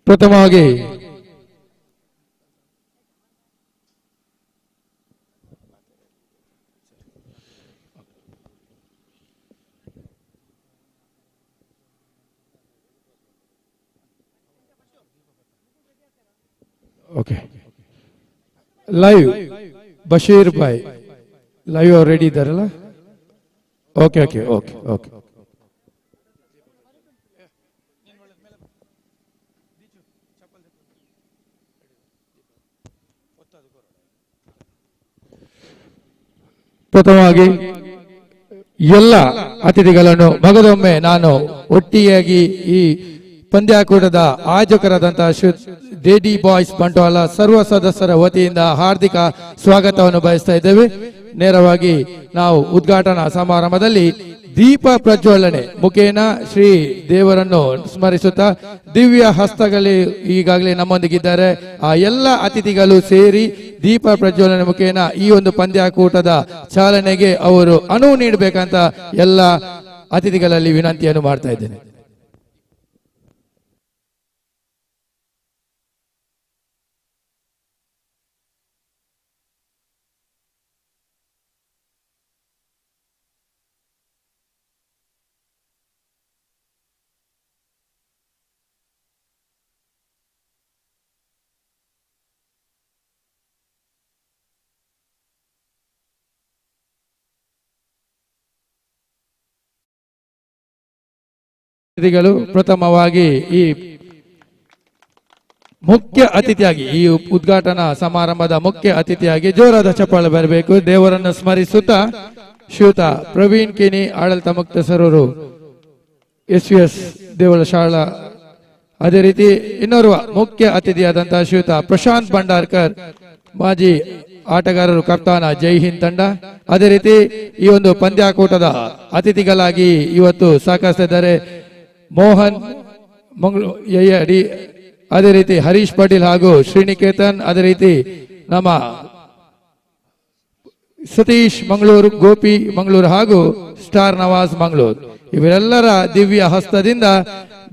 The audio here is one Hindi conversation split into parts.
ಪ್ರಥಮವಾಗಿ okay live Bashir bhai live ready ಇದ್ದಾರಲ್ಲ? Okay okay okay okay. ಪ್ರಥಮವಾಗಿ ಎಲ್ಲ ಅತಿಥಿಗಳನ್ನು ಮಗದೊಮ್ಮೆ ನಾನು ಒಟ್ಟಿಯಾಗಿ ಈ ಪಂದ್ಯಾಕೂಟದ ಆಯೋಜಕರಾದಂತಹ ಡಿ ಬಾಯ್ಸ್ ಬಂಟ್ವಾಳ ಸರ್ವ ಸದಸ್ಯರ ವತಿಯಿಂದ ಹಾರ್ದಿಕ ಸ್ವಾಗತವನ್ನು ಬಯಸ್ತಾ ಇದ್ದೇವೆ. ನೇರವಾಗಿ ನಾವು ಉದ್ಘಾಟನಾ ಸಮಾರಂಭದಲ್ಲಿ ದೀಪ ಪ್ರಜ್ವಲನೆ ಮುಖೇನ ಶ್ರೀ ದೇವರನ್ನು ಸ್ಮರಿಸುತ್ತಾ ದಿವ್ಯ ಹಸ್ತಗಳು ಈಗಾಗಲೇ ನಮ್ಮೊಂದಿಗಿದ್ದಾರೆ. ಆ ಎಲ್ಲ ಅತಿಥಿಗಳು ಸೇರಿ ದೀಪ ಪ್ರಜ್ವಲನೆ ಮುಖೇನ ಈ ಒಂದು ಪಂದ್ಯಾಕೂಟದ ಚಾಲನೆಗೆ ಅವರು ಅನುವು ನೀಡಬೇಕಂತ ಎಲ್ಲ ಅತಿಥಿಗಳಲ್ಲಿ ವಿನಂತಿಯನ್ನು ಮಾಡ್ತಾ ಇದ್ದೇನೆ. ಅತಿಥಿಗಳು ಪ್ರಥಮವಾಗಿ ಈ ಮುಖ್ಯ ಅತಿಥಿಯಾಗಿ ಈ ಉದ್ಘಾಟನಾ ಸಮಾರಂಭದ ಮುಖ್ಯ ಅತಿಥಿಯಾಗಿ ಜೋರಾದ ಚಪ್ಪಾಳೆ ಬರಬೇಕು. ದೇವರನ್ನು ಸ್ಮರಿಸುತ್ತಾ ಶ್ರೀಯುತ ಪ್ರವೀಣ್ ಕಿನಿ ಆಡಳಿತ ಮುಕ್ತಸರರು SUS ದೇವಳ ಶಾಲಾ, ಅದೇ ರೀತಿ ಇನ್ನೋರ್ವ ಮುಖ್ಯ ಅತಿಥಿಯಾದಂತಹ ಶ್ರೀಯುತ ಪ್ರಶಾಂತ್ ಭಂಡಾರ್ಕರ್ ಮಾಜಿ ಆಟಗಾರರು ಕಪ್ತಾನ ಜೈ ಹಿಂದ್ ತಂಡ, ಅದೇ ರೀತಿ ಈ ಒಂದು ಪಂದ್ಯಾಕೂಟದ ಅತಿಥಿಗಳಾಗಿ ಇವತ್ತು ಸಹಕರಿಸಿದ್ದಾರೆ ಮೋಹನ್ ಮಂಗಳೂರು, ಅದೇ ರೀತಿ ಹರೀಶ್ ಪಾಟೀಲ್ ಹಾಗೂ ಶ್ರೀನಿಕೇತನ್, ಅದೇ ರೀತಿ ನಮ್ಮ ಸತೀಶ್ ಮಂಗಳೂರು, ಗೋಪಿ ಮಂಗಳೂರು ಹಾಗೂ ಸ್ಟಾರ್ ನವಾಜ್ ಮಂಗಳೂರು ಇವರೆಲ್ಲರ ದಿವ್ಯ ಹಸ್ತದಿಂದ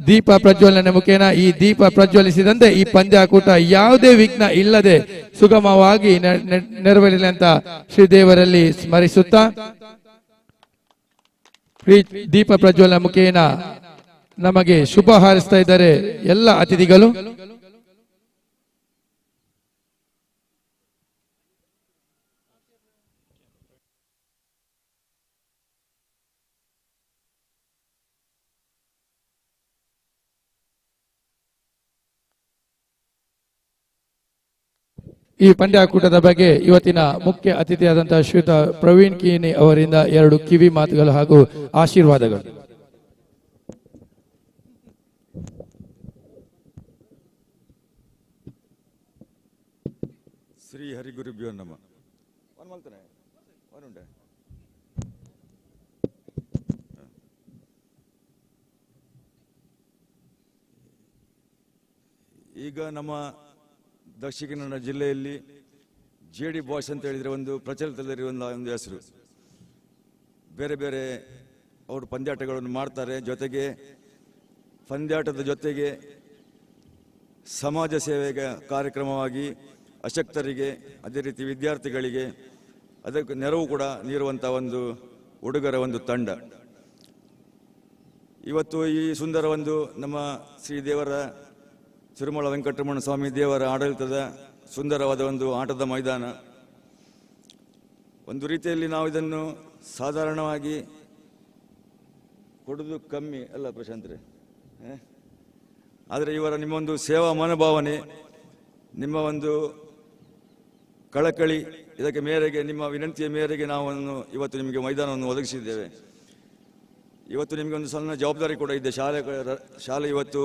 ದೀಪ ಪ್ರಜ್ವಲನೆ ಮುಖೇನ ಈ ದೀಪ ಪ್ರಜ್ವಲಿಸಿದಂತೆ ಈ ಪಂದ್ಯಾಕೂಟ ಯಾವುದೇ ವಿಘ್ನ ಇಲ್ಲದೆ ಸುಗಮವಾಗಿ ನೆರವೇರಲಿ ಅಂತ ಶ್ರೀದೇವರಲ್ಲಿ ಸ್ಮರಿಸುತ್ತಾ ದೀಪ ಪ್ರಜ್ವಲನೆ ಮುಖೇನ ನಮಗೆ ಶುಭ ಹಾರೈಸ್ತಾ ಇದ್ದಾರೆ ಎಲ್ಲ ಅತಿಥಿಗಳು. ಈ ಪಂದ್ಯಾಕೂಟದ ಬಗ್ಗೆ ಇವತ್ತಿನ ಮುಖ್ಯ ಅತಿಥಿಯಾದಂತಹ ಶ್ರೀಯುತ ಪ್ರವೀಣ್ ಕೀನಿ ಅವರಿಂದ 2 ಕಿವಿ ಮಾತುಗಳು ಹಾಗೂ ಆಶೀರ್ವಾದಗಳು. ಶ್ರೀ ಹರಿ ಗುರುಭ್ಯೋ ನಮಃ. ಈಗ ನಮ್ಮ ದಕ್ಷಿಣ ಕನ್ನಡ ಜಿಲ್ಲೆಯಲ್ಲಿ JD ಬಾಯ್ಸ್ ಅಂತ ಹೇಳಿದರೆ ಒಂದು ಪ್ರಚಲಿತದಲ್ಲಿರುವ ಒಂದು ಹೆಸರು. ಬೇರೆ ಬೇರೆ ಅವರು ಪಂದ್ಯಾಟಗಳನ್ನು ಮಾಡ್ತಾರೆ. ಜೊತೆಗೆ ಪಂದ್ಯಾಟದ ಜೊತೆಗೆ ಸಮಾಜ ಸೇವೆಗೆ ಕಾರ್ಯಕ್ರಮವಾಗಿ ಅಶಕ್ತರಿಗೆ, ಅದೇ ರೀತಿ ವಿದ್ಯಾರ್ಥಿಗಳಿಗೆ ಅದಕ್ಕೆ ನೆರವು ಕೂಡ ನೀಡುವಂಥ ಒಂದು ಹುಡುಗರ ಒಂದು ತಂಡ. ಇವತ್ತು ಈ ಸುಂದರ ಒಂದು ನಮ್ಮ ಶ್ರೀದೇವರ ತಿರುಮಲ ವೆಂಕಟರಮಣ ಸ್ವಾಮಿ ದೇವರ ಆಡಳಿತದ ಸುಂದರವಾದ ಒಂದು ಆಟದ ಮೈದಾನ. ಒಂದು ರೀತಿಯಲ್ಲಿ ನಾವು ಇದನ್ನು ಸಾಧಾರಣವಾಗಿ ಕೊಡೋದು ಕಮ್ಮಿ ಅಲ್ಲ ಪ್ರಶಾಂತ್ರೆ, ಆದರೆ ಇವರ ನಿಮ್ಮೊಂದು ಸೇವಾ ಮನೋಭಾವನೆ, ನಿಮ್ಮ ಒಂದು ಕಳಕಳಿ, ಇದಕ್ಕೆ ಮೇರೆಗೆ ನಿಮ್ಮ ವಿನಂತಿಯ ಮೇರೆಗೆ ನಾವು ಇವತ್ತು ನಿಮಗೆ ಮೈದಾನವನ್ನು ಒದಗಿಸಿದ್ದೇವೆ. ಇವತ್ತು ನಿಮಗೆ ಒಂದು ಸಣ್ಣ ಜವಾಬ್ದಾರಿ ಕೂಡ ಇದೆ. ಶಾಲೆ ಇವತ್ತು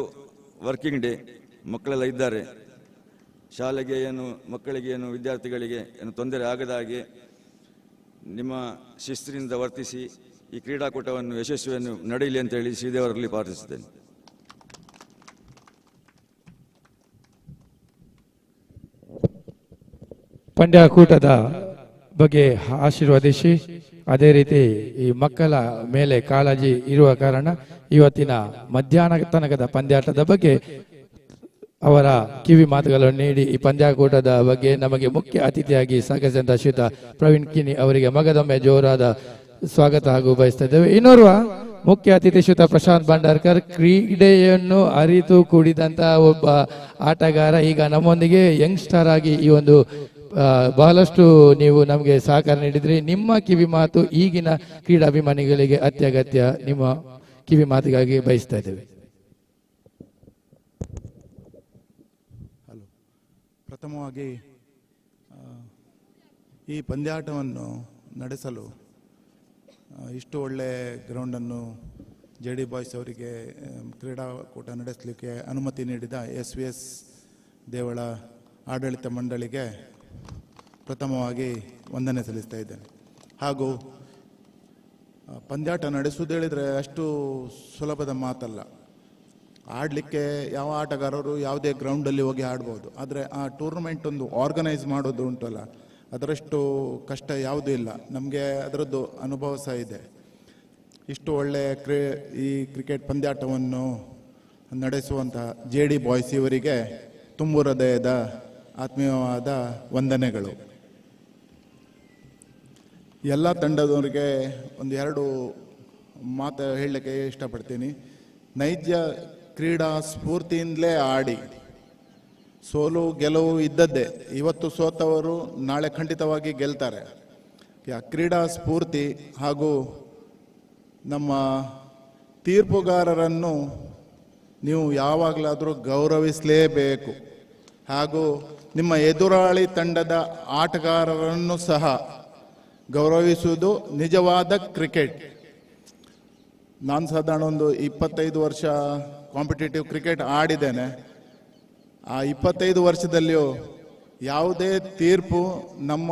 ವರ್ಕಿಂಗ್ ಡೇ, ಮಕ್ಕಳೆಲ್ಲ ಇದ್ದಾರೆ. ಶಾಲೆಗೆ ಏನು ಮಕ್ಕಳಿಗೆ ಏನು ವಿದ್ಯಾರ್ಥಿಗಳಿಗೆ ಏನು ತೊಂದರೆ ಆಗದ ಹಾಗೆ ನಿಮ್ಮ ಶಿಸ್ತಿನಿಂದ ವರ್ತಿಸಿ ಈ ಕ್ರೀಡಾಕೂಟವನ್ನು ಯಶಸ್ವಿಯನ್ನು ನಡೆಯಲಿ ಅಂತೇಳಿ ಶ್ರೀದೇವರಲ್ಲಿ ಪ್ರಾರ್ಥಿಸುತ್ತೇನೆ. ಪಂದ್ಯಾಕೂಟದ ಬಗ್ಗೆ ಆಶೀರ್ವದಿಸಿ, ಅದೇ ರೀತಿ ಈ ಮಕ್ಕಳ ಮೇಲೆ ಕಾಳಜಿ ಇರುವ ಕಾರಣ ಇವತ್ತಿನ ಮಧ್ಯಾಹ್ನ ತನಕದ ಪಂದ್ಯಾಟದ ಬಗ್ಗೆ ಅವರ ಕಿವಿ ಮಾತುಗಳನ್ನು ನೀಡಿ ಈ ಪಂದ್ಯಾಕೂಟದ ಬಗ್ಗೆ ನಮಗೆ ಮುಖ್ಯ ಅತಿಥಿಯಾಗಿ ಸಹಕರಿಸಿದಂತಹ ಶ್ರೀಯುತ ಪ್ರವೀಣ್ ಕಿನಿ ಅವರಿಗೆ ಮಗದೊಮ್ಮೆ ಜೋರಾದ ಸ್ವಾಗತ ಹಾಗೂ ಬಯಸ್ತಾ ಇದ್ದೇವೆ. ಇನ್ನೋರ್ವ ಮುಖ್ಯ ಅತಿಥಿ ಶ್ರೀಯುತ ಪ್ರಶಾಂತ್ ಭಂಡಾರ್ಕರ್, ಕ್ರೀಡೆಯನ್ನು ಅರಿತು ಕೂಡಿದಂತಹ ಒಬ್ಬ ಆಟಗಾರ. ಈಗ ನಮ್ಮೊಂದಿಗೆ ಯಂಗ್ಸ್ಟರ್ ಆಗಿ ಈ ಒಂದು ಬಹಳಷ್ಟು ನೀವು ನಮಗೆ ಸಹಕಾರ ನೀಡಿದ್ರಿ. ನಿಮ್ಮ ಕಿವಿ ಮಾತು ಈಗಿನ ಕ್ರೀಡಾಭಿಮಾನಿಗಳಿಗೆ ಅತ್ಯಗತ್ಯ. ನಿಮ್ಮ ಕಿವಿ ಮಾತಿಗಾಗಿ ಬಯಸ್ತಾ ಇದ್ದೇವೆ. ಪ್ರಥಮವಾಗಿ ಈ ಪಂದ್ಯಾಟವನ್ನು ನಡೆಸಲು ಇಷ್ಟು ಒಳ್ಳೆ ಗ್ರೌಂಡನ್ನು JD ಬಾಯ್ಸ್ ಅವರಿಗೆ ಕ್ರೀಡಾಕೂಟ ನಡೆಸಲಿಕ್ಕೆ ಅನುಮತಿ ನೀಡಿದ SVS ದೇವಳ ಆಡಳಿತ ಮಂಡಳಿಗೆ ಪ್ರಥಮವಾಗಿ ವಂದನೆ ಸಲ್ಲಿಸ್ತಾ ಇದ್ದೇನೆ. ಹಾಗೂ ಪಂದ್ಯಾಟ ನಡೆಸುವುದು ಹೇಳಿದರೆ ಅಷ್ಟು ಸುಲಭದ ಮಾತಲ್ಲ. ಆಡಲಿಕ್ಕೆ ಯಾವ ಆಟಗಾರರು ಯಾವುದೇ ಗ್ರೌಂಡಲ್ಲಿ ಹೋಗಿ ಆಡ್ಬೋದು, ಆದರೆ ಆ ಟೂರ್ನಮೆಂಟ್ ಒಂದು ಆರ್ಗನೈಸ್ ಮಾಡೋದು ಉಂಟಲ್ಲ, ಅದರಷ್ಟು ಕಷ್ಟ ಯಾವುದೂ ಇಲ್ಲ. ನಮಗೆ ಅದರದ್ದು ಅನುಭವ ಸಹ ಇದೆ. ಇಷ್ಟು ಒಳ್ಳೆಯ ಈ ಕ್ರಿಕೆಟ್ ಪಂದ್ಯಾಟವನ್ನು ನಡೆಸುವಂತಹ JD ಬಾಯ್ಸ್ ಇವರಿಗೆ ತುಂಬು ಹೃದಯದ ಆತ್ಮೀಯವಾದ ವಂದನೆಗಳು. ಎಲ್ಲ ತಂಡದವರಿಗೆ ಎರಡು ಮಾತು ಹೇಳಲಿಕ್ಕೆ ಇಷ್ಟಪಡ್ತೀನಿ. ನೈಜ ಕ್ರೀಡಾ ಸ್ಫೂರ್ತಿಯಿಂದಲೇ ಆಡಿ, ಸೋಲು ಗೆಲುವು ಇದ್ದದ್ದೇ. ಇವತ್ತು ಸೋತವರು ನಾಳೆ ಖಂಡಿತವಾಗಿ ಗೆಲ್ತಾರೆ. ಕ್ರೀಡಾ ಸ್ಫೂರ್ತಿ ಹಾಗೂ ನಮ್ಮ ತೀರ್ಪುಗಾರರನ್ನು ನೀವು ಯಾವಾಗಲಾದರೂ ಗೌರವಿಸಲೇಬೇಕು. ಹಾಗೂ ನಿಮ್ಮ ಎದುರಾಳಿ ತಂಡದ ಆಟಗಾರರನ್ನು ಸಹ ಗೌರವಿಸುವುದು ನಿಜವಾದ ಕ್ರಿಕೆಟ್. ನಾನು ಸಾಧಾರಣ ಒಂದು 25 ವರ್ಷ ಕಾಂಪಿಟೇಟಿವ್ ಕ್ರಿಕೆಟ್ ಆಡಿದ್ದೇನೆ. ಆ 25 ವರ್ಷದಲ್ಲಿಯೂ ಯಾವುದೇ ತೀರ್ಪು ನಮ್ಮ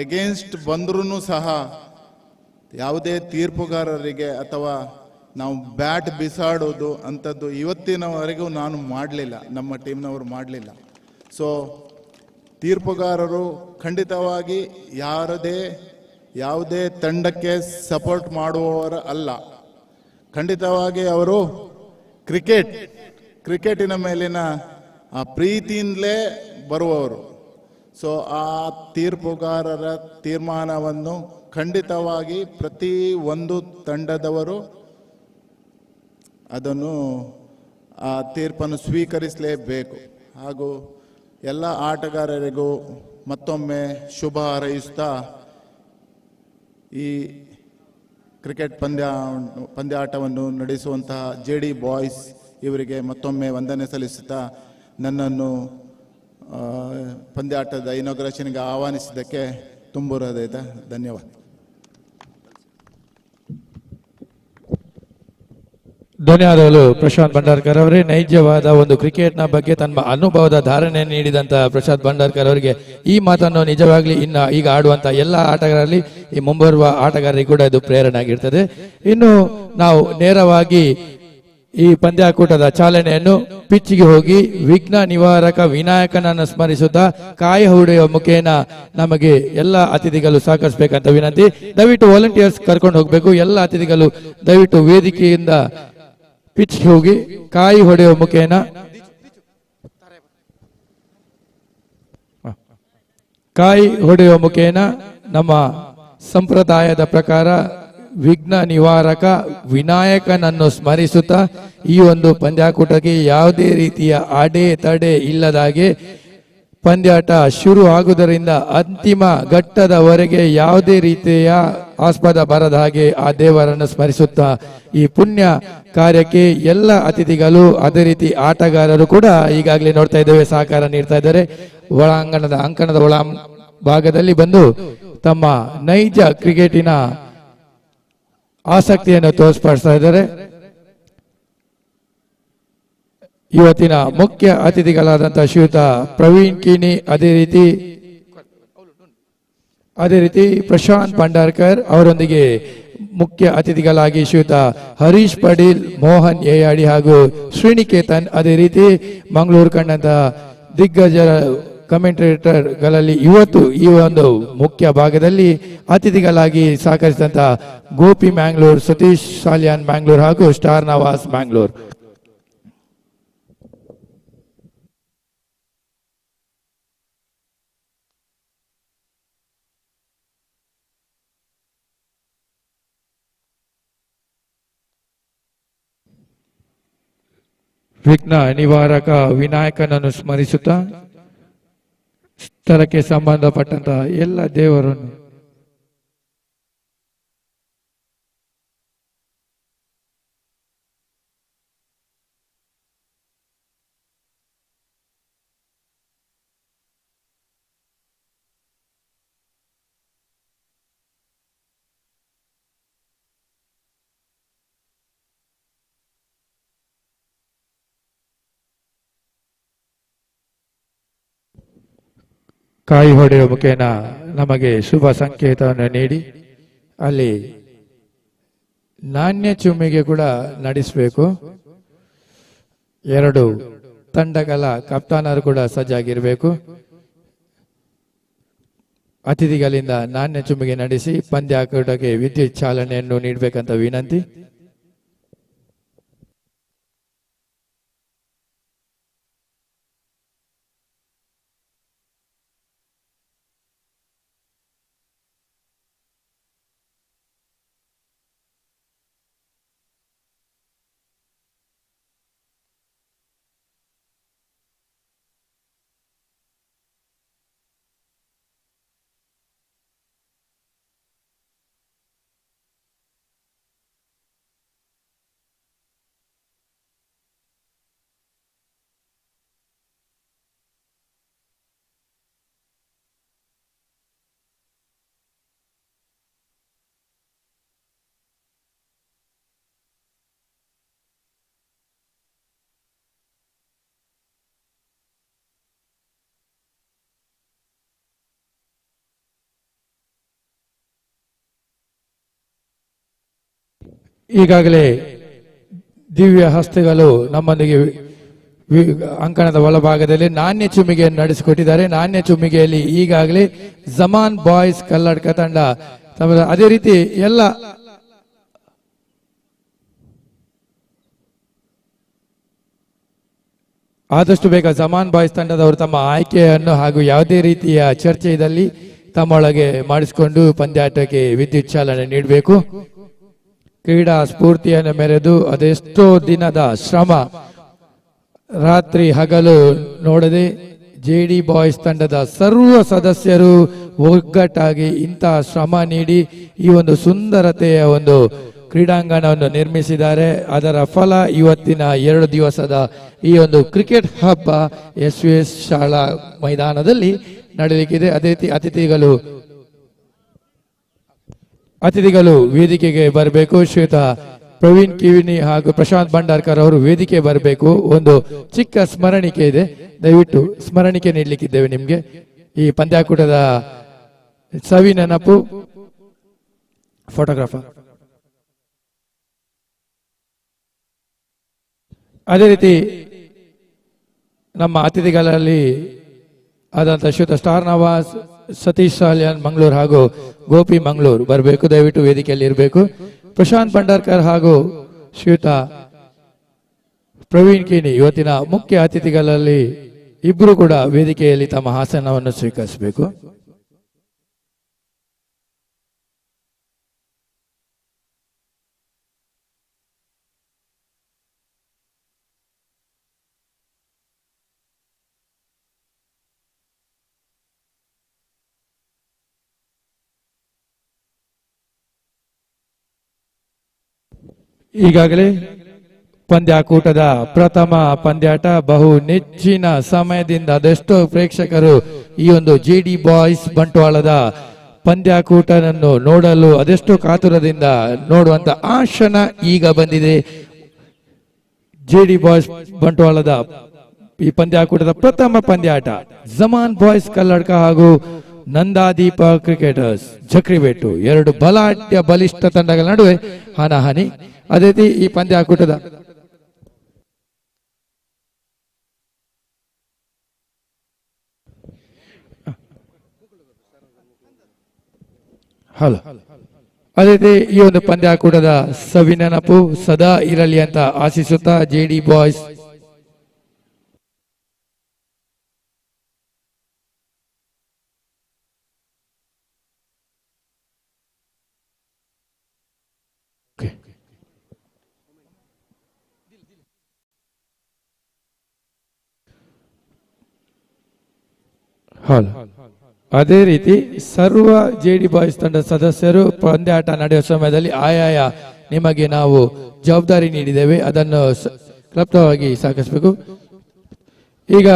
ಎಗೇನ್ಸ್ಟ್ ಬಂದ್ರೂ ಸಹ ಯಾವುದೇ ತೀರ್ಪುಗಾರರಿಗೆ ಅಥವಾ ನಾವು ಬ್ಯಾಟ್ ಬಿಸಾಡೋದು ಅಂಥದ್ದು ಇವತ್ತಿನವರೆಗೂ ನಾನು ಮಾಡಲಿಲ್ಲ, ನಮ್ಮ ಟೀಮ್ನವರು ಮಾಡಲಿಲ್ಲ. ಸೊ ತೀರ್ಪುಗಾರರು ಖಂಡಿತವಾಗಿ ಯಾವುದೇ ತಂಡಕ್ಕೆ ಸಪೋರ್ಟ್ ಮಾಡುವವರ ಅಲ್ಲ. ಖಂಡಿತವಾಗಿ ಅವರು ಕ್ರಿಕೆಟಿನ ಮೇಲಿನ ಆ ಪ್ರೀತಿಯಿಂದಲೇ ಬರುವವರು. ಸೊ ಆ ತೀರ್ಪುಗಾರರ ತೀರ್ಮಾನವನ್ನು ಖಂಡಿತವಾಗಿ ಪ್ರತಿ ಒಂದು ತಂಡದವರು ಅದನ್ನು ಆ ತೀರ್ಪನ್ನು ಸ್ವೀಕರಿಸಲೇಬೇಕು. ಹಾಗೂ ಎಲ್ಲ ಆಟಗಾರರಿಗೂ ಮತ್ತೊಮ್ಮೆ ಶುಭ ಹಾರೈಸುತ್ತಾ ಈ ಕ್ರಿಕೆಟ್ ಪಂದ್ಯಾಟವನ್ನು ನಡೆಸುವಂತಹ JD ಬಾಯ್ಸ್ ಇವರಿಗೆ ಮತ್ತೊಮ್ಮೆ ವಂದನೆ ಸಲ್ಲಿಸುತ್ತಾ ನನ್ನನ್ನು ಪಂದ್ಯಾಟದ ಇನಾಗ್ರೇಷನ್ಗೆ ಆಹ್ವಾನಿಸಿದ್ದಕ್ಕೆ ತುಂಬು ಹೃದಯದ ಧನ್ಯವಾದ. ಧನ್ಯವಾದಗಳು ಪ್ರಶಾಂತ್ ಭಂಡಾರ್ಕರ್ ಅವರೇ. ನೈಜವಾದ ಒಂದು ಕ್ರಿಕೆಟ್ನ ಬಗ್ಗೆ ತನ್ನ ಅನುಭವದ ಧಾರಣೆ ನೀಡಿದಂತಹ ಪ್ರಶಾಂತ್ ಭಂಡಾರ್ಕರ್ ಅವರಿಗೆ ಈ ಮಾತನ್ನು ನಿಜವಾಗ್ಲಿ ಈಗ ಆಡುವಂತ ಎಲ್ಲ ಆಟಗಾರರಲ್ಲಿ ಈ ಮುಂಬರುವ ಆಟಗಾರರಿಗೆ ಕೂಡ ಇದು ಪ್ರೇರಣೆ ಆಗಿರ್ತದೆ. ಇನ್ನು ನಾವು ನೇರವಾಗಿ ಈ ಪಂದ್ಯಾಕೂಟದ ಚಾಲನೆಯನ್ನು ಪಿಚ್ಗೆ ಹೋಗಿ ವಿಘ್ನ ನಿವಾರಕ ವಿನಾಯಕನನ್ನು ಸ್ಮರಿಸುತ್ತಾ ಕಾಯಿ ಹೊಡೆಯುವ ಮುಖೇನ ನಮಗೆ ಎಲ್ಲ ಅತಿಥಿಗಳು ಸಹಕರಿಸಬೇಕಂತ ವಿನಂತಿ. ದಯವಿಟ್ಟು ವಾಲಂಟಿಯರ್ಸ್ ಕರ್ಕೊಂಡು ಹೋಗಬೇಕು. ಎಲ್ಲ ಅತಿಥಿಗಳು ದಯವಿಟ್ಟು ವೇದಿಕೆಯಿಂದ ಪಿಚ್ ಹೋಗಿ ಕಾಯಿ ಹೊಡೆಯುವ ಮುಖೇನ ನಮ್ಮ ಸಂಪ್ರದಾಯದ ಪ್ರಕಾರ ವಿಘ್ನ ನಿವಾರಕ ವಿನಾಯಕನನ್ನು ಸ್ಮರಿಸುತ್ತಾ ಈ ಒಂದು ಪಂದ್ಯಾಕೂಟಕ್ಕೆ ಯಾವುದೇ ರೀತಿಯ ಅಡೆ ಇಲ್ಲದಾಗೆ ಪಂದ್ಯಾಟ ಶುರು ಆಗುವುದರಿಂದ ಅಂತಿಮ ಘಟ್ಟದವರೆಗೆ ಯಾವುದೇ ರೀತಿಯ ಆಸ್ಪದ ಬರದ ಹಾಗೆ ಆ ದೇವರನ್ನು ಸ್ಮರಿಸುತ್ತಾ ಈ ಪುಣ್ಯ ಕಾರ್ಯಕ್ಕೆ ಎಲ್ಲ ಅತಿಥಿಗಳು ಅದೇ ರೀತಿ ಆಟಗಾರರು ಕೂಡ ಈಗಾಗಲೇ ನೋಡ್ತಾ ಇದ್ದೇವೆ ಸಹಕಾರ ನೀಡ್ತಾ ಇದ್ದಾರೆ. ಅಂಕಣದ ಒಳ ಭಾಗದಲ್ಲಿ ಬಂದು ತಮ್ಮ ನೈಜ ಕ್ರಿಕೆಟಿನ ಆಸಕ್ತಿಯನ್ನು ತೋರ್ಪಡಿಸ್ತಾ ಇದ್ದಾರೆ. ಇವತ್ತಿನ ಮುಖ್ಯ ಅತಿಥಿಗಳಾದಂತಹ ಶ್ರೀಯುತ ಪ್ರವೀಣ್ ಕಿನಿ, ಅದೇ ರೀತಿ ಪ್ರಶಾಂತ್ ಭಂಡಾರ್ಕರ್ ಅವರೊಂದಿಗೆ ಮುಖ್ಯ ಅತಿಥಿಗಳಾಗಿ ಶ್ರೀಯುತ ಹರೀಶ್ ಪಡೀಲ್, ಮೋಹನ್ ಏಯಾಡಿ ಹಾಗೂ ಶ್ರೀನಿಕೇತನ್, ಅದೇ ರೀತಿ ಮಂಗಳೂರು ಕಂಡಂತ ದಿಗ್ಗಜ ಕಮೆಂಟೇಟರ್ಗಳಲ್ಲಿ ಇವತ್ತು ಈ ಒಂದು ಮುಖ್ಯ ಭಾಗದಲ್ಲಿ ಅತಿಥಿಗಳಾಗಿ ಸಹಕರಿಸಿದಂತ ಗೋಪಿ ಮ್ಯಾಂಗ್ಳೂರ್, ಸತೀಶ್ ಸಾಲಿಯಾನ್ ಮ್ಯಾಂಗ್ಳೂರ್ ಹಾಗೂ ಸ್ಟಾರ್ ನವಾಸ್ ಮ್ಯಾಂಗ್ಳೂರ್. ವಿಘ್ನ ನಿವಾರಕ ವಿನಾಯಕನನ್ನು ಸ್ಮರಿಸುತ್ತಾ ಸ್ಥಳಕ್ಕೆ ಸಂಬಂಧಪಟ್ಟಂತಹ ಎಲ್ಲ ದೇವರನ್ನು ಕಾಯಿ ಹೊಡೆಯುವ ಮುಖೇನ ನಮಗೆ ಶುಭ ಸಂಕೇತವನ್ನು ನೀಡಿ ಅಲ್ಲಿ ನಾಣ್ಯ ಚುಮ್ಮಿಗೆ ಕೂಡ ನಡೆಸಬೇಕು. ಎರಡು ತಂಡಗಳ ಕಪ್ತಾನರು ಕೂಡ ಸಜ್ಜಾಗಿರಬೇಕು. ಅತಿಥಿಗಳಿಂದ ನಾಣ್ಯ ಚುಮ್ಮಿಗೆ ನಡೆಸಿ ಪಂದ್ಯಾಟಕ್ಕೆ ವಿದ್ಯುತ್ ಚಾಲನೆಯನ್ನು ನೀಡಬೇಕಂತ ವಿನಂತಿ. ಈಗಾಗಲೇ ದಿವ್ಯ ಹಸ್ತಗಳು ನಮ್ಮೊಂದಿಗೆ ಅಂಕಣದ ಒಳಭಾಗದಲ್ಲಿ ನಾಣ್ಯ ಚುಮ್ಮಿಗೆಯನ್ನು ನಡೆಸಿಕೊಟ್ಟಿದ್ದಾರೆ. ನಾಣ್ಯ ಚುಮ್ಮಿಗೆಯಲ್ಲಿ ಈಗಾಗಲೇ ಜಮಾನ್ ಬಾಯ್ಸ್ ಕಲ್ಲಡ್ಕ ತಂಡ ಅದೇ ರೀತಿ ಎಲ್ಲ ಆದಷ್ಟು ಬೇಗ ಜಮಾನ್ ಬಾಯ್ಸ್ ತಂಡದವರು ತಮ್ಮ ಆಯ್ಕೆಯನ್ನು ಹಾಗೂ ಯಾವುದೇ ರೀತಿಯ ಚರ್ಚೆಯಲ್ಲಿ ತಮ್ಮೊಳಗೆ ಮಾಡಿಸಿಕೊಂಡು ಪಂದ್ಯಾಟಕ್ಕೆ ವಿದ್ಯುತ್ ಚಾಲನೆ ನೀಡಬೇಕು. ಕ್ರೀಡಾ ಸ್ಫೂರ್ತಿಯನ್ನು ಮೆರೆದು ಅದೆಷ್ಟೋ ದಿನದ ಶ್ರಮ ರಾತ್ರಿ ಹಗಲು ನೋಡದೆ ಜೆಡಿ ಬಾಯ್ಸ್ ತಂಡದ ಸರ್ವ ಸದಸ್ಯರು ಒಗ್ಗಟ್ಟಾಗಿ ಇಂತಹ ಶ್ರಮ ನೀಡಿ ಈ ಒಂದು ಸುಂದರತೆಯ ಒಂದು ಕ್ರೀಡಾಂಗಣವನ್ನು ನಿರ್ಮಿಸಿದ್ದಾರೆ. ಅದರ ಫಲ ಇವತ್ತಿನ 2 ದಿವಸದ ಈ ಒಂದು ಕ್ರಿಕೆಟ್ ಹಬ್ಬ SVS ಶಾಲಾ ಮೈದಾನದಲ್ಲಿ ನಡೆಯಲಿಕ್ಕಿದೆ. ಅದೇ ರೀತಿ ಅತಿಥಿಗಳು ವೇದಿಕೆಗೆ ಬರಬೇಕು. ಶ್ವೇತ ಪ್ರವೀಣ್ ಕಿವಿನಿ ಹಾಗೂ ಪ್ರಶಾಂತ್ ಭಂಡಾರ್ಕರ್ ಅವರು ವೇದಿಕೆ ಬರಬೇಕು. ಒಂದು ಚಿಕ್ಕ ಸ್ಮರಣಿಕೆ ಇದೆ, ದಯವಿಟ್ಟು ಸ್ಮರಣಿಕೆ ನೀಡಲಿಕ್ಕಿದ್ದೇವೆ ನಿಮ್ಗೆ. ಈ ಪಂದ್ಯಾಕೂಟದ ಸವಿ ನೆನಪು. ಫೋಟೋಗ್ರಾಫರ್ ಅದೇ ರೀತಿ ನಮ್ಮ ಅತಿಥಿಗಳಲ್ಲಿ ಆದಂತ ಶ್ವೇತ ಸ್ಟಾರ್ ನವಾಜ್, ಸತೀಶ್ ಸಾಲ್ಯಾನ್ ಮಂಗಳೂರು ಹಾಗೂ ಗೋಪಿ ಮಂಗಳೂರು ಬರಬೇಕು. ದಯವಿಟ್ಟು ವೇದಿಕೆಯಲ್ಲಿ ಇರಬೇಕು. ಪ್ರಶಾಂತ್ ಭಂಡಾರ್ಕರ್ ಹಾಗೂ ಶ್ವೇತ ಪ್ರವೀಣ್ ಕಿನಿ ಇವತ್ತಿನ ಮುಖ್ಯ ಅತಿಥಿಗಳಲ್ಲಿ ಇಬ್ಬರು ಕೂಡ ವೇದಿಕೆಯಲ್ಲಿ ತಮ್ಮ ಆಸನವನ್ನು ಸ್ವೀಕರಿಸಬೇಕು. ಈಗಾಗಲೇ ಪಂದ್ಯಾಕೂಟದ ಪ್ರಥಮ ಪಂದ್ಯಾಟ ಬಹು ನೆಚ್ಚಿನ ಸಮಯದಿಂದ ಅದೆಷ್ಟೋ ಪ್ರೇಕ್ಷಕರು ಈ ಒಂದು ಜೆಡಿ ಬಾಯ್ಸ್ ಬಂಟ್ವಾಳದ ಪಂದ್ಯಾಕೂಟವನ್ನು ನೋಡಲು ಅದೆಷ್ಟೋ ಕಾತುರದಿಂದ ನೋಡುವಂತ ಆ ಕ್ಷಣ ಈಗ ಬಂದಿದೆ. ಜೆಡಿ ಬಾಯ್ಸ್ ಬಂಟ್ವಾಳದ ಈ ಪಂದ್ಯಾಕೂಟದ ಪ್ರಥಮ ಪಂದ್ಯಾಟ ಜಮಾನ್ ಬಾಯ್ಸ್ ಕಲ್ಲಡ್ಕ ಹಾಗೂ ನಂದಾದೀಪ ಕ್ರಿಕೆಟರ್ಸ್ ಜಕ್ರಿಬೆಟ್ಟು, 2 ಬಲಿಷ್ಠ ತಂಡಗಳ ನಡುವೆ ಹಣಾಹಣಿ. ಅದೇ ರೀತಿ ಈ ಪಂದ್ಯಾಕೂಟದ ಅದೇ ರೀತಿ ಈ ಒಂದು ಪಂದ್ಯಾಕೂಟದ ಸವಿನೆನಪು ಸದಾ ಇರಲಿ ಅಂತ ಆಶಿಸುತ್ತಾ ಜೆಡಿ ಬಾಯ್ಸ್ ಹಾಲ್. ಅದೇ ರೀತಿ ಸರ್ವ ಜೆಡಿ ಬಾಯ್ಸ್ ತಂಡದ ಸದಸ್ಯರು ಪಂದ್ಯಾಟ ನಡೆಯುವ ಸಮಯದಲ್ಲಿ ಆಯಾಯ ನಿಮಗೆ ನಾವು ಜವಾಬ್ದಾರಿ ನೀಡಿದ್ದೇವೆ, ಅದನ್ನು ಕ್ಲಪ್ತವಾಗಿ ಸಾಗಿಸಬೇಕು. ಈಗ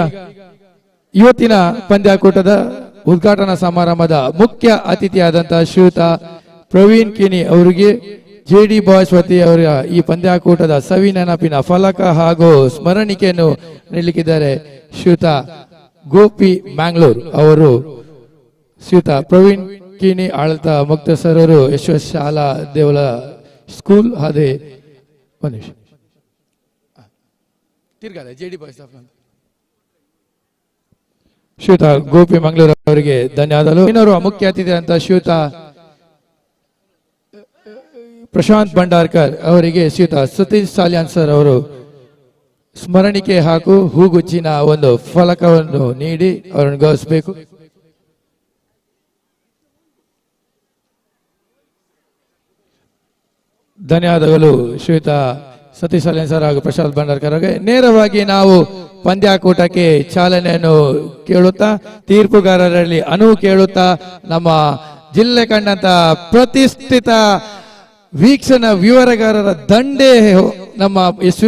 ಇವತ್ತಿನ ಪಂದ್ಯಾಕೂಟದ ಉದ್ಘಾಟನಾ ಸಮಾರಂಭದ ಮುಖ್ಯ ಅತಿಥಿಯಾದಂತಹ ಶ್ರೀಯುತ ಪ್ರವೀಣ್ ಕಿನಿ ಅವರಿಗೆ ಜೆಡಿ ಬಾಯ್ಸ್ ವತಿಯವರ ಈ ಪಂದ್ಯಾಕೂಟದ ಸವಿ ನೆನಪಿನ ಫಲಕ ಹಾಗೂ ಸ್ಮರಣಿಕೆಯನ್ನು ನೀಡಲಿಕ್ಕಿದ್ದಾರೆ. ಶ್ರೀಯುತ ಗೋಪಿ ಮ್ಯಾಂಗ್ಳೂರ್ ಅವರು ಶ್ರೀಯುತ ಪ್ರವೀಣ್ ಕಿನಿ ಆಡಳಿತ ಮುಕ್ತ ಸರ್ ಅವರು ಯಶಸ್ ಶಾಲಾ ದೇವಲ ಸ್ಕೂಲ್ ಅದೇ ಒಂದು ನಿಮಿಷ ತಿರ್ಗಾದ ಜೆಡಿ ಬಾಯ್ಸ್ ಶ್ರೀಯುತ ಗೋಪಿ ಮಂಗಳೂರು ಅವರಿಗೆ ಧನ್ಯವಾದಗಳು. ಇನ್ನೋರು ಮುಖ್ಯ ಅತಿಥಿ ಅಂತ ಶ್ರೀಯುತ ಪ್ರಶಾಂತ್ ಭಂಡಾರ್ಕರ್ ಅವರಿಗೆ ಶ್ರೀಯುತ ಸತೀಶ್ ಸಾಲ್ಯಾನ್ ಸರ್ ಅವರು ಸ್ಮರಣಿಕೆ ಹಾಗೂ ಹೂಗುಚ್ಚಿನ ಒಂದು ಫಲಕವನ್ನು ನೀಡಿ ಅವರನ್ನು ಗೌರವಿಸಬೇಕು. ಧನ್ಯವಾದಗಳು ಶ್ರೀಯುತ ಸತೀಶ್ ಸಾಲ್ಯಾನ್ ಸರ್ ಹಾಗೂ ಪ್ರಶಾಂತ್ ಭಂಡಾರ್ಕರ್ ಅವರಿಗೆ. ನೇರವಾಗಿ ನಾವು ಪಂದ್ಯಾಕೂಟಕ್ಕೆ ಚಾಲನೆಯನ್ನು ಕೇಳುತ್ತಾ ತೀರ್ಪುಗಾರರಲ್ಲಿ ಅನುವು ಕೇಳುತ್ತಾ ನಮ್ಮ ಜಿಲ್ಲೆ ಕಂಡಂತ ಪ್ರತಿಷ್ಠಿತ ವೀಕ್ಷಣಾ ವಿವರಗಾರರ ದಂಡೆ ನಮ್ಮ ಎಸ್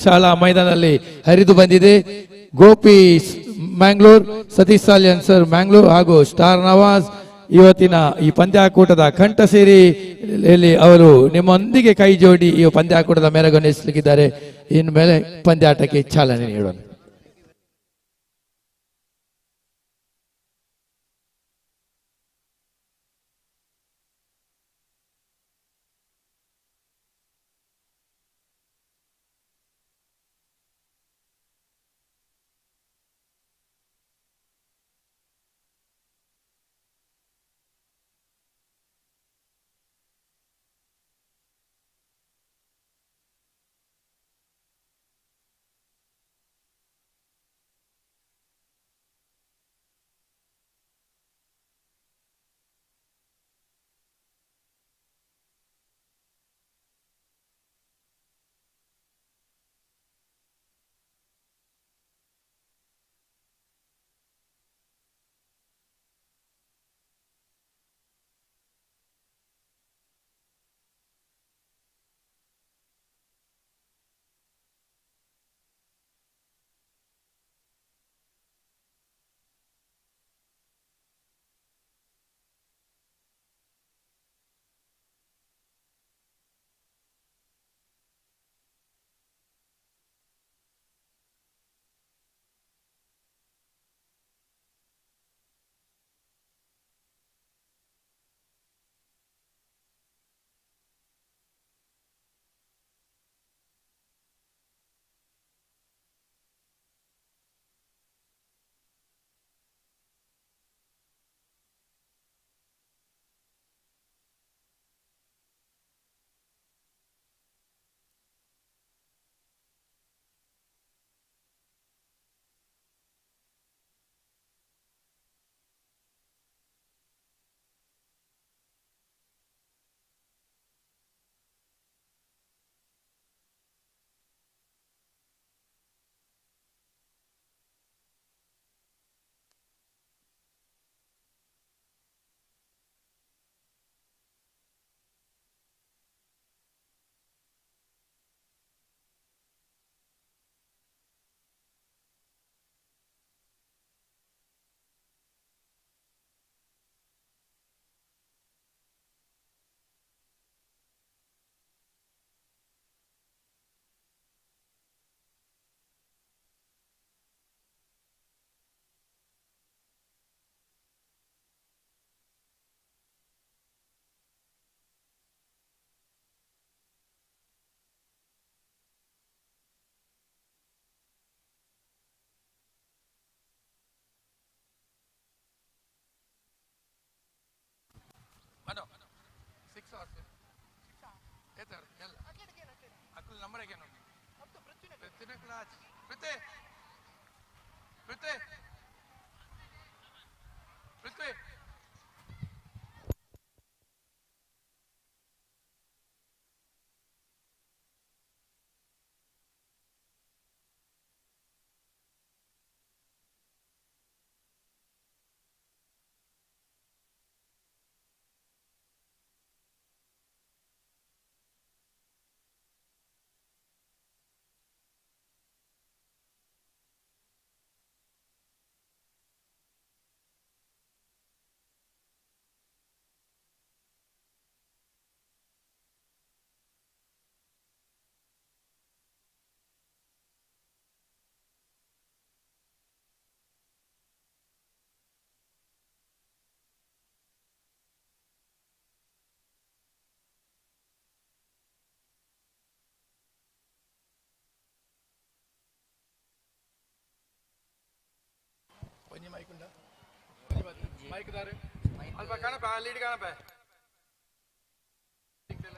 ಶಾಲಾ ಮೈದಾನದಲ್ಲಿ ಹರಿದು ಬಂದಿದೆ. ಗೋಪಿ ಮ್ಯಾಂಗ್ಳೂರ್, ಸತೀಶ್ ಸಾಲ್ಯಾನ್ ಸರ್ ಮ್ಯಾಂಗ್ಳೂರ್ ಹಾಗೂ ಸ್ಟಾರ್ ನವಾಜ್ ಇವತ್ತಿನ ಈ ಪಂದ್ಯಾಕೂಟದ ಕಂಠ ಸೇರಿಯಲ್ಲಿ ಅವರು ನಿಮ್ಮೊಂದಿಗೆ ಕೈ ಜೋಡಿ ಈ ಪಂದ್ಯಾಕೂಟದ ಮೆರಗನ್ನಿಸಲಿಕ್ಕಿದ್ದಾರೆ. ಇನ್ಮೇಲೆ ಪಂದ್ಯಾಟಕ್ಕೆ ಚಾಲನೆ ನೀಡೋಣ.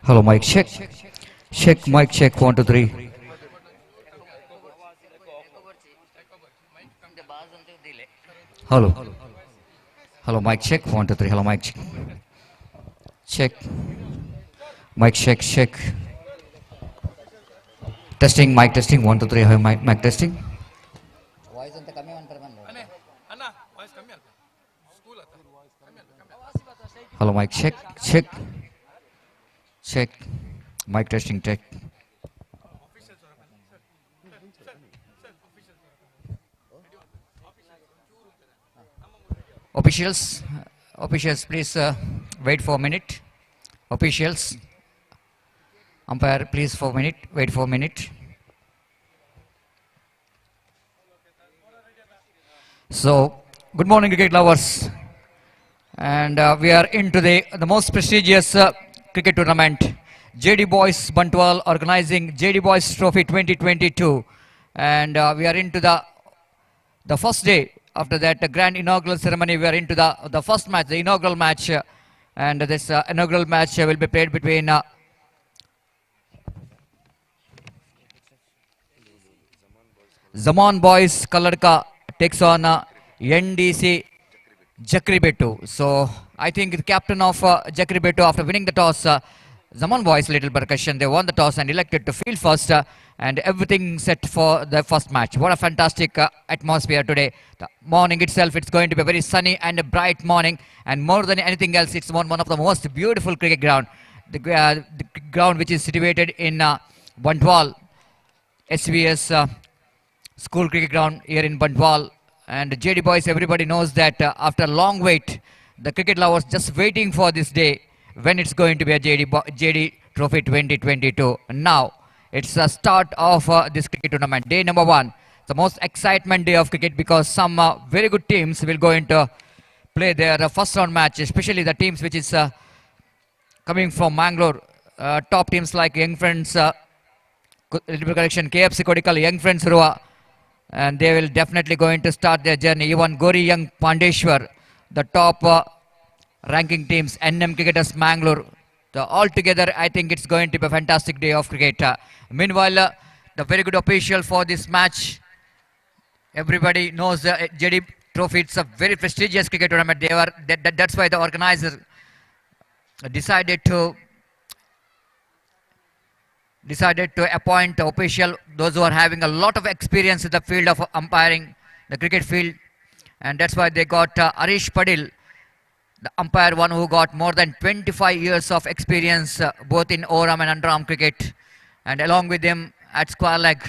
Hello, mic check. Check, mic check, 1, 2, 3. Hello. Hello, mic check, 1, 2, 3. Hello, mic check. Check. Mic check, check. Testing, mic testing, 1, 2, 3. Hello, mic testing. Hello, mic check, check. Check. Mic testing, check. Officials, please wait for a minute. Officials, umpire, please for a minute. Wait for a minute. So, good morning, cricket lovers. And we are into the most prestigious cricket tournament. JD Boys Bantwala organizing JD Boys Trophy 2022. And we are into the first day. After that, the grand inaugural ceremony, we are into the first match, the inaugural match. And this inaugural match will be played between Zaman Boys Kaladka takes on NDC Jakribetu. So I think the captain of Jakribetu, after winning the toss, Zaman Boys little percussion, they won the toss and elected to field first, and everything set for the first match. What a fantastic atmosphere today. The morning itself, it's going to be a very sunny and a bright morning, and more than anything else, it's one of the most beautiful cricket ground. The ground which is situated in Bantwala, SVS school cricket ground here in Bantwala. And JD Boys, everybody knows that after a long wait, the cricket lovers just waiting for this day when it's going to be a JD Trophy 2022. Now, it's the start of this cricket tournament. Day number 1, the most excitement day of cricket, because some very good teams will go into play their first round match, especially the teams which is coming from Mangalore. Top teams like Young Friends, KFC Kodikal, Young Friends Rua. And they will definitely going to start their journey. Even Gori Young Pandeshwar, the top ranking teams, NM Cricketers Mangalore. So altogether, I think it's going to be a fantastic day of cricket. Meanwhile, the very good official for this match, everybody knows the JD Trophy. It's a very prestigious cricket tournament. That's why the organizer decided to appoint the official, those who are having a lot of experience in the field of umpiring, the cricket field. And that's why they got Arish Padil, the umpire one who got more than 25 years of experience both in overarm and underarm cricket. And along with him at square leg,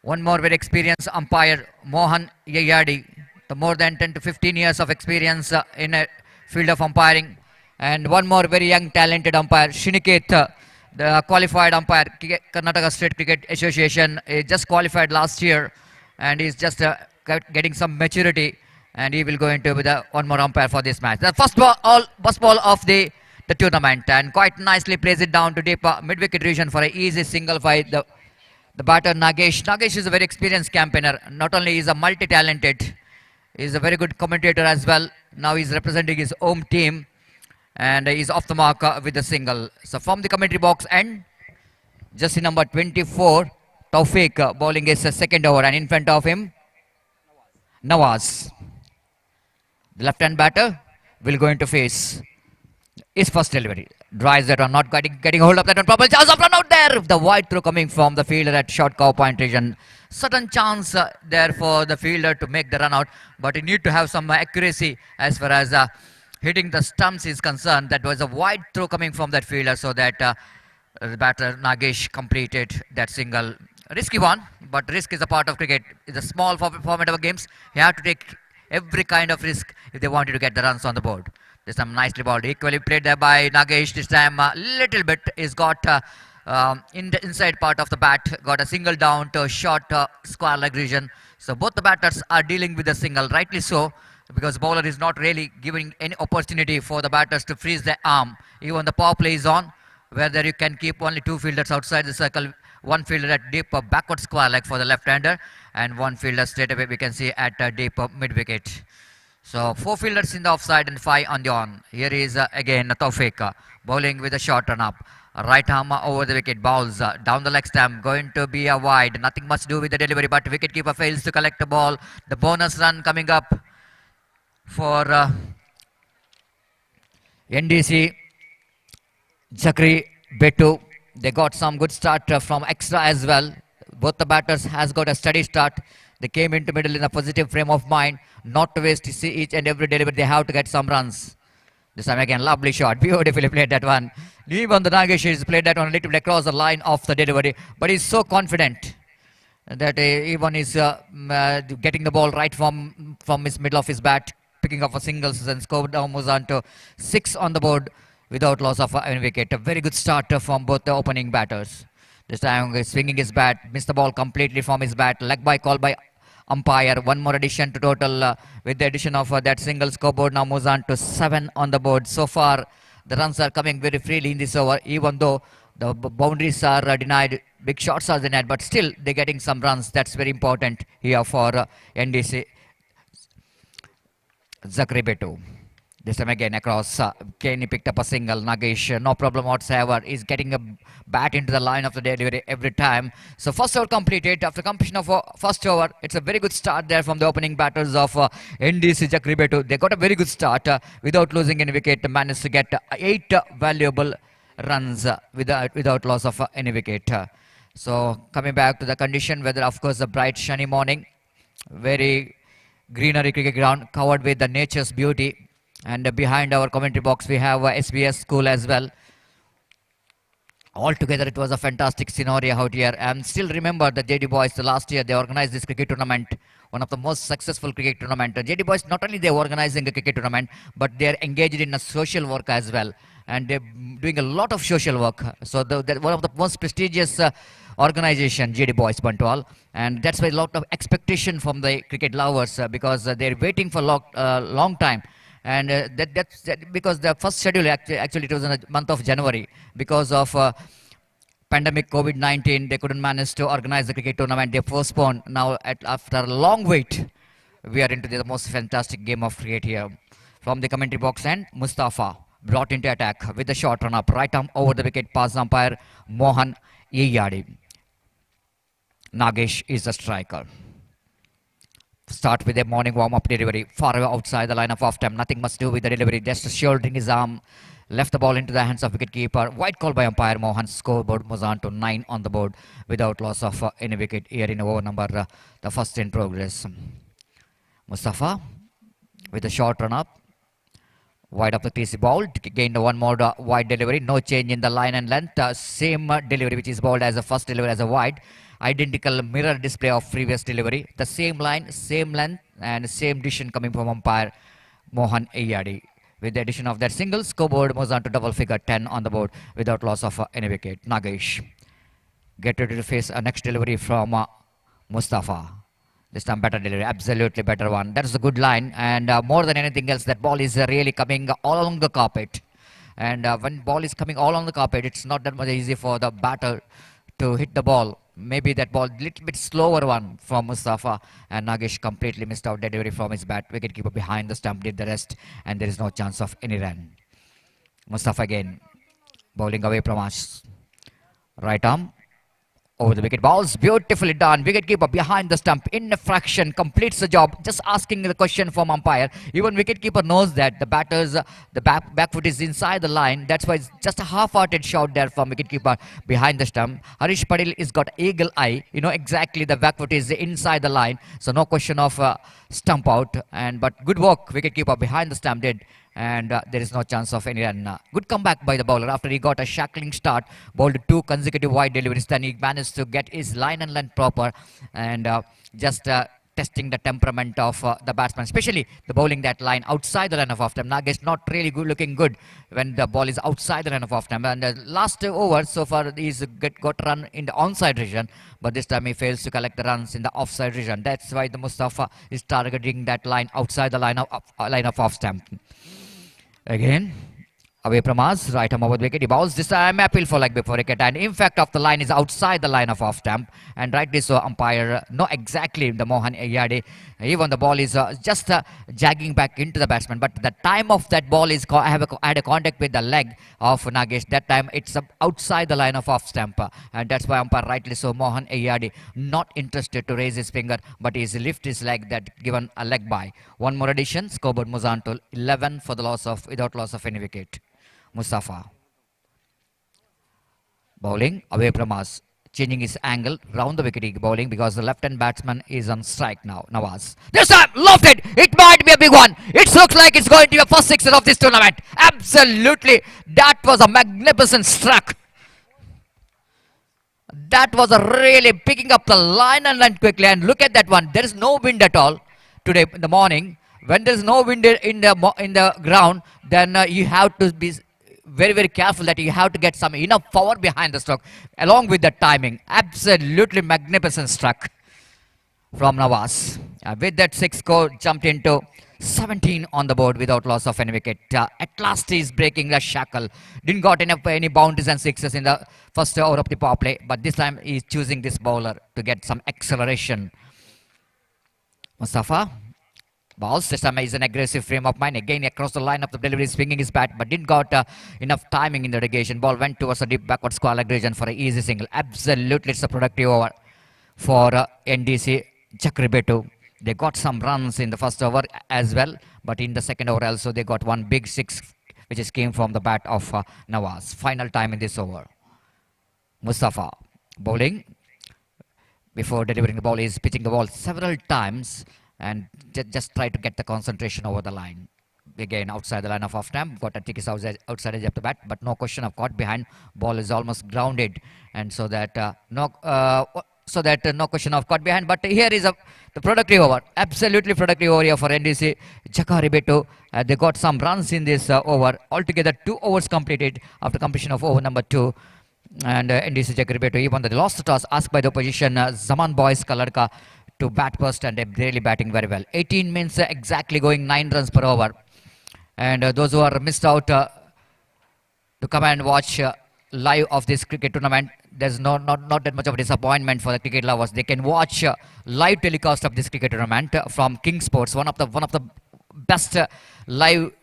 one more very experienced umpire, Mohan Yayadi, the more than 10 to 15 years of experience in a field of umpiring. And one more very young talented umpire, Shiniket, the qualified umpire, Karnataka State Cricket Association, just qualified last year, and he's just getting some maturity, and he will go into with one more umpire for this match. The first ball of the tournament, and quite nicely plays it down to deep mid-wicket region for an easy single by the batter Nagesh. Nagesh is a very experienced campaigner. Not only is a multi-talented, he's a very good commentator as well. Now he's representing his home team, and he's off the mark with a single. So from the commentary box, and just number 24, Taufik bowling his second over, and in front of him, Nawaz. The left-hand batter will go into face his first delivery. Drives that one, not getting hold of that one. Proper chance of run out there. The wide throw coming from the fielder at short cow point region. Certain chance there for the fielder to make the run out, but he need to have some accuracy as far as hitting the stumps is concerned. That was a wide throw coming from that fielder, so that the batter Nagesh completed that single. Risky one, but risk is a part of cricket. It's a small format of games. You have to take every kind of risk if they wanted to get the runs on the board. There's some nicely balled, equally played there by Nagesh. This time little bit is got in the inside part of the bat, got a single down to a short square leg region. So both the batters are dealing with a single, rightly so, because bowler is not really giving any opportunity for the batters to freeze their arm. Even the power play is on, where there you can keep only two fielders outside the circle one fielder at deep backward square leg for the left-hander, and one fielder straight away we can see at deep mid-wicket. So 4 fielders in the offside and 5 on the on. Here is again Taufik bowling with a short run up. Right arm over the wicket, bowls down the leg stump, going to be a wide. Nothing much to do with the delivery, but wicketkeeper fails to collect the ball. The bonus run coming up for NDC Chakri Betu. They got some good start from extra as well. Both the batters has got a steady start. They came into middle in a positive frame of mind, not to waste each and every delivery. They have to get some runs. This time again, lovely shot. Beautifully played that one. Even the Nagesh has played that one a little bit across the line of the delivery. But he's so confident that even is getting the ball right from his middle of his bat, picking up a singles and score down moves on to 6 on the board without loss of any wicket. A very good start from both the opening batters. This time swinging his bat, missed the ball completely from his bat. Leg by call by umpire. One more addition to total with the addition of that single scoreboard. Now moves on to 7 on the board. So far, the runs are coming very freely in this over, even though the boundaries are denied, big shots are denied, but still they're getting some runs. That's very important here for NDC Zakri Betu. This time again across, Kenny picked up a single. Nagesh, no problem whatsoever, is getting a bat into the line of the delivery every time. So first over completed. After completion of first over, it's a very good start there from the opening batters of NDC Chakri Betu. They got a very good start without losing any wicket. Managed to get 8 valuable runs without loss of any wicket. So coming back to the condition, weather of course a bright sunny morning, very greenery cricket ground covered with the nature's beauty. And behind our commentary box, we have SBS school as well. Altogether, it was a fantastic scenario out here. And still remember the JD Boys, the last year, they organized this cricket tournament, one of the most successful cricket tournament. JD Boys, not only they're organizing a cricket tournament, but they're engaged in a social work as well. And they're doing a lot of social work. So they're one of the most prestigious organization, JD Boys Bantwala. And that's why a lot of expectation from the cricket lovers because they're waiting for a long time. And that's because the first schedule actually it was in the month of January. Because of pandemic COVID-19, they couldn't manage to organize the cricket tournament. They postponed. Now, after a long wait, we are into the most fantastic game of cricket here. From the commentary box, and Mustafa brought into attack with the short run up. Right arm over the wicket, pass umpire Mohan Iyadi. Nagesh is the striker. Start with a morning warm-up delivery, far away outside the line of off-time. Nothing much to do with the delivery, just shouldering his arm. Left the ball into the hands of wicket-keeper. Wide call by umpire Mohan. Scoreboard moves on to 9 on the board without loss of any wicket here in over number the first in progress. Mustafa with a short run-up. Wide up the TC ball. Gained one more wide delivery. No change in the line and length. Same delivery which is bowled as the first delivery as a wide. Identical mirror display of previous delivery. The same line, same length and same decision coming from umpire Mohan Iyadi. With the addition of that single, scoreboard moves on to double figure 10 on the board without loss of any wicket. Nagesh get ready to face a next delivery from Mustafa. This time better delivery, absolutely better one. That is a good line, and more than anything else, that ball is really coming all along the carpet. And when ball is coming all on the carpet, it's not that much easy for the batter to hit the ball. Maybe that ball little bit slower one from Mustafa, and Nagesh completely missed out delivery from his bat. Wicketkeeper behind the stump did the rest, and there is no chance of any run. Mustafa again bowling away from us. Right arm over the wicket, balls beautifully done. Wicketkeeper behind the stump in a fraction completes the job. Just asking the question from umpire. Even wicketkeeper knows that the batters, the back foot is inside the line. That's why it's just a half-hearted shot there from wicketkeeper behind the stump. Harish Padil is got eagle eye. You know exactly the back foot is inside the line, so no question of stump out. And but good work, wicketkeeper behind the stump did. And there is no chance of any run. Good comeback by the bowler after he got a shackling start, bowled 2 consecutive wide deliveries. Then he managed to get his line and length proper, and just testing the temperament of the batsman, especially the bowling that line outside the line of off-time. Nagesh not really good, looking good when the ball is outside the line of off-time. And last over so far he's got run in the onside region, but this time he fails to collect the runs in the offside region. That's why the Mustafa is targeting that line outside the line of off-stump. Again, Away from us, right arm over the wicket. He bowls this time, appeal for leg before wicket. And in fact, of the line is outside the line of off stump. And rightly so, umpire, no, exactly the Mohan Ayade. Even the ball is just jagging back into the batsman. But the time of that ball is, had a contact with the leg of Nagesh. That time it's outside the line of off stump. And that's why umpire, rightly so, Mohan Ayade, not interested to raise his finger, but he's lift his leg, that given a leg by. One more addition, scoreboard moves on to 11 for the without loss of any wicket. Mustafa bowling away from us, changing his angle round the wicket, bowling because the left-hand batsman is on strike now. Nawaz, this time lofted, it might be a big one. It looks like it's going to be a first sixer of this tournament. Absolutely, that was a magnificent struck. That was a really picking up the line and then quickly. And look at that one. There is no wind at all today in the morning. When there is no wind in the ground, then you have to be very, very careful that you have to get some enough power behind the stroke along with the timing. Absolutely magnificent struck from Nawaz. With that 6 score, jumped into 17 on the board without loss of any wicket. At last he's breaking the shackle. Didn't got any boundaries and sixes in the first over of the power play, but this time he's choosing this bowler to get some acceleration. Mustafa bowls. This time is an aggressive frame of mind. Again across the line of the delivery, swinging his bat, but didn't got enough timing in the negation. Ball went towards a deep backward square leg region for an easy single. Absolutely, it's a productive over for NDC Chakrabetu. They got some runs in the first over as well, but in the second over also they got one big 6 which is came from the bat of Nawaz. Final time in this over. Mustafa bowling. Before delivering the ball, is pitching the ball several times and just try to get the concentration over the line. Again outside the line of off stump, got a tick outside edge of the bat, but no question of caught behind. Ball is almost grounded, and so that no question of caught behind. But here is the productive over, absolutely productive over here for NDC Jakaribeto. They got some runs in this over. Altogether 2 overs completed after completion of over number 2. And NDC Jakaribeto, even though they lost the toss, asked by the opposition Zaman Boys Kaladka to bat first, and they're really batting very well. 18 minutes exactly, going 9 runs per over. And those who are missed out to come and watch live of this cricket tournament, there's not that much of a disappointment for the cricket lovers. They can watch live telecast of this cricket tournament from King Sports, one of the best live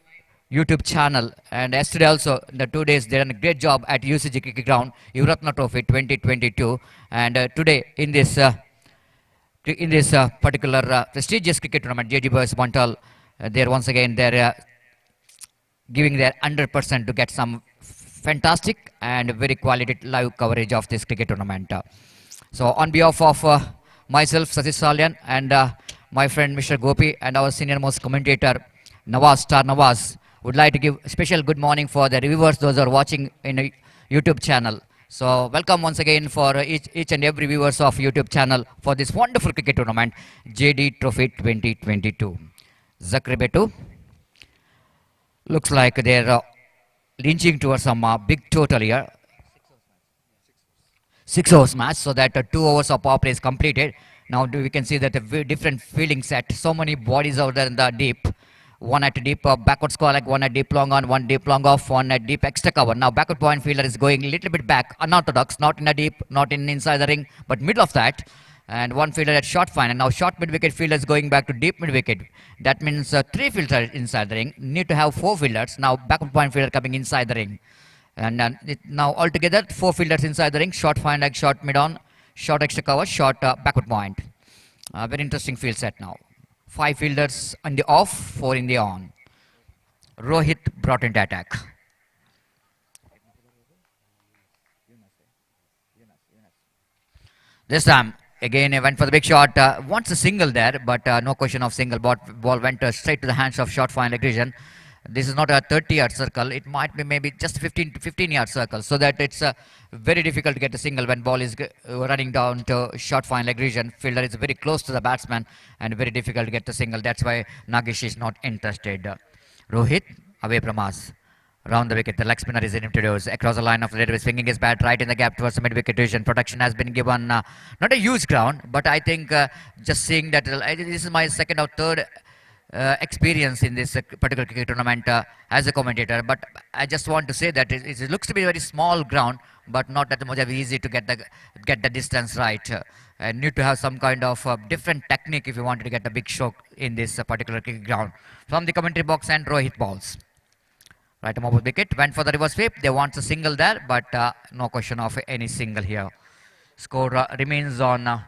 YouTube channel. And yesterday also, in the 2 days, they done a great job at UCG Cricket Ground, Yuratna Trophy 2022. And today in this particular prestigious cricket tournament, JD Boys Bantal, they're once again giving their 100% to get some fantastic and very quality live coverage of this cricket tournament. So on behalf of myself, Satish Salyan, and my friend Mr. Gopi, and our senior most commentator Nawaz, would like to give a special good morning for the viewers, those who are watching in a YouTube channel. So welcome once again for each and every viewers of YouTube channel for this wonderful cricket tournament, JD Trophy 2022. Zakribetu, looks like they're inching towards some big total here. 6 overs match, so that 2 overs of power play is completed. Now we can see that a very different fielding set. So many bodies out there in the deep. One at deep backward square leg, one at deep long on, one deep long off, one at deep extra cover. Now backward point fielder is going a little bit back, unorthodox, not in a deep, not in inside the ring, but middle of that. And one fielder at short fine, and now short mid wicket fielder is going back to deep mid wicket. That means 3 fielders inside the ring. Need to have 4 fielders. Now backward point fielder coming inside the ring. And now altogether 4 fielders inside the ring. Short fine leg, short mid on, short extra cover, short backward point. Very interesting field set now. 5 fielders on the off, 4 in the on. Rohit brought into attack. This time, again, he went for the big shot. Wants a single there, but no question of single. Ball went straight to the hands of short fine leg region. This is not a 30-yard circle. It might be maybe just 15-yard circle, so that it's very difficult to get a single when ball is running down to short fine leg region. Fielder is very close to the batsman and very difficult to get the single. That's why Nagesh is not interested. Rohit away from us. Round the wicket, the leg spinner is introduced across the line of the leader, swinging his bat right in the gap towards the mid-wicket region. Protection has been given, not a huge ground, but I think just seeing that this is my second or third experience in this particular cricket tournament as a commentator, but I just want to say that it looks to be a very small ground, but not that much of easy to get the distance right. And need to have some kind of different technique if you wanted to get a big stroke in this particular cricket ground. From the commentary box, and Rohit balls. Right, a mobile wicket went for the reverse sweep. They want a single there, but no question of any single here. Score remains on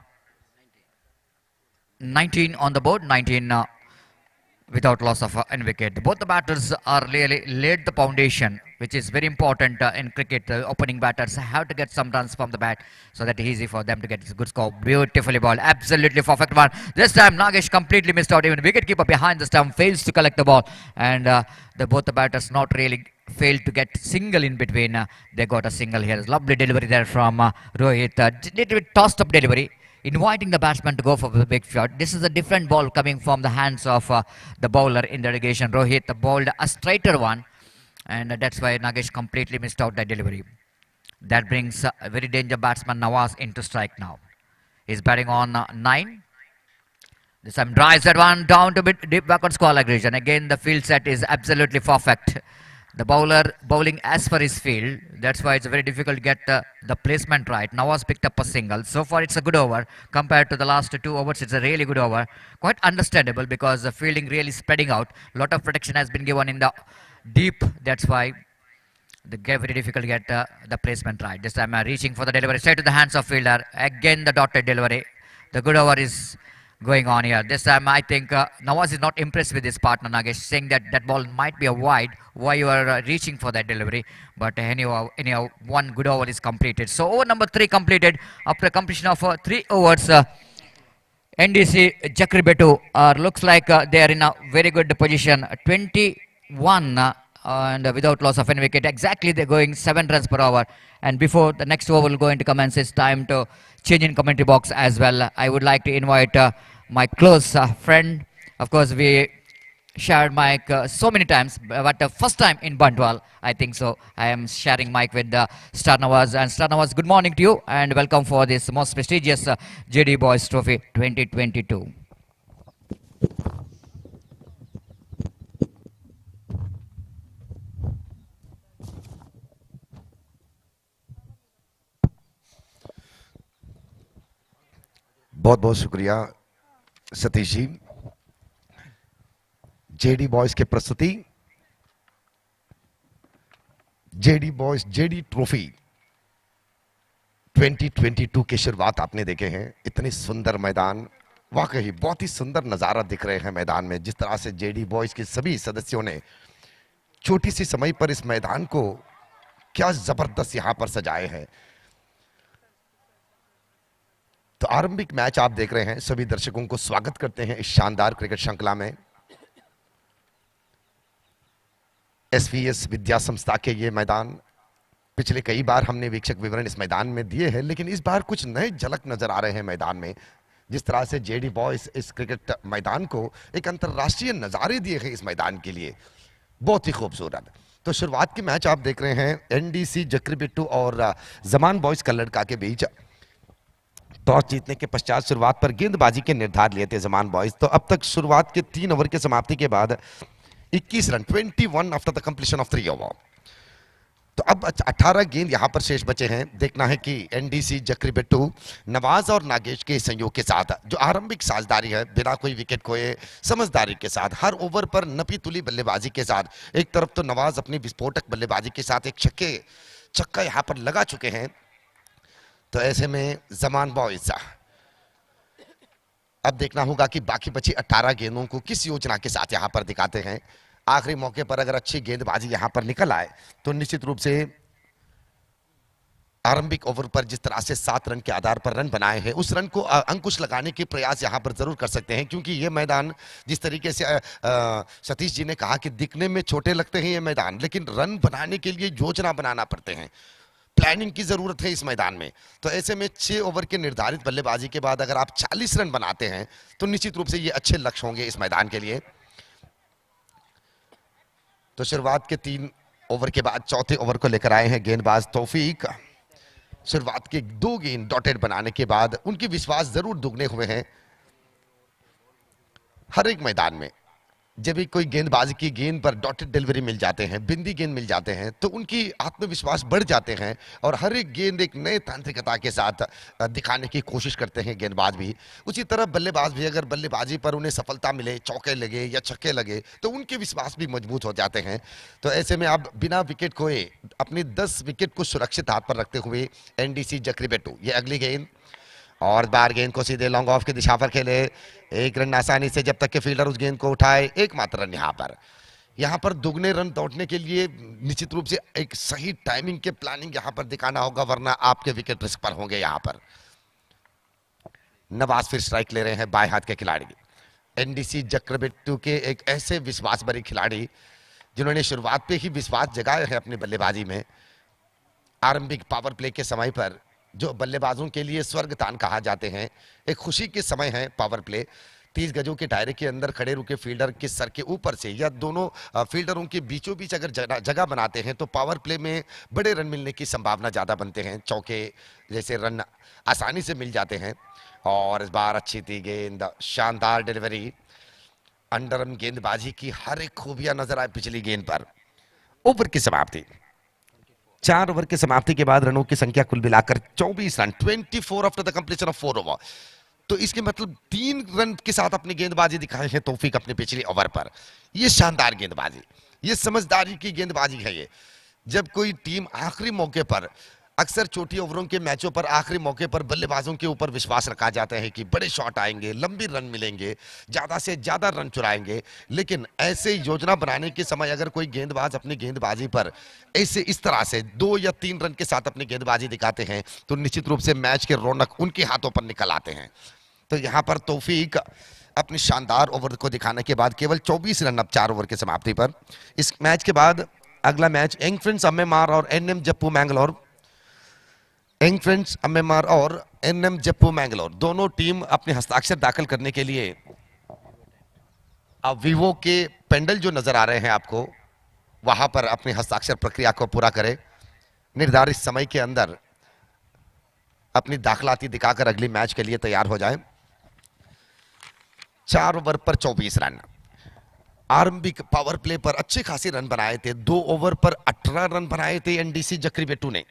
19 on the board, 19 without loss of any wicket. Both the batters are really laid the foundation, which is very important in cricket. The opening batters have to get some runs from the bat so that it's easy for them to get a good score. Beautifully ball, absolutely perfect one. This time Nagesh completely missed out. Even wicketkeeper behind the stump fails to collect the ball, and both the batters not really failed to get single in between. They got a single here. Lovely delivery there from Rohit. Little bit tossed up delivery, inviting the batsman to go for the big shot. This is a different ball coming from the hands of the bowler in the irrigation. Rohit bowled a straighter one, and that's why Nagesh completely missed out that delivery. That brings a very dangerous batsman Nawaz into strike now. He's batting on 9. This time drives that one down to deep backward square aggression. Again, the field set is absolutely perfect. The bowler bowling as per his field. That's why it's very difficult to get the placement right. Nawaz picked up a single. So far, it's a good over. Compared to the last 2 overs, it's a really good over. Quite understandable because the fielding really spreading out. A lot of protection has been given in the deep. That's why they get very difficult to get the placement right. This time, reaching for the delivery straight to the hands of fielder. Again, the dotted delivery. The good over is going on here. This time I think Nawaz is not impressed with his partner Nagesh, saying that that ball might be a wide. Why you are reaching for that delivery? But anyhow, one good over is completed. So over number 3 completed after completion of 3 overs. NDC Jakribetu looks like they are in a very good position. 21 and without loss of any wicket. Exactly, they're going 7 runs per hour. And before the next over will go into commence, it's time to change in commentary box as well. I would like to invite my close friend. Of course, we shared mic so many times, but the first time in Bantwala, I think so. I am sharing mic with Star Nawaz. And Star Nawaz, good morning to you and welcome for this most prestigious JD Boys Trophy 2022. बहुत बहुत शुक्रिया सतीश जी। जेडी बॉयज के प्रस्तुति जेडी बॉयज जेडी ट्रॉफी 2022 की शुरुआत आपने देखे हैं। इतने सुंदर मैदान, वाकई बहुत ही सुंदर नजारा दिख रहे हैं मैदान में। जिस तरह से जेडी बॉयज के सभी सदस्यों ने छोटी सी समय पर इस मैदान को क्या जबरदस्त यहां पर सजाए हैं। तो आरंभिक मैच आप देख रहे हैं। सभी दर्शकों को स्वागत करते हैं इस शानदार क्रिकेट श्रृंखला में। एसवीएस विद्या संस्था के ये मैदान, पिछले कई बार हमने वीक्षक विवरण इस मैदान में दिए हैं, लेकिन इस बार कुछ नए झलक नजर आ रहे हैं मैदान में। जिस तरह से जेडी बॉयज इस क्रिकेट मैदान को एक अंतरराष्ट्रीय नजारे दिए हैं इस मैदान के लिए, बहुत ही खूबसूरत। तो शुरुआत के मैच आप देख रहे हैं एनडीसी जक्रीबिट्टू और जमान बॉयज कल्लड़का के बीच। टॉस जीतने के पश्चात शुरुआत पर गेंदबाजी के निर्धार लिए थे जमान बॉयज। तो अब तक शुरुआत के 3 ओवर के समाप्ति के बाद 21 run 21 after the completion of 3 over. तो अब 18 गेंद यहां पर शेष बचे हैं। देखना है कि एनडीसी जक्रीबिट्टू नवाज और नागेश के सहयोग के साथ जो आरंभिक साझेदारी है, बिना कोई विकेट खोए समझदारी के साथ हर ओवर पर नपी तुली बल्लेबाजी के साथ, एक तरफ तो नवाज अपनी विस्फोटक बल्लेबाजी के साथ एक छक्का यहां पर लगा चुके हैं। तो ऐसे में जमान बॉयज अब देखना होगा कि बाकी बची 18 गेंदों को किस योजना के साथ यहां पर दिखाते हैं। आखिरी मौके पर अगर अच्छी गेंदबाजी यहां पर निकल आए तो निश्चित रूप से आरंभिक ओवर पर जिस तरह से 7 रन के आधार पर रन बनाए हैं, उस रन को अंकुश लगाने के प्रयास यहां पर जरूर कर सकते हैं। क्योंकि ये मैदान जिस तरीके से सतीश जी ने कहा कि दिखने में छोटे लगते हैं ये मैदान, लेकिन रन बनाने के लिए योजना बनाना पड़ते हैं, प्लानिंग की जरूरत है इस मैदान में। तो ऐसे में 6 ओवर के निर्धारित बल्लेबाजी के बाद अगर आप 40 रन बनाते हैं तो निश्चित रूप से ये अच्छे लक्ष्य होंगे इस मैदान के लिए। तो शुरुआत के 3 ओवर के बाद चौथे ओवर को लेकर आए हैं गेंदबाज तौफीक। शुरुआत के 2 गेंद डॉटेड बनाने के बाद उनके विश्वास जरूर दुगने हुए हैं। हर एक मैदान में जब भी कोई गेंदबाजी की गेंद पर डॉटेड डिलीवरी मिल जाते हैं, बिंदी गेंद मिल जाते हैं, तो उनकी आत्मविश्वास बढ़ जाते हैं और हर एक गेंद एक नए तांत्रिकता के साथ दिखाने की कोशिश करते हैं गेंदबाज भी। उसी तरह बल्लेबाज भी अगर बल्लेबाजी पर उन्हें सफलता मिले, चौके लगे या छक्के लगे, तो उनके विश्वास भी मजबूत हो जाते हैं। तो ऐसे में अब बिना विकेट खोए अपनी 10 विकेट को सुरक्षित हाथ पर रखते हुए एनडीसी जक्रिबेटू ये अगली गेंद और बार गेंद को सीधे लॉन्ग ऑफ की दिशा पर खेले। एक रन आसानी से जब तक कि फील्डर उस गेंद को उठाए, एकमात्र रन यहां पर दुगने रन दौड़ने के लिए निश्चित रूप से एक सही टाइमिंग के प्लानिंग यहां पर दिखाना होगा, वरना आपके विकेट रिस्क पर होंगे। यहां पर नवाज फिर स्ट्राइक ले रहे हैं बाएं हाथ के खिलाड़ी, एनडीसी जक्रिबेटू के एक ऐसे विश्वास भरे खिलाड़ी जिन्होंने शुरुआत पे ही विश्वास जगाया है अपनी बल्लेबाजी में। आरंभिक पावर प्ले के समय पर जो बल्लेबाजों के लिए स्वर्ग तान कहा जाते हैं, एक खुशी के समय है पावर प्ले। 30 गजों के दायरे के अंदर खड़े रुके फील्डर के सर के ऊपर से या दोनों फील्डरों के बीचों बीच अगर जगह बनाते हैं तो पावर प्ले में बड़े रन मिलने की संभावना ज्यादा बनते हैं, चौके जैसे रन आसानी से मिल जाते हैं। और इस बार अच्छी थी गेंद, शानदार डिलीवरी, अंडरआर्म गेंदबाजी की हर एक खूबियां नजर आए पिछली गेंद पर। ओवर की समाप्ति, 4 ओवर की समाप्ति के बाद रनों की संख्या कुल मिलाकर 24 run, 24 after the completion of 4 over. तो इसके मतलब 3 रन के साथ अपनी गेंदबाजी दिखाई है तौफीक अपने पिछले ओवर पर। ये शानदार गेंदबाजी, ये समझदारी की गेंदबाजी है। ये जब कोई टीम आखिरी मौके पर, अक्सर छोटी ओवरों के मैचों पर आखिरी मौके पर बल्लेबाजों के ऊपर विश्वास रखा जाता है कि बड़े शॉट आएंगे, लंबी रन मिलेंगे, ज्यादा से ज्यादा रन चुराएंगे। लेकिन ऐसे योजना बनाने के समय अगर कोई गेंदबाज अपनी गेंदबाजी पर ऐसे इस तरह से 2 या 3 रन के साथ अपनी गेंदबाजी दिखाते हैं तो निश्चित रूप से मैच के रौनक उनके हाथों पर निकल आते हैं। तो यहां पर तौफीक अपनी शानदार ओवर को दिखाने के बाद केवल 24 रन अब 4 ओवर की समाप्ति पर। इस मैच के बाद अगला मैच यंग फ्रेंड्स अम्मेमार और NM Jappu Mangalore, young friends Ammemar और एनएम जप्पू मैंगलोर दोनों टीम अपने हस्ताक्षर दाखिल करने के लिए अब वीवो के पेंडल जो नजर आ रहे हैं आपको, वहां पर अपनी हस्ताक्षर प्रक्रिया को पूरा करें। निर्धारित समय के अंदर अपनी दाखिलाती दिखाकर अगली मैच के लिए तैयार हो जाएं। 4 ओवर पर 24 रन, आरंभिक पावर प्ले पर अच्छे खासे रन बनाए थे। 2 ओवर पर 18 रन बनाए थे एनडीसी जक्रिबेटू ने।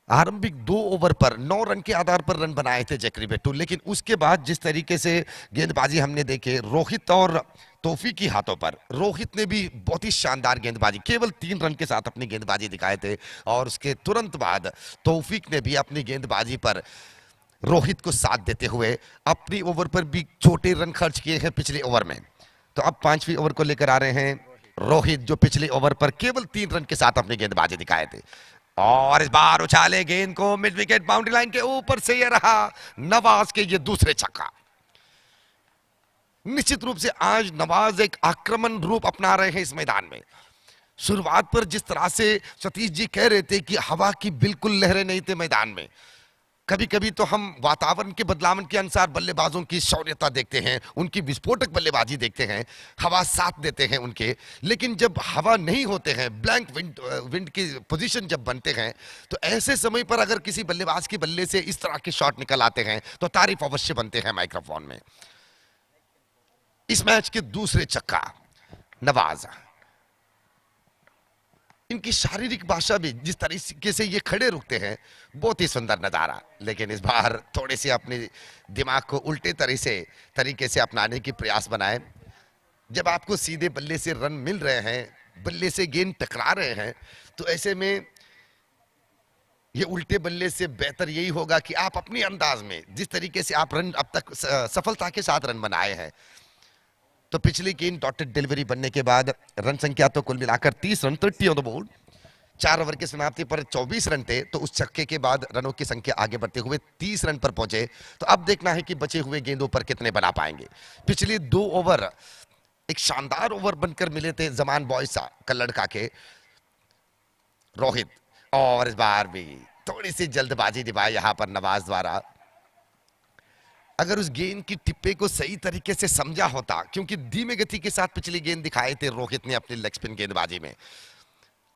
आरंभिक 2 ओवर पर 9 रन के आधार पर रन बनाए थे जक्रिबेटू, लेकिन उसके बाद जिस तरीके से गेंदबाजी हमने देखे रोहित और तौफीक की हाथों पर, रोहित ने भी बहुत ही शानदार गेंदबाजी, केवल 3 रन के साथ अपनी गेंदबाजी दिखाए थे। और उसके तुरंत बाद तौफीक ने भी अपनी गेंदबाजी पर रोहित को साथ देते हुए अपनी ओवर पर भी छोटे रन खर्च किए हैं पिछले ओवर में। तो अब 5वीं ओवर को लेकर आ रहे हैं रोहित, जो पिछले ओवर पर केवल 3 रन के साथ अपनी गेंदबाजी दिखाए थे। और इस बार उछाले गेंद को मिड विकेट बाउंड्री लाइन के ऊपर से ये रहा नवाज के ये दूसरे छक्का। निश्चित रूप से आज नवाज एक आक्रमण रूप अपना रहे हैं इस मैदान में। शुरुआत पर जिस तरह से सतीश जी कह रहे थे कि हवा की बिल्कुल लहरें नहीं थे मैदान में, कभी कभी तो हम वातावरण के बदलाव के अनुसार बल्लेबाजों की शौर्यता देखते हैं, उनकी विस्फोटक बल्लेबाजी देखते हैं, हवा साथ देते हैं उनके। लेकिन जब हवा नहीं होते हैं, ब्लैंक विंड की पोजीशन जब बनते हैं, तो ऐसे समय पर अगर किसी बल्लेबाज के बल्ले से इस तरह के शॉट निकल आते हैं तो तारीफ अवश्य बनते हैं माइक्रोफोन में। इस मैच के दूसरे छक्का नवाज, इनकी शारीरिक भाषा भी जिस तरीके से ये खड़े रुकते हैं बहुत ही सुंदर नजारा। लेकिन इस बार थोड़े से अपने दिमाग को उल्टे तरीके से अपनाने की प्रयास बनाए। जब आपको सीधे बल्ले से रन मिल रहे हैं, बल्ले से गेंद टकरा रहे हैं, तो ऐसे में ये उल्टे बल्ले से बेहतर यही होगा कि आप अपने अंदाज में जिस तरीके से आप रन अब तक सफलता के साथ रन बनाए हैं। तो पिछली गेंद डॉटेड डिलीवरी बनने के बाद रन संख्या तो कुल मिलाकर 30 run, 30 on the board. 4 over की समाप्ति पर 24 रन थे, तो उस छक्के के बाद रनों की संख्या आगे बढ़ते हुए 30 रन पर पहुंचे। तो अब देखना है कि बचे हुए गेंदों पर कितने बना पाएंगे। पिछले 2 ओवर एक शानदार ओवर बनकर मिले थे जमान बॉयसा कल्लड़का के रोहित, और इस बार भी थोड़ी सी जल्दबाजी दिखाई यहां पर नवाज द्वारा। अगर उस गेंद की टिप्पे को सही तरीके से समझा होता, क्योंकि धीमे गति के साथ पिछली गेंद दिखाए थे रोहित ने अपनी लेग स्पिन गेंदबाजी में,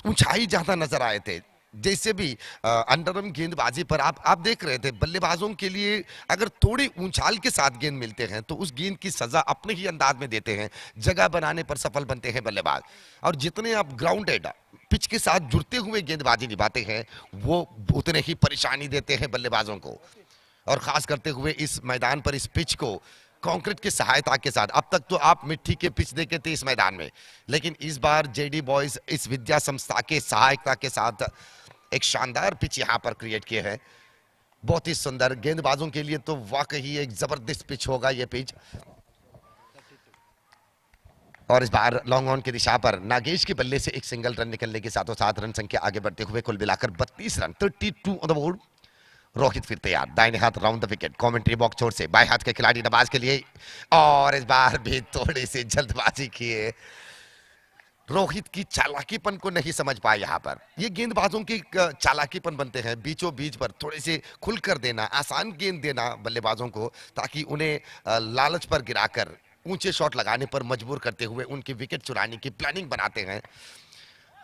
ऊंचाई ज्यादा नजर आए थे, जैसे भी अंडरआर्म गेंदबाजी पर आप देख रहे थे, बल्लेबाजों के लिए अगर थोड़ी ऊंचाल के साथ गेंद मिलते हैं तो उस गेंद की सजा अपने ही अंदाज में देते हैं, जगह बनाने पर सफल बनते हैं बल्लेबाज। और जितने आप ग्राउंडेड पिच के साथ जुड़ते हुए गेंदबाजी निभाते हैं वो उतने ही परेशानी देते हैं बल्लेबाजों को। और खास करते हुए इस मैदान पर इस पिच को कंक्रीट की सहायता के साथ, अब तक तो आप मिट्टी के पिच देखे थे इस मैदान में, लेकिन इस बार जेडी बॉयज इस विद्या संस्था के सहायता के साथ एक शानदार पिच यहां पर क्रिएट किए हैं। बहुत ही सुंदर, गेंदबाजों के लिए तो वाकई एक जबरदस्त पिच होगा यह पिच। और इस बार लॉन्ग ऑन की दिशा पर नागेश के बल्ले से एक सिंगल रन निकलने के साथों साथ रन संख्या आगे बढ़ते हुए कुल मिलाकर 32 run, 32 on the board. Rohit फिर तैयार, दाहिने हाथ round the wicket, commentary box छोर से बाएं हाथ के खिलाड़ी नवाज के लिए, और इस बार भी थोड़ी सी जल्दबाजी किए, रोहित की चालाकीपन को नहीं समझ पाए। यहां पर ये गेंदबाजों की चालाकीपन बनते हैं, बीचों बीच पर थोड़े से खुलकर देना, आसान गेंद देना बल्लेबाजों को, ताकि उन्हें लालच पर गिराकर ऊंचे शॉट लगाने पर मजबूर करते हुए उनकी विकेट चुराने की प्लानिंग बनाते हैं।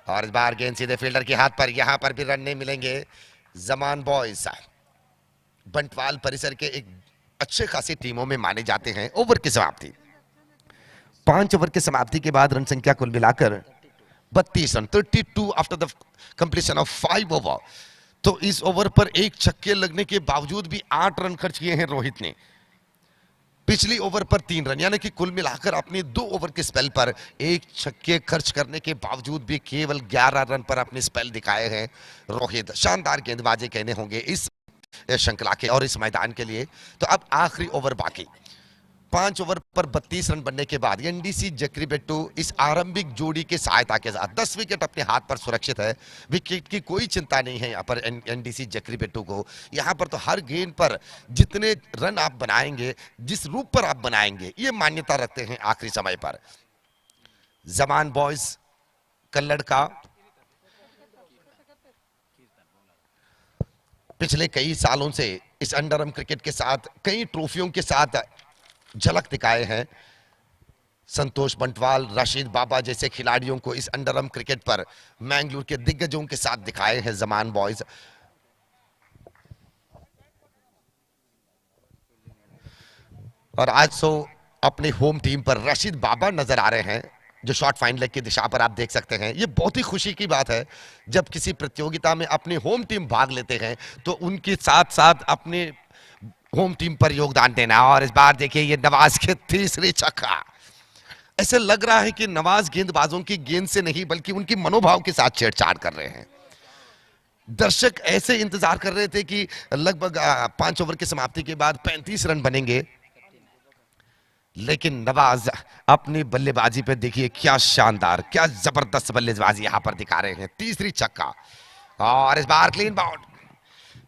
और इस बार गेंद सीधे फील्डर के हाथ पर, यहां पर भी रन नहीं मिलेंगे। जमान बॉयज बंटवाल परिसर के एक अच्छे खासी टीमों में माने जाते हैं। ओवर की समाप्ति, 5 ओवर की समाप्ति के बाद रन संख्या कुल मिलाकर 32 run, 32 after the completion of 5 over. तो इस ओवर पर एक छक्के लगने के बावजूद भी 8 रन खर्च किए हैं रोहित ने, पिछली ओवर पर 3 रन, यानी कि कुल मिलाकर अपने 2 ओवर के स्पेल पर एक छक्के खर्च करने के बावजूद भी केवल 11 रन पर अपने स्पेल दिखाए हैं रोहित। शानदार गेंदबाजी कहने होंगे इस श्रृंखला के और इस मैदान के लिए। तो अब आखिरी ओवर बाकी, 5 ओवर पर 32 रन बनने के बाद एनडीसी जक्रीबेट्टू इस आरंभिक जोड़ी के सहायता के साथ 10 विकेट अपने हाथ पर सुरक्षित है, विकेट की कोई चिंता नहीं है यहाँ पर एनडीसी जक्रीबेट्टू को। यहाँ पर तो हर गेंद पर जितने रन आप बनाएंगे, जिस रूप पर आप बनाएंगे, ये मान्यता रखते हैं आखिरी समय पर। जमान बॉयज कल्लड़ का पिछले कई सालों से इस अंडरआर्म क्रिकेट के साथ कई ट्रॉफियों के साथ झलक दिखाए हैं। संतोष बंटवाल, रशीद बाबा जैसे खिलाड़ियों को इस अंडरआर्म क्रिकेट पर मैंगलोर के दिग्गजों के साथ दिखाए हैं जमान बॉयज। और आज तो अपनी होम टीम पर रशीद बाबा नजर आ रहे हैं, जो शॉर्ट फाइन लेग की दिशा पर आप देख सकते हैं। ये बहुत ही खुशी की बात है जब किसी प्रतियोगिता में अपनी होम टीम भाग लेते हैं तो उनके साथ साथ अपने होम टीम पर योगदान देना। और इस बार देखिए ये नवाज के तीसरी छक्का, ऐसे लग रहा है कि नवाज गेंदबाजों की गेंद से नहीं बल्कि उनकी मनोभाव के साथ छेड़छाड़ कर रहे हैं। दर्शक ऐसे इंतजार कर रहे थे कि लगभग 5 ओवर की समाप्ति के बाद 35 रन बनेंगे, लेकिन नवाज अपनी बल्लेबाजी पे देखिए क्या शानदार, क्या जबरदस्त बल्लेबाजी यहां पर दिखा रहे हैं। तीसरी छक्का, और इस बार क्लीन बाउंड,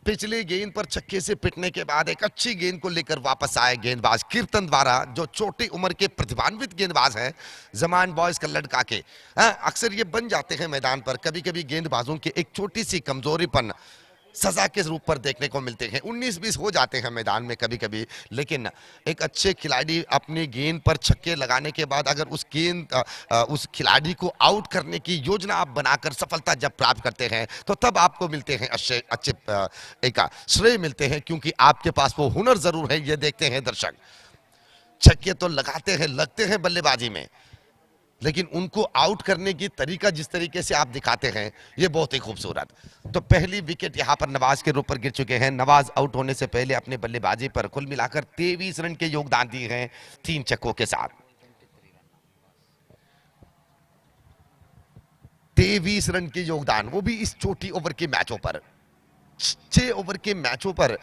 पिछले गेंद पर छक्के से पिटने के बाद एक अच्छी गेंद को लेकर वापस आए गेंदबाज कीर्तन द्वारा, जो छोटी उम्र के प्रतिभान्वित गेंदबाज हैं जमान बॉयज का लड़का के। अक्सर ये बन जाते हैं मैदान पर, कभी कभी गेंदबाजों के एक छोटी सी कमजोरीपन सजा के रूप पर देखने को मिलते हैं, 19-20 हो जाते हैं मैदान में कभी कभी, लेकिन एक अच्छे खिलाड़ी अपनी गेंद पर छक्के लगाने के बाद अगर उस खिलाड़ी को आउट करने की योजना आप बनाकर सफलता जब प्राप्त करते हैं तो तब आपको मिलते हैं अच्छे एक श्रेय मिलते हैं, क्योंकि आपके पास वो हुनर जरूर है। ये देखते हैं दर्शक, छक्के तो लगाते हैं, लगते हैं बल्लेबाजी में, लेकिन उनको आउट करने की तरीका जिस तरीके से आप दिखाते हैं ये बहुत ही खूबसूरत। तो पहली विकेट यहां पर नवाज के रूप पर गिर चुके हैं। नवाज आउट होने से पहले अपने बल्लेबाजी पर कुल मिलाकर 23 रन के योगदान दिए हैं 3 छक्कों के साथ। 23 रन के योगदान, वो भी इस छोटी ओवर के मैचों पर। 6 ओवर के मैचों पर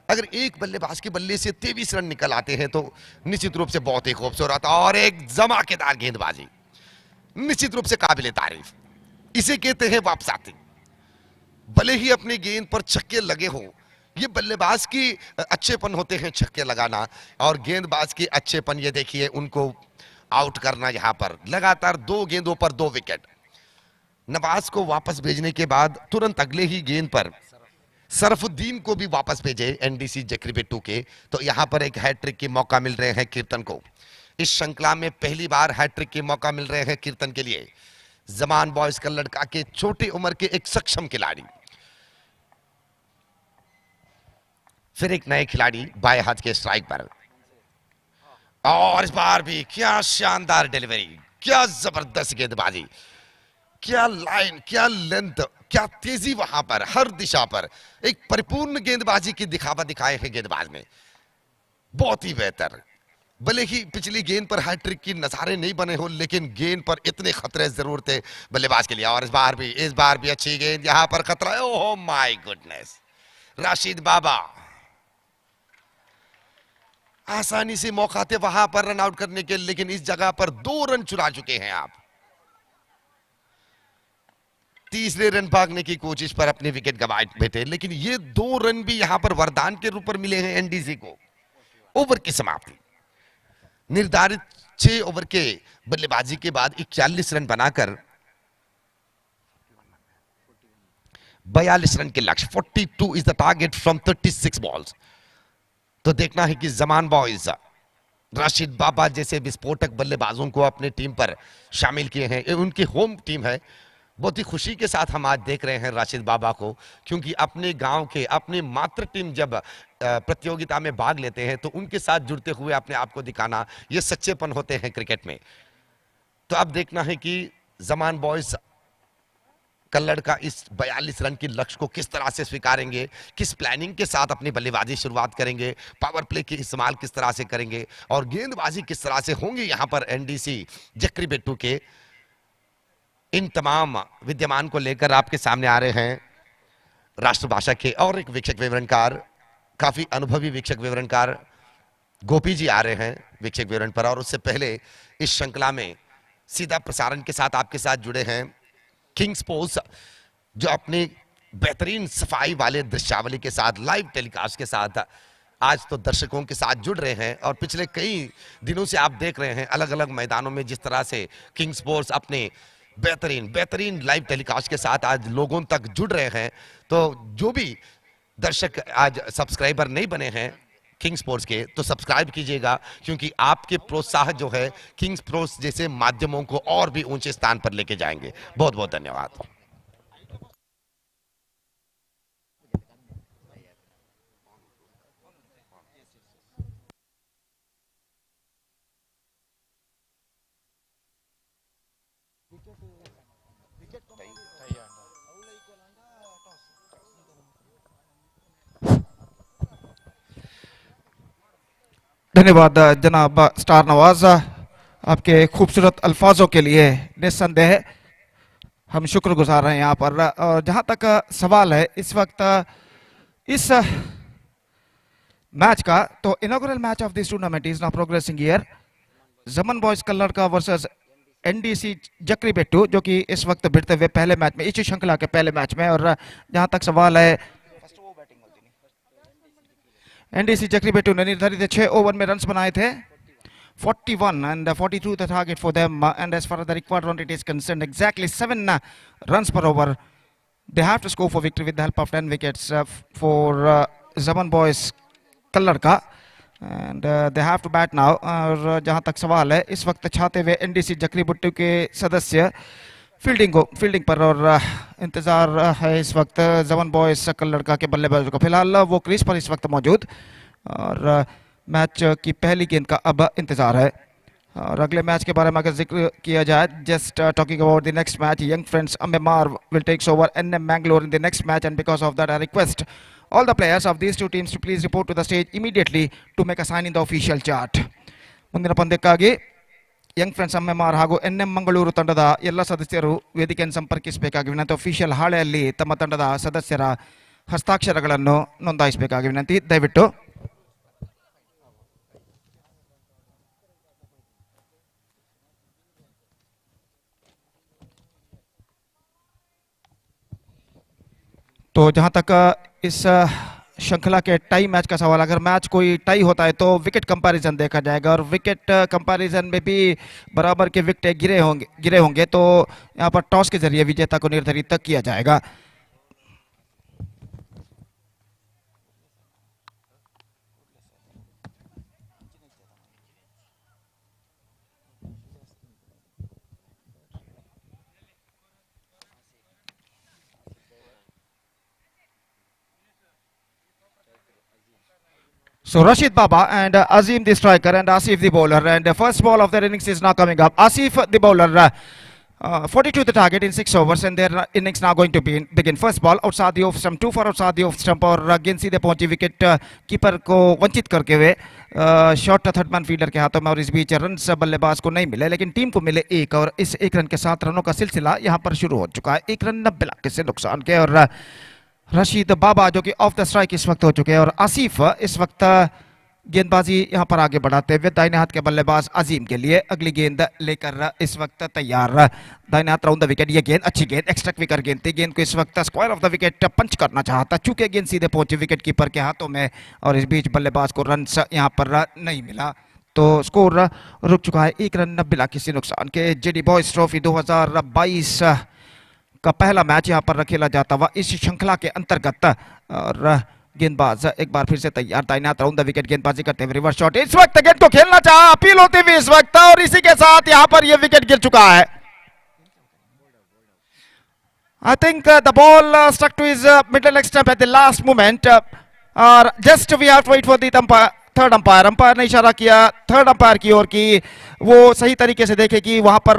अगर एक बल्लेबाज के बल्ले से 23 रन निकल आते हैं तो निश्चित रूप से बहुत ही खूबसूरत और एक धमाकेदार गेंदबाजी, निश्चित रूप से काबिले तारीफ। इसे कहते हैं वापसाती। भले ही अपनी गेंद पर छक्के लगे हो, ये बल्लेबाज की अच्छेपन होते हैं छक्के लगाना, और गेंदबाज की अच्छेपन ये देखिए उनको आउट करना। यहां पर लगातार 2 गेंदों पर 2 विकेट। नवाज को वापस भेजने के बाद तुरंत अगले ही गेंद पर सरफुद्दीन को भी वापस भेजे एनडीसी जक्रीबेट्टू के, तो यहां पर एक हैट्रिक के मौका मिल रहे हैं कीर्तन को। इस श्रृंखला में पहली बार हैट्रिक के मौका मिल रहे हैं कीर्तन के लिए। जमान बॉयज का लड़का के छोटी उम्र के एक सक्षम खिलाड़ी, फिर एक नए खिलाड़ी बाएं हाथ के स्ट्राइक पर, और इस बार भी क्या शानदार डिलीवरी, क्या जबरदस्त गेंदबाजी, क्या लाइन, क्या लेंथ, क्या तेजी वहां पर हर दिशा पर। एक परिपूर्ण गेंदबाजी की दिखावा दिखाए हैं गेंदबाज ने, बहुत ही बेहतर। भले ही पिछली गेंद पर हैट्रिक की नजारे नहीं बने हो, लेकिन गेंद पर इतने खतरे जरूर थे बल्लेबाज के लिए। और इस बार भी अच्छी गेंद, यहां पर खतरा है। ओह माय गुडनेस, राशिद बाबा आसानी से मौका थे वहां पर रन आउट करने के, लेकिन इस जगह पर 2 रन चुरा चुके हैं आप। तीसरे रन भागने की कोशिश पर अपने विकेट गंवाए बैठे, लेकिन ये 2 रन भी यहां पर वरदान के रूप में मिले हैं एनडीसी को। ओवर की समाप्ति, निर्धारित 6 ओवर के बल्लेबाजी के बाद 41 रन बनाकर 42 रन के लक्ष्य, 42 is the target from 36 balls. तो देखना है कि जमान बॉयज राशिद बाबा जैसे विस्फोटक बल्लेबाजों को अपने टीम पर शामिल किए हैं। ये उनकी होम टीम है। बहुत ही खुशी के साथ हम आज देख रहे हैं राशिद बाबा को, क्योंकि अपने गांव के, अपनी मातृ टीम जब प्रतियोगिता में भाग लेते हैं तो उनके साथ जुड़ते हुए अपने आप को दिखाना, ये सच्चेपन होते हैं क्रिकेट में। तो अब देखना है कि जमान बॉयज कल्लड़ का इस 42 रन की लक्ष्य को किस तरह से स्वीकारेंगे, किस प्लानिंग के साथ अपनी बल्लेबाजी शुरुआत करेंगे, पावर प्ले के इस्तेमाल किस तरह से करेंगे और गेंदबाजी किस तरह से होंगे यहां पर एनडीसी जक्री बेट्टू के। इन तमाम विद्यमान को लेकर आपके सामने आ रहे हैं राष्ट्रभाषा के और एक वीक्षक विवरणकार, काफी अनुभवी वीक्षक विवरणकार गोपी जी आ रहे हैं वीक्षक विवरण पर। और उससे पहले इस श्रृंखला में सीधा प्रसारण के साथ आपके साथ जुड़े हैं किंग स्पोर्ट्स, जो अपने बेहतरीन सफाई वाले दृश्यावली के साथ, लाइव टेलीकास्ट के साथ आज तो दर्शकों के साथ जुड़ रहे हैं। और पिछले कई दिनों से आप देख रहे हैं अलग अलग मैदानों में जिस तरह से किंग स्पोर्ट्स अपने बेहतरीन लाइव टेलीकास्ट के साथ आज लोगों तक जुड़ रहे हैं। तो जो भी दर्शक आज सब्सक्राइबर नहीं बने हैं किंग स्पोर्ट्स के, तो सब्सक्राइब कीजिएगा, क्योंकि आपके प्रोत्साहन जो है किंग स्पोर्ट्स जैसे माध्यमों को और भी ऊंचे स्थान पर लेके जाएंगे। बहुत बहुत धन्यवाद। धन्यवाद जनाब स्टार नवाज, आपके खूबसूरत अल्फाजों के लिए निस्संदेह हम शुक्रगुजार हैं यहाँ पर। और जहाँ तक सवाल है इस वक्त इस मैच का, तो inaugural match of this tournament is now progressing here. जमन बॉयज कल्लड़ का वर्सेस एनडीसी जक्री बेट्टू, जो कि इस वक्त भिड़ते हुए पहले मैच में, इस श्रृंखला के पहले मैच में। और जहाँ तक सवाल है, एनडीसी जक्री बेट्टू ने निर्धारित 6 ओवर में रन्स बनाए थे 41 and 42 the target for them, and as far as the required run rate is concerned, exactly 7 runs per over they have to score for victory with the help of 10 wickets for Zaman boys कल्लड़ का, and they have to bat now। और जहां तक सवाल है, इस वक्त छाते हुए एनडीसी जक्री बेट्टू के सदस्य फील्डिंग पर, और इंतजार है इस वक्त जमन बॉयज कल्लड़ का के बल्लेबाजों का। फिलहाल वो क्रीज पर इस वक्त मौजूद, और मैच की पहली गेंद का अब इंतजार है। और अगले मैच के बारे में अगर जिक्र किया जाए, just talking about the next match, young friends Ammemar will takes over NM Mangalore in the next match, and because of that I request all the players of these two teams to please report to the stage immediately to make a sign in the official chart. ಮುಂದಿನ ಪಂದ್ಯಕ್ಕಾಗಿ ಯಂಗ್ ಫ್ರೆಂಡ್ಸ್ ಅಮ್ಮೆಮಾರ್ ಹಾಗೂ ಎನ್ಎಂ ಮಂಗಳೂರು ತಂಡದ ಎಲ್ಲ ಸದಸ್ಯರು ವೇದಿಕೆಯನ್ನು ಸಂಪರ್ಕಿಸಬೇಕಾಗಿ ವಿನಂತಿ. ಅಫಿಷಿಯಲ್ ಹಾಳೆಯಲ್ಲಿ ತಮ್ಮ ತಂಡದ ಸದಸ್ಯರ ಹಸ್ತಾಕ್ಷರಗಳನ್ನು ನೋಂದಾಯಿಸಬೇಕಾಗಿ ವಿನಂತಿ, ದಯವಿಟ್ಟು. तो जहां तक इस श्रृंखला के टाई मैच का सवाल, अगर मैच कोई टाई होता है तो विकेट कंपैरिजन देखा जाएगा, और विकेट कंपैरिजन में भी बराबर के विकेट गिरे होंगे तो यहां पर टॉस के जरिए विजेता को निर्धारित किया जाएगा। So Rashid Baba and Azim the striker and Asif the bowler, and the first ball of their innings is now coming up. Asif the bowler, 42 the target in 6 overs, and their innings now going to begin. First ball outside the off stump, 2 for outside the off stump, और गेंद सीधे पहुंची विकेट कीपर को वंचित करके हुए शॉट थर्ड मैन फील्डर के हाथों में, और इस बीच रन बल्लेबाज को नहीं मिले, लेकिन टीम को मिले एक, और इस एक रन के साथ रनों का सिलसिला यहां पर शुरू हो चुका है। एक रन 90 लाख से नुकसान के, और रशीद बाबा जो कि ऑफ द स्ट्राइक इस वक्त हो चुके हैं, और आसिफ इस वक्त गेंदबाजी यहां पर आगे बढ़ाते हुए दाहिने हाथ के बल्लेबाज अजीम के लिए अगली गेंद लेकर इस वक्त तैयार। दाहिने हाथ राउंड द विकेट, ये गेंद अच्छी गेंद, एक्स्ट्रा क्विकर गेंद थी, गेंद को इस वक्त स्क्वायर ऑफ द विकेट पंच करना चाहता, चूंकि गेंद सीधे पहुंची विकेट कीपर के हाथों में, और इस बीच बल्लेबाज को रन यहां पर नहीं मिला, तो स्कोर रुक चुका है। एक रन 90 लाख किसी नुकसान के। जेडी बॉयज ट्रॉफी 2022 का पहला मैच यहां पर खेला जाता हुआ इस श्रृंखला के अंतर्गत, और गेंदबाज एक बार फिर से तैयार, दाहिने हाथ राउंड द विकेट गेंदबाजी करते हुए रिवर्स शॉट, इस वक्त गेंद को खेलना चाहा, अपील होती हुई इस वक्त, और इसी के साथ यहां पर यह विकेट गिर चुका है। I think the ball stuck to his middle leg stump at the last moment, और just we have to wait for the third umpire ने इशारा किया थर्ड अंपायर की ओर की वो सही तरीके से देखे कि वहां पर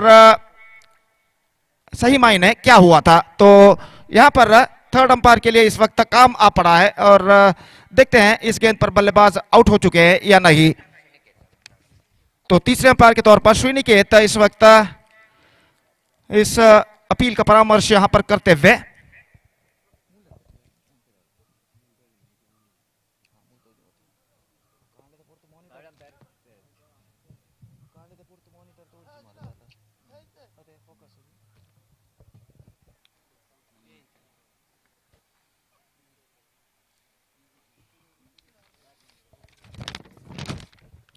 सही मायने क्या हुआ था। तो यहां पर थर्ड अंपायर के लिए इस वक्त काम आ पड़ा है, और देखते हैं इस गेंद पर बल्लेबाज आउट हो चुके हैं या नहीं। तो तीसरे अंपायर के तौर पर श्रीनिकेत इस वक्त इस अपील का परामर्श यहां पर करते हुए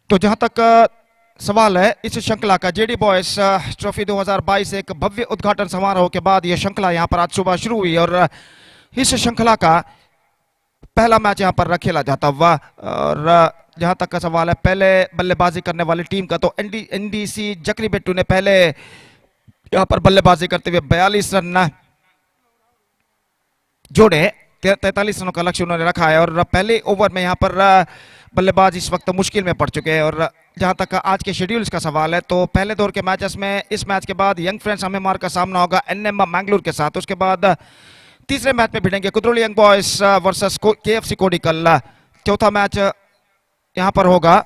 तो जहां तक सवाल है इस श्रृंखला का, जेडी बॉयज ट्रॉफी 2022 एक भव्य उद्घाटन समारोह के बाद यह श्रृंखला यहां पर आज सुबह शुरू हुई, और इस श्रृंखला का पहला मैच यहां पर खेला जाता हुआ। और जहां तक का सवाल है पहले बल्लेबाजी करने वाली टीम का, तो एनडीसी जकरीबेट्टू ने पहले यहां पर बल्लेबाजी करते हुए 42 रन जोड़े, 43 रनों का लक्ष्य उन्होंने रखा है, और पहले ओवर में यहां पर बल्लेबाज इस वक्त मुश्किल में पड़ चुके हैं। और जहां तक आज के शेड्यूल्स का सवाल है, तो पहले दौर के मैचेस में इस मैच के बाद यंग फ्रेंड्स हमेमार का सामना होगा एनएम मैंगलोर के साथ, उसके बाद तीसरे मैच में भिड़ेंगे कुद्रोली यंग बॉयज वर्सेस केएफसी कोडिकल, चौथा मैच यहां पर होगा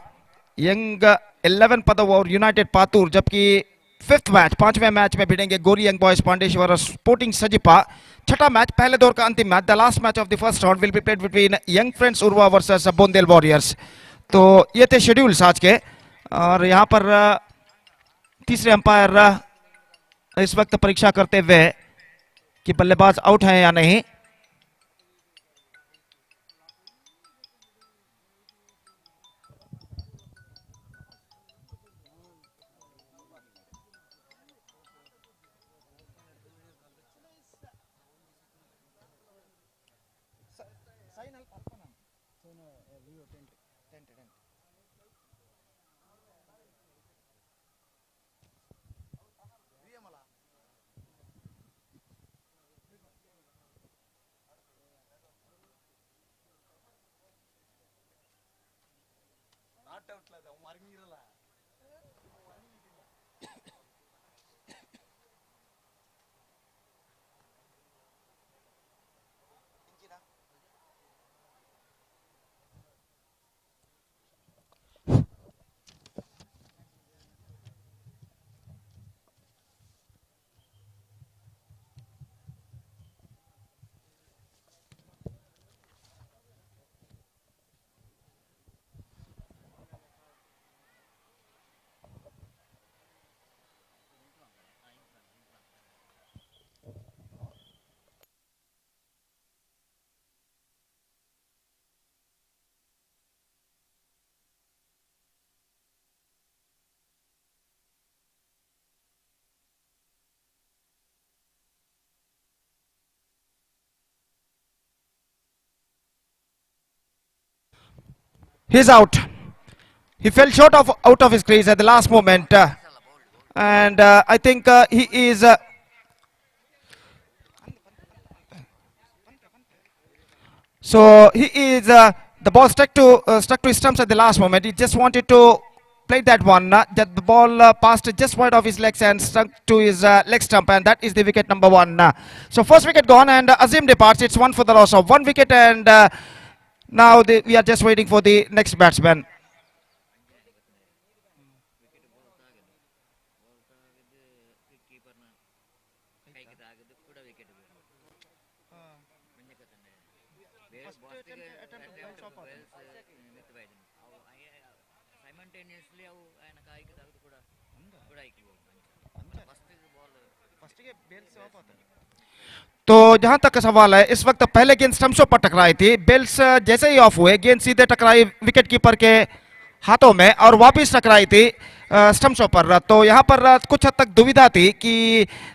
यंग 11 पदव और यूनाइटेड पातूर, जबकि फिफ्थ मैच पांचवें मैच में भिड़ेंगे गोरी यंग बॉयज पांडेश्वर और स्पोर्टिंग सजिपा। छठा मैच पहले दौर का अंतिम match, the last match of the first round will be played between young friends Urwa versus Bondel warriors. तो ये थे शेड्यूल्स आज के, और यहां पर तीसरे अंपायर इस वक्त परीक्षा करते हुए कि बल्लेबाज आउट हैं या नहीं। He's out. He fell short of out of his crease at the last moment, and I think he is. So he is the ball stuck to his stumps at the last moment. He just wanted to play that one. That the ball passed just wide off his legs and stuck to his leg stump, and that is the wicket number 1. So first wicket gone, and Azim departs. It's 1 for the loss of 1 wicket, and now we are just waiting for the next batsman. तो जहां तक सवाल है, इस वक्त पहले गेंद स्टंप्सों पर टकराई थी, बेल्स जैसे ही ऑफ हुए गेंद सीधे टकराई विकेट कीपर के हाथों में और वापस टकराई थी स्टंप्सों पर। तो यहां पर कुछ हद तक दुविधा थी कि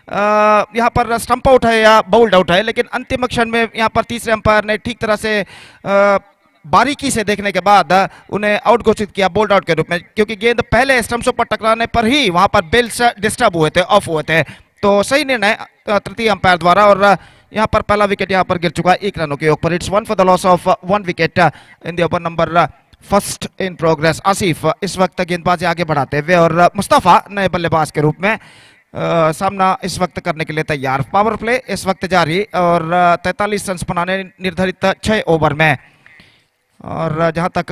यहां पर स्टंप आउट है या बाउल्ड आउट है, लेकिन अंतिम क्षण में यहां पर तीसरे अंपायर ने ठीक तरह से बारीकी से देखने के बाद उन्हें आउट घोषित किया बोल्ड आउट के रूप में, क्योंकि गेंद पहले स्टंप्सों पर टकराने पर ही वहां पर बेल्स डिस्टर्ब हुए थे, ऑफ हुए थे। तो सही निर्णय तृतीय अंपायर द्वारा, और यहां पर पहला विकेट यहां पर गिर चुका है 1 रनों के योग पर। It's 1 for the loss of 1 wicket in the over number first in progress. Asif इस वक्त गेंदबाजी आगे बढ़ाते हुए और मुस्तफा नए बल्लेबाज के रूप में सामना इस वक्त करने के लिए तैयार। पावर प्ले इस वक्त जारी और 43 रन बनाने निर्धारित 6 ओवर में। और जहां तक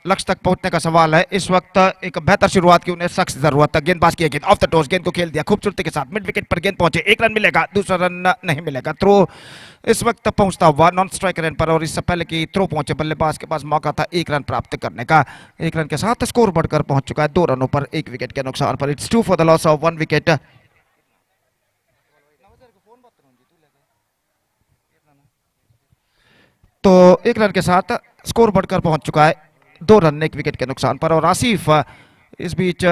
लक्ष्य तक पहुंचने का सवाल है, इस वक्त एक बेहतर शुरुआत की उन्हें सख्त जरूरत है। गेंदबाज की गेंद ऑफ द टॉस, गेंद को खेल दिया खूबसूरती के साथ, मिड विकेट पर गेंद पहुंचे, 1 रन मिलेगा, दूसरा रन नहीं मिलेगा। थ्रो इस वक्त पहुंचता हुआ नॉन स्ट्राइकर एंड पर, और इससे पहले कि थ्रो पहुंचे बल्लेबाज के पास मौका था 1 रन प्राप्त करने का। 1 रन के साथ स्कोर बढ़कर पहुंच चुका है 2 रनों पर 1 विकेट के नुकसान पर। It's 2 for the loss of 1 wicket. तो 1 रन के साथ स्कोर बढ़कर पहुंच चुका है 2 रन 1 विकेट के नुकसान पर। और आसिफ इस बीच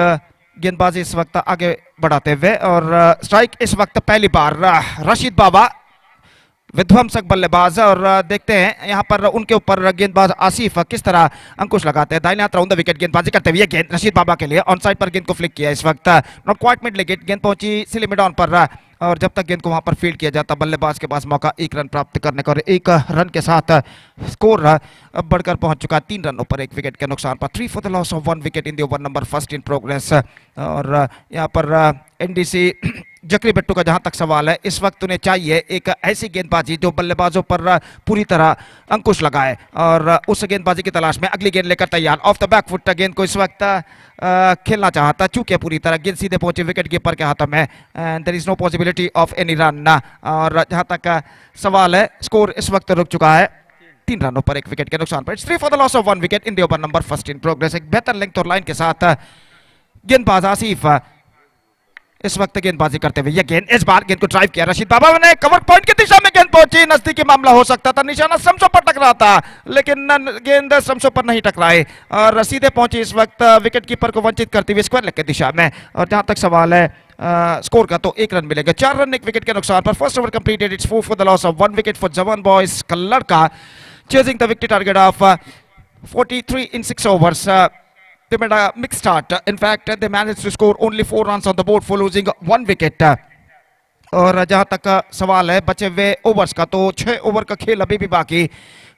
गेंदबाजी इस वक्त आगे बढ़ाते हुए, और स्ट्राइक इस वक्त पहली बार रशीद बाबा विध्वंसक बल्लेबाज, और देखते हैं यहां पर उनके ऊपर गेंदबाज आसिफ किस तरह अंकुश लगाते हैं। दाहिने हाथ राउंड द विकेट गेंदबाजी करते हुए गेंद रशीद बाबा के लिए ऑन साइड पर गेंद को फ्लिक किया। इस वक्त नॉट क्वाइट मिड विकेट, गेंद पहुंची सिली मिड ऑन पर, और जब तक गेंद को वहां पर फील्ड किया जाता बल्लेबाज के पास मौका 1 रन प्राप्त करने का। और 1 रन के साथ स्कोर अब बढ़कर पहुंच चुका 3 रनों पर 1 विकेट के नुकसान पर। 3 for the loss of 1 wicket in the over number first in progress. और यहां पर एनडीसी जकरी बट्टू का जहां तक सवाल है, इस वक्त उन्हें चाहिए एक ऐसी गेंदबाजी जो बल्लेबाजों पर पूरी तरह अंकुश लगाए, और उस गेंदबाजी की तलाश में अगली गेंद लेकर तैयार। ऑफ द बैक फुट गेंद को इस वक्त खेलना चाहता, चूके पूरी तरह गेंद सीधे पहुंचे विकेट कीपर के हाथों में, and there is no possibility of any run. और जहां तक सवाल है, स्कोर इस वक्त रुक चुका है 3 रनों पर 1 विकेट के नुकसान पर। It's 3 for the loss of 1 wicket in the over number first in progress. एक बेहतर लेंथ और लाइन के साथ गेंदबाज आसिफ इस वक्त गेंदबाजी करते हुए, यह गेंद इस बार गेंद को ड्राइव किया रशीद बाबा ने, कवर पॉइंट की दिशा में गेंद पहुंची, नजदीकी मामला हो सकता था, निशाना स्टंप्सों पर टकरा था, लेकिन गेंद स्टंप्सों पर नहीं टकराए और सीधे पहुंची इस वक्त विकेट कीपर को वंचित करते हुए स्क्वायर लेग की दिशा में। और जहां तक सवाल है स्कोर का, तो 1 रन मिलेगा, 4 रन 1 विकेट के नुकसान पर। First over completed, it's 4 for the loss of 1 wicket for जवान बॉयज का लड़का, chasing the wicket target of 43 in 6 overs. They made a mixed start. In fact, they managed to score only 4 runs on the board for losing 1 wicket. और जहां तक सवाल है बचे हुए ओवर्स का, तो 6 ओवर का खेल अभी भी बाकी,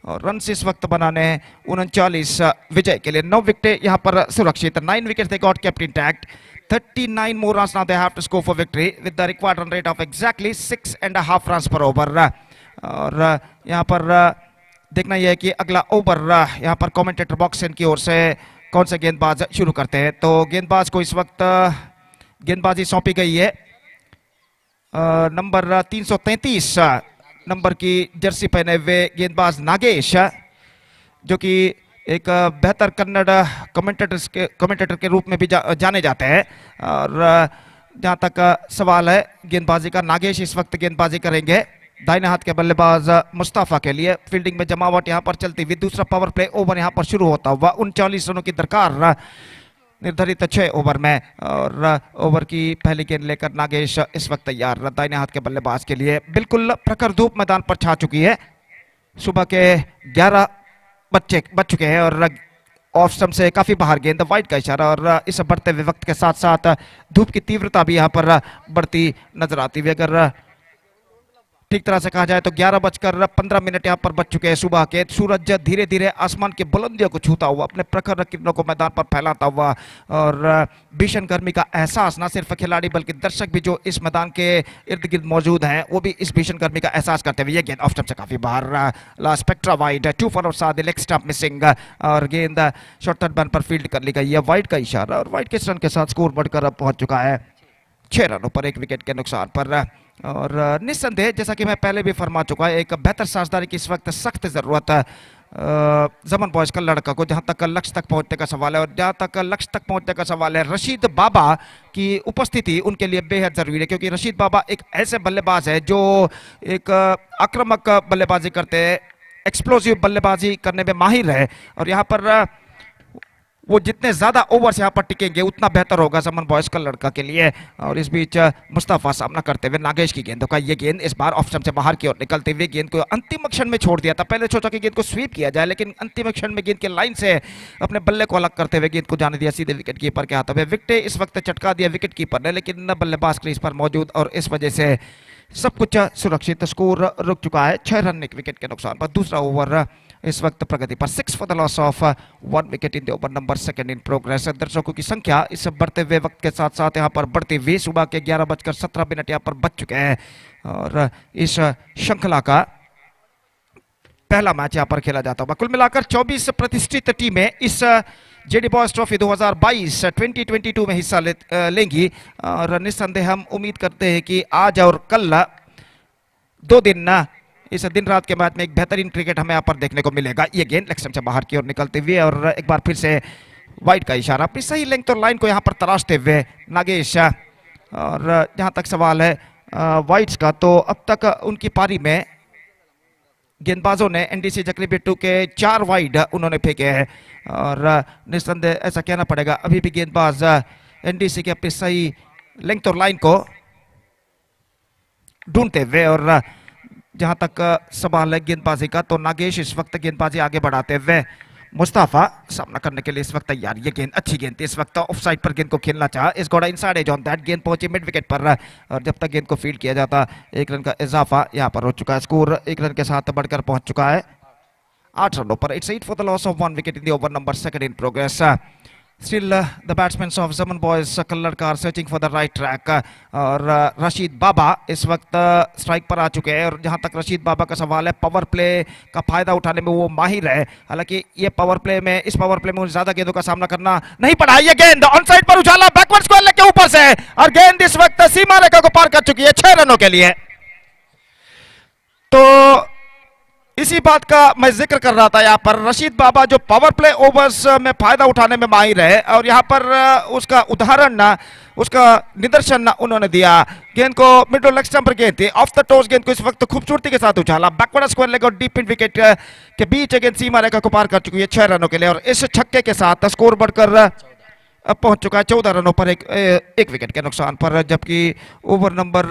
और रन इस वक्त बनाने 39 विजय के लिए। 9 विकेट यहां पर सुरक्षित, 9 wickets they got kept intact. 39 more runs now they have to score for victory with the required run rate of exactly 6.5 runs per over. और यहां पर देखना यह है कि अगला ओवर यहां पर कमेंटेटर बॉक्स इनकी ओर से कौन से गेंदबाज शुरू करते हैं। तो गेंदबाज को इस वक्त गेंदबाजी सौंपी गई है नंबर 333 नंबर की जर्सी पहने हुए गेंदबाज नागेश, जो कि एक बेहतर कन्नड़ कमेंटेटर के रूप में भी जाने जाते हैं। और जहां तक सवाल है गेंदबाजी का, नागेश इस वक्त गेंदबाजी करेंगे दाहिने हाथ के बल्लेबाज मुस्तफा के लिए। फील्डिंग में जमावट यहां पर चलती हुई, दूसरा पावर प्ले ओवर यहां पर शुरू होता हुआ। 39 रनों की दरकार निर्धारित 6 ओवर में, और ओवर की पहली गेंद लेकर नागेश इस वक्त तैयार दाहिने हाथ के बल्लेबाज के लिए। बिल्कुल प्रखर धूप मैदान पर छा चुकी है, सुबह के 11 बज चुके हैं, और ऑफ स्टंप से काफी बाहर गेंद, वाइड का इशारा। और इस बढ़ते हुए वक्त के साथ साथ धूप की तीव्रता भी यहां पर बढ़ती नजर आती हुई। अगर ठीक तरह से कहा जाए तो 11:15 यहाँ पर बज चुके हैं सुबह के। सूरज धीरे धीरे आसमान की बुलंदियों को छूता हुआ अपने प्रखर किरणों को मैदान पर फैलाता हुआ और भीषण गर्मी का एहसास न सिर्फ खिलाड़ी बल्कि दर्शक भी जो इस मैदान के इर्द गिर्द मौजूद हैं वो भी इस भीषण गर्मी का एहसास करते हुए। ये गेंद ऑफ स्टंप से काफी बाहर, ला स्पेक्ट्रा wide, 2 far outside, leg stump missing और गेंद शॉर्ट थर्ड बैन पर फील्ड कर ली गई है। वाइड का इशारा और वाइड के रन के साथ स्कोर बढ़कर अब पहुंच चुका है 6 रनों पर 1 विकेट के नुकसान पर। और निस्संदेह जैसा कि मैं पहले भी फरमा चुका है, एक बेहतर साझेदारी की इस वक्त सख्त जरूरत है जमन बॉयज का लड़का को। जहां तक लक्ष्य तक पहुंचने का सवाल है और जहां तक लक्ष्य तक पहुंचने का सवाल है, रशीद बाबा की उपस्थिति उनके लिए बेहद जरूरी है, क्योंकि रशीद बाबा एक ऐसे बल्लेबाज है जो एक आक्रामक बल्लेबाजी करते हैं, एक्सप्लोसिव बल्लेबाजी करने में माहिर है और यहाँ पर वो जितने ज्यादा ओवर्स यहाँ पर टिकेंगे उतना बेहतर होगा समन बॉयज का लड़का के लिए। और इस बीच मुस्तफा सामना करते हुए नागेश की गेंदों का, ये गेंद इस बार ऑफ स्टंप से बाहर की ओर निकलते हुए गेंद को अंतिम क्षण में छोड़ दिया था। पहले सोचा कि गेंद को स्वीप किया जाए, लेकिन अंतिम क्षण में गेंद के लाइन से अपने बल्ले को अलग करते हुए गेंद को जाने दिया सीधे विकेट कीपर के हाथों में। विकेट इस वक्त चटका दिया विकेट कीपर ने, लेकिन बल्लेबाज क्रीज पर मौजूद और इस वजह से सब कुछ सुरक्षित, स्कोर रुक चुका है 6 रन 1 विकेट के नुकसान पर। दूसरा ओवर इस वक्त प्रगति पर, 6 for the loss of 1 wicket in the over number 2 in progress. दर्शकों की संख्या इस बढ़ते हुए वक्त के साथ साथ यहाँ पर बढ़ती हुई सुबह के 11:17 यहाँ पर बच चुके हैं और इस श्रृंखला का पहला मैच यहाँ पर खेला जाता होगा। कुल मिलाकर 24 प्रतिष्ठित टीमें इस जेडी बॉयज ट्रॉफी 2022 में हिस्सा लेंगी और निस्संदेह हम उम्मीद करते हैं कि आज और कल 2 दिन इस दिन रात के मैच में एक बेहतरीन क्रिकेट हमें यहाँ पर देखने को मिलेगा। ये गेंद लेग स्टंप से बाहर की ओर निकलते हुए और एक बार फिर से वाइड का इशारा, अपनी सही लेंथ और लाइन को यहाँ पर तराशते हुए नागेश। और जहाँ तक सवाल है वाइड्स का, तो अब तक उनकी पारी में गेंदबाजों ने एनडीसी चक्रबेट्टू के 4 वाइड उन्होंने फेंके हैं और निस्संदेह ऐसा कहना पड़ेगा अभी भी गेंदबाज एनडीसी के अपनी सही लेंथ और लाइन को ढूंढते हुए। और जहां तक सवाल है गेंदबाजी का, तो नागेश इस वक्त गेंदबाजी आगे बढ़ाते हुए, मुस्तफा सामना करने के लिए इस वक्त तैयार। ये गेंद अच्छी गेंद थी, इस वक्त ऑफ साइड पर गेंद को खेलना चाहा, इस गोड़ा इनसाइड एज ऑन दैट, गेंद पहुंची मिड विकेट पर और जब तक गेंद को फील्ड किया जाता 1 रन का इजाफा यहाँ पर हो चुका है। स्कोर 1 रन के साथ बढ़कर पहुंच चुका है 8 रनों पर। It's 8 for the loss of 1 wicket in the over number 2 in progress. Still the batsmen of Zaman boys Kalladka are searching for the right track और रशीद बाबा इस वक्त स्ट्राइक पर आ चुके हैं और जहां तक रशीद बाबा का सवाल है, पावर प्ले का फायदा उठाने में वो माहिर है। हालांकि ये पावर प्ले में उन्हें ज्यादा गेंदों का सामना करना नहीं पड़ा। ये गेंद ऑन साइड पर उछाला बैकवर्ड स्क्वायर लेग के ऊपर से और गेंद इस वक्त सीमा रेखा को पार कर चुकी है 6 रनों के लिए। तो इसी बात का मैं जिक्र कर रहा था, यहाँ पर रशीद बाबा जो पावर प्ले ओवर्स में फायदा उठाने में माहिर है और यहाँ पर उसका उदाहरण उसका निदर्शन उन्होंने दिया। गेंद को मिडल लेग स्टंप पर गेंद थी, ऑफ द टॉस गेंद को इस वक्त खूबसूरती के साथ उछाला बैकवर्ड स्क्वायर लेग और डीप मिड विकेट के बीच गेंद सीमा रेखा को पार कर चुकी है 6 रनों के लिए और इस छक्के के साथ स्कोर बढ़कर पहुंच चुका है 14 रनों पर 1 विकेट के नुकसान पर। जबकि ओवर नंबर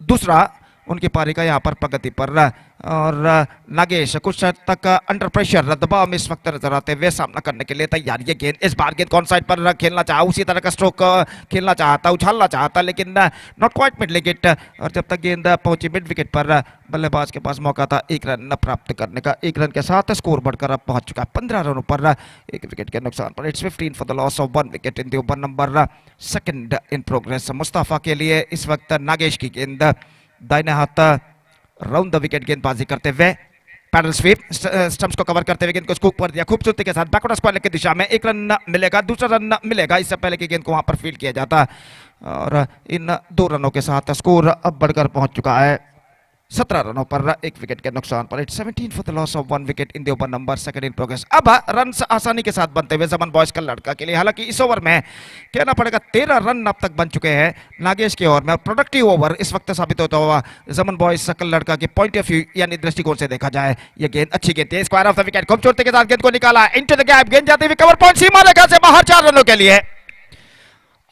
2 उनकी पारी का यहाँ पर प्रगति पर और नागेश कुछ हद तक अंडर प्रेशर दबाव में इस वक्त नजर आते हुए सामना करने के लिए तैयार। ये गेंद इस बार गेंद कौन साइड पर खेलना चाहा, उसी तरह का स्ट्रोक खेलना चाहता, उछालना चाहता, लेकिन नॉट क्वाइट मिड विकेट और जब तक गेंद पहुंची मिड विकेट पर बल्लेबाज के पास मौका था 1 रन प्राप्त करने का। 1 रन के साथ स्कोर बढ़कर अब पहुंच चुका है 15 रनों पर 1 विकेट के नुकसान पर। It's 15 for the loss of 1 wicket in the over number 2 in progress. Mustafa के लिए इस वक्त नागेश की गेंद दाहिने हाथ राउंड द विकेट गेंदबाजी करते हुए, पैडल स्वीप स्टंप्स को कवर करते हुए गेंद को स्कूप पर दिया खूबसूरती के साथ बैकवर्ड स्क्वायर की दिशा में। 1 रन मिलेगा, दूसरा रन मिलेगा इससे पहले कि गेंद को वहां पर फील्ड किया जाता और इन 2 रनों के साथ स्कोर अब बढ़कर पहुंच चुका है 17 रनों पर 1 विकेट के नुकसान पर। It's 17 for the loss of 1 wicket in the over number 2 in progress. अब रन आसानी के साथ बनते हुए जमन बॉयज का लड़का के लिए, हालांकि इस ओवर में कहना पड़ेगा 13 रन अब तक बन चुके हैं नागेश के ओवर में। प्रोडक्टिव ओवर इस वक्त साबित होता हुआ जमन बॉयज का लड़का के पॉइंट ऑफ व्यू यानी दृष्टिकोण से देखा जाए। ये गेंद अच्छी गेंद थी, स्क्वायर ऑफ द विकेट खूबसूरती के साथ गेंद को निकाला इनटू द गैप, गेंद जाती हुई कवर पॉइंट सीमा रेखा से बाहर 4 रनों के लिए।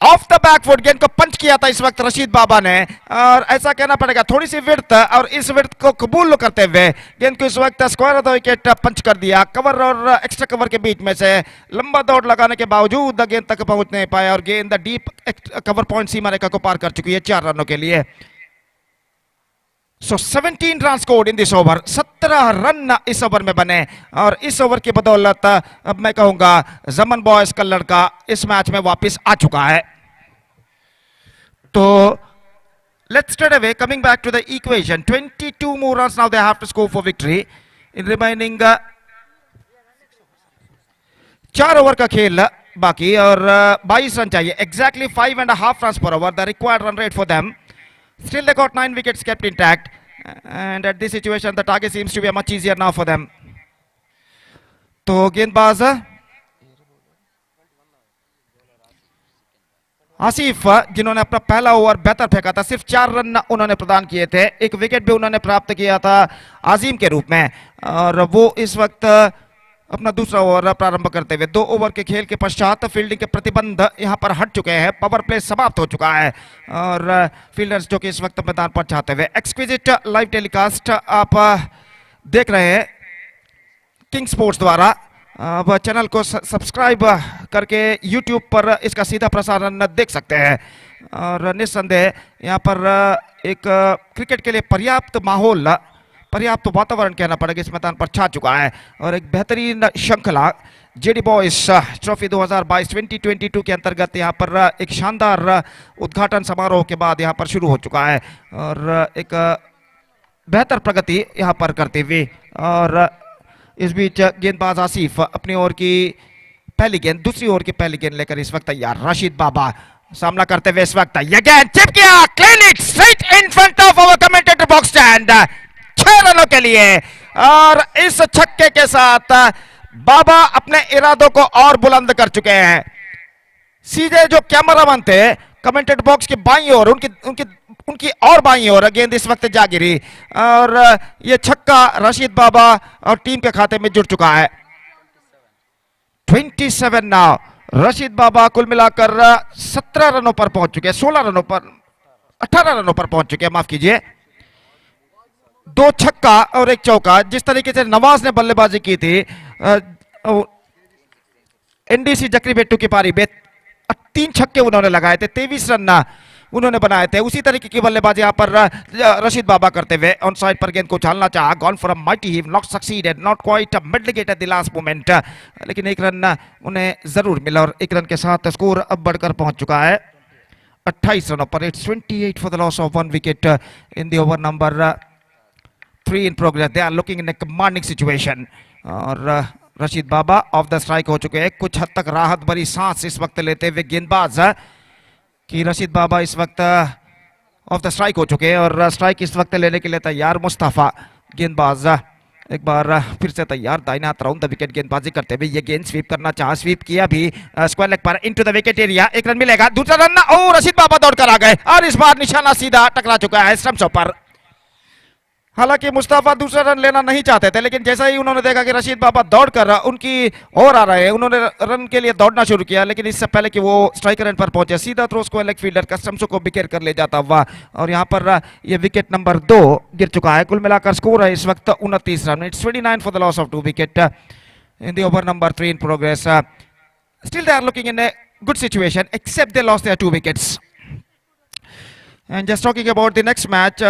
ऑफ द बैकफुट गेंद को पंच किया था इस वक्त रशीद बाबा ने और ऐसा कहना पड़ेगा थोड़ी सी विड्थ और इस विड्थ को कबूल करते हुए गेंद को इस वक्त स्क्वायर ऑफ द विकेट पंच कर दिया। कवर और एक्स्ट्रा कवर के बीच में से लंबा दौड़ लगाने के बावजूद गेंद तक पहुंच नहीं पाया और गेंद डीप कवर पॉइंट सीमा रेखा को पार कर चुकी है 4 रनों के लिए। So 17 run scored in this over, 17 run इस ओवर में बने और इस ओवर की बदौलत अब मैं कहूंगा जमन बॉयज का लड़का इस मैच में वापस आ चुका है। तो let's straight away coming back to the equation. 22 more runs now they have to score for victory in remaining 4 over का खेल बाकी और 22 रन चाहिए, exactly 5.5 runs per over, the required run rate for them. Still they got 9 wickets kept intact and at this situation the target seems to be much easier now for them. तो गेंदबाज आसिफ जिन्होंने अपना पहला ओवर बेहतर फेंका था, सिर्फ 4 रन उन्होंने प्रदान किए थे, एक विकेट भी उन्होंने प्राप्त किया था आजिम के रूप में और वो इस वक्त अपना दूसरा ओवर प्रारंभ करते हुए 2 ओवर के खेल के पश्चात फील्डिंग के प्रतिबंध यहां पर हट चुके हैं, पावर प्ले समाप्त हो चुका है और फील्डर्स जो कि इस वक्त मैदान पर चाहते हुए एक्सक्विजिट लाइव टेलीकास्ट आप देख रहे हैं किंग स्पोर्ट्स द्वारा। अब चैनल को सब्सक्राइब करके YouTube पर इसका सीधा प्रसारण देख सकते हैं और निस्संदेह यहाँ पर एक क्रिकेट के लिए पर्याप्त माहौल, पर्याप्त वातावरण कहना पड़ेगा इस मैदान पर छा चुका है और एक बेहतरीन श्रृंखला जेडी बॉयज ट्रॉफी 2022 के अंतर्गत यहाँ पर एक शानदार उद्घाटन समारोह के बाद यहाँ पर शुरू हो चुका है और एक बेहतर प्रगति यहाँ पर करते हुए और इस बीच गेंदबाज आसिफ अपनी ओवर की पहली गेंद, दूसरी ओवर की पहली गेंद लेकर इस वक्त तैयार, राशिद बाबा सामना करते हुए इस वक्त ये गेंद चिप गया, clean it straight in front of our commentator box stand, 6 रनों के लिए और इस छक्के के साथ बाबा अपने इरादों को और बुलंद कर चुके हैं। सीधे जो कैमरामैन थे कमेंटेटर बॉक्स की बाईं ओर, उनकी और बाईं ओर गेंद इस वक्त जा गिरी और ये छक्का राशिद बाबा और टीम के खाते में जुड़ चुका है। 27 नाउ, राशिद बाबा कुल मिलाकर 17 रनों पर पहुंच चुके हैं, 16 रनों पर 18 रनों पर पहुंच चुके हैं, माफ कीजिए। 2 छक्का और 1 चौका, जिस तरीके से नवाज ने बल्लेबाजी की थी एनडीसी जकरीबेट्टू की पारी में 3 छक्के उन्होंने लगाए थे, 23 रन उन्होंने बनाए थे, उसी तरीके की बल्लेबाजी यहाँ पर रशीद बाबा करते हुए ऑन साइड पर गेंद को उछालना चाहा, gone for a mighty heave, not succeeded, not quite middle eight the last moment, लेकिन 1 रन उन्हें जरूर मिला और 1 रन के साथ स्कोर अब बढ़कर पहुंच चुका है 28 रनों पर। It's 28 for the loss of 1 wicket in the over number 3 in progress. They are looking in a commanding situation और रशीद बाबा ऑफ द स्ट्राइक हो चुके हैं, कुछ हद तक राहत भरी सांस इस वक्त लेते हुए गेंदबाज कि रशीद बाबा इस वक्त ऑफ द स्ट्राइक हो चुके हैं और स्ट्राइक इस वक्त लेने के लिए तैयार मुस्तफा गेंदबाज एक बार फिर से तैयार, दाहिने हाथ राउंड द विकेट गेंदबाजी करते हुए ये गेंद स्वीप करना चाहा, स्वीप किया भी स्क्वायर लेग पर into the wicket area, 1 run मिलेगा, दूसरा रन ओ रशीद बाबा दौड़कर आ गए और इस बार निशाना सीधा टकरा चुका है स्टंप्स पर। हालांकि मुस्तफा दूसरा रन लेना नहीं चाहते थे, लेकिन जैसा ही उन्होंने देखा कि रशीद बाबा दौड़कर उनकी ओर आ रहे हैं, उन्होंने रन के लिए दौड़ना शुरू किया, लेकिन इससे पहले कि वो स्ट्राइकर एंड पर पहुंचे सीधा थ्रो स्क्वायर लेग फील्डर कस्टम्सों को बिखेर कर ले जाता हुआ और यहां पर ये विकेट नंबर 2 गिर चुका है। कुल मिलाकर स्कोर है इस वक्त 29 run. It's 29 for the loss of 2 wicket in the over number 3 in progress. Still they are looking in a good situation except they lost their 2 wickets. And just talking about the next match,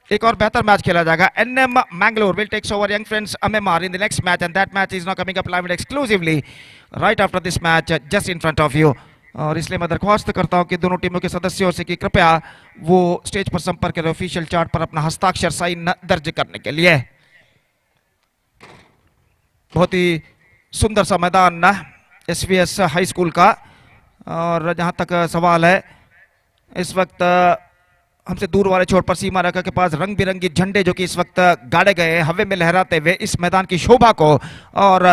एक और बेहतर मैच खेला जाएगा। NM Mangalore will takes over young friends MMR in the next match and that match is now coming up live exclusively right after this match just in front of you. और इसलिए मैं दरख्वास्त करता हूं कि दोनों टीमों के सदस्यों से कि कृपया वो स्टेज पर संपर्क करें ऑफिशियल चार्ट पर अपना हस्ताक्षर साइन दर्ज करने के लिए। बहुत ही सुंदर सा मैदान एसवीएस हाई स्कूल का और जहां तक सवाल है इस वक्त हमसे दूर वाले छोर पर सीमा रेखा के पास रंग बिरंगी झंडे जो कि इस वक्त गाड़े गए हवे में लहराते हुए इस मैदान की शोभा को और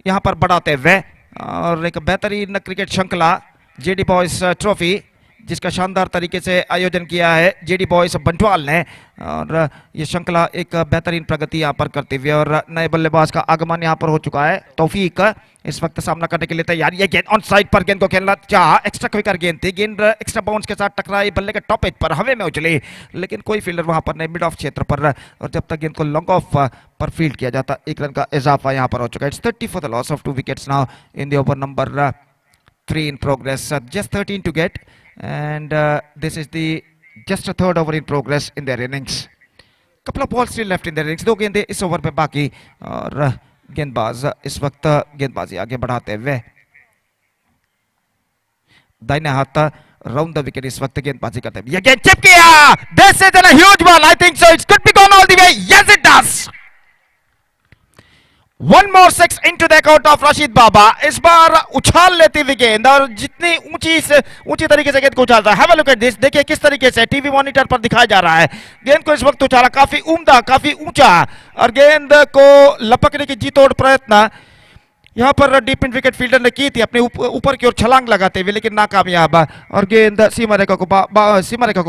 यहां पर बढ़ाते हुए और एक बेहतरीन क्रिकेट श्रृंखला जेडी बॉयज ट्रॉफी जिसका शानदार तरीके से आयोजन किया है जेडी बॉयज बंटवाल ने और ये श्रृंखला एक बेहतरीन प्रगति यहाँ पर करते हुए और नए बल्लेबाज का आगमन यहाँ पर हो चुका है। तौफीक इस वक्त सामना करने के लिए तैयार, ये गेंद ऑन साइड पर गेंद को खेलना चाहा, एक्स्ट्रा क्विकर गेंद थी, गेंद एक्स्ट्रा बाउंस के साथ टकराई, बल्ले के टॉप एज पर हवे में उछली, लेकिन कोई फील्डर वहां पर नहीं, मिड ऑफ क्षेत्र पर और जब तक गेंद को लॉन्ग ऑफ पर फील्ड किया जाता 1 रन का इजाफा यहाँ पर हो चुका है। It's 30 for the loss of 2 wickets now in the over number 3 in progress, just 13 to get and this is the just a third over in progress in their innings. Couple of balls still left in their innings. 2 गेंदें इस ओवर पे बाकी और गेंदबाज इस वक्त गेंदबाजी आगे बढ़ाते हुए दाहिने हाथ राउंड द विकेट इस वक्त गेंदबाजी करते हुए ये गेंद चिप किया. This is a huge ball. I think so. It could be gone all the way. Yes, it does. One more six into the account of Rashid बाबा. इस बार उछाल लेती हुई गेंद और जितनी ऊंची तरीके से गेंद को उछालता है. Have a look at this. देखिए किस तरीके से टीवी मॉनिटर पर दिखाया जा रहा है. गेंद को इस वक्त उछाला काफी उम्दा, काफी ऊंचा और गेंद को लपकने की जी तोड़ प्रयत्न यहां पर डीप इन विकेट फील्डर ने की थी अपने ऊपर की ओर छलांग लगाते हुए, लेकिन नाकामयाब और गेंद सीमा रेखा को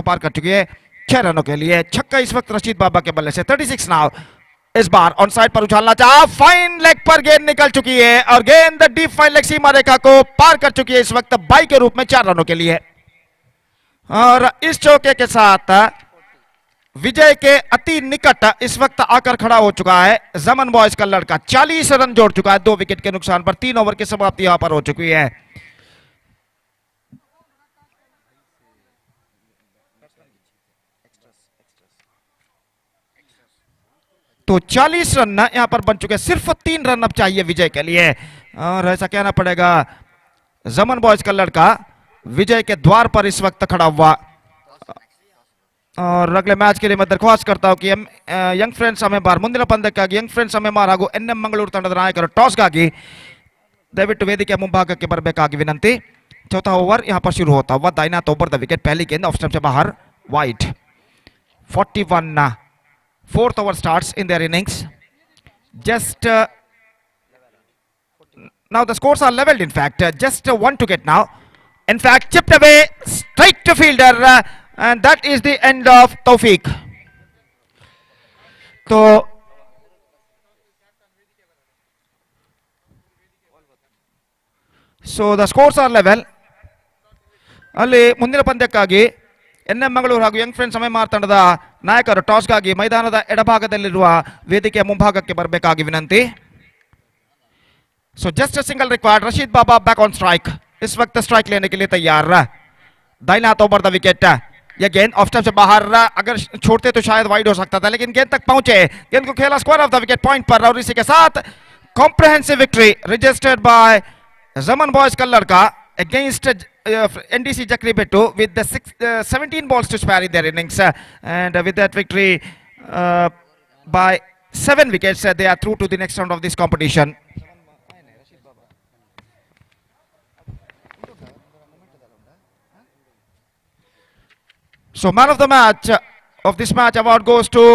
पार कर चुकी है 6 रनों के लिए. छक्का इस वक्त रशीद बाबा के बल्ले से. 36 नाउ. इस बार ऑन साइड पर उछालना चाहा, फाइन लेग पर गेंद निकल चुकी है और गेंद डीप फाइन लेग सीमा रेखा को पार कर चुकी है इस वक्त 22 के रूप में 4 रनों के लिए. और इस चौके के साथ विजय के अति निकट इस वक्त आकर खड़ा हो चुका है जमन बॉयज का लड़का. 40 रन जोड़ चुका है 2 विकेट के नुकसान पर. 3 ओवर की समाप्ति यहां पर हो चुकी है. तो 40 रन यहां पर बन चुके हैं. सिर्फ 3 रन अब चाहिए विजय के लिए और ऐसा कहना पड़ेगा जमन बॉयज का लड़का विजय के द्वार पर इस वक्त खड़ा हुआ. और अगले मैच के लिए मैं दरख्वास्त करता हूं कि यंग फ्रेंड्स हमें बार ಮುಂದಿನ ಪಂದ್ಯಕ್ಕಾಗಿ ಯಂಗ್ ಫ್ರೆಂಡ್ಸ್ ಹಮೆ ಮಾರ್ ಹಾಗೂ ಎನ್ಎಂ ಮಂಗಳೂರು ತಂಡದ ನಾಯಕರು ಟಾಸ್ಗಾಗಿ ದಯವಿಟ್ಟು ವೇದಿಕೆಯ ಮುಂಭಾಗಕ್ಕೆ ಬರಬೇಕಾಗಿ ವಿನಂತಿ. चौथा ओवर यहां पर शुरू होता हुआ. दाहिना तो ओवर द विकेट. पहली गेंद ऑफ स्टंप से बाहर wide. 41 fourth over starts in their innings. Just now the scores are leveled in fact. Just 1 to get now. In fact chipped away straight to fielder and that is the end of Tawfiq. So the scores are level. ಅಲ್ಲಿ ಮುಂದಿನ ಪಂದ್ಯಕ್ಕಾಗಿ ಎನ್ಎಂ ಮಂಗಳೂರು ಹಾಗೂ ಯಂಗ್ ಫ್ರೆಂಡ್ಸ್ ಸಮಯ ತಂಡದ ನಾಯಕರು ಟಾಸ್ಗಾಗಿ ಮೈದಾನದ ಎಡಭಾಗದಲ್ಲಿರುವ ವೇದಿಕೆಯ ಮುಂಭಾಗಕ್ಕೆ ಬರಬೇಕಾಗಿ ವಿನಂತಿ. So just a single required. Rashid Baba back on strike. इस वक्त स्ट्राइक लेने के लिए तैयार. दाहिना हाथ ओवर द विकेट. यह गेंद ऑफ स्टंप से बाहर. अगर छोड़ते तो शायद वाइड हो सकता था, लेकिन गेंद तक पहुंचे. गेंद को खेला square of the wicket point पर और इसी के साथ कॉम्प्रिहेंसिव विक्ट्री रजिस्टर्ड बाय जमन बॉयज का लड़का against NDC Jakribettu with the 17 balls to spare in their innings and with that victory by 7 wickets they are through to the next round of this competition. So man of the match of this match award goes to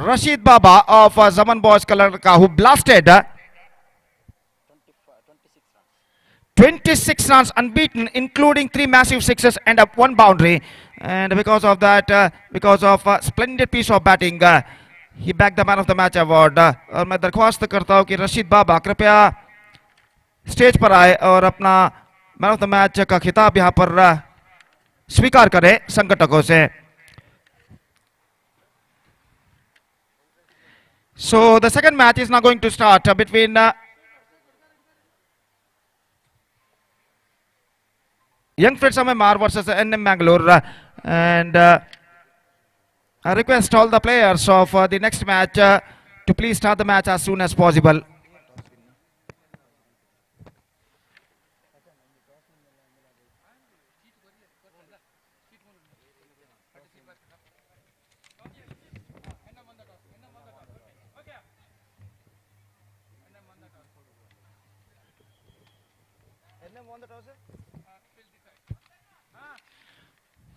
Rashid Baba of Zaman Boys Kalarka, who blasted 26 runs unbeaten, including 3 massive sixes and 1 boundary. And because of that, because of a splendid piece of batting, he bagged the man of the match award. और मैं दरख्वास्त करता हूँ कि रशीद बाबा कृपया स्टेज पर आए और अपना मैन ऑफ द मैच का खिताब यहाँ पर स्वीकार करें संगठकों से. So the second match is now going to start between Young Friends Amemar versus NM Bangalore, and I request all the players of the next match to please start the match as soon as possible.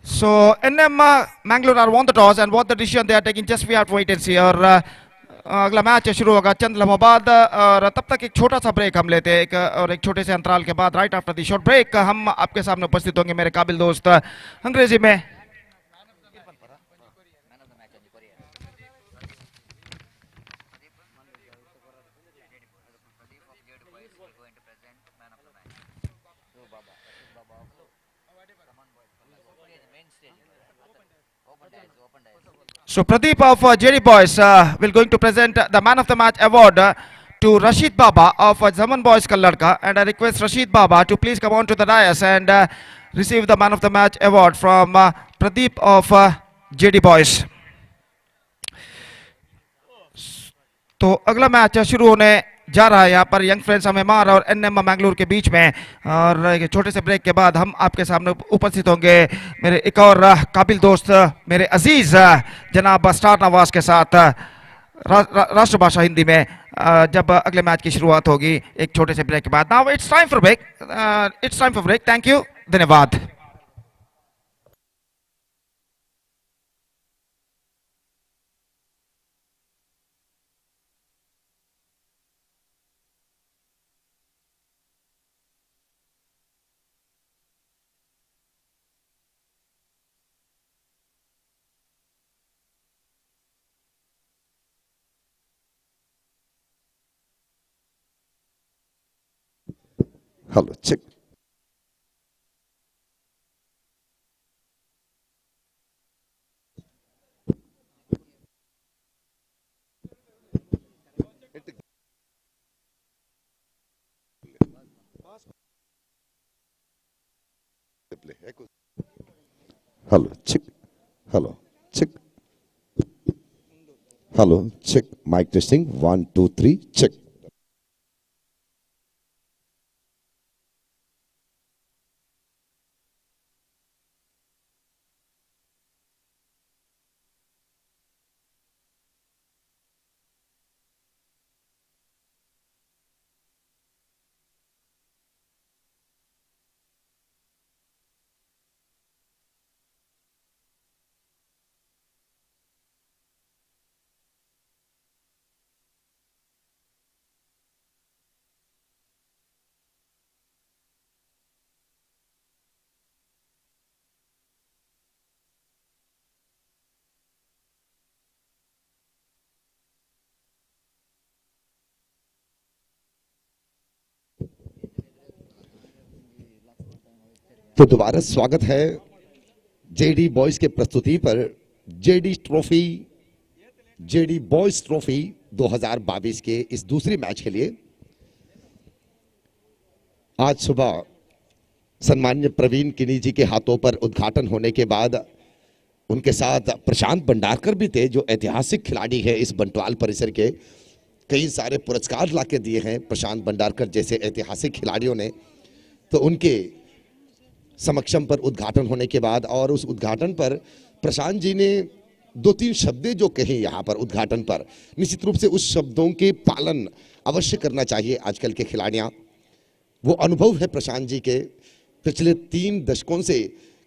So NM Mangalore are won the toss and what the decision they are taking, just we have to wait and see. और अगला मैच शुरू होगा चंद लम्हों बाद और तब तक एक छोटा सा ब्रेक हम लेते हैं और एक छोटे से अंतराल के बाद right after the short break हम आपके सामने उपस्थित होंगे मेरे काबिल दोस्त अंग्रेजी में. So Pradeep of JD Boys will going to present the man of the match award to Rashid Baba of Zaman Boys Kalladka, and I request Rashid Baba to please come on to the dais and receive the man of the match award from Pradeep of JD boys. तो अगला मैच शुरू होने जा रहा है यहाँ पर यंग फ्रेंड्स एमएमआर और एनएम मैंगलोर के बीच में, और एक छोटे से ब्रेक के बाद हम आपके सामने उपस्थित होंगे मेरे एक और काबिल दोस्त, मेरे अजीज जनाब स्टार नवाज के साथ राष्ट्रभाषा हिंदी में, जब अगले मैच की शुरुआत होगी एक छोटे से ब्रेक के बाद। Now it's time for break, it's time for break. Thank you, धन्यवाद। Hello check. Hello check, hello check, hello check, mic testing 1 2 3 check. तो दोबारा स्वागत है जेडी बॉयज के प्रस्तुति पर। JD trophy, JD boys trophy 2022 के इस दूसरी मैच के लिए आज सुबह सम्मान्य प्रवीण किनी जी के हाथों पर उद्घाटन होने के बाद उनके साथ प्रशांत भंडारकर भी थे, जो ऐतिहासिक खिलाड़ी है इस बंटवाल परिसर के। कई सारे पुरस्कार लाके दिए हैं प्रशांत भंडारकर जैसे ऐतिहासिक खिलाड़ियों ने। तो उनके समक्षम पर उद्घाटन होने के बाद, और उस उद्घाटन पर प्रशांत जी ने 2-3 शब्दें जो कहे यहाँ पर उद्घाटन पर, निश्चित रूप से उस शब्दों के पालन अवश्य करना चाहिए आजकल के खिलाड़ियाँ। वो अनुभव है प्रशांत जी के, पिछले 3 दशकों से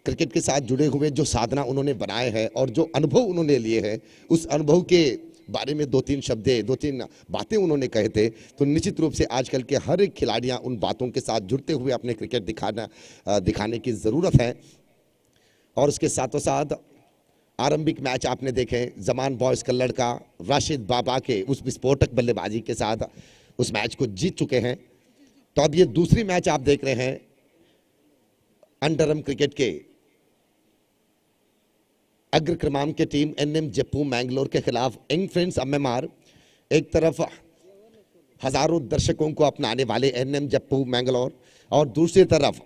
क्रिकेट के साथ जुड़े हुए जो साधना उन्होंने बनाए हैं और जो अनुभव उन्होंने लिए हैं, उस अनुभव के बारे में 2-3 शब्दें, 2-3 बातें उन्होंने कहे थे। तो निश्चित रूप से आजकल के हर एक खिलाड़ियां उन बातों के साथ जुड़ते हुए अपने क्रिकेट दिखाने की ज़रूरत है। और उसके साथों साथ आरंभिक मैच आपने देखे, जमान बॉयज़ कल्लड़ का राशिद बाबा के उस विस्फोटक बल्लेबाजी के साथ उस मैच को जीत चुके हैं। तो अब ये दूसरी मैच आप देख रहे हैं अंडरम क्रिकेट के अग्र क्रमांक की टीम एनएम जप्पू मैंगलोर के खिलाफ यंग फ्रेंड्स एमएमआर। एक तरफ हजारों दर्शकों को अपनाने वाले एनएम जप्पू मैंगलोर, और दूसरी तरफ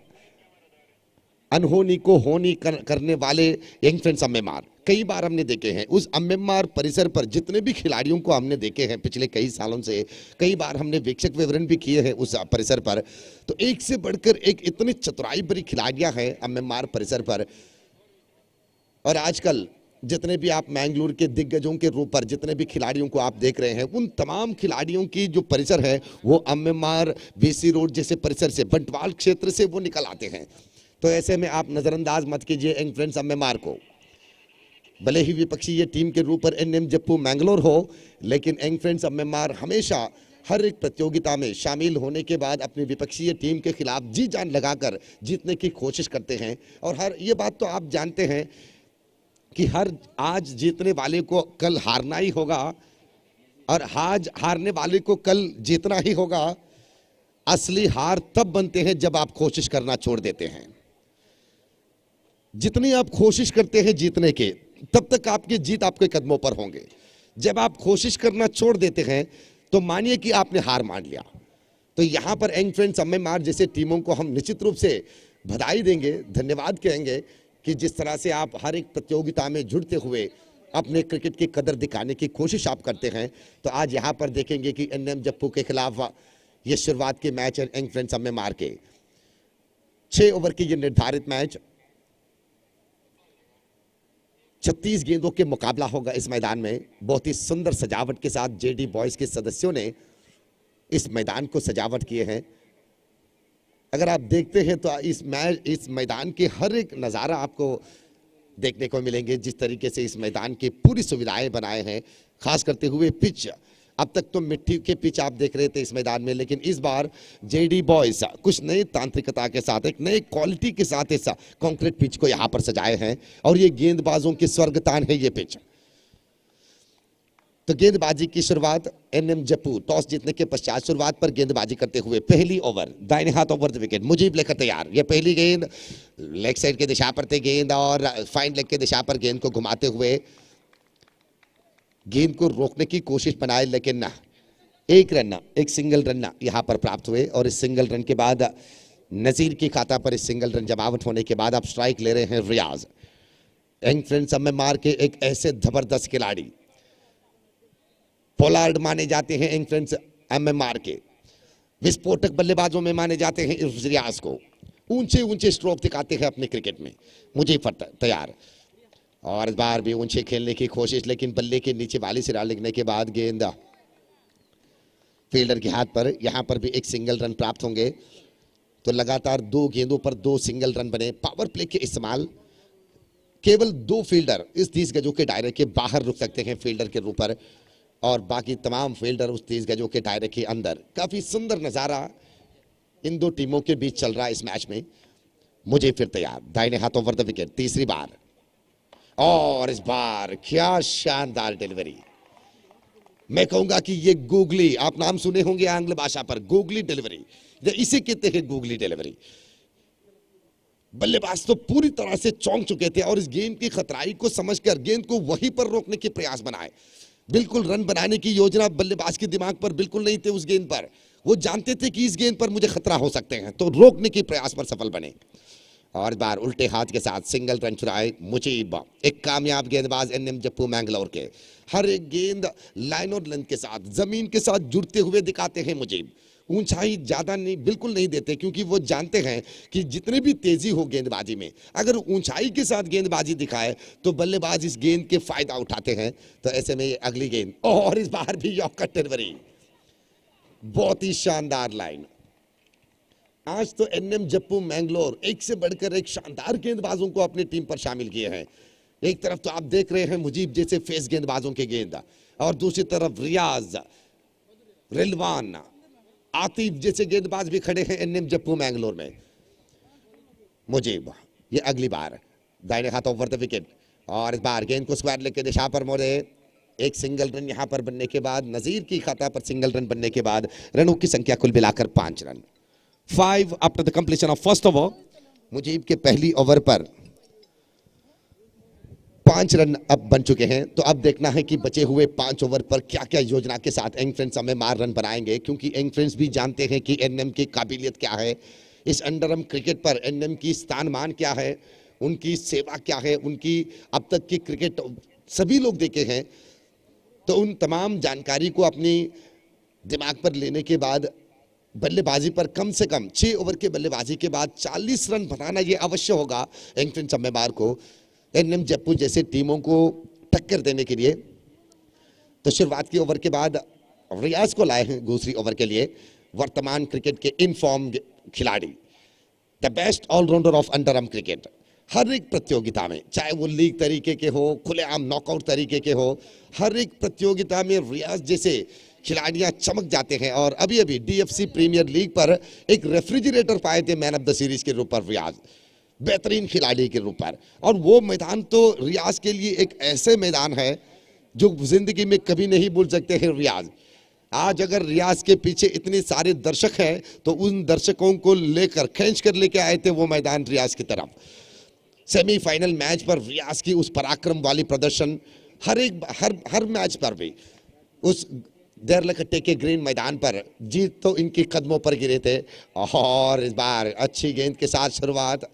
अनहोनी को होनी करने वाले यंग फ्रेंड्स एमएमआर। कई बार हमने देखे हैं उस एमएमआर परिसर पर जितने भी खिलाड़ियों को हमने देखे हैं पिछले कई सालों से, कई बार हमने वीक्षक विवरण भी किए हैं उस परिसर पर। तो एक से बढ़कर एक इतनी चतुराई भरी खिलाड़ियां हैं एमएमआर परिसर पर। और आजकल जितने भी आप मैंगलोर के दिग्गजों के रूप पर जितने भी खिलाड़ियों को आप देख रहे हैं, उन तमाम खिलाड़ियों की जो परिसर है वो एमएमआर बीसी रोड जैसे परिसर से, बंटवाल क्षेत्र से वो निकल आते हैं। तो ऐसे में आप नजरअंदाज मत कीजिए यंग फ्रेंड्स एमएमआर को। भले ही विपक्षीय टीम के रूप पर एनएम जप्पू मैंगलोर हो, लेकिन यंग फ्रेंड्स एमएमआर हमेशा हर एक प्रतियोगिता में शामिल होने के बाद अपनी विपक्षीय टीम के खिलाफ जी जान लगाकर जीतने की कोशिश करते हैं। और हर ये बात तो आप जानते हैं कि हर आज जीतने वाले को कल हारना ही होगा, और आज हारने वाले को कल जीतना ही होगा। असली हार तब बनते हैं जब आप कोशिश करना छोड़ देते हैं। जितनी आप कोशिश करते हैं जीतने के, तब तक आपकी जीत आपके कदमों पर होंगे। जब आप कोशिश करना छोड़ देते हैं तो मानिए कि आपने हार मान लिया। तो यहां पर यंग फ्रेंड्स एमएमआर जैसे टीमों को हम निश्चित रूप से बधाई देंगे, धन्यवाद कहेंगे कि जिस तरह से आप हर एक प्रतियोगिता में जुड़ते हुए अपने क्रिकेट की कदर दिखाने की कोशिश आप करते हैं, तो आज यहाँ पर देखेंगे कि एनएम जप्पू के खिलाफ ये शुरुआत के मैच यंग फ्रेंड्स में मार के 6 ओवर की ये निर्धारित मैच 36 गेंदों के मुकाबला होगा इस मैदान में। बहुत ही सुंदर सजावट के साथ जेडी बॉयज के सदस्यों ने इस मैदान को सजावट किए हैं। अगर आप देखते हैं तो इस मैदान के हर एक नज़ारा आपको देखने को मिलेंगे। जिस तरीके से इस मैदान की पूरी सुविधाएं बनाए हैं, खास करते हुए पिच। अब तक तो मिट्टी के पिच आप देख रहे थे इस मैदान में, लेकिन इस बार जेडी बॉयज कुछ नई तांत्रिकता के साथ, एक नई क्वालिटी के साथ इस कंक्रीट पिच को यहां पर सजाए हैं और ये गेंदबाजों की स्वर्गतान है ये पिच। तो गेंदबाजी की शुरुआत एनएम जप्पू टॉस जीतने के पश्चात शुरुआत पर गेंदबाजी करते हुए पहली ओवर दाहिने हाथ ओवर द विकेट मुजीब लेकर तैयार। ये पहली गेंद लेग साइड के दिशा पर थी गेंद और फाइन लेग के दिशा पर गेंद को घुमाते हुए गेंद को रोकने की कोशिश बनाए, लेकिन ना एक सिंगल रन यहां पर प्राप्त हुए। और इस सिंगल रन के बाद नजीर की खाता पर इस सिंगल रन जब आउट होने के बाद अब स्ट्राइक ले रहे हैं रियाज। यंग फ्रेंड्स में मार के एक ऐसे जबरदस्त खिलाड़ी पोलार्ड माने जाते हैं यंग फ्रेंड्स एमएमआर के, विस्फोटक बल्लेबाजों में माने जाते हैं इस रियाज को। ऊंचे ऊंचे स्ट्रोक दिखाते हैं अपने क्रिकेट में। मुझे तैयार और इस बार भी ऊंचे खेलने की कोशिश, लेकिन बल्ले के नीचे वाली सिरा लगने के बाद गेंद फील्डर के हाथ पर। यहां पर भी एक सिंगल रन प्राप्त होंगे। तो लगातार 2 गेंदों पर 2 सिंगल रन बने। पावर प्ले के इस्तेमाल केवल 2 फील्डर इस 30 गजों के दायरे के बाहर रुक सकते हैं फील्डर के ऊपर, और बाकी तमाम फील्डर उस 30 गजों के दायरे के अंदर। काफी सुंदर नजारा इन 2 टीमों के बीच चल रहा है इस मैच में। मुझे फिर तैयार दाहिने हाथ ओवर द विकेट तीसरी बार, और इस बार क्या शानदार डिलीवरी। मैं कहूंगा कि ये गूगली, आप नाम सुने होंगे आंग्ल भाषा पर, गूगली डिलीवरी, इसे कहते हैं गूगली डिलीवरी। बल्लेबाज तो पूरी तरह से चौंक चुके थे और इस गेंद की खतराई को समझकर गेंद को वहीं पर रोकने के प्रयास बनाए। बिल्कुल रन बनाने की योजना बल्लेबाज के दिमाग पर बिल्कुल नहीं थे उस गेंद पर। वो जानते थे कि इस गेंद पर मुझे खतरा हो सकते हैं, तो रोकने के प्रयास पर सफल बने। और बार उल्टे हाथ के साथ सिंगल रन चुराए मुजीब, एक कामयाब गेंदबाज एनएम जप्पू मैंगलोर के। हर एक गेंद लाइन और लेंथ के साथ, जमीन के साथ जुड़ते हुए दिखाते हैं मुजीब। ऊंचाई ज्यादा नहीं, बिल्कुल नहीं देते, क्योंकि वो जानते हैं कि जितने भी तेजी हो गेंदबाजी में, अगर ऊंचाई के साथ गेंदबाजी दिखाए तो बल्लेबाज इस गेंद के फायदा उठाते हैं। तो ऐसे में ये अगली गेंद, और इस बार भी यॉर्कर डिलीवरी, बहुत ही शानदार लाइन। आज तो एनएम जप्पू मैंगलोर एक से बढ़कर एक शानदार गेंदबाजों को अपनी टीम पर शामिल किए हैं। एक तरफ तो आप देख रहे हैं मुजीब जैसे फेस गेंदबाजों के गेंद, और दूसरी तरफ रियाज, रिलवान, आतिफ जैसे गेंदबाज भी खड़े हैं एनएम जप्पू मैंगलोर में। मुजीब ये अगली बार दाहिने हाथ ओवर द विकेट, और इस बार गेंद को स्क्वायर लेग के दिशा पर मोड़े। एक सिंगल रन यहां पर बनने के बाद, नजीर की खाता पर सिंगल रन बनने के बाद रनों की संख्या कुल मिलाकर 5 run. 5 after the completion of first over. Mujeeb के पहली ओवर पर 5 रन अब बन चुके हैं। तो अब देखना है कि बचे हुए 5 ओवर पर क्या क्या योजना के साथ यंग फ्रेंड्स हमें मार रन बनाएंगे, क्योंकि यंग फ्रेंड्स भी जानते हैं कि एनएम की काबिलियत क्या है, इस अंडरआर्म क्रिकेट पर एनएम की स्थानमान क्या है, उनकी सेवा क्या है, उनकी अब तक की क्रिकेट सभी लोग देखे हैं। तो उन तमाम जानकारी को अपनी दिमाग पर लेने के बाद बल्लेबाजी पर कम से कम 6 ओवर के बल्लेबाजी के बाद 40 रन बनाना ये अवश्य होगा यंग फ्रेंड्स हमें को एनएम जप्पू जैसे टीमों को टक्कर देने के लिए। तो शुरुआत की ओवर के बाद रियाज को लाए हैं दूसरी ओवर के लिए, वर्तमान क्रिकेट के इन फॉर्म खिलाड़ी, the best allrounder of underarm cricket. हर एक प्रतियोगिता में, चाहे वो लीग तरीके के हो, खुलेआम नॉकआउट तरीके के हो, हर एक प्रतियोगिता में रियाज जैसे खिलाड़ियां चमक जाते हैं। और अभी अभी डीएफसी प्रीमियर लीग पर एक रेफ्रिजरेटर पाए थे मैन ऑफ द सीरीज के रूप पर रियाज, बेहतरीन खिलाड़ी के रूप पर। और वो मैदान तो रियाज के लिए एक ऐसे मैदान है जो जिंदगी में कभी नहीं भूल सकते हैं रियाज। आज अगर रियाज के पीछे इतने सारे दर्शक हैं तो उन दर्शकों को लेकर खींच कर लेके आए थे वो मैदान रियाज की तरफ। सेमीफाइनल मैच पर रियाज की उस पराक्रम वाली प्रदर्शन, हर मैच पर भी उस देरलकट्टे के ग्रीन मैदान पर जीत तो इनके कदमों पर गिरे थे। और इस बार अच्छी गेंद के साथ शुरुआत,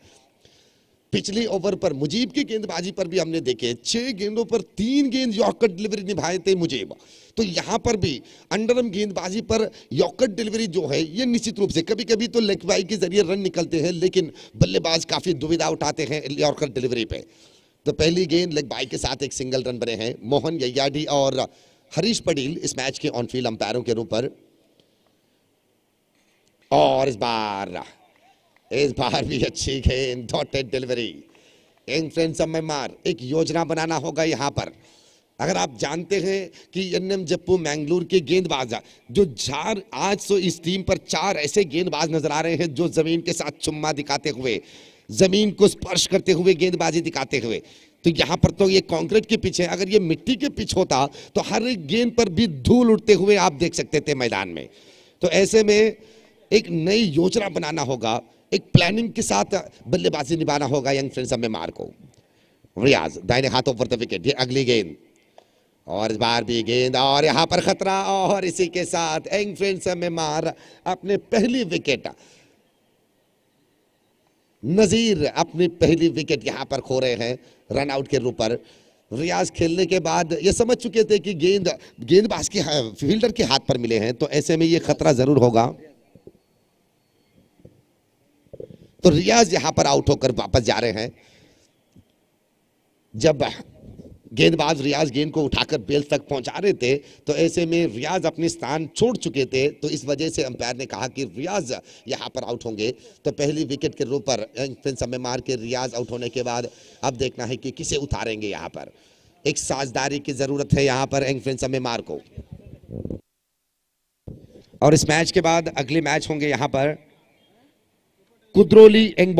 पिछले ओवर पर मुजीब की गेंदबाजी पर भी हमने देखे 6 गेंदों पर 3 गेंद यॉर्कर डिलीवरी निभाए थे मुजीब। तो यहां पर भी अंडरआर्म गेंदबाजी पर यॉर्कर डिलीवरी जो है ये निश्चित रूप से कभी कभी तो लेग बाई के जरिए रन निकलते हैं, लेकिन बल्लेबाज काफी दुविधा उठाते हैं यॉर्कर डिलीवरी पे। तो पहली गेंद लेग बाई के साथ एक सिंगल रन बने हैं। मोहन ययाडी और हरीश पटेल इस मैच के ऑन फील्ड अंपायरों के रूप पर। और इस बार भी अच्छी गेंद, डॉटेड डिलीवरी। इंफ्लुएंसर में मार, एक योजना बनाना होगा यहां पर। अगर आप जानते हैं कि एनएम जप्पू मैंगलोर के गेंदबाज जो आज तो इस टीम पर 4 ऐसे गेंदबाज नजर आ रहे हैं जो जमीन के साथ चुम्मा दिखाते हुए, जमीन को स्पर्श करते हुए गेंदबाजी दिखाते हुए। तो यहां पर तो ये कंक्रीट के पिच है, अगर ये मिट्टी के पिच होता तो हर एक गेंद पर भी धूल उड़ते हुए आप देख सकते थे मैदान में। तो ऐसे में एक नई योजना बनाना होगा, एक प्लानिंग के साथ बल्लेबाजी निभाना होगा यंग फ्रेंड्स में मार को। रियाज दाहिने हाथों पर विकेट, ये अगली गेंद और इस बार भी गेंद और यहां पर खतरा। और इसी के साथ यंग फ्रेंड्स में मार अपने पहली विकेट, नजीर अपनी पहली विकेट यहां पर खो रहे हैं रन आउट के रूप पर। रियाज खेलने के बाद ये समझ चुके थे कि गेंदबाज के फील्डर के हाथ पर मिले हैं, तो ऐसे में ये खतरा जरूर होगा। तो रियाज यहां पर आउट होकर वापस जा रहे हैं। जब गेंदबाज रियाज गेंद को उठाकर बेल तक पहुंचा रहे थे तो ऐसे में रियाज अपने स्थान छोड़ चुके थे, तो इस वजह से अंपायर ने कहा कि रियाज यहां पर आउट होंगे। तो पहली विकेट के रूप पर समय मार के रियाज आउट होने के बाद अब देखना है कि किसे उतारेंगे। यहां पर एक साझेदारी की जरूरत है यहां पर समय मार को। और इस मैच के बाद अगले मैच होंगे यहां पर कुद्रोली यंग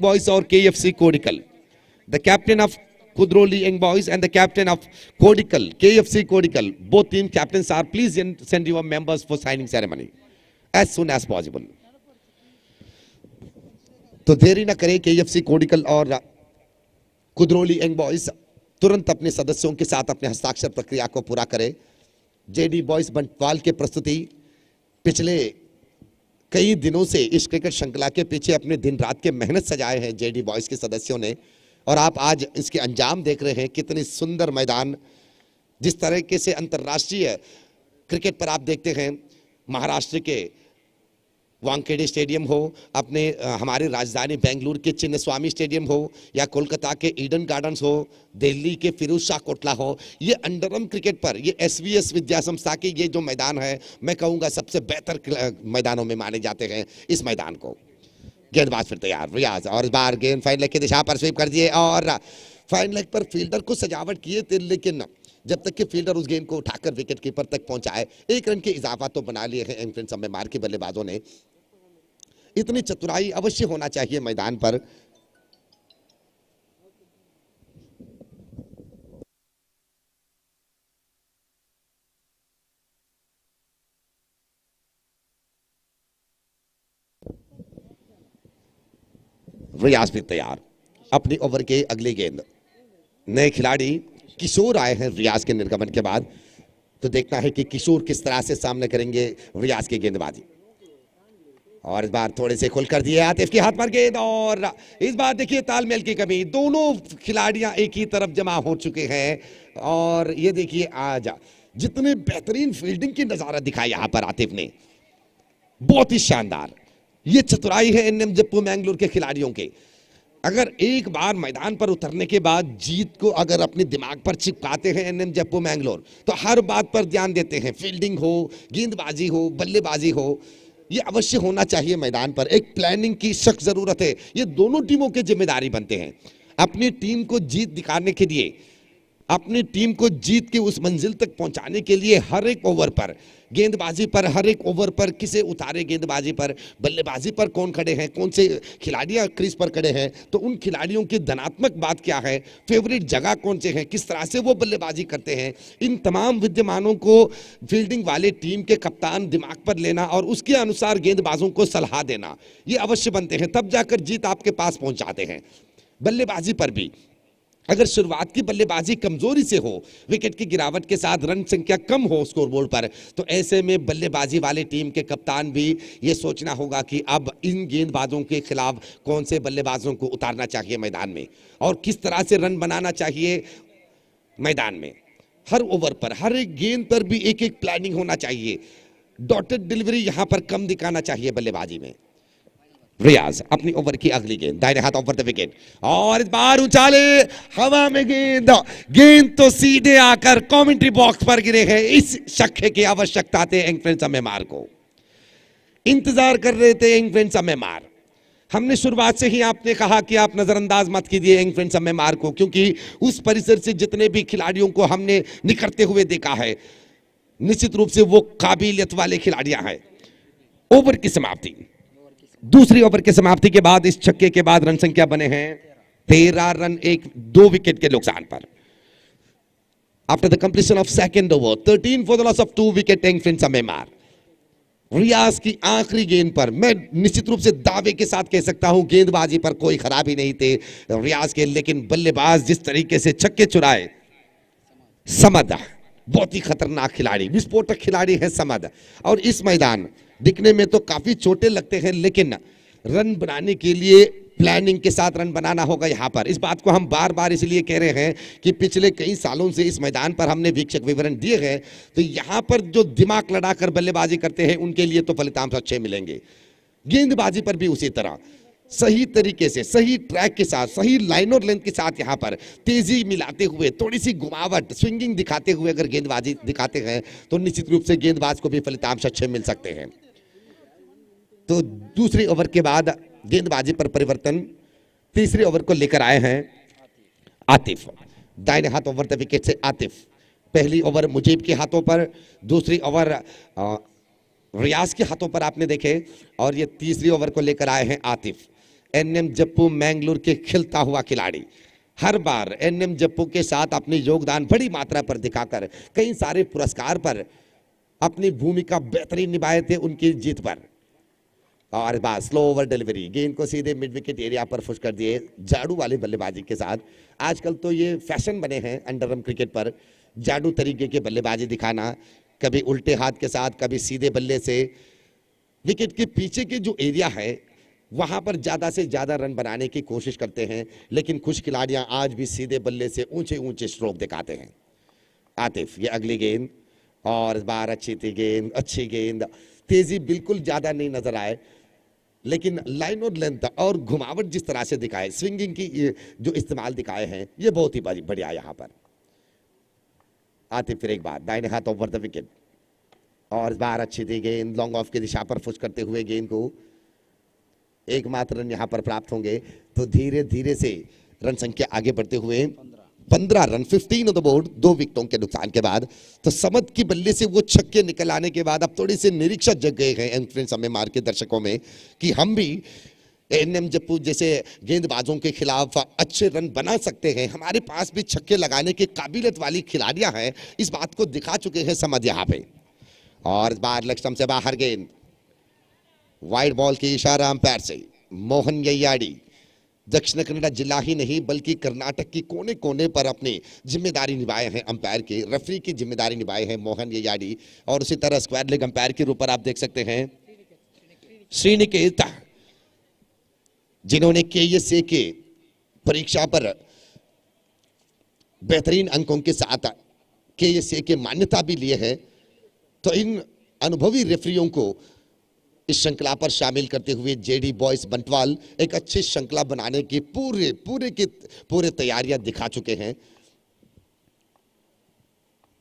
बॉयज और KFC कोडिकल। The captain of Kudroli Young Boys and the captain of KFC Kodikal, both team captains are please send your members for signing ceremony as soon as possible. तो देरी न करें KFC कोडिकल और कुद्रोली यंग बॉयज तुरंत अपने सदस्यों के साथ अपने हस्ताक्षर प्रक्रिया को पूरा करें। JD बॉयज बंटवाल के प्रस्तुति पिछले कई दिनों से इस क्रिकेट श्रृंखला के पीछे अपने दिन रात के मेहनत सजाए हैं JD बॉयज के सदस्यों ने, और आप आज इसके अंजाम देख रहे हैं। कितनी सुंदर मैदान, जिस तरीके से अंतर्राष्ट्रीय क्रिकेट पर आप देखते हैं, महाराष्ट्र के वानखेड़े स्टेडियम हो, अपने हमारी राजधानी बेंगलुरु के चिन्नस्वामी स्टेडियम हो, या कोलकाता के ईडन गार्डन्स हो, दिल्ली के फिरोज शाह कोटला हो, ये अंडरआर्म क्रिकेट पर ये SVS विद्या संस्था के ये जो मैदान है, मैं कहूँगा सबसे बेहतर मैदानों में माने जाते हैं इस मैदान को। गेंदबाज फिर तैयार रियाज, और इस बार गेंद फाइन लेग की दिशा पर स्वीप कर दिए और फाइन लेग पर फील्डर को सजावट किए थे, लेकिन जब तक कि फील्डर उस गेंद को उठाकर विकेट कीपर तक पहुंचाए, 1 रन के इजाफा तो बना लिए हैं एंड समय मार के बल्लेबाजों ने। इतनी चतुराई अवश्य होना चाहिए मैदान पर। रियाज भी तैयार, अपनी ओवर के अगली गेंद। नए खिलाड़ी किशोर आए हैं रियाज के निर्गमन के बाद, तो देखना है कि किशोर किस तरह से सामने करेंगे रियाज की गेंदबाजी। और इस बार थोड़े से खुलकर दिए आतिफ के हाथ पर गेंद, और इस बार देखिए तालमेल की कमी, दोनों खिलाड़ियां एक ही तरफ जमा हो चुके हैं। और ये देखिए आज जितने बेहतरीन फील्डिंग की नजारा दिखाया यहां पर आतिफ ने, बहुत ही शानदार। ये चतुराई है एनएम जप्पू मैंगलोर के खिलाड़ियों के। अगर एक बार मैदान पर उतरने के बाद जीत को अगर अपने दिमाग पर चिपकाते हैं एनएम जप्पू मैंगलोर, तो हर बात पर ध्यान देते हैं, फील्डिंग हो, गेंदबाजी हो, बल्लेबाजी हो, ये अवश्य होना चाहिए मैदान पर। एक प्लानिंग की सख्त जरूरत है, ये दोनों टीमों की जिम्मेदारी बनते हैं। अपनी टीम को जीत दिखाने के लिए, अपनी टीम को जीत के उस मंजिल तक पहुंचाने के लिए हर एक ओवर पर, गेंदबाजी पर, हर एक ओवर पर किसे उतारे, गेंदबाजी पर, बल्लेबाजी पर कौन खड़े हैं, कौन से खिलाड़ियां क्रीज पर खड़े हैं, तो उन खिलाड़ियों की धनात्मक बात क्या है, फेवरेट जगह कौन से हैं, किस तरह से वो बल्लेबाजी करते हैं, इन तमाम विद्यमानों को फील्डिंग वाले टीम के कप्तान दिमाग पर लेना और उसके अनुसार गेंदबाजों को सलाह देना, ये अवश्य बनते हैं। तब जाकर जीत आपके पास पहुंच जाते हैं। बल्लेबाजी पर भी अगर शुरुआत की बल्लेबाजी कमजोरी से हो, विकेट की गिरावट के साथ रन संख्या कम हो स्कोरबोर्ड पर, तो ऐसे में बल्लेबाजी वाले टीम के कप्तान भी ये सोचना होगा कि अब इन गेंदबाजों के खिलाफ कौन से बल्लेबाजों को उतारना चाहिए मैदान में और किस तरह से रन बनाना चाहिए मैदान में। हर ओवर पर, हर एक गेंद पर भी एक एक प्लानिंग होना चाहिए। डॉटेड डिलीवरी यहां पर कम दिखाना चाहिए बल्लेबाजी में। रियाज अपनी ओवर की अगली गेंद दाहिने हाथ ओवर द विकेट और इस बार उछाले हवा में गेंद, गेंद तो सीधे आकर कमेंट्री बॉक्स पर गिरे हैं। इस छक्के की आवश्यकता थी एंग्फ्रेंस मेमार को, इंतजार कर रहे थे एंग्फ्रेंस मेमार। हमने शुरुआत से ही आपने कहा कि आप नजरअंदाज मत कीजिए एंग्फ्रेंस मेमार को, क्योंकि उस परिसर से जितने भी खिलाड़ियों को हमने निकलते हुए देखा है, निश्चित रूप से वो काबिलियत वाले खिलाड़ियां हैं। ओवर की समाप्ति, दूसरी ओवर की समाप्ति के बाद इस छक्के के बाद रन संख्या बने हैं 13 रन, 2 विकेट के नुकसान पर। After the completion of second over 13 for the loss of 2 wicket young friends Ammemar. Riyaz की आखिरी गेंद पर मैं निश्चित रूप से दावे के साथ कह सकता हूं गेंदबाजी पर कोई खराबी नहीं थे रियाज के, लेकिन बल्लेबाज जिस तरीके से छक्के चुराए, समद बहुत ही खतरनाक खिलाड़ी, विस्फोटक खिलाड़ी है समद। और इस मैदान दिखने में तो काफी छोटे लगते हैं, लेकिन रन बनाने के लिए प्लानिंग के साथ रन बनाना होगा यहां पर। इस बात को हम बार बार इसलिए कह रहे हैं कि पिछले कई सालों से इस मैदान पर हमने वीक्षक विवरण दिए हैं, तो यहां पर जो दिमाग लड़ाकर बल्लेबाजी करते हैं उनके लिए तो फलितांश अच्छे मिलेंगे। गेंदबाजी पर भी उसी तरह सही तरीके से, सही ट्रैक के साथ, सही लाइन और लेंथ के साथ यहां पर तेजी मिलाते हुए, थोड़ी सी घुमावट, स्विंगिंग दिखाते हुए अगर गेंदबाजी दिखाते हैं तो निश्चित रूप से गेंदबाज को भी फलितांश अच्छे मिल सकते हैं। तो दूसरी ओवर के बाद गेंदबाजी पर परिवर्तन, तीसरे ओवर को लेकर आए हैं आतिफ, दाहिने हाथ ओवर द विकेट से आतिफ। पहली ओवर मुजीब के हाथों पर, दूसरी ओवर रियाज के हाथों पर आपने देखे, और ये तीसरी ओवर को लेकर आए हैं आतिफ। एनएम जप्पू मैंगलोर के खिलता हुआ खिलाड़ी, हर बार एनएम जप्पू के साथ अपनी योगदान बड़ी मात्रा पर दिखाकर कई सारे पुरस्कार पर अपनी भूमिका बेहतरीन निभाए थे उनकी जीत पर। और बात स्लो ओवर डिलीवरी, गेंद को सीधे मिड विकेट एरिया पर फुश कर दिए जादू वाले बल्लेबाजी के साथ। आजकल तो ये फैशन बने हैं अंडरआर्म क्रिकेट पर जादू तरीके के बल्लेबाजी दिखाना, कभी उल्टे हाथ के साथ, कभी सीधे बल्ले से। विकेट के पीछे के जो एरिया है वहां पर ज्यादा से ज्यादा रन बनाने की कोशिश करते हैं, लेकिन कुछ खिलाड़ियां आज भी सीधे बल्ले से ऊंचे ऊंचे स्ट्रोक दिखाते हैं। आतिफ ये अगली गेंद, और इस बार अच्छी थी गेंद, अच्छी गेंद, तेजी बिल्कुल ज्यादा नहीं नजर आए, लेकिन लाइन और लेंथ और घुमावट जिस तरह से दिखाए, स्विंगिंग की जो इस्तेमाल दिखाए हैं, ये बहुत ही बढ़िया यहां पर। आतिफ फिर एक बार दाहिने हाथ ओवर द विकेट, और इस बार अच्छी थी गेंद, लॉन्ग ऑफ की दिशा पर फुश करते हुए गेंद को एकमात्र रन यहां पर प्राप्त होंगे। तो धीरे धीरे से रन संख्या आगे बढ़ते हुए 15 रन, 15 ऑन द बोर्ड, 2 विकेटों के नुकसान के बाद। तो समद की बल्ले से वो छक्के निकल आने के बाद अब थोड़ी सी निरीक्षक जग गए हैं एंग्फ्रेंस मेमार के दर्शकों में कि हम भी एनएम जप्पू जैसे गेंदबाजों के खिलाफ अच्छे रन बना सकते हैं, हमारे पास भी छक्के लगाने की काबिलियत वाली खिलाड़ियां हैं। इस बात को दिखा चुके हैं समद यहां पे। और इस बार लक्ष्य से बाहर गेंद, वाइड बॉल की इशारा अंपायर से मोहन ययाड़ी, दक्षिण कन्नड़ जिला ही नहीं बल्कि कर्नाटक की कोने कोने पर अपनी जिम्मेदारी निभाए हैं अंपायर की, रेफरी की जिम्मेदारी निभाए हैं मोहन ययाड़ी। और उसी तरह स्क्वायर लेग अंपायर के रूप पर आप देख सकते हैं श्रीनिकेत, जिन्होंने केएसए के परीक्षा पर बेहतरीन अंकों के साथ केएसए के मान्यता भी लिए है। तो इन अनुभवी रेफरियों को इस श्रृंखला पर शामिल करते हुए जेडी बॉयस बंटवाल एक अच्छी श्रृंखला बनाने की पूरे तैयारियां दिखा चुके हैं।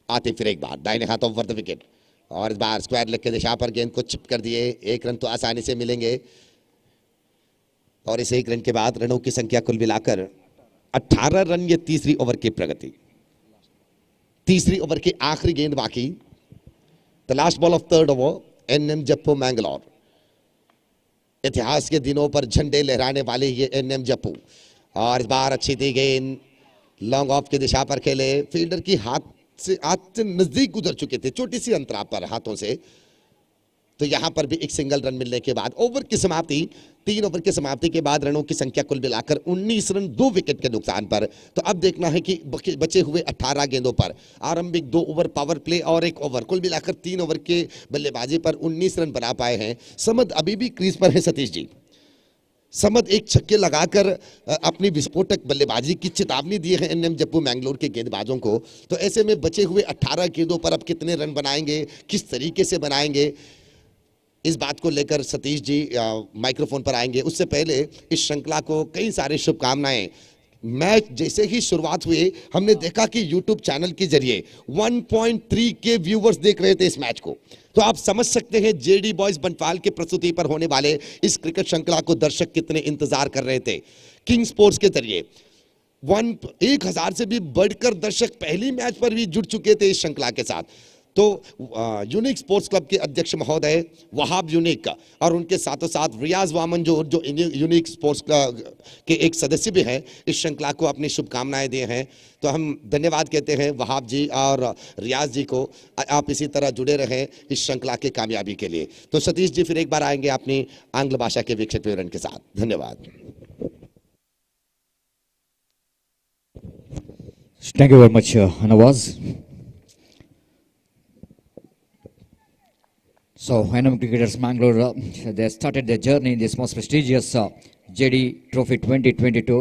आते फिर एक बार दाहिने हाथ ओवर द विकेट, और इस बार स्क्वायर लेग की दिशा पर गेंद को चिप कर दिए। 1 रन तो आसानी से मिलेंगे, और इस 1 रन के बाद रनों की संख्या कुल मिलाकर 18 रन। ये तीसरी ओवर की प्रगति, तीसरी ओवर की आखिरी गेंद बाकी, the last ball of third over, NM Jappu Mangalore. इतिहास के दिनों पर झंडे लहराने वाले ये एनएम जप्पू, और इस बार अच्छी थी गेंद, लॉन्ग ऑफ की दिशा पर खेले, फील्डर की हाथ से नजदीक गुजर चुके थे, छोटी सी अंतराल पर हाथों से। तो यहां पर भी एक सिंगल रन मिलने के बाद ओवर की समाप्ति, 3 ओवर की समाप्ति के बाद रनों की संख्या कुल मिलाकर 19 रन 2 विकेट के नुकसान पर। तो अब देखना है कि बचे हुए 18 गेंदों पर आरंभिक 2 ओवर पावर प्ले और 1 ओवर कुल मिलाकर 3 ओवर के बल्लेबाजी पर 19 रन बना पाए हैं। समद अभी भी क्रीज पर है सतीश जी। समद एक छक्के लगाकर अपनी विस्फोटक बल्लेबाजी की चेतावनी दी है एनएम जप्पू मैंगलोर के गेंदबाजों को। तो ऐसे में बचे हुए 18 गेंदों पर अब कितने रन बनाएंगे, किस तरीके से बनाएंगे, इस बात को लेकर सतीश जी माइक्रोफोन पर आएंगे। उससे पहले इस श्रृंखला को कई सारी शुभकामनाएं। मैच जैसे ही शुरुआत हुई हमने देखा कि YouTube चैनल के जरिए 1.3 के व्यूवर्स देख रहे थे इस मैच को। तो आप समझ सकते हैं जेडी बॉयज बंटवाल के प्रस्तुति पर होने वाले इस क्रिकेट श्रृंखला को दर्शक कितने इंतजार कर रहे थे। किंग स्पोर्ट्स के जरिए 1000 से भी बढ़कर दर्शक पहली मैच पर भी जुड़ चुके थे इस श्रृंखला के साथ। तो यूनिक स्पोर्ट्स क्लब के अध्यक्ष महोदय वहाब यूनिक और उनके साथों साथ रियाज वामन जो यूनिक स्पोर्ट्स क्लब के एक सदस्य भी हैं, इस श्रृंखला को अपनी शुभकामनाएं दिए हैं। तो हम धन्यवाद कहते हैं वहाब जी और रियाज जी को। आप इसी तरह जुड़े रहें इस श्रृंखला की कामयाबी के लिए। तो सतीश जी फिर एक बार आएंगे अपनी आंग्ल भाषा के वीक्षक विवरण के साथ। धन्यवाद। Thank you very much, Nawaz. So, NM Cricketers Mangalore, they started their journey in this most prestigious JD Trophy 2022.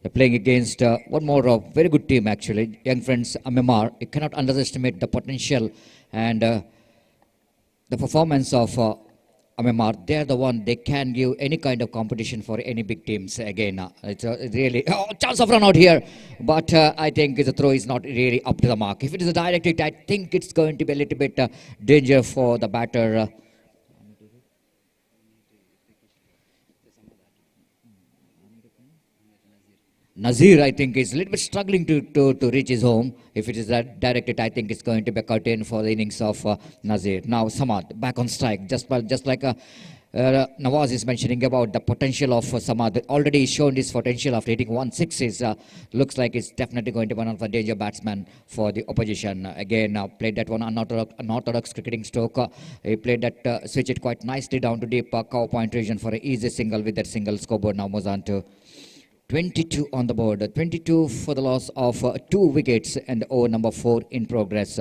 They're playing against one more very good team actually, young friends MMR. You cannot underestimate the potential and the performance of MMR. They're the one, they can give any kind of competition for any big teams again. It's really, chance of run out here. But I think the throw is not really up to the mark. If it is a direct hit, I think it's going to be a little bit danger for the batter. Nazir, I think, is a little bit struggling to reach his home. If it is that directed, I think it's going to be a curtain for the innings of Nazir. Now, Samad back on strike, just like Nawaz is mentioning about the potential of Samad. Already shown his potential after hitting 1/6. Looks like it's definitely going to be one of the danger batsmen for the opposition. Again, played that one unorthodox cricketing stroke. He played that, switch it quite nicely down to deep cover point region for an easy single. With that single, scoreboard now moves on to 22 on the board, 22 for the loss of 2 wickets and over number 4 in progress.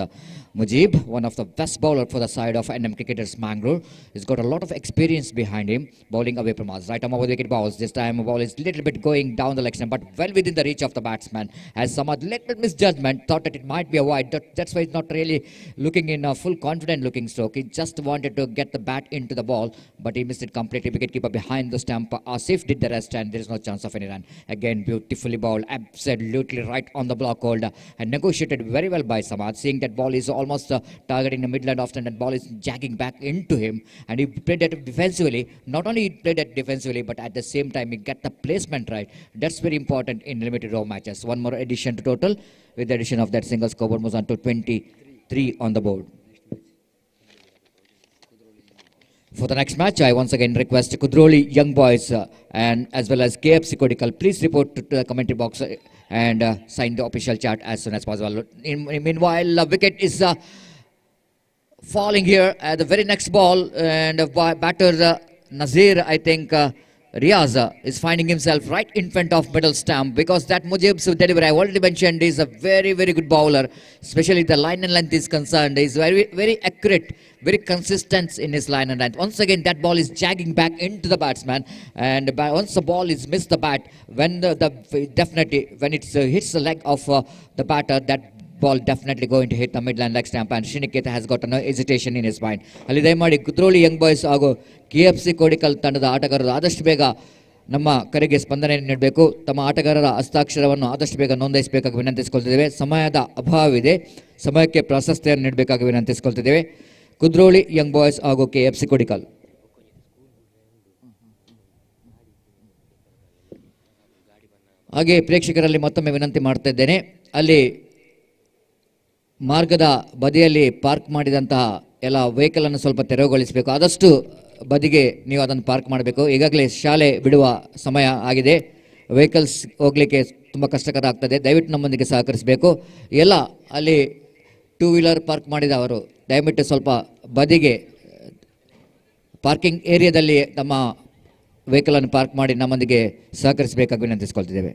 Mujib, one of the best bowler for the side of NM Cricketers Mangalore, has got a lot of experience behind him, bowling away from us. Right arm over wicket balls. This time ball is little bit going down the leg stump, but well within the reach of the batsman. As Samad little misjudgment, thought that it might be a wide. That's why he's not really looking in a full confident looking stroke. He just wanted to get the bat into the ball, but he missed it completely. Wicketkeeper behind the stump. Asif did the rest, and there is no chance of any run. Again, beautifully bowled, absolutely right on the block hold, and negotiated very well by Samad. Seeing that ball is almost targeting the midland often, that ball is jagging back into him, and he played that defensively. Not only he played that defensively, but at the same time he got the placement right. That's very important in limited over matches. One more addition to total. With the addition of that single, scoreboard moves on to 23 on the board. For the next match, I once again request Kudroli Young Boys and as well as KFC Kodikal, please report to the commentary box and sign the official chart as soon as possible. Meanwhile, wicket is falling here at the very next ball, and batter Nazir, I think, Riaz is finding himself right in front of middle stump, because that Mujib's delivery, I already mentioned, is a very, very good bowler, especially the line and length is concerned. He's very, very accurate, very consistent in his line and length. Once again, that ball is jagging back into the batsman, and once the ball is missed the bat, when definitely when it hits the leg of the batter, that ball definitely going to hit the midland leg stump, and Shiniketa has got no hesitation in his mind. Ali Daimadi, Kudroli Young Boys ಹಾಗೂ KFC ಕೋಡಿಕಲ್ ತಂಡದ ಆಟಗಾರರು ಆದಷ್ಟು ಬೇಗ ನಮ್ಮ ಕರೆಗೆ ಸ್ಪಂದನೆ ನೀಡಬೇಕು. ತಮ್ಮ ಆಟಗಾರರ ಹಸ್ತಾಕ್ಷರವನ್ನು ಆದಷ್ಟು ಬೇಗ ನೋಂದಾಯಿಸಬೇಕಾಗಿ ವಿನಂತಿಸಿಕೊಳ್ತಿದ್ದೇವೆ. ಸಮಯದ ಅಭಾವವಿದೆ, ಸಮಯಕ್ಕೆ ಪ್ರಾಶಸ್ತ್ಯವನ್ನು ನೀಡಬೇಕಾಗಿ ವಿನಂತಿಸಿಕೊಳ್ತಿದ್ದೇವೆ. ಕುದ್ರೋಳಿ ಯಂಗ್ ಬಾಯ್ಸ್ ಹಾಗೂ KFC ಕೋಡಿಕಲ್. ಹಾಗೆ ಪ್ರೇಕ್ಷಕರಲ್ಲಿ ಮತ್ತೊಮ್ಮೆ ವಿನಂತಿ ಮಾಡ್ತಾ ಇದ್ದೇನೆ, ಅಲ್ಲಿ ಮಾರ್ಗದ ಬದಿಯಲ್ಲಿ ಪಾರ್ಕ್ ಮಾಡಿದಂತಹ ಎಲ್ಲ ವೆಹಿಕಲ್ ಅನ್ನು ಸ್ವಲ್ಪ ತೆರವುಗೊಳಿಸಬೇಕು. ಆದಷ್ಟು ಬದಿಗೆ ನೀವು ಅದನ್ನು ಪಾರ್ಕ್ ಮಾಡಬೇಕು. ಈಗಾಗಲೇ ಶಾಲೆ ಬಿಡುವ ಸಮಯ ಆಗಿದೆ, ವೆಹಿಕಲ್ಸ್ ಹೋಗಲಿಕ್ಕೆ ತುಂಬ ಕಷ್ಟಕರ ಆಗ್ತದೆ. ದಯವಿಟ್ಟು ನಮ್ಮೊಂದಿಗೆ ಸಹಕರಿಸಬೇಕು. ಎಲ್ಲ ಅಲ್ಲಿ ಟೂ ವೀಲರ್ ಪಾರ್ಕ್ ಮಾಡಿದವರು ದಯವಿಟ್ಟು ಸ್ವಲ್ಪ ಬದಿಗೆ ಪಾರ್ಕಿಂಗ್ ಏರಿಯಾದಲ್ಲಿ ತಮ್ಮ ವೆಹಿಕಲ್ ಅನ್ನು ಪಾರ್ಕ್ ಮಾಡಿ ನಮ್ಮೊಂದಿಗೆ ಸಹಕರಿಸಬೇಕಾಗಿ ವಿನಂತಿಸಿಕೊಳ್ತಿದ್ದೇವೆ.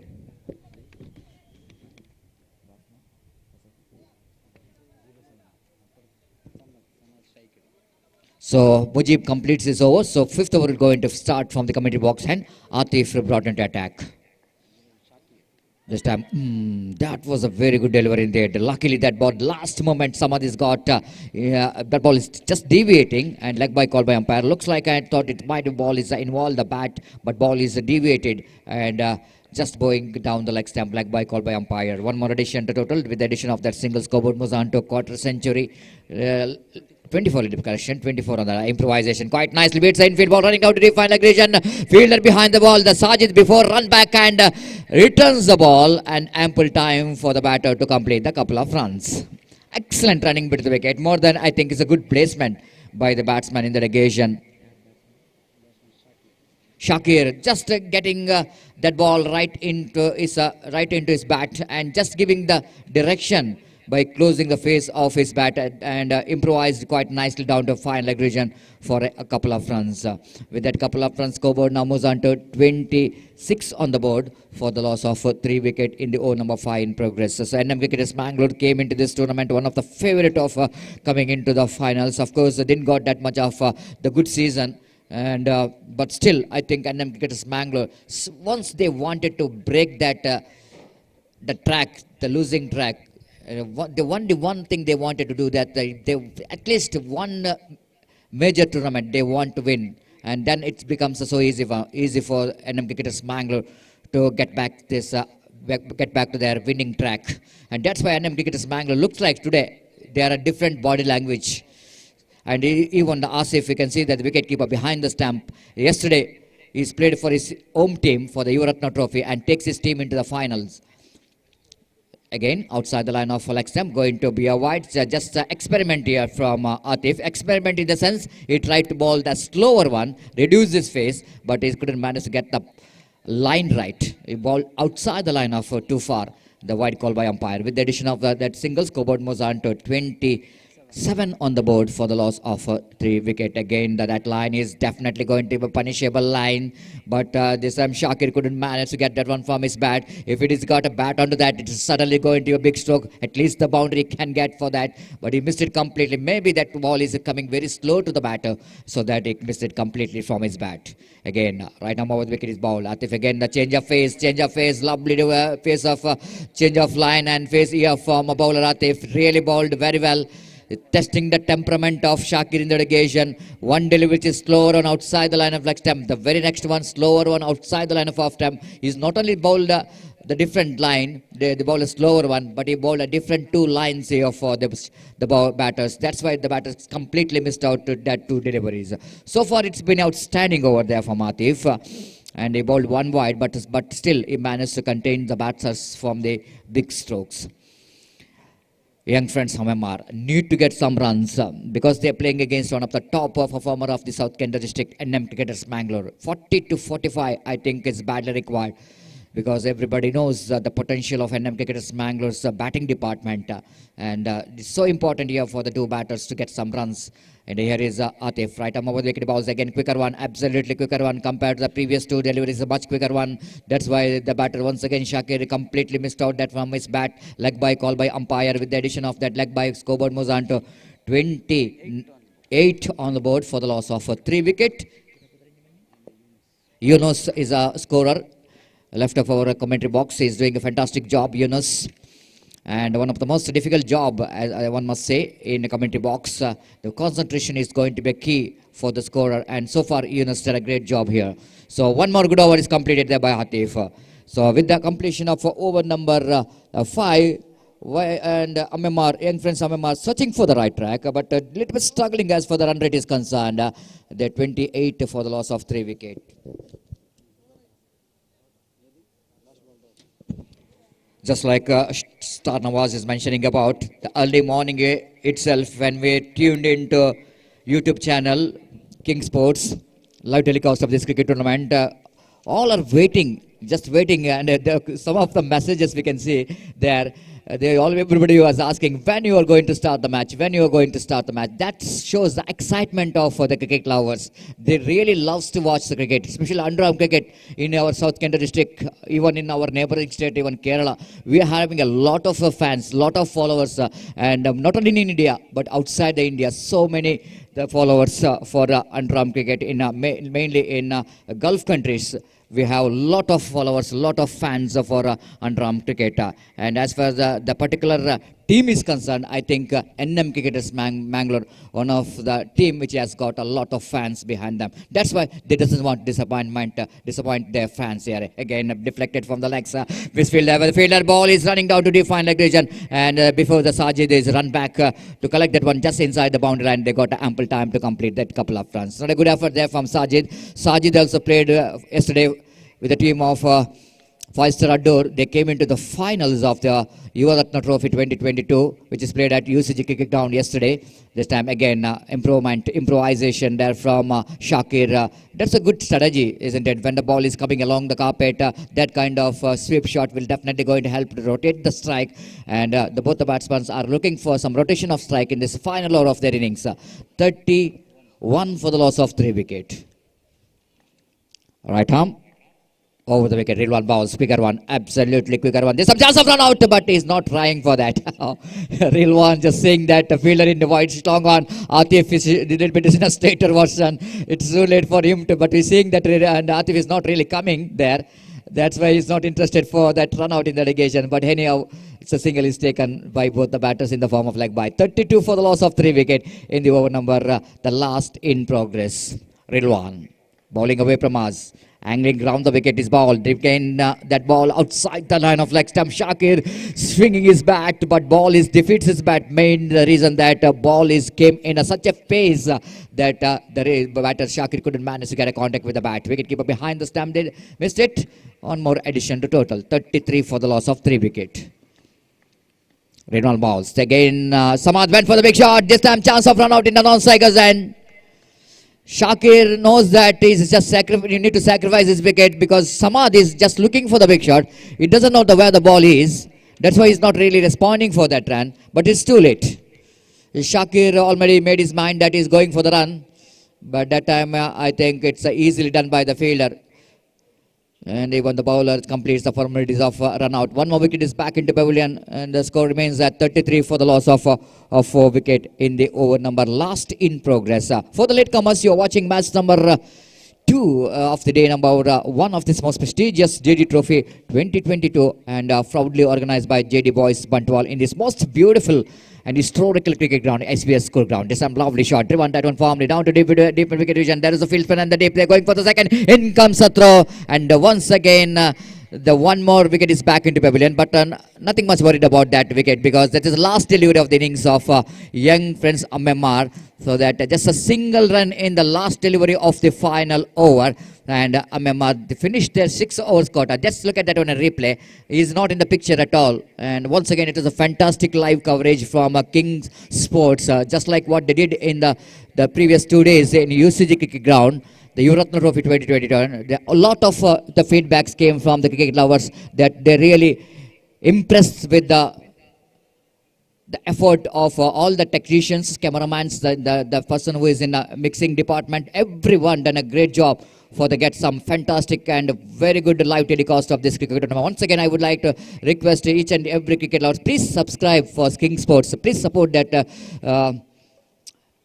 So Mujib completes his over. So fifth over is going to start from the commentary box and Atif brought into attack. This time, that was a very good delivery in there. Luckily, that ball, last moment, Samadhi's got, that ball is just deviating and leg by call by umpire. Looks like I thought it might be ball is involved the bat, but ball is deviated and just going down the leg stump, leg by call by umpire. One more addition to total. With the addition of that single scoreboard, moves on to a quarter century. 24 in correction, 24 on the improvisation. Quite nicely beats the infield ball running out to define the region. Fielder behind the ball. The Sajid before run back and returns the ball and ample time for the batter to complete the couple of runs. Excellent running bit to the wicket. More than I think is a good placement by the batsman in the occasion. Shakir just getting that ball right into his bat and just giving the direction by closing the face of his bat and improvised quite nicely down to fine leg region for a couple of runs. With that couple of runs, scoreboard now moves on to 26 on the board for the loss of 3 wicket in the over number 5 in progress. So NM Cricketers Mangalore came into this tournament one of the favorite of coming into the finals. Of course, they didn't got that much of the good season. And but still, I think NM Cricketers Mangalore, once they wanted to break that the track, the losing track, the one thing they wanted to do that they at least one major tournament they want to win, and then it becomes so easy for NM Cricketers Mangalore to get back to their winning track, and that's why NM Cricketers Mangalore looks like today they are a different body language. And even the Asif, you can see that the wicketkeeper behind the stump yesterday he's played for his home team for the Yuvaratna Trophy and takes his team into the finals. Again, outside the line of leg stump, going to be a wide. Just experiment here from Atif. Experiment in the sense he tried to bowl the slower one, reduce his face, but he couldn't manage to get the line right. He bowled outside the line of too far. The wide call by umpire. With the addition of that single, scoreboard moves on to 27 on the board for the loss of 3 wicket. Again, that line is definitely going to be a punishable line, but this time Shakir couldn't manage to get that one from his bat. If it is got a bat onto that, it is suddenly going to be a big stroke. At least the boundary can get for that, but he missed it completely. Maybe that ball is coming very slow to the batter, so that he missed it completely from his bat. Again, right now over the wicket is bowled. Atif again, the change of face, lovely face of change of line and face here from a bowler Atif. Really bowled very well. Testing the temperament of Shakir in the occasion. One delivery which is slower on outside the line of leg stump. The very next one, slower one outside the line of off stump. He's not only bowled the different line, the bowler slower one, but he bowled a different 2 lines here for the batters. That's why the batters completely missed out to that 2 deliveries. So far, it's been outstanding over there for Atif. And he bowled 1 wide, but still he managed to contain the batters from the big strokes. Young friends from MR need to get some runs because they are playing against one of the top performer of the South Kent district, NM Cricketers Mangalore. 40 to 45, I think, is badly required because everybody knows the potential of NM Cricketers Mangalore's batting department, and it's so important here for the 2 batters to get some runs. And here is Atif, right arm over the wicket, balls again, quicker one, absolutely quicker one compared to the previous 2 deliveries, a much quicker one. That's why the batter once again, Shakir, completely missed out that from his bat. Leg by call by umpire. With the addition of that leg by, scoreboard moves on to 28 on the board for the loss of 3 wicket. Yunus is a scorer. Left of our commentary box, he is doing a fantastic job, Yunus. And one of the most difficult job, as one must say, in the commentary box. The concentration is going to be a key for the scorer, and so far Yunus did a great job here. So one more good over is completed there by Atif. So with the completion of over number 5, and MMR, young friends MMR searching for the right track, but a little bit struggling as for the run rate is concerned. They're 28 for the loss of 3 wicket. Just like Star Nawaz is mentioning about the early morning itself, when we tuned into YouTube channel King Sports live telecast of this cricket tournament, all are waiting just waiting, and some of the messages we can see there. Everybody was asking when you are going to start the match, when you are going to start the match. That shows the excitement of the cricket lovers. They really loves to watch the cricket, especially underarm cricket in our South Kent district, even in our neighboring state, even Kerala. We are having a lot of fans, lot of followers, and not only in India but outside the India. So many the followers for underarm cricket in mainly in Gulf countries. We have a lot of followers, lot of fans for underarm cricket. And as far as the particular team is concerned, I think NM Cricketers Mangalore, one of the team which has got a lot of fans behind them. That's why they doesn't want disappoint their fans here. Again, deflected from the legs. Misfielder, the fielder ball is running down to define leg region. And before the Sajid is run back to collect that one just inside the boundary line, they got ample time to complete that couple of runs. Not a good effort there from Sajid. Sajid also played yesterday with the team of Five-Star Adur. They came into the finals of the Yuva Trophy 2022, which is played at UCG Cricket Ground yesterday. This time again, improvisation there from Shakir. That's a good strategy, isn't it? When the ball is coming along the carpet, that kind of sweep shot will definitely going to help to rotate the strike. And both the batsmen are looking for some rotation of strike in this final over of their innings. 31 for the loss of 3 wickets. Right arm. Over the wicket, real one bounce, quicker one, absolutely quicker one. There's some chance of run out, but he's not trying for that. Real one just saying that the fielder in the white strong on. Atif is a little bit in a straighter version. It's too late for him to, but he's seeing that and Atif is not really coming there. That's why he's not interested for that run out in the relegation. But anyhow, it's a single is taken by both the batters in the form of leg by. 32 for the loss of 3 wicket in the over number, the last in progress. Real one bowling away from us. Angling round the wicket is ball. Again, that ball outside the line of leg stump. Shakir swinging his bat, but ball is defeats his bat. Main the reason that ball is came in such a pace that the batter Shakir couldn't manage to get a contact with the bat. Wicketkeeper behind the stump did missed it. One more addition to total. 33 for the loss of 3 wicket. Renal balls. Again, Samad went for the big shot. This time chance of run out in the non-strikers end. Shakir knows that he's just you need to sacrifice his wicket because Samad is just looking for the big shot. He doesn't know where the ball is. That's why he's not really responding for that run. But it's too late. Shakir already made his mind that he's going for the run. But that time I think it's easily done by the fielder. And even the bowler completes the formalities of run out. One more wicket is back into pavilion, and the score remains at 33 for the loss of 4 wicket in the over number last in progress. For the latecomers, you are watching match number 2 of the day, number 1 of this most prestigious JD Trophy 2022, and proudly organized by JD Boys Bantwala in this most beautiful and historical cricket ground, SBS School Ground. This some lovely shot, driven that one firmly down to deep wicket region. There is a field spin and the deep. They're going for the second. In comes a throw, and once again the one more wicket is back into pavilion. But nothing much worried about that wicket because that is the last delivery of the innings of young friends MMR. So that just a single run in the last delivery of the final over. And MMR finished their 6 overs quota. Just look at that on a replay. He is not in the picture at all. And once again, it is a fantastic live coverage from King Sports, just like what they did in the previous 2 days in UCG Cricket Ground, the Yuva Trophy 2022. A lot of the feedbacks came from the cricket lovers that they really impressed with the effort of all the technicians, cameramans, the person who is in the mixing department. Everyone done a great job for the get some fantastic and very good live telecast of this cricket tournament. Once again, I would like to request each and every cricket lover, please subscribe for King Sports. Please support that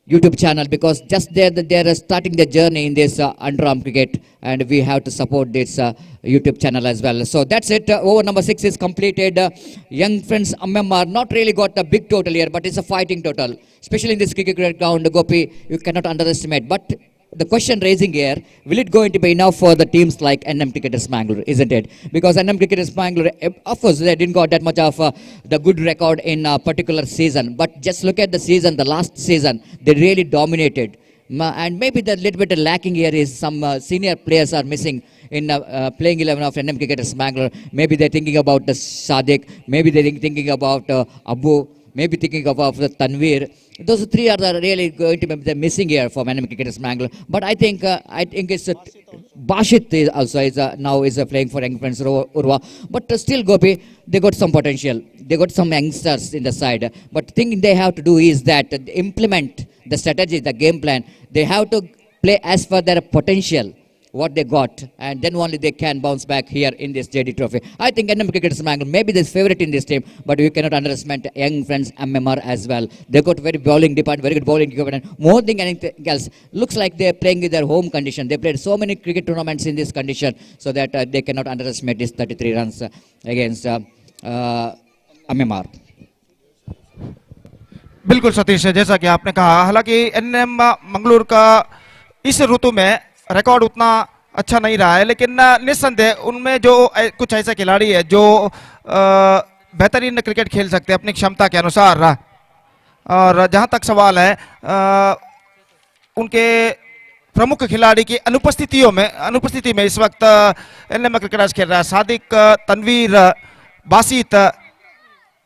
YouTube channel because just they're starting their journey in this underarm cricket, and we have to support this YouTube channel as well. So that's it. Over number 6 is completed. Young friends MMR not really got a big total here, but it's a fighting total, especially in this cricket ground. Gopi, you cannot underestimate. But the question raising here, will it going to be enough for the teams like NM Cricketers Mangalore, isn't it? Because NM Cricketers Mangalore, of course, they didn't got that much of the good record in a particular season. But just look at the season, the last season, they really dominated. And maybe the little bit lacking here is some senior players are missing in playing 11 of NM Cricketers Mangalore. Maybe they're thinking about the Sadiq, maybe they're thinking about Abu. maybe thinking of the Tanvir. Those three are the really going to be the missing here for Enemy Cricketers Bangalore. But I think it's Bashit is also now is playing for Young Friends Urva. But still, Gopi, they got some potential. They got some youngsters in the side. But thing they have to do is that implement the strategy, the game plan. They have to play as per their potential, what they got, and then only they can bounce back here in this JD Trophy. I think NM Cricketers Bangalore may be the favorite in this team, but we cannot underestimate Young Friends MMR as well. They got very bowling department, very good bowling equipment. More than anything else, looks like they're playing in their home condition. They played so many cricket tournaments in this condition, so that they cannot underestimate this 33 runs against MMR. बिल्कुल सतीश, जैसा कि आपने कहा, हालांकि एनएम मंगलूर का इस ऋतु में रिकॉर्ड उतना अच्छा नहीं रहा है, लेकिन निस्संदेह उनमें जो कुछ ऐसे खिलाड़ी है जो बेहतरीन क्रिकेट खेल सकते हैं अपनी क्षमता के अनुसार। और जहां तक सवाल है उनके प्रमुख खिलाड़ी की अनुपस्थिति में इस वक्त एनएम क्रिकेटर्स खेल रहा है। सादिक, तनवीर, बासित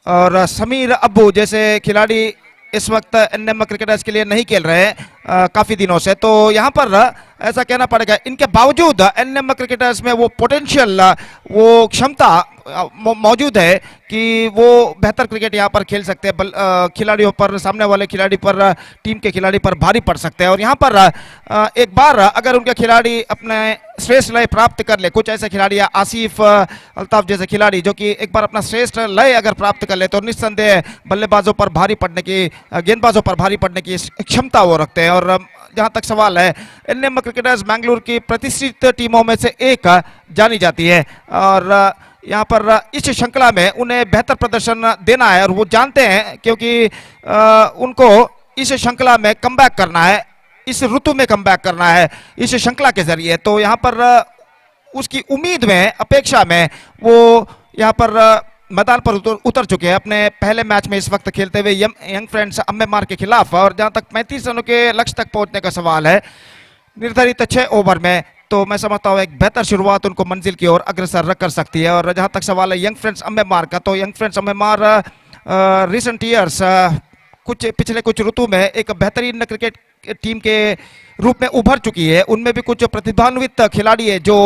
और समीर अब्बू जैसे खिलाड़ी इस वक्त एनएम क्रिकेटर्स के लिए नहीं खेल रहे हैं काफी दिनों से। तो यहां पर ऐसा कहना पड़ेगा, इनके बावजूद एनएम क्रिकेटर्स में वो पोटेंशियल, वो क्षमता मौजूद है कि वो बेहतर क्रिकेट यहां पर खेल सकते हैं। खिलाड़ियों पर, सामने वाले खिलाड़ी पर, टीम के खिलाड़ी पर भारी पड़ सकते हैं। और यहां पर एक बार अगर उनके खिलाड़ी अपने श्रेष्ठ लय प्राप्त कर ले, कुछ ऐसे खिलाड़ी, आसिफ अल्ताफ जैसे खिलाड़ी जो कि एक बार अपना श्रेष्ठ लय अगर प्राप्त कर ले, तो निस्संदेह बल्लेबाजों पर भारी पड़ने की, गेंदबाजों पर भारी पड़ने की क्षमता वो रखते हैं। और जहां तक सवाल है, एनएम क्रिकेटर्स बैंगलोर की प्रतिष्ठित टीमों में से एक जानी जाती है और यहाँ पर इस श्रृंखला में उन्हें बेहतर प्रदर्शन देना है और वो जानते हैं, क्योंकि उनको इस श्रृंखला में कमबैक करना है, इस ऋतु में कमबैक करना है इस श्रृंखला के जरिए। तो यहाँ पर उसकी उम्मीद में, अपेक्षा में वो यहाँ पर मैदान पर उतर चुके हैं अपने पहले मैच में इस वक्त खेलते हुए यंग फ्रेंड्स अम्मेमार के खिलाफ। और जहां तक 35 रनों के लक्ष्य तक पहुंचने का सवाल है निर्धारित 6 ओवर में, तो मैं समझता हूं एक बेहतर शुरुआत उनको मंजिल की ओर अग्रसर रख कर सकती है। और जहां तक सवाल है यंग फ्रेंड्स अम्मेमार का, तो यंग फ्रेंड्स अम्मेमार रिसेंट ईयर्स, पिछले कुछ ऋतु में एक बेहतरीन क्रिकेट टीम के रूप में उभर चुकी है। उनमें भी कुछ प्रतिभान्वित खिलाड़ी है जो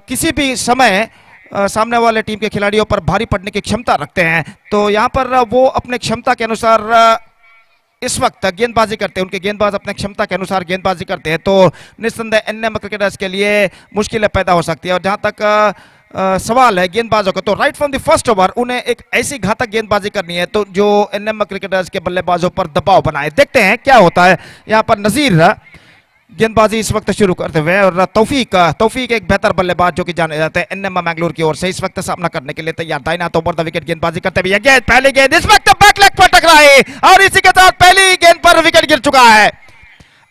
किसी भी समय सामने वाले टीम के खिलाड़ियों पर भारी पड़ने की क्षमता रखते हैं। तो यहाँ पर वो अपने क्षमता के अनुसार इस वक्त गेंदबाजी करते हैं, उनके गेंदबाज अपने क्षमता के अनुसार गेंदबाजी करते हैं, तो निस्संदेह एनएम क्रिकेटर्स के लिए मुश्किलें पैदा हो सकती है। और जहां तक सवाल है गेंदबाजों का, तो right from the first over उन्हें एक ऐसी घातक गेंदबाजी करनी है तो जो एनएम क्रिकेटर्स के बल्लेबाजों पर दबाव बनाए। देखते हैं क्या होता है। यहाँ पर नजीर गेंदबाजी इस वक्त शुरू करते हुए और तौफीक एक बेहतर बल्लेबाज जो कि जाने जाते हैं एनएम मैंगलोर की ओर से, इस वक्त सामना करने के लिए तैयार। दाहिना तो ओवर द विकेट गेंदबाजी करते हुए गेंद, पहली गेंद इस वक्त बैक लेग पर टकराई और इसी के साथ पहली गेंद पर विकेट गिर चुका है।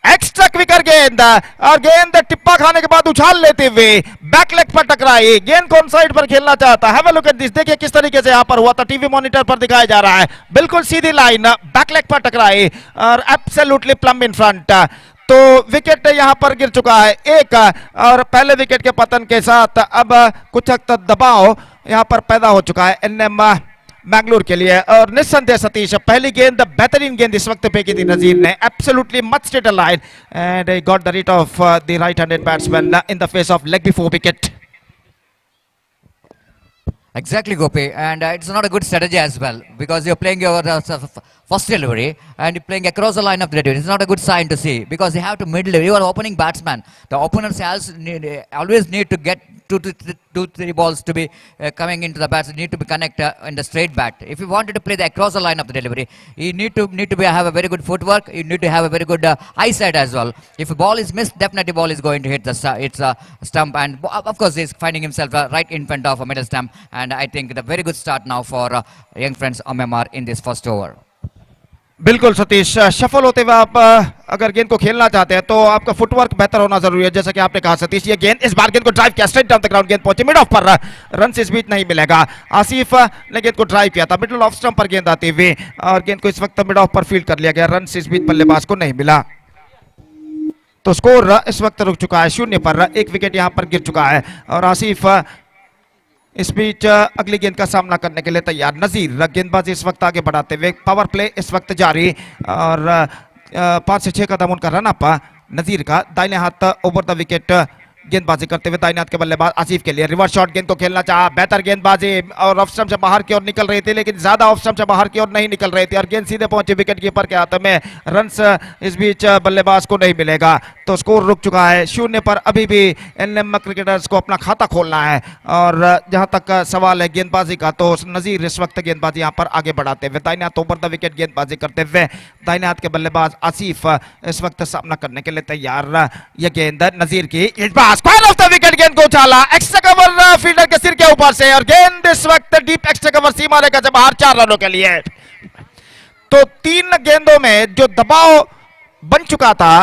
एक्स्ट्रा क्विकर गेंद और गेंद टिप्पा खाने के बाद उछाल लेते हुए बैक लेग पर टकराई। गेंद कौन साइड पर खेलना चाहता है, have a look at this. देखिए किस तरीके से यहां पर हुआ था, टीवी मॉनिटर पर दिखाया जा रहा है। बिल्कुल सीधी लाइन बैक लेग पर टकराई और एब्सोल्युटली प्लम इन फ्रंट। तो विकेट यहां पर गिर चुका है एक, और पहले विकेट के पतन के साथ अब कुछ हद तक दबाव यहां पर पैदा हो चुका है एनएम मैंगलोर के लिए। और निस्संदेह सतीश, पहली गेंद बेहतरीन गेंद इस वक्त फेंकी थी नजीर ने, absolutely much straight line and he got the rate of the right handed batsman in the face of leg before wicket. Exactly, Gopi, and it's not a good strategy as well, because you're playing your first delivery and you're playing across the line of the delivery. It's not a good sign to see, because you have to middle. You are opening batsman. The opponents always need to get two, three balls to be coming into the bats. You need to be connected in the straight bat. If you wanted to play the across the line of the delivery, you need to have a very good footwork. You need to have a very good eyesight as well. If a ball is missed, definitely ball is going to hit the stump, and of course he's finding himself right in front of a middle stump. And I think the very good start now for young friends Amemar in this first over. बिल्कुल सतीश, सफल होते हुए आप अगर गेंद को खेलना चाहते हैं तो आपका फुटवर्क बेहतर होना जरूरी है, जैसा कि आपने कहा सतीश। ये गेंद, इस बार गेंद को ड्राइव किया, स्ट्रेट डाउन द ग्राउंड, गेंद पहुंची मिड ऑफ पर, रन इस बीच नहीं मिलेगा। आसिफ ने गेंद को ड्राइव किया था, मिडल ऑफ स्टंप पर गेंद आती हुई और गेंद को इस वक्त मिड ऑफ पर फील्ड कर लिया गया, रन इस बीच बल्लेबाज को नहीं मिला। तो स्कोर इस वक्त रुक चुका है 0 पर, एक विकेट यहां पर गिर चुका है और आसिफ इस बीच अगली गेंद का सामना करने के लिए तैयार नजीर। गेंदबाजी इस वक्त आगे बढ़ाते हुए, पावर प्ले इस वक्त जारी और 5 से 6 कदम उनका रन अप नजीर का। दाहिने हाथ ओवर द विकेट गेंदबाजी करते हुए दाहिने हाथ के बल्लेबाज आसिफ के लिए रिवर्स शॉट गेंद को खेलना चाहा, बेहतर गेंदबाजी और ऑफ स्टंप से बाहर की ओर निकल रही थी, लेकिन ज्यादा ऑफ स्टंप से बाहर की ओर नहीं निकल रही थी और गेंद सीधे पहुंची विकेट कीपर के हाथ में। रन्स इस बीच बल्लेबाज को नहीं मिलेगा तो स्कोर रुक चुका है 0 पर। अभी भी एनएम क्रिकेटर्स को अपना खाता खोलना है और जहां तक सवाल है गेंदबाजी का तो नजीर इस वक्त गेंदबाजी यहां पर आगे बढ़ाते हुए दाहिने हाथ ओवर द विकेट गेंदबाजी करते हुए दाहिने हाथ के बल्लेबाज आसिफ इस वक्त सामना करने के लिए तैयार। यह गेंद नजीर की इस bar square of the wicket गेंद को उछाला एक्स्ट्रा कवर फील्डर के सिर के ऊपर से और गेंद इस वक्त डीप एक्स्ट्रा कवर सीमा रेखा से बाहर 4 रनों के लिए। तो 3 गेंदों में जो दबाव बन चुका था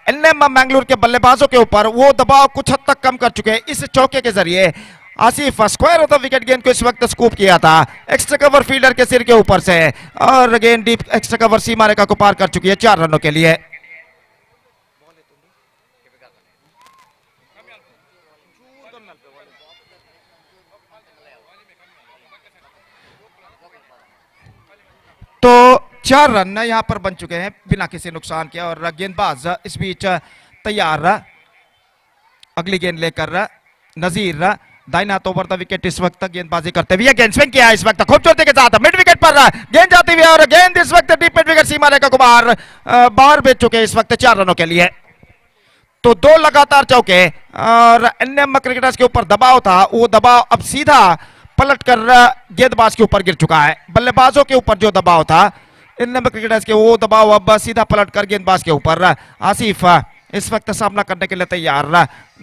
एनएम मैंगलोर के बल्लेबाजों के ऊपर वो दबाव कुछ हद तक कम कर चुके हैं इस चौके के जरिए। Asif square of the wicket गेंद को इस वक्त स्कूप किया था एक्स्ट्रा कवर फील्डर के सिर के ऊपर से और गेंद डीप एक्स्ट्रा कवर सीमा रेखा को पार कर चुकी है 4 रनों के लिए। तो 4 रन यहां पर बन चुके हैं बिना किसी नुकसान के और गेंदबाज इस बीच तैयार। अगली गेंद लेकर नजीर दाहिने हाथ ओवर द विकेट इस वक्त गेंदबाजी करते हुए गेंद स्विंग किया इस वक्त खूबसूरती के साथ मिड विकेट पर गेंद जाती हुई और गेंद इस वक्त डीप मिड विकेट सीमा रेखा को बाहर भेज चुके इस वक्त 4 रनों के लिए। तो 2 लगातार चौके और एनएम क्रिकेटर्स के ऊपर दबाव था वो दबाव अब सीधा पलट कर गेंदबाज के ऊपर गिर चुका है। बल्लेबाजों के ऊपर जो दबाव था एनएम क्रिकेटर्स के वो दबाव अब सीधा पलट कर गेंदबाज के ऊपर। आसिफ इस वक्त सामना करने के लिए तैयार।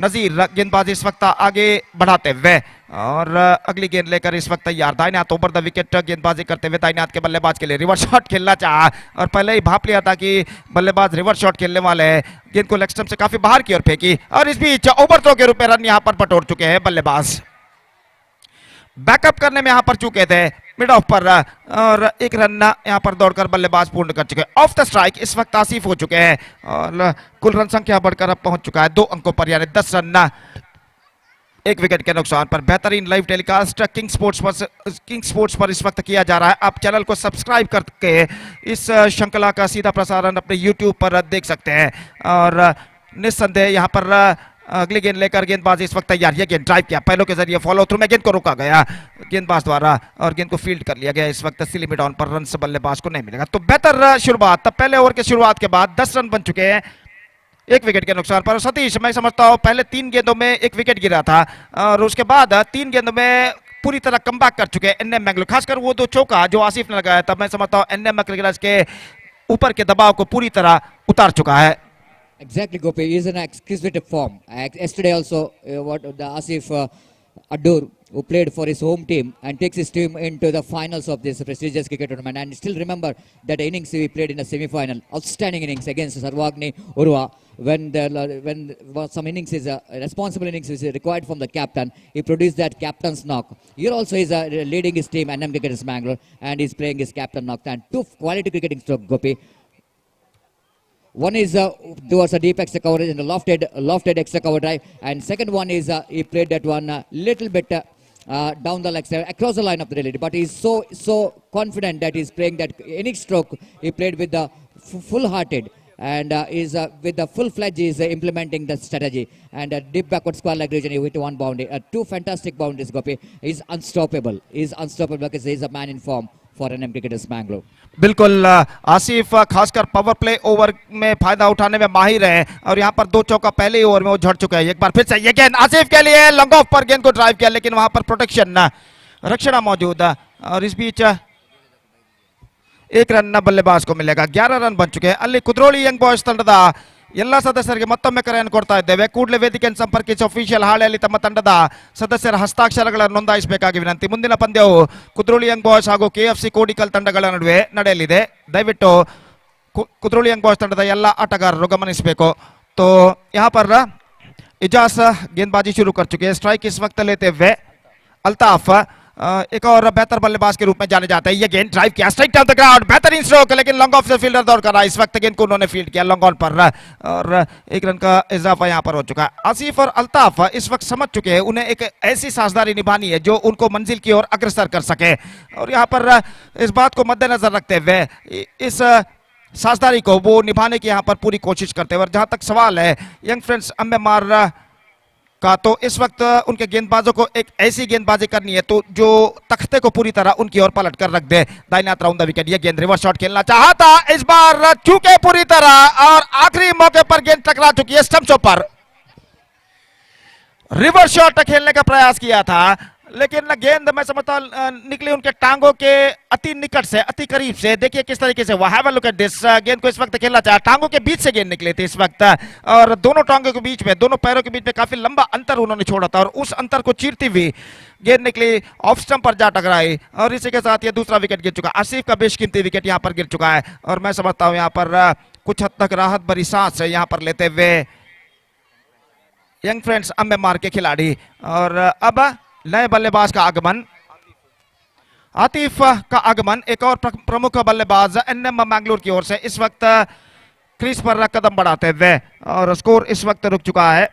नजीर गेंदबाजी इस वक्त आगे बढ़ाते हुए और अगली गेंद लेकर इस वक्त तैयार। दाहिने हाथ ओवर द विकेट गेंदबाजी करते हुए दाहिने हाथ के बल्लेबाज के लिए रिवर्स शॉट खेलना चाहा और पहले ही भाप लिया था कि बल्लेबाज रिवर्स शॉट खेलने वाले हैं। गेंद को लेग स्टंप से काफी बाहर की ओर फेंकी और इस बीच ओवर थ्रो के रूप में रन यहां पर बटोर चुके हैं बल्लेबाज। बैकअप करने में यहां पर चूके थे मिड ऑफ पर और 1 रन यहां पर दौड़कर बल्लेबाज पूर्ण कर चुके। ऑफ द स्ट्राइक इस वक्त आसिफ हो चुके हैं और कुल रन संख्या बढ़कर अब पहुंच चुका है 2 अंकों पर यानी 10 रन 1 विकेट के नुकसान पर। बेहतरीन लाइव टेलीकास्ट किंग स्पोर्ट्स पर इस वक्त किया जा रहा है। आप चैनल को सब्सक्राइब करके इस श्रृंखला का सीधा प्रसारण अपने यूट्यूब पर देख सकते हैं और निस्संदेह यहां पर अगली गेंद लेकर गेंदबाजी इस वक्त तैयार। यह गेंद ड्राइव किया पहलों के जरिए फॉलो थ्रू में गेंद को रोका गया गेंदबाज द्वारा और गेंद को फील्ड कर लिया गया। इस वक्त सिली मिड ऑन पर रन से बल्लेबाज को नहीं मिलेगा। तो बेहतर शुरुआत तब पहले ओवर के शुरुआत के बाद 10 रन बन चुके हैं 1 विकेट के नुकसान पर। सतीश मैं समझता हूं पहले 3 गेंदों में 1 विकेट गिरा था और उसके बाद 3 गेंदों में पूरी तरह कमबैक कर चुके हैं एनएम मैंगलोर। खासकर वो 2 चौका जो आसिफ ने लगाया था मैं समझता हूं एनएम क्रिकेटर्स के ऊपर के दबाव को पूरी तरह उतार चुका है। Exactly, Gopi. He is in exquisite form. Yesterday also, what the Asif Adur, who played for his home team and takes his team into the finals of this prestigious cricket tournament. And still remember that innings he played in the semi-final. Outstanding innings against Sarvagni Urva. When some innings is responsible innings is required from the captain, he produced that captain's knock. Here also he is leading his team, NM Cricketers Bangalore, and he is playing his captain knock. And 2 quality cricketing stroke, Gopi. One is towards a deep extra coverage and a lofted extra cover drive, and second one is he played that one little bit down the leg side across the line of the reality. But he's so confident that he's playing that innings stroke. He played with the full-hearted and is with the full-fledged is implementing the strategy and deep backward square leg region. He hit 1 boundary, 2 fantastic boundaries. Gopi is unstoppable. He's unstoppable because he's a man in form for NM Cricketers Bangalore. बिल्कुल आसिफ खासकर पावर प्ले ओवर में फायदा उठाने में माहिर है और यहाँ पर 2 चौका पहले ही ओवर में वो झड़ चुका है। एक बार फिर से ये गेंद आसिफ के लिए लॉन्ग ऑफ पर गेंद को ड्राइव किया लेकिन वहां पर प्रोटेक्शन रक्षण मौजूद और इस बीच 1 रन बल्लेबाज को मिलेगा। 11 रन बन चुके हैं। ಅಲ್ಲಿ ಕುದ್ರೋಳಿ ಯಂಗ್ ಬಾಯ್ಸ್ ತಂಡದ ಎಲ್ಲ ಸದಸ್ಯರಿಗೆ ಮತ್ತೊಮ್ಮೆ ಕರೆಯನ್ನು ಕೊಡ್ತಾ ಇದ್ದೇವೆ. ಕೂಡಲೇ ವೇದಿಕೆಯನ್ನು ಸಂಪರ್ಕಿಸಿ ಅಫಿಷಿಯಲ್ ಹಾಳೆಯಲ್ಲಿ ತಮ್ಮ ತಂಡದ ಸದಸ್ಯರ ಹಸ್ತಾಕ್ಷರಗಳನ್ನು ನೋಂದಾಯಿಸಬೇಕಾಗಿ ವಿನಂತಿ. ಮುಂದಿನ ಪಂದ್ಯವು ಕುದ್ರೋಳಿ ಯಂಗ್ ಬಾಯ್ಸ್ ಹಾಗೂ ಕೆಎಫ್ಸಿ ಕೋಡಿಕಲ್ ತಂಡಗಳ ನಡುವೆ ನಡೆಯಲಿದೆ. ದಯವಿಟ್ಟು ಕುದ್ರೋಳಿ ಯಂಗ್ ಬಾಯ್ಸ್ ತಂಡದ ಎಲ್ಲ ಆಟಗಾರರು ಗಮನಿಸಬೇಕು. तो यहाँ पर इजाज गेंदबाजी शुरू कर चुके हैं. स्ट्राइक इस वक्त लेते हुए अल्ताफ एक और बेहतर बल्लेबाज के रूप में जाने जाते हैं। ये गेंद ड्राइव किया स्ट्राइक डाउन द ग्राउंड, बेहतरीन स्ट्रोक, लेकिन लॉन्ग ऑफ से फील्डर दौड़ कर रहा है। इस वक्त गेंद को उन्होंने फील्ड किया लॉन्ग ऑन पर और 1 रन का इजाफा यहां पर हो चुका है। आसिफ और अल्ताफ इस वक्त समझ चुके हैं उन्हें एक ऐसी साझेदारी निभानी है जो उनको मंजिल की ओर अग्रसर कर सके, और यहां पर इस बात को मद्देनजर रखते हुए इस साझेदारी को वो निभाने की यहां पर पूरी कोशिश करते हैं। और जहां तक सवाल है यंग फ्रेंड्स अम्बेमार का, तो इस वक्त उनके गेंदबाजों को एक ऐसी गेंदबाजी करनी है तो जो तख्ते को पूरी तरह उनकी ओर पलट कर रख दे। दाहिने हाथ राउंड द विकेट, ये गेंद रिवर्स शॉट खेलना चाहा था, इस बार चूके पूरी तरह और आखिरी मौके पर गेंद टकरा चुकी है स्टंप्सों पर। रिवर्स शॉट खेलने का प्रयास किया था लेकिन गेंद मैं समझता निकली उनके टांगों के अति निकट से, अति करीब से। देखिए किस तरीके से, have a look at this, गेंद को इस वक्त खेलना चाहा, टांगों के बीच से गेंद निकली थी इस वक्त, और दोनों टांगों के बीच में, दोनों पैरों के बीच में काफी लंबा अंतर उन्होंने छोड़ा था, और उस अंतर को चीरती हुई गेंद निकली, ऑफ स्टंप पर जा टकराई, और इसी के साथ ये दूसरा विकेट गिर चुका। आसिफ का बेशकीमती विकेट यहाँ पर गिर चुका है, और मैं समझता हूँ यहाँ पर कुछ हद तक राहत भरी सांस यहाँ पर लेते हुए यंग फ्रेंड्स अम्बेमार के खिलाड़ी। और अब नए बल्लेबाज का आगमन, आतिफ का आगमन, एक और प्रमुख बल्लेबाज एनएम मैंगलोर की ओर से इस वक्त क्रीज पर कदम बढ़ाते हुए, और स्कोर इस वक्त रुक चुका है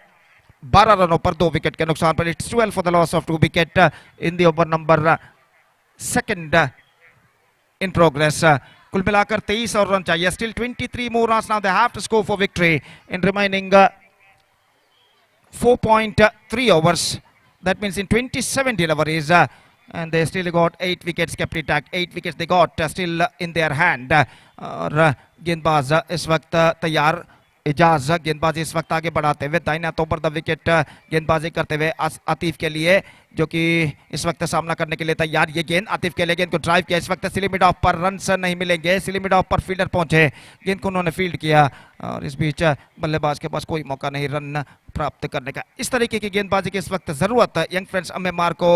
12 रनों पर 2 विकेट के नुकसान पर। It's 12 for the loss of 2 wicket in the over number 2 in progress. कुल मिलाकर 23 और रन चाहिए, still 23 more runs now they have to score for victory in remaining 4.3 overs. That means in 27 deliveries, and they still got 8 wickets kept intact. 8 wickets they got still in their hand. और गेंदबाज इस वक्त तैयार, इजाज गेंदबाज इस वक्त आगे बढ़ाते हुए दाहिने हाथों पर द विकेट गेंदबाजी करते हुए आतिफ के लिए, जो कि इस वक्त सामना करने के लिए तैयार। ये गेंद आतिफ के लिए, गेंद को ड्राइव किया इस वक्त स्लिप मिड ऑफ पर, रन नहीं मिलेंगे, स्लिप मिड ऑफ पर फील्डर पहुंचे, गेंद को उन्होंने फील्ड किया, और इस बीच बल्लेबाज के पास कोई मौका नहीं रन प्राप्त करने का। इस तरीके की गेंदबाजी की इस वक्त जरूरत यंग फ्रेंड्स अम्बेमार को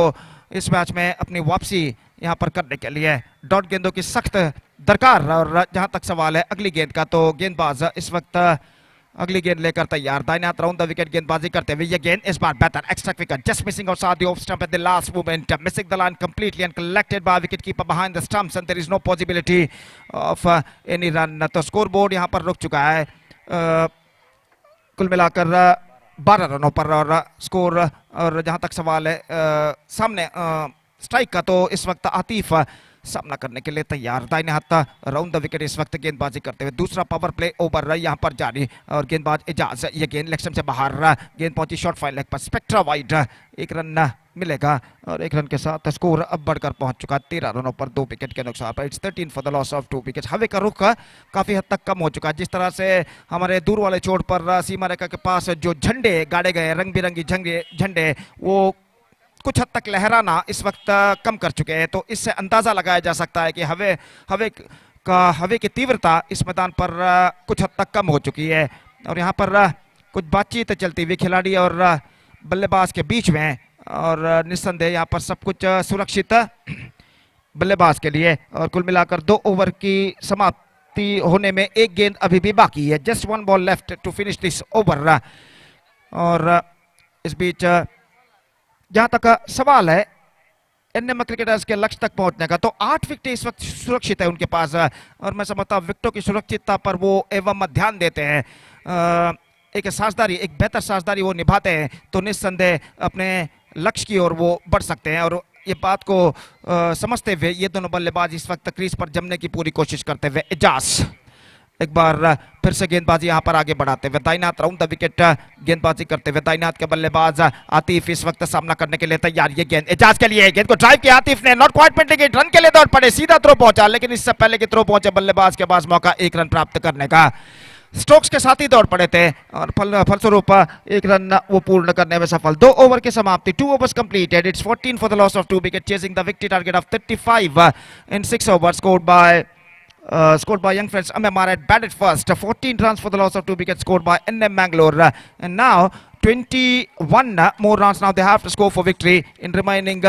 इस मैच में अपनी वापसी यहां पर करने के लिए। डॉट गेंदों की सख्त दरकार, और जहां तक सवाल है अगली गेंद का, तो गेंदबाज इस वक्त अगली गेंद लेकर तैयार, दाहिने हाथ राउंड द विकेट गेंदबाजी करते हुए। ये गेंद इस बार बेहतर, extra wicket, just missing outside the off stump at the last moment, missing the line completely and collected by wicket keeper behind the stumps, and there is no possibility of any run. तो स्कोर बोर्ड यहां पर रुक चुका है कुल मिलाकर 12 रनों पर, और स्कोर, और जहां तक सवाल है सामने स्ट्राइक का, तो इस वक्त आतिफ सामना करने के लिए तैयार, दाहिने हाथ राउंड द विकेट इस वक्त गेंदबाजी करते हुए। दूसरा पावर प्ले ओवर यहां पर जारी, और गेंदबाज इजाज, ये गेंद लेग स्टंप से बाहर, गेंद पहुंची शॉर्ट फाइल लेग पर, स्पेक्ट्रा वाइड, 1 रन मिलेगा, और 1 रन के साथ स्कोर अब बढ़कर पहुंच चुका 13 रनों पर 2 विकेट के नुकसान पर। It's 13 for the loss of 2 wicket. हवे का रुख काफी हद तक कम हो चुका है, जिस तरह से हमारे दूर वाले चोट पर सीमा रेखा के पास जो झंडे गाड़े गए, रंग बिरंगी झंडे, वो कुछ हद तक लहराना इस वक्त कम कर चुके हैं। तो इससे अंदाजा लगाया जा सकता है कि हवे की तीव्रता इस मैदान पर कुछ हद तक कम हो चुकी है, और यहाँ पर कुछ बातचीत चलती हुई खिलाड़ी और बल्लेबाज के बीच में, और निस्संदेह यहाँ पर सब कुछ सुरक्षित बल्लेबाज के लिए। और कुल मिलाकर 2 ओवर की समाप्ति होने में 1 गेंद अभी भी बाकी है, just 1 ball left to finish this over. और इस बीच जहां तक सवाल है एनएम क्रिकेटर्स के लक्ष्य तक पहुंचने का, तो 8 विकेट इस वक्त सुरक्षित है उनके पास, और मैं समझता हूं विकेटों की सुरक्षितता पर वो एवं ध्यान देते हैं। एक साझेदारी, एक बेहतर साझेदारी वो निभाते हैं, तो निस्संदेह अपने लक्ष्य की ओर वो बढ़ सकते हैं। और ये बात को समझते हुए ये दोनों बल्लेबाज इस वक्त क्रीज पर जमने की पूरी कोशिश करते हुए। इजाज एक बार फिर से गेंदबाजी यहां पर आगे बढ़ाते हुए, दाहिने हाथ राउंड द विकेट गेंदबाजी करते हुए, दाहिने हाथ के बल्लेबाज आतिफ इस वक्त सामना करने के लिए तैयार। ये गेंद इजाज के लिए, गेंद को ड्राइव किया आतिफ ने, नॉट क्वाइट मिड, रन के लिए दौड़ पड़े, सीधा थ्रो पहुंचा, लेकिन इससे पहले कि थ्रो पहुंचे बल्लेबाज के पास मौका 1 रन प्राप्त करने का। स्ट्रोक्स के साथ ही दौड़ पड़े थे, और फलस्वरूप 1 रन वो पूर्ण करने में सफल। 2 ओवर की समाप्ति, 2 overs completed. It's 14 for the loss of 2 wicket, chasing the victory target of 35 in 6 overs, scored by young friends Ammemar had batted first. 14 runs for the loss of 2 wickets scored by NM Mangalore, and now 21 more runs now they have to score for victory in remaining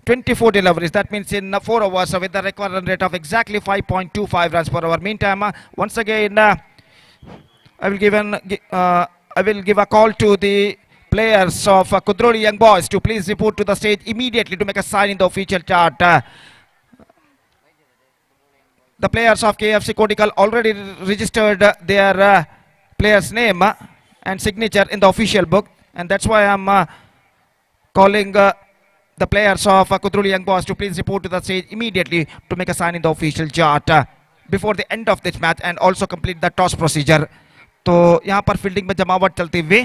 24 deliveries. That means in 4 overs with the required run rate of exactly 5.25 runs per hour. Meantime, once again I will give a call to the players of Kudroli Young Boys to please report to the stage immediately to make a sign in the official chart. The players of KFC Kodikal already registered their player's name and signature in the official book, and that's why I'm calling the players of Kudroli Young Boys to please report to the stage immediately to make a sign in the official chart before the end of this match and also complete the toss procedure. तो यहाँ पर फील्डिंग में जमावट चलते हुए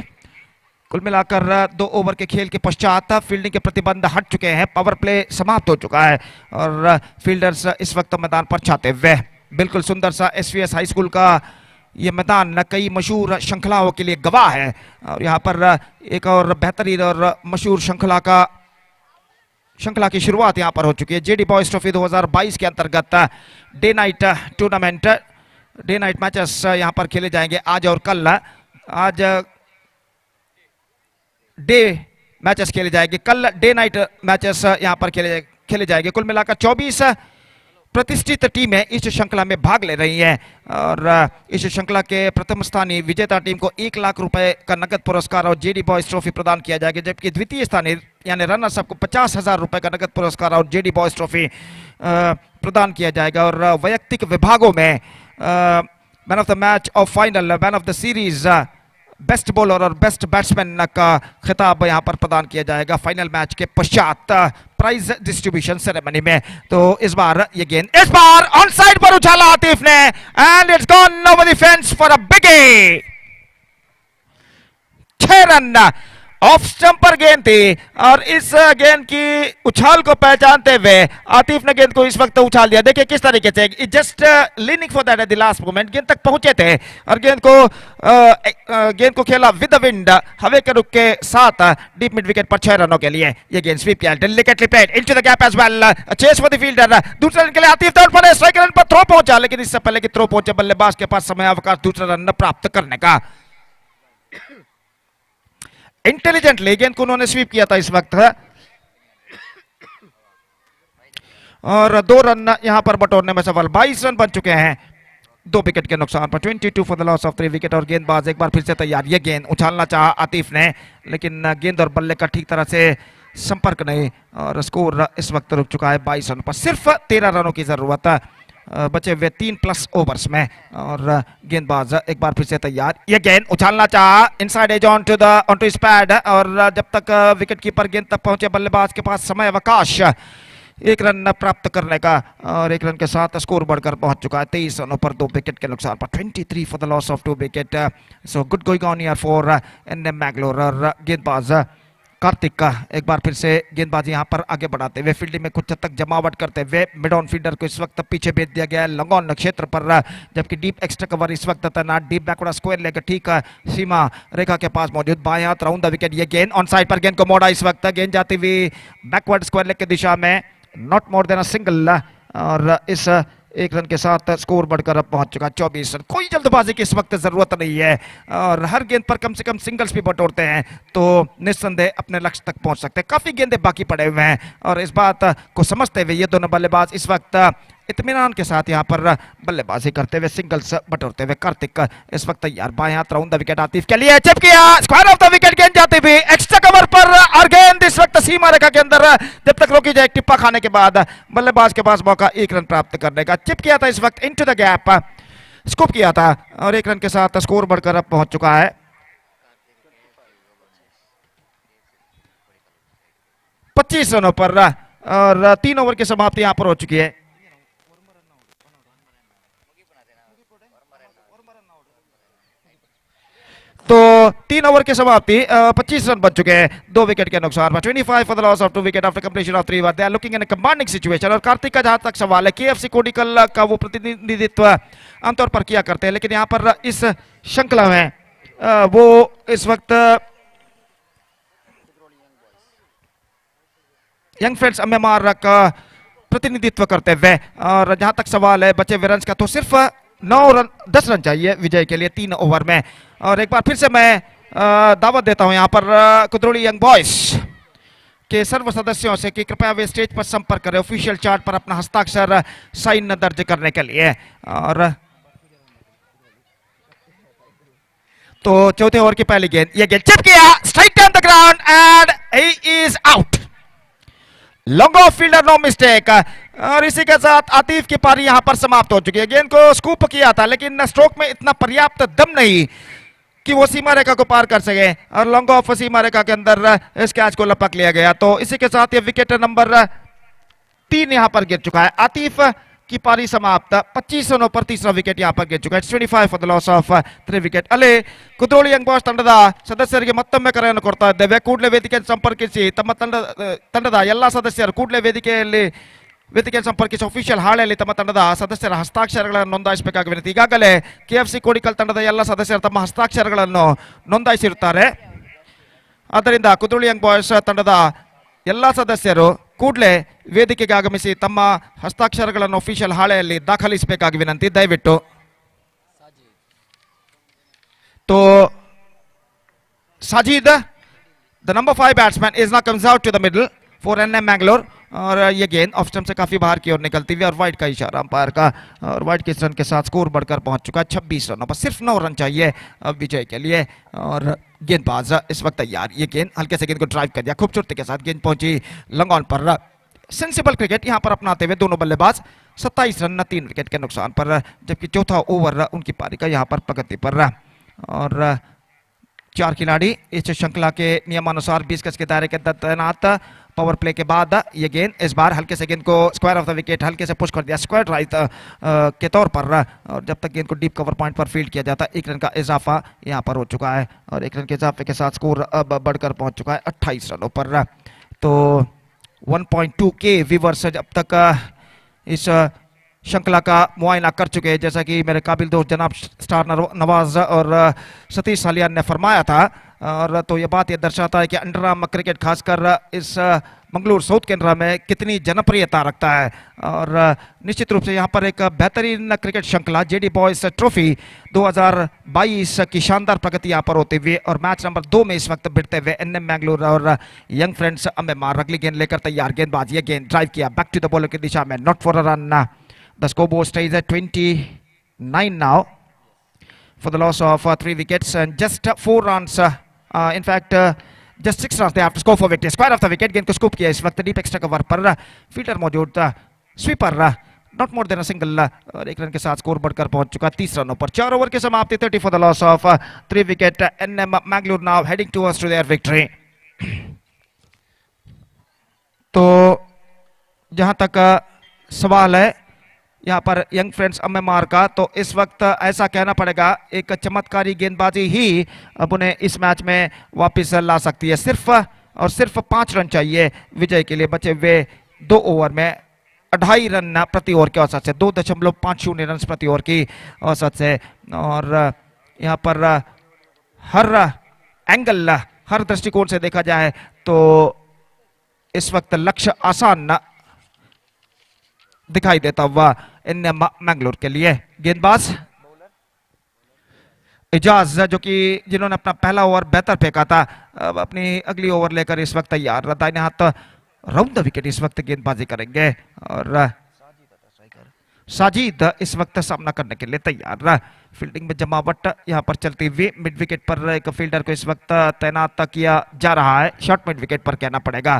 कुल मिलाकर 2 ओवर के खेल के पश्चात फील्डिंग के प्रतिबंध हट चुके हैं, पावर प्ले समाप्त हो चुका है और फील्डर्स इस वक्त मैदान पर छाते हुए। बिल्कुल सुंदर सा एसवीएस हाई स्कूल का ये मैदान कई मशहूर श्रृंखलाओं के लिए गवाह है और यहाँ पर एक और बेहतरीन और मशहूर श्रृंखला की शुरुआत यहाँ पर हो चुकी है। जेडी बॉयज ट्रॉफी 2022 के अंतर्गत day night tournament, day night matches यहाँ पर खेले जाएंगे आज और कल। आज डे मैचेस खेले जाएंगे, कल डे नाइट मैचेस यहाँ पर खेले जाएंगे। कुल मिलाकर 24 प्रतिष्ठित टीमें इस श्रृंखला में भाग ले रही हैं और इस श्रृंखला के प्रथम स्थानीय विजेता टीम को 1 लाख रुपए का नगद पुरस्कार और जेडी बॉयज ट्रॉफी प्रदान किया जाएगा, जबकि द्वितीय स्थानीय यानी रनर्स अप को 50,000 रुपए का नगद पुरस्कार और जेडी बॉयज ट्रॉफी प्रदान किया जाएगा। और वैयक्तिक विभागों में मैन ऑफ द मैच और final man of the series, best bowler और बेस्ट बैट्समैन का खिताब यहां पर प्रदान किया जाएगा फाइनल मैच के पश्चात प्राइज डिस्ट्रीब्यूशन सेरेमनी में। तो इस बार ये गेंद इस बार ऑन साइड पर उछाला आतिफ ने and it's gone over the fence for a biggie. 6 run off stump पर गेंद थी और इस गेंद की उछाल को पहचानते हुए आतिफ ने गेंद को इस वक्त उछाल दिया। देखिए किस तरीके से just leaning for that at the last moment गेंद तक पहुंचे थे और गेंद को खेला विद द विंड, हवा के रुख के साथ डीप मिड विकेट पर 6 रनों के लिए ये गेंद स्वीप किया। Delicately played into the gap as well, chase for the fielder. दूसरे रन के लिए आतिफ दौड़ पड़े, स्ट्राइक रन पर थ्रो पहुंचा, लेकिन इससे पहले कि थ्रो पहुंचे बल्लेबाज के पास समय अवकाश दूसरा रन प्राप्त करने का। इंटेलिजेंटली गेंद को उन्होंने स्वीप किया था इस वक्त और 2 रन यहां पर बटोरने में सफल। 22 रन बन चुके हैं 2 विकेट के नुकसान पर। 22 for the loss of 3 wicket और गेंदबाज एक बार फिर से तैयार। ये गेंद उछालना चाहा आतिफ ने, लेकिन गेंद और बल्ले का ठीक तरह से संपर्क नहीं और स्कोर इस वक्त रुक चुका है 22 रन पर। सिर्फ 13 रनों की जरूरत बचे हुए 3+ ओवर्स में और गेंदबाज एक बार फिर से तैयार। ये गेंद उछालना चाहा inside edge on to his pad और जब तक विकेट कीपर गेंद तक पहुंचे बल्लेबाज के पास समय अवकाश 1 रन प्राप्त करने का और 1 रन के साथ स्कोर बढ़कर पहुंच चुका है 23 रनों पर 2 विकेट के नुकसान पर। 23 for the loss of 2 wicket. So good going on here for NM Mangalore और गेंदबाज कार्तिक का एक बार फिर से गेंदबाजी यहां पर आगे बढ़ाते हुए फील्डिंग में कुछ हद तक जमावट करते हुए मिड ऑन फील्डर को इस वक्त पीछे भेज दिया गया है लॉन्ग ऑन क्षेत्र पर, जबकि डीप एक्स्ट्रा कवर इस वक्त तैनात डीप बैकवर्ड स्क्वायर लेकर ठीक सीमा रेखा के पास मौजूद बाएं हाथ राउंड द विकेट। ये गेंद ऑन साइड पर गेंद को मोड़ा इस वक्त, गेंद जाती हुई बैकवर्ड स्क्वायर लेग की दिशा में, not more than a single और इस 1 रन के साथ स्कोर बढ़कर अब पहुंच चुका 24 रन। कोई जल्दबाजी की इस वक्त जरूरत नहीं है और हर गेंद पर कम से कम सिंगल्स भी बटोरते हैं तो निस्संदेह अपने लक्ष्य तक पहुंच सकते हैं। काफी गेंदें बाकी पड़े हुए हैं और इस बात को समझते हुए ये दोनों बल्लेबाज इस वक्त इत्मीनान के साथ यहां पर बल्लेबाजी करते हुए सिंगल्स बटोरते हुए। कार्तिक इस वक्त तैयार, बाएं हाथ राउंड द विकेट आतिफ के लिए चिप किया, स्क्वायर ऑफ द विकेट गेंद जाती हुई एक्स्ट्रा कवर पर और गेंद इस वक्त सीमा रेखा के अंदर जब तक रोकी जाए टिप्पा खाने के बाद बल्लेबाज के पास मौका 1 रन प्राप्त करने का। चिप किया था इस वक्त इनटू द गैप, स्कूप किया था और 1 रन के साथ स्कोर बढ़कर अब पहुंच चुका है 25 रनों पर और 3 ओवर की समाप्ति यहां पर हो चुकी है। तो 3 ओवर की समाप्ति 25 रन बन चुके हैं 2 विकेट के नुकसान पर। 25 for the loss of 2 wicket after completion of 3 over. They are looking in a commanding situation और कार्तिक का जहां तक सवाल है केएफसी कोडिकल का वो प्रतिनिधित्व आमतौर पर किया करते हैं, लेकिन यहां पर इस श्रृंखला में वो इस वक्त यंग फ्रेंड्स एमएमआर का प्रतिनिधित्व करते हुए और जहां तक सवाल है बचे हुए रन का तो सिर्फ 10 रन चाहिए विजय के लिए 3 ओवर में। और एक बार फिर से मैं दावत देता हूं यहां पर कुद्रोली यंग बॉयज के सर्व सदस्यों से कि कृपया वे स्टेज पर संपर्क करें ऑफिशियल चार्ट पर अपना हस्ताक्षर साइन दर्ज करने के लिए। और तो चौथे ओवर की पहली गेंद, ये गेंद चिप किया, strike on the ground and he is out. Long off fielder, no mistake. और इसी के साथ आतिफ की पारी यहां पर समाप्त हो चुकी है। गेंद को स्कूप किया था लेकिन स्ट्रोक में इतना पर्याप्त दम नहीं कि वो सीमा रेखा को पार कर सके और लॉन्ग ऑफ सीमा रेखा के अंदर इस कैच को लपक लिया गया। तो इसी के साथ ये विकेट नंबर 3 यहां पर गिर चुका है। आतिफ की पारी समाप्त, 25 रनों पर तीसरा विकेट यहां पर गिर चुका है। 25 for the loss of 3 wicket. ಅಲ್ಲಿ ಕುದ್ರೋಳಿ ಯಂಗ್ ಬಾಯ್ಸ್ ತಂಡದ ಸದಸ್ಯರಿಗೆ ಮತ್ತೊಮ್ಮೆ ಕರೆಯನ್ನು ಕೊಡ್ತಾ ಇದ್ದೇವೆ, ಕೂಡಲೇ ವೇದಿಕೆಯನ್ನು ಸಂಪರ್ಕಿಸಿ ತಮ್ಮ ತಂಡದ ಎಲ್ಲಾ ಸದಸ್ಯರು ಕೂಡಲೇ ವೇದಿಕೆಯನ್ನು ಸಂಪರ್ಕಿಸಿ ಅಫಿಷಿಯಲ್ ಹಾಳೆಯಲ್ಲಿ ತಮ್ಮ ತಂಡದ ಸದಸ್ಯರ ಹಸ್ತಾಕ್ಷರಗಳನ್ನು ನೋಂದಾಯಿಸಬೇಕಾಗಿ ವಿನಂತಿ। ಈಗಾಗಲೇ ಕೆಎಫ್ಸಿ ಕೋಡಿಕಲ್ ತಂಡದ ಎಲ್ಲ ಸದಸ್ಯರು ತಮ್ಮ ಹಸ್ತಾಕ್ಷರಗಳನ್ನು ನೋಂದಾಯಿಸಿರುತ್ತಾರೆ। ಆದ್ದರಿಂದ ಕುದ್ರೋಳಿ ಯಂಗ್ ಬಾಯ್ಸ್ ತಂಡದ ಎಲ್ಲ ಸದಸ್ಯರು ಕೂಡಲೇ ವೇದಿಕೆಗೆ ಆಗಮಿಸಿ ತಮ್ಮ ಹಸ್ತಾಕ್ಷರಗಳನ್ನು ಅಫಿಷಿಯಲ್ ಹಾಳೆಯಲ್ಲಿ ದಾಖಲಿಸಬೇಕಾಗಿ ವಿನಂತಿ ದಯವಿಟ್ಟು। तो Sajid, the number 5 batsman is now comes out to the middle for NM Mangalore और ये गेंद ऑफ स्टंप से काफी बाहर की ओर निकलती हुई और वाइड का इशारा अंपायर का और वाइड के रन के साथ स्कोर बढ़कर पहुंच चुका है 26 रनों पर। सिर्फ 9 रन चाहिए विजय के लिए और गेंदबाज इस वक्त तैयार। ये गेंद हल्के से गेंद को ड्राइव कर दिया, खूबसूरती के साथ गेंद पहुंची लॉन्ग ऑन पर। सेंसिबल क्रिकेट यहां पर अपनाते हुए दोनों बल्लेबाज 27 रन 3 विकेट के नुकसान पर, जबकि चौथा ओवर उनकी पारी का यहां पर प्रगति पर। और 4 खिलाड़ी इस श्रृंखला के नियमानुसार 20 गज के दायरे के अंदर तैनात। पावर प्ले के बाद ये गेंद इस बार हल्के से गेंद को स्क्वायर ऑफ द विकेट हल्के से पुश कर दिया स्क्वायर ड्राइव के तौर पर। और जब तक गेंद को डीप कवर पॉइंट पर फील्ड किया जाता 1 रन का इजाफा यहां पर हो चुका है और 1 रन के इजाफे के साथ स्कोर अब बढ़कर पहुंच चुका है 28 रनों पर। तो 1.2K व्यूअर्स जब तक इस श्रृंखला का मुआयना कर चुके हैं, जैसा कि मेरे काबिल दोस्त जनाब स्टार नवाज और सतीश सालियान ने फरमाया था। और तो ये बात ये दर्शाता है कि अंडर आर्म क्रिकेट खासकर इस मंगलूर साउथ केनरा में कितनी जनप्रियता रखता है। और निश्चित रूप से यहाँ पर एक बेहतरीन क्रिकेट श्रृंखला जेडी बॉयज ट्रॉफी 2022 की शानदार प्रगति यहाँ पर होते हुए और मैच नंबर 2 में इस वक्त भिड़ते हुए एनएम मैंगलोर और यंग फ्रेंड्स अम्मेमार अगली गेंद लेकर तैयार। गेंदबाज ये गेंद ड्राइव किया बैक टू द बॉलर की दिशा में, not for a run. The scoreboard stays at 29 now for the loss of 3 wickets and just 4 runs. In fact, just 6 runs they have to score for victory. Square of the wicket, गेंद को स्कूप किया इस वक्त डीप एक्स्ट्रा कवर पर, फील्डर मौजूद, sweeper not more than a single और 1 रन के साथ स्कोर बढ़कर पहुंच चुका 30 रनों पर। 4 ओवर की समाप्ति 30 for the loss of 3 wicket. NM Mangalore now heading towards to their victory. तो जहां तक सवाल है यहाँ पर यंग फ्रेंड्स अम्मेमार का, तो इस वक्त ऐसा कहना पड़ेगा एक चमत्कारी गेंदबाजी ही अब उन्हें इस मैच में वापस ला सकती है। सिर्फ और सिर्फ 5 रन चाहिए विजय के लिए बचे हुए 2 ओवर में 2.5 रन प्रति ओवर के औसत से, 2.50 रन प्रति ओवर की औसत से। और यहाँ पर हर एंगल हर दृष्टिकोण से देखा जाए तो इस वक्त लक्ष्य आसान दिखाई देता हुआ एनएम मैंगलोर के लिए। गेंदबाज एजाज जो कि जिन्होंने अपना पहला ओवर बेहतर फेंका था, अब अपनी अगली ओवर लेकर इस वक्त तैयार। दाहिने हाथ राउंड द विकेट इस वक्त गेंदबाजी करेंगे और साजिद इस वक्त सामना करने के लिए तैयार। फील्डिंग में जमावट यहाँ पर चलती हुई, मिड विकेट पर एक फील्डर को इस वक्त तैनात किया जा रहा है, शॉर्ट मिड विकेट पर कहना पड़ेगा।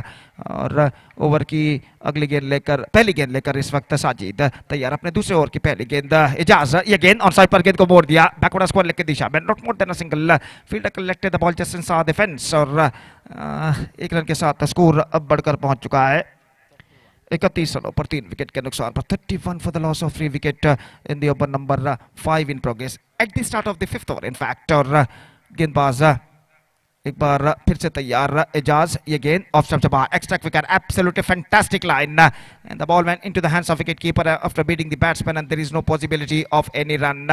और ओवर की अगली गेंद लेकर पहली गेंद लेकर इस वक्त साजिद तैयार। अपने दूसरे ओवर की पहली गेंद एजाज, ये गेंद ऑन साइड पर गेंद को मोड़ दिया बैकवर्ड स्क्वायर लेग की दिशा में, not more than a single. Fielder collected the ball just inside the fence और 1 रन के साथ स्कोर अब बढ़कर पहुंच चुका है 31 रनों पर 3 विकेट के नुकसान पर। 31 for the loss of 3 wicket in the over number 5 in progress at the start of the 5th over in fact। और गेंदबाज एक बार फिर से तैयार एजाज, ये गेंद ऑफ स्टंप से बाहर, extra quicker, absolutely fantastic line and the ball went into the hands of wicket keeper after beating the batsman and there is no possibility of any run.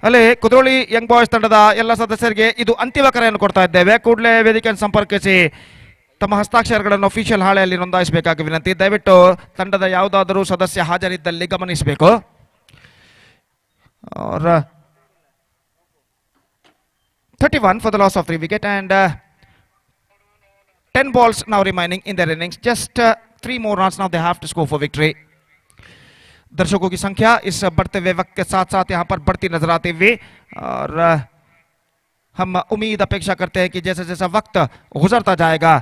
ಅಲ್ಲೇ ಕುದ್ರೋಳಿ ಯಂಗ್ ಬಾಯ್ಸ್ ತಂಡದ ಎಲ್ಲ ಸದಸ್ಯರಿಗೆ ಇದು ಅಂತಿಮ ಕರೆಯನ್ನು ಕೊಡ್ತಾ ಇದ್ದೇವೆ, ಕೂಡಲೇ ವೇದಿಕೆಯನ್ನು ಸಂಪರ್ಕಿಸಿ ತಮ್ಮ ಹಸ್ತಾಕ್ಷರಗಳನ್ನು ಅಫಿಷಿಯಲ್ ಹಾಳೆಯಲ್ಲಿ ನೋಂದಾಯಿಸಬೇಕಾಗಿ ವಿನಂತಿ। ದಯವಿಟ್ಟು ತಂಡದ ಯಾವುದಾದರೂ ಸದಸ್ಯ ಹಾಜರಿದ್ದಲ್ಲಿ ಗಮನಿಸಬೇಕು। और 31 for the loss of 3 wicket and 10 balls now remaining in their innings, just 3 more runs now they have to score for victory। दर्शकों की संख्या इस बढ़ते हुए वक्त के साथ साथ यहाँ पर बढ़ती नजर आती हुई और हम उम्मीद अपेक्षा करते हैं कि जैसे जैसा वक्त गुजरता जाएगा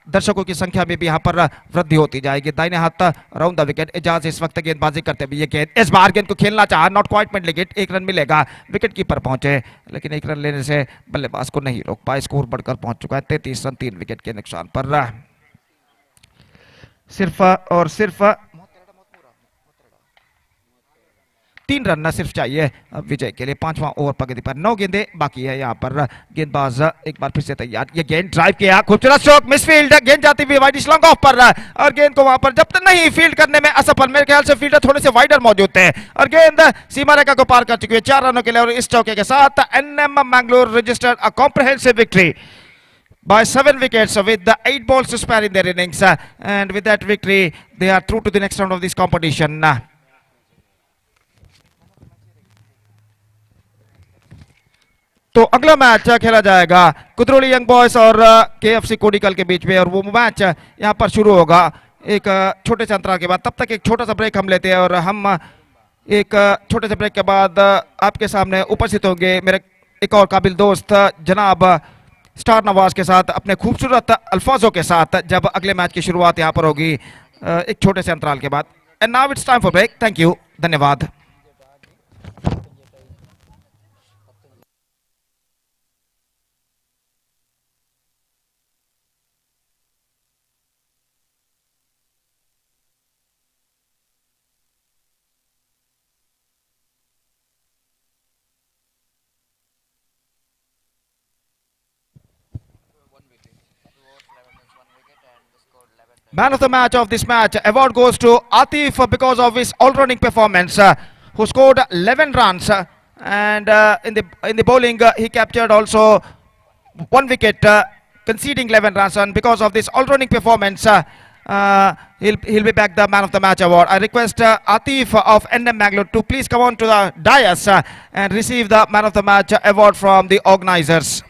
दर्शकों की संख्या में भी यहाँ पर वृद्धि होती जाएगी। दाहिने हाथ राउंड द विकेट एजाज इस वक्त गेंदबाजी करते हुए ये गेंद इस बार गेंद को खेलना चाहा, नॉट क्वाइट मिड विकेट, एक रन मिलेगा, विकेट कीपर पहुंचे लेकिन एक रन लेने से बल्लेबाज को नहीं रोक पाए। स्कोर बढ़कर पहुंच चुका है 33 रन 3 विकेट के नुकसान पर। सिर्फ और सिर्फ 3 रन न सिर्फ चाहिए विजय के लिए। 5वां ओवर प्रगति पर 9 गेंदें बाकी है। यहाँ पर गेंदबाज एक बार फिर से तैयार, ये गेंद ड्राइव किया, खूबसूरत स्ट्रोक, मिसफील्ड, गेंद जाती हुई वाइड लॉन्ग ऑफ पर और गेंद को वहां पर जब तक नहीं फील्ड करने में असफल। मेरे ख्याल से फील्डर थोड़े से वाइडर मौजूद थे और गेंद सीमा रेखा को पार कर चुकी है 4 रनों के लिए। और इस चौके के साथ NM Mangalore registered a comprehensive victory by 7 wickets with the 8 balls to spare in their innings, and with that victory they are through to the next round of this competition. तो अगला मैच खेला जाएगा कुदरोली यंग बॉयज और केएफसी कोडिकल के बीच में और वो मैच यहां पर शुरू होगा एक छोटे से अंतराल के बाद। तब तक एक छोटा सा ब्रेक हम लेते हैं और हम एक छोटे से ब्रेक के बाद आपके सामने उपस्थित होंगे मेरे एक और काबिल दोस्त जनाब स्टार नवाज के साथ अपने खूबसूरत अल्फाजों के साथ जब अगले मैच की शुरुआत यहां पर होगी एक छोटे से अंतराल के बाद। And now it's time for break. Thank you, धन्यवाद। Man of the match of this match award goes to Atif because of his all-rounding performance, who scored 11 runs and in the bowling he captured also 1 wicket, conceding 11 runs. And because of this all-rounding performance, he'll be back the man of the match award. I request Atif of NM Mangalore to please come on to the dais and receive the man of the match award from the organizers.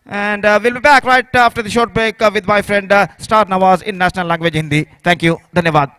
And we'll be back right after the short break with my friend Star Nawaz in national language Hindi. Thank you. Dhanyavad.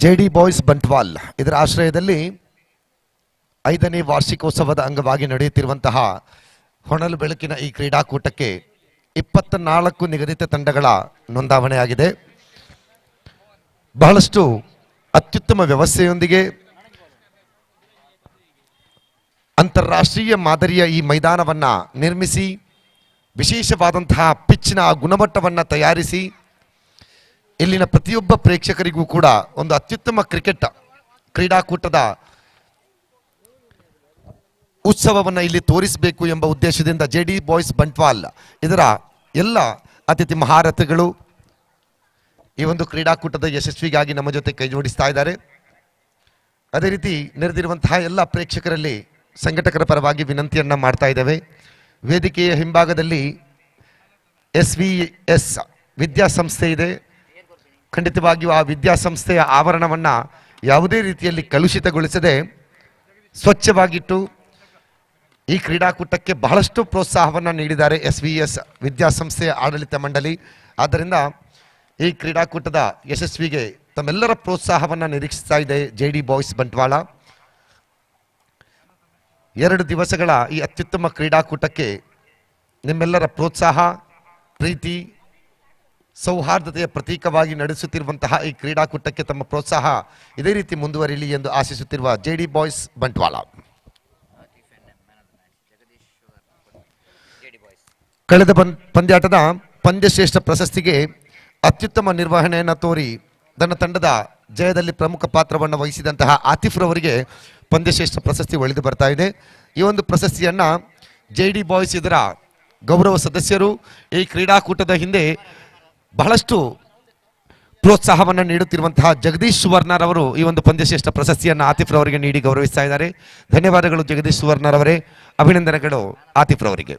JD boys Bantwal ಇದರ ಆಶ್ರಯದಲ್ಲಿ 5ನೇ ವಾರ್ಷಿಕೋತ್ಸವದ ಅಂಗವಾಗಿ ನಡೆಯುತ್ತಿರುವಂತಹ ಹೊನಲು ಬೆಳಕಿನ ಈ ಕ್ರೀಡಾಕೂಟಕ್ಕೆ 24 ನಿಗದಿತ ತಂಡಗಳ ನೋಂದಾವಣೆಯಾಗಿದೆ. ಬಹಳಷ್ಟು ಅತ್ಯುತ್ತಮ ವ್ಯವಸ್ಥೆಯೊಂದಿಗೆ ಅಂತಾರಾಷ್ಟ್ರೀಯ ಮಾದರಿಯ ಈ ಮೈದಾನವನ್ನು ನಿರ್ಮಿಸಿ ವಿಶೇಷವಾದಂತಹ ಪಿಚ್ನ ಗುಣಮಟ್ಟವನ್ನು ತಯಾರಿಸಿ ಇಲ್ಲಿನ ಪ್ರತಿಯೊಬ್ಬ ಪ್ರೇಕ್ಷಕರಿಗೂ ಕೂಡ ಒಂದು ಅತ್ಯುತ್ತಮ ಕ್ರಿಕೆಟ್ ಕ್ರೀಡಾಕೂಟದ ಉತ್ಸವವನ್ನು ಇಲ್ಲಿ ತೋರಿಸಬೇಕು ಎಂಬ ಉದ್ದೇಶದಿಂದ ಜೆಡಿ ಬಾಯ್ಸ್ ಬಂಟ್ವಾಲ್ ಇದರ ಎಲ್ಲ ಅತಿಥಿ ಮಹಾರಥಿಗಳು ಈ ಒಂದು ಕ್ರೀಡಾಕೂಟದ ಯಶಸ್ವಿಗಾಗಿ ನಮ್ಮ ಜೊತೆ ಕೈ ಜೋಡಿಸ್ತಾ ಇದ್ದಾರೆ. ಅದೇ ರೀತಿ ನೆರೆದಿರುವಂತಹ ಎಲ್ಲ ಪ್ರೇಕ್ಷಕರಲ್ಲಿ ಸಂಘಟಕರ ಪರವಾಗಿ ವಿನಂತಿಯನ್ನ ಮಾಡ್ತಾ ಇದ್ದೇವೆ. ವೇದಿಕೆಯ ಹಿಂಭಾಗದಲ್ಲಿ SVS ವಿದ್ಯಾಸಂಸ್ಥೆ ಇದೆ. ಖಂಡಿತವಾಗಿಯೂ ಆ ವಿದ್ಯಾಸಂಸ್ಥೆಯ ಆವರಣವನ್ನು ಯಾವುದೇ ರೀತಿಯಲ್ಲಿ ಕಲುಷಿತಗೊಳಿಸದೆ ಸ್ವಚ್ಛವಾಗಿಟ್ಟು ಈ ಕ್ರೀಡಾಕೂಟಕ್ಕೆ ಬಹಳಷ್ಟು ಪ್ರೋತ್ಸಾಹವನ್ನು ನೀಡಿದ್ದಾರೆ SVS ವಿದ್ಯಾಸಂಸ್ಥೆಯ ಆಡಳಿತ ಮಂಡಳಿ. ಆದ್ದರಿಂದ ಈ ಕ್ರೀಡಾಕೂಟದ ಯಶಸ್ವಿಗೆ ತಮ್ಮೆಲ್ಲರ ಪ್ರೋತ್ಸಾಹವನ್ನು ನಿರೀಕ್ಷಿಸ್ತಾ ಇದೆ ಜೆಡಿ ಬಾಯ್ಸ್ ಬಂಟ್ವಾಳ. 2 ದಿವಸಗಳ ಈ ಅತ್ಯುತ್ತಮ ಕ್ರೀಡಾಕೂಟಕ್ಕೆ ನಿಮ್ಮೆಲ್ಲರ ಪ್ರೋತ್ಸಾಹ, ಪ್ರೀತಿ, ಸೌಹಾರ್ದತೆಯ ಪ್ರತೀಕವಾಗಿ ನಡೆಸುತ್ತಿರುವಂತಹ ಈ ಕ್ರೀಡಾಕೂಟಕ್ಕೆ ತಮ್ಮ ಪ್ರೋತ್ಸಾಹ ಇದೇ ರೀತಿ ಮುಂದುವರಿಯಲಿ ಎಂದು ಆಶಿಸುತ್ತಿರುವ ಜೆಡಿ ಬಾಯ್ಸ್ ಬಂಟ್ವಾಳ. ಕಳೆದ ಪಂದ್ಯಾಟದ ಪಂದ್ಯಶ್ರೇಷ್ಠ ಪ್ರಶಸ್ತಿಗೆ ಅತ್ಯುತ್ತಮ ನಿರ್ವಹಣೆಯನ್ನು ತೋರಿ ತನ್ನ ತಂಡದ ಜಯದಲ್ಲಿ ಪ್ರಮುಖ ಪಾತ್ರವನ್ನು ವಹಿಸಿದಂತಹ ಆತಿಫ್ ರವರಿಗೆ ಪಂದ್ಯಶ್ರೇಷ್ಠ ಪ್ರಶಸ್ತಿ ಒಲಿದು ಬರ್ತಾ ಇದೆ. ಈ ಒಂದು ಪ್ರಶಸ್ತಿಯನ್ನ ಜೆಡಿ ಬಾಯ್ಸ್ ಇದರ ಗೌರವ ಸದಸ್ಯರು ಈ ಕ್ರೀಡಾಕೂಟದ ಹಿಂದೆ ಬಹಳಷ್ಟು ಪ್ರೋತ್ಸಾಹವನ್ನು ನೀಡುತ್ತಿರುವಂತಹ ಜಗದೀಶ್ ಸುವರ್ಣರವರು ಈ ಒಂದು ಪಂದ್ಯಶ್ರೇಷ್ಠ ಪ್ರಶಸ್ತಿಯನ್ನು ಆತಿಫ್ ರವರಿಗೆ ನೀಡಿ ಗೌರವಿಸ್ತಾ ಇದ್ದಾರೆ. ಧನ್ಯವಾದಗಳು ಜಗದೀಶ್ ಸುವರ್ಣರವರೇ, ಅಭಿನಂದನೆಗಳು ಆತಿಫ್ ರವರಿಗೆ.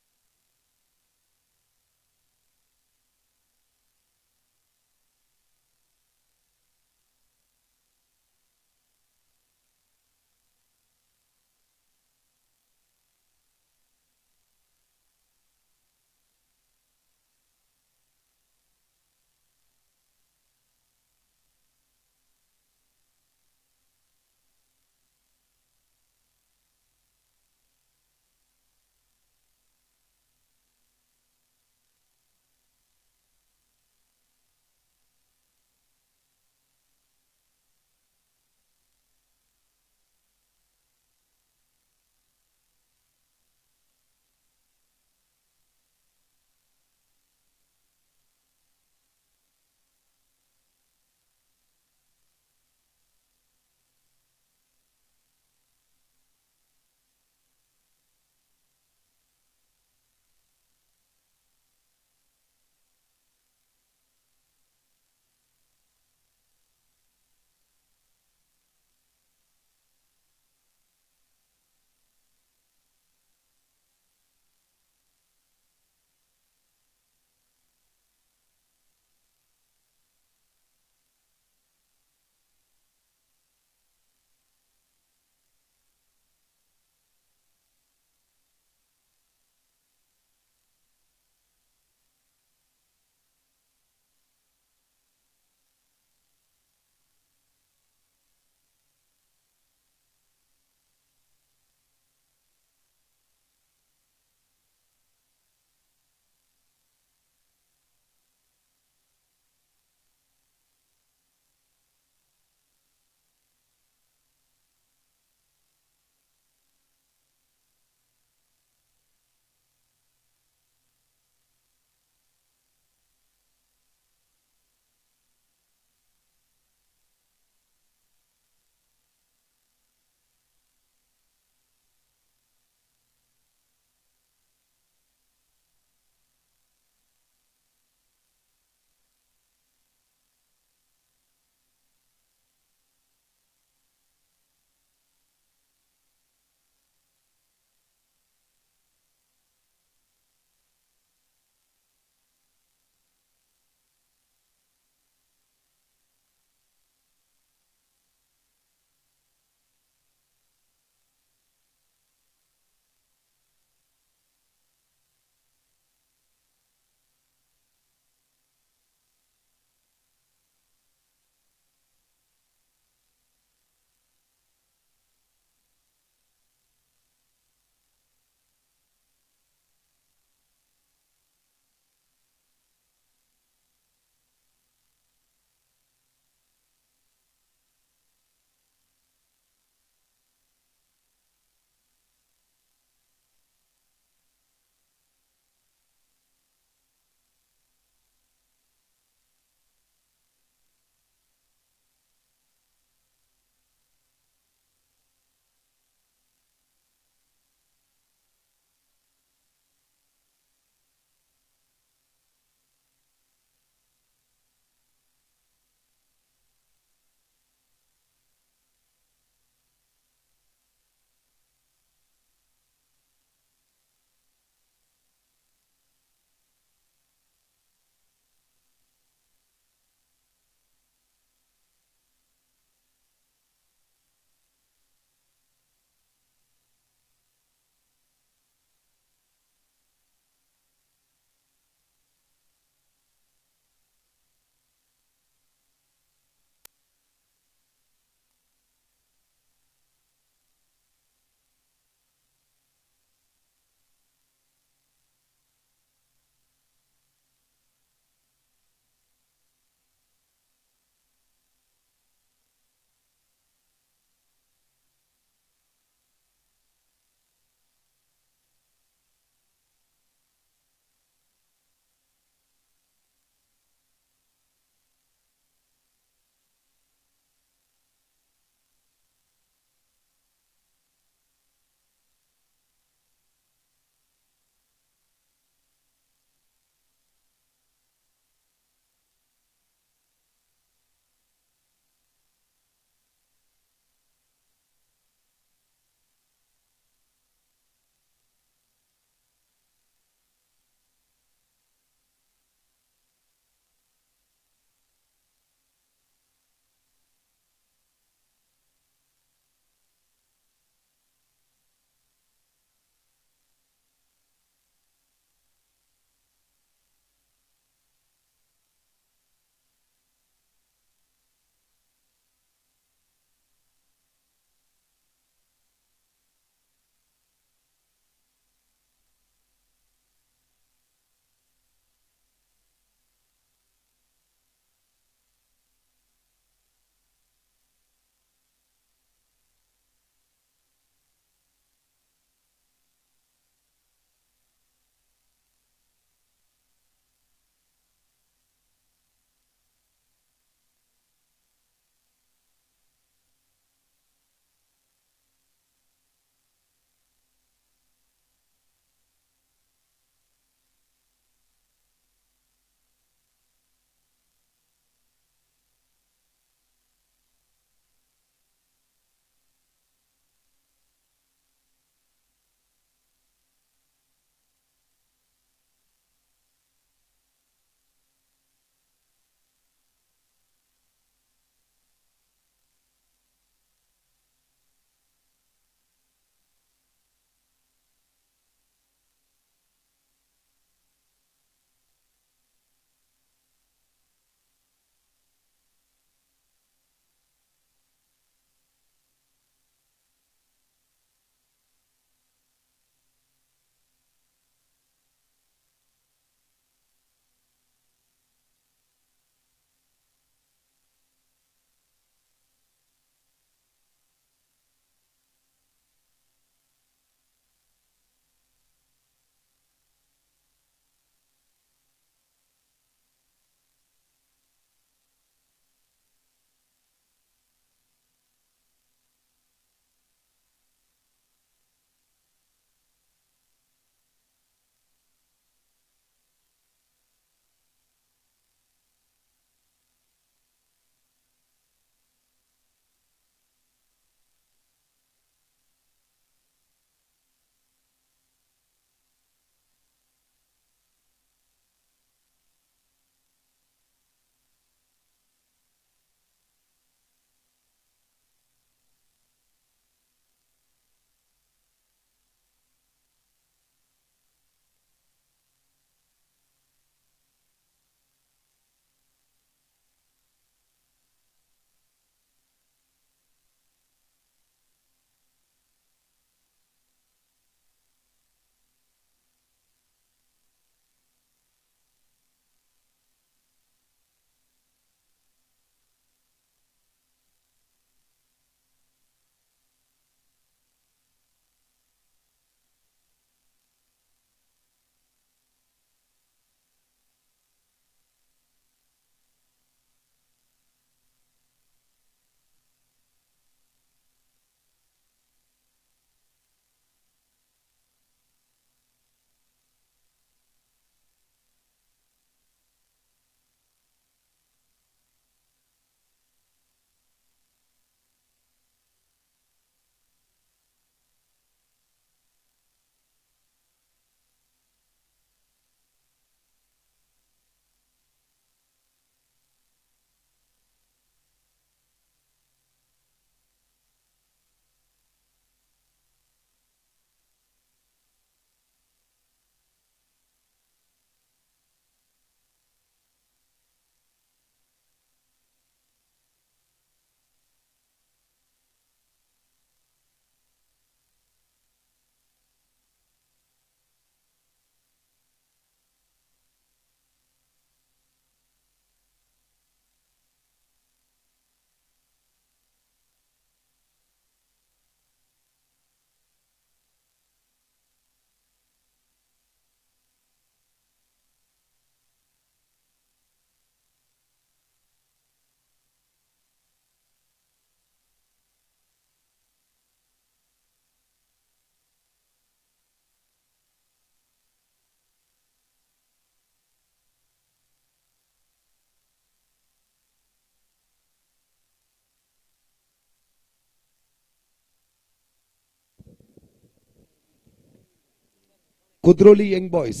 ಕುದ್ರೋಲಿ ಯಂಗ್ ಬಾಯ್ಸ್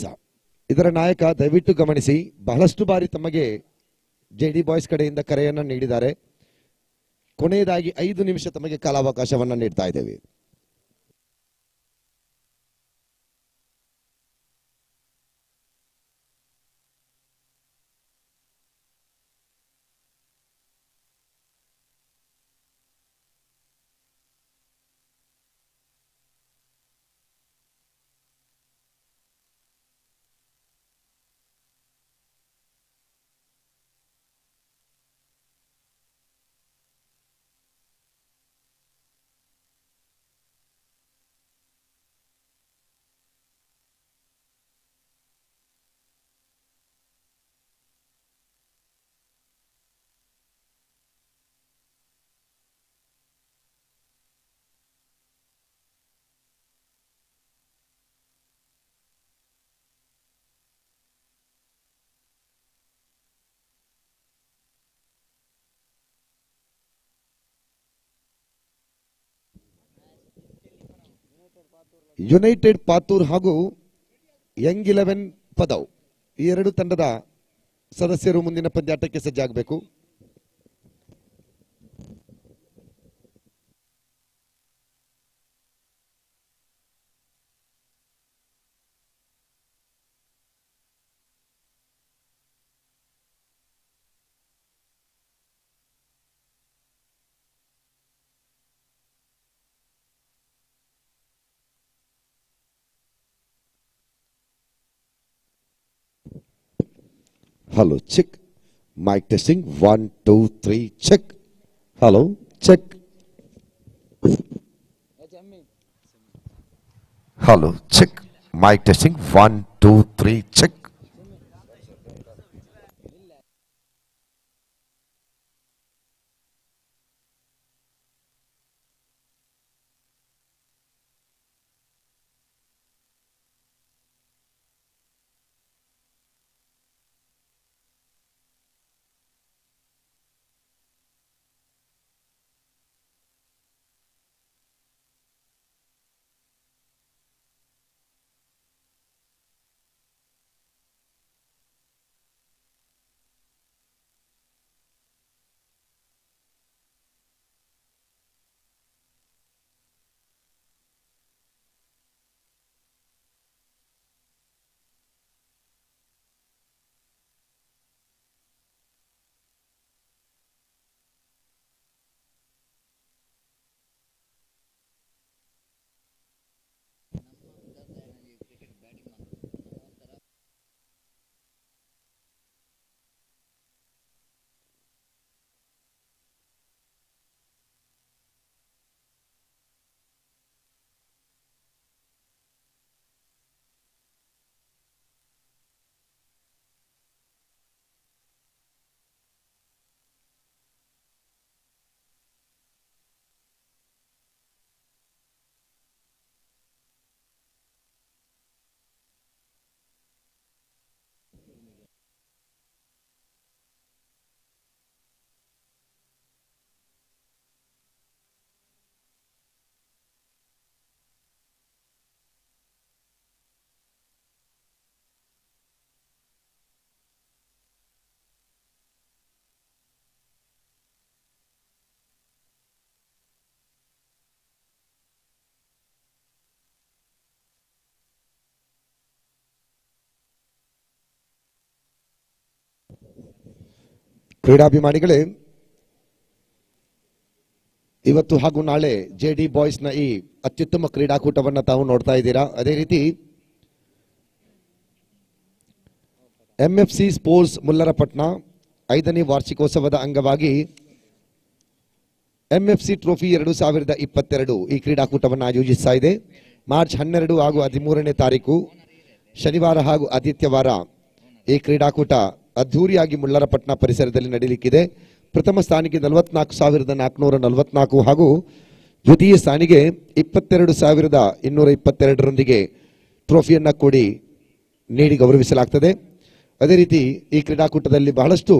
ಇದರ ನಾಯಕ ದಯವಿಟ್ಟು ಗಮನಿಸಿ, ಬಹಳಷ್ಟು ಬಾರಿ ತಮಗೆ ಜೆಡಿ ಬಾಯ್ಸ್ ಕಡೆಯಿಂದ ಕರೆಯನ್ನ ನೀಡಿದ್ದಾರೆ. ಕೊನೆಯದಾಗಿ 5 ನಿಮಿಷ ತಮಗೆ ಕಾಲಾವಕಾಶವನ್ನ ನೀಡ್ತಾ ಇದ್ದೇವೆ. ಯುನೈಟೆಡ್ ಪಾತೂರ್ ಹಾಗೂ ಯಂಗ್ 11 ಪದವ್ ಈ ಎರಡು ತಂಡದ ಸದಸ್ಯರು ಮುಂದಿನ ಪಂದ್ಯಾಟಕ್ಕೆ ಸಜ್ಜಾಗಬೇಕು. Hello, check. Mic testing. 1, 2, 3, check. Hello, check. Hello, check. Mic testing. 1, 2, 3, check. ಕ್ರೀಡಾಭಿಮಾನಿಗಳೇ, ಇವತ್ತು ಹಾಗೂ ನಾಳೆ ಜೆಡಿ ಬಾಯ್ಸ್ ನ ಈ ಅತ್ಯುತ್ತಮ ಕ್ರೀಡಾಕೂಟವನ್ನು ತಾವು ನೋಡ್ತಾ ಇದ್ದೀರಾ. ಅದೇ ರೀತಿ ಎಂಎಫ್ಸಿ ಸ್ಪೋರ್ಟ್ಸ್ ಮುಲ್ಲರಪಟ್ನ 5ನೇ ವಾರ್ಷಿಕೋತ್ಸವದ ಅಂಗವಾಗಿ ಎಂಎಫ್ಸಿ ಟ್ರೋಫಿ 2022 ಈ ಕ್ರೀಡಾಕೂಟವನ್ನು ಆಯೋಜಿಸ್ತಾ ಇದೆ. ಮಾರ್ಚ್ 12 ಹಾಗೂ 13ನೇ ತಾರೀಕು ಶನಿವಾರ ಹಾಗೂ ಆದಿತ್ಯವಾರ ಈ ಕ್ರೀಡಾಕೂಟ ಅದ್ಧೂರಿಯಾಗಿ ಮುಲ್ಲರಪಟ್ನ ಪರಿಸರದಲ್ಲಿ ನಡೆಯಲಿಕ್ಕಿದೆ. ಪ್ರಥಮ ಸ್ಥಾನಿಗೆ 44,444 ಹಾಗೂ ದ್ವಿತೀಯ ಸ್ಥಾನಿಗೆ 22,222 ಟ್ರೋಫಿಯನ್ನ ಕೂಡಿ ನೀಡಿ ಗೌರವಿಸಲಾಗುತ್ತದೆ. ಅದೇ ರೀತಿ ಈ ಕ್ರೀಡಾಕೂಟದಲ್ಲಿ ಬಹಳಷ್ಟು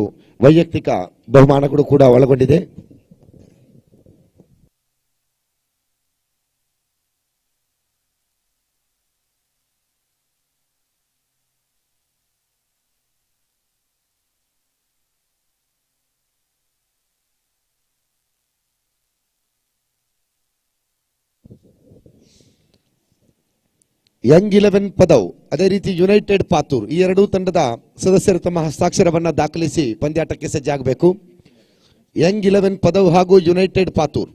ವೈಯಕ್ತಿಕ ಬಹುಮಾನಗಳು ಕೂಡ ಒಳಗೊಂಡಿದೆ. ಯಂಗ್ 11 ಪದವ್ ಅದೇ ರೀತಿ ಯುನೈಟೆಡ್ ಪಾತೂರ್ ಈ ಎರಡೂ ತಂಡದ ಸದಸ್ಯರು ತಮ್ಮ ಹಸ್ತಾಕ್ಷರವನ್ನ ದಾಖಲಿಸಿ ಪಂದ್ಯಾಟಕ್ಕೆ ಸಜ್ಜಾಗಬೇಕು. ಯಂಗ್ 11 ಪದವ್ ಹಾಗೂ ಯುನೈಟೆಡ್ ಪಾತೂರ್.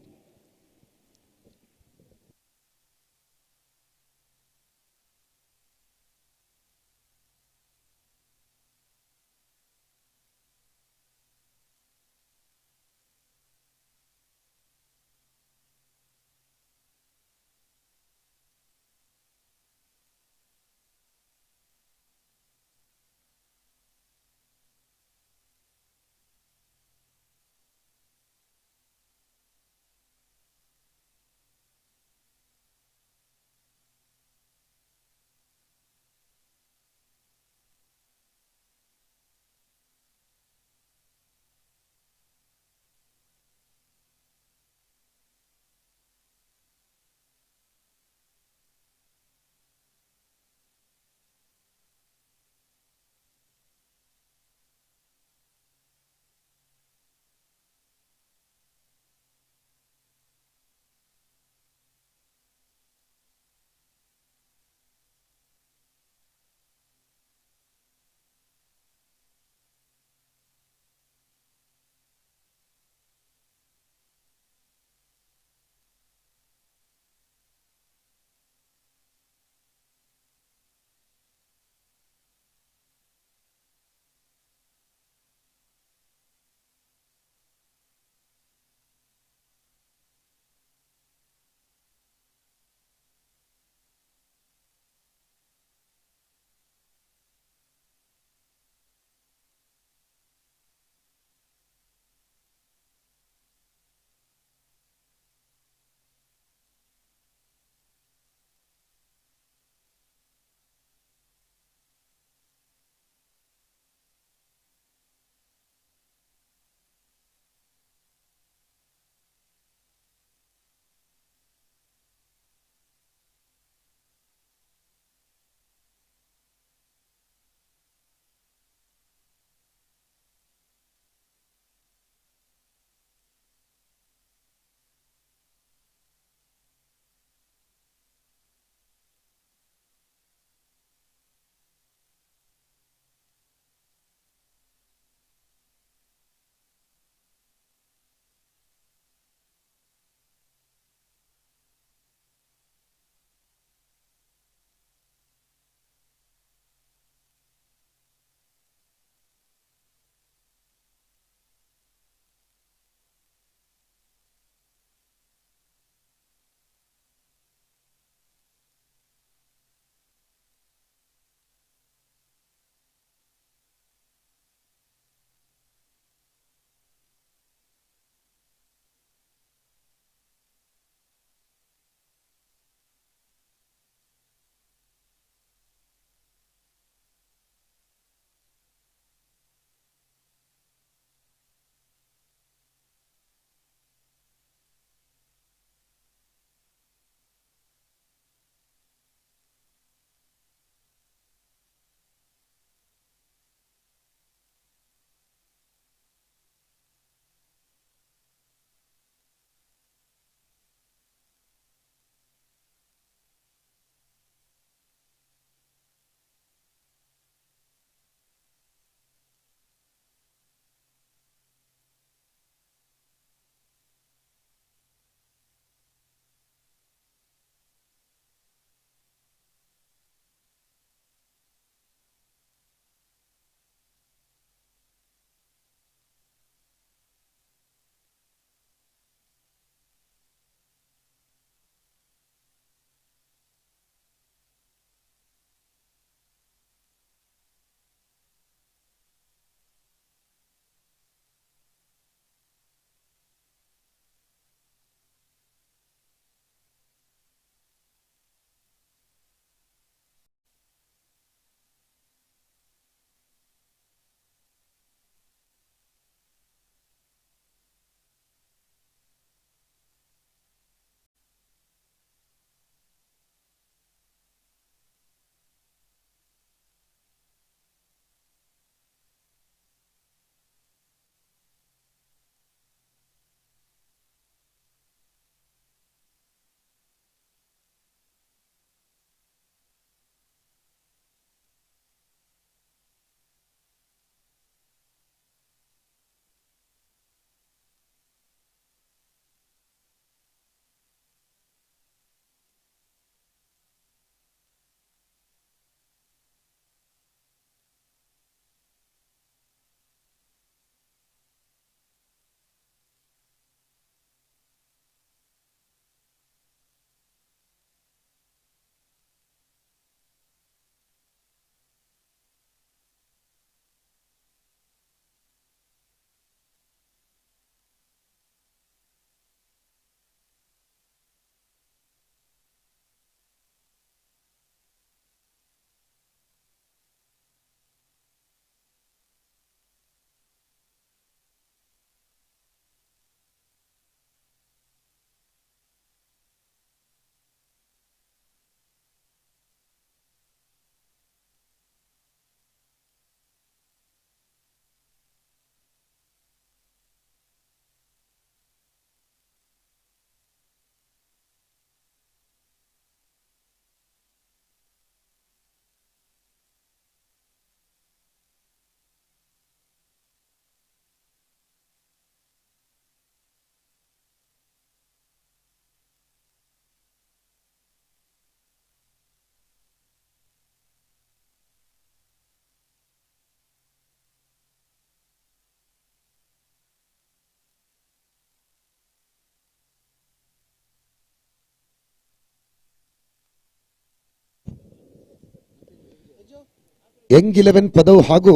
ಯಂಗ್ 11 ಪದವ್ ಹಾಗೂ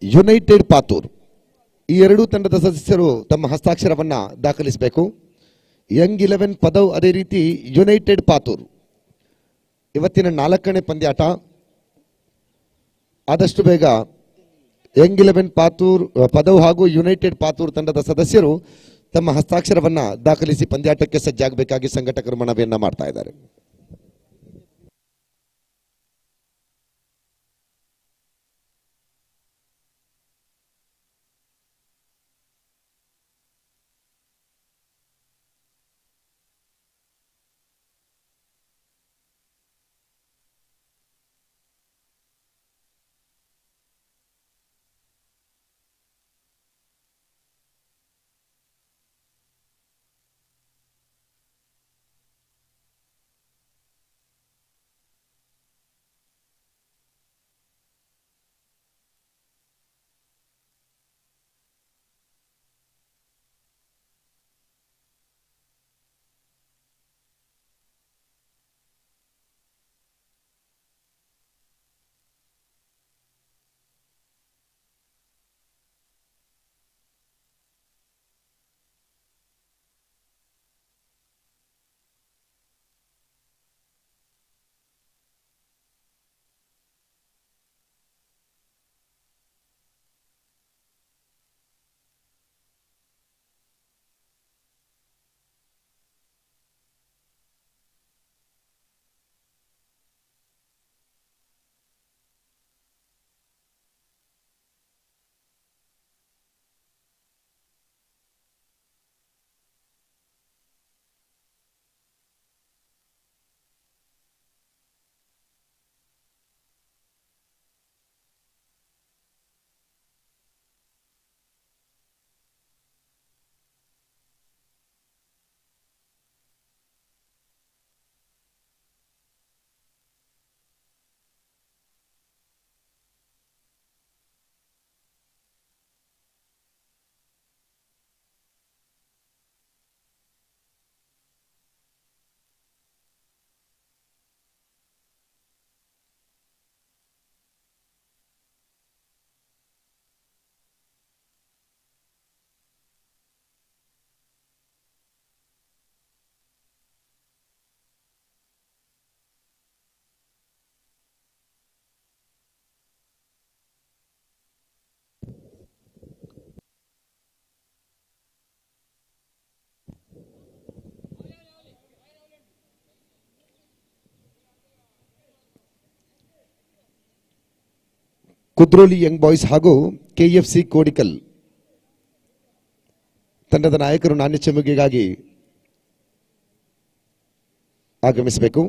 ಯುನೈಟೆಡ್ ಪಾತೂರ್ ಈ ಎರಡೂ ತಂಡದ ಸದಸ್ಯರು ತಮ್ಮ ಹಸ್ತಾಕ್ಷರವನ್ನು ದಾಖಲಿಸಬೇಕು. ಯಂಗ್ 11 ಪದವ್ ಅದೇ ರೀತಿ ಯುನೈಟೆಡ್ ಪಾತೂರ್ ಇವತ್ತಿನ 4ನೇ ಪಂದ್ಯಾಟ. ಆದಷ್ಟು ಬೇಗ ಯಂಗ್ 11 ಪಾತೂರ್ ಪದವ್ ಹಾಗೂ ಯುನೈಟೆಡ್ ಪಾತೂರ್ ತಂಡದ ಸದಸ್ಯರು ತಮ್ಮ ಹಸ್ತಾಕ್ಷರವನ್ನು ದಾಖಲಿಸಿ ಪಂದ್ಯಾಟಕ್ಕೆ ಸಜ್ಜಾಗಬೇಕಾಗಿ ಸಂಘಟಕರು ಮನವಿಯನ್ನ ಮಾಡ್ತಾ ಇದ್ದಾರೆ. ಕುದ್ರೋಲಿ ಯಂಗ್ ಬಾಯ್ಸ್ ಹಾಗೂ ಕೆಎಫ್ಸಿ ಕೋಡಿಕಲ್ ತಂಡದ ನಾಯಕರು ನಾಣ್ಯ ಚಮುಗೆಗಾಗಿ ಆಗಮಿಸಬೇಕು.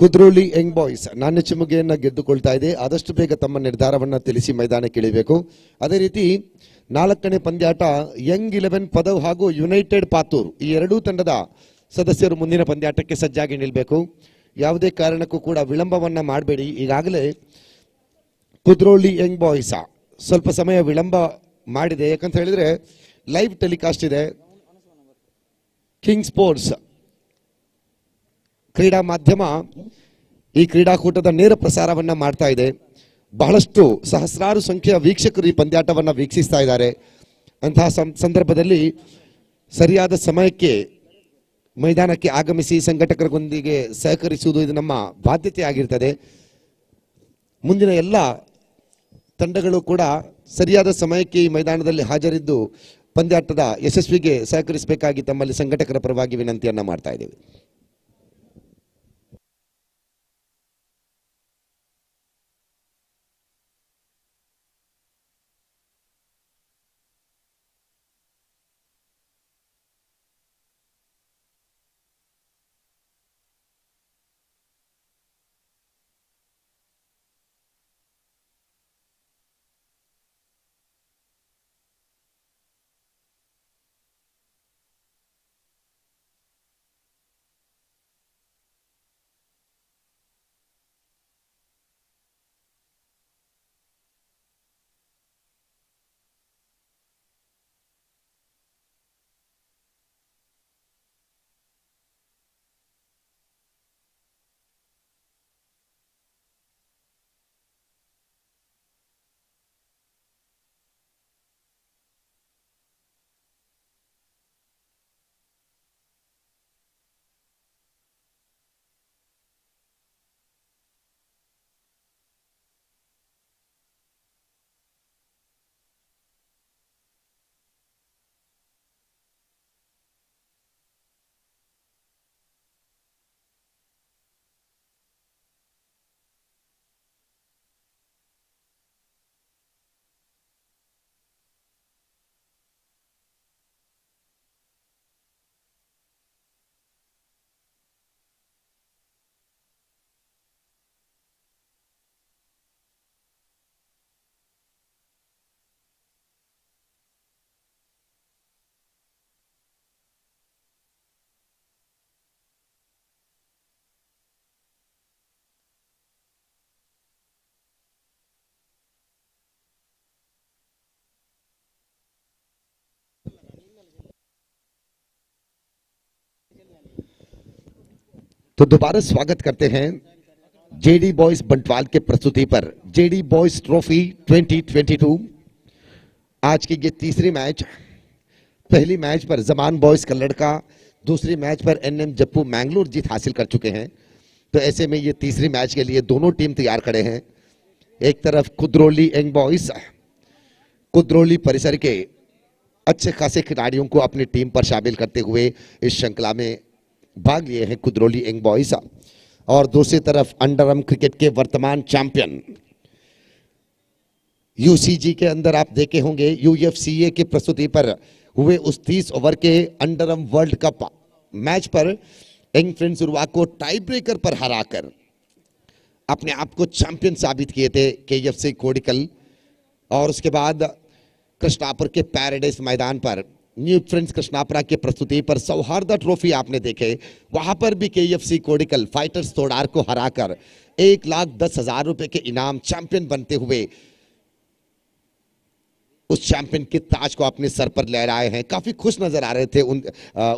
ಕುದ್ರೋಳಿ ಯಂಗ್ ಬಾಯ್ಸ್ ನಾಣ್ಯ ಚಿಮ್ಮುಗೆಯನ್ನು ಗೆದ್ದುಕೊಳ್ತಾ ಇದೆ. ಆದಷ್ಟು ಬೇಗ ತಮ್ಮ ನಿರ್ಧಾರವನ್ನು ತಿಳಿಸಿ ಮೈದಾನಕ್ಕೆ ಇಳಿಬೇಕು. ಅದೇ ರೀತಿ 4ನೇ ಪಂದ್ಯಾಟ ಯಂಗ್ 11 ಪದವ್ ಹಾಗೂ ಯುನೈಟೆಡ್ ಪಾತೂರ್ ಈ ಎರಡೂ ತಂಡದ ಸದಸ್ಯರು ಮುಂದಿನ ಪಂದ್ಯಾಟಕ್ಕೆ ಸಜ್ಜಾಗಿ ನಿಲ್ಲಬೇಕು. ಯಾವುದೇ ಕಾರಣಕ್ಕೂ ಕೂಡ ವಿಳಂಬವನ್ನ ಮಾಡಬೇಡಿ. ಈಗಾಗಲೇ ಕುದ್ರೋಳಿ ಯಂಗ್ ಬಾಯ್ಸ್ ಸ್ವಲ್ಪ ಸಮಯ ವಿಳಂಬ ಮಾಡಿದೆ. ಯಾಕಂತ ಹೇಳಿದ್ರೆ ಲೈವ್ ಟೆಲಿಕಾಸ್ಟ್ ಇದೆ. ಕಿಂಗ್ ಸ್ಪೋರ್ಟ್ಸ್ ಕ್ರೀಡಾ ಮಾಧ್ಯಮ ಈ ಕ್ರೀಡಾಕೂಟದ ನೇರ ಪ್ರಸಾರವನ್ನ ಮಾಡ್ತಾ ಇದೆ. ಬಹಳಷ್ಟು ಸಹಸ್ರಾರು ಸಂಖ್ಯೆಯ ವೀಕ್ಷಕರು ಈ ಪಂದ್ಯಾಟವನ್ನು ವೀಕ್ಷಿಸ್ತಾ ಇದ್ದಾರೆ. ಅಂತಹ ಸಂದರ್ಭದಲ್ಲಿ ಸರಿಯಾದ ಸಮಯಕ್ಕೆ ಮೈದಾನಕ್ಕೆ ಆಗಮಿಸಿ ಸಂಘಟಕರೊಂದಿಗೆ ಸಹಕರಿಸುವುದು ಇದು ನಮ್ಮ ಬಾಧ್ಯತೆ ಆಗಿರ್ತದೆ. ಮುಂದಿನ ಎಲ್ಲ ತಂಡಗಳು ಕೂಡ ಸರಿಯಾದ ಸಮಯಕ್ಕೆ ಈ ಮೈದಾನದಲ್ಲಿ ಹಾಜರಿದ್ದು ಪಂದ್ಯಾಟದ ಯಶಸ್ವಿಗೆ ಸಹಕರಿಸಬೇಕಾಗಿ ತಮ್ಮಲ್ಲಿ ಸಂಘಟಕರ ಪರವಾಗಿ ವಿನಂತಿಯನ್ನ ಮಾಡ್ತಾ ಇದ್ದೇವೆ. तो दोबारा स्वागत करते हैं जेडी बॉयज बंटवाल के प्रस्तुति पर जेडी बॉयज ट्रॉफी 2022। आज की ये तीसरी मैच, पहली मैच पर जमान बॉयज का लड़का, दूसरी मैच पर एनएम जप्पू मैंगलोर जीत हासिल कर चुके हैं। तो ऐसे में ये तीसरी मैच के लिए दोनों टीम तैयार खड़े हैं। एक तरफ कुद्रोली यंग बॉयज कुद्रोली परिसर के अच्छे खासे खिलाड़ियों को अपनी टीम पर शामिल करते हुए इस श्रृंखला में भाग लिए हैं कुद्रोली यंग बॉयज, और दूसरी तरफ अंडरआर्म क्रिकेट के वर्तमान चैंपियन यूसीजी के अंदर आप देखे होंगे यूएफसीए की प्रस्तुति पर हुए उस 30 ओवर के अंडरआर्म वर्ल्ड कप मैच पर यंग फ्रेंड्स उर्वा को टाई ब्रेकर पर हराकर अपने आप को चैंपियन साबित किए थे केएफसी कोडिकल। और उसके बाद कृष्णापुर के पैराडाइज मैदान पर न्यू फ्रेंड्स कृष्णापुरा के प्रस्तुति पर सौहार्द ट्रॉफी आपने देखे, वहां पर भी केएफसी कोडिकल फाइटर्स तोड़ार को हराकर 1,10,000 रुपए के इनाम चैंपियन बनते हुए उस चैंपियन के ताज को अपने सर पर लहराए हैं। काफी खुश नजर आ रहे थे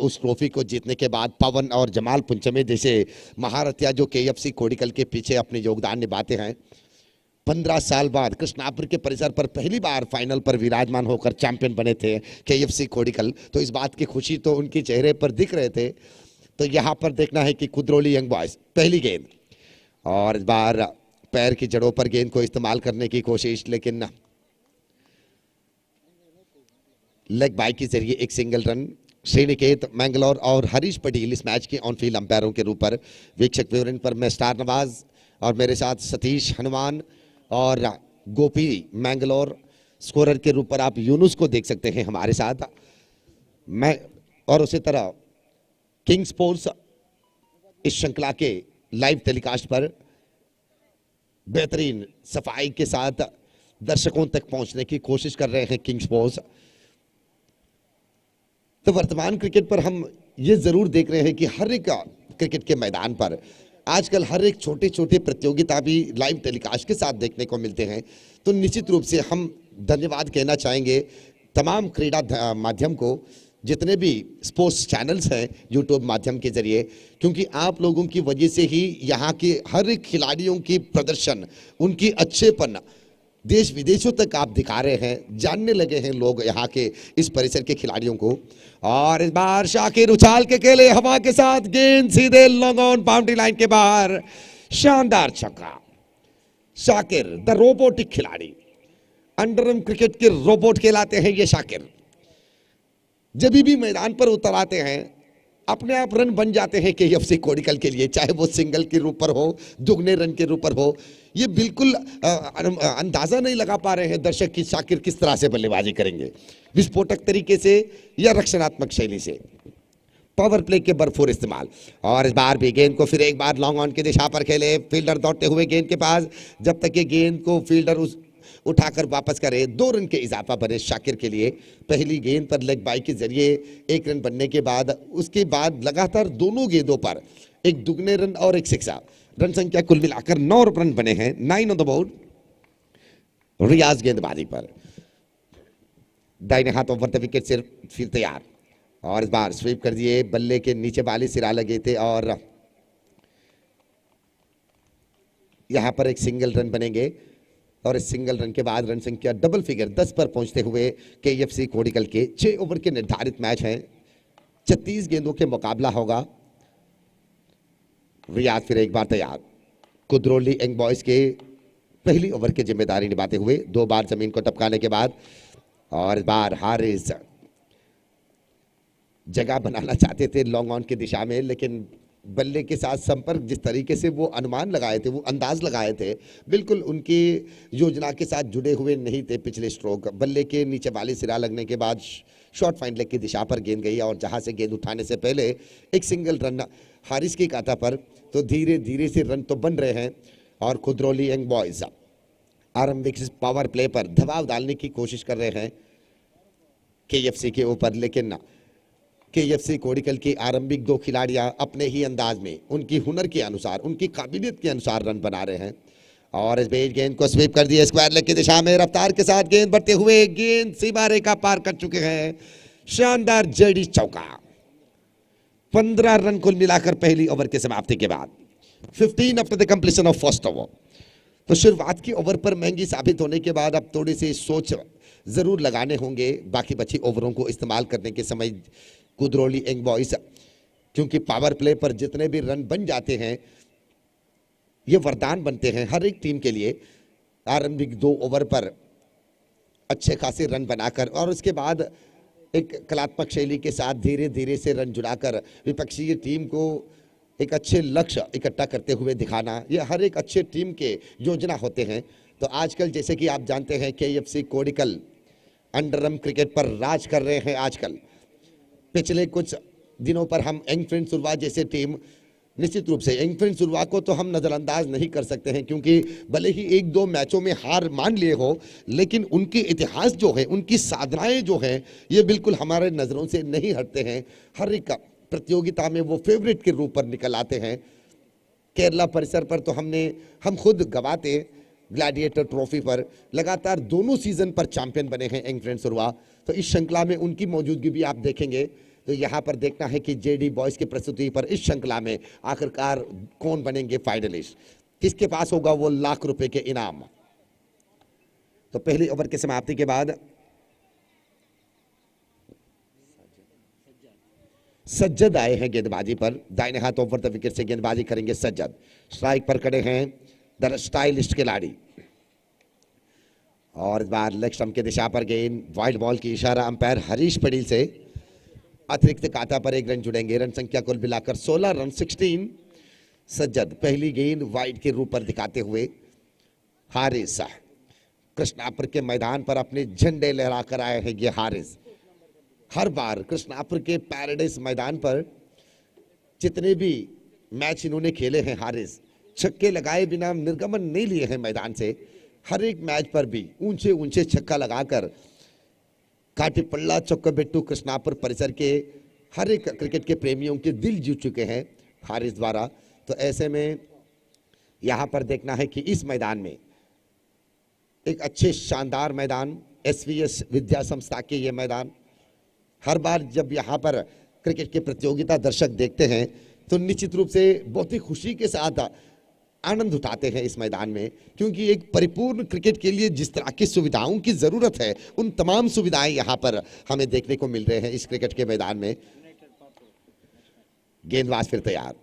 उस ट्रॉफी को जीतने के बाद पवन और जमाल पुंचमे जैसे महारथिया जो केएफसी कोडिकल के पीछे अपने योगदान निभाते हैं। 15 साल बाद कृष्णापुर के परिसर पर पहली बार फाइनल पर विराजमान होकर चैंपियन बने थे केएफसी कोडिकल, तो इस बात की खुशी तो उनके चेहरे पर दिख रहे थे। तो यहां पर देखना है कि कुद्रोली यंग बॉयज पहली गेंद, और इस बार पैर की जड़ों पर गेंद को इस्तेमाल करने की कोशिश, लेकिन लेग बाय के जरिए एक सिंगल रन। श्रीनिकेत मैंगलोर और हरीश पटेल इस मैच के ऑन फील्ड अंपायरों के रूप पर, वीक्षक विवरण पर मैं स्टार नवाज और मेरे साथ सतीश हनुमान और गोपी मैंगलोर, स्कोरर के रूप पर आप यूनुस को देख सकते हैं हमारे साथ। मैं और उसी तरह किंग स्पोर्ट्स इस श्रृंखला के लाइव टेलीकास्ट पर बेहतरीन सफाई के साथ दर्शकों तक पहुंचने की कोशिश कर रहे हैं किंग स्पोर्ट्स। तो वर्तमान क्रिकेट पर हम ये जरूर देख रहे हैं कि हर एक क्रिकेट के मैदान पर आजकल हर एक छोटे छोटे प्रतियोगिता भी लाइव टेलीकास्ट के साथ देखने को मिलते हैं। तो निश्चित रूप से हम धन्यवाद कहना चाहेंगे तमाम क्रीड़ा माध्यम को, जितने भी स्पोर्ट्स चैनल्स हैं यूट्यूब माध्यम के जरिए, क्योंकि आप लोगों की वजह से ही यहाँ के हर एक खिलाड़ियों की प्रदर्शन, उनकी अच्छेपन देश विदेशों तक आप दिखा रहे हैं, जानने लगे हैं लोग यहाँ के इस परिसर के खिलाड़ियों को। और इस बार शाकिर उछाल के खेले हवा के साथ, गेंद सीधे लॉन्ग ऑन बाउंड्री लाइन के बाहर, शानदार छक्का। शाकिर द रोबोटिक खिलाड़ी, अंडरआर्म क्रिकेट के रोबोट कहलाते हैं ये शाकिर। जब भी मैदान पर उतर आते हैं अपने आप रन बन जाते हैं KFC कोडिकल के लिए, चाहे वो सिंगल के रूप पर हो, दुगने रन के रूप पर हो। ये बिल्कुल अंदाजा नहीं लगा पा रहे हैं दर्शक कि शाकिर किस तरह से बल्लेबाजी करेंगे, विस्फोटक तरीके से या रक्षणात्मक शैली से। पावर प्ले के भरपूर इस्तेमाल, और इस बार भी गेंद को फिर एक बार लॉन्ग ऑन की दिशा पर खेले, फील्डर दौड़ते हुए गेंद के पास, जब तक ये गेंद को फील्डर उठाकर वापस करे। 2 रन के इजाफा बने शाकिर के लिए। पहली गेंद पर लेग बाई के जरिए 1 रन बनने के बाद उसके बाद लगातार दोनों गेंदों पर एक दुगने रन और एक सिक्सा, रन संख्या कुल मिलाकर 9 रन बने हैं। 9 ऑन द बोर्ड। रियाज गेंदबाजी पर दाहिने हाथ ओवर द विकेट से फिर तैयार, और इस बार स्वीप कर दिए, बल्ले के नीचे वाले सिरा लगे थे और यहां पर एक सिंगल रन बनेंगे। और इस सिंगल रन के बाद रन संख्या डबल फिगर 10 पर पहुंचते हुए KFC कोडिकल के 6 ओवर के निर्धारित मैच हैं। 36 गेंदों के मुकाबला होगा। रियाज फिर एक बार तैयार, कुदरोली यंग बॉयज के पहली ओवर की जिम्मेदारी निभाते हुए 2 बार जमीन को टपकाने के बाद, और इस बार हारिस जगह बनाना चाहते थे लॉन्ग ऑन की दिशा में, लेकिन बल्ले के साथ संपर्क जिस तरीके से वो अनुमान लगाए थे, वो अंदाज लगाए थे, बिल्कुल उनकी योजना के साथ जुड़े हुए नहीं थे। पिछले स्ट्रोक बल्ले के नीचे वाली सिरा लगने के बाद शॉर्ट फाइन लेग की दिशा पर गेंद गई, और जहां से गेंद उठाने से पहले एक सिंगल रन हारिस की खाता पर। तो धीरे धीरे से रन तो बन रहे हैं, और कुदरोली यंग बॉयज आरंभिक पावर प्ले पर दबाव डालने की कोशिश कर रहे हैं KFC के ऊपर, लेकिन KFC कोडिकल के आरंभिक 2 खिलाड़ियां अपने ही अंदाज में, उनकी हुनर के अनुसार, उनकी काबिलियत के अनुसार रन बना रहे हैं। और इस बीच गेंद को स्वीप कर दिया स्क्वायर लेग की दिशा में, रफ्तार के साथ गेंद बढ़ते हुए गेंद सीमा रेखा पार कर चुके हैं। शानदार जड़ी चौका। 15 रन कुल मिलाकर पहली ओवर की समाप्ति के बाद, 15 after the completion of first over. तो शुरुआत की ओवर पर महंगी साबित होने के बाद अब थोड़ी सी सोच जरूर लगाने होंगे बाकी बची ओवरों को इस्तेमाल करने के समय कुदरोली यंग बॉयज, क्योंकि पावर प्ले पर जितने भी रन बन जाते हैं ये वरदान बनते हैं हर एक टीम के लिए। आरंभिक 2 ओवर पर अच्छे खासे रन बनाकर और उसके बाद एक कलात्मक शैली के साथ धीरे धीरे से रन जुड़ाकर विपक्षी टीम को एक अच्छे लक्ष्य इकट्ठा करते हुए दिखाना, ये हर एक अच्छे टीम के योजना होते हैं। तो आजकल जैसे कि आप जानते हैं KFC कोडिकल अंडरआर्म क्रिकेट पर राज कर रहे हैं। आजकल पिछले कुछ दिनों पर हम यंग फ्रेंड्स सुरवा जैसे टीम, निश्चित रूप से यंग फ्रेंड्स सुरवा को तो हम नज़रअंदाज नहीं कर सकते हैं, क्योंकि भले ही 1-2 मैचों में हार मान लिए हो, लेकिन उनके इतिहास जो है, उनकी साधनाएं जो हैं, ये बिल्कुल हमारे नज़रों से नहीं हटते हैं। हर एक प्रतियोगिता में वो फेवरेट के रूप पर निकल आते हैं। केरला परिसर पर तो हम खुद गवाते ग्लैडिएटर ट्रॉफी पर लगातार दोनों सीजन पर चैंपियन बने हैं यंग फ्रेंड्स सुरवा। तो इस श्रृंखला में उनकी मौजूदगी भी आप देखेंगे। तो यहाँ पर देखना है कि JD बॉयज की प्रस्तुति पर इस श्रृंखला में आखिरकार कौन बनेंगे फाइनलिस्ट, किसके पास होगा वो लाख रुपए के इनाम। तो पहली ओवर की समाप्ति के बाद सज्जद आए हैं गेंदबाजी पर, दाहिने हाथ ओवर द विकेट से गेंदबाजी करेंगे सज्जद। स्ट्राइक पर खड़े हैं द स्टाइलिस्ट खिलाड़ी, और इस बार लेग स्टंप की दिशा पर गेंद, वाइड बॉल की इशारा अंपायर हरीश पटेल से। अतिरिक्त काटा पर 1 रन जुड़ेंगे। रन संख्या कुल मिलाकर 16 रन 16। सज्जद पहली गेंद वाइड के रूप पर दिखाते हुए हारिस कृष्णापुर के मैदान पर अपने झंडे लहराकर आए हैं। ये हारिस हर बार कृष्णापुर के पैराडाइज मैदान पर जितने भी मैच इन्होंने खेले हैं हारिस, छक्के लगाए बिना निर्गमन नहीं लिए हैं मैदान से। हर एक मैच पर भी ऊंचे ऊंचे छक्का लगाकर काटीपल्ला चौक्कबेट्टू कृष्णापुर परिसर के हर एक क्रिकेट के प्रेमियों के दिल जीत चुके हैं हारिस द्वारा। तो ऐसे में यहाँ पर देखना है कि इस मैदान में एक अच्छे शानदार मैदान, एसवीएस विद्या संस्था के ये मैदान, हर बार जब यहाँ पर क्रिकेट के प्रतियोगिता दर्शक देखते हैं तो निश्चित रूप से बहुत ही खुशी के साथ आनंद उठाते हैं इस मैदान में, क्योंकि एक परिपूर्ण क्रिकेट के लिए जिस तरह की सुविधाओं की जरूरत है उन तमाम सुविधाएं यहाँ पर हमें देखने को मिल रहे हैं इस क्रिकेट के मैदान में। गेंदबाज फिर तैयार,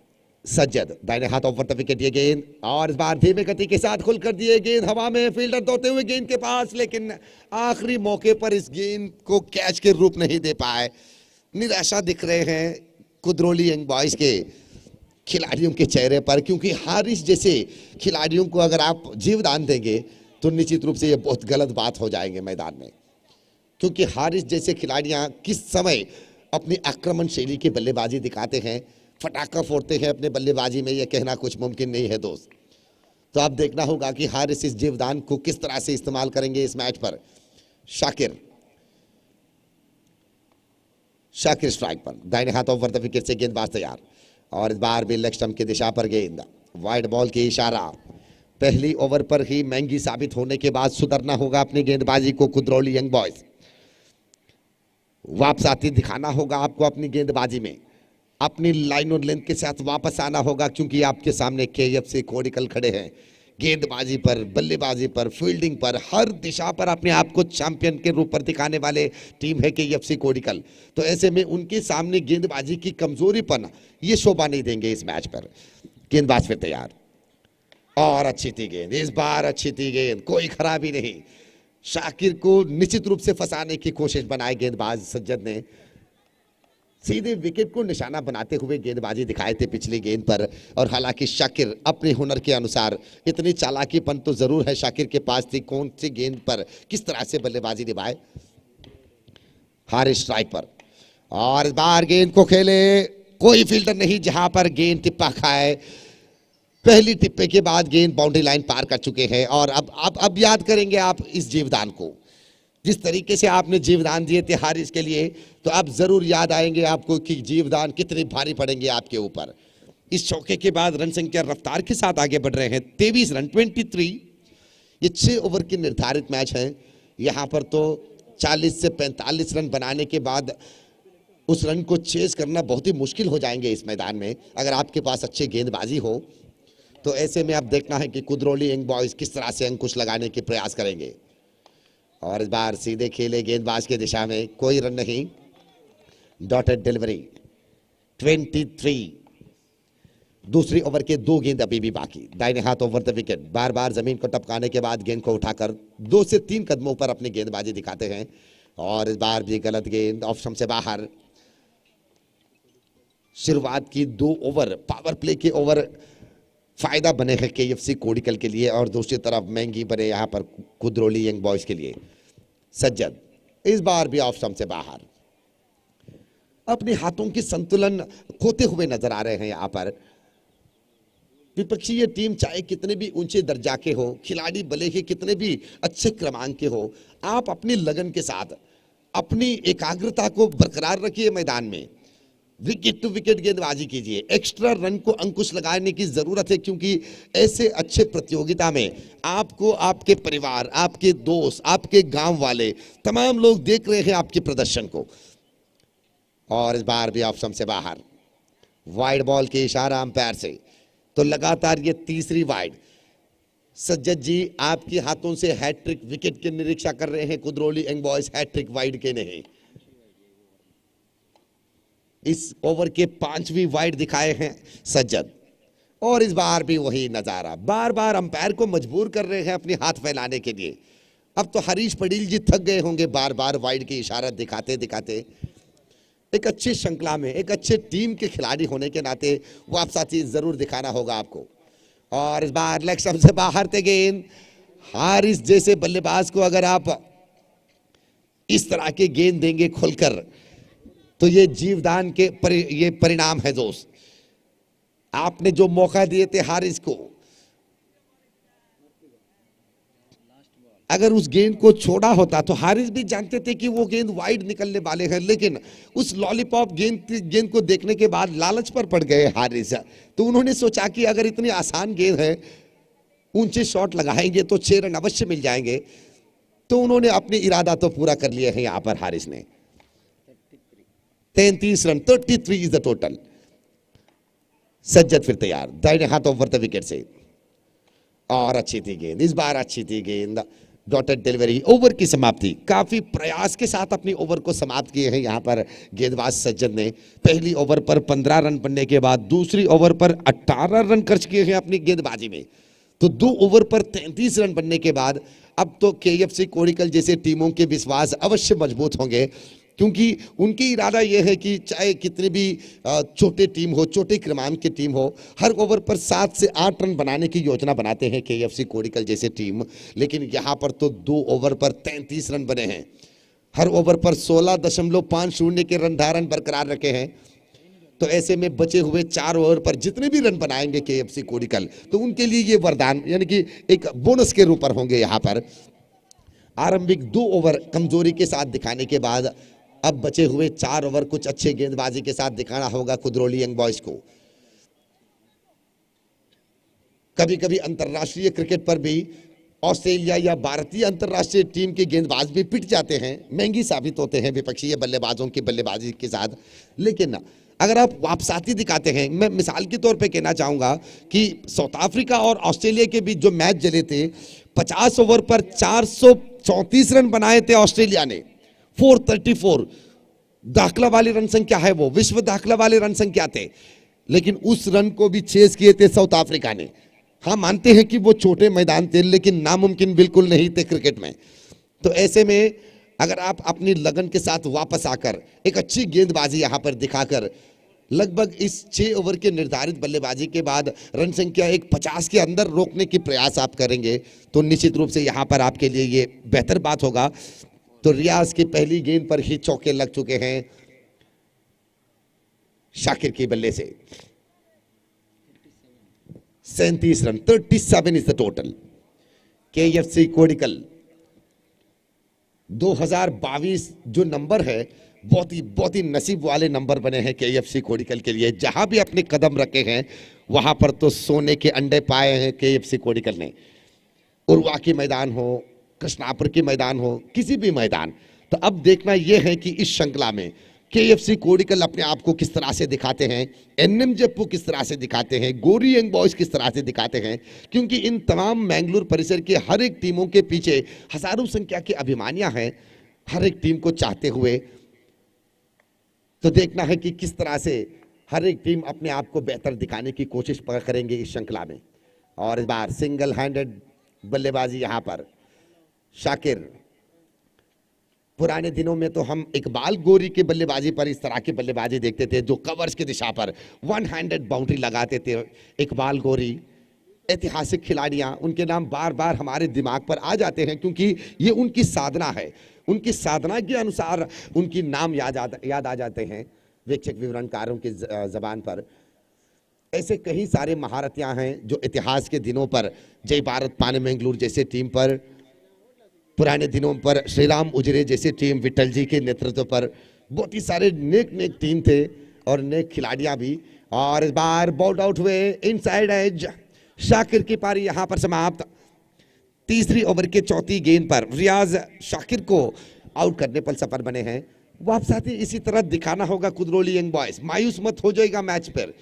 सज्जद दाहिने हाथ ओवर द विकेट, ये गेंद और इस बार धीमे गति के साथ खुलकर दिए गेंद हवा में, फील्डर दौड़ते हुए गेंद के पास, लेकिन आखिरी मौके पर इस गेंद को कैच के रूप नहीं दे पाए। निराशा दिख रहे हैं कुदरोली यंग बॉयज के खिलाड़ियों के चेहरे पर, क्योंकि हारिस जैसे खिलाड़ियों को अगर आप जीवदान देंगे तो निश्चित रूप से ये बहुत गलत बात हो जाएंगे मैदान में, क्योंकि हारिस जैसे खिलाड़ियां किस समय अपनी आक्रमण शैली की बल्लेबाजी दिखाते हैं, फटाका फोड़ते हैं अपने बल्लेबाजी में, यह कहना कुछ मुमकिन नहीं है दोस्त। तो आप देखना होगा कि हारिस इस जीवदान को किस तरह से इस्तेमाल करेंगे इस मैच पर। शाकिर स्ट्राइक पर, दाहिने हाथ ओवर द विकेट से गेंदबाज तैयार और इस बार भी लेग स्टंप की दिशा पर गेंद, वाइड बॉल की इशारा। पहली ओवर पर ही महंगी साबित होने के बाद सुधरना होगा अपनी गेंदबाजी को कुदरौली यंग बॉयज, वापस आती दिखाना होगा आपको अपनी गेंदबाजी में, अपनी लाइन और लेंथ के साथ वापस आना होगा, क्योंकि आपके सामने केएफसी कोडिकल खड़े हैं। गेंदबाजी पर, बल्लेबाजी पर, फील्डिंग पर, हर दिशा पर अपने आप को चैंपियन के रूप पर दिखाने वाले टीम है केएफसी कोडिकल। तो ऐसे में उनके सामने गेंदबाजी की कमजोरीपन ये शोभा नहीं देंगे इस मैच पर। गेंदबाज फिर तैयार और अच्छी थी गेंद, इस बार अच्छी थी गेंद, कोई खराबी नहीं। शाकिर को निश्चित रूप से फंसाने की कोशिश बनाई गेंदबाज सज्जद ने, सीधे विकेट को निशाना बनाते हुए गेंदबाजी दिखाए थे पिछली गेंद पर। और हालांकि शाकिर अपने हुनर के अनुसार, इतनी चालाकीपन तो जरूर है शाकिर के पास थी, कौन सी गेंद पर किस तरह से बल्लेबाजी निभाए। हारिस स्ट्राइक पर और इस बार गेंद को खेले, कोई फील्डर नहीं जहां पर गेंद टिप्पा खाए। पहली टिप्पे के बाद गेंद बाउंड्री लाइन पार कर चुके हैं। और अब याद करेंगे आप इस जीवदान को, जिस तरीके से आपने जीवदान दिए थे हारिस के लिए, तो अब जरूर याद आएंगे आपको कि जीवदान कितने भारी पड़ेंगे आपके ऊपर। इस चौके के बाद रन संख्या रफ्तार के साथ आगे बढ़ रहे हैं, 23 रन 23। ये 6 ओवर की निर्धारित मैच है। यहां पर तो 40 से 45 रन बनाने के बाद उस रन को चेस करना बहुत ही मुश्किल हो जाएंगे इस मैदान में, अगर आपके पास अच्छी गेंदबाजी हो। तो ऐसे में अब देखना है कि कुदरोली यंग बॉयज किस तरह से अंकुश लगाने के प्रयास करेंगे। और इस बार सीधे खेले गेंदबाज की दिशा में, कोई रन नहीं, डॉटेड डिलीवरी। 23। दूसरी ओवर के 2 गेंद अभी भी बाकी, दाहिने हाथ ओवर द विकेट, बार बार जमीन को टपकाने के बाद गेंद को उठाकर 2 से 3 कदमों पर अपनी गेंदबाजी दिखाते हैं। और इस बार भी गलत गेंद, ऑफ स्टंप से बाहर। शुरुआत की 2 ओवर पावर प्ले के ओवर फायदा बने हैं केएफसी कोडिकल के लिए, और दूसरी तरफ महंगी बने यहां पर कुदरोली यंग बॉयज के लिए। सज्जद इस बार भी ऑफ स्टंप से बाहर, अपने हाथों की संतुलन खोते हुए नजर आ रहे हैं यहां पर। विपक्षी ये टीम चाहे कितने भी ऊंचे दर्जा के हो, खिलाड़ी भले ही कितने भी अच्छे क्रमांक के हो, आप अपनी लगन के साथ अपनी एकाग्रता को बरकरार रखिए मैदान में, विकेट टू विकेट गेंदबाजी कीजिए, एक्स्ट्रा रन को अंकुश लगाने की जरूरत है, क्योंकि ऐसे अच्छे प्रतियोगिता में आपको आपके परिवार, आपके दोस्त, आपके गांव वाले तमाम लोग देख रहे हैं आपके प्रदर्शन को। और इस बार भी ऑफ स्टंप से बाहर, वाइड बॉल के इशारा अंपायर से, तो लगातार ये 3री वाइड। सज्जद जी आपके हाथों से हैट्रिक विकेट की निरीक्षा कर रहे हैं कुदरोली यंग बॉयज, हैट्रिक वाइड के नहीं। इस ओवर के 5वीं वाइड दिखाए हैं सज्जद, और इस बार भी वही नजारा, बार बार अंपायर को मजबूर कर रहे हैं अपने हाथ फैलाने के लिए। अब तो हरीश पटेल जी थक गए होंगे बार बार वाइड की इशारा दिखाते दिखाते। एक अच्छी श्रृंखला में, एक अच्छे टीम के खिलाड़ी होने के नाते वो आप साथी जरूर दिखाना होगा आपको। और इस बार लेग स्टंप से बाहर थे गेंद। हारिस जैसे बल्लेबाज को अगर आप इस तरह के गेंद देंगे खुलकर, तो ये जीवदान के ये परिणाम है दोस्त। आपने जो मौका दिए थे हारिस को, अगर उस गेंद को छोड़ा होता तो हारिस भी जानते थे कि वो गेंद वाइड निकलने वाले हैं, लेकिन उस लॉलीपॉप गेंद को देखने के बाद लालच पर पड़ गए हारिस। तो उन्होंने सोचा कि अगर इतनी आसान गेंद है, ऊंचे शॉट लगाएंगे तो 6 रन अवश्य मिल जाएंगे। तो उन्होंने अपने इरादा तो पूरा कर लिया है यहां पर हारिस ने। 33 run, 33 is the total. Sajjad फिर तैयार, दाहिने हाथ ओवर द विकेट से, और अच्छी थी गेंद, इस बार अच्छी थी गेंद। डॉटेड डिलीवरी, ओवर की समाप्ति। काफी प्रयास के साथ अपनी ओवर को समाप्त किए हैं यहां पर गेंदबाज सज्जद ने। पहली ओवर पर 15 रन बनने के बाद दूसरी ओवर पर 18 रन खर्च किए हैं अपनी गेंदबाजी में। तो 2 ओवर पर 33 रन बनने के बाद अब तो केएफसी कोडिकल जैसे टीमों के विश्वास अवश्य मजबूत होंगे, क्योंकि उनकी इरादा यह है कि चाहे कितनी भी छोटे टीम हो, छोटे क्रमांक की टीम हो, हर ओवर पर 7 से 8 रन बनाने की योजना बनाते हैं केएफसी कोडिकल जैसे टीम। लेकिन यहां पर तो 2 ओवर पर 33 रन बने हैं, हर ओवर पर 16.50 के रन धारण बरकरार रखे हैं। तो ऐसे में बचे हुए 4 ओवर पर जितने भी रन बनाएंगे केएफसी कोडिकल, तो उनके लिए ये वरदान यानी कि एक बोनस के रूप पर होंगे। यहां पर आरंभिक 2 ओवर कमजोरी के साथ दिखाने के बाद अब बचे हुए 4 ओवर कुछ अच्छे गेंदबाजी के साथ दिखाना होगा कुदरोली यंग बॉयज को। कभी कभी अंतरराष्ट्रीय क्रिकेट पर भी ऑस्ट्रेलिया या भारतीय अंतरराष्ट्रीय टीम के गेंदबाज भी पिट जाते हैं, महंगी साबित होते हैं विपक्षीय बल्लेबाजों की बल्लेबाजी के साथ। लेकिन अगर आप वापसाती दिखाते हैं, मैं मिसाल के तौर पे कहना चाहूंगा कि साउथ अफ्रीका और ऑस्ट्रेलिया के बीच जो मैच चले थे, 50 ओवर पर 434 रन बनाए थे ऑस्ट्रेलिया ने, 434 दाखला वाली रन संख्या है, वो विश्व दाखला वाले रन संख्या थे। लेकिन उस रन को भी चेस किए थे साउथ अफ्रीका ने। हाँ, मानते हैं कि वो छोटे मैदान थे, लेकिन नामुमकिन बिल्कुल नहीं थे क्रिकेट में। तो ऐसे में अगर आप अपनी लगन के साथ वापस आकर एक अच्छी गेंदबाजी यहां पर दिखाकर लगभग इस 6 ओवर के निर्धारित बल्लेबाजी के बाद रन संख्या एक 50 के अंदर रोकने की प्रयास आप करेंगे, तो निश्चित रूप से यहां पर आपके लिए ये बेहतर बात होगा। तो रियाज की पहली गेंद पर ही चौके लग चुके हैं शाकिर के बल्ले से। 37 run, 37 is the total. KFC Kodical 2022 जो नंबर है, बहुत ही नसीब वाले नंबर बने हैं केएफसी कोडिकल के लिए। जहां भी अपने कदम रखे हैं वहां पर तो सोने के अंडे पाए हैं केएफसी कोडिकल ने। उर्वा की मैदान हो, कृष्णापुर की मैदान हो, किसी भी मैदान। तो अब देखना यह है कि इस श्रृंखला में केएफसी कोडिकल अपने आप को किस तरह से दिखाते हैं, एनएम जप्पू किस तरह से दिखाते हैं, गोरी यंग बॉयज किस तरह से दिखाते हैं। क्योंकि इन तमाम मैंगलोर परिसर के हर एक टीमों के पीछे हजारों संख्या के अभिमानियां हैं, हर एक टीम को चाहते हुए। तो देखना है कि किस तरह से हर एक टीम अपने आप को बेहतर दिखाने की कोशिश करेंगे इस श्रृंखला में। और इस बार सिंगल हैंडेड बल्लेबाजी यहां पर शाकिर। पुराने दिनों में तो हम इकबाल गोरी के बल्लेबाजी पर इस तरह की बल्लेबाजी देखते थे, जो कवर्स की दिशा पर 1 हैंडेड बाउंड्री लगाते थे। इकबाल गोरी ऐतिहासिक खिलाड़ियां, उनके नाम बार बार हमारे दिमाग पर आ जाते हैं, क्योंकि ये उनकी साधना है। उनकी साधना के अनुसार उनकी नाम याद आ जाते हैं वीक्षक विवरणकारों की जबान पर। ऐसे कई सारे महारथियां हैं जो इतिहास के दिनों पर जय भारत पाने मैंगलोर जैसे टीम पर, पुराने दिनों पर श्रीराम उजरे जैसे टीम विठल जी के नेतृत्व पर बहुत ही सारे नेक टीम थे और नेक खिलाड़ियां भी। और इस बार बॉल्ड आउट हुए इनसाइड एज। शाकिर की पारी यहां पर समाप्त। तीसरी ओवर के चौथी गेंद पर रियाज शाकिर को आउट करने पर सफल बने हैं। वापसाती इसी तरह दिखाना होगा कुदरोली यंग बॉयज। मायूस मत हो जाएगा मैच पर,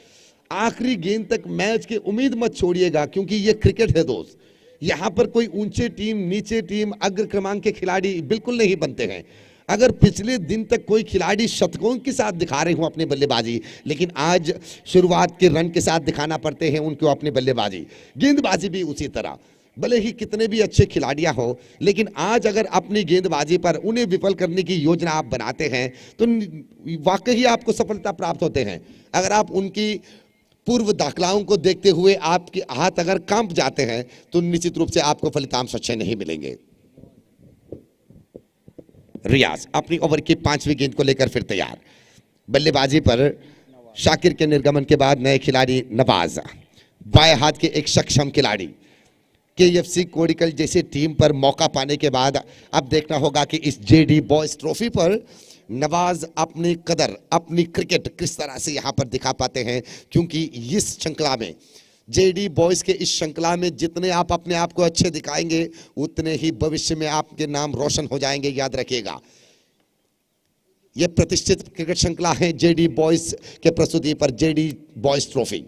आखिरी गेंद तक मैच की उम्मीद मत छोड़िएगा, क्योंकि ये क्रिकेट है दोस्त। यहां पर कोई ऊंचे टीम नीचे टीम अग्र क्रमांक के खिलाड़ी बिल्कुल नहीं बनते हैं। अगर पिछले दिन तक कोई खिलाड़ी शतकों के साथ दिखा रहे हो अपनी बल्लेबाजी, लेकिन आज शुरुआत के रन के साथ दिखाना पड़ते हैं उनको अपनी बल्लेबाजी। गेंदबाजी भी उसी तरह, भले ही कितने भी अच्छे खिलाड़ियां हो, लेकिन आज अगर अपनी गेंदबाजी पर उन्हें विफल करने की योजना आप बनाते हैं तो वाकई आपको सफलता प्राप्त होते हैं। अगर आप उनकी पूर्व दाखलाओं को देखते हुए आपके हाथ अगर कांप जाते हैं तो निश्चित रूप से आपको फलितांश अच्छे नहीं मिलेंगे। रियाज अपनी ओवर की 5वीं गेंद को लेकर फिर तैयार। बल्लेबाजी पर शाकिर के निर्गमन के बाद नए खिलाड़ी नवाज, बाएं हाथ के एक सक्षम खिलाड़ी। केएफसी कोडिकल जैसे टीम पर मौका पाने के बाद अब देखना होगा कि इस जेडी बॉयज ट्रॉफी पर नवाज अपनी कदर, अपनी क्रिकेट किस तरह से यहां पर दिखा पाते हैं, क्योंकि इस श्रृंखला में, जेडी बॉयज के इस श्रृंखला में जितने आप अपने आप को अच्छे दिखाएंगे उतने ही भविष्य में आपके नाम रोशन हो जाएंगे, याद रखिएगा। यह प्रतिष्ठित क्रिकेट श्रृंखला है जेडी बॉयज के प्रस्तुति पर, जेडी बॉयज ट्रॉफी।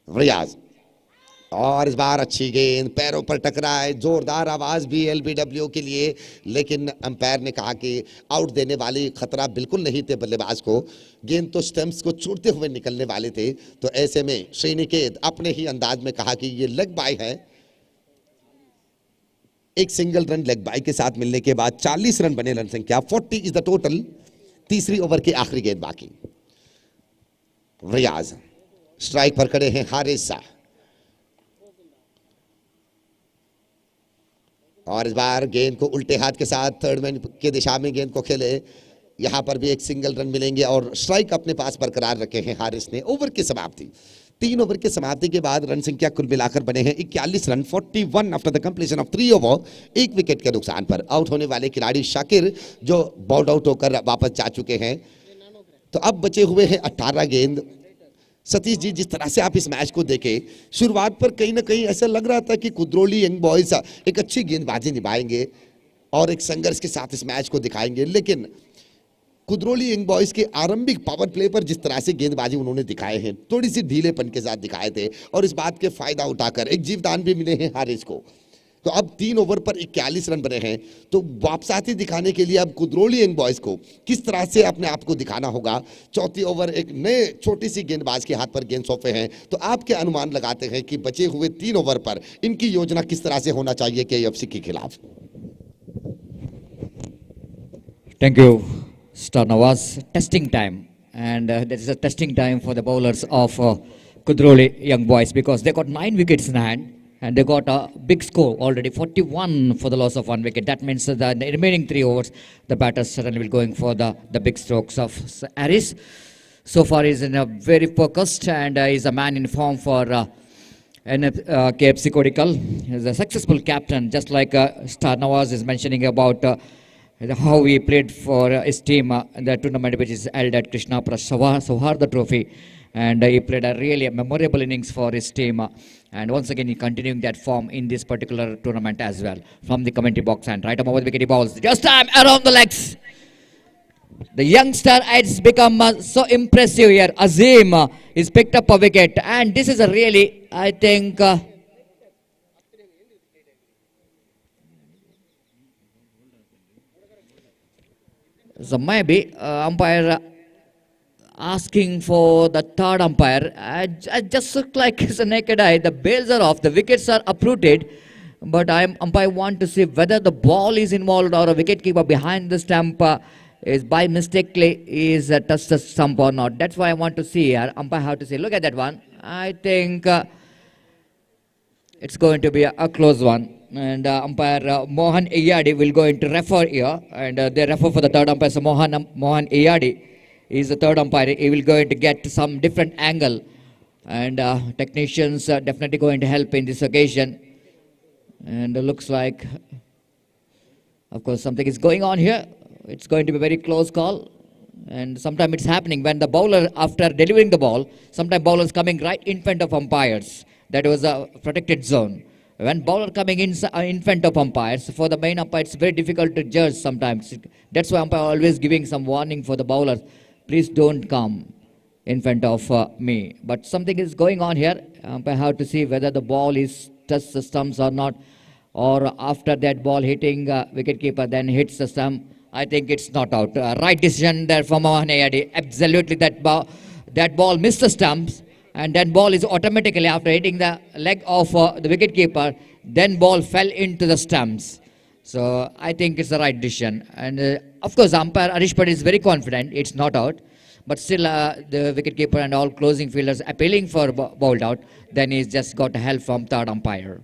रियाज, और इस बार अच्छी गेंद पैरों पर टकराए, जोरदार आवाज भी एलबीडब्ल्यू के लिए, लेकिन अंपायर ने कहा कि आउट देने वाली खतरा बिल्कुल नहीं थे बल्लेबाज को। गेंद तो स्टंप्स को छूटते हुए निकलने वाले थे, तो ऐसे में श्रीनिकेत अपने ही अंदाज में कहा कि ये लेग बाय है। एक सिंगल रन लेग बाय के साथ मिलने के बाद 40 रन बने, रन संख्या 40 इज द टोटल। तीसरी ओवर की आखिरी गेंद बाकी। रियाज स्ट्राइक पर खड़े हैं हारिस शाह, और इस बार गेंद को उल्टे हाथ के साथ थर्ड मैन के दिशा में गेंद को खेले। यहां पर भी एक सिंगल रन मिलेंगे और स्ट्राइक अपने पास बरकरार रखे हैं हारिस ने। ओवर की समाप्ति, 3 ओवर की समाप्ति के बाद रन संख्या कुल मिलाकर बने हैं 41 run, 41 after the completion of 3 over. 1 wicket के नुकसान पर आउट होने वाले खिलाड़ी शाकिर जो बॉल्ड आउट होकर वापस जा चुके हैं। तो अब बचे हुए हैं 18 गेंद। सतीश जी, जिस तरह से आप इस मैच को देखें, शुरुआत पर कहीं ना कहीं ऐसा लग रहा था कि कुद्रोली यंग बॉयज एक अच्छी गेंदबाजी निभाएंगे और एक संघर्ष के साथ इस मैच को दिखाएंगे, लेकिन कुद्रोली यंग बॉयज के आरंभिक पावर प्ले पर जिस तरह से गेंदबाजी उन्होंने दिखाए हैं, थोड़ी सी ढीलेपन के साथ दिखाए थे, और इस बात के फायदा उठाकर एक जीवदान भी मिले हैं हारिस को। तो अब 3 ओवर पर 41 रन बने हैं, तो वापसाती दिखाने के लिए अब कुद्रोली यंग बॉयज को किस तरह से अपने आप को दिखाना होगा। चौथी ओवर एक नए छोटी सी गेंदबाज के हाथ पर गेंद सौंपे हैं, तो आप क्या अनुमान लगाते हैं कि बचे हुए 3 ओवर पर इनकी योजना किस तरह से होना चाहिए केएफसी के खिलाफ? Thank you, Star Nawaz. Testing time, and that is a testing time for the bowlers of Kudroli young boys, because they got 9 wickets in hand. And they got a big score already, 41 for the loss of 1 wicket. That means that in the remaining 3 overs, the batters certainly will going for the big strokes of Harris. So far, he's in a very focused, and he's a man in form for KFC Kodikal. He's a successful captain, just like Star Nawaz is mentioning about how he played for his team in the tournament which is held at Krishnapura Sauharda Trophy. And he played a really memorable innings for his team. And once again, he continuing that form in this particular tournament as well. From the commentary box, and right over the wicket balls. Just time around the legs. The youngster has become so impressive here. Azim is picked up a wicket. And this is a really, I think... so maybe umpire... asking for the third umpire. I just look like it's a naked eye. The bails are off, the wickets are uprooted, but umpire want to see whether the ball is involved or a wicketkeeper behind the stump is by mistakenly is touched the stump or not. That's why I want to see here. Umpire have to say, look at that one. I think it's going to be a close one. And umpire Mohan Iyadi will go into refer here, and they refer for the third umpire. So Mohan Iyadi is the third umpire. He will going to get some different angle, and technicians are definitely going to help in this occasion. And it looks like, of course, something is going on here. It's going to be a very close call, and sometimes it's happening when the bowler, after delivering the ball, sometimes bowlers coming right in front of umpires. That was a protected zone. When bowler coming in front of umpires, for the main umpire, it's very difficult to judge sometimes. That's why umpire always giving some warning for the bowlers. Please don't come in front of me. But something is going on here. I have to see whether the ball is touched the stumps or not, or after that ball hitting wicketkeeper then hits the stump. I think it's not out. Right decision there from Mohan Iyadi. Absolutely, that ball missed the stumps, and then ball is automatically, after hitting the leg of the wicketkeeper, then ball fell into the stumps. So I think it's the right decision. And of course, umpire Arish Padil is very confident it's not out. But still, the wicketkeeper and all closing fielders appealing for bowled out. Then he's just got help from third umpire.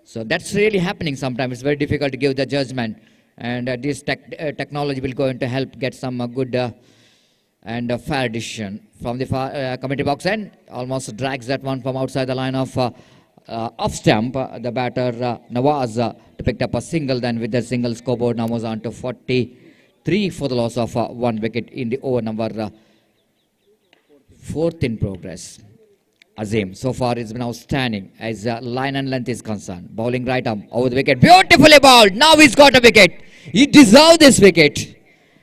So that's really happening sometimes. It's very difficult to give the judgment. And this technology will go in to help get some good And a fair decision from the committee box end. Almost drags that one from outside the line of off stump. The batter Nawaz picked up a single. Then with the single, scoreboard now was on to 43 for the loss of 1 wicket in the over number 4th in progress. Azim so far has been outstanding as line and length is concerned. Bowling right arm over the wicket. Beautifully bowled. Now he's got a wicket. He deserved this wicket.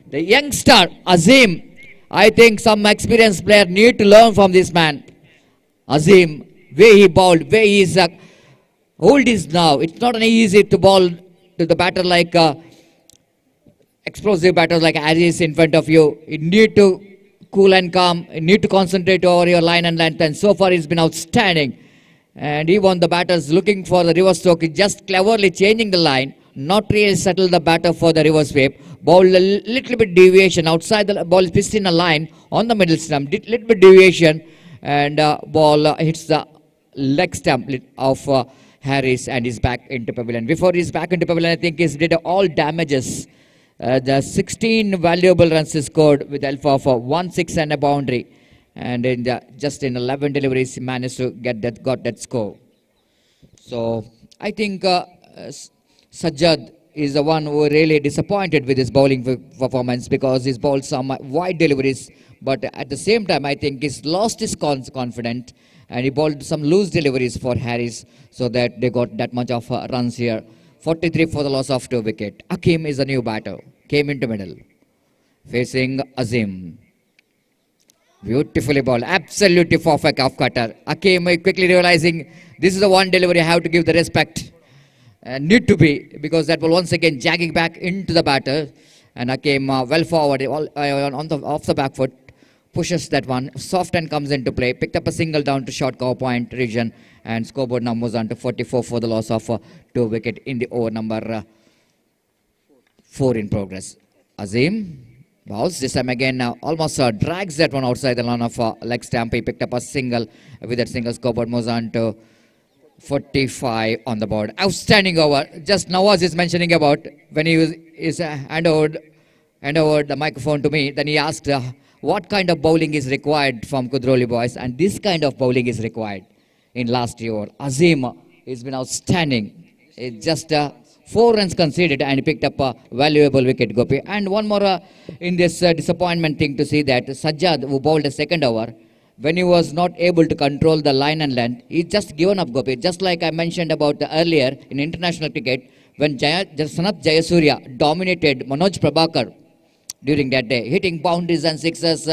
The youngster Azim, I think some experienced player need to learn from this man. Azim, way he bowled, way he is old is now. It's not easy to bowl to the batter like explosive batters like Aziz in front of you. You need to cool and calm. You need to concentrate over your line and length. And so far he's been outstanding. And even the batters looking for the reverse stroke, just cleverly changing the line. Not really settle the batter for the reverse sweep. Ball a little bit deviation outside the ball is pitched in a line on the middle stump. Little bit deviation and ball hits the leg stump of Harris and is back into pavilion. Before he's back into pavilion, I think he's did all damages. The 16 valuable runs he scored with the help of 1 6 and a boundary. And just in 11 deliveries, he managed to got that score. So I think Sajjad is the one who really disappointed with his bowling performance because he's bowled some wide deliveries, but at the same time I think he's lost his confidence and he bowled some loose deliveries for Harris so that they got that much of runs here. 43 for the loss of 2 wicket. Akim is a new batter, came into middle, facing Azim. Beautifully bowled, absolutely perfect off cutter. Akim quickly realizing this is the one delivery I have to give the respect. Need to be, because that will once again jagging back into the batter, and Akim well forward off the back foot, pushes that one soft and comes into play, picked up a single down to short cover point region, and scoreboard now moves on to 44 for the loss of 2 wicket in the over number 4 in progress. Azim bowls this time again, almost drags that one outside the line of leg stump. He picked up a single. With that single, scoreboard moves on to 45 on the board. Outstanding over. Just Nawaz is mentioning about when he is hand over the microphone to me. Then he asked what kind of bowling is required from Kudroli boys, and this kind of bowling is required in last year. Azim has been outstanding. It's just 4 runs conceded and he picked up a valuable wicket, Gopi. And one more in this disappointment thing to see that Sajjad, who bowled a second over, when he was not able to control the line and length, he just given up, Gopi. Just like I mentioned about earlier in international cricket, when Sanath Jayasuriya dominated Manoj Prabhakar during that day, hitting boundaries and sixes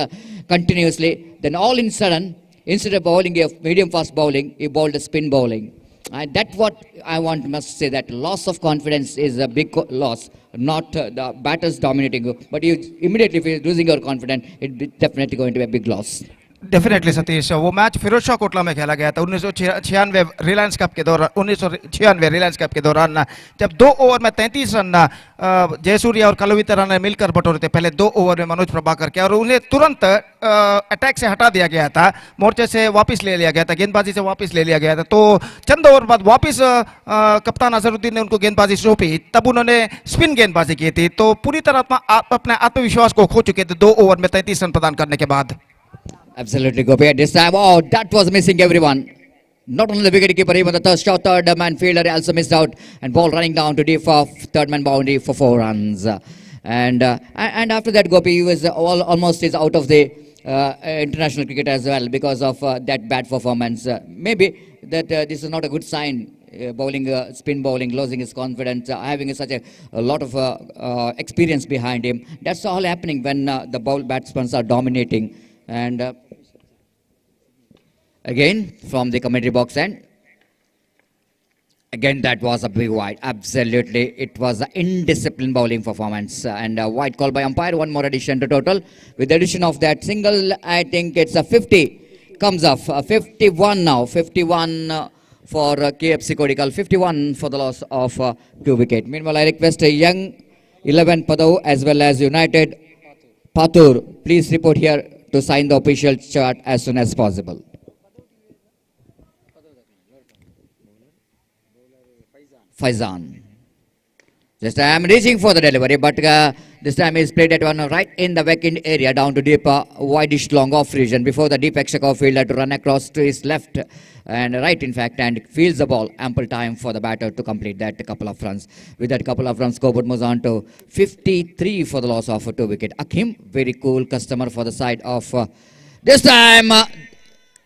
continuously, then all in sudden, instead of bowling a medium fast bowling, he bowled a spin bowling. And that's what I must say, that loss of confidence is a big loss, not the batters dominating you. But you immediately, if you're losing your confidence, it's definitely going to be a big loss. Definitely Satish, वो मैच फिरोज शाह कोटला में खेला गया था 1996 रिलायंस कप के दौरान 1996 रिलायंस कप के दौरान जब 2 ओवर में 33 रन जयसूर्या और कलवितरा ने मिलकर बटोरे थे पहले 2 ओवर में मनोज प्रभाकर के, और उन्हें तुरंत अटैक से हटा दिया गया था, मोर्चे से वापस ले लिया गया था, गेंदबाजी से वापस ले लिया गया था। तो चंद ओवर बाद वापस कप्तान अजहरुद्दीन ने उनको गेंदबाजी सौंपी, तब उन्होंने स्पिन गेंदबाजी की थी, तो पूरी तरह अपने आत्मविश्वास को खो चुके थे 2 ओवर में 33 रन प्रदान करने के बाद। Absolutely, Gopi. At this time, oh, that was missing everyone. Not only the wicketkeeper, even the third man fielder also missed out, and ball running down to deep for third man boundary for 4 runs. And after that, Gopi was almost is out of the international cricket as well because of that bad performance. Maybe that this is not a good sign. Spin bowling, losing his confidence, having such a lot of experience behind him. That's all happening when the batsmen are dominating. And again from the commentary box end, again that was a big wide. Absolutely, it was an indisciplined bowling performance, and a wide call by umpire. One more addition to total. With the addition of that single, I think it's a 50 comes off. 51 now. 51 for KFC Kodikal. 51 for the loss of 2 wicket. Meanwhile, I request a young 11 Padau as well as United Patur, please report here to sign the official chart as soon as possible. Faizan. Just I am reaching for the delivery, but This time is played at one right in the vacant area down to deep wideish long off region before the deep extra fielder to run across to his left and right in fact and fields the ball. Ample time for the batter to complete that couple of runs. With that couple of runs, scoreboard moves on to 53 for the loss of 2 wicket. Akim, very cool customer for the side of this time.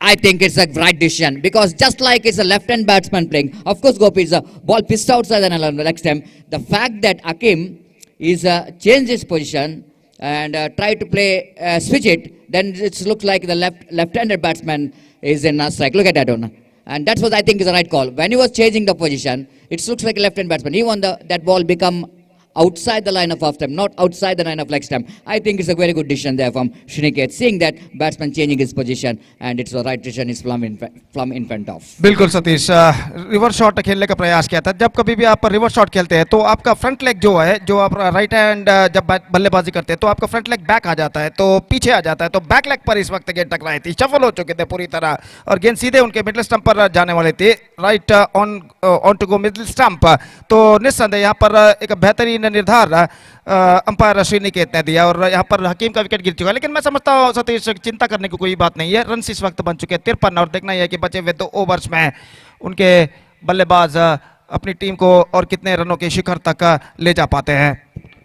I think it's a right decision because just like it's a left-hand batsman playing, of course Gopi is a ball pissed outside the next time. The fact that Akim is changed his position and try to play switch it, then it looks like the left-handed batsman is in a strike. Look at that one. And that's what I think is the right call. When he was changing the position, it looks like a left-hand batsman. He want that ball become outside the line of off stump, not outside the line of leg stump. I think it's a very good decision there from Shriniket, seeing that batsman changing his position and it's the right decision is plumb in front of. बिल्कुल सतीश, रिवर्स शॉट खेलने का प्रयास किया था. जब कभी भी आप रिवर्स शॉट खेलते हैं तो आपका फ्रंट लेग जो है, जो आप राइट हैंड जब बल्लेबाजी करते हैं तो आपका फ्रंट लेग बैक आ जाता है, तो पीछे आ जाता है. तो बैक लेग पर इस वक्त गेंद टकराई थी, शफल हो चुके थे पूरी तरह और गेंद सीधे उनके मिडिल स्टंप पर जाने वाले थे. Right on to go middle stump. तो निस्संदेह यहाँ पर एक बेहतरीन निर्धार अंपायर श्रीनिकेत ने दिया और यहाँ पर हकीम का विकेट गिर चुका है. लेकिन मैं समझता हूँ सतीश, चिंता करने की कोई बात नहीं है. रन इस वक्त बन चुके हैं 53 और देखना यह है कि बचे हुए 2 ओवर्स में उनके बल्लेबाज अपनी टीम को और कितने रनों के शिखर तक ले जा पाते हैं.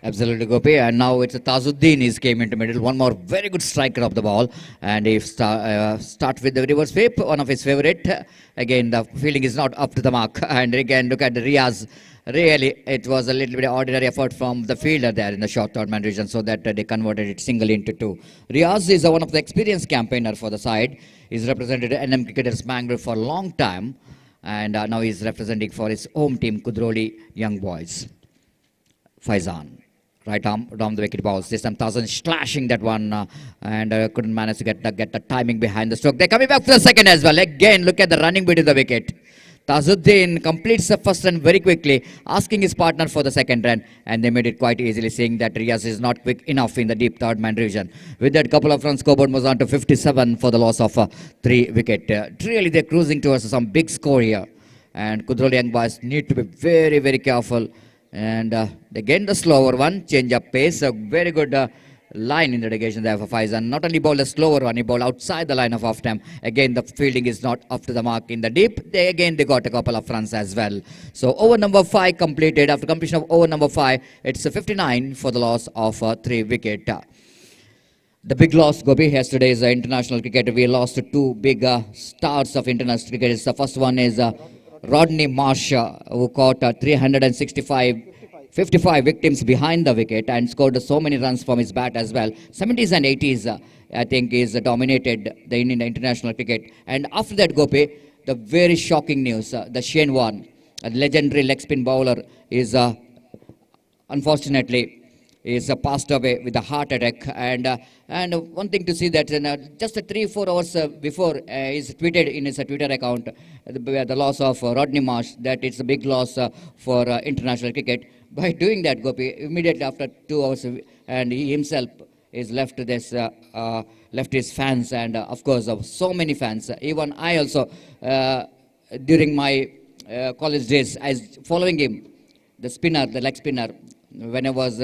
Absolutely, Gopi. And now it's Tazuddin is came into middle. One more very good striker of the ball. And he start with the reverse sweep, one of his favorite. Again, the fielding is not up to the mark. And again, look at the Riaz. Really, it was a little bit ordinary effort from the fielder there in the short third man region so that they converted it single into 2. Riaz is one of the experienced campaigner for the side. He's represented NM Cricketers Bangalore for a long time. And now he's representing for his home team, Kudroli Young Boys. Faizan. Right arm down the wicket balls. This time Tazan slashing that one and couldn't manage to get the timing behind the stroke. They're coming back for the second as well. Again, look at the running between the wicket. Tazuddin completes the first run very quickly, asking his partner for the second run, and they made it quite easily, seeing that Riaz is not quick enough in the deep third man region. With that couple of runs, scoreboard moves on to 57 for the loss of 3 wicket. Really, they're cruising towards some big score here, and Kudroli Young Boys need to be very, very careful. And again, the slower one, change up pace, a very good line in the negation there for Faizan. Not only bowled a slower one, he bowled outside the line of off stump. Again, the fielding is not up to the mark in the deep. They got a couple of runs as well. So over number 5 completed. After completion of over number 5, it's 59 for the loss of 3 wicket. The big loss, Gopi, yesterday's international cricket. We lost 2 big stars of international cricket. The first one is Rodney Marsh, who caught 55 victims behind the wicket and scored so many runs from his bat as well. 70s and 80s, I think, is dominated the Indian international cricket. And after that, Gopi, the very shocking news, the Shane Warne, a legendary leg spin bowler, is unfortunately passed away with a heart attack. And one thing to see that just 3-4 hours before is tweeted in his Twitter account the loss of Rodney Marsh, that it's a big loss for international cricket. By doing that, Gopi, immediately after 2 hours, and he himself is left his fans, and of course so many fans. Even I also, during my college days, as following him, the leg spinner. When I was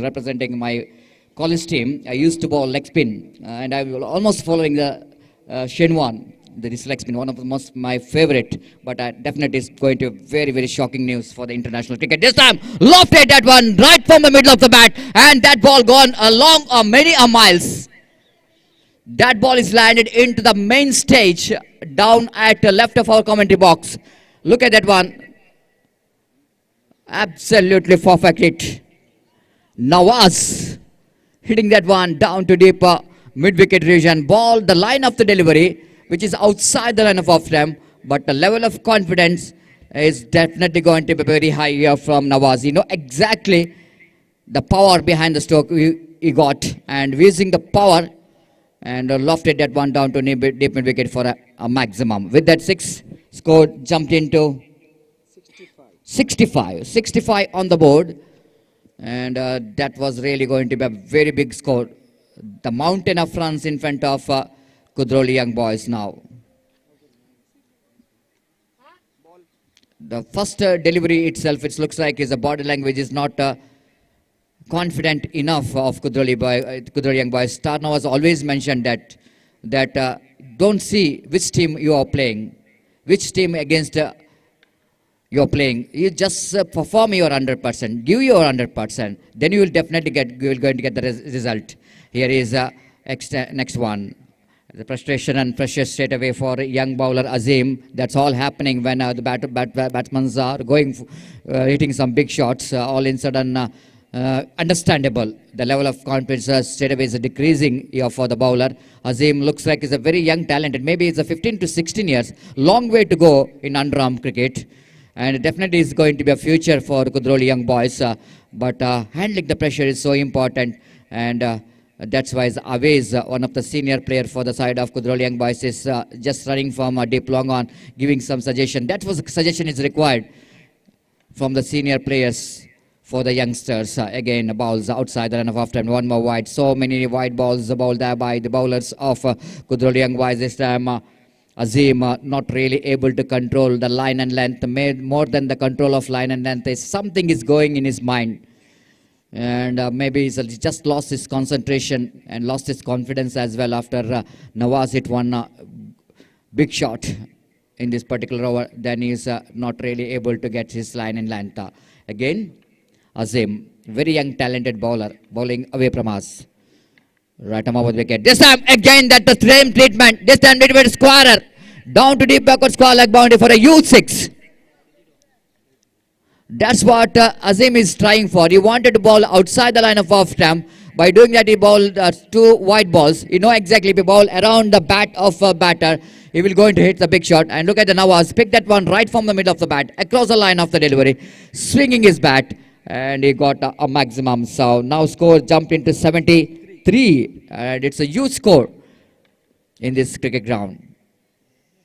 representing my college team, I used to bowl leg spin, and I was almost following the Shane Warne, this leg spin, one of my favorite. But definitely it's going to be very, very shocking news for the international cricket. This time, lofted that one right from the middle of the bat, and that ball gone along many miles. That ball is landed into the main stage down at the left of our commentary box. Look at that one. Absolutely perfect hit. Nawaz hitting that one down to deep mid-wicket region. Ball, the line of the delivery, which is outside the line of off stump, but the level of confidence is definitely going to be very high here from Nawaz. You know exactly the power behind the stroke he got, and using the power and lofted that one down to deep mid-wicket for a maximum. With that 6, score jumped into 65 on the board, and that was really going to be a very big score. The mountain of runs in front of Kudroli Young Boys now. The first delivery itself, it looks like his body language is not confident enough of Kudroli young boys. Tarnav has always mentioned that don't see which team you are playing, which team against you're playing. You just perform your 100%, give your 100%, then you will definitely going to get the result. Here is next one. The frustration and pressure straight away for young bowler Azim. That's all happening when the batsmen are going, hitting some big shots. All in sudden, understandable. The level of confidence straight away is decreasing here for the bowler. Azim looks like he's a very young talented. Maybe he's a 15 to 16 years. Long way to go in underarm cricket. And definitely is going to be a future for Kudroli young boys. But handling the pressure is so important. And that's why Awais, one of the senior player for the side of Kudroli young boys, is just running from deep long on, giving some suggestion. That was suggestion is required from the senior players for the youngsters. Again, balls outside the run of off time. One more wide. So many wide balls bowled there by the bowlers of Kudroli young boys this time. Azim not really able to control the line and length. More than the control of line and length, something is going in his mind. And maybe he's just lost his concentration and lost his confidence as well after Nawaz hit one big shot in this particular over. Then he's not really able to get his line and length. Again, Azim, very young talented bowler, bowling away from us. Right arm over the wicket. This time again that the same treatment. This time little bit squarer. Down to deep backward square leg boundary for a huge 6. That's what Azim is trying for. He wanted to bowl outside the line of off stump. By doing that, he bowled 2 wide balls. You know exactly if he bowl around the bat of a batter, he will going to hit the big shot. And look at the Nawaz. Pick that one right from the middle of the bat, across the line of the delivery, swinging his bat. And he got a maximum. So now score jumped into 73. And it's a huge score in this cricket ground.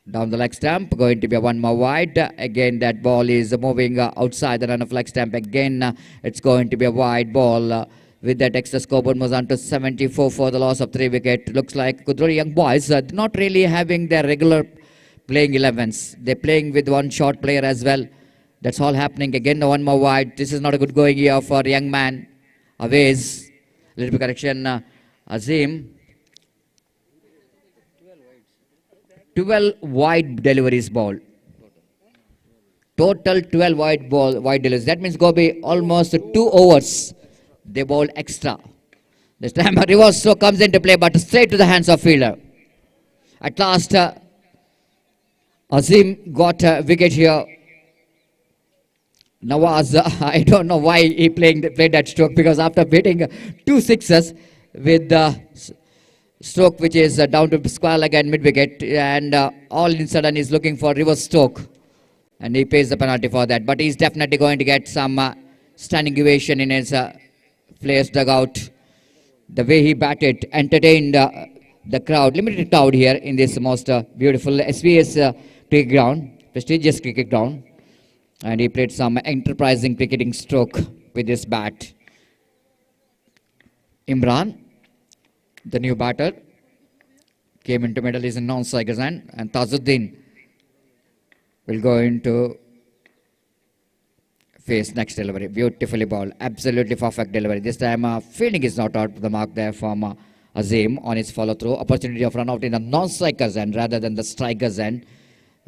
Down the leg stump, going to be a one more wide. Again, that ball is moving outside the run of leg stump. Again, it's going to be a wide ball. With that extra scoreboard moves on to 74 for the loss of 3 wicket. Looks like Kudroli young boys not really having their regular playing 11s. They're playing with one short player as well. That's all happening. Again, the one more wide. This is not a good going here for young man. Awais. Little bit correction. Azim. 12 wide deliveries ball. Total 12 wide deliveries. That means go be almost 2 overs. They bowled extra. This time a reverse stroke comes into play, but straight to the hands of fielder. At last, Azim got a wicket here. Nawaz, I don't know why he played that stroke, because after hitting 2 sixes with the stroke which is down to square leg and mid wicket, and all in sudden he's looking for reverse stroke, and he pays the penalty for that. But he's definitely going to get some standing ovation in his players dugout. The way he batted entertained the crowd, limited crowd here in this most beautiful SVS cricket ground, prestigious cricket ground, and he played some enterprising cricketing stroke with his bat. Imran, the new batter, came into middle, is in non-striker's hand, and Tajuddin will go into face next delivery. Beautifully bowled, absolutely perfect delivery. This time fielding is not out of the mark there from Azim on his follow-through. Opportunity of run out in the non-striker's end rather than the striker's end.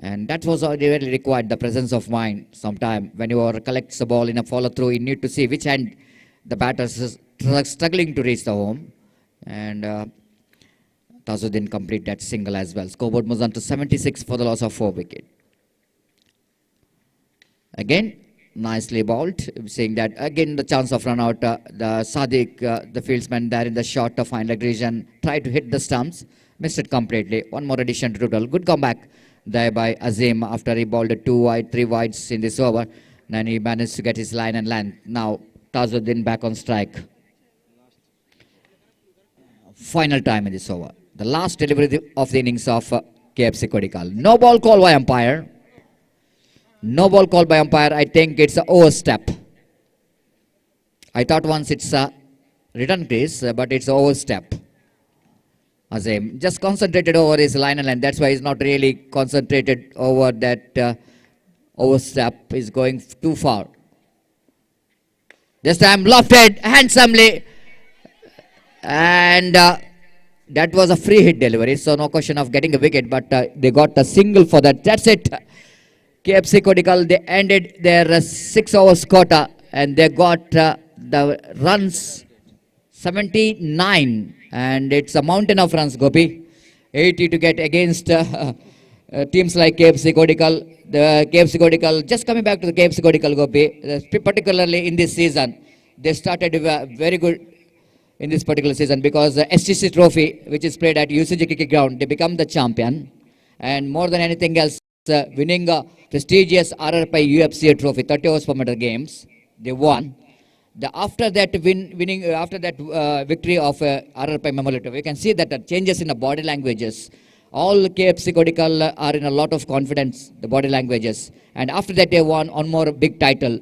And that was really required, the presence of mind. Sometime when you collects the ball in a follow-through, you need to see which hand the batter is struggling to reach the home. And Tajuddin complete that single as well. Scoreboard moves on to 76 for the loss of 4 wicket. Again, nicely bowled. Seeing that again the chance of run out. The Sadiq, the fieldsman there in the short of fine leg region, tried to hit the stumps, missed it completely. One more addition to total. Good comeback there by Azim after he bowled 2 wide, 3 wides in this over. Then he managed to get his line and length. Now Tajuddin back on strike. Final time in this over. The last delivery of the innings of KFC Kodikal. No ball call by umpire. No ball call by umpire. I think it's an overstep. I thought once it's a return crease, but it's an overstep. Azim just concentrated over his line and length. That's why he's not really concentrated over that overstep. He's going too far. This time lofted handsomely, and that was a free hit delivery, so no question of getting a wicket, but they got a single for that. That's it. KFC Kodigal, they ended their 6 overs quota and they got the runs 79, and it's a mountain of runs, Gopi. 80 to get against teams like KFC Kodigal. The KFC Kodigal, just coming back to the KFC Kodigal, Gopi, particularly in this season, they started very good in this particular season because the STC trophy, which is played at UCG Cricket Ground, they become the champion, and more than anything else, winning a prestigious RRPI UFC trophy, 30 overs per meter games, they won. After that victory of RRPI Memorial Trophy, we can see that the changes in the body languages. All KFC Kodigal are in a lot of confidence, the body languages. And after that, they won one more big title,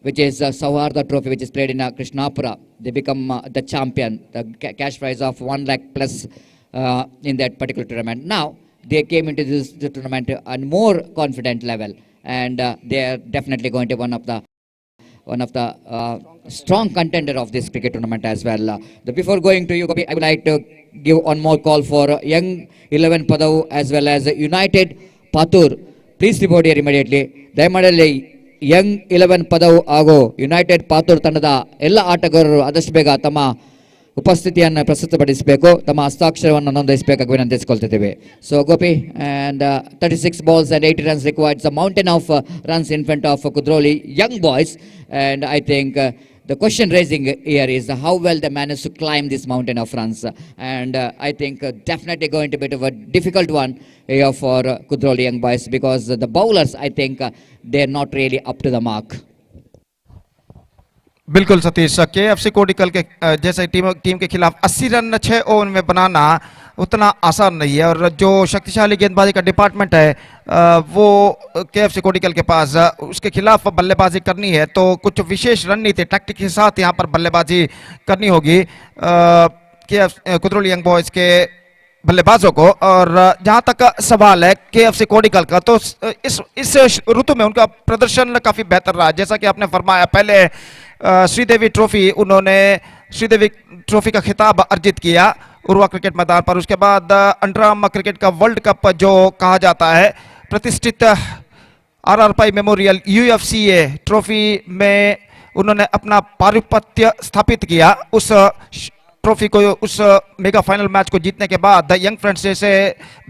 which is Sauharda Trophy, which is played in Krishnapura. They become the champion, the cash prize of 1 lakh plus in that particular tournament. Now, they came into this tournament on more confident level, and they are definitely going to be one of the strong contender of this cricket tournament as well. Before going to you, Gopi, I would like to give one more call for Young 11 Padavu as well as United Patur. Please report here immediately. Daimadali Young 11 Padavu Ago United Patur Tanada Ella Atagaru Adashbega Tama ಉಪಸ್ಥಿತಿಯನ್ನು ಪ್ರಸ್ತುತಪಡಿಸಬೇಕು, ತಮ್ಮ ಹಸ್ತಾಕ್ಷರವನ್ನು ನೋಂದಾಯಿಸಬೇಕಾಗಿ ವಿನಂತಿಸಿಕೊಳ್ತಿದ್ದೇವೆ. So Gopi, and 36 balls and 80 runs required. It's a mountain of runs in front of Kudroli young boys, and I think the question raising here is how well they managed to climb this mountain of runs, and I think definitely going to be a difficult one here for Kudroli young boys, because the bowlers, I think they're not really up to the mark. बिल्कुल सतीश, केएफसी कोडिकल के जैसे टीम के खिलाफ 80 रन 6 ओवर में बनाना उतना आसान नहीं है, और जो शक्तिशाली गेंदबाजी का डिपार्टमेंट है वो केएफसी कोडिकल के पास, उसके खिलाफ बल्लेबाजी करनी है तो कुछ विशेष रणनीति टैक्टिक के साथ यहाँ पर बल्लेबाजी करनी होगी कुदरोली यंग बॉयज के बल्लेबाजों को। और जहां तक सवाल है केएफसी कोडिकल का, तो इस ऋतु में उनका प्रदर्शन काफी बेहतर रहा, जैसा कि आपने फरमाया। पहले श्रीदेवी ट्रॉफी का खिताब अर्जित किया उर्वा क्रिकेट मैदान पर, उसके बाद अंडरआर्म क्रिकेट का वर्ल्ड कप जो कहा जाता है, प्रतिष्ठित आरआरपाई मेमोरियल यूएफसीए ट्रॉफी में उन्होंने अपना पारिपत्य स्थापित किया। उस ट्रॉफी को, उस मेगा फाइनल मैच को जीतने के बाद, यंग फ्रेंड्स जैसे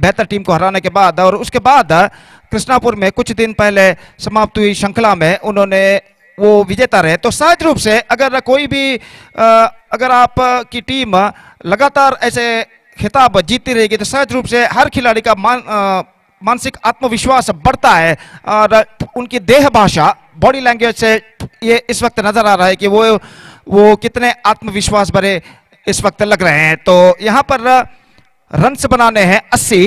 बेहतर टीम को हराने के बाद, और उसके बाद कृष्णापुर में कुछ दिन पहले समाप्त हुई श्रृंखला में उन्होंने वो विजेता रहे। तो सहज रूप से अगर कोई भी अगर आपकी टीम लगातार ऐसे खिताब जीतती रहेगी तो सहज रूप से हर खिलाड़ी का मानसिक आत्मविश्वास बढ़ता है, और उनकी देह भाषा, बॉडी लैंग्वेज से ये इस वक्त नजर आ रहा है कि वो कितने आत्मविश्वास भरे इस वक्त लग रहे हैं। तो यहाँ पर रन्स बनाने हैं 80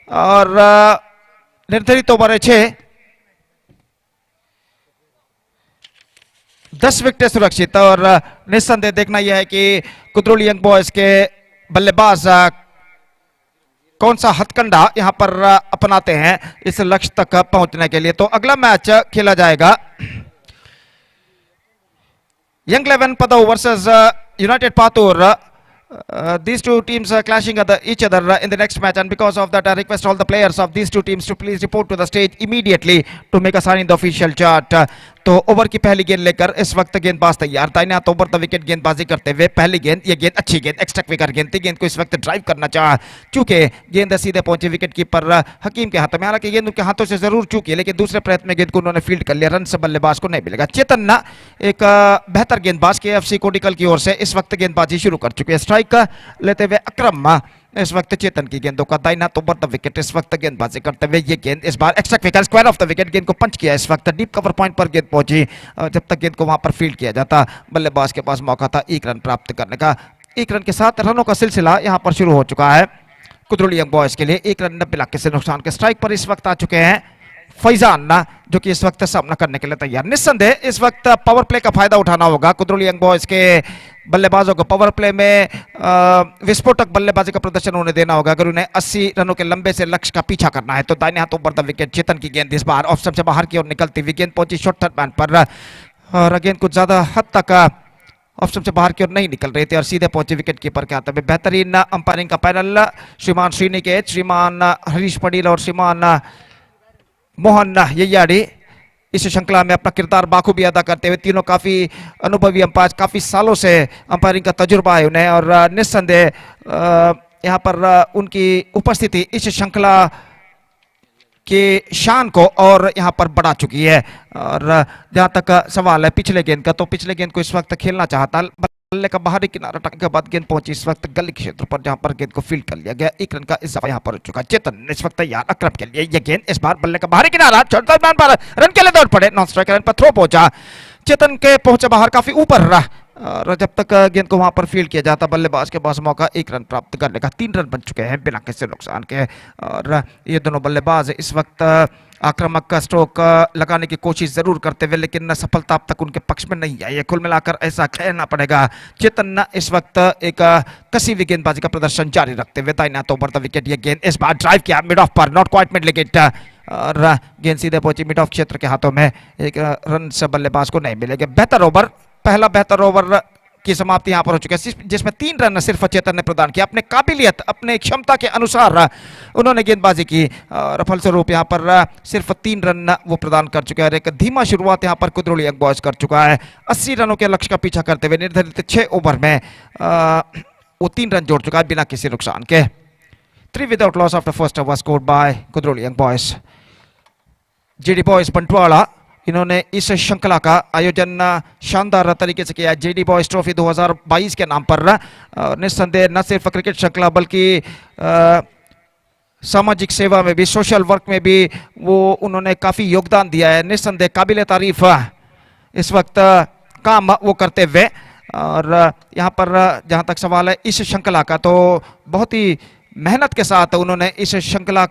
और निर्धारित ओवर 6, 10 विकेट सुरक्षित, और निस्संदेह देखना यह है कि कुदरोली यंग बॉयज के बल्लेबाज कौन सा हथकंडा यहां पर अपनाते हैं इस लक्ष्य तक पहुंचने के लिए। तो अगला मैच खेला जाएगा young 11 Padau versus united Pathur. These two teams are clashing each other in the next match, and because of that I request all the players of these two teams to please report to the stage immediately to make a sign in the official chart. तो ओवर की पहली गेंद लेकर इस वक्त गेंदबाज तैयार, दाहिने हाथ ओवर द विकेट गेंदबाजी करते हुए पहली गेंद, ये गेंद अच्छी गेंद, एक्स्ट्रा क्विकर गेंद थी, गेंद को इस वक्त ड्राइव करना चाहा, चूंकि गेंद सीधे पहुंची विकेट कीपर हकीम के हाथ में, हालांकि गेंद उनके हाथों से जरूर चूकी, लेकिन दूसरे प्रयत्न में गेंद को उन्होंने फील्ड कर लिया, रन से बल्लेबाज को नहीं मिलेगा। चेतन एक बेहतर गेंदबाज केएफसी कोडिकल की ओर से इस वक्त गेंदबाजी शुरू कर चुके हैं, स्ट्राइक लेते हुए अक्रम इस वक्त चेतन की गेंदों का दाहिना तो ओवर द विकेट इस वक्त गेंदबाजी करते हुए, ये गेंद इस बार extra quicker square of the wicket, गेंद को पंच किया, इस वक्त डीप कवर पॉइंट पर गेंद पहुंची, जब तक गेंद को वहां पर फील्ड किया जाता बल्लेबाज के पास मौका था 1 रन प्राप्त करने का। 1 रन के साथ रनों का सिलसिला यहां पर शुरू हो चुका है कुदरोली यंग बॉयज के लिए। 1 रन 90 लाख से नुकसान के स्ट्राइक पर इस वक्त आ चुके हैं फैजान, जो कि इस वक्त सामना करने के लिए तैयार। निस्संदेह इस वक्त पावर प्ले का फायदा उठाना होगा कुदरोली यंग बॉयज के बल्लेबाजों को, पावर प्ले में विस्फोटक बल्लेबाजी का प्रदर्शन उन्हें देना होगा अगर उन्हें 80 रनों के लंबे से लक्ष्य का पीछा करना है। तो दाहिने हाथ ओवर द विकेट चेतन की गेंद इस बार ऑफ स्टंप से बाहर की ओर निकलती हुई गेंद पहुंची शॉर्ट थर्ड मैन पर, और अगेन कुछ ज्यादा हद तक ऑप्शन से बाहर की ओर नहीं निकल रहे थे और सीधे पहुंचे विकेट कीपर के हाथ में। बेहतरीन अंपायरिंग का पैनल श्रीमान श्रीनिकेत, श्रीमान हरीश पटेल और श्रीमान मोहन यैयाड़ी इस श्रृंखला में अपना किरदार बाखूबी अदा करते हुए। तीनों काफी अनुभवी अंपायर, काफी सालों से अंपायरिंग का तजुर्बा है उन्हें और निस्संदेह यहाँ पर उनकी उपस्थिति इस श्रृंखला के शान को और यहाँ पर बढ़ा चुकी है। और जहाँ तक सवाल है पिछले गेंद का, तो पिछले गेंद को इस वक्त खेलना चाहता, बल्ले का बाहरी किनारा टकने के बाद गेंद पहुंची इस वक्त गली क्षेत्र पर, जहां पर गेंद को फील्ड कर लिया गया। 1 रन का इजाफा यहां पर हो चुका। चेतन इस वक्त तैयार अक्रम के लिए। यह गेंद इस बार बल्ले का बाहरी किनारा छोटा मैदान पर रन के लिए दौड़ पड़े। नॉन स्ट्राइक रन पर थ्रो पहुंचा, चेतन के पहुंचे बाहर काफी ऊपर रहा और जब तक गेंद को वहां पर फील्ड किया जाता बल्लेबाज के पास मौका 1 रन प्राप्त करने का। 3 रन बन चुके हैं बिना किसी नुकसान के और ये दोनों बल्लेबाज इस वक्त आक्रामक का स्ट्रोक लगाने की कोशिश जरूर करते हुए, लेकिन सफलता अब तक उनके पक्ष में नहीं आई है। कुल मिलाकर ऐसा कहना पड़ेगा चेतन इस वक्त एक कसी हुई गेंदबाजी का प्रदर्शन जारी रखते हुए दाहिना तो बढ़ता विकेट। ये गेंद इस बार ड्राइव किया मिड ऑफ पर, नॉट क्वाइट मिड विकेट और गेंद सीधे पहुंची मिड ऑफ क्षेत्र के हाथों में। 1 रन से बल्लेबाज को नहीं मिलेगा। बेहतर ओवर, पहला बेहतर ओवर की समाप्ति यहां पर हो चुकी है, जिसमें 3 रन सिर्फ चेतन ने प्रदान किया। अपने काबिलियत, अपने क्षमता के अनुसार उन्होंने गेंदबाजी की और फलस्वरूप यहां पर सिर्फ 3 रन वो प्रदान कर चुके हैं। एक धीमा शुरुआत यहां पर कुदरोली यंग बॉयज कर चुका है। 80 रनों के लक्ष्य का पीछा करते हुए निर्धारित 6 ओवर में वो 3 रन जोड़ चुका है बिना किसी नुकसान के। 3 without loss after first over scored by Kudroli young boys. JD boys Bantwal, इन्होंने इस श्रृंखला का आयोजन शानदार तरीके से किया। जेडी बॉयज ट्रॉफी 2022 के नाम पर निस्संदेह न सिर्फ क्रिकेट श्रृंखला बल्कि सामाजिक सेवा में भी, सोशल वर्क में भी वो उन्होंने काफी योगदान दिया है। निस्संदेह काबिले तारीफ इस वक्त काम वो करते हुए और यहाँ पर जहाँ तक सवाल है इस श्रृंखला का, तो बहुत ही मेहनत के साथ उन्होंने इस श्रृंखला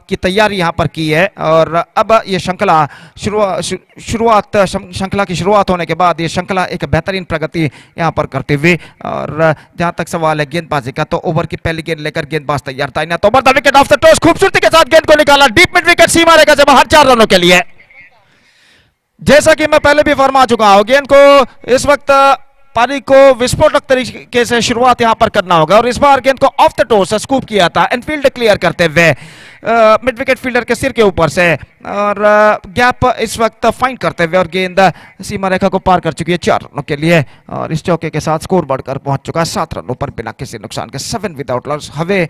की तैयारी यहाँ पर की है और अब ये श्रृंखला श्रृंखला की शुरुआत होने के बाद ये श्रृंखला एक बेहतरीन प्रगति यहाँ पर करते हुए। और जहाँ तक सवाल है गेंदबाजी का, तो ओवर की पहली गेंद लेकर गेंदबाज तैयार था। तो over the wicket of the toss, खूबसूरती के साथ गेंद को निकाला डीप मिड विकेट, सीमा रेखा से बाहर 4 रनों के लिए। जैसा कि मैं पहले भी फरमा चुका हूं, गेंद को इस वक्त पारी को विस्फोटक तरीके से शुरुआत यहां पर करना होगा और इस बार गेंद को ऑफ द टॉस स्कूप किया था एनफील्ड क्लियर करते हुए मिड विकेट फील्डर के सिर के ऊपर से और गैप इस वक्त फाइंड करते हुए और गेंद सीमा रेखा को पार कर चुकी है 4 रनों के लिए और इस चौके के साथ स्कोर बढ़कर पहुंच चुका है 7 रनों पर बिना किसी नुकसान के। 7 विदाउट लॉस। हवे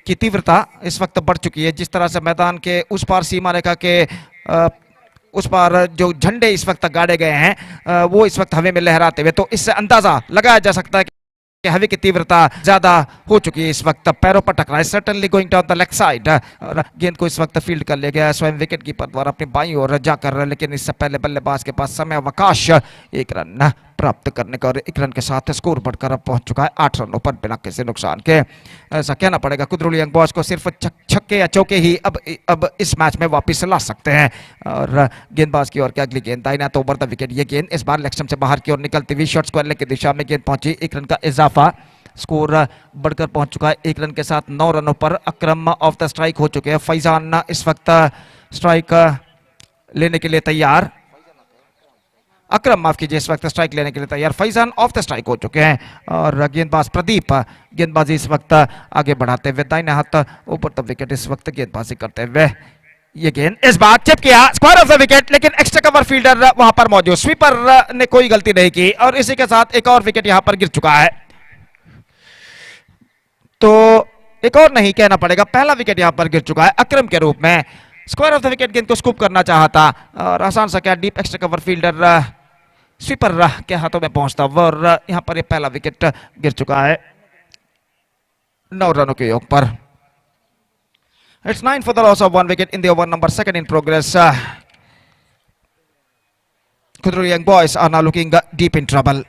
की तीव्रता इस वक्त बढ़ चुकी है। जिस तरह से मैदान के उस पार सीमा रेखा के उस पर जो झंडे इस वक्त गाड़े गए हैं वो इस वक्त हवा में लहराते हुए, तो इससे अंदाजा लगाया जा सकता है कि हवा की तीव्रता ज्यादा हो चुकी है। इस वक्त पैरों पर टकरा है, certainly going down the leg side और गेंद को इस वक्त फील्ड कर लिया गया स्वयं विकेट कीपर द्वारा अपनी बाईं ओर जाकर, लेकिन इससे पहले बल्लेबाज के पास समय अवकाश 1 रन प्राप्त करने का और 1 रन के साथ स्कोर बढ़कर अब पहुंच चुका है 8 रनों पर बिना किसी नुकसान के। ऐसा कहना पड़ेगा कुदरोली यंग बॉयज को सिर्फ छक्के या चौके ही अब इस मैच में वापस ला सकते हैं। और गेंदबाज की ओर की अगली गेंद दाहिना तो ओवर द विकेट। ये गेंद इस बार लेग स्टंप से बाहर की ओर निकलती हुई शॉर्ट स्क्वायर लेग की दिशा में गेंद पहुंची। 1 रन का इजाफा, स्कोर बढ़कर पहुंच चुका है 1 रन के साथ 9 रनों पर। अक्रम ऑफ द स्ट्राइक हो चुके हैं। फैजान इस वक्त स्ट्राइक लेने के लिए तैयार, अक्रम माफ कीजिए, इस वक्त स्ट्राइक लेने के लिए तैयार। फैजान ऑफ द स्ट्राइक हो चुके हैं और गेंदबाज प्रदीप गेंदबाजी इस वक्त आगे बढ़ाते हुए दाहिने हाथ ऊपर द विकेट इस वक्त गेंदबाजी करते हुए। ये गेंद इस बार चिप किया स्क्वायर ऑफ द विकेट, लेकिन एक्स्ट्रा कवर फील्डर वहां पर मौजूद, स्वीपर ने कोई गलती नहीं की और इसी के साथ एक और विकेट यहां पर गिर चुका है। तो एक और नहीं कहना पड़ेगा, पहला विकेट यहां पर गिर चुका है अक्रम के रूप में। स्क्वायर ऑफ द विकेट गेंद को स्कूप करना चाहता और आसान सा क्या deep extra cover fielder sweeper के हाथों में पहुंचता और यहां पर ये पहला विकेट गिर चुका है 9 रनों के योग पर। It's 9 for the loss of 1 wicket in the over number 2 in progress. Kudru young boys are now looking deep in trouble.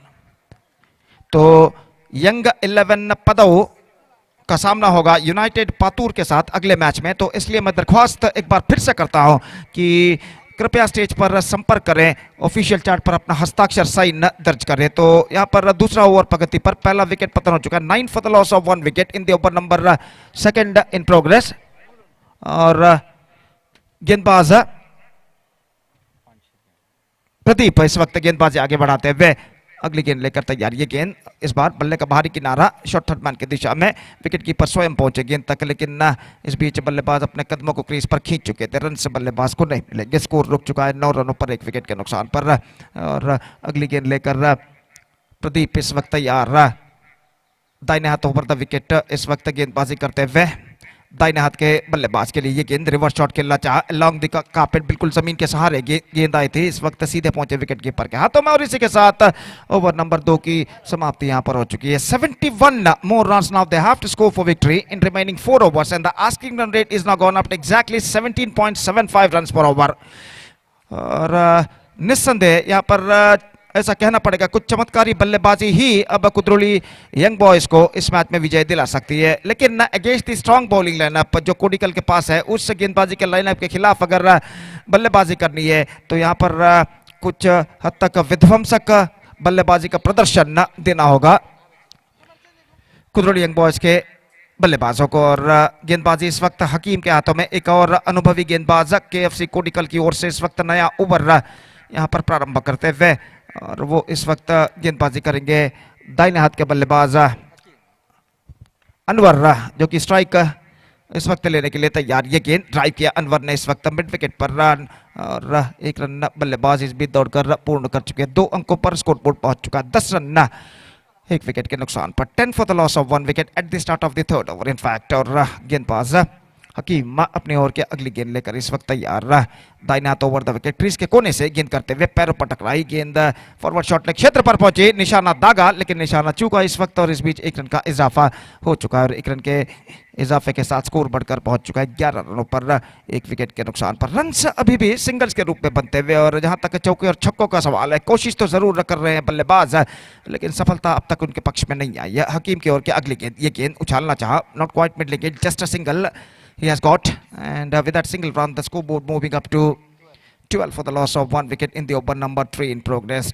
तो यंग 11 पदों का सामना होगा यूनाइटेड पातूर के साथ अगले मैच में। तो इसलिए मैं दरख्वास्त एक बार फिर से करता हूं कि कृपया स्टेज पर संपर्क करें, ऑफिशियल चार्ट पर अपना हस्ताक्षर साइन दर्ज करें। तो यहां पर दूसरा ओवर प्रगति पर पहला विकेट पतन हो चुका है। 9 for the loss of 1 wicket in the over number 2 in progress और गेंदबाज प्रदीप इस वक्त गेंदबाजी आगे बढ़ाते हुए अगली गेंद लेकर तैयार। ये गेंद इस बार बल्ले का बाहरी किनारा शॉर्ट थर्ड मैन की दिशा में, विकेट कीपर स्वयं पहुंचे गेंद तक, लेकिन इस बीच बल्लेबाज अपने कदमों को क्रीज पर खींच चुके थे, रन से बल्लेबाज को नहीं मिलेंगे। स्कोर रुक चुका है 9 रनों पर 1 विकेट के नुकसान पर। और अगली गेंद लेकर प्रदीप इस वक्त तैयार, दाहिने हाथों पर द विकेट इस वक्त गेंदबाजी करते हुए दाहिने हाथ के बल्लेबाज के लिए ये गेंद रिवर्स शॉट खेलना चाहा, लॉन्ग द कार्पेट, बिल्कुल जमीन के सहारे गेंद आई थी, इस वक्त सीधे पहुंचे विकेट कीपर के हाथों में। और इसी के साथ ओवर नंबर 2 की समाप्ति यहां पर हो चुकी है। 71 more runs now they have to score for victory in remaining 4 overs and the asking run rate is now gone up to exactly 17.75 runs per over। और निस्संदेह यहां पर ऐसा कहना पड़ेगा कुछ चमत्कारी बल्लेबाजी ही अब कुद्रोली यंग बॉयज को इस मैच में विजय दिला सकती है, लेकिन against the strong bowling lineup जो कोडिकल के पास है, उस गेंदबाजी के लाइनअप के खिलाफ अगर बल्लेबाजी करनी है तो यहाँ पर कुछ हद तक विध्वंसक बल्लेबाजी का प्रदर्शन देना होगा कुद्रोली यंग बॉयज के बल्लेबाजों को। और गेंदबाजी इस वक्त हकीम के हाथों में, एक और अनुभवी गेंदबाज KFC कोडिकल की ओर से इस वक्त नया ओवर यहाँ पर प्रारंभ करते हुए, और वो इस वक्त गेंदबाजी करेंगे दाहिने हाथ के बल्लेबाज अनवर, जो कि स्ट्राइक इस वक्त लेने के लिए तैयार। ये गेंद ड्राइव किया अनवर ने इस वक्त मिड विकेट पर रन, और 1 रन बल्लेबाज इस बीच दौड़कर पूर्ण कर चुके हैं। 2 अंकों पर स्कोर बोर्ड पहुंच चुका है, 10 रन 1 विकेट के नुकसान पर। 10 for the loss of 1 wicket at the start of the third over in fact. और गेंदबाज हकीम अपने ओर के अगली गेंद लेकर इस वक्त तैयार, दाहिने हाथ ओवर द विकेट, क्रीज के कोने से गेंद करते हुए पैरों पर टकराई गेंद, फॉरवर्ड शॉट लेग क्षेत्र पर पहुंची, निशाना दागा लेकिन निशाना चूका इस वक्त, और इस बीच 1 रन का इजाफा हो चुका है। और 1 रन के इजाफे के साथ स्कोर बढ़कर पहुंच चुका है 11 रनों पर 1 विकेट के नुकसान पर। रन्स अभी भी सिंगल्स के रूप में बनते हुए, और जहां तक चौके और छक्कों का सवाल है, कोशिश तो जरूर कर रहे हैं बल्लेबाज, लेकिन सफलता अब तक उनके पक्ष में नहीं आई है। हकीम की ओर के अगली गेंद, ये गेंद उछालना चाहा, not quite mid wicket, just a single he has got, and with that single run the scoreboard moving up to 12 for the loss of 1 wicket in the over number 3 in progress.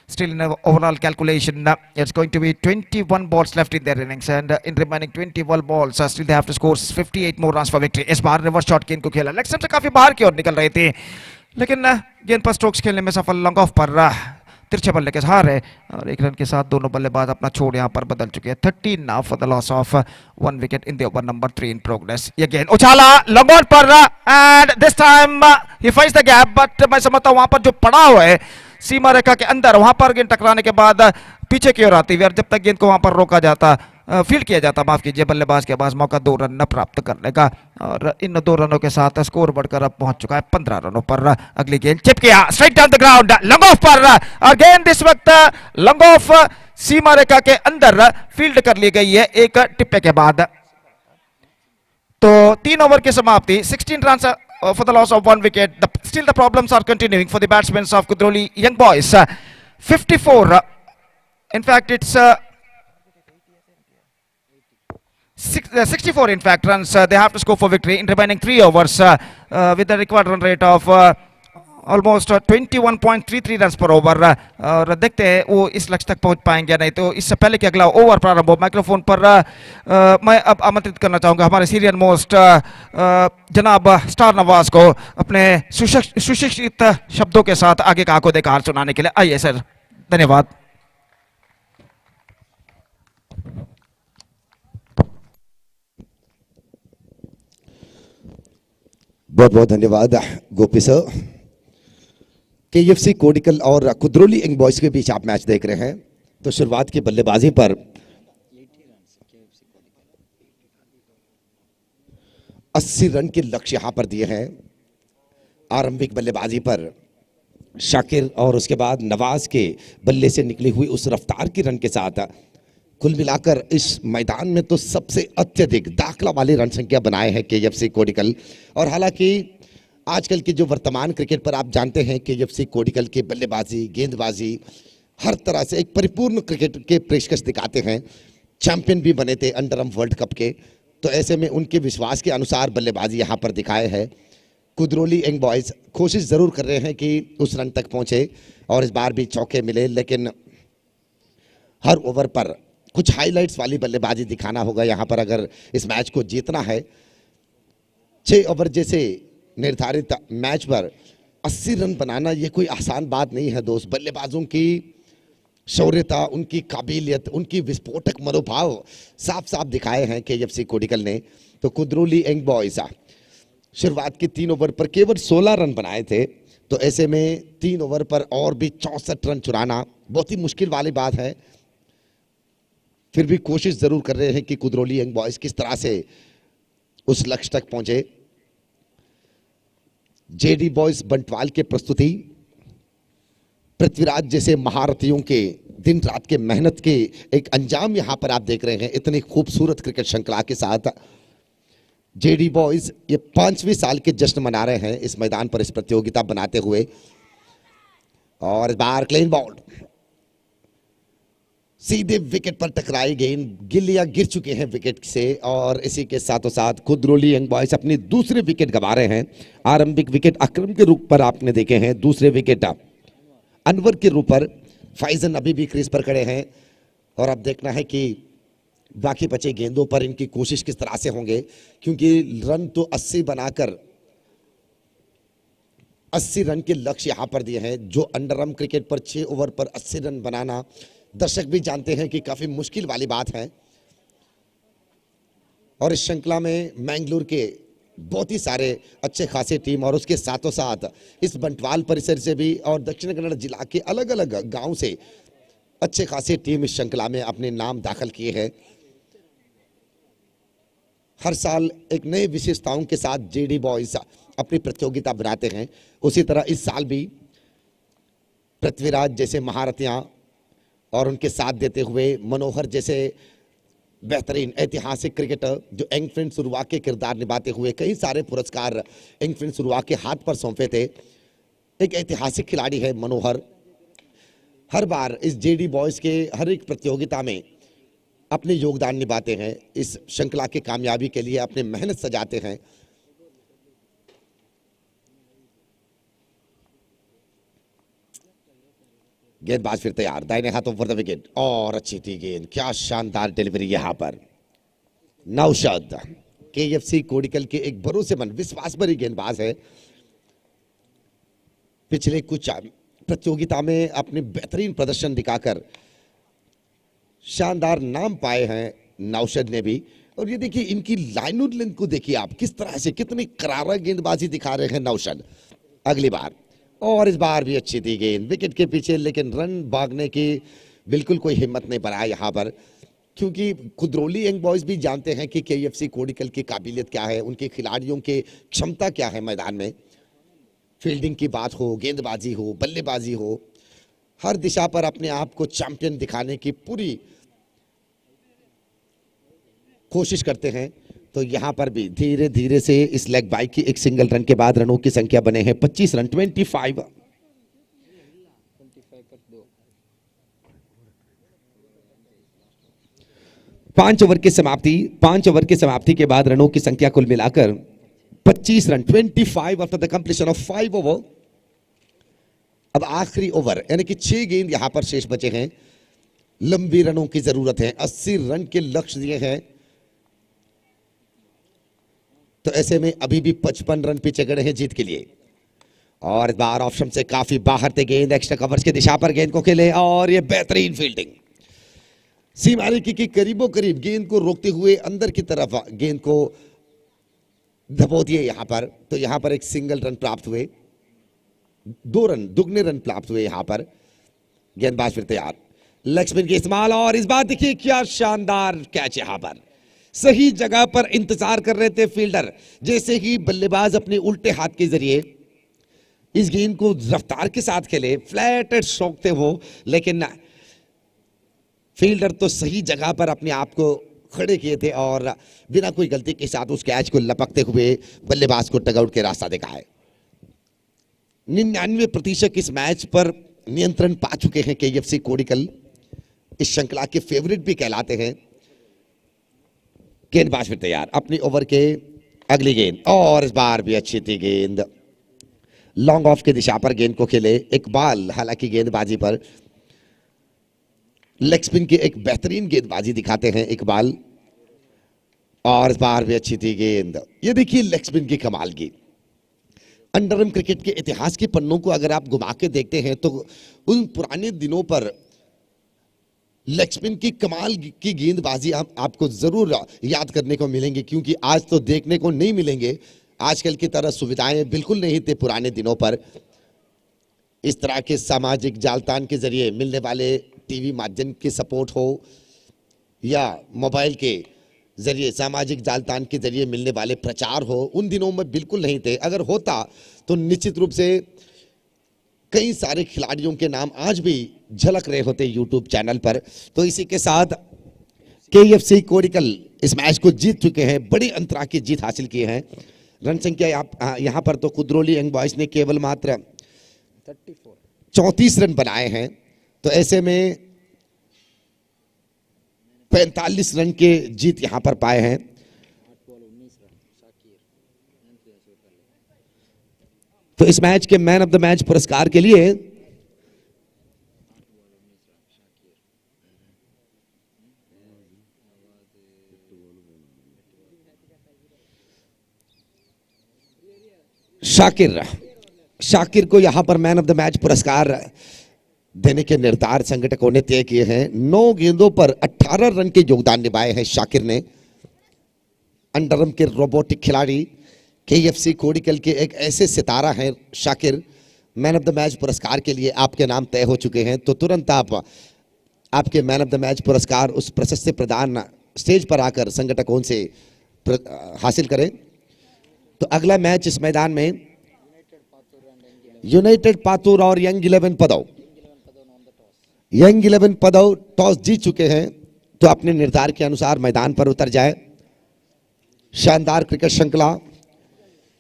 Still in overall calculation, it's going to be 21 balls left in their innings, and in remaining 21 balls still they have to score 58 more runs for victory. इस बार रिवर्स शॉट गेंद को खेला, लेग स्टंप से काफी बाहर की ओर निकल रही थी, लेकिन गेंद पर स्ट्रोक्स खेलने में सफल, लॉन्ग ऑफ पर तिरछे बल्ले के सहारे, और 1 रन के साथ दोनों बल्लेबाज अपना छोड़ यहां पर बदल चुके हैं। 13 now for the loss of 1 wicket in the over number 3 in progress. ये गेंद उछाला लॉन्ग ऑन पर, and this time he finds the gap, but मैं समझता हूं वहां पर जो पड़ा हुआ है सीमा रेखा के अंदर, वहां पर गेंद टकराने के बाद पीछे की ओर आती हुई, और जब तक गेंद को वहां पर रोका जाता, फील्ड किया जाता, माफ कीजिए, बल्लेबाज के पास मौका 2 रन न प्राप्त करने का, और इन 2 रनों के साथ स्कोर बढ़कर अब पहुंच चुका है 15 रनों पर। अगली गेंद चिप किया strike down the ground, long off पर, और गेंद इस वक्त लॉन्ग ऑफ सीमा रेखा के अंदर फील्ड कर ली गई है 1 टिप्पे के बाद। तो 3 ओवर की समाप्ति, 16 run for the loss of 1 wicket. Still the problems are continuing for the batsmen of Kudroli Young Boys. 54, in fact it's 64 in fact runs they have to score for victory in remaining 3 overs with the required run rate of almost 21.33 runs per over। और देखते हैं वो इस लक्ष्य तक पहुंच पाएंगे नहीं। तो इससे पहले कि अगला ओवर प्रारंभ हो, माइक्रोफोन पर मैं अब आमंत्रित करना चाहूंगा हमारे सीरियल मोस्ट जनाब स्टार नवाज को अपने सुशिक्षित शब्दों के साथ आगे का आंखों देखा हार सुनाने के लिए। आइए सर, धन्यवाद। बहुत बहुत धन्यवाद गोपी सर। KFC कोडिकल और कुद्रोली यंग बॉयज के बीच आप मैच देख रहे हैं। तो शुरुआत की बल्लेबाजी पर 80 रन के लक्ष्य यहां पर दिए हैं। आरंभिक बल्लेबाजी पर शाकिर और उसके बाद नवाज के बल्ले से निकली हुई उस रफ्तार की रन के साथ कुल मिलाकर इस मैदान में तो सबसे अत्यधिक दाखला वाली रन संख्या बनाए हैं KFC कोडिकल। और हालांकि आजकल के जो वर्तमान क्रिकेट पर आप जानते हैं KFC कोडिकल के बल्लेबाजी गेंदबाजी हर तरह से एक परिपूर्ण क्रिकेट के पेशकश दिखाते हैं। चैंपियन भी बने थे अंडर आर्म वर्ल्ड कप के। तो ऐसे में उनके विश्वास के अनुसार बल्लेबाजी यहाँ पर दिखाए है। कुद्रोली यंग बॉयज कोशिश जरूर कर रहे हैं कि उस रन तक पहुंचे, और इस बार भी चौके मिले, लेकिन हर ओवर पर कुछ हाइलाइट्स वाली बल्लेबाजी दिखाना होगा यहाँ पर अगर इस मैच को जीतना है। 6 ओवर जैसे निर्धारित मैच पर 80 रन बनाना ये कोई आसान बात नहीं है दोस्त। बल्लेबाजों की शौर्यता, उनकी काबिलियत, उनकी विस्फोटक मनोभाव साफ साफ दिखाए हैं केएफसी कोडिकल ने। तो कुद्रोली यंग बॉयज शुरुआत के 3 ओवर पर केवल 16 रन बनाए थे, तो ऐसे में 3 ओवर पर और भी 64 रन चुराना बहुत ही मुश्किल वाली बात है। फिर भी कोशिश जरूर कर रहे हैं कि कुद्रोली यंग बॉयज किस तरह से उस लक्ष्य तक पहुंचे। जेडी बॉयज बंटवाल के प्रस्तुति पृथ्वीराज जैसे महारथियों के दिन रात के मेहनत के एक अंजाम यहां पर आप देख रहे हैं इतनी खूबसूरत क्रिकेट श्रृंखला के साथ। जेडी बॉयज ये 5वें साल के जश्न मना रहे हैं इस मैदान पर इस प्रतियोगिता बनाते हुए। और इस बार क्लीन बॉल सीधे विकेट पर टकराई गेंद, गिल्लियां गिर चुके हैं विकेट से और इसी के साथों साथ कुद्रोली यंग बॉयज अपनी दूसरे विकेट गंवा रहे हैं। आरंभिक विकेट अक्रम के रूप पर आपने देखे हैं, दूसरे विकेट अनवर के रूप पर फैजन अभी भी क्रीज पर खड़े हैं। और अब देखना है कि बाकी बचे गेंदों पर इनकी कोशिश किस तरह से होंगे, क्योंकि रन तो 80 बनाकर 80 रन के लक्ष्य यहां पर दिए हैं। जो अंडरआर्म क्रिकेट पर 6 ओवर पर 80 रन बनाना दर्शक भी जानते हैं कि काफी मुश्किल वाली बात है। और इस श्रृंखला में मैंगलोर के बहुत ही सारे अच्छे खासे टीम और उसके साथों साथ इस बंटवाल परिसर से भी और दक्षिण कन्नड़ जिला के अलग अलग गांव से अच्छे खासे टीम इस श्रृंखला में अपने नाम दाखिल किए हैं। हर साल एक नए विशेषताओं के साथ जेडी बॉयज अपनी प्रतियोगिता बनाते हैं, उसी तरह इस साल भी पृथ्वीराज जैसे महारथियां और उनके साथ देते हुए मनोहर जैसे बेहतरीन ऐतिहासिक क्रिकेटर जो एंगफ्रेंड सुरवा के किरदार निभाते हुए कई सारे पुरस्कार एंगफ्रेंड सुरवा के हाथ पर सौंपे थे। एक ऐतिहासिक खिलाड़ी है मनोहर। हर बार इस जेडी बॉयज के हर एक प्रतियोगिता में अपने योगदान निभाते हैं, इस श्रृंखला की कामयाबी के लिए अपने मेहनत सजाते हैं। गेंदबाज फिर तैयार, दाहिने हाथों पर द विकेट और अच्छी थी गेंद, क्या शानदार डिलीवरी यहां पर। नौशाद केएफसी कोडिकल के एक भरोसेमंद विश्वास भरी गेंदबाज है। पिछले कुछ प्रतियोगिता में अपने बेहतरीन प्रदर्शन दिखाकर शानदार नाम पाए हैं नौशाद ने भी। और ये देखिए इनकी लाइन और लेंथ को देखिए आप, किस तरह से कितनी करारा गेंदबाजी दिखा रहे हैं नौशाद। अगली बार और इस बार भी अच्छी थी गेंद विकेट के पीछे, लेकिन रन भागने की बिल्कुल कोई हिम्मत नहीं बनाया यहां पर, क्योंकि कुद्रोली यंग बॉयज भी जानते हैं कि केएफसी कोडिकल की काबिलियत क्या है, उनके खिलाड़ियों की क्षमता क्या है मैदान में। फील्डिंग की बात हो, गेंदबाजी हो, बल्लेबाजी हो, हर दिशा पर अपने आप को चैंपियन दिखाने की पूरी कोशिश करते हैं। तो यहां पर भी धीरे धीरे से इस लेग बाई की एक सिंगल रन के बाद रनों की संख्या बने हैं 25 रन 25। पांच ओवर की समाप्ति के बाद रनों की संख्या कुल मिलाकर 25 run 25 after the completion of 5 over. अब आखिरी ओवर यानी कि 6 गेंद यहां पर शेष बचे हैं। लंबी रनों की जरूरत है, 80 रन के लक्ष्य दिए हैं, तो ऐसे में अभी भी 55 रन पीछे गए हैं जीत के लिए। और इस बार ऑप्शन से काफी बाहर थे गेंद, एक्स्ट्रा कवर्स की दिशा पर गेंद को खेले और ये बेहतरीन फील्डिंग, सीमा रेखा के करीबो करीब गेंद को रोकते हुए अंदर की तरफ गेंद को धपो दिए यहां पर। तो यहां पर एक सिंगल रन प्राप्त हुए, 2 रन दुगने रन प्राप्त हुए यहां पर। गेंदबाज फिर तैयार, लेग स्पिन के इस्तेमाल और इस बार देखिए क्या शानदार कैच यहां पर, सही जगह पर इंतजार कर रहे थे फील्डर। जैसे ही बल्लेबाज अपने उल्टे हाथ के जरिए इस गेंद को रफ्तार के साथ खेले, फ्लैट शौकते हो, लेकिन फील्डर तो सही जगह पर अपने आप को खड़े किए थे और बिना कोई गलती के साथ उस कैच को लपकते हुए बल्लेबाज को टगआउट के रास्ता दिखाए। 99% इस मैच पर नियंत्रण पा चुके हैं केएफसी कोडिकल, इस श्रृंखला के फेवरेट भी कहलाते हैं। गेंदबाज फिर तैयार, अपनी ओवर के अगली गेंद और इस बार भी अच्छी थी गेंद, लॉन्ग ऑफ की दिशा पर गेंद को खेले इकबाल। हालांकि गेंदबाजी पर लेग स्पिन की एक बेहतरीन गेंदबाजी दिखाते हैं इकबाल और इस बार भी अच्छी थी गेंद। ये देखिए लेग स्पिन की कमाल की, अंडरम क्रिकेट के इतिहास के पन्नों को अगर आप घुमा के देखते हैं तो उन पुराने दिनों पर लेग स्पिन की कमाल की गेंदबाजी आपको जरूर याद करने को मिलेंगे, क्योंकि आज तो देखने को नहीं मिलेंगे। आजकल की तरह सुविधाएं बिल्कुल नहीं थे पुराने दिनों पर। इस तरह के सामाजिक जालतान के जरिए मिलने वाले टीवी माध्यम के सपोर्ट हो या मोबाइल के जरिए सामाजिक जालतान के जरिए मिलने वाले प्रचार हो, उन दिनों में बिल्कुल नहीं थे। अगर होता तो निश्चित रूप से कई सारे खिलाड़ियों के नाम आज भी झलक रहे होते यूट्यूब चैनल पर। तो इसी के साथ KFC कोडिकल इस मैच को जीत चुके हैं, बड़ी अंतरा की जीत हासिल की है। रन संख्या यहाँ पर तो कुद्रोली यंग बॉयज ने केवल मात्र 34 रन बनाए हैं। तो ऐसे में 45 रन के जीत यहां पर पाए हैं। तो इस मैच के मैन ऑफ द मैच पुरस्कार के लिए शाकिर को यहां पर मैन ऑफ द मैच पुरस्कार देने के निर्धार संगठकों ने तय किए हैं। 9 गेंदों पर 18 रन के योगदान निभाए हैं शाकिर ने। अंडरम के रोबोटिक खिलाड़ी, KFC कोडिकल के एक ऐसे सितारा हैं Shakir. Man of the match पुरस्कार के लिए आपके नाम तय हो चुके हैं, तो तुरंत आप आपके मैन ऑफ द मैच पुरस्कार उस प्रशस्ति प्रदान स्टेज पर आकर संगठकों से हासिल करें। तो अगला मैच इस मैदान में यूनाइटेड पातुर और यंग 11 पदौ। यंग 11 पदौ टॉस जीत चुके हैं, तो अपने निर्धार के अनुसार मैदान पर उतर जाए। शानदार क्रिकेट श्रृंखला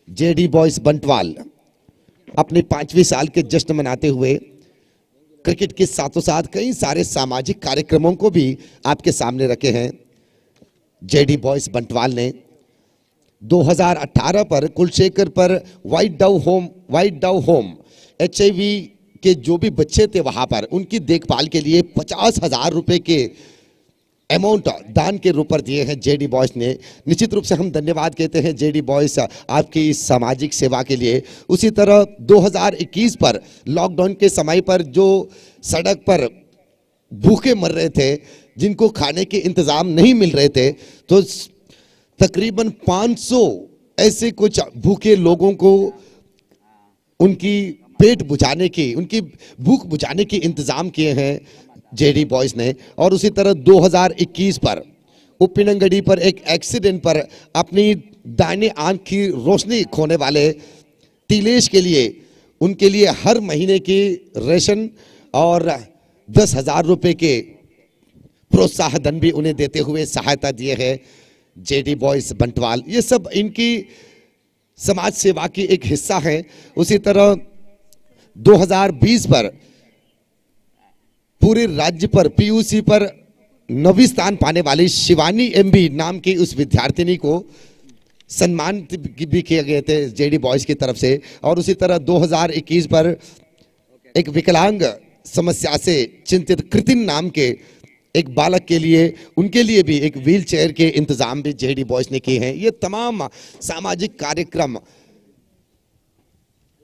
JD बॉयज बंटवाल अपने 5वीं साल के जश्न मनाते हुए क्रिकेट के साथों साथ कई सारे सामाजिक कार्यक्रमों को भी आपके सामने रखे हैं। JD बॉयज बंटवाल ने 2018 पर कुलशेखर पर वाइट डाउ होम HIV के जो भी बच्चे थे वहां पर उनकी देखभाल के लिए 50,000 रुपए के अमाउंट दान के रूप पर दिए हैं JD बॉयज ने। निश्चित रूप से हम धन्यवाद कहते हैं JD बॉयज आपकी इस सामाजिक सेवा के लिए। उसी तरह 2021 पर लॉकडाउन के समय पर जो सड़क पर भूखे मर रहे थे, जिनको खाने के इंतजाम नहीं मिल रहे थे, तो तकरीबन 500 ऐसे कुछ भूखे लोगों को उनकी पेट बुझाने की, उनकी भूख बुझाने के इंतजाम किए हैं JD बॉयज ने। और उसी तरह 2021 पर उप्पिनंगडी पर एक एक्सीडेंट पर अपनी दाहिनी आंख की रोशनी खोने वाले तिलेश के लिए, उनके लिए हर महीने की रेशन और 10,000 रुपए के प्रोत्साहन भी उन्हें देते हुए सहायता दिए हैं JD बॉयज बंटवाल। ये सब इनकी समाज सेवा की एक हिस्सा है। उसी तरह 2020 पर पूरे राज्य पर PUC पर 9वीं स्थान पाने वाली शिवानी MB नाम की उस विद्यार्थिनी को सम्मान भी किए गए थे JD बॉयज की तरफ से। और उसी तरह 2021 पर एक विकलांग समस्या से चिंतित कृतिन नाम के एक बालक के लिए, उनके लिए भी एक व्हील चेयर के इंतजाम भी JD बॉयज ने किए हैं। ये तमाम सामाजिक कार्यक्रम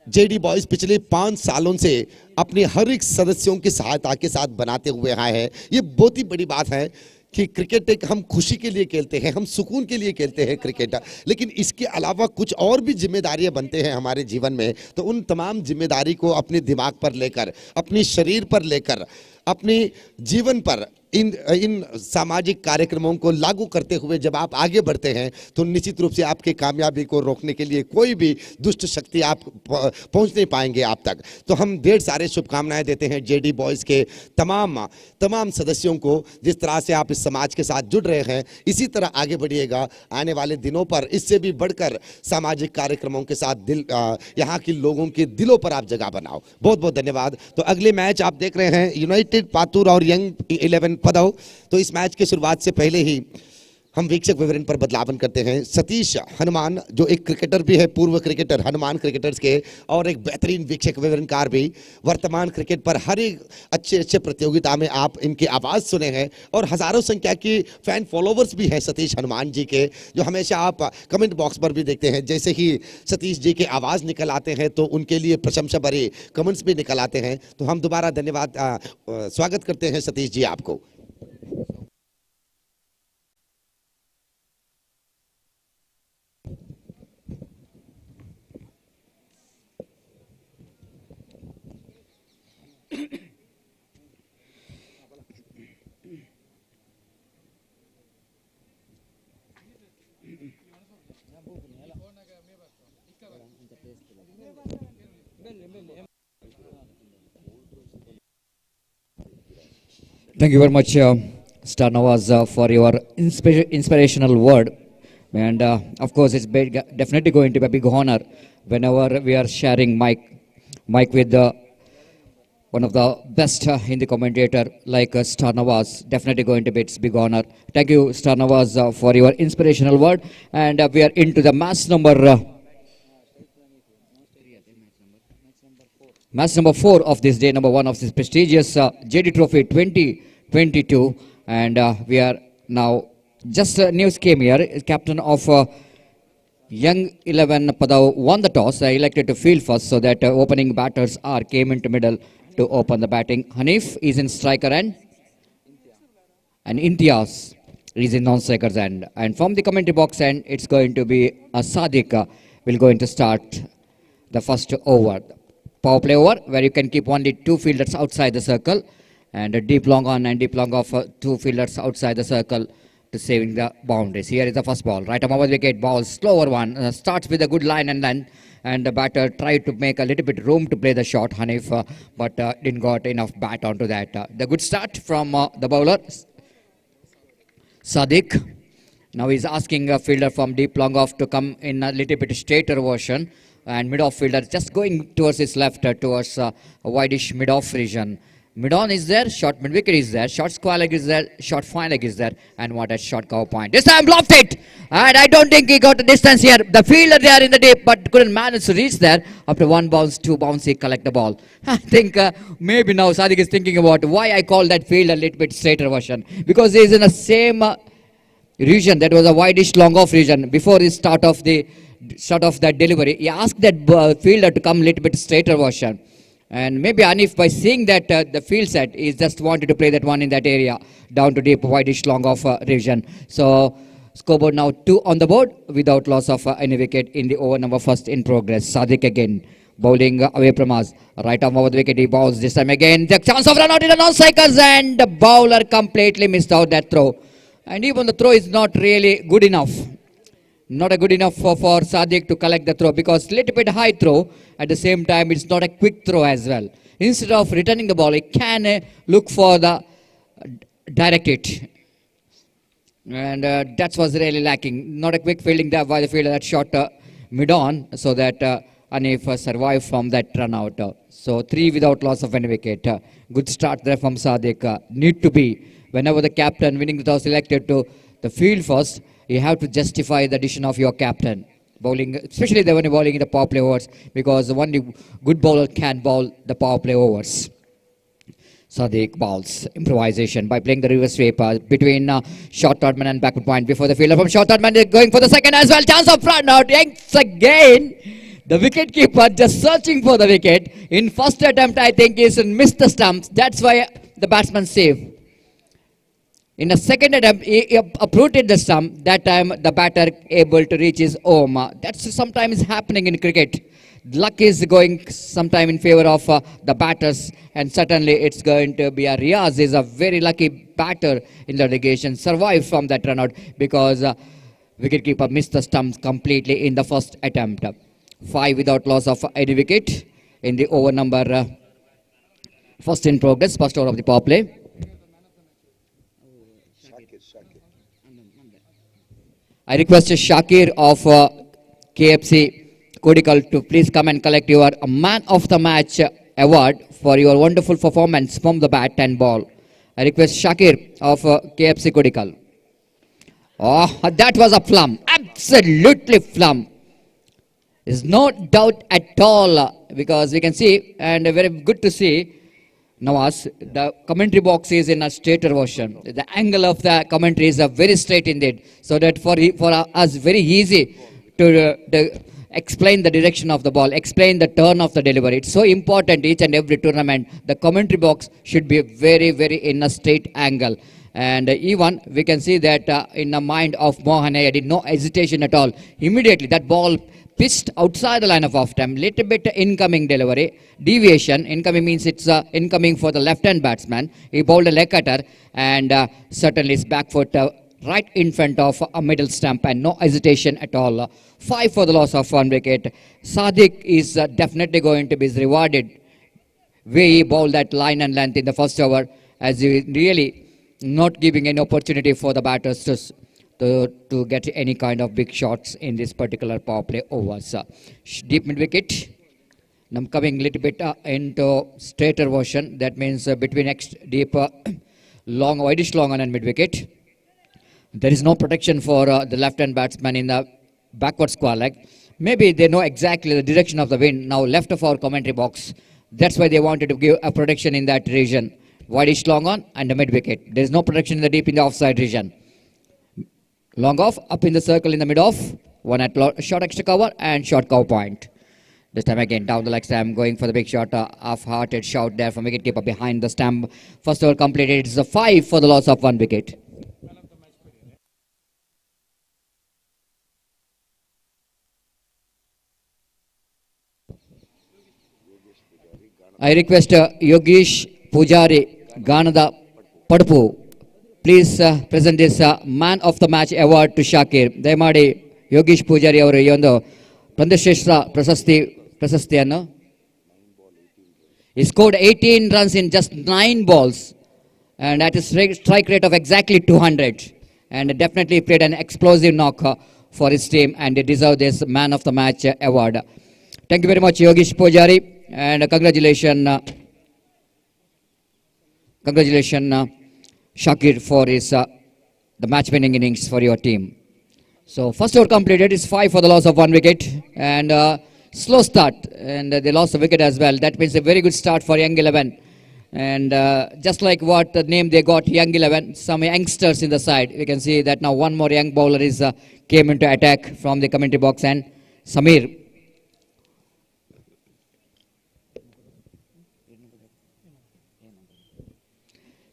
JD बॉयज पिछले 5 सालों से अपने हर एक सदस्यों की सहायता के साथ बनाते हुए आए हैं। ये बहुत ही बड़ी बात है कि क्रिकेट एक हम खुशी के लिए खेलते हैं, हम सुकून के लिए खेलते हैं क्रिकेट, लेकिन इसके अलावा कुछ और भी जिम्मेदारियां बनते हैं हमारे जीवन में। तो उन तमाम जिम्मेदारी को अपने दिमाग पर लेकर, अपने शरीर पर लेकर, अपने जीवन पर इन सामाजिक कार्यक्रमों को लागू करते हुए जब आप आगे बढ़ते हैं, तो निश्चित रूप से आपकी कामयाबी को रोकने के लिए कोई भी दुष्ट शक्ति आप पहुंच नहीं पाएंगे आप तक। तो हम ढेर सारे शुभकामनाएं देते हैं JD बॉयज के तमाम सदस्यों को। जिस तरह से आप इस समाज के साथ जुड़ रहे हैं, इसी तरह आगे बढ़िएगा। आने वाले दिनों पर इससे भी बढ़कर सामाजिक कार्यक्रमों के साथ यहाँ के लोगों के दिलों पर आप जगह बनाओ। बहुत बहुत धन्यवाद। तो अगले मैच आप देख रहे हैं यूनाइटेड पातुर और यंग 11 पदौ। तो इस मैच की शुरुआत से पहले ही हम वीक्षक विवरण पर बदलावन करते हैं। सतीश हनुमान जो एक क्रिकेटर भी है, पूर्व क्रिकेटर हनुमान क्रिकेटर्स के, और एक बेहतरीन वीक्षक विवरणकार भी। वर्तमान क्रिकेट पर हर एक अच्छे प्रतियोगिता में आप इनकी आवाज़ सुने हैं और हजारों संख्या की फैन फॉलोवर्स भी हैं सतीश हनुमान जी के, जो हमेशा आप कमेंट बॉक्स पर भी देखते हैं। जैसे ही सतीश जी की आवाज़ निकल आते हैं तो उनके लिए प्रशंसा भरे कमेंट्स भी निकल आते हैं। तो हम दोबारा धन्यवाद स्वागत करते हैं सतीश जी आपको। Thank you very much, Star Nawaz, for your inspirational word. And of course, it's definitely going to be a big honor whenever we are sharing mic with one of the best Hindi commentator like Star Nawaz. Definitely going to be its big honor. Thank you, Star Nawaz, for your inspirational word. And we are into the match number 4 of this day, number 1 of this prestigious JD Trophy 2022. And we are now, just news came here, captain of Young 11 Padav won the toss, elected to field first, so that opening batters came into middle to open the batting. Hanif is in striker end, and Imtiaz is in non-strikers end. And from the commentary box end, it's going to be Sadiq will going to start the first over. Power play over, where you can keep only 2 fielders outside the circle, and a deep long on and deep long off 2 fielders outside the circle to saving the boundaries. Here is the first ball. Right arm over the wicket, ball, slower one, starts with a good line and length, and the batter tried to make a little bit room to play the shot, Hanif, but didn't got enough bat onto that. The good start from the bowler, Sadiq. Now he's asking a fielder from deep long off to come in a little bit straighter version, and mid-off fielder just going towards his left, towards a wideish mid-off region. Mid-on is there, short mid-wicket is there, short square leg is there, short fine leg is there, and what a short cover point. This time bluffed it, and I don't think he got the distance here. The fielder there in the deep, but couldn't manage to reach there. After 1 bounce, 2 bounce, he collect the ball. I think maybe now Sadiq is thinking about why I call that fielder a little bit straighter version, because he is in the same region. That was a wideish long off region before the start of that delivery. He asked that fielder to come a little bit straighter version. And maybe Hanif, by seeing that the field set, is just wanted to play that one in that area, down to deep, wideish long off region. So scoreboard now 2 on the board without loss of any wicket in the over number first in progress. Sadiq again bowling away from us. Right arm over the wicket, he bowls this time again. The chance of run out in the non-strikers, and the bowler completely missed out that throw. And even the throw is not really good enough. Not a good enough for Sadiq to collect the throw, because little bit high throw, at the same time it's not a quick throw as well. Instead of returning the ball, he can look for the direct hit. And that was really lacking. Not a quick fielding there by the fielder that shot mid-on, so that Hanif survived from that run out. So 3 without loss of any wicket. Good start there from Sadiq. Need to be, whenever the captain winning the toss selected to the field first, you have to justify the addition of your captain. Bowling, especially when you're bowling in the power play overs, because only good bowler can bowl the power play overs. Sadiq bowls improvisation by playing the reverse sweep between short third man and backward point before the fielder from short third man going for the second as well. Chance of run out. Yanks again. The wicket keeper just searching for the wicket. In first attempt, I think he's missed the stumps. That's why the batsman saved. In the second attempt, he uprooted the stump. That time, the batter able to reach his home. That's sometimes happening in cricket. Luck is going sometime in favor of the batters, and certainly it's going to be a Riaz is a very lucky batter in the relegation. Survived from that run out because wicketkeeper missed the stumps completely in the first attempt. 5 without loss of any wicket in the over number first in progress, first over of the power play. I request Shakir of KFC Kodikal to please come and collect your Man of the Match award for your wonderful performance from the bat and ball. I request Shakir of KFC Kodikal. Oh, that was a plum. Absolutely plum. There's no doubt at all because we can see, and very good to see, Nawaz, the commentary box is in a straighter version. The angle of the commentary is very straight indeed, so that for us very easy to explain the direction of the ball, explain the turn of the delivery. It's so important each and every tournament. The commentary box should be very, very in a straight angle. And even we can see that in the mind of Mohan Ayadi, no hesitation at all. Immediately that ball pitched outside the line of off time, little bit incoming delivery, deviation. Incoming means it's incoming for the left-hand batsman. He bowled a leg cutter and certainly his back foot right in front of a middle stump and no hesitation at all. 5 for the loss of 1 wicket. Sadiq is definitely going to be rewarded way he bowled that line and length in the first over, as he really not giving any opportunity for the batters to get any kind of big shots in this particular power play overs. Deep mid wicket. Now coming a little bit into straighter version. That means between next deep long, wideish long on and mid wicket. There is no protection for the left-hand batsman in the backward square leg. Maybe they know exactly the direction of the wind now left of our commentary box. That's why they wanted to give a protection in that region. Wideish long on and a mid wicket. There is no protection in the deep in the offside region. Long off, up in the circle in the mid off. One at short extra cover and short cover point. This time again down the leg stamp, going for the big shot. Half-hearted shout there from wicketkeeper behind the stamp. First over completed. It's a 5 for the loss of 1 wicket. I request Yogesh Pujari Ganada Padpu, please present this man of the match award to Shakir. Dayamadi Yogesh Pujari ಅವರು ಈ ಒಂದು ಪಂದ್ಯಶ್ರೇಷ್ಠ ಪ್ರಶಸ್ತಿಯನ್ನು. He scored 18 runs in just 9 balls and at a strike rate of exactly 200 and definitely played an explosive knock for his team and he deserved this man of the match award. Thank you very much Yogesh Pujari and congratulations Shakir for his the match winning innings for your team. So first over completed is 5 for the loss of 1 wicket and slow start and they lost a wicket as well. That means a very good start for Young 11 and just like what the name they got, Young 11, some youngsters in the side. You can see that now one more young bowler is came into attack from the commentary box and Samir.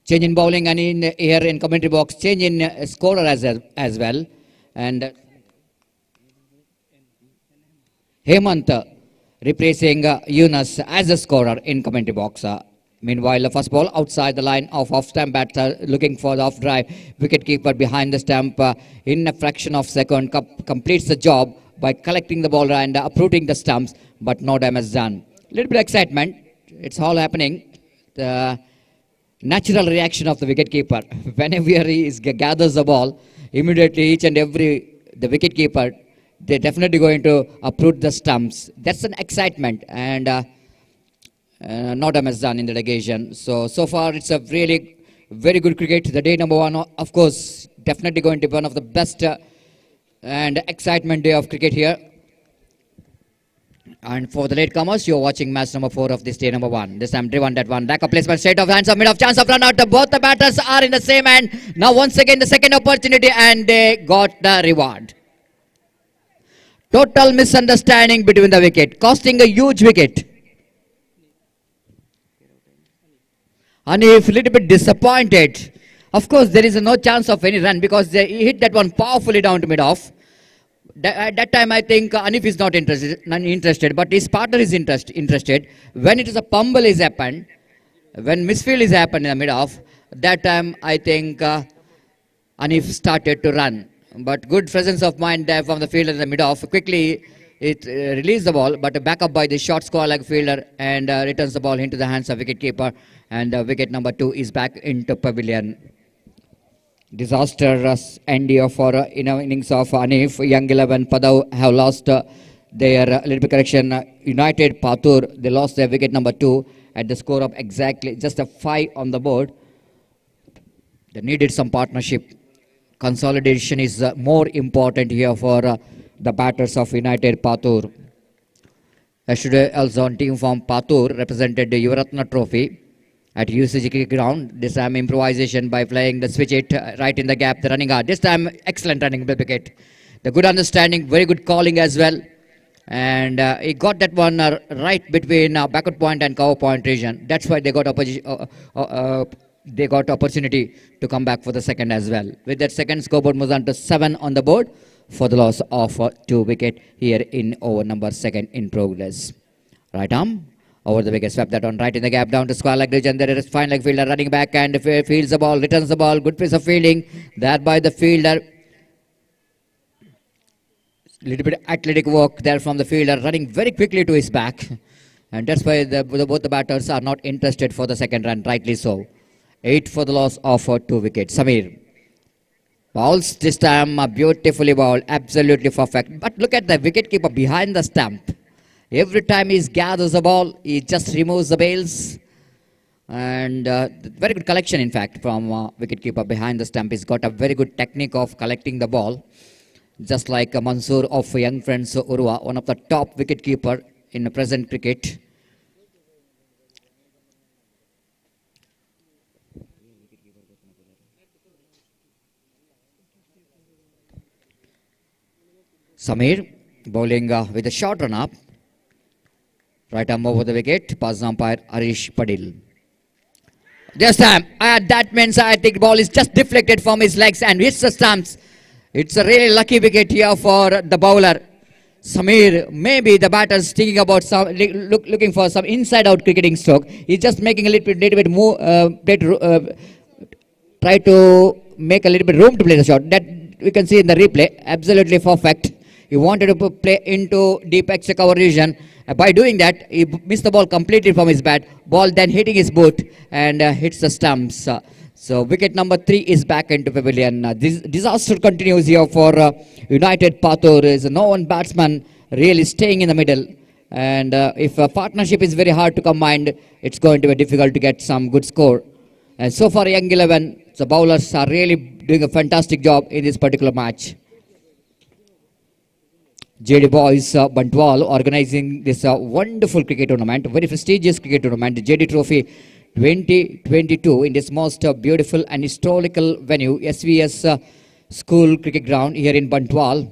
Change in bowling and in here in commentary box, change in scorer as well. And Hemant replacing Yunus as a scorer in commentary box. Meanwhile, the first ball outside the line of off-stump batter looking for the off-drive. Wicketkeeper behind the stump in a fraction of second completes the job by collecting the ball and uprooting the stumps, but no damage done. Little bit of excitement. It's all happening. The natural reaction of the wicketkeeper whenever he gathers the ball, immediately each and every the wicketkeeper, they're definitely going to uproot the stumps. That's an excitement and no damage done in the occasion. So far it's a really very good cricket. The day number 1, of course, definitely going to be one of the best and excitement day of cricket here. And for the latecomers, you're watching match number 4 of this day number 1. This time driven that one. Back up placement, straight off hands of mid off, chance of run out. Both the batters are in the same end. Now once again the second opportunity and they got the reward. Total misunderstanding between the wicket, costing a huge wicket. And if a little bit disappointed, of course there is no chance of any run because they hit that one powerfully down to mid off. At that time, I think Anif is not interested, but his partner is interested. When it is a pumble is happened, when misfield is happened in the mid-off, that time I think Anif started to run. But good presence of mind there from the fielder in the mid-off. Quickly, it released the ball, but back up by the short square leg fielder and returns the ball into the hands of wicketkeeper. And wicket number 2 is back into pavilion. Disastrous end for innings of Anif. Young 11 Padav have lost their little bit correction. United Patur, they lost their wicket number 2 at the score of exactly just a 5 on the board. They needed some partnership consolidation is more important here for the batters of United Patur. Yesterday also on team from Patur represented the Yuvaratna Trophy at UCG cricket ground. This time improvisation by playing the switch it right in the gap, the running hard. This time excellent running wicket. The good understanding, very good calling as well. And he got that one right between backward point and cover point region. That's why they got opportunity to come back for the second as well. With that second, scoreboard moves on to 7 on the board for the loss of 2 wicket here in over number 2 in progress. Right arm over the wicket, swept that on right in the gap down to square leg region. There is fine leg fielder running back and fields the ball, returns the ball. Good piece of fielding there by the fielder. Little bit athletic work there from the fielder, running very quickly to his back, and that's why both the batters are not interested for the second run, rightly so. 8 for the loss of 2 wickets. Samir bowls this time beautifully bowled, absolutely perfect. But look at the wicketkeeper behind the stump. Every time he gathers the ball, he just removes the bails, and very good collection in fact from wicketkeeper behind the stump. He's got a very good technique of collecting the ball. Just like Mansoor of Young Friends Urwa, one of the top wicketkeeper in the present cricket. Samir bowling with a short run up. Right arm over the wicket, past umpire Harish Padil. This time, that means I think ball is just deflected from his legs and hits the stumps. It's a really lucky wicket here for the bowler. Samir, maybe the batter's thinking about looking for some inside-out cricketing stroke. He's just making a little bit more, try to make a little bit room to play the shot. That we can see in the replay, absolutely perfect. He wanted to play into deep extra cover region. By doing that, he missed the ball completely from his bat. Ball then hitting his boot and hits the stumps. So wicket number 3 is back into pavilion. This disaster continues here for United Patur. Is no one batsman really staying in the middle. And if a partnership is very hard to combine, it's going to be difficult to get some good score. And so far, Young 11, the bowlers are really doing a fantastic job in this particular match. JD Boys Bantwala organizing this wonderful cricket tournament, very prestigious cricket tournament, the JD Trophy 2022 in this most beautiful and historical venue, SVS School Cricket Ground here in Bantwala.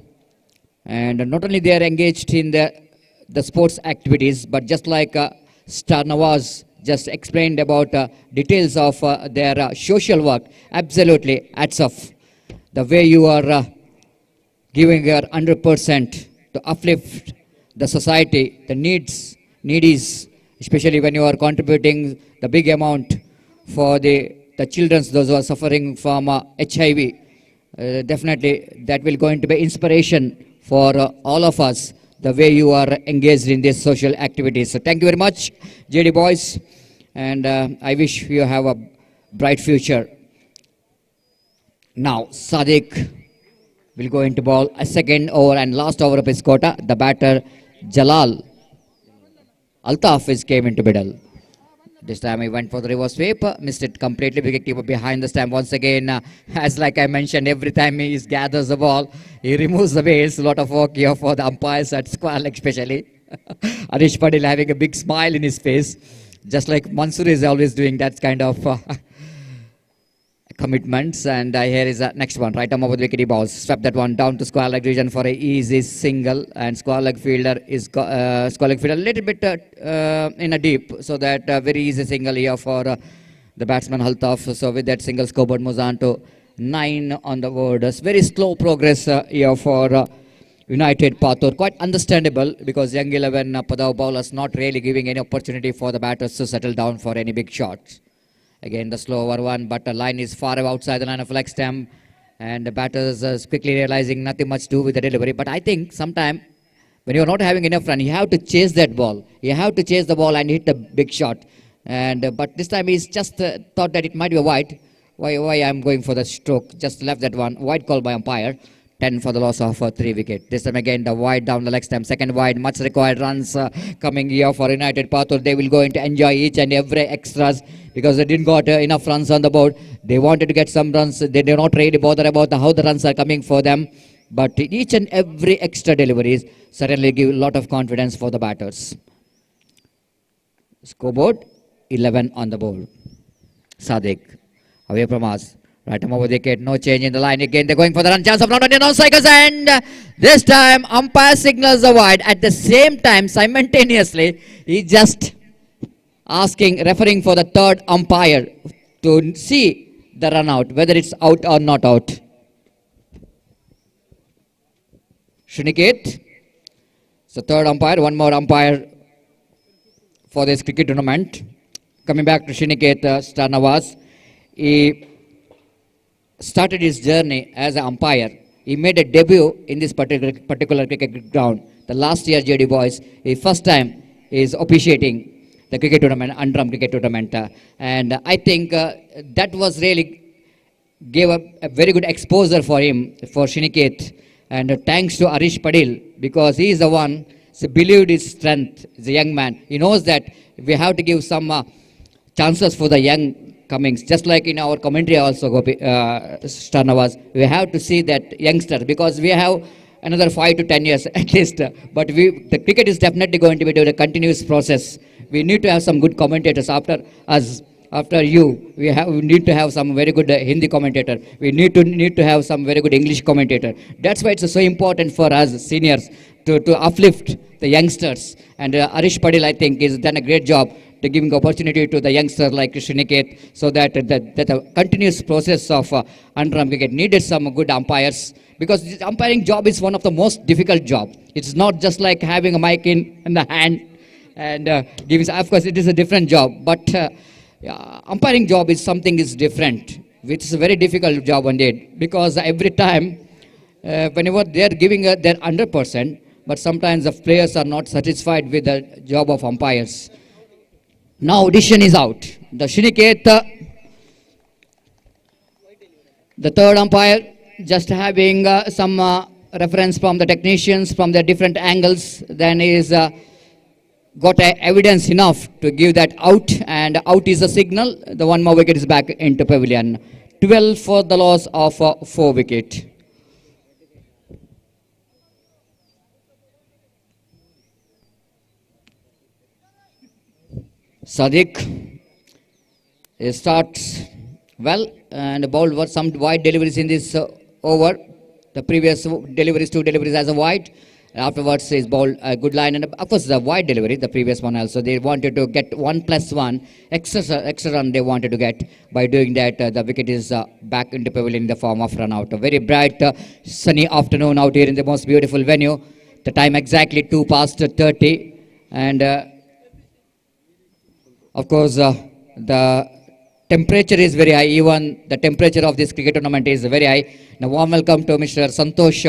And not only they are engaged in the sports activities, but just like Star Nawaz just explained about details of their social work, absolutely hats off. The way you are giving your 100% to uplift the society, the needies, especially when you are contributing the big amount for the children, those who are suffering from HIV. Definitely that will going to be inspiration for all of us, the way you are engaged in these social activities. So thank you very much, JD Boys, and I wish you have a bright future. Now Sadiq will go into ball a second over and last over of his quota. The batter Jalal Altaf is came into middle. This time he went for the reverse sweep, missed it completely. Wicketkeeper behind the stump once again. As like I mentioned, every time he gathers the ball, he removes the base. A lot of work here for the umpires at square leg especially. Harish Padil having a big smile in his face, just like Mansoor is always doing that kind of commitments. And here is the next one. Right arm over the wicket, he balls. Swept that one down to square leg region for a easy single. And square leg fielder is a little bit in a deep, so that very easy single here for the batsman Altaf. So with that single, scoreboard moves on to 9 on the board. Very slow progress here for United Patur. Quite understandable because Young 11 Padav bowlers not really giving any opportunity for the batters to settle down for any big shots. Again, the slow over one, but the line is far outside the line of leg stump, and the batters quickly realizing nothing much to do with the delivery. But I think sometime when you're not having enough run, you have to chase that ball. You have to chase the ball and hit the big shot. And but this time he's just thought that it might be a wide. Why I'm going for the stroke? Just left that one. Wide call by umpire. 10 for the loss of 3 wicket. This time again the wide down the leg stump. Second wide, much required runs coming here for United Pathur. They will going to enjoy each and every extras because they didn't got enough runs on the board. They wanted to get some runs. They did not really bother about how the runs are coming for them. But each and every extra deliveries certainly give a lot of confidence for the batters. Scoreboard 11 on the board. Sadiq away from us. Right arm over the wicket, no change in the line. Again, they're going for the run. Chance of not on strikers, and this time umpire signals the wide. At the same time, simultaneously, he just referring for the third umpire to see the run out, whether it's out or not out. Shuniket, so third umpire, one more umpire for this cricket tournament. Coming back to Shuniket Starnavas, he started his journey as an umpire. He made a debut in this particular cricket ground. The last year, JD Boys, his first time is officiating the cricket tournament, Andram cricket tournament. And I think that was really gave a very good exposure for him, for Shiniket. And thanks to Arish Padil, because he is the one who believed his strength. He's a young man. He knows that we have to give some chances for the young comings, just like in our commentary also, Starnavas, we have to see that youngster because we have another 5 to 10 years at least. But the cricket is definitely going to be doing a continuous process. We need to have some good commentators after us. After you, we need to have some very good Hindi commentator. We need to have some very good English commentator. That's why it's so important for us seniors to uplift the youngsters. And Arish Padil, I think, has done a great job to giving opportunity to the youngsters like Shiniket, so that the continuous process of Andram cricket needed some good umpires, because this umpiring job is one of the most difficult job. It's not just like having a mic in the hand and giving. Of course, it is a different job, but umpiring job is something is different, which is a very difficult job indeed, because every time whenever they are giving their 100%, but sometimes the players are not satisfied with the job of umpires. Now decision is out. The Shiniket, the third umpire, just having some reference from the technicians from the different angles, then is got evidence enough to give that out, and out is the signal. The one more wicket is back into pavilion. 12 for the loss of 4 wicket. Sadiq starts well and bowled for some wide deliveries in this over. The previous deliveries, 2 deliveries as a wide. Afterwards, he bowled a good line, and of course the wide delivery, the previous one also. They wanted to get 1+1 extra run. They wanted to get by doing that. The wicket is back into pavilion in the form of run out. A very bright, sunny afternoon out here in the most beautiful venue. The time exactly 2:30, and of course, the temperature is very high. Even the temperature of this cricket tournament is very high. Now, warm welcome to Mr. Santosh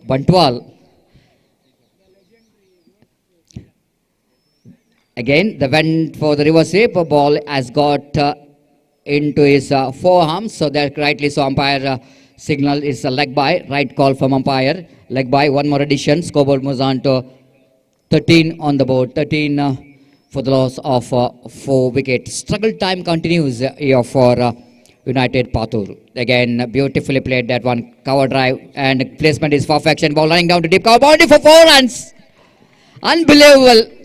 Bantwala. Again, the went for the reverse sweep. Ball has got into his forearm. So that rightly so umpire signal is a leg by. Right call from umpire. Leg by. One more addition. Scoreboard moves on to 13 on the board. 13 for the loss of 4 wickets. Struggle time continues here for United Pathur. Again, beautifully played that one. Cover drive and placement is perfection. Ball running down to deep cover. Boundary for 4 runs. Unbelievable.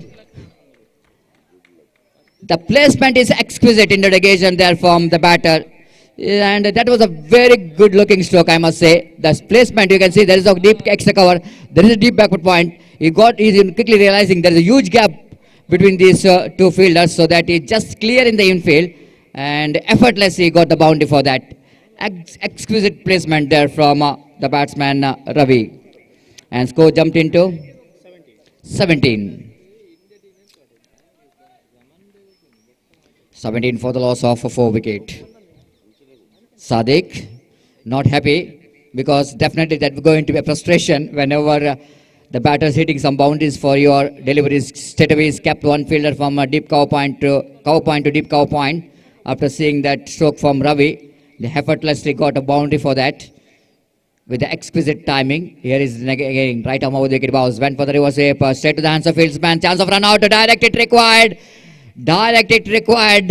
The placement is exquisite in the negation there from the batter. And that was a very good looking stroke, I must say. The placement, you can see there is a deep extra cover. There is a deep backward point. He's quickly realizing there is a huge gap between these 2 fielders, so that he just clear in the infield and effortlessly got the boundary for that. Exquisite placement there from the batsman Ravi. And score jumped into 17. 17 for the loss of 4 wicket. Sadiq not happy, because definitely that's going to be a frustration whenever the batter is hitting some boundaries for your deliveries. Straight away is kept one fielder from a deep cover point to deep cover point. After seeing that stroke from Ravi, they effortlessly got a boundary for that. with the exquisite timing. Here is again right arm over the wicket bounce. Went for the reverse sweep. Straight to the hands of fieldsman. Chance of run out. Direct it required. Direct it required.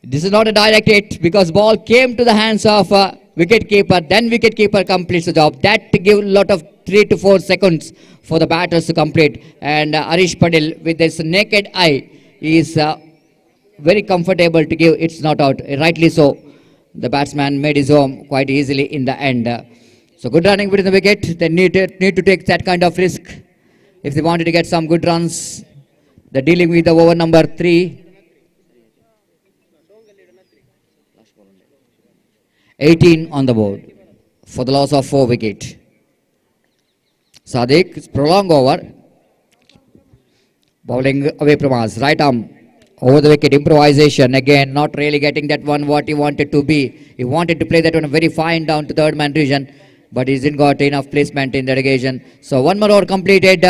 This is not a direct hit because ball came to the hands of wicket keeper. Then wicket keeper completes the job. That give a lot of 3 to 4 seconds for the batters to complete. And Arish Padil with his naked eye is very comfortable to give it's not out. Rightly so. The batsman made his home quite easily in the end. So good running within the wicket. They need to take that kind of risk if they wanted to get some good runs. They're dealing with the over number 3. 18 on the board for the loss of 4 wicket. Sadiq, prolonged over. Bowling away from us. Right arm over the wicket. Improvisation. Again, not really getting that one what he wanted to be. He wanted to play that one very fine down to third man region, but he didn't got enough placement in that occasion. So one more over completed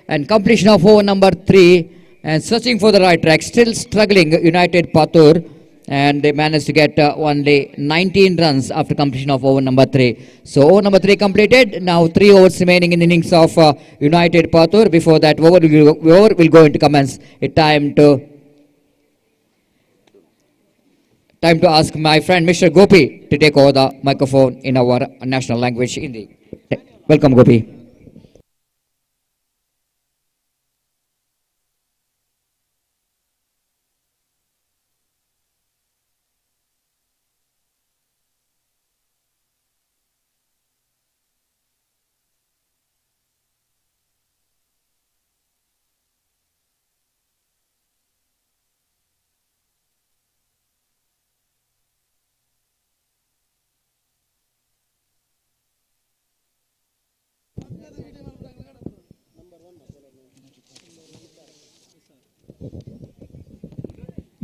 and completion of over number 3 and searching for the right track. Still struggling United Patur, and they managed to get only 19 runs after completion of over number 3. So over number 3 completed. Now 3 overs remaining in the innings of United Patur. Before that over will go into commence. It's time to ask my friend Mr. Gopi to take over the microphone in our national language, Hindi. Welcome, Gopi.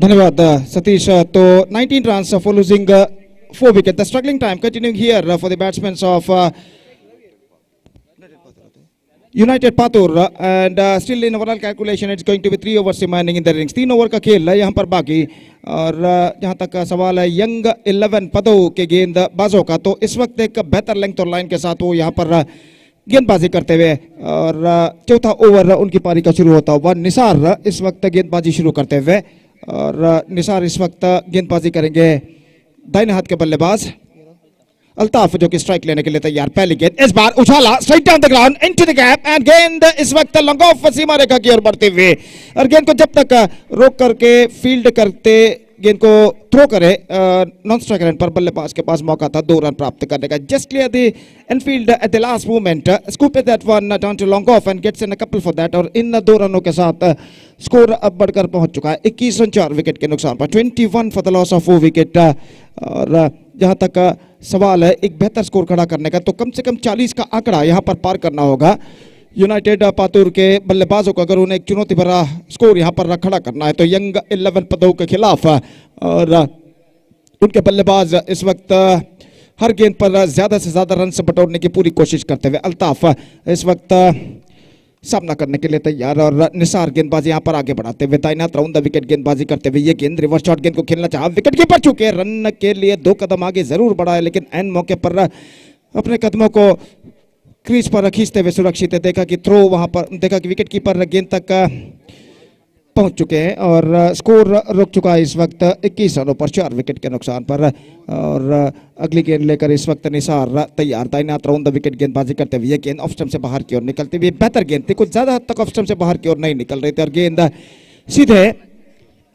धन्यवाद सतीश. तो 19 runs for losing 4 wickets. The struggling time continuing here for the batsmen of United Patur, and still in overall calculation it's going to be 3 overs remaining in the innings. 3 over का खेल है यहाँ पर बाकी. और जहाँ तक सवाल है यंग 11 पदों के गेंदबाजों का, तो इस वक्त एक बेहतर लेंथ और लाइन के साथ वो यहाँ पर गेंदबाजी करते हुए, और चौथा ओवर उनकी पारी का शुरू होता हुआ निसार इस वक्त गेंदबाजी शुरू करते हुए, और निसार इस वक्त गेंदबाजी करेंगे दाहिने हाथ के बल्लेबाज अल्ताफ जो कि स्ट्राइक लेने के लिए तैयार. पहली गेंद इस बार उछाला straight down the ground into the gap, and गेंद इस वक्त लॉन्ग ऑफ सीमा रेखा की ओर बढ़ते हुए, और गेंद को जब तक रोक करके फील्ड करते गेंद को थ्रो करे नॉन स्ट्राइक रन पर बल्लेबाज के पास मौका था 2 रन प्राप्त करने का. Just clear the infield at the last moment, scoop that one down to long off and gets in a couple for that, और इन 2 रनों के साथ स्कोर अब बढ़कर पहुंच चुका है 21 रन 4 विकेट के नुकसान पर. 21 for the loss of 4 wicket. और जहां तक सवाल है एक बेहतर स्कोर खड़ा करने का, तो कम से कम 40 का आंकड़ा यहां पर पार करना होगा यूनाइटेड पातुर के बल्लेबाजों को, अगर उन्हें एक चुनौती भरा स्कोर यहां पर खड़ा करना है. तो यंग 11 पदों के खिलाफ और उनके बल्लेबाज इस वक्त हर गेंद पर ज्यादा से ज्यादा रन से बटोरने की पूरी कोशिश करते हुए. अल्ताफ इस वक्त सामना करने के लिए तैयार, और निसार गेंदबाजी यहां पर आगे बढ़ाते हुए दाहिना राउंड द विकेट गेंदबाजी करते हुए. ये गेंद रिवर्स शॉट गेंद को खेलना चाहा, विकेट कीपर चुके रन के लिए 2 कदम आगे जरूर बढ़ा है, लेकिन एन मौके पर अपने कदमों को क्रीज पर खींचते हुए सुरक्षित है. देखा कि थ्रो वहां पर, देखा कि विकेट कीपर गेंद तक पहुंच चुके हैं, और स्कोर रुक चुका है इस वक्त 21 रनों पर 4 विकेट के नुकसान पर. और अगली गेंद लेकर इस वक्त निसार तैयार, दाहिना राउंड द विकेट गेंदबाजी करते हुए. ये गेंद ऑफ स्टंप से बाहर की ओर निकलती हुई बेहतर गेंद थी, कुछ ज्यादा हद तक ऑफ स्टंप से बाहर की ओर नहीं निकल रही थी, और गेंद सीधे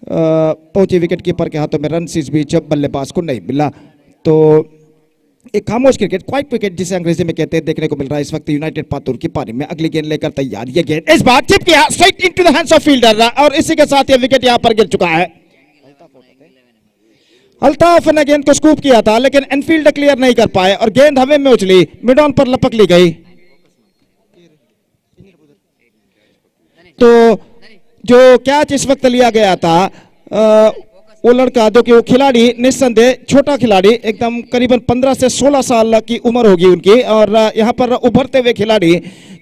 पहुंची विकेट कीपर के हाथों में. रन इस बीच बल्लेबाज को नहीं मिला. तो एक खामोश क्रिकेट, क्वाइट विकेट जिसे अंग्रेजी में कहते हैं, देखने को मिल रहा है इस वक्त यूनाइटेड पातुर की पारी में. अगली गेंद लेकर तैयार, ये गेंद इस बार चिप किया straight into the hands of fielder, और इसी के साथ ये विकेट यहां पर गिर चुका है. अल्ताफ ने गेंद को स्कूप किया था, लेकिन इनफील्ड क्लियर नहीं कर पाए, और गेंद हवा में उछली, मिड ऑन पर लपक ली गई. तो जो कैच इस वक्त लिया गया था वो लड़का जो कि वो खिलाड़ी निस्संदेह छोटा खिलाड़ी, एकदम करीबन 15 से 16 साल की उम्र होगी उनकी, और यहाँ पर उभरते हुए खिलाड़ी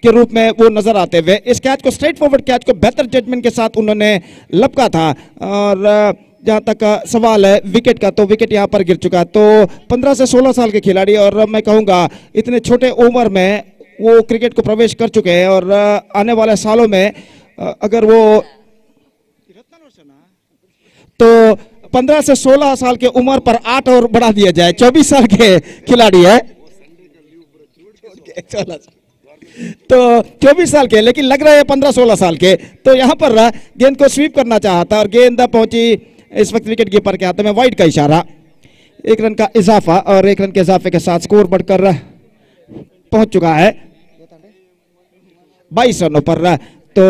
के रूप में वो नजर आते हुए. इस कैच को, स्ट्रेट फॉरवर्ड कैच को बेहतर जजमेंट के साथ उन्होंने लपका था, और जहां तक सवाल है विकेट का, तो विकेट यहां पर गिर चुका है। तो 15 से 16 साल के खिलाड़ी, और मैं कहूंगा इतने छोटे उम्र में वो क्रिकेट को प्रवेश कर चुके हैं, और आने वाले सालों में अगर वो तो 15 से 16 साल के उम्र पर 8 और बढ़ा दिया जाए, 24 साल के खिलाड़ी है। तो 24 साल के, लेकिन लग रहे हैं 15-16 साल के। तो यहां पर गेंद को स्वीप करना चाहा था और गेंद पहुंची इस वक्त विकेट कीपर के हाथ में। वाइड का इशारा, 1 रन का इजाफा, और 1 रन के इजाफे के साथ स्कोर बढ़कर पहुंच चुका है 22 रनों पर। तो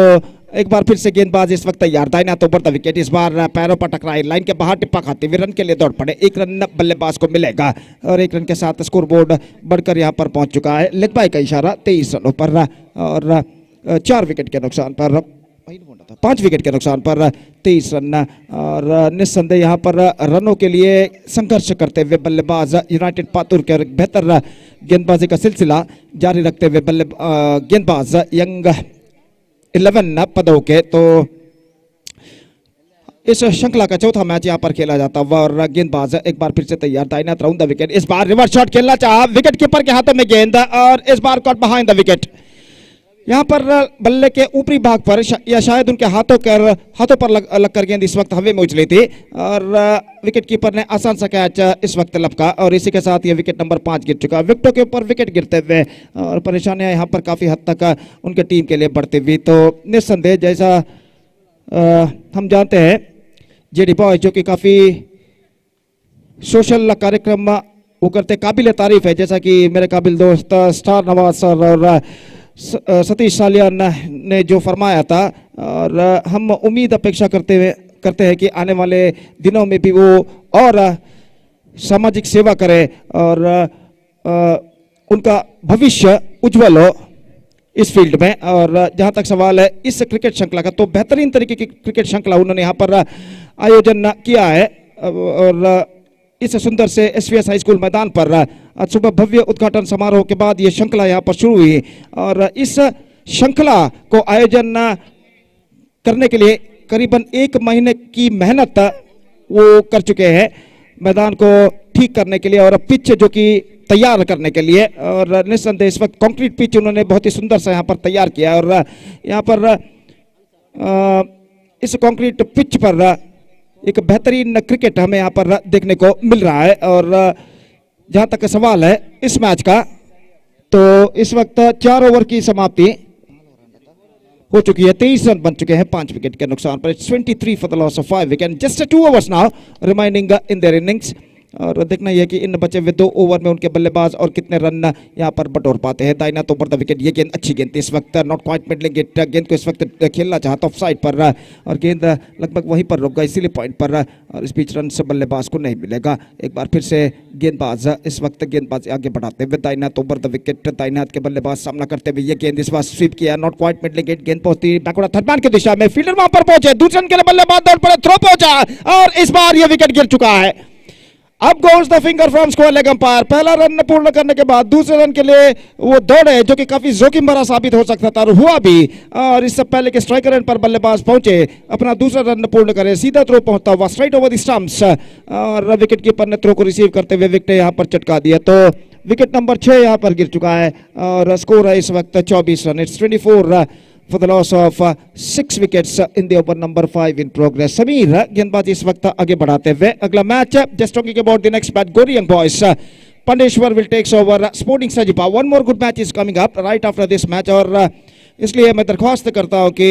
एक बार फिर से गेंदबाज इस वक्त तैयार, दाहिना तो बढ़ता विकेट, इस बार पैरों पर टकराई, लाइन के बाहर टिप्पा खाते हुए रन के लिए दौड़ पड़े। 1 रन बल्लेबाज को मिलेगा, और 1 रन के साथ स्कोर बोर्ड बढ़कर यहां पर पहुंच चुका है। लेग बाय का इशारा 23 रनों पर, और 4 विकेट के नुकसान पर, 5 विकेट के नुकसान पर 23 रन। और निस्संदेह यहां पर रनों के लिए संघर्ष करते हुए बल्लेबाज यूनाइटेड पातुर के बेहतर गेंदबाजी का सिलसिला जारी रखते हुए गेंदबाज यंग 11 पदों के। तो इस श्रृंखला का चौथा मैच यहां पर खेला जाता हुआ, और गेंदबाज एक बार फिर से तैयार, दाहिना राउंड द विकेट, इस बार रिवर्स शॉट खेलना चाहा, विकेट कीपर के हाथों में गेंद, और इस बार कॉट बिहाइंड द विकेट। यहां पर बल्ले के ऊपरी भाग पर या शायद उनके हाथों पर लगकर गेंद इस वक्त हवा में उछली थी, और विकेट कीपर ने आसान सा कैच इस वक्त लपका, और इसी के साथ ये विकेट नंबर 5 गिर चुका। विकेटों के ऊपर विकेट गिरते हुए और परेशानियां यहां पर काफी हद तक उनके टीम के लिए बढ़ती हुई। तो निस्संदेह जैसा हम जानते हैं जेडी बॉय जो कि काफी सोशल कार्यक्रम वो करते, काबिल तारीफ है, जैसा कि मेरे काबिल दोस्त स्टार नवाज सर और सतीश सालियान ने जो फरमाया था, और हम उम्मीद अपेक्षा करते हैं कि आने वाले दिनों में भी वो और सामाजिक सेवा करे और उनका भविष्य उज्जवल हो इस फील्ड में। और जहां तक सवाल है इस क्रिकेट श्रृंखला का, तो बेहतरीन तरीके की क्रिकेट श्रृंखला उन्होंने यहाँ पर आयोजन किया है, और इस सुंदर से एसवीएस हाई स्कूल मैदान पर आज सुबह भव्य उद्घाटन समारोह के बाद ये श्रृंखला यहाँ पर शुरू हुई, और इस श्रृंखला को आयोजन करने के लिए करीबन 1 महीने की मेहनत वो कर चुके हैं मैदान को ठीक करने के लिए और पिच जो कि तैयार करने के लिए। और निस्संदेह इस वक्त कंक्रीट पिच उन्होंने बहुत ही सुंदर से यहाँ पर तैयार किया, और यहाँ पर इस कंक्रीट पिच पर एक बेहतरीन क्रिकेट हमें यहाँ पर देखने को मिल रहा है। और जहां तक सवाल है इस मैच का, तो इस वक्त 4 ओवर की समाप्ति हो चुकी है, 23 रन बन चुके हैं 5 विकेट के नुकसान पर। 23 for the loss of 5 wicket, just 2 overs now remaining in their innings. और देखना यह कि इन बचे हुए 2 ओवर में उनके बल्लेबाज और कितने रन यहाँ पर बटोर पाते हैं। दाइना तो द विकेट, ये गेंद अच्छी गेंद थी, इस वक्त नॉट क्वाइट मिडलिंग इट, गेंद को इस वक्त खेलना चाहता ऑफ साइड पर, और गेंद लगभग वहीं पर रुक गई इसीलिए पॉइंट पर, और इस बीच रन से बल्लेबाज को नहीं मिलेगा। एक बार फिर से गेंदबाज इस वक्त गेंदबाज आगे बढ़ाते हुए दाइना तो द विकेट, दाइना हाथ के बल्लेबाज सामना करते हुए ये गेंद इस बार स्वीप किया, नॉट क्वाइट मिडलिंग इट, गेंद पहुंचती बैकवर्ड थर्ड मैन की दिशा में, फील्डर वहां पर पहुंचे, दूसरे रन के लिए बल्लेबाज दौड़ पड़े, थ्रो पहुंचा, और इस बार ये विकेट गिर चुका है। अब goes the finger from square leg umpire. पहला रन पूर्ण करने के बाद दूसरे रन के लिए वो दौड़े जो कि काफी जोखिम भरा साबित हो सकता था, और हुआ भी। और इससे पहले के स्ट्राइकर रन पर बल्लेबाज पहुंचे, अपना दूसरा रन पूर्ण करे, सीधा थ्रो पहुंचता हुआ स्ट्राइट ओवर द स्टंप्स, और विकेट कीपर ने थ्रो को रिसीव करते हुए विकेट यहां पर चटका दिया। तो विकेट नंबर 6 यहां पर गिर चुका है, और स्कोर है इस वक्त 24 run. It's 24 for the loss of 6 wickets in the over number 5 in progress. Sameer गेंदबाजी इस वक्त आगे बढ़ाते हुए अगला match, just talking about the next match, Gori young boys, Pandeshwar will takes over Sporting Sajipa. One more good match is coming up right after this match, और इसलिए मैं दरख्वास्त करता हूं कि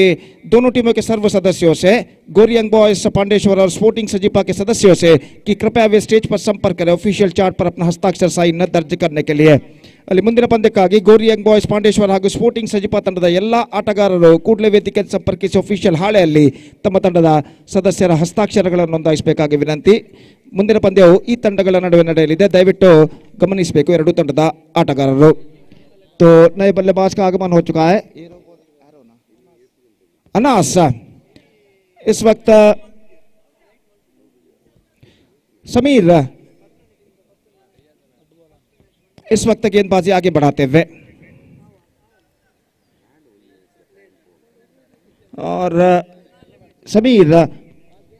दोनों टीमों के सर्व सदस्यों से, गोरी यंग बॉयज पांडेश्वर और स्पोर्टिंग सजीपा के सदस्यों से, कि कृपया वे स्टेज पर संपर्क करें ऑफिशियल चार्ट पर अपना हस्ताक्षर साइन दर्ज करने के लिए। ಅಲ್ಲಿ ಮುಂದಿನ ಪಂದ್ಯಕ್ಕಾಗಿ ಗೋರಿ ಯಂಗ್ ಬಾಯ್ಸ್ ಪಾಂಡೇಶ್ವರ ಹಾಗೂ ಸ್ಪೋರ್ಟಿಂಗ್ ಸಜಿಪಾ ತಂಡದ ಎಲ್ಲ ಆಟಗಾರರು ಕೂಡಲೇ ವೇದಿಕೆಯನ್ನು ಸಂಪರ್ಕಿಸಿ ಅಫಿಷಿಯಲ್ ಹಾಳೆಯಲ್ಲಿ ತಮ್ಮ ತಂಡದ ಸದಸ್ಯರ ಹಸ್ತಾಕ್ಷರಗಳನ್ನು ನೋಂದಾಯಿಸಬೇಕಾಗಿ ವಿನಂತಿ। ಮುಂದಿನ ಪಂದ್ಯವು ಈ ತಂಡಗಳ ನಡುವೆ ನಡೆಯಲಿದೆ, ದಯವಿಟ್ಟು ಗಮನಿಸಬೇಕು ಎರಡೂ ತಂಡದ ಆಟಗಾರರು। तो नए बल्लेबाज का आगमन हो चुका है, अनास इस वक्त समीर इस वक्त गेंदबाजी आगे बढ़ाते हुए, और समीर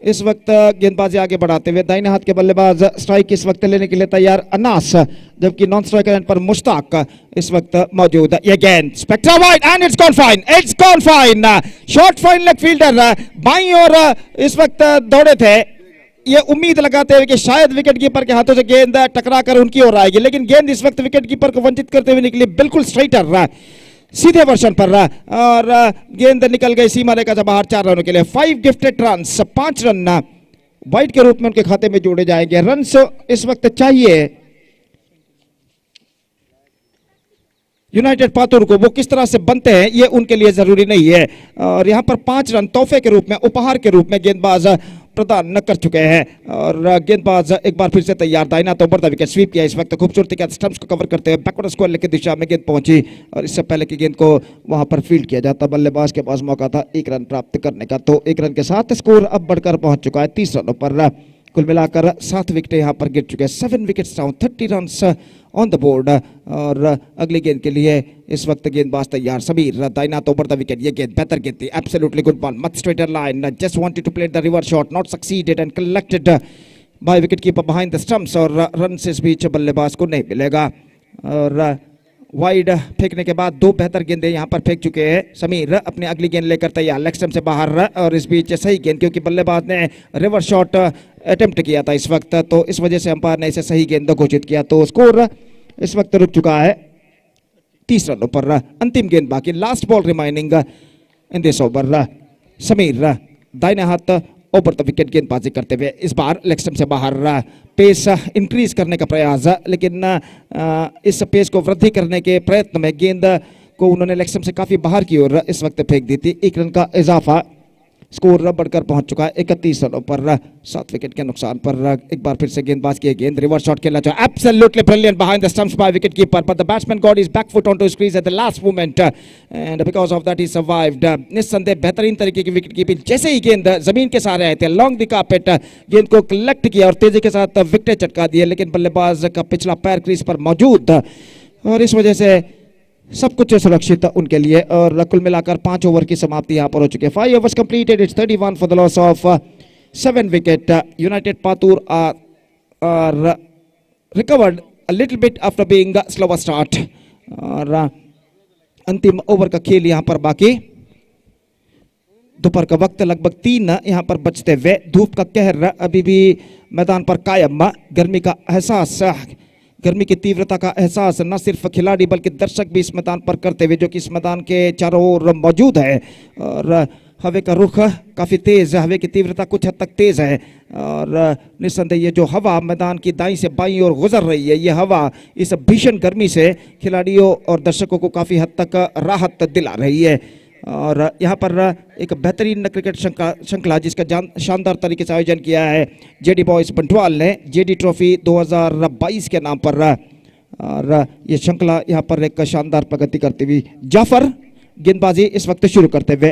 इस वक्त गेंदबाजी आगे बढ़ाते हुए दाहिने हाथ के बल्लेबाज स्ट्राइक इस वक्त लेने के लिए तैयार अनास, जबकि नॉन स्ट्राइकर एंड पर मुश्ताक इस वक्त मौजूद। ये गेंद spectra wide and it's gone fine, it's gone fine. Shot fine leg fielder बाईं ओर इस वक्त दौड़े थे, ये उम्मीद लगाते हुए कि शायद विकेट कीपर के हाथों से गेंद टकरा कर उनकी ओर आएगी, लेकिन गेंद इस वक्त विकेट कीपर को वंचित करते हुए निकली बिल्कुल स्ट्राइटर सीधे वर्षन पर और गेंद निकल गई सीमा रेखा से बाहर 4 रनों के लिए। 5 गिफ्टेड रन्स, 5 रन वाइड के रूप में उनके खाते में जोड़े जाएंगे। रन्स इस वक्त चाहिए यूनाइटेड पातुर को, वो किस तरह से बनते हैं ये उनके लिए जरूरी नहीं है, और यहां पर 5 रन तोहफे के रूप में, उपहार के रूप में गेंदबाज प्रदान न कर चुके हैं। और गेंदबाज एक बार फिर से तैयार, दाहिना तो बढ़ता विकेट स्वीप किया इस वक्त खूबसूरती के स्टंप्स को कवर करते हुए बैकवर्ड स्क्वायर की दिशा में गेंद पहुंची, और इससे पहले की गेंद को वहां पर फील्ड किया जाता बल्लेबाज के पास मौका था 1 रन प्राप्त करने का। तो 1 रन के साथ स्कोर अब बढ़कर पहुंच चुका है 30 रनों पर। कुल मिलाकर 7 विकेट यहां पर गिर चुके हैं, 7 wickets down, 30 runs on the board. और अगली गेंद के लिए इस वक्त गेंदबाज तैयार, समीर दाहिना तो बढ़ता विकेट, ये गेंद बेहतर गेंद थी, absolutely good ball, much straighter line, just wanted to play the reverse shot, not succeeded and collected by wicket keeper behind the stumps, और रन से इस बीच बल्लेबाज को नहीं मिलेगा। और वाइड फेंकने के बाद 2 बेहतर गेंदें यहां पर फेंक चुके हैं समीर, अपनी अगली गेंद लेकर तैयार लेग स्टंप से बाहर, और इस बीच सही गेंद, क्योंकि बल्लेबाज ने रिवर्स शॉट अटेम्प्ट किया था इस वक्त, तो इस वजह से अंपायर ने इसे सही गेंद घोषित किया। तो स्कोर इस वक्त रुक चुका है 30 रनों पर। अंतिम गेंद बाकी, last ball remaining in this over. Sameer दाहिने हाथ ओवर द विकेट गेंदबाजी करते हुए इस बार लेग स्टंप से बाहर, पेस इंक्रीज करने का प्रयास, लेकिन इस पेस को वृद्धि करने के प्रयत्न में गेंद को उन्होंने लेग स्टंप से काफी बाहर की ओर इस वक्त फेंक दी थी। 1 रन का इजाफा, स्कोर बढ़कर पहुंच चुका है 31 रनों पर, 7 विकेट के नुकसान पर। एक बार फिर से गेंदबाज की गेंद, रिवर्स शॉट खेला जाए, absolutely brilliant behind the stumps by wicket keeper, but the batsman got his back foot on to crease at the last moment and because of that he survived. निस्संदेह बेहतरीन तरीके की विकेट कीपिंग, जैसे ही गेंद जमीन के सहारे आए थे लॉन्ग द कार्पेट, गेंद को कलेक्ट किया और तेजी के साथ विकेट चटका दिए, लेकिन बल्लेबाज का पिछला पैर क्रीज पर मौजूद था, और इस वजह से सब कुछ सुरक्षित उनके लिए। और कुल मिलाकर 5 ओवर की समाप्ति यहां पर हो चुकी है। 5 overs completed, it's 31 for the loss of 7 wicket. United Patur are recovered a little bit after being a slower start. और अंतिम ओवर का खेल यहां पर बाकी, दोपहर का वक्त लगभग 3 यहां पर बचते हुए, धूप का कहर अभी भी मैदान पर कायम, गर्मी का एहसास, गर्मी की तीव्रता का एहसास न सिर्फ खिलाड़ी बल्कि दर्शक भी इस मैदान पर करते हुए, जो कि इस मैदान के चारों ओर मौजूद है। और हवा का रुख काफ़ी तेज़, हवा की तीव्रता कुछ हद तक तेज़ है, और निस्संदेह ये जो हवा मैदान की दाईं से बाईं ओर गुजर रही है, ये हवा इस भीषण गर्मी से खिलाड़ियों और दर्शकों को काफ़ी हद तक राहत दिला रही है। और यहाँ पर एक बेहतरीन क्रिकेट श्रृंखला जिसका शानदार तरीके से आयोजन किया है जेडी बॉयज बंटवाल ने, जेडी ट्रॉफी 2022 के नाम पर, और ये श्रृंखला यहाँ पर एक शानदार प्रगति करती हुई। जाफर गेंदबाजी इस वक्त शुरू करते हुए,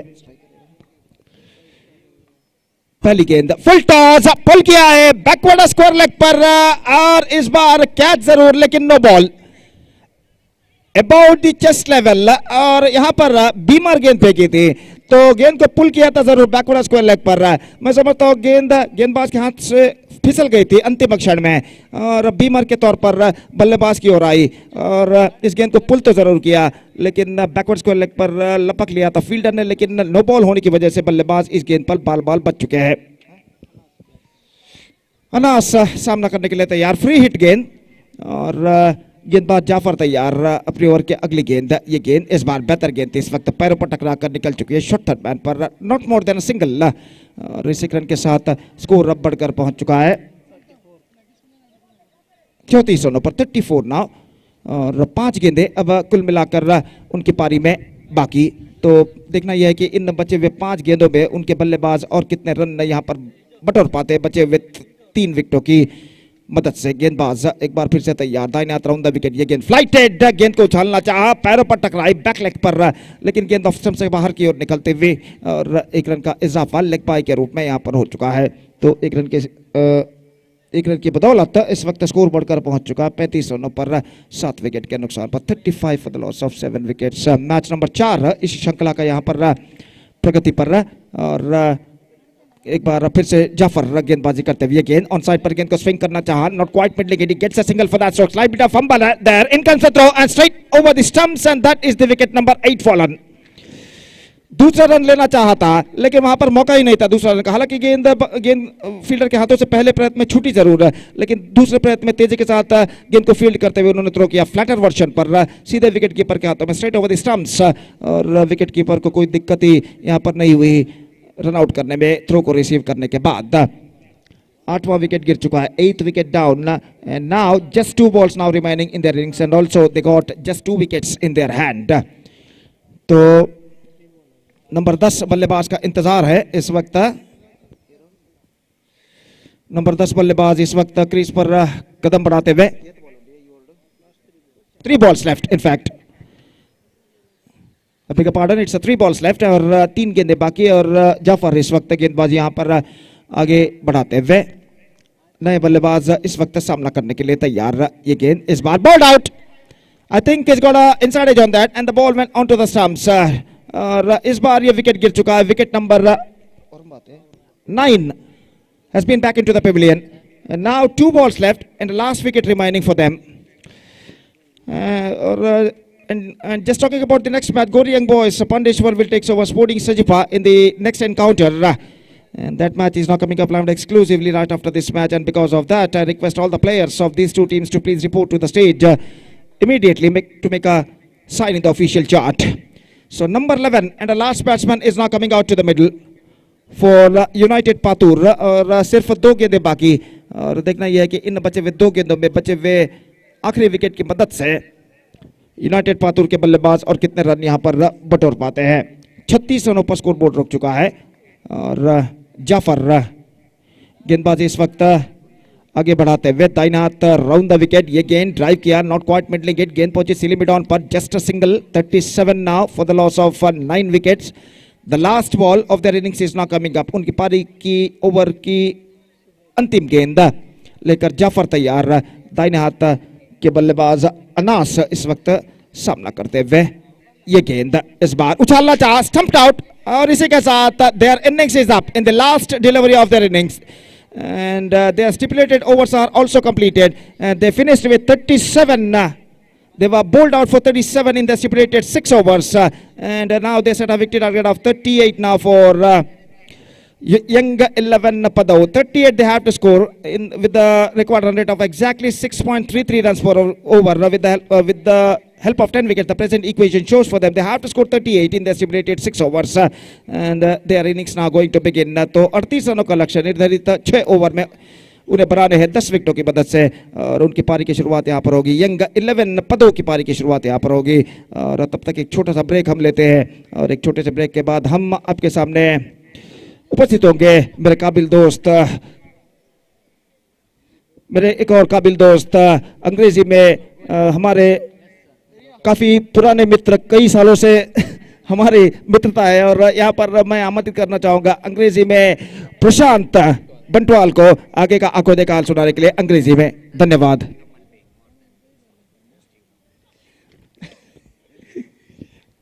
पहली गेंद फुल टॉस, पुल किया है बैकवर्ड स्क्वायर लेग पर, और इस बार कैच जरूर लेकिन no ball, about the chest level, और यहां पर बीमार गेंद फेंकी थी, तो गेंद को पुल किया था जरूर बैकवर्ड स्क्वायर लेग पर। मैं समझता हूं गेंदबाज के हाथ से फिसल गई थी अंतिम क्षण में, और बीमार के तौर पर बल्लेबाज की ओर आई, और इस गेंद को पुल तो जरूर किया, लेकिन बैकवर्ड स्क्वायर लेग पर लपक लिया था फील्डर ने, लेकिन नो बॉल होने की वजह से बल्लेबाज इस गेंद पर बाल बच चुके हैं। अनास सामना करने के लिए तैयार, फ्री हिट गेंद, और गेंदबाज जाफर तैयार अपनी ओवर के अगली गेंद, ये गेंद इस बार बेहतर गेंद थी, इस वक्त पैरों पर टकरा कर निकल चुकी है शॉर्ट थर्ड मैन पर, नॉट मोर देन सिंगल, और इस रन के साथ स्कोर अब बढ़कर पहुंच चुका है 34 रनों पर, 34 नाउ, और 5 गेंदें अब कुल मिलाकर उनकी पारी में बाकी। तो देखना यह है कि इन बचे हुए 5 गेंदों में उनके बल्लेबाज और कितने रन यहाँ पर बटोर पाते हैं बचे हुए 3 विकेटों की मदद से। गेंदबाज एक बार फिर से तैयार, दाहिने हाथ राउंड द विकेट, ये गेंद फ्लाइटेड, गेंद को उछालना चाहा, पैरों पर टकराई बैक लेग पर, लेकिन गेंद ऑफ स्टंप से बाहर की ओर निकलते हुए, और 1 रन का इजाफा लेग बाय के रूप में यहां पर हो चुका है। तो 1 रन की बदौलत इस वक्त स्कोर बढ़कर पहुंच चुका है 35 रनों पर, 7 विकेट के नुकसान पर, 35 for the loss of 7 wickets. Match number 4 इस श्रृंखला का यहां पर प्रगति पर, और एक बार फिर से जाफर गेंदबाजी करते हुए गेंद ऑन साइड पर गेंद को स्विंग करना चाहा, नॉट क्वाइट मिडल गेंद, gets a single for that stroke, slide bit of fumble there, in comes the throw and straight over the stumps and that is the wicket number 8 fallen. दूसरा रन लेना चाहा था लेकिन वहां पर मौका ही नहीं था दूसरा रन का। हालांकि गेंद फील्डर के हाथों से पहले प्रयत्न में छूटी जरूर है, लेकिन दूसरे प्रयत्न में तेजी के साथ गेंद को फील्ड करते हुए उन्होंने थ्रो किया फ्लैटर वर्जन पर सीधे विकेट कीपर के हाथों में, स्ट्रेट ओवर द स्टंप्स, और विकेट कीपर को कोई दिक्कत ही यहां पर नहीं हुई रन आउट करने में थ्रो को रिसीव करने के बाद। 8वां विकेट गिर चुका है, 8th wicket down, and now just 2 balls now remaining in their innings and also they got just 2 wickets in their hand. तो नंबर 10 बल्लेबाज का इंतजार है इस वक्त। नंबर 10 बल्लेबाज इस वक्त क्रीज पर कदम बढ़ाते हुए, 3 balls लेफ्ट, इनफैक्ट अभी का पार्डन, इट्स 3 balls लेफ्ट और 3 गेंदें बाकी, और जाफर इस वक्त गेंदबाजी यहां पर आगे बढ़ाते हुए, नए बल्लेबाज इस वक्त सामना करने के लिए तैयार। ये गेंद इस बार bowled out, I think is got a inside edge on that and the ball went on to the stumps, और इस बार ये विकेट गिर चुका है। Wicket number 9 has been back into the pavilion and now 2 balls left and the last wicket remaining for them. And just talking about the next match, Gori Young Boys Pandeshwar will take over Sporting Sajipa in the next encounter, and that match is now coming up live exclusively right after this match, and because of that I request all the players of these two teams to please report to the stage immediately to make a sign in the official chart. So number 11 and the last batsman is now coming out to the middle for United Patur, और सिर्फ 2 गेंदें बाकी, और देखना यह है कि इन बचे हुए 2 गेंदों में बचे हुए आखिरी विकेट की मदद से यूनाइटेड पातुर के बल्लेबाज और कितने रन यहां पर बटोर पाते हैं। 36 रनों पर स्कोर बोर्ड रुक चुका है, और जाफर गेंदबाजी इस वक्त आगे बढ़ाते हुए दाहिने हाथ राउंड द विकेट, ये गेंद ड्राइव किया, नॉट क्वाइट मिडल गेट, गेंद पहुंची सीली मिड ऑन पर, just a single, 37 now for the loss of 9 wickets. The last ball of their innings is now coming up, उनकी पारी की ओवर की अंतिम गेंद लेकर जाफर तैयार, दाहिने हाथ के बल्लेबाज अनास इस वक्त सामना करते हुए, ये गेंद इस बार उछालना चाहा, स्टंप्ड आउट, और इसी के साथ their innings is up in the last delivery of their innings, and their stipulated overs are also completed, and they finished with 37. They were bowled out for 37 in the stipulated 6 overs, and now they set a victory target of 38 now for Young 11 Padau. 38 they have to score with the required run rate of exactly 6.33 runs per over, with the help of 10 wickets. The present equation shows for them they have to score 38 in the stipulated 6 overs, and their innings now going to begin. तो 38 रनों का लक्ष्य निर्धारित 6 ओवर में उन्हें बनाने हैं 10 विकेटों की मदद से, और उनकी पारी की शुरुआत यहाँ पर होगी। यंग 11 पदों की पारी की शुरुआत यहाँ पर होगी, और तब तक एक छोटा सा ब्रेक हम लेते हैं, और एक छोटे से ब्रेक के बाद हम आपके सामने उपस्थित होंगे मेरे काबिल दोस्त, मेरे एक और काबिल दोस्त, अंग्रेजी में हमारे काफी पुराने मित्र, कई सालों से हमारी मित्रता है, और यहाँ पर मैं आमंत्रित करना चाहूंगा अंग्रेजी में प्रशांत बंटवाल को आगे का आंखों देखा हाल सुनाने के लिए अंग्रेजी में। धन्यवाद।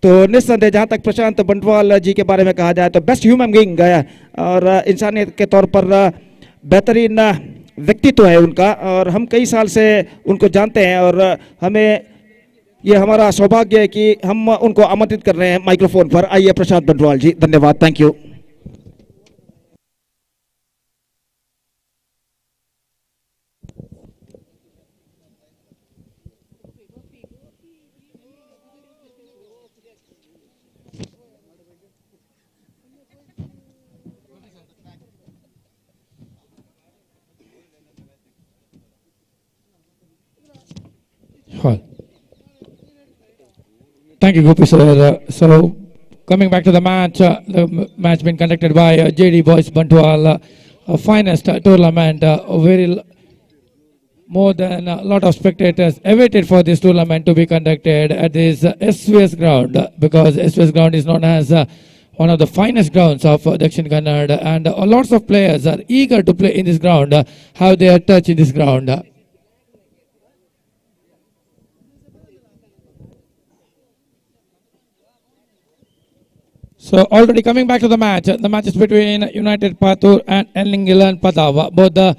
तो निस्संदेह जहाँ तक प्रशांत बंटवाल जी के बारे में कहा जाए तो बेस्ट ह्यूमन बीइंग है, और इंसानियत के तौर पर बेहतरीन व्यक्तित्व है उनका, और हम कई साल से उनको जानते हैं, और हमें ये हमारा सौभाग्य है कि हम उनको आमंत्रित कर रहे हैं माइक्रोफोन पर। आइए प्रशांत बंटवाल जी, धन्यवाद, thank you. Thank you, Gopi sir. So, coming back to the match been conducted by JD Boys Bantwala, finest tournament. More than a lot of spectators awaited for this tournament to be conducted at this SVS ground, because SVS ground is known as one of the finest grounds of Dakshin Kannada, and lots of players are eager to play in this ground, have their touch in this ground. So already coming back to the match is between United Patur and England Padawa. Both the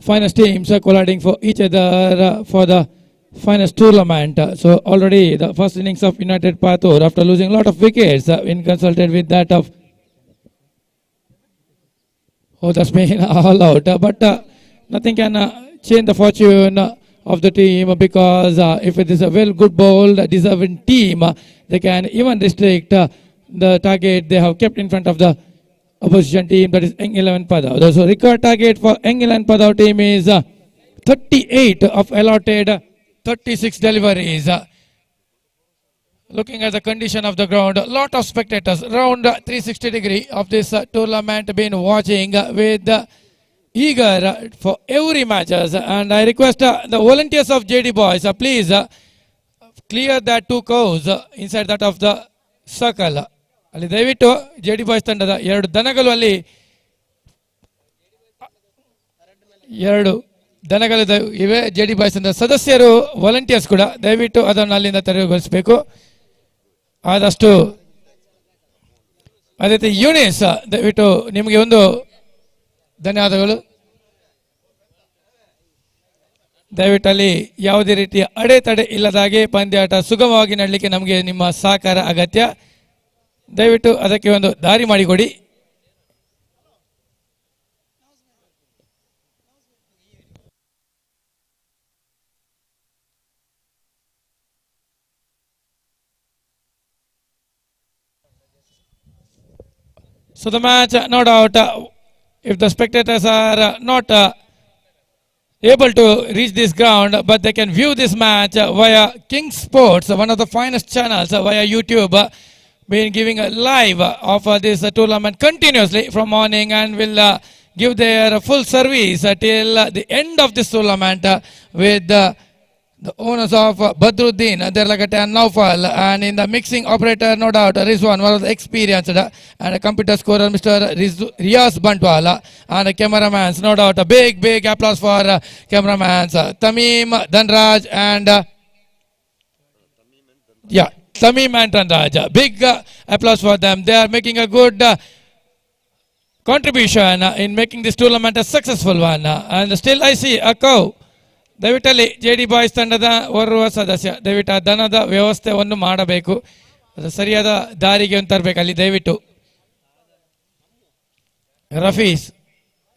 finest teams are colliding for each other for the finest tournament. So already the first innings of United Patur, after losing a lot of wickets, in consulted with that of that's been all out. But nothing can change the fortune of the team, because if it is a well good bold deserving team, they can even restrict the target they have kept in front of the opposition team, that is Young 11 Padav. So record target for Young 11 Padav team is 38 of allotted 36 deliveries. Looking at the condition of the ground, a lot of spectators around 360 degree of this tournament been watching with eager for every matches, and I request the volunteers of JD Boys, please clear that two cows inside that of the circle. ಅಲ್ಲಿ ದಯವಿಟ್ಟು JD Boys ತಂಡದ ಎರಡು ದನಗಳು ಅಲ್ಲಿ ಎರಡು ದನಗಳು ಇವೆ. JD Boys ತಂಡದ ಸದಸ್ಯರು ವಾಲಂಟಿಯರ್ಸ್ ಕೂಡ ದಯವಿಟ್ಟು ಅದನ್ನು ಅಲ್ಲಿಂದ ತೆರವುಗೊಳಿಸಬೇಕು ಆದಷ್ಟು. ಅದೇ ರೀತಿ ಯೂನಿಸ್ ದಯವಿಟ್ಟು ನಿಮಗೆ ಒಂದು ಧನ್ಯವಾದಗಳು. ದಯವಿಟ್ಟು ಅಲ್ಲಿ ಯಾವುದೇ ರೀತಿಯ ಅಡೆತಡೆ ಇಲ್ಲದಾಗೆ ಪಂದ್ಯಾಟ ಸುಗಮವಾಗಿ ನಡಲಿಕ್ಕೆ ನಮಗೆ ನಿಮ್ಮ ಸಹಕಾರ ಅಗತ್ಯ. ದಯವಿಟ್ಟು ಅದಕ್ಕೆ ಒಂದು ದಾರಿ ಮಾಡಿಕೊಡಿ. So the match, no doubt, if the spectators are not able to reach this ground, but they can view this match via King Sports, one of the finest channels via YouTube, been giving a live of this tournament continuously from morning, and will give their full service till the end of this tournament with the owners of Badruddin, Derlagate and Naufal, and in the mixing operator, no doubt, Rizwan, one of the experienced, and a computer scorer, Mr. Riaz Bantwala, and a cameraman, no doubt, a big applause for cameramans, Tamim, Dhanraj, and Tamim and Dhanraj. Big applause for them. They are making a good contribution in making this tournament a successful one. And still I see a cow. ದಯವಿಟ್ಟಲ್ಲಿ JD boys ತಂಡದ ಓರ್ವ ಸದಸ್ಯ ದಯವಿಟ್ಟು ಆ ದನದ ವ್ಯವಸ್ಥೆಯನ್ನು ಮಾಡಬೇಕು, ಅದು ಸರಿಯಾದ ದಾರಿಗೆ ಒಂದು ತರಬೇಕಲ್ಲಿ. ದಯವಿಟ್ಟು ರಫೀಸ್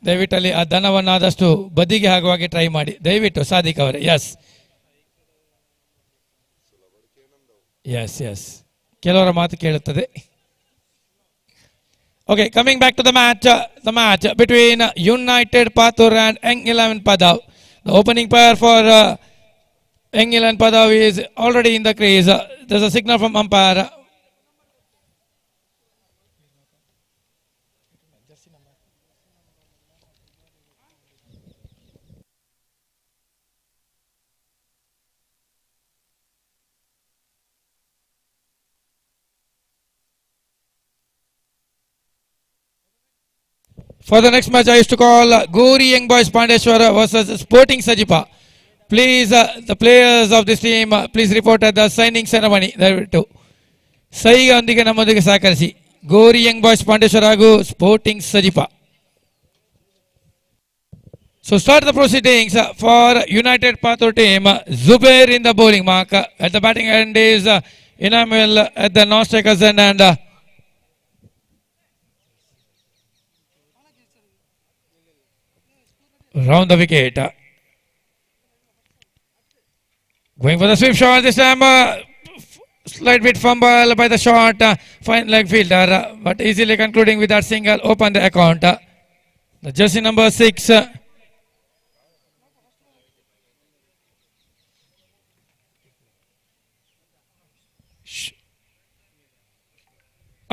ದಯವಿಟ್ಟಲ್ಲಿ ಆ ದನವನ್ನು ಆದಷ್ಟು ಬದಿಗೆ ಆಗುವಾಗೆ ಟ್ರೈ ಮಾಡಿ ದಯವಿಟ್ಟು. ಸಾದಿಕ್ ಅವರೇ, ಎಸ್ ಎಸ್ ಎಸ್ ಕೆಲವರ ಮಾತು ಕೇಳುತ್ತದೆ. Okay, coming back to the match between United Patur and Young 11 Padav. The opening pair for Young 11 Padav is already in the crease. There's a signal from umpire. For the next match, I used to call Gori Young Boys Pandeshwara versus Sporting Sajipa. Please, the players of this team, please report at the signing ceremony. ದಯವಿಟ್ಟು ಸೈಗೊಂದಿಗೆ ನಮ್ಮೊಂದಿಗೆ ಸಹಕರಿಸಿ. Gori Young Boys Pandeshwara ಹಾಗೂ Sporting Sajipa. So start the proceedings for United Patur team. Zubair in the bowling mark. At the batting end is Inaugural at the non-strikers end, and round the wicket. Going for the sweep shot this time. Slight bit fumble by the short fine leg fielder, but easily concluding with that single open the account. The jersey number 6.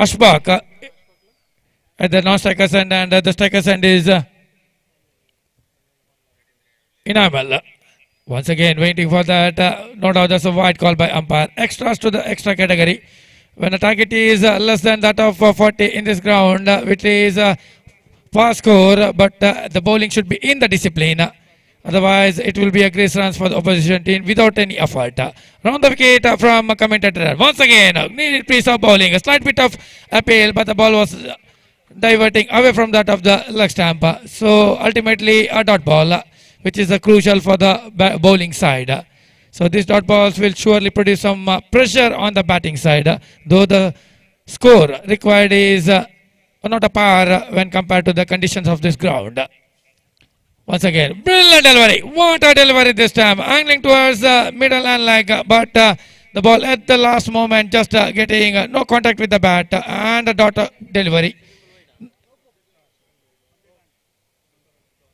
Ashbaq at the non-strikers end, and the strikers end is Inaugural. Once again waiting for that. No doubt that's a wide call by umpire. Extras to the extra category. When the target is less than that of 40 in this ground, which is fast score, but the bowling should be in the discipline. Otherwise, it will be a great runs for the opposition team without any effort. Round the wicket from commentator. Once again, needed piece of bowling. A slight bit of appeal, but the ball was diverting away from that of the leg stump. So ultimately, a dot ball, which is crucial for the bowling side. So these dot balls will surely produce some pressure on the batting side, though the score required is not a par when compared to the conditions of this ground. Once again, brilliant delivery. What a delivery this time. Angling towards the middle and leg, but the ball at the last moment just getting no contact with the bat and a dot delivery.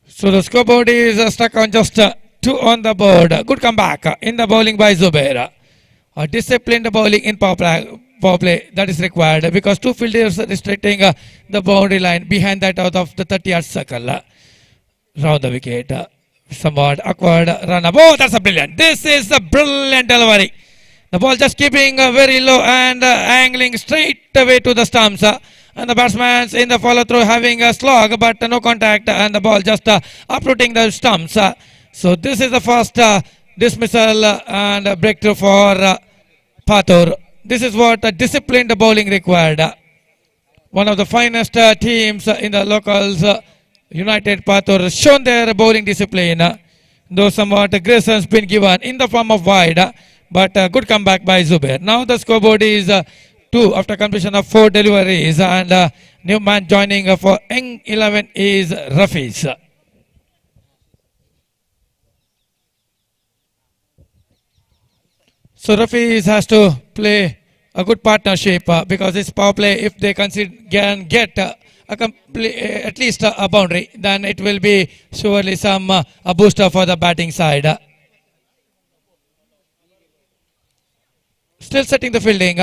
So the scoreboard is stuck on just 2 on the board. Good comeback in the bowling by Zubair. A disciplined bowling in power play that is required because 2 fielders restricting the boundary line behind that out of the 30-yard circle. Round the wicket, somewhat awkward run up. Oh, that's a brilliant. This is a brilliant delivery. The ball just keeping very low and angling straight away to the stumps. And the batsman in the follow through having a slog but no contact, and the ball just uprooting the stumps. So this is the first dismissal and breakthrough for Pathur. This is what disciplined bowling required. One of the finest teams in the locals, United Pathur, has shown their bowling discipline, though somewhat aggression been given in the form of wide, but good comeback by Zubair. Now the scoreboard is 2 after completion of 4 deliveries, and new man joining for Young 11 is Rafiz. So Rafiz has to play a good partnership because it's power play. If they can get at least a boundary, then it will be surely some a booster for the batting side. Still setting the fielding.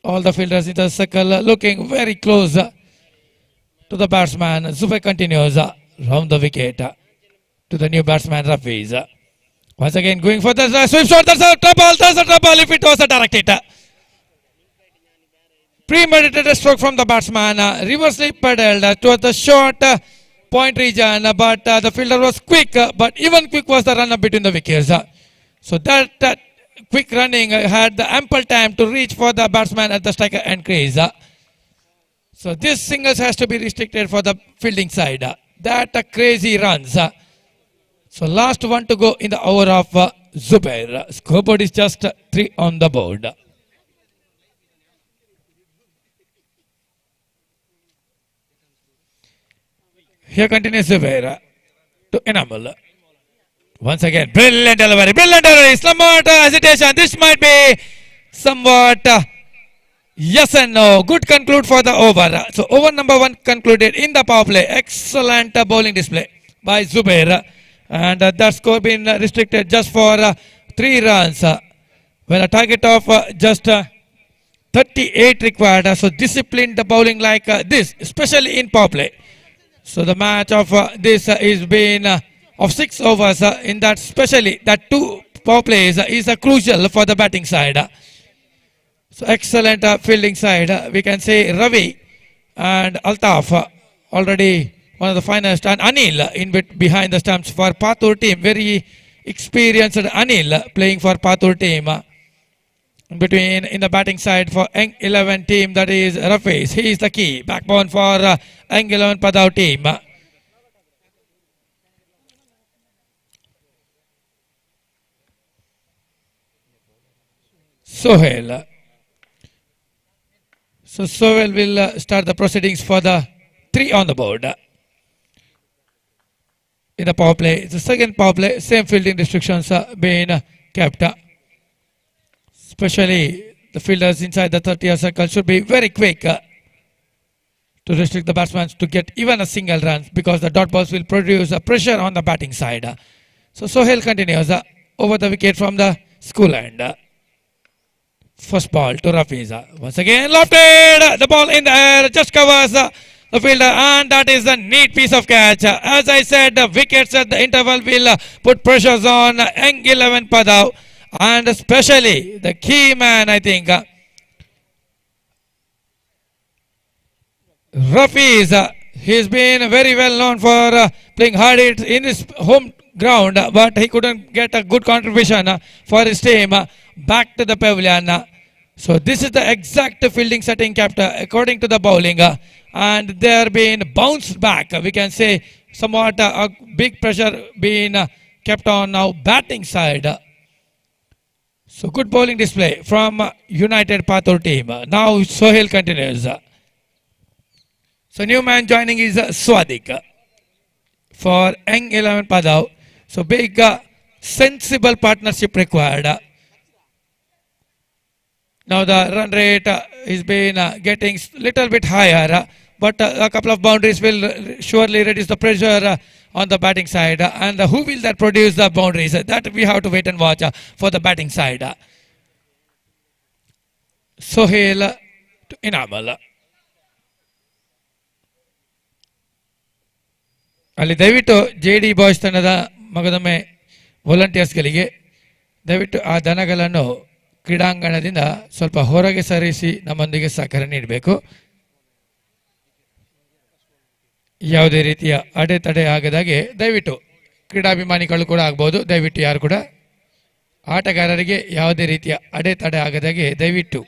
All the fielders in the circle looking very close to the batsman. Zubair continues round the wicket to the new batsman Rafiz. Once again going for the sweep shot. There's a trouble if it was a direct hit. Premeditated stroke from the batsman, reversely pedaled towards the short point region, but the fielder was quick, but even quick was the run-up between the wickets. So that quick running had the ample time to reach for the batsman at the striker end crease. So this singles has to be restricted for the fielding side. That crazy runs. So last one to go in the over of Zubair. Scoreboard is just 3 on the board. Here continues Zubair to Enamel. Once again, brilliant delivery, somewhat hesitation. This might be somewhat yes and no. Good conclude for the over. So over number 1 concluded in the power play. Excellent bowling display by Zubair. And that score been restricted just for 3 runs. When a target of just 38 required. So disciplined the bowling like this, especially in power play. So the match of this is been of 6 overs in that, especially that 2 power plays is crucial for the batting side. So excellent fielding side. We can say Ravi and Altaf already one of the finest, and Anil in behind the stumps for Pathur team. Very experienced Anil playing for Pathur team. In between in the batting side for Young 11 team, that is Rafiz. He is the key backbone for Young 11 Padau team. Sohail. So Sohail will start the proceedings for the 3 on the board. In the power play, the second power play, same fielding restrictions being kept. Especially the fielders inside the 30-yard circle should be very quick to restrict the batsmen to get even a single run, because the dot balls will produce a pressure on the batting side. So Sohail continues over the wicket from the school end. First ball to Rafiz. Once again lofted, the ball in the air just covers the fielder, and that is a neat piece of catch. As I said, the wickets at the interval will put pressures on Young 11 Padau, and especially the key man, I think, Rafiz He's been very well known for playing hard hits in his home ground, but he couldn't get a good contribution for his team back to the pavilion. So this is the exact fielding setting kept according to the bowling, and they are being bounced back. We can say somewhat a big pressure being kept on now batting side. So good bowling display from United Pathur team. Now Sohail continues. So new man joining is Swadik for Young 11 Padav. So big sensible partnership required. Now the run rate is been getting little bit higher, but a couple of boundaries will surely reduce the pressure on the batting side. And who will that produce the boundaries? That we have to wait and watch for the batting side. Sohail to Inamal. ಅಲ್ಲಿ ದಯವಿಟ್ಟು JD ಬಾಯ್ಸ್ ತಂಡದ ಮಗದೊಮ್ಮೆ ವಾಲಂಟಿಯರ್ಸ್ಗಳಿಗೆ ದಯವಿಟ್ಟು ಆ ದನಗಳನ್ನು ಕ್ರೀಡಾಂಗಣದಿಂದ ಸ್ವಲ್ಪ ಹೊರಗೆ ಸರಿಸಿ ನಮ್ಮೊಂದಿಗೆ ಸಹಕಾರ ನೀಡಬೇಕು. ಯಾವುದೇ ರೀತಿಯ ಅಡೆತಡೆ ಆಗದಾಗೆ ದಯವಿಟ್ಟು ಕ್ರೀಡಾಭಿಮಾನಿಗಳು ಕೂಡ ಆಗ್ಬೋದು, ದಯವಿಟ್ಟು ಯಾರು ಕೂಡ ಆಟಗಾರರಿಗೆ ಯಾವುದೇ ರೀತಿಯ ಅಡೆತಡೆ ಆಗದಾಗೆ ದಯವಿಟ್ಟು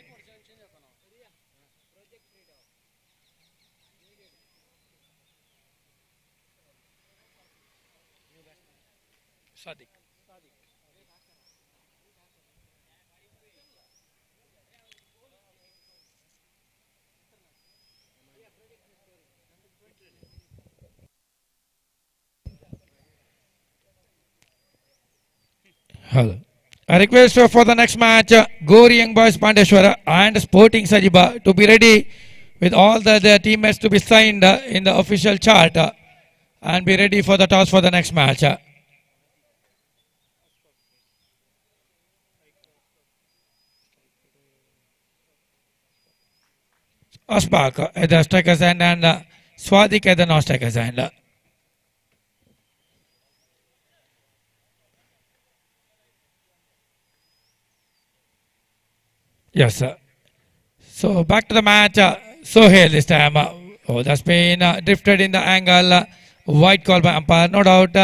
Hello. A request for the next match, Gori Young Boys Pandeshwara and Sporting Sajiba to be ready with all the teammates to be signed in the official chart and be ready for the toss for the next match. Aspak at the striker's end and Swadik at the non-striker's end. Yes, sir. So back to the match. Sohail this time. Oh, that's been drifted in the angle. White call by umpire. No doubt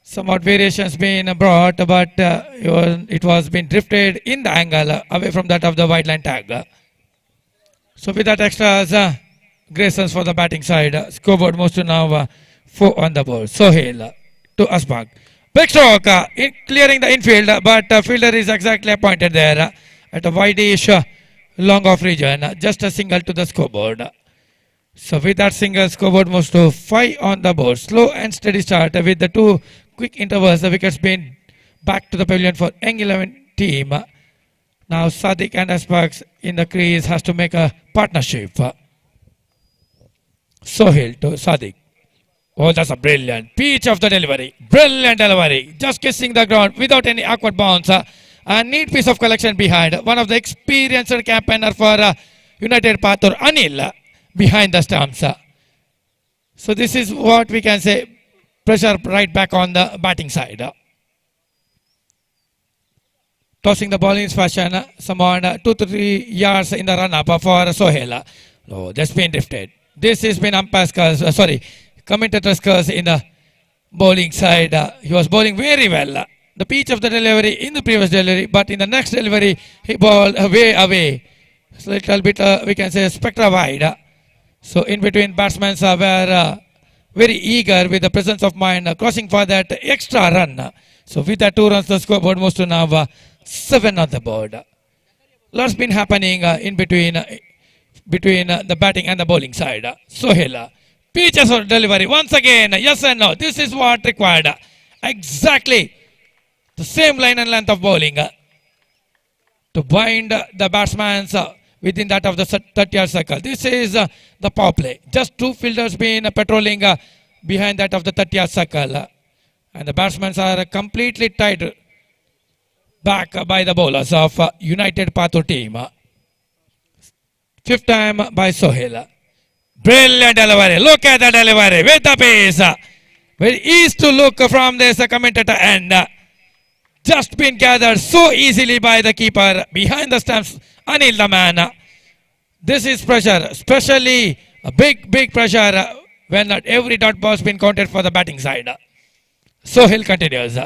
somewhat variations been brought, but it was been drifted in the angle away from that of the white line tag. So with that extras, Graysons for the batting side. Scoreboard moves to now 4 on the board. Sohail to Asbak. Big stroke in clearing the infield, but fielder is exactly appointed there at a wide-ish long off region. Just a single to the scoreboard. So with that single, scoreboard moves to 5 on the board. Slow and steady start with the 2 quick intervals. The wickets been back to the pavilion for Young 11 team. Now Sadiq and Asbak in the crease has to make a partnership. Sohail to Sadiq. Oh, that's a brilliant pitch of the delivery. Brilliant delivery. Just kissing the ground without any awkward bounce. A neat piece of collection behind. One of the experienced campaigner for United Pathur, Anil, behind the stumps. So this is what we can say, pressure right back on the batting side. Tossing the ball in fashion, someone 2-3 yards in the run-up for Sohail. Oh, that's been drifted. This has been umpire's curse, commentator's curse in the bowling side. He was bowling very well. The pitch of the delivery in the previous delivery, but in the next delivery, he bowled way away. It's a little bit, we can say, spectra wide. So in between, batsmen were very eager with the presence of mind, crossing for that extra run. So with that 2 runs, the scoreboard moves to now 7 on the board. Lots been happening in between the batting and the bowling side. Sohail, pitches for delivery once again. Yes and no. This is what required. Exactly the same line and length of bowling to bind the batsmen within that of the 30-yard circle. This is the power play. Just 2 fielders been patrolling behind that of the 30-yard circle. And the batsmen are completely tied back by the bowlers of United Pathur team. 5th time by Sohail. Brilliant delivery. Look at the delivery with the pace. Very easy to look from this commentator end. Just been gathered so easily by the keeper behind the stumps, Anil the man. This is pressure, especially a big pressure when every dot ball has been counted for the batting side. Sohail continues.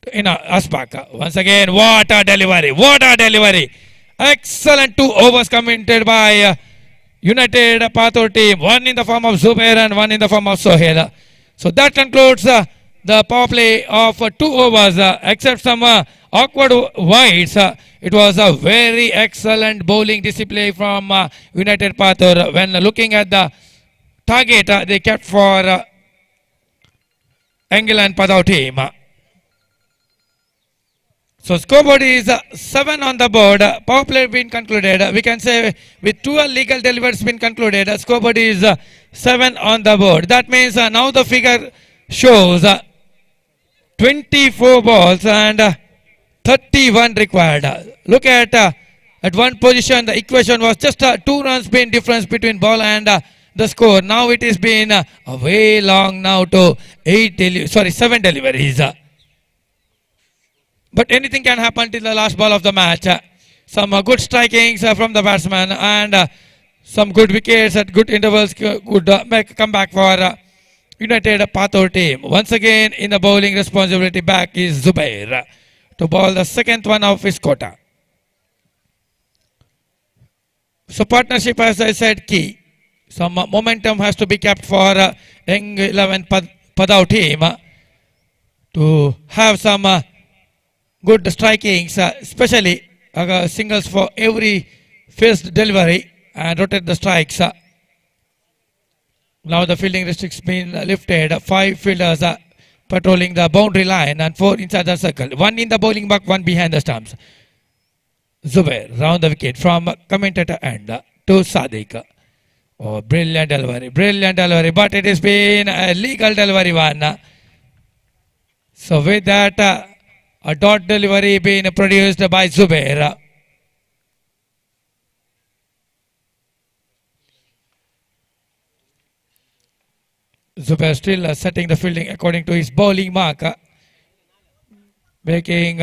Aspaka. Once again, what a delivery! What a delivery! Excellent 2 overs commented by United Pathor team. One in the form of Zubair and one in the form of Sohail. So that concludes the power play of 2 overs. Except some awkward wides, it was a very excellent bowling display from United Pathor. When looking at the target, they kept for England Padau team. So scoreboard is 7 on the board. Power play been concluded. We can say with 12 legal deliveries been concluded. Scoreboard is 7 on the board. That means now the figure shows 24 balls and 31 required. Look at one position. The equation was just 2 runs been difference between ball and the score. Now it has been way long now to 7 deliveries. But anything can happen till the last ball of the match. Some good strikings from the batsman and some good wickets at good intervals could make a comeback for United Pathor team. Once again in the bowling responsibility back is Zubair to bowl the second one of his quota. So partnership, as I said, key. Some momentum has to be kept for Young 11 Padau team to have some good strikings, especially singles for every first delivery and rotate the strikes. Now the fielding restrictions been lifted. 5 fielders patrolling the boundary line and 4 inside the circle. 1 in the bowling box, 1 behind the stumps. Zubair round the wicket from commentator end to Sadiq. Oh, brilliant delivery, but it has been a legal delivery one. So with that, a dot delivery being produced by Zubair. Zubair still setting the fielding according to his bowling mark. Making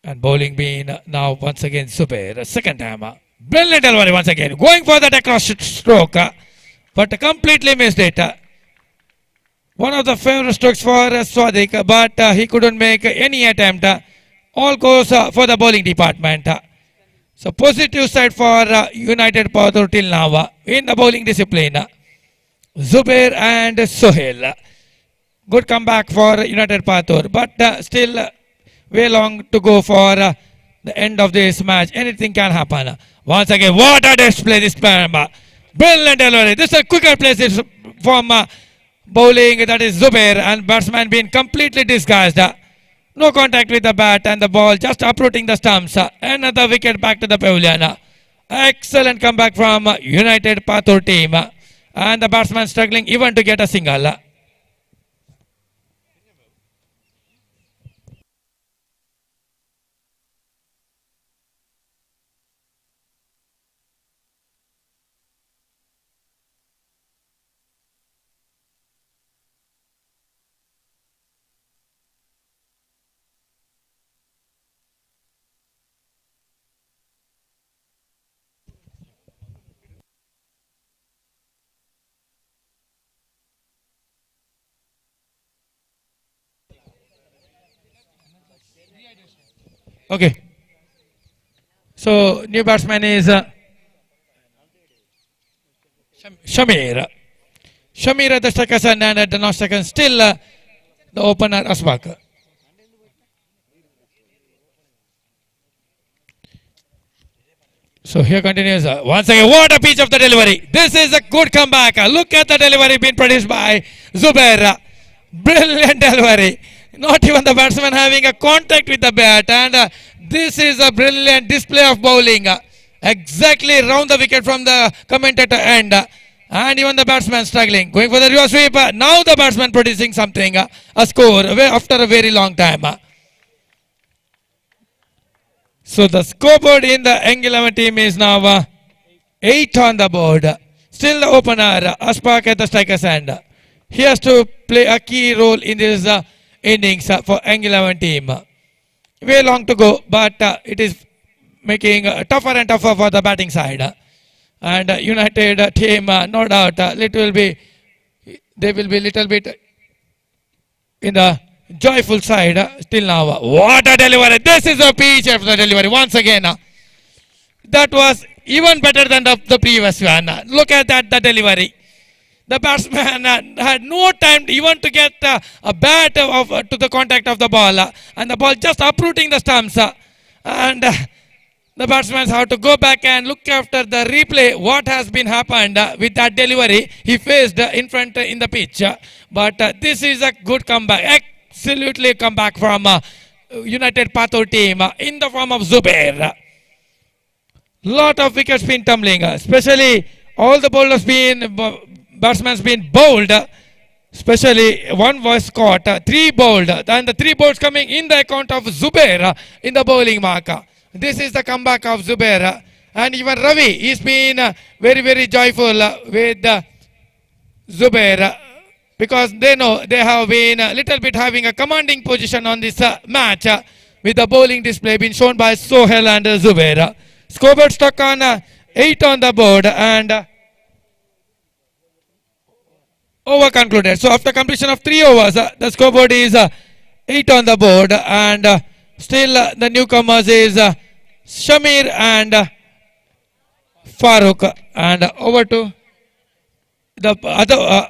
and bowling being now once again Zubair. Second time. Brilliant delivery once again. Going for that across stroke. But completely missed it. One of the favorite strokes for Swadik, but he couldn't make any attempt. All goes for the bowling department. So positive side for United Pathor till now in the bowling discipline. Zubair and Sohail. Good comeback for United Pathor, but still way long to go for the end of this match. Anything can happen. Once again, what a display this time. Brilliant delivery. This is a quicker place from bowling, that is Zubair, and batsman being completely disguised. No contact with the bat and the ball just uprooting the stumps. Another wicket back to the pavilion. Excellent comeback from United Pathor team. And the batsman struggling even to get a single. Okay. So new batsman is Shamir. Shamir at the strikers and at the non-second still the opener Asbak. So here continues once again. What a pitch of the delivery. This is a good comeback. Look at the delivery being produced by Zubair. Brilliant delivery. Not even the batsman having a contact with the bat, and this is a brilliant display of bowling. Exactly round the wicket from the commentator end, and even the batsman struggling. Going for the reverse sweep. Now the batsman producing something, a score after a very long time. So the scoreboard in the Young 11 team is now 8 on the board. Still the opener, Aspak at the striker's end. He has to play a key role in this innings for Young 11 team. Way long to go, but it is making tougher and tougher for the batting side. and United team, no doubt, they will be little bit in the joyful side till now. What a delivery! This is a pitch of the delivery once again. That was even better than the previous one. Look at that, the delivery. The batsman had no time even to get a bat to the contact of the ball, and the ball just uprooting the stumps. And the batsmen have to go back and look after the replay what has been happened with that delivery he faced in front in the pitch. But this is a good comeback, absolutely comeback from United Pathur team in the form of Zubair. Lot of wickets been tumbling, especially all the bowlers batsmen been bowled. Especially one was caught, three bowled, and the three bowls coming in the account of Zubair in the bowling marker. This is the comeback of Zubair, and even Ravi, he's been very, very joyful with Zubair, because they know they have been a little bit having a commanding position on this match with the bowling display being shown by Sohail and Zubair. Scoreboard stuck on 8 on the board, and over concluded. So after completion of 3 overs, the scoreboard is 8 on the board, and still the newcomers is Shamir and Farooq, and over to the other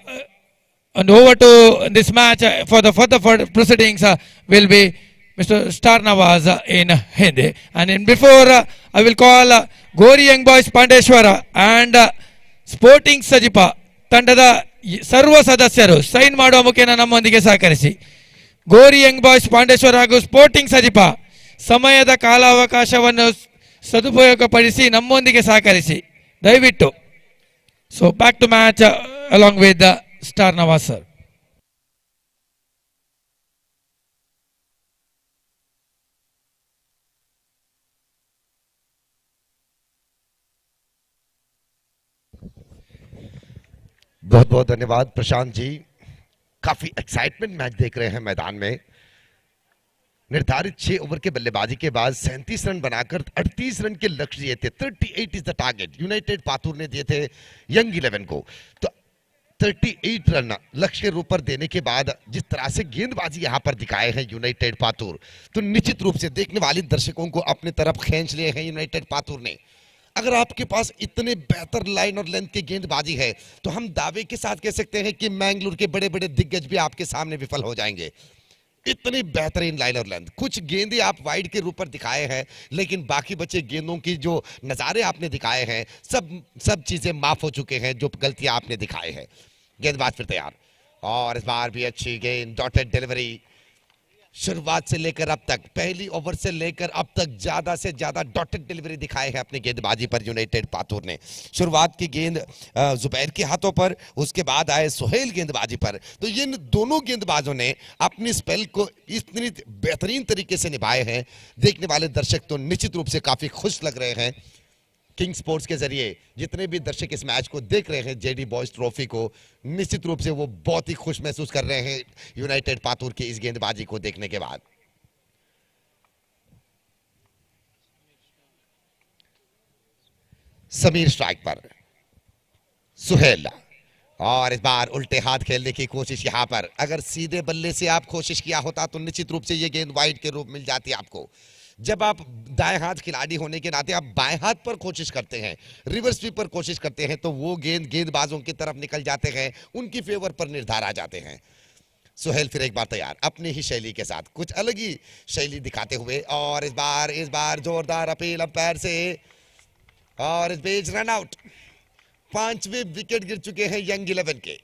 and over to this match for the further proceedings will be Mr. Star Nawaz in Hindi. And in before I will call Gori Young Boys Pandeshwara and Sporting Sajipa ತಂಡದ ಸರ್ವ ಸದಸ್ಯರು ಸೈನ್ ಮಾಡುವ ಮುಖೇನ ನಮ್ಮೊಂದಿಗೆ ಸಹಕರಿಸಿ. ಗೋರಿ ಯಂಗ್ ಬಾಯ್ಸ್ ಪಾಂಡೇಶ್ವರ ಹಾಗೂ ಸ್ಪೋರ್ಟಿಂಗ್ ಸಜಿಪ ಸಮಯದ ಕಾಲಾವಕಾಶವನ್ನು ಸದುಪಯೋಗಪಡಿಸಿ ನಮ್ಮೊಂದಿಗೆ ಸಹಕರಿಸಿ ದಯವಿಟ್ಟು. So back to match along with star Nawaz sir. बहुत बहुत धन्यवाद प्रशांत जी. काफी एक्साइटमेंट मैच देख रहे हैं मैदान में. निर्धारित 6 ओवर के बल्लेबाजी के बाद 37 रन बनाकर 38 रन के लक्ष्य दिए थे. 38 is the target United Patur ने दिए थे यंग 11 को. तो 38 रन लक्ष्य के रूप पर देने के बाद जिस तरह से गेंदबाजी यहां पर दिखाए हैं यूनाइटेड पातुर, तो निश्चित रूप से देखने वाले दर्शकों को अपने तरफ खींच लिए हैं यूनाइटेड पातुर ने. अगर आपके पास इतने बेहतर लाइन और लेंथ की गेंदबाजी है तो हम दावे के साथ कह सकते हैं कि मैंगलोर के बड़े बड़े दिग्गज भी आपके सामने विफल हो जाएंगे. इतनी बेहतरीन लाइन और लेंथ. कुछ गेंदें आप वाइड के रूप पर दिखाए हैं, लेकिन बाकी बचे गेंदों की जो नजारे आपने दिखाए हैं सब चीजें माफ हो चुके हैं जो गलतियां आपने दिखाए हैं. गेंदबाज फिर तैयार, और इस बार भी अच्छी गेंद, डॉटेड डिलीवरी. शुरुआत से लेकर अब तक, पहली ओवर से लेकर अब तक ज्यादा से ज्यादा डॉटेड डिलीवरी दिखाए हैं अपनी गेंदबाजी पर यूनाइटेड पातुर ने. शुरुआत की गेंद जुबैर के हाथों पर, उसके बाद आए सोहेल गेंदबाजी पर. तो इन दोनों गेंदबाजों ने अपनी स्पेल को इतनी बेहतरीन तरीके से निभाए हैं. देखने वाले दर्शक तो निश्चित रूप से काफी खुश लग रहे हैं. किंग स्पोर्ट्स के जरिए जितने भी दर्शक इस मैच को देख रहे हैं, जेडी बॉयज ट्रॉफी को, निश्चित रूप से वो बहुत ही खुश महसूस कर रहे हैं यूनाइटेड पातुर की इस गेंदबाजी को देखने के बाद. समीर स्ट्राइक पर, सुहेल, और इस बार उल्टे हाथ खेलने की कोशिश यहां पर. अगर सीधे बल्ले से आप कोशिश किया होता तो निश्चित रूप से ये गेंद वाइड के रूप मिल जाती आपको. जब आप दाएं हाथ खिलाड़ी होने के नाते आप बाएं हाथ पर कोशिश करते हैं, रिवर्स स्वीप पर कोशिश करते हैं, तो वो गेंदबाजों की तरफ निकल जाते हैं, उनकी फेवर पर निर्धार आ जाते हैं. सुहेल फिर एक बार तैयार अपनी ही शैली के साथ, कुछ अलग ही शैली दिखाते हुए, और इस बार जोरदार अपील अंपायर से, और इस बीच रन आउट. 5वें विकेट गिर चुके हैं यंग 11 के.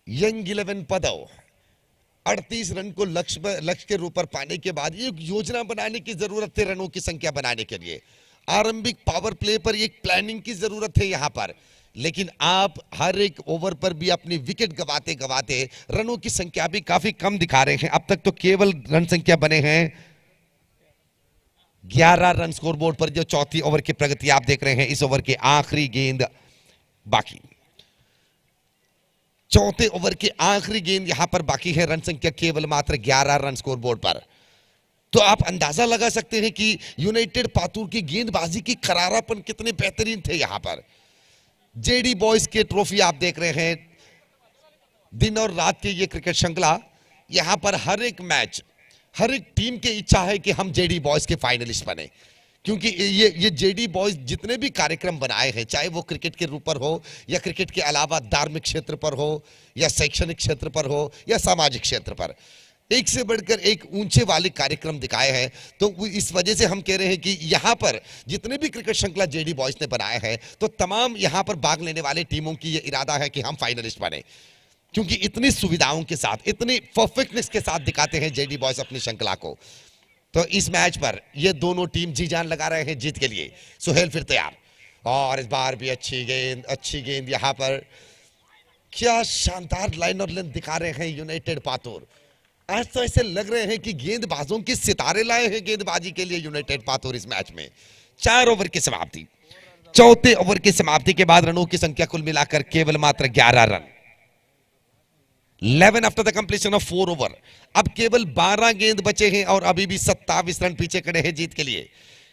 यंग 11 पदव 38 रन को लक्ष्य के रूप पर पाने के बाद एक योजना बनाने की जरूरत है. रनों की संख्या बनाने के लिए आरंभिक पावर प्ले पर एक प्लानिंग की जरूरत है यहां पर. लेकिन आप हर एक ओवर पर भी अपनी विकेट गवाते गवाते रनों की संख्या भी काफी कम दिखा रहे हैं. अब तक तो केवल रन संख्या बने हैं 11 रन स्कोरबोर्ड पर. जो चौथी ओवर की प्रगति आप देख रहे हैं, इस ओवर के आखिरी गेंद बाकी, चौथे ओवर की आखिरी गेंद यहां पर बाकी है. रन संख्या केवल मात्र 11 रन स्कोरबोर्ड पर. तो आप अंदाजा लगा सकते हैं कि यूनाइटेड पातुर की गेंदबाजी की करारापन कितने बेहतरीन थे। यहां पर जेडी बॉयज के ट्रॉफी आप देख रहे हैं, दिन और रात की ये क्रिकेट श्रृंखला। यहां पर हर एक मैच, हर एक टीम की इच्छा है कि हम जेडी बॉयज के फाइनलिस्ट बने, क्योंकि ये जेडी बॉयज जितने भी कार्यक्रम बनाए हैं, चाहे वो क्रिकेट के ऊपर हो या क्रिकेट के अलावा धार्मिक क्षेत्र पर हो या शैक्षणिक क्षेत्र पर हो या सामाजिक क्षेत्र पर, एक से बढ़कर एक ऊंचे वाले कार्यक्रम दिखाए हैं। तो इस वजह से हम कह रहे हैं कि यहां पर जितने भी क्रिकेट श्रृंखला जेडी बॉयज ने बनाए हैं, तो तमाम यहां पर भाग लेने वाले टीमों की ये इरादा है कि हम फाइनलिस्ट बने, क्योंकि इतनी सुविधाओं के साथ, इतनी परफेक्टनेस के साथ दिखाते हैं जेडी बॉयज अपनी श्रृंखला को। तो इस मैच पर ये दोनों टीम जी जान लगा रहे हैं जीत के लिए। सुहेल फिर तैयार, और इस बार भी अच्छी गेंद यहां पर। क्या शानदार लाइन और लेंथ दिखा रहे हैं यूनाइटेड पातुर। आज तो ऐसे लग रहे हैं कि गेंदबाजों के सितारे लाए हैं गेंदबाजी के लिए यूनाइटेड पातुर इस मैच में। 4 ओवर की समाप्ति, चौथे ओवर की समाप्ति के बाद रनों की संख्या कुल मिलाकर केवल मात्र 11 run. 11 after the completion of 4 over. अब केवल 12 गेंद बचे हैं और अभी भी 27 रन पीछे खड़े हैं जीत के लिए।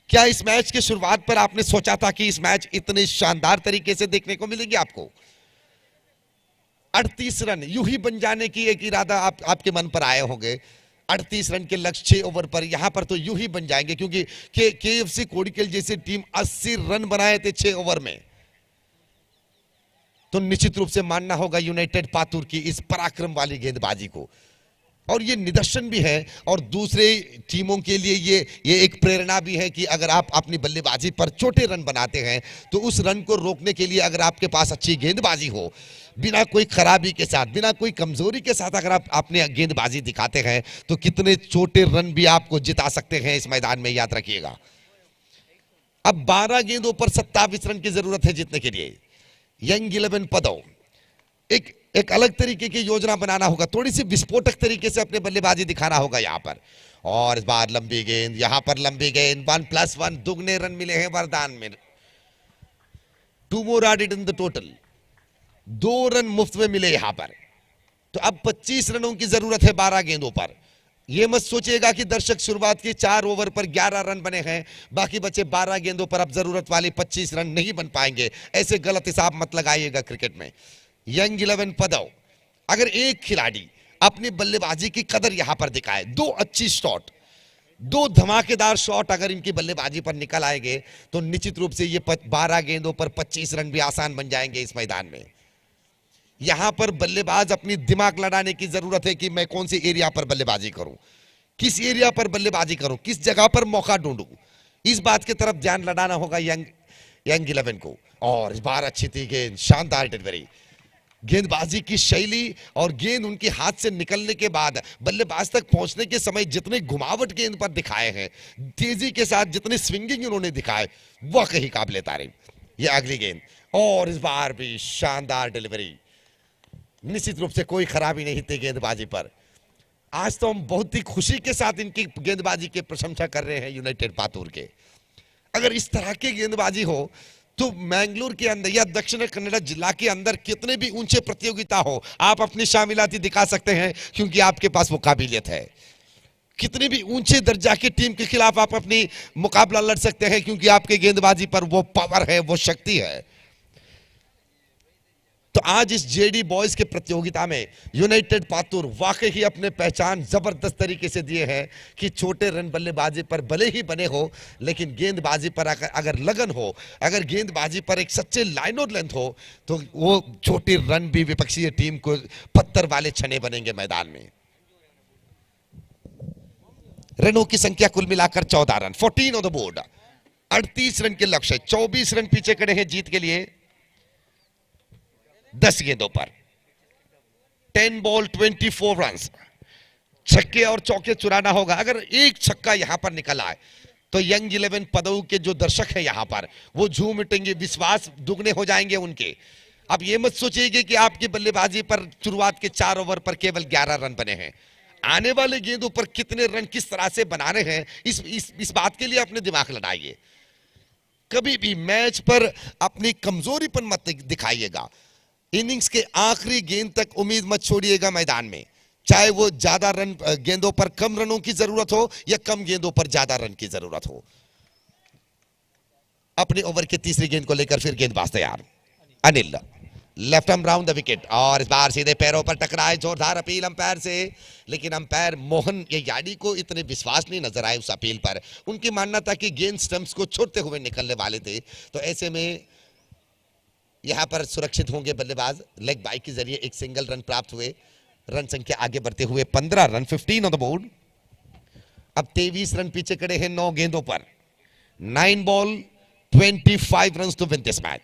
क्या इस मैच की शुरुआत पर आपने सोचा था कि इस मैच इतने शानदार तरीके से देखने को मिलेगी आपको? 38 रन यूं ही बन जाने की एक इरादा आपके मन पर आए होंगे। 38 रन के लक्ष्य 6 ओवर पर, यहां पर तो यूं ही बन जाएंगे, क्योंकि केएफसी कोडिकल जैसी टीम 80 रन बनाए थे 6 ओवर में। तो निश्चित रूप से मानना होगा यूनाइटेड पातुर की इस पराक्रम वाली गेंदबाजी को, और ये निदर्शन भी है और दूसरे टीमों के लिए ये एक प्रेरणा भी है कि अगर आप अपनी बल्लेबाजी पर छोटे रन बनाते हैं, तो उस रन को रोकने के लिए अगर आपके पास अच्छी गेंदबाजी हो, बिना कोई खराबी के साथ, बिना कोई कमजोरी के साथ अगर आप अपने गेंदबाजी दिखाते हैं, तो कितने छोटे रन भी आपको जिता सकते हैं इस मैदान में, याद रखिएगा। अब 12 गेंदों पर 27 रन की जरूरत है जीतने के लिए। यंग 11 पदों एक अलग तरीके की योजना बनाना होगा, थोड़ी सी विस्फोटक तरीके से अपने बल्लेबाजी दिखाना होगा यहां पर। और इस बार लंबी गेंद, यहां पर लंबी गेंद, 1+1 दुगने रन मिले हैं वरदान में। 2 more added in the total, 2 run मुफ्त में मिले यहां पर। तो अब 25 रनों की जरूरत है 12 गेंदों पर। यह मत सोचिएगा कि दर्शक शुरुआत की 4 ओवर पर 11 रन बने हैं, बाकी बचे 12 गेंदों पर अब जरूरत वाले 25 रन नहीं बन पाएंगे, ऐसे गलत हिसाब मत लगाइएगा क्रिकेट में। यंग 11 पदव, अगर एक खिलाड़ी अपनी बल्लेबाजी की कदर यहां पर दिखाए, 2 अच्छी शॉट, 2 धमाकेदार शॉट अगर इनकी बल्लेबाजी पर निकल आएंगे, तो निश्चित रूप से ये 12 गेंदों पर 25 रन भी आसान बन जाएंगे इस मैदान में। यहां पर बल्लेबाज अपनी दिमाग लड़ाने की जरूरत है कि मैं कौन सी एरिया पर बल्लेबाजी करूं, किस एरिया पर बल्लेबाजी करूं, किस जगह पर मौका ढूंढूं, इस बात की तरफ ध्यान लड़ाना होगा यंग 11 को। और इस बार अच्छी थी गेंद, शानदार डिलीवरी। गेंदबाजी की शैली और गेंद उनके हाथ से निकलने के बाद बल्लेबाज तक पहुंचने के समय जितने घुमावट गेंद पर दिखाए हैं, तेजी के साथ जितने स्विंगिंग उन्होंने दिखाए, वह कहीं काबिले तारीफ। ये अगली गेंद, और इस बार भी शानदार डिलीवरी। निश्चित रूप से कोई खराबी नहीं थी गेंदबाजी पर। आज तो हम बहुत ही खुशी के साथ इनकी गेंदबाजी की प्रशंसा कर रहे हैं यूनाइटेड पातुर के। अगर इस तरह की गेंदबाजी हो तो मैंगलोर के अंदर या दक्षिण कन्नड़ जिला के अंदर कितने भी ऊंचे प्रतियोगिता हो, आप अपनी शामिलाती दिखा सकते हैं, क्योंकि आपके पास वो काबिलियत है। कितने भी ऊंचे दर्जा की टीम के खिलाफ आप अपनी मुकाबला लड़ सकते हैं, क्योंकि आपके गेंदबाजी पर वो पावर है, वो शक्ति है। तो आज इस जेडी बॉयज के प्रतियोगिता में यूनाइटेड पातुर वाकई ही अपने पहचान जबरदस्त तरीके से दिए हैं कि छोटे रन बल्लेबाजी पर भले ही बने हो, लेकिन गेंदबाजी पर अगर लगन हो, अगर गेंदबाजी पर एक सच्चे लाइन और लेंथ हो, तो वो छोटे रन भी विपक्षीय टीम को पत्थर वाले छने बनेंगे मैदान में। रनों की संख्या कुल मिलाकर 14 run, 14 on the board. 38 run के लक्ष्य, 24 रन पीछे खड़े हैं जीत के लिए 10 गेंदों पर। 10 बॉल 24 रन, छक्के और चौके चुराना होगा। अगर एक छक्का यहां पर निकल आए तो यंग 11 पदों के जो दर्शक हैं यहां पर, वो झूम उठेंगे, विश्वास दुगने हो जाएंगे उनके। अब ये मत सोचिए कि आपकी बल्लेबाजी पर शुरुआत के 4 ओवर पर केवल 11 रन बने हैं। आने वाले गेंदों पर कितने रन किस तरह से बनाने हैं, इस बात के लिए अपने दिमाग लड़ाइए। कभी भी मैच पर अपनी कमजोरीपन मत दिखाइएगा। इनिंग्स के आखिरी गेंद तक उम्मीद मत छोड़िएगा मैदान में। चाहे वो ज्यादा रन गेंदों पर कम रनों की जरूरत हो या कम गेंदों पर ज्यादा रन की जरूरत हो। अपने ओवर के तीसरी गेंद को लेकर फिर गेंदबाज तैयार। Anil left arm round the wicket और इस बार सीधे पैरों पर टकराए। जोरदार अपील अंपायर से, लेकिन अंपायर मोहन याडी को इतने विश्वास नहीं नजर आए उस अपील पर। उनकी मानना था कि गेंद स्टंप्स को छोड़ते हुए निकलने वाले थे, तो ऐसे में यहां पर सुरक्षित होंगे बल्लेबाज। लेग बाई के जरिए एक सिंगल रन प्राप्त हुए। रन संख्या आगे बढ़ते हुए 15 रन, 15 ऑन द बोर्ड। अब 23 रन पीछे खड़े हैं 9 गेंदों पर। 9 ball 25 run to win this match.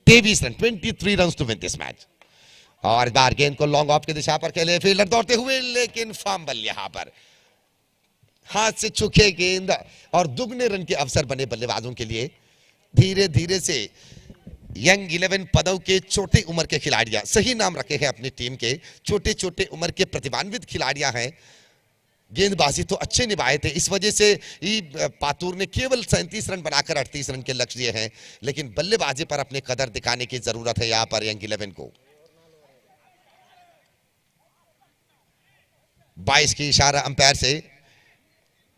23 run, 23 run to win this match. और इस बार गेंद को लॉन्ग ऑफ की दिशा पर खेले, फील्डर दौड़ते हुए, लेकिन फंबल यहां पर हाथ से चुके गेंद और दुगने रन के अवसर बने बल्लेबाजों के लिए। धीरे धीरे से यंग 11 पदों के छोटी उम्र के खिलाड़ियां, सही नाम रखे हैं अपनी टीम के, छोटे छोटे उम्र के प्रतिभान्वित खिलाड़ियां हैं। गेंदबाजी तो अच्छे निभाए थे, इस वजह से पातूर ने केवल 37 रन बनाकर 38 रन के लक्ष्य दिए हैं, लेकिन बल्लेबाजी पर अपने कदर दिखाने की जरूरत है यहां पर यंग 11 को। 22 की इशारा अंपायर से।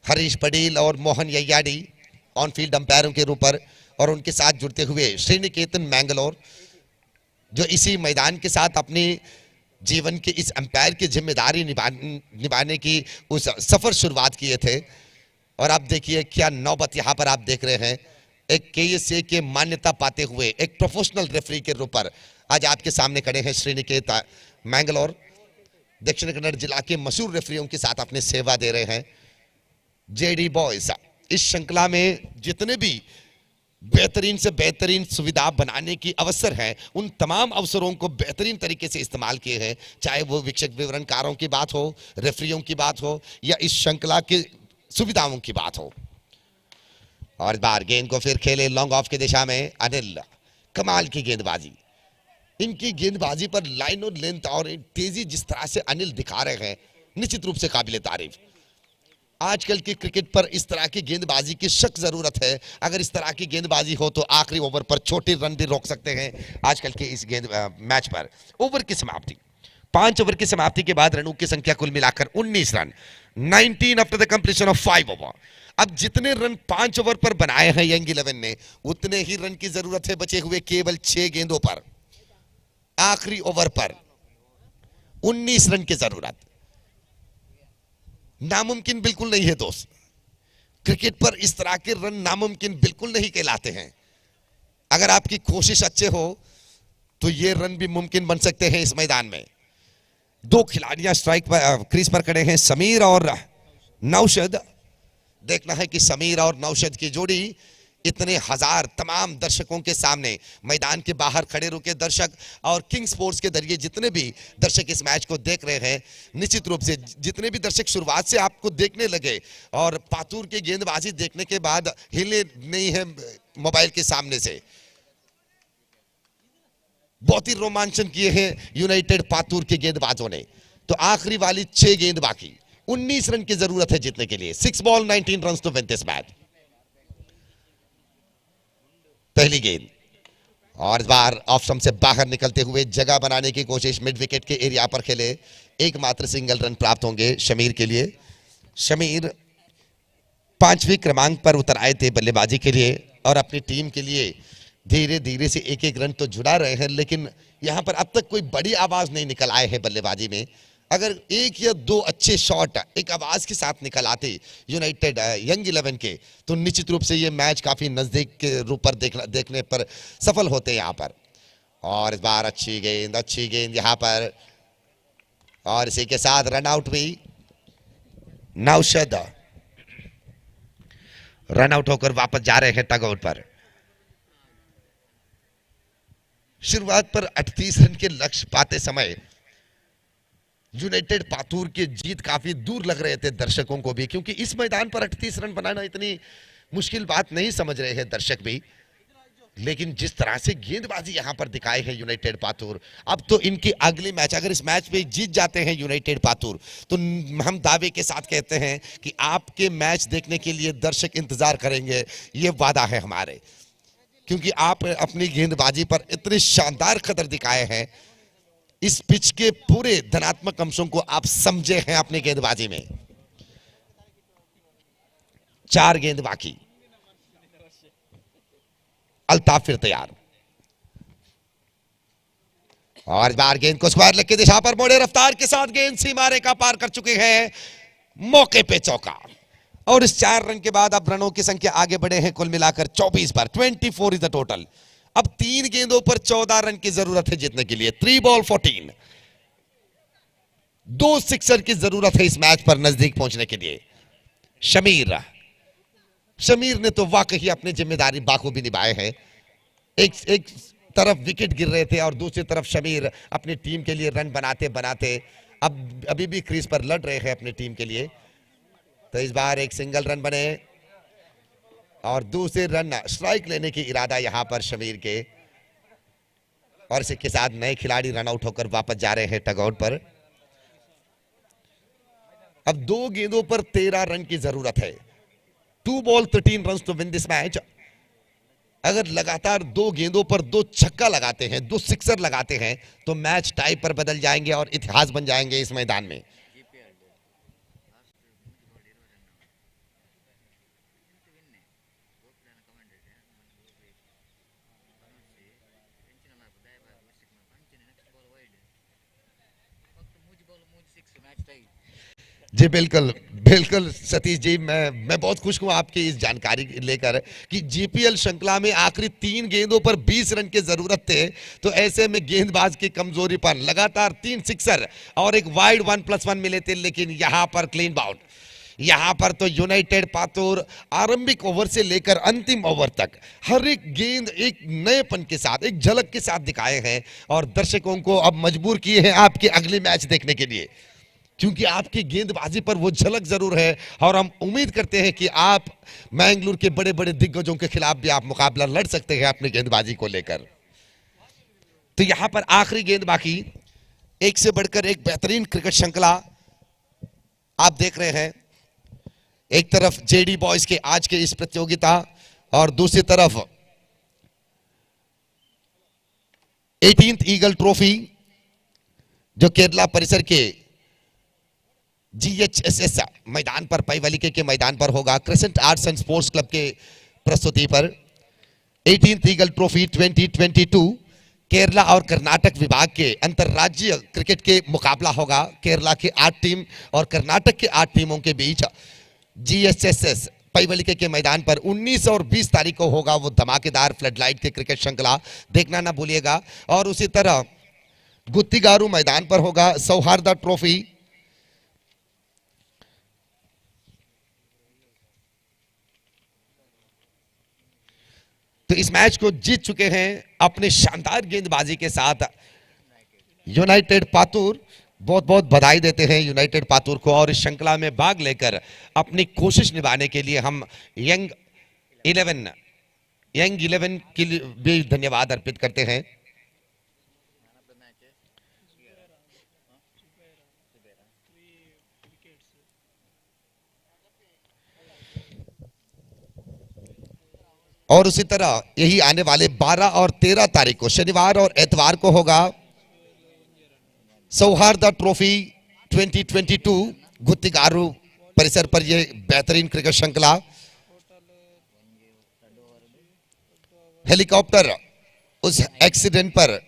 हरीश पटेल और मोहन यैयाडी ऑन फील्ड अंपायरों के रूप पर, और उनके साथ जुड़ते हुए श्रीनिकेतन मैंगलोर, जो इसी मैदान के साथ अपनी जीवन की इस अंपायर की जिम्मेदारी निभाने की उस सफर शुरुआत किए थे। और आप देखिए क्या नौबत यहां पर आप देख रहे हैं। एक केएसए के मान्यता पाते हुए एक प्रोफेशनल रेफरी के रूप पर आज आपके सामने खड़े हैं श्रीनिकेत मैंगलोर। दक्षिण कन्नड़ जिला के मशहूर रेफरियों के साथ अपने सेवा दे रहे हैं। जेडी बॉयज इस श्रृंखला में जितने भी बेहतरीन से बेहतरीन सुविधा बनाने की अवसर है, उन तमाम अवसरों को बेहतरीन तरीके से इस्तेमाल किए हैं, चाहे वो वीक्षक विवरणकारों की बात हो, रेफरियों की बात हो, या इस श्रृंखला की सुविधाओं की बात हो। और इस बार गेंद को फिर खेले लॉन्ग ऑफ की दिशा में अनिल। कमाल की गेंदबाजी, इनकी गेंदबाजी पर लाइन और लेंथ और तेजी जिस तरह से अनिल दिखा रहे हैं, निश्चित रूप से काबिल तारीफ। आजकल की क्रिकेट पर इस तरह की गेंदबाजी की सख्त जरूरत है। अगर इस तरह की गेंदबाजी हो तो आखिरी ओवर पर छोटे रन भी रोक सकते हैं। आजकल के इस मैच पर ओवर की समाप्ति, 5 ओवर की समाप्ति के बाद रनों की संख्या कुल मिलाकर 19 run, 19 after the completion of 5 over. अब जितने रन 5 ओवर पर बनाए हैं यंग 11 ने, उतने ही रन की जरूरत है बचे हुए केवल 6 गेंदों पर। आखिरी ओवर पर 19 रन की जरूरत नामुमकिन बिल्कुल नहीं है दोस्त। क्रिकेट पर इस तरह के रन नामुमकिन बिल्कुल नहीं कहलाते हैं। अगर आपकी कोशिश अच्छे हो तो ये रन भी मुमकिन बन सकते हैं इस मैदान में। 2 खिलाड़ियां स्ट्राइक पर क्रीज पर खड़े हैं, समीर और नौशद। देखना है कि समीर और नौशद की जोड़ी इतने हजार तमाम दर्शकों के सामने, मैदान के बाहर खड़े रुके दर्शक और किंग स्पोर्ट्स के जरिए जितने भी दर्शक इस मैच को देख रहे हैं, निश्चित रूप से जितने भी दर्शक शुरुआत से आपको देखने लगे और पातूर की गेंदबाजी देखने के बाद हिले नहीं है मोबाइल के सामने से। बहुत ही रोमांचन किए हैं यूनाइटेड पातूर के गेंदबाजों ने। तो आखिरी वाली 6 गेंद बाकी, 19 रन की जरूरत है जीतने के लिए। 6 ball 19 run to win this match. पहली गेंद और इस बार ऑफ स्टंप से बाहर निकलते हुए जगह बनाने की कोशिश, मिड विकेट के एरिया पर खेले। एकमात्र सिंगल रन प्राप्त होंगे शमीर के लिए। शमीर 5वें क्रमांक पर उतर आए थे बल्लेबाजी के लिए और अपनी टीम के लिए धीरे धीरे से एक एक रन तो जुड़ा रहे हैं, लेकिन यहां पर अब तक कोई बड़ी आवाज नहीं निकल आए हैं बल्लेबाजी में। अगर 1 या 2 अच्छे शॉट एक आवाज के साथ निकल आते यूनाइटेड यंग 11 के, तो निश्चित रूप से ये मैच काफी नजदीक के रूप पर देखने पर सफल होते यहां पर। और इस बार अच्छी गेंद यहां पर, और इसी के साथ रन आउट हुई। नौशद रन आउट होकर वापस जा रहे हैं टग आउट पर। शुरुआत पर 38 रन के लक्ष्य पाते समय यूनाइटेड पातूर की जीत काफी दूर लग रहे थे दर्शकों को भी, क्योंकि इस मैदान पर 38 रन बनाना इतनी मुश्किल बात नहीं समझ रहे हैं दर्शक भी। लेकिन जिस तरह से गेंदबाजी यहां पर दिखाए हैं यूनाइटेड पातूर, अब तो इनकी अगली मैच, अगर इस मैच में जीत जाते हैं यूनाइटेड पातूर, तो हम दावे के साथ कहते हैं कि आपके मैच देखने के लिए दर्शक इंतजार करेंगे। ये वादा है हमारे, क्योंकि आप अपनी गेंदबाजी पर इतने शानदार कदर दिखाए हैं। इस पिच के पूरे धनात्मक अंशों को आप समझे हैं अपनी गेंदबाजी में। 4 गेंद बाकी। अल्ताफ फिर तैयार और इस बार गेंद को स्क्वायर लेग की दिशा पर मोड़े, रफ्तार के साथ गेंद सीमा रेखा पार कर चुके हैं, मौके पे चौका। और इस 4 रन के बाद अब रनों की संख्या आगे बढ़े हैं कुल मिलाकर 24 पर। 24 इज द टोटल। अब 3 गेंदों पर 14 रन की जरूरत है जीतने के लिए। 3 बॉल 14। 2 सिक्सर की जरूरत है इस मैच पर नजदीक पहुंचने के लिए। शमीर ने तो वाकई अपनी जिम्मेदारी बाखूबी निभाए हैं। एक तरफ विकेट गिर रहे थे और दूसरी तरफ शमीर अपनी टीम के लिए रन बनाते बनाते अब अभी भी क्रीज पर लड़ रहे हैं अपनी टीम के लिए। तो इस बार एक सिंगल रन बने और दूसरे रन स्ट्राइक लेने की इरादा यहां पर शमीर के, और इसी के साथ नए खिलाड़ी रन आउट होकर वापस जा रहे हैं टगआउट पर। अब 2 गेंदों पर 13 रन की जरूरत है। 2 ball 13 run to win this match. अगर लगातार 2 गेंदों पर 2 छक्का लगाते हैं, 2 सिक्सर लगाते हैं तो मैच टाई पर बदल जाएंगे और इतिहास बन जाएंगे इस मैदान में। जी बिल्कुल बिल्कुल सतीश जी, मैं बहुत खुश हूं आपकी इस जानकारी लेकर कि जीपीएल श्रृंखला में आखिरी 3 गेंदों पर 20 रन की जरूरत थे, तो ऐसे में गेंदबाज की कमजोरी पर लगातार 3 सिक्सर और एक वाइड 1+1 मिले थे, लेकिन यहां पर क्लीन बाउंड। यहां पर तो यूनाइटेड पातुर आरंभिक ओवर से लेकर अंतिम ओवर तक हर एक गेंद एक नएपन के साथ, एक झलक के साथ दिखाए हैं और दर्शकों को अब मजबूर किए हैं आपके अगले मैच देखने के लिए, क्योंकि आपकी गेंदबाजी पर वो झलक जरूर है। और हम उम्मीद करते हैं कि आप मैंगलोर के बड़े बड़े दिग्गजों के खिलाफ भी आप मुकाबला लड़ सकते हैं अपनी गेंदबाजी को लेकर। तो यहां पर आखिरी गेंद बाकी। एक से बढ़कर एक बेहतरीन क्रिकेट श्रृंखला आप देख रहे हैं। एक तरफ जेडी बॉयज के आज के इस प्रतियोगिता और दूसरी तरफ 18th ईगल ट्रॉफी जो केरला परिसर के GHSS मैदान पर, पैवलिके के मैदान पर होगा, crescent arts and sports club के प्रस्तुति पर। 18th ईगल ट्रॉफी 2022 केरला और कर्नाटक विभाग के अंतरराज्यीय क्रिकेट के मुकाबला होगा। केरला के 8 टीम और कर्नाटक के 8 टीमों के बीच GHSS पैवलिके के मैदान पर 19 और 20 तारीख को होगा वो धमाकेदार फ्लडलाइट के क्रिकेट श्रृंखला, देखना ना भूलिएगा। और उसी तरह गुत्तीगारू मैदान पर होगा सौहार्दा ट्रॉफी। तो इस मैच को जीत चुके हैं अपने शानदार गेंदबाजी के साथ यूनाइटेड पातुर। बहुत बहुत बधाई देते हैं यूनाइटेड पातुर को, और इस श्रृंखला में भाग लेकर अपनी कोशिश निभाने के लिए हम यंग 11 के लिए भी धन्यवाद अर्पित करते हैं। और उसी तरह यही आने वाले 12 और 13 तारीख को शनिवार और एतवार को होगा सौहार्दा ट्रॉफी 2022 गुत्तीगारू परिसर पर यह बेहतरीन क्रिकेट श्रृंखला। हेलीकॉप्टर उस एक्सीडेंट पर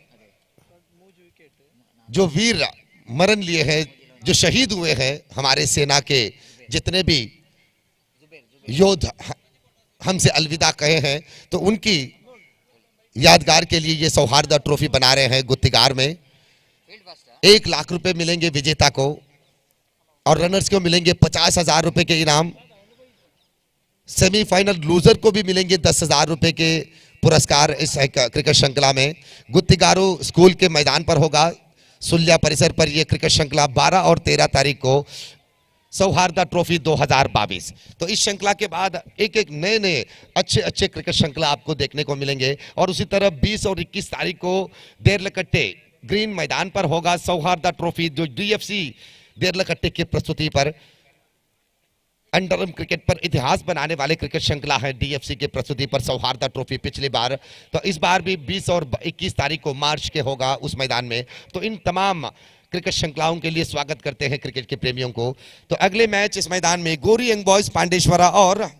जो वीर मरण लिए हैं, जो शहीद हुए हैं, हमारे सेना के जितने भी योद्धा हमसे अलविदा कहे हैं, तो उनकी यादगार के लिए ये सौहार्दा ट्रॉफी बना रहे हैं गुत्तीगार में। 1 लाख रुपए मिलेंगे विजेता को और रनर्स को मिलेंगे 50,000 रुपए के इनाम। सेमीफाइनल लूजर को भी मिलेंगे 10,000 रुपए के पुरस्कार। इस क्रिकेट श्रृंखला में गुत्तीगारू स्कूल के मैदान पर होगा, सुल्या परिसर पर यह क्रिकेट श्रृंखला 12 और 13 तारीख को सौहार्दा ट्रॉफी 2022। तो इस श्रृंखला के बाद एक एक नए नए अच्छे क्रिकेट श्रृंखला आपको देखने को मिलेंगे। और उसी तरह 20 और 21 तारीख को देरलकट्टे ग्रीन मैदान पर होगा सौहार्दा ट्रॉफी, जो DFC देरलकट्टे की प्रस्तुति पर। अंडरम क्रिकेट पर इतिहास बनाने वाले क्रिकेट श्रृंखला है डीएफसी के प्रस्तुति पर सौहार्द ट्रॉफी पिछली बार, तो इस बार भी 20 और 21 तारीख को मार्च के होगा उस मैदान में। तो इन तमाम क्रिकेट श्रृंखलाओं के लिए स्वागत करते हैं क्रिकेट के प्रेमियों को। तो अगले मैच इस मैदान में गोरी यंग बॉयज पांडेश्वरा और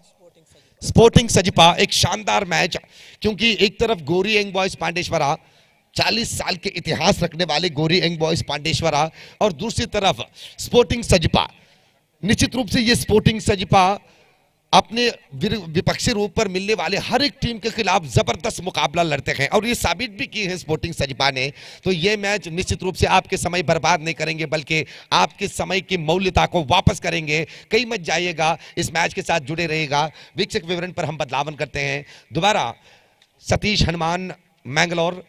स्पोर्टिंग सजिपा, एक शानदार मैच, क्योंकि एक तरफ गोरी यंग बॉयज पांडेश्वरा 40 साल के इतिहास रखने वाले गोरी यंग बॉयज पांडेश्वरा और दूसरी तरफ स्पोर्टिंग सजिपा। निश्चित रूप से ये स्पोर्टिंग सजिपा अपने विपक्षी रूप पर मिलने वाले हर एक टीम के खिलाफ जबरदस्त मुकाबला लड़ते हैं और ये साबित भी की है स्पोर्टिंग सजिपा ने। तो ये मैच निश्चित रूप से आपके समय बर्बाद नहीं करेंगे, बल्कि आपके समय की मौल्यता को वापस करेंगे। कहीं मत जाइएगा, इस मैच के साथ जुड़े रहेगा। वीक्षक विवरण पर हम बदलावन करते हैं। दोबारा सतीश हनुमान मैंगलोर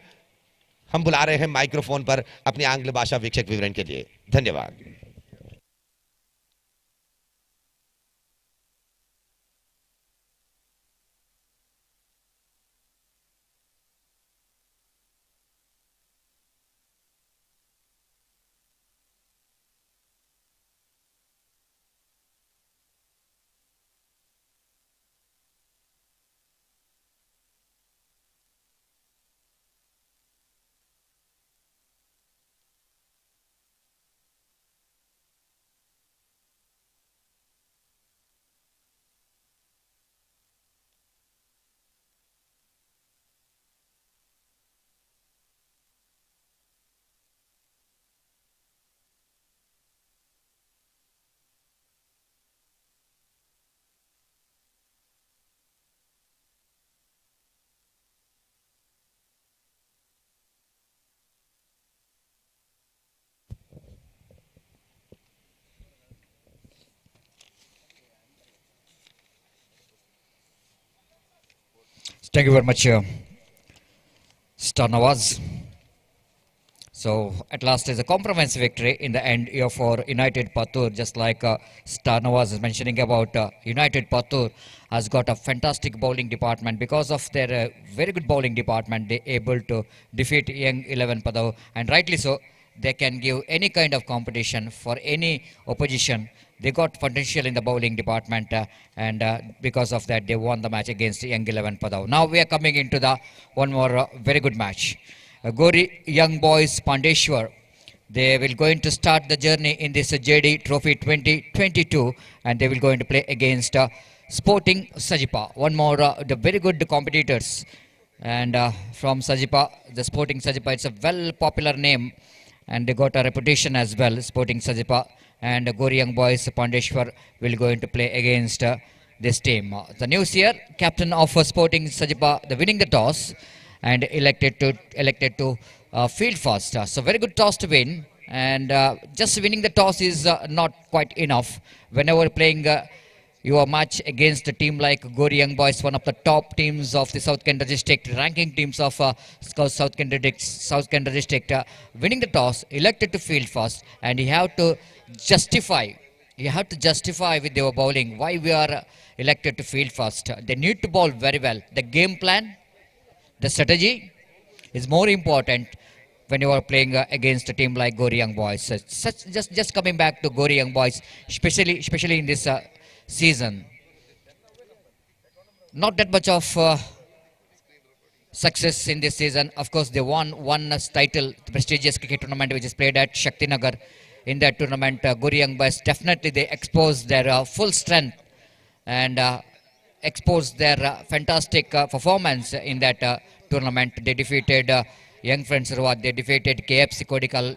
हम बुला रहे हैं माइक्रोफोन पर अपनी आंग्ल भाषा वीक्षक विवरण के लिए। धन्यवाद। Thank you very much, Star Nawaz. So at last is a compromise victory in the end year for United Patur, just like Star Nawaz is mentioning about United Patur has got a fantastic bowling department. Because of their very good bowling department, they able to defeat Young 11 Padav, and rightly so. They can give any kind of competition for any opposition. They got potential in the bowling department, and because of that they won the match against Young 11 Padav. Now we are coming into the one more very good match. Gori Young Boys Pandeshwar, they will going to start the journey in this JD Trophy 2022, and they will going to play against Sporting Sajipa. One more the very good competitors, and from Sajipa, the Sporting Sajipa, it's a well popular name, and they got a reputation as well, Sporting Sajipa. And Gori Young Boys Pandeshwar will going to play against this team. The news here, captain of Sporting Sajipa, the winning the toss and elected to field first. So very good toss to win, and just winning the toss is not quite enough. Whenever playing your match against a team like Gori Young Boys, one of the top teams of the South Kendra district, ranking teams of South Kendra district, winning the toss, elected to field first, and you have to justify with your bowling why we are elected to field first. They need to bowl very well. The game plan, the strategy is more important when you are playing against a team like Gori Young Boys. Just coming back to Gori Young Boys, especially in this season, not that much of success in this season. Of course, they won one title, the prestigious cricket tournament which is played at Shaktinagar. In that tournament, Gori Young Boys definitely they exposed their full strength and exposed their fantastic performance in that tournament. They defeated Young Friends Rawat, they defeated KFC Kodikal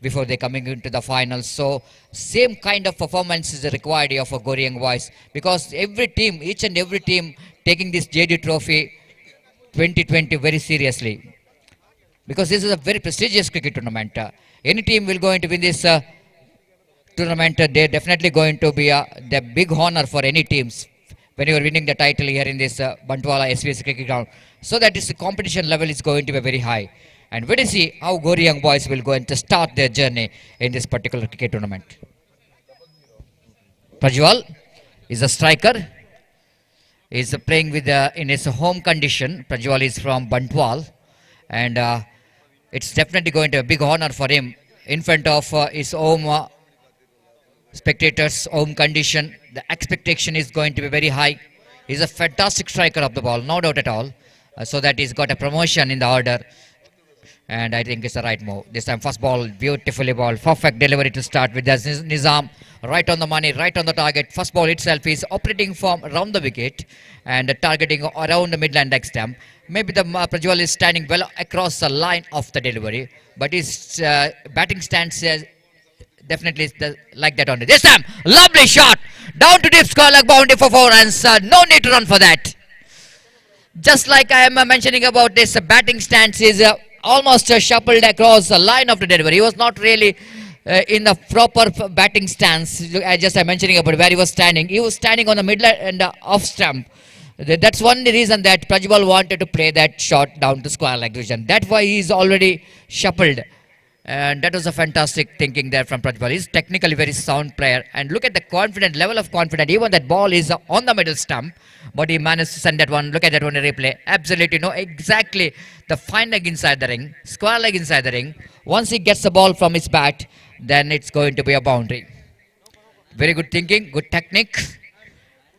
before they coming into the finals. So same kind of performance is required here for Gori Young Boys, because every team, each and every team taking this JD Trophy 2020 very seriously, because this is a very prestigious cricket tournament. Any team will going to win this tournament. They're definitely going to be the big honor for any teams when you are winning the title here in this Bantwala SVS cricket ground. So that is the competition level is going to be very high. And we will see how Gori Young Boys will going to start their journey in this particular cricket tournament. Prajwal is a striker. He is playing with in his home condition. Prajwal is from Bantwal, and it's definitely going to be a big honor for him in front of his home spectators' home condition, the expectation is going to be very high. He's a fantastic striker of the ball, no doubt at all. So that he's got a promotion in the order. And I think it's the right move. This time, first ball, beautifully ball. Perfect delivery to start with. That's Nizam. Right on the money, right on the target. First ball itself is operating from around the wicket and targeting around the midland leg stump. Maybe the Prajwal is standing well across the line of the delivery, but his batting stance definitely is like that only. This time, lovely shot. Down to deep square leg boundary for 4 runs. No need to run for that. Just like I am mentioning about this, batting stance is almost shuffled across the line of the delivery. He was not really in the proper batting stance. I'm mentioning about where he was standing. He was standing on the middle and off stump. That's one reason that Prajwal wanted to play that shot down to square leg region. That's why he's already shuffled. And that was a fantastic thinking there from Prajwal. He's technically very sound player. And look at the level of confidence. Even that ball is on the middle stump. But he managed to send that one. Look at that one in replay. Absolutely know exactly the fine leg inside the ring. Square leg inside the ring. Once he gets the ball from his bat, then it's going to be a boundary. Very good thinking. Good technique.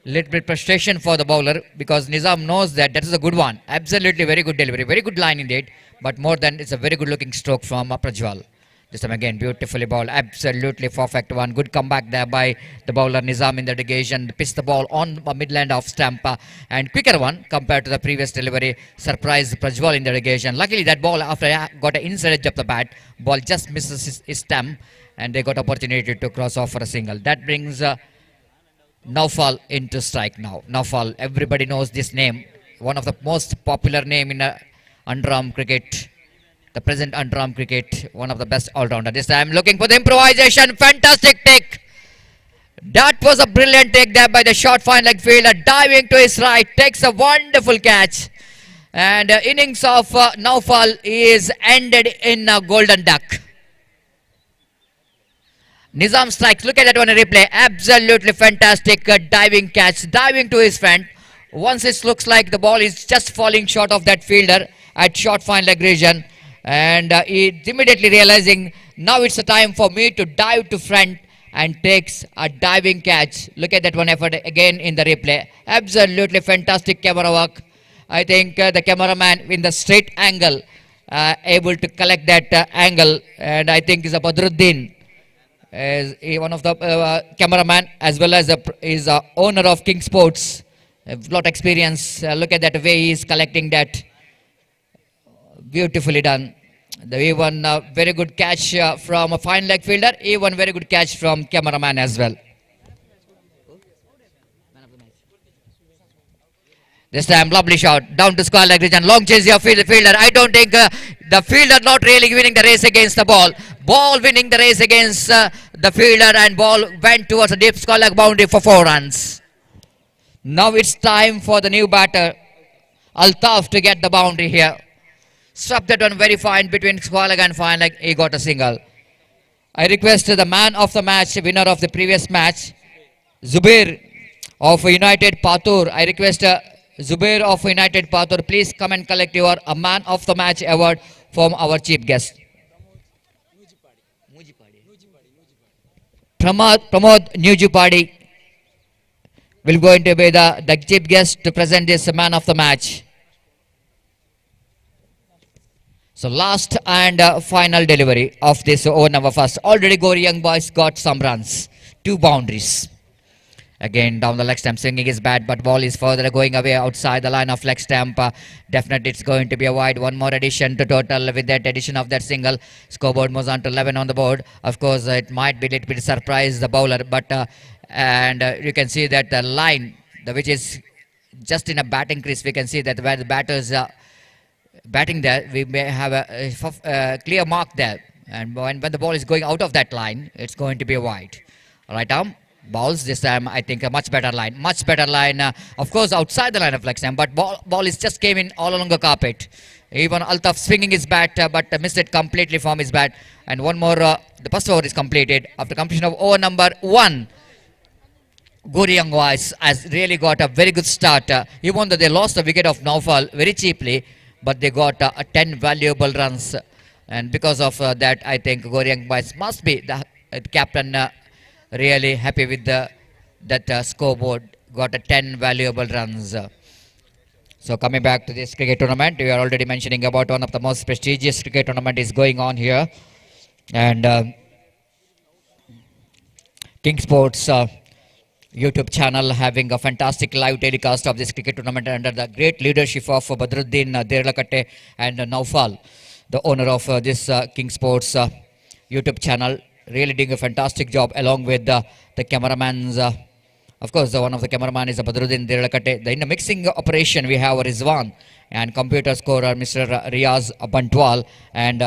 Little bit frustration for the bowler because Nizam knows that is a good one. Absolutely very good delivery. Very good line indeed. But more than it's a very good looking stroke from Prajwal. This time again, beautifully bowled. Absolutely perfect one. Good comeback there by the bowler Nizam in the negation. Pitched the ball on midland off stump and quicker one compared to the previous delivery. Surprised Prajwal in the negation. Luckily that ball after got an inside edge of the bat. Ball just misses his stump and they got opportunity to cross off for a single. That brings Naufal into strike now. Naufal, everybody knows this name. One of the most popular name in underarm cricket. The present underarm cricket. One of the best all-rounder. This time looking for the improvisation. Fantastic take. That was a brilliant take there by the short fine leg fielder. Diving to his right. Takes a wonderful catch. And innings of Naufal is ended in a golden duck. Nizam strikes. Look at that one in replay. Absolutely fantastic diving catch. Diving to his front. Once it looks like the ball is just falling short of that fielder at short fine leg region. And he's immediately realizing now it's a time for me to dive to front and takes a diving catch. Look at that one effort again in the replay. Absolutely fantastic camera work. I think the cameraman in the straight angle able to collect that angle. And I think is a Badruddin. Is one of the cameraman as well as is owner of King Sports. A lot of experience. Look at that way he is collecting that. Beautifully done. The even very good catch from a fine leg fielder. Even very good catch from cameraman as well. This time lovely shot down to square leg region. Long chase your fielder. I don't think the fielder not really winning the race against the ball. Ball winning the race against the fielder and ball went towards a deep square leg boundary for 4 runs. Now it's time for the new batter Altaf to get the boundary here. Struck that one very fine between square leg and fine leg. He got a single. I request the man of the match, winner of the previous match, Zubair of United Patur. I request Zubair of United Patur, please come and collect your man of the match award from our chief guest. Pramod Nujupadi will going to be the chief guest to present this man of the match. So last and final delivery of this over number first. Already Gori Young Boys got some runs. 2 boundaries. Again down the leg stump, swinging his bat, but ball is further going away outside the line of leg stump. Definitely it's going to be a wide. One more addition to total. With that addition of that single, scoreboard moves on to 11 on the board. Of course, it might be a little bit surprise the bowler, but you can see that the line, which is just in a batting crease, we can see that where the batters batting there, we may have a clear mark there. And when the ball is going out of that line, it's going to be a wide. Right arm balls this time. I think a much better line. Of course, outside the line of leg stump, but ball is just came in all along the carpet. Even Altaf swinging his bat, but missed it completely from his bat. And one more, the first over is completed. After completion of over number 1, Gori Young Boys has really got a very good start. Even though they lost the wicket of Naufal very cheaply, but they got 10 valuable runs. And because of that, I think Gori Young Boys must be the captain really happy with that scoreboard. Got a 10 valuable runs. So coming back to this cricket tournament, we are already mentioning about one of the most prestigious cricket tournament is going on here, and King Sports YouTube channel having a fantastic live telecast of this cricket tournament under the great leadership of Badruddin Derlakatte and Naufal, the owner of this King Sports YouTube channel, really doing a fantastic job along with the cameramans. Of course, one of the cameraman is Badruddin Derlakatte. In the mixing operation, we have Rizwan and computer scorer Mr. Riaz Bantwala and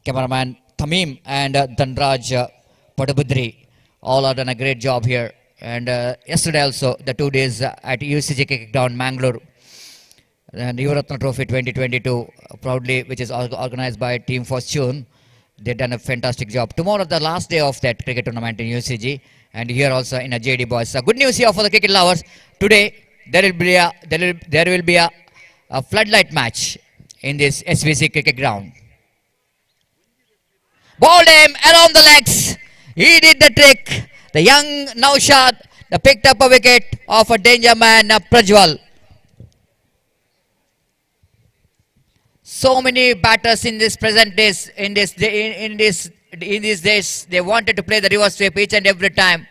cameraman Tamim and Dhanraj Padabudri. All are done a great job here. And yesterday also, the 2 days at UCG Cricket Ground, Mangalore, and Yuvaratna Trophy 2022, proudly, which is organized by Team Fortune. They've done a fantastic job. Tomorrow, the last day of that cricket tournament in UCG, and here also in a JD Boys. So good news here for the cricket lovers. Today, there will be a floodlight match in this SVC Cricket Ground. Balled him around the legs. He did the trick. The young Naushad picked up a wicket of a danger man, Prajwal. So many batters in this present days, in these days, they wanted to play the reverse sweep each and every time.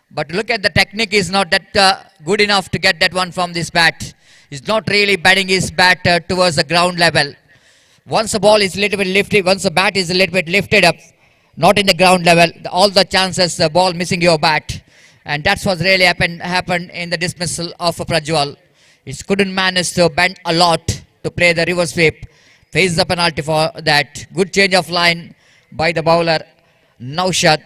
But look at the technique is not that good enough to get that one from this bat. He's not really batting his bat towards the ground level. Once the ball is a little bit lifted, once the bat is a little bit lifted up, not in the ground level, all the chances the ball missing your bat. And that's what really happened in the dismissal of Prajwal. He couldn't manage to bend a lot to play the reverse sweep. Face the penalty for that. Good change of line by the bowler Naushad,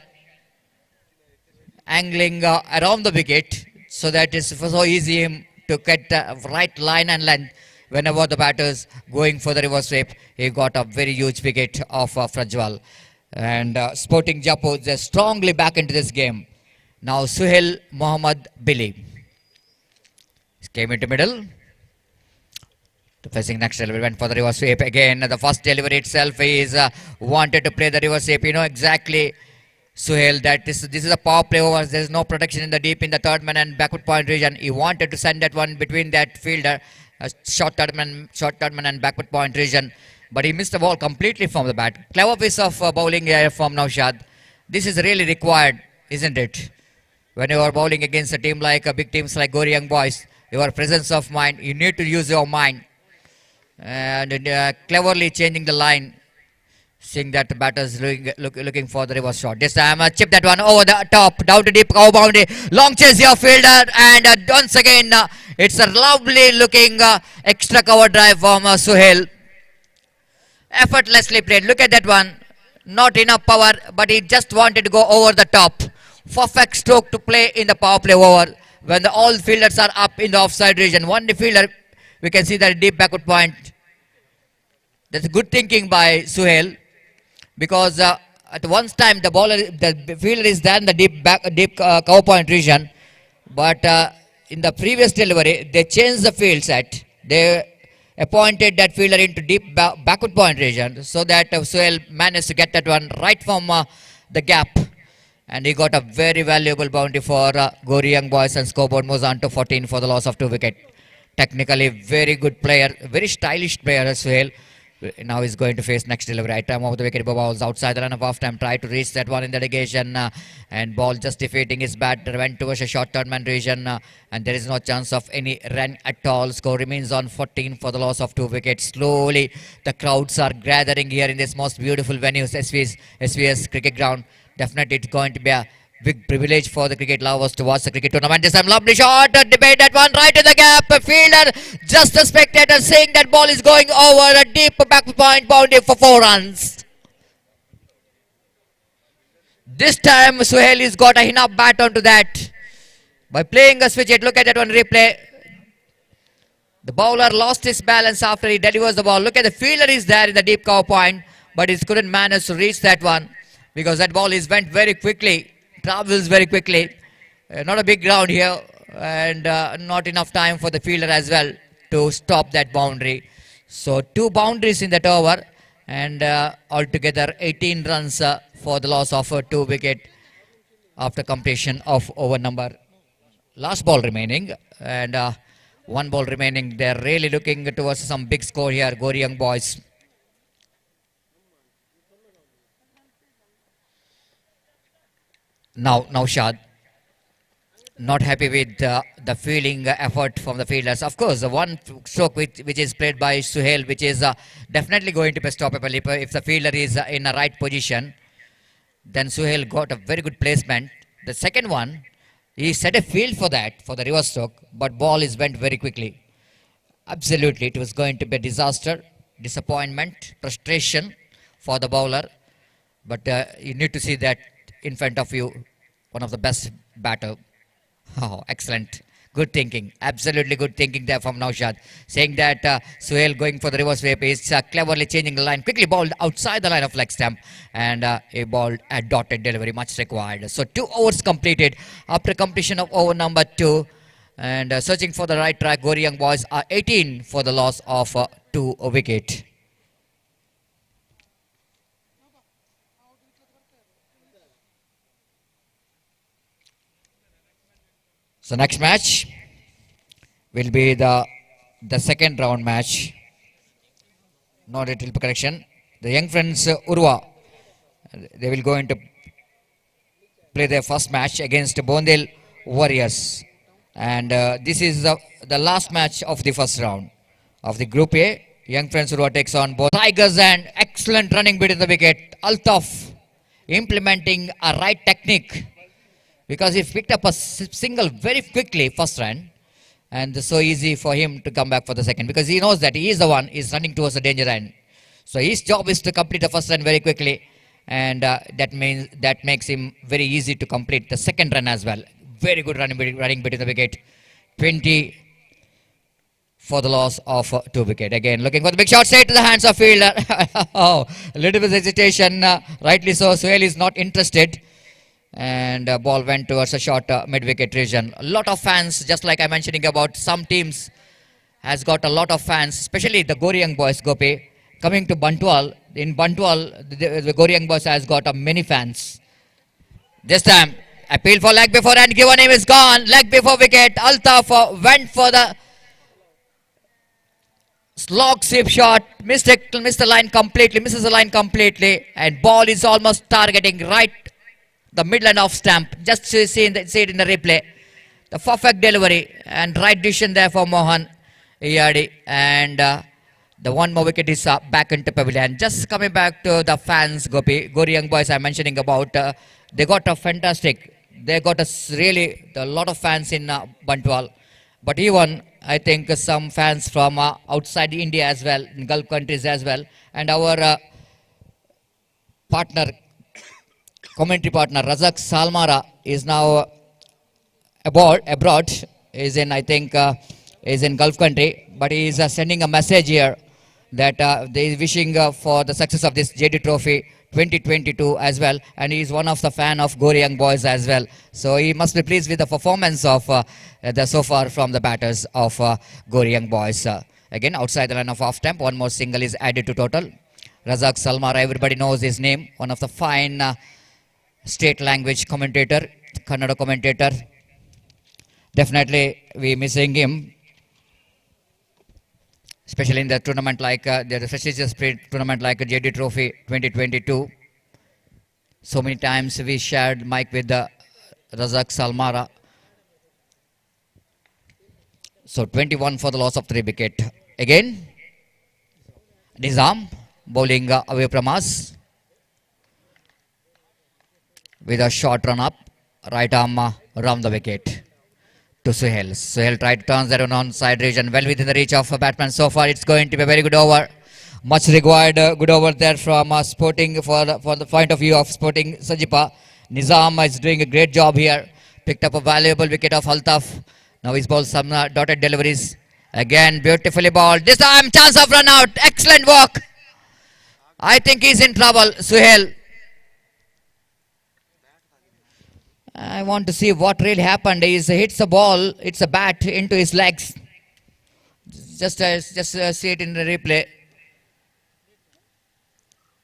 angling around the wicket, so that it's so easy him to get the right line and length. Whenever the batters going for the reverse sweep, he got a very huge wicket of Prajwal. And Sporting Jaipur, they're strongly back into this game. Now Suhail Mohammad Billy came into middle. Facing next delivery, went for the reverse sweep again. The first delivery itself is wanted to play the reverse sweep. You know exactly, Suhail, that this is a power play over. There is no protection in the deep in the third man and backward point region. He wanted to send that one between that fielder, short third man and backward point region. But he missed the ball completely from the bat. Clever piece of bowling here from Naushad. This is really required, isn't it? When you are bowling against a team like big teams like Gori Young Boys, your presence of mind, you need to use your mind. And cleverly changing the line, seeing that the batters looking for the reverse shot. This time chip that one over the top, down to deep cover boundary. Long chase your fielder, and once again it's a lovely looking extra cover drive from Suhail. Effortlessly played. Look at that one. Not enough power, but he just wanted to go over the top. Perfect stroke to play in the power play over when all fielders are up in the offside region. One fielder, we can see that deep backward point. That's good thinking by Suhail, because at one time the fielder is there in the deep cover point region, but in the previous delivery they changed the field set. They appointed that fielder into deep backward point region, so that Suhail managed to get that one right from the gap, and he got a very valuable boundary for Gori Young Boys, and scoreboard moves on to 14 for the loss of 2 wickets. Technically very good player, very stylish player Suhail. Now he's going to face next delivery. Right time of the wicket, balls outside the run of off time. Tried to reach that one in the negation, and ball just defeating his bat. Went towards a short third man region, and there is no chance of any run at all. Score remains on 14 for the loss of 2 wickets. Slowly the crowds are gathering here in this most beautiful venue, SVS Cricket Ground. Definitely it's going to be a big privilege for the cricket lovers to watch the cricket tournament. This time lovely shot, debate that one right in the gap. A fielder, just a spectator saying that ball is going over a deep back point boundary for 4 runs. This time Suhail has got enough bat onto that by playing a switch. Look at that one replay. The bowler lost his balance after he delivers the ball. Look at the fielder is there in the deep cover point, but he couldn't manage to reach that one because that ball went very quickly. Travels very quickly. Not a big ground here, and not enough time for the fielder as well to stop that boundary. So 2 boundaries in that over, and altogether 18 runs for the loss of 2 wickets. after completion of over number. Last ball remaining, and one ball remaining. They're really looking towards some big score here, Gori Young Boys. Now Naushad, not happy with the fielding effort from the fielders. Of course, the one stroke which is played by Suhail, which is definitely going to be stoppable if the fielder is in the right position. Then Suhail got a very good placement. The second one, he set a field for that, for the reverse stroke, but ball is went very quickly. Absolutely, it was going to be a disaster, disappointment, frustration for the bowler. But you need to see that in front of you, one of the best batter. Oh, excellent. Good thinking. Absolutely good thinking there from Naushad. Saying that Suhail going for the reverse sweep is cleverly changing the line. Quickly bowled outside the line of leg stump. And a ball at dotted delivery, much required. So 2 overs completed after completion of over number 2. And searching for the right track, Gori Young Boys are 18 for the loss of 2 wickets. So next match will be the second round match. Not a little correction. The young friends Urva, they will go into play their first match against Bondel Warriors. And this is the last match of the first round of the Group A. Young friends Urva takes on both Tigers, and excellent running beat in the wicket. Altaf implementing a right technique, because he picked up a single very quickly first run, and so easy for him to come back for the second, because he knows that he is the one is running towards the danger end. So his job is to complete the first run very quickly, and that makes him very easy to complete the second run as well. Very good running bit in the wicket. 20 for the loss of 2 wickets. Again looking for the big shot, straight to the hands of fielder. Oh, a little bit of hesitation, rightly so. Suhail is not interested. And ball went towards a short mid-wicket region. A lot of fans, just like I'm mentioning about some teams, has got a lot of fans, especially the Gori Young Boys, Gopi, coming to Bantwal. In Bantwal, the Gori Young Boys has got many fans. This time, appeal for leg before, and given him is gone. Leg before wicket. Altaf went for the slog sweep shot. Missed the line completely, misses the line completely. And ball is almost targeting right the midline off stump. Just see it in the replay. The perfect delivery and right decision there for Mohan Iyadi. And the one more wicket is back into pavilion. Just coming back to the fans, Gopi. Gori Young Boys I'm mentioning about. They got a fantastic. They got a lot of fans in Bantwal. But even I think some fans from outside India as well, in Gulf countries as well. And our commentary partner Razak Salmara is now abroad, is in, I think, is in Gulf country, but he is sending a message here that they is wishing for the success of this JD Trophy 2022 as well, and he is one of the fan of Gori Young Boys as well. So he must be pleased with the performance of so far from the batters of Gori Young Boys. Again, outside the line of off stump, one more single is added to total. Razak Salmara, everybody knows his name, one of the fine state language commentator, Kannada commentator. Definitely we missing him, especially in the tournament like the prestigious tournament like JD Trophy 2022. So many times we shared mic with Razak Salmara. So 21 for the loss of 3 wicket. Again, Nizam bowling away from us with a short run up, right arm around the wicket to Suhail. Suhail tried to turn that on side region, well within the reach of a batsman. So far it's going to be a very good over. Much required good over there from Sporting for the point of view of Sporting Sajipa. Nizam is doing a great job here. Picked up a valuable wicket of Altaf. Now he's bowled some dotted deliveries. Again, beautifully bowled. This time chance of run out. Excellent work. I think he's in trouble, Suhail. I want to see what really happened. He hits the ball, it's a bat into his legs. Just see it in the replay.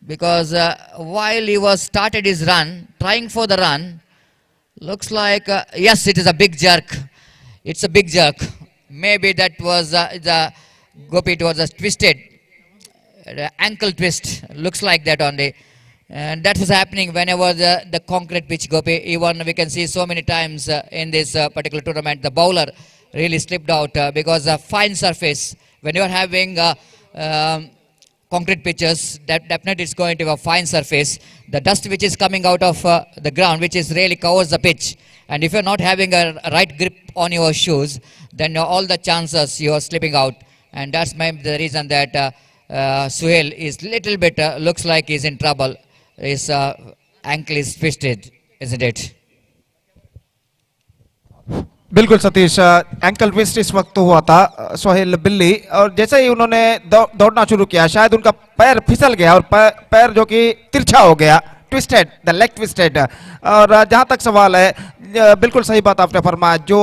Because while he was started his run, trying for the run, Looks like, yes, it is a big jerk. It's a big jerk. Maybe that was the Gopi, it was a twisted ankle twist. Looks like that only. And that is happening whenever the concrete pitch Gopi. Even we can see so many times in this particular tournament, the bowler really slipped out because a fine surface. When you are having concrete pitches, that definitely it's going to be a fine surface. The dust which is coming out of the ground, which is really covers the pitch. And if you're not having a right grip on your shoes, then all the chances you are slipping out. And that's maybe the reason that Suhail is little bit, looks like he's in trouble. His ankle is twisted, isn't it? बिल्कुल सतीश, एंकल ट्विस्ट इस वक्त हुआ था सोहेल बिल्ली, और जैसे ही उन्होंने दौड़ना शुरू किया शायद उनका पैर फिसल गया और पैर जो कि तिरछा हो गया, ट्विस्टेड, द लेग ट्विस्टेड। और जहां तक सवाल है, बिल्कुल सही बात आपने फरमाया, जो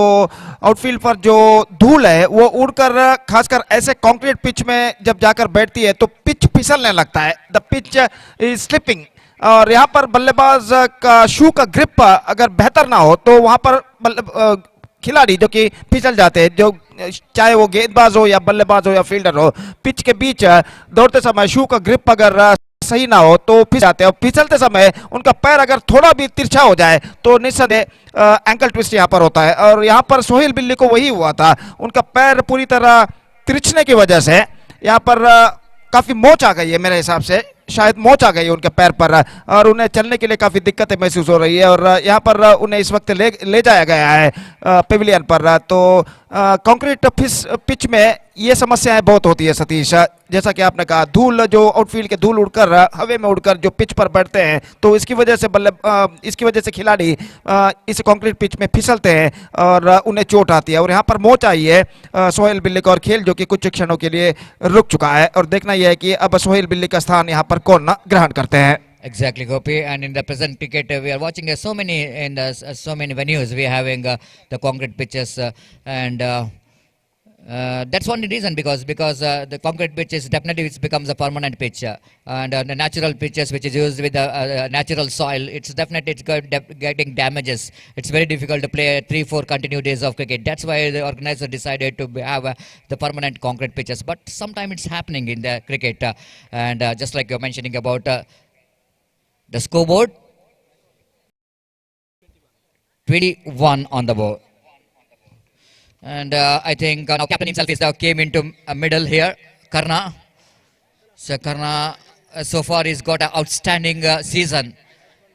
आउटफील्ड पर जो धूल है वो उड़कर खासकर ऐसे कंक्रीट पिच में जब जाकर बैठती है तो पिच फिसलने लगता है, द पिच इज स्लिपिंग। और यहाँ पर बल्लेबाज का शू का ग्रिप अगर बेहतर ना हो तो वहां पर खिलाड़ी जो कि फिसल जाते हैं, जो चाहे वो गेंदबाज हो या बल्लेबाज हो या फील्डर हो, पिच के बीच दौड़ते समय शू का ग्रिप अगर सही ना हो तो फिसल जाते हैं। और फिसलते समय उनका पैर अगर थोड़ा भी तिरछा हो जाए तो निस्संदेह एंकल ट्विस्ट यहाँ पर होता है। और यहाँ पर सोहेल बिल्ली को वही हुआ था, उनका पैर पूरी तरह तिरछने की वजह से यहाँ पर काफी मोच आ गई है, मेरे हिसाब से शायद मोच आ गई है उनके पैर पर, और उन्हें चलने के लिए काफी दिक्कतें महसूस हो रही है। और यहाँ पर उन्हें इस वक्त ले जाया गया है पेविलियन पर। तो कंक्रीट पिच में ये समस्याएं बहुत होती है सतीश, जैसा कि आपने कहा, धूल जो आउटफील्ड के धूल उड़कर हवे में उड़कर जो पिच पर बैठते हैं तो इसकी वजह से खिलाड़ी इस कंक्रीट पिच में फिसलते हैं और उन्हें चोट आती है। और यहाँ पर मोच आई है सोहेल बिल्ली का, और खेल जो कि कुछ क्षणों के लिए रुक चुका है। और देखना यह है कि अब सोहेल बिल्ली का स्थान यहाँ पर कौन ग्रहण करते हैं। Exactly, Gopi. And in the present cricket, we are watching so many in so many venues. We are having the concrete pitches, and that's one reason because the concrete pitches definitely it becomes a permanent pitch, and the natural pitches which is used with the natural soil, it's definitely getting damages. It's very difficult to play 3-4 continued days of cricket. That's why the organizer decided to have the permanent concrete pitches. But sometimes it's happening in the cricket, and just like you're mentioning about. The scoreboard 21 on the board, and I think now captain himself is came into a middle here, Karna. So Karna so far he's got an outstanding season,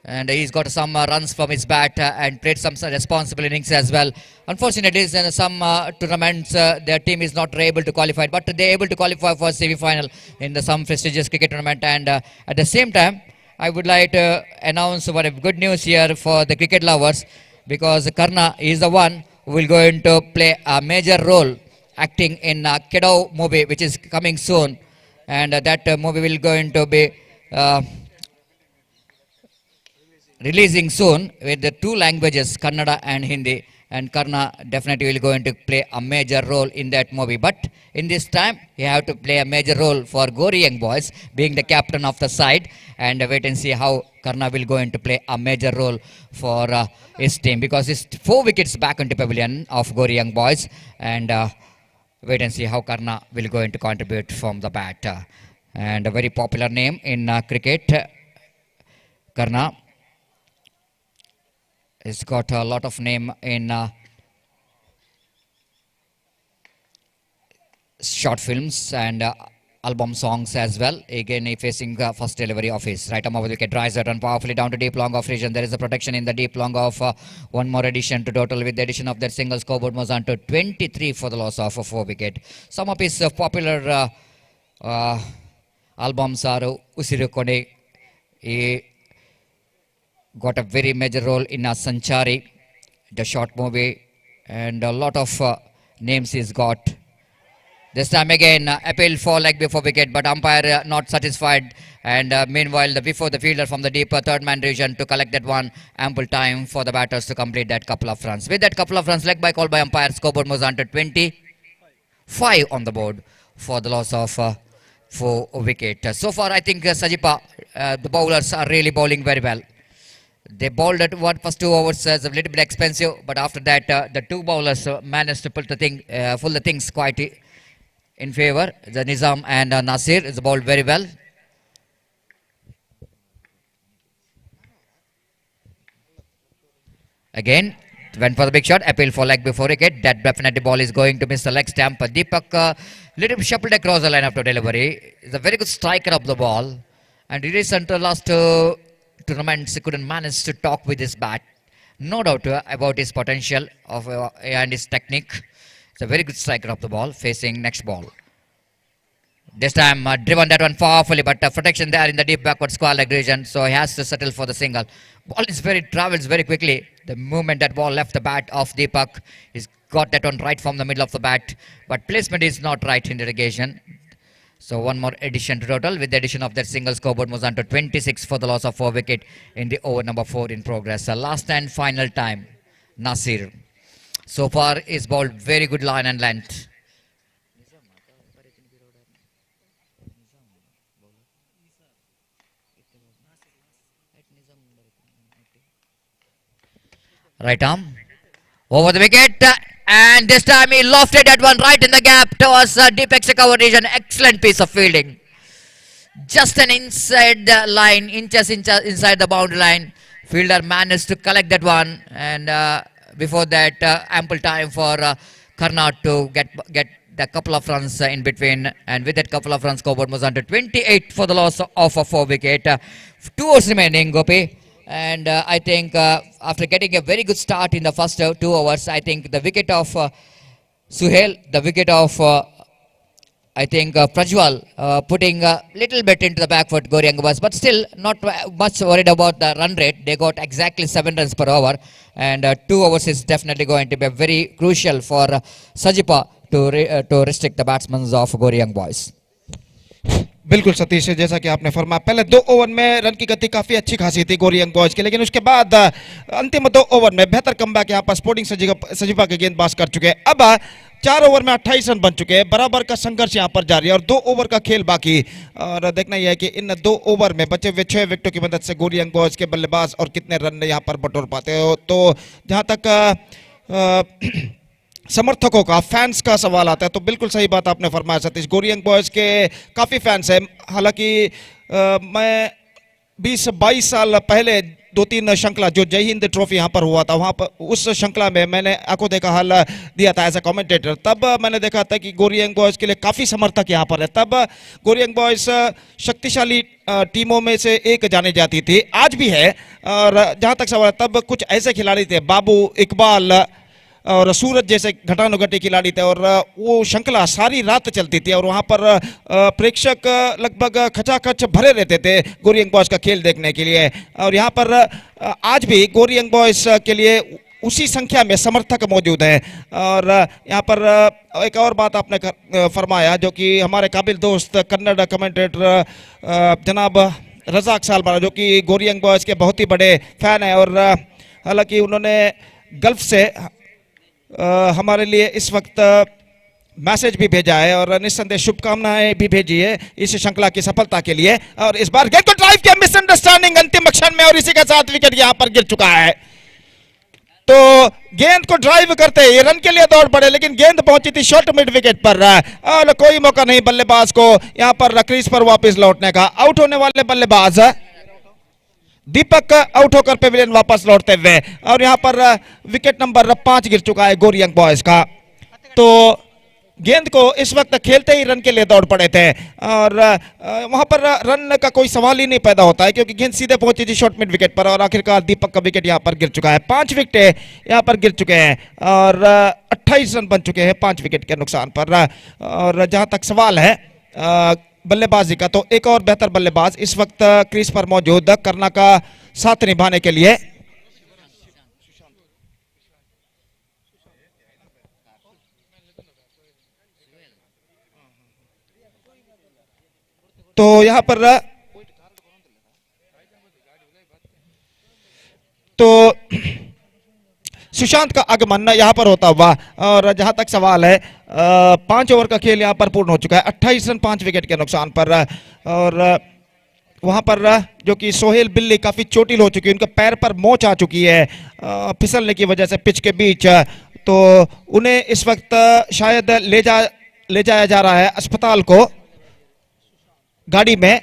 and he's got some runs from his bat and played some responsible innings as well. Unfortunately, in some tournaments their team is not able to qualify, but they're able to qualify for semi-final in some prestigious cricket tournament. And at the same time, I would like to announce one good news here for the cricket lovers, because Karna is the one who will going to play a major role acting in Kedao movie, which is coming soon, and that movie will going to be releasing soon with the 2 languages, Kannada and Hindi. And Karna definitely will going to play a major role in that movie. But in this time, he have to play a major role for Gori Young Boys, being the captain of the side. And wait and see how Karna will going to play a major role for his team, because it's 4 wickets back into pavilion of Gori Young Boys. And wait and see how Karna will going to contribute from the bat. And a very popular name in cricket, Karna. He's got a lot of name in short films and album songs as well. Again, he facing first delivery of his right arm over the wicket, drives that one powerfully down to deep long of region. There is a protection in the deep long of one more addition to total, with the addition of that single scoreboard was on to 23 for the loss of 4 wicket. Some of his popular albums are Usiru Kone. He got a very major role in Sanchari, the short movie, and a lot of names he's got. This time again, appeal for leg before wicket, but umpire not satisfied. And meanwhile, before the fielder from the deeper third man region to collect that one, ample time for the batters to complete that couple of runs. With that couple of runs, leg by call by umpire, scoreboard was under 25 on the board for the loss of 4 wicket. So far, I think Sajipa, the bowlers are really bowling very well. They bowled at one first 2 overs as a little bit expensive, but after that the two bowlers managed to pull the things quite in favor. The Nizam and Nasir is bowled very well. Again, went for the big shot, appeal for leg before wicket. That definitely ball is going to miss the leg stamp. Deepak little bit shuffled across the line after delivery. He's a very good striker of the ball, and it is until last tournaments he couldn't manage to talk with his bat. No doubt about his potential of and his technique. It's a very good striker of the ball. Facing next ball. This time driven that one powerfully, but protection there in the deep backward square leg region, so he has to settle for the single. Ball is travels very quickly. The moment that ball left the bat of Deepak, he's got that one right from the middle of the bat, but placement is not right in irrigation. So one more addition to total. With the addition of that single, scoreboard moves on to 26 for the loss of 4 wicket in the over number 4 in progress. Last and final time, Nasir. So far is bowled very good line and length. Right arm over the wicket, and this time he lofted that one right in the gap towards deep extra cover region. Excellent piece of fielding. Just an inside the line, inches inside the boundary line. Fielder managed to collect that one, and before that, ample time for Karnat to get the couple of runs in between, and with that couple of runs, scoreboard was under 28 for the loss of a 4 wicket. 2 overs remaining, Gopi. And I think after getting a very good start in the first 2 overs, I think the wicket of Suhail, the wicket of Prajwal, putting a little bit into the back foot Goriyang was, but still not much worried about the run rate. They got exactly 7 runs per over, and 2 overs is definitely going to be very crucial for Sajipa to restrict the batsmen of Goriyang boys. बिल्कुल सतीश, जैसा कि आपने फरमाया, पहले 2 ओवर में रन की गति काफी अच्छी खासी थी गोरियंग बॉयज के, लेकिन उसके बाद अंतिम 2 ओवर में बेहतर कमबैक यहां पर स्पोर्टिंग सजीपा के गेंदबाज कर चुके हैं। अब 4 ओवर में 28 रन बन चुके हैं, बराबर का संघर्ष यहां पर जारी है और 2 ओवर का खेल बाकी। और देखना यह है कि इन 2 ओवर में बचे हुए 6 विकेटों की मदद से गोरियंग बॉयज के बल्लेबाज और कितने रन यहां पर बटोर पाते हो। तो जहां तक समर्थकों का, फैंस का सवाल आता है, तो बिल्कुल सही बात आपने फरमाया सतीश। गोरियंग बॉयज के काफ़ी फैंस हैं। हालांकि मैं 20-22 साल पहले 2-3 श्रृंखला जो जय हिंद ट्रॉफी यहाँ पर हुआ था, वहाँ पर उस श्रृंखला में मैंने आंखों देखा हाल दिया था एज ए कमेंटेटर। तब मैंने देखा था कि गोरियंग बॉयज के लिए काफ़ी समर्थक यहाँ पर है। तब गोरियंग बॉयज शक्तिशाली टीमों में से एक जानी जाती थी, आज भी है। और जहाँ तक सवाल है, तब कुछ ऐसे खिलाड़ी थे, बाबू, इकबाल और सूरज जैसे घटानुघटी खिलाड़ी थे, और वो श्रृंखला सारी रात चलती थी और वहाँ पर प्रेक्षक लगभग खचाखच भरे रहते थे गोरियंग बॉयज का खेल देखने के लिए। और यहाँ पर आज भी गोरियंग बॉयज के लिए उसी संख्या में समर्थक मौजूद हैं। और यहाँ पर एक और बात आपने फरमाया, जो कि हमारे काबिल दोस्त कन्नड़ कमेंटेटर जनाब रजाक सालमारा, जो कि गोरियंग बॉयज के बहुत ही बड़े फैन हैं, और हालांकि उन्होंने गल्फ से हमारे लिए इस वक्त मैसेज भी भेजा है और निस्संदेह शुभकामनाएं भी भेजी है इस श्रृंखला की सफलता के लिए। और इस बार गेंद को ड्राइव किया, मिसअंडरस्टैंडिंग अंतिम क्षण में, और इसी के साथ विकेट यहां पर गिर चुका है। तो गेंद को ड्राइव करते ये रन के लिए दौड़ पड़े, लेकिन गेंद पहुंची थी शॉर्ट मिड विकेट पर और कोई मौका नहीं बल्लेबाज को यहां पर क्रीज पर वापस लौटने का। आउट होने वाले बल्लेबाज दीपक आउट होकर पेविलियन वापस लौटते हुए, और यहां पर विकेट नंबर 5 गिर चुका है गोरियंग बॉयज का। तो गेंद को इस वक्त खेलते ही रन के लिए दौड़ पड़े थे, और वहां पर रन का कोई सवाल ही नहीं पैदा होता है, क्योंकि गेंद सीधे पहुंची थी शॉर्ट मिड विकेट पर, और आखिरकार दीपक का विकेट यहां पर गिर चुका है। 5 विकेट यहां पर गिर चुके हैं और 28 रन बन चुके हैं 5 विकेट के नुकसान पर। और जहां तक सवाल है बल्लेबाजी का, तो एक और बेहतर बल्लेबाज इस वक्त क्रीज पर मौजूद करना का साथ निभाने के लिए। तो यहां पर तो सुशांत का आगमन यहां पर होता हुआ, और जहां तक सवाल है 5 ओवर का खेल यहां पर पूर्ण हो चुका है, 28 रन 5 विकेट के नुकसान पर। और वहां पर जो कि सोहेल बिल्ली काफी चोटिल हो चुकी है, उनके पैर पर मोच आ चुकी है फिसलने की वजह से पिच के बीच, तो उन्हें इस वक्त शायद ले जाया जा रहा है अस्पताल को गाड़ी में।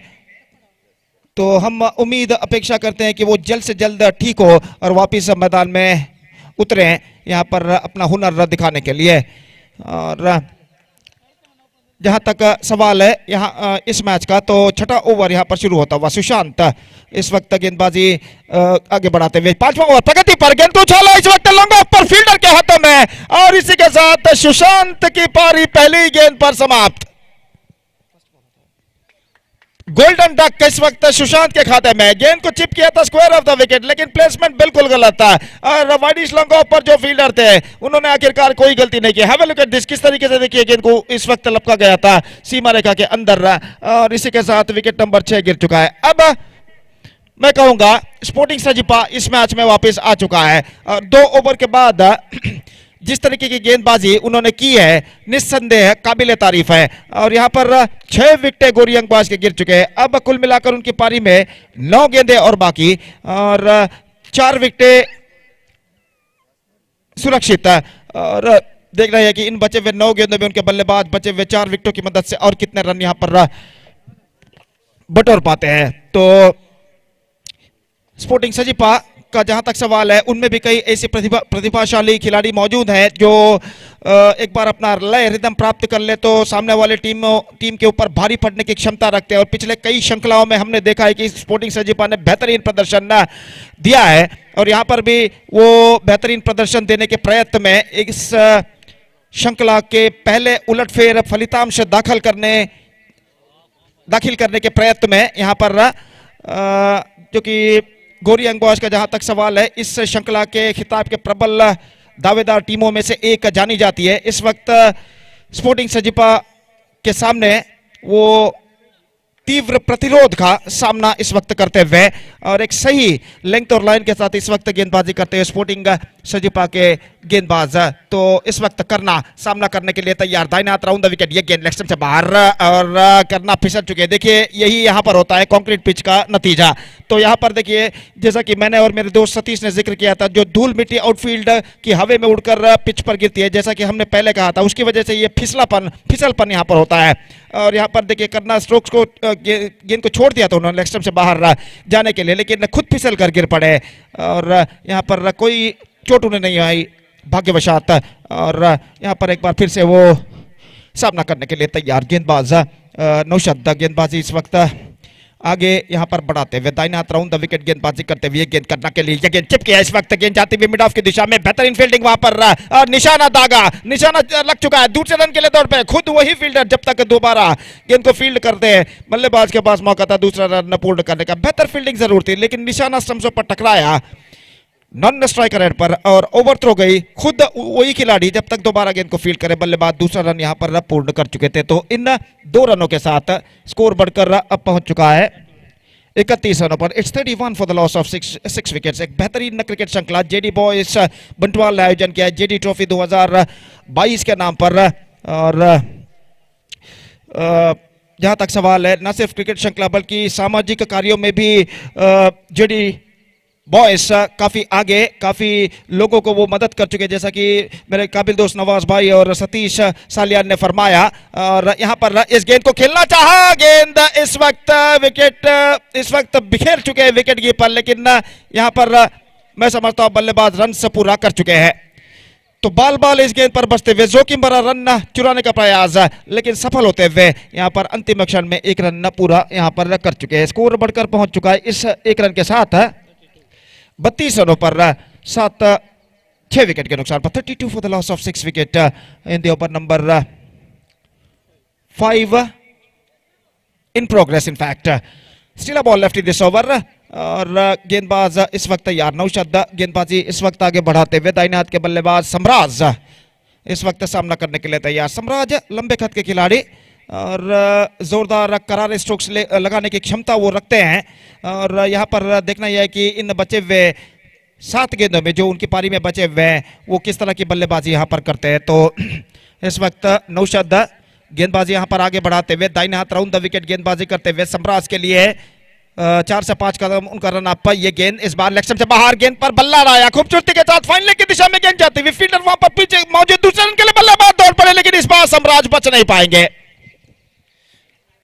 तो हम उम्मीद अपेक्षा करते हैं कि वो जल्द से जल्द ठीक हो और वापस मैदान में उतरे यहाँ पर अपना हुनर दिखाने के लिए। और जहां तक सवाल है यहाँ इस मैच का, तो छठा ओवर यहाँ पर शुरू होता हुआ सुशांत इस वक्त गेंदबाजी आगे बढ़ाते हुए, पांचवा ओवर प्रगति पर, गेंद को उछाला इस वक्त लॉन्ग ऑफ पर फील्डर के हाथों में, और इसी के साथ सुशांत की पारी पहली गेंद पर समाप्त। गोल्डन डक इस वक्त सुशांत के खाते में, गेंद को चिप किया था स्क्वायर ऑफ द विकेट, लेकिन प्लेसमेंट बिल्कुल गलत था और वाइडिश लॉन्ग ऑफ पर जो फील्डर थे उन्होंने आखिरकार कोई गलती नहीं की। Have a look at this, किस तरीके से देखिए गेंद को इस वक्त लपका गया था सीमा रेखा के अंदर, और इसी के साथ विकेट नंबर 6 गिर चुका है। अब मैं कहूंगा स्पोर्टिंग सजीपा इस मैच में वापस आ चुका है और 2 ओवर के बाद जिस तरीके की गेंदबाजी उन्होंने की है निस्संदेह काबिले तारीफ है। और यहां पर 6 विकेटें गोरियंगबाज के गिर चुके हैं। अब कुल मिलाकर उनकी पारी में 9 गेंदें और बाकी, और 4 विकेटें सुरक्षित, और देख रहे हैं कि इन बचे हुए 9 गेंदों में उनके बल्लेबाज बचे हुए 4 विकेटों की मदद से और कितने रन यहां पर बटोर पाते हैं। तो स्पोर्टिंग सजीपा का जहां तक सवाल है, उनमें भी कई ऐसे प्रतिभाशाली खिलाड़ी मौजूद हैं जो एक बार अपना लय रिदम प्राप्त कर ले तो सामने वाले टीम के ऊपर भारी पड़ने की क्षमता रखते हैं। और पिछले कई श्रृंखलाओं में हमने देखा है कि स्पोर्टिंग सजीपा ने बेहतरीन प्रदर्शन दिया है, और यहां पर भी वो बेहतरीन प्रदर्शन देने के प्रयत्न में इस श्रृंखला के पहले उलटफेर फलितांश दाखिल करने के प्रयत्न में यहां पर जो कि गोरियंगबाज का जहां तक सवाल है, इस श्रृंखला के खिताब के प्रबल दावेदार टीमों में से एक जानी जाती है। इस वक्त स्पोर्टिंग सजीपा के सामने वो तीव्र प्रतिरोध का सामना इस वक्त करते हुए और एक सही लेंथ और लाइन के साथ इस वक्त गेंदबाजी करते हुए स्पोर्टिंग सजीपा के गेंदबाज तो इस वक्त सामना करने के लिए तैयार। दाहिने हाथ राउंड द विकेट, ये गेंद लेग स्टंप से बाहर और करना फिसल चुके हैं। देखिए यही यहाँ पर होता है कंक्रीट पिच का नतीजा। तो यहाँ पर देखिए जैसा कि मैंने और मेरे दोस्त सतीश ने जिक्र किया था, जो धूल मिट्टी आउटफील्ड की हवा में उड़कर पिच पर गिरती है, जैसा कि हमने पहले कहा था, उसकी वजह से ये फिसलपन यहाँ पर होता है। और यहाँ पर देखिए करना स्ट्रोक्स को गेंद को छोड़ दिया था उन्होंने लेग स्टंप से बाहर जाने के लिए, लेकिन खुद फिसल कर गिर पड़े और यहाँ पर कोई चोट उन्हें नहीं आई भाग्यवशात। और यहाँ पर एक बार फिर से वो सामना करने के लिए तैयार गेंदबाज नौशाद गेंदबाजी इस वक्त आगे यहाँ पर बढ़ाते हुए दाहिने हाथ राउंड द विकेट गेंदबाजी करते हुए गेंद करने के लिए गेंद चिप किया। इस वक्त गेंद जाती हुई मिड ऑफ की दिशा में, बेहतरीन फील्डिंग वहां पर और निशाना लग चुका है। दूसरे रन के लिए दौड़ पे खुद वही फील्डर जब तक दोबारा गेंद को फील्ड करते हैं, बल्लेबाज के पास मौका था दूसरा रन पूर्ण करने का। बेहतर फील्डिंग जरूर थी, लेकिन निशाना स्टंप्स पर टकराया नॉन स्ट्राइकर एंड पर और ओवर थ्रो गई। खुद वही खिलाड़ी जब तक दोबारा गेंद को फील्ड करे, बल्लेबाज दूसरा रन यहां पर पूर्ण कर चुके थे। तो इन 2 रनों के साथ स्कोर बढ़कर अब पहुंच चुका है 31 रनों पर। It's 31 for the loss of 6 wickets. एक बेहतरीन क्रिकेट श्रृंखला जेडी बॉयज बंटवाल ने आयोजन किया है जेडी ट्रॉफी 2022 के नाम पर। और जहां तक सवाल है, न सिर्फ क्रिकेट श्रृंखला बल्कि सामाजिक कार्यों में भी जेडी बॉयज काफी आगे, काफी लोगों को वो मदद कर चुके, जैसा कि मेरे काबिल दोस्त नवाज भाई और सतीश सालियान ने फरमाया। और यहाँ पर इस गेंद को खेलना चाहा, गेंद इस वक्त बिखेर चुके हैं विकेट कीपर, लेकिन यहाँ पर मैं समझता हूँ बल्लेबाज रन से पूरा कर चुके हैं। तो बाल इस गेंद पर बचते हुए जोखिम भरा रन चुराने का प्रयास, लेकिन सफल होते हुए यहाँ पर अंतिम क्षण में 1 रन पूरा यहाँ पर कर चुके हैं। स्कोर बढ़कर पहुंच चुका है इस 1 रन के साथ 32 रनों पर 6 विकेट के नुकसान पर। 32 for the loss of 6 wicket in the over number 5 in progress. In fact still a ball left in this over और गेंदबाज इस वक्त तैयार। नौशाद गेंदबाजी इस वक्त आगे बढ़ाते हुए दाहिने हाथ के बल्लेबाज सम्राज इस वक्त सामना करने के लिए तैयार। सम्राज लंबे कद के खिलाड़ी और जोरदार करारे स्ट्रोक्स लगाने की क्षमता वो रखते हैं। और यहाँ पर देखना यह है कि इन बचे हुए 7 गेंदों में जो उनकी पारी में बचे हुए हैं वो किस तरह की बल्लेबाजी यहाँ पर करते हैं। तो इस वक्त नौशाद गेंदबाजी यहाँ पर आगे बढ़ाते हुए दाहिने हाथ राउंड द विकेट गेंदबाजी करते हुए सम्राज के लिए 4 से 5 कदम उनका रन अप। ये गेंद इस बार लेग स्टंप से बाहर, गेंद पर बल्ला आया खूबसूरती के साथ फाइनल की दिशा में गेंद जाती हुई, फील्डर वहां पर पीछे मौजूद, दूसरे रन के लिए बल्लेबाज दौड़ पड़े, लेकिन इस बार सम्राट बच नहीं पाएंगे।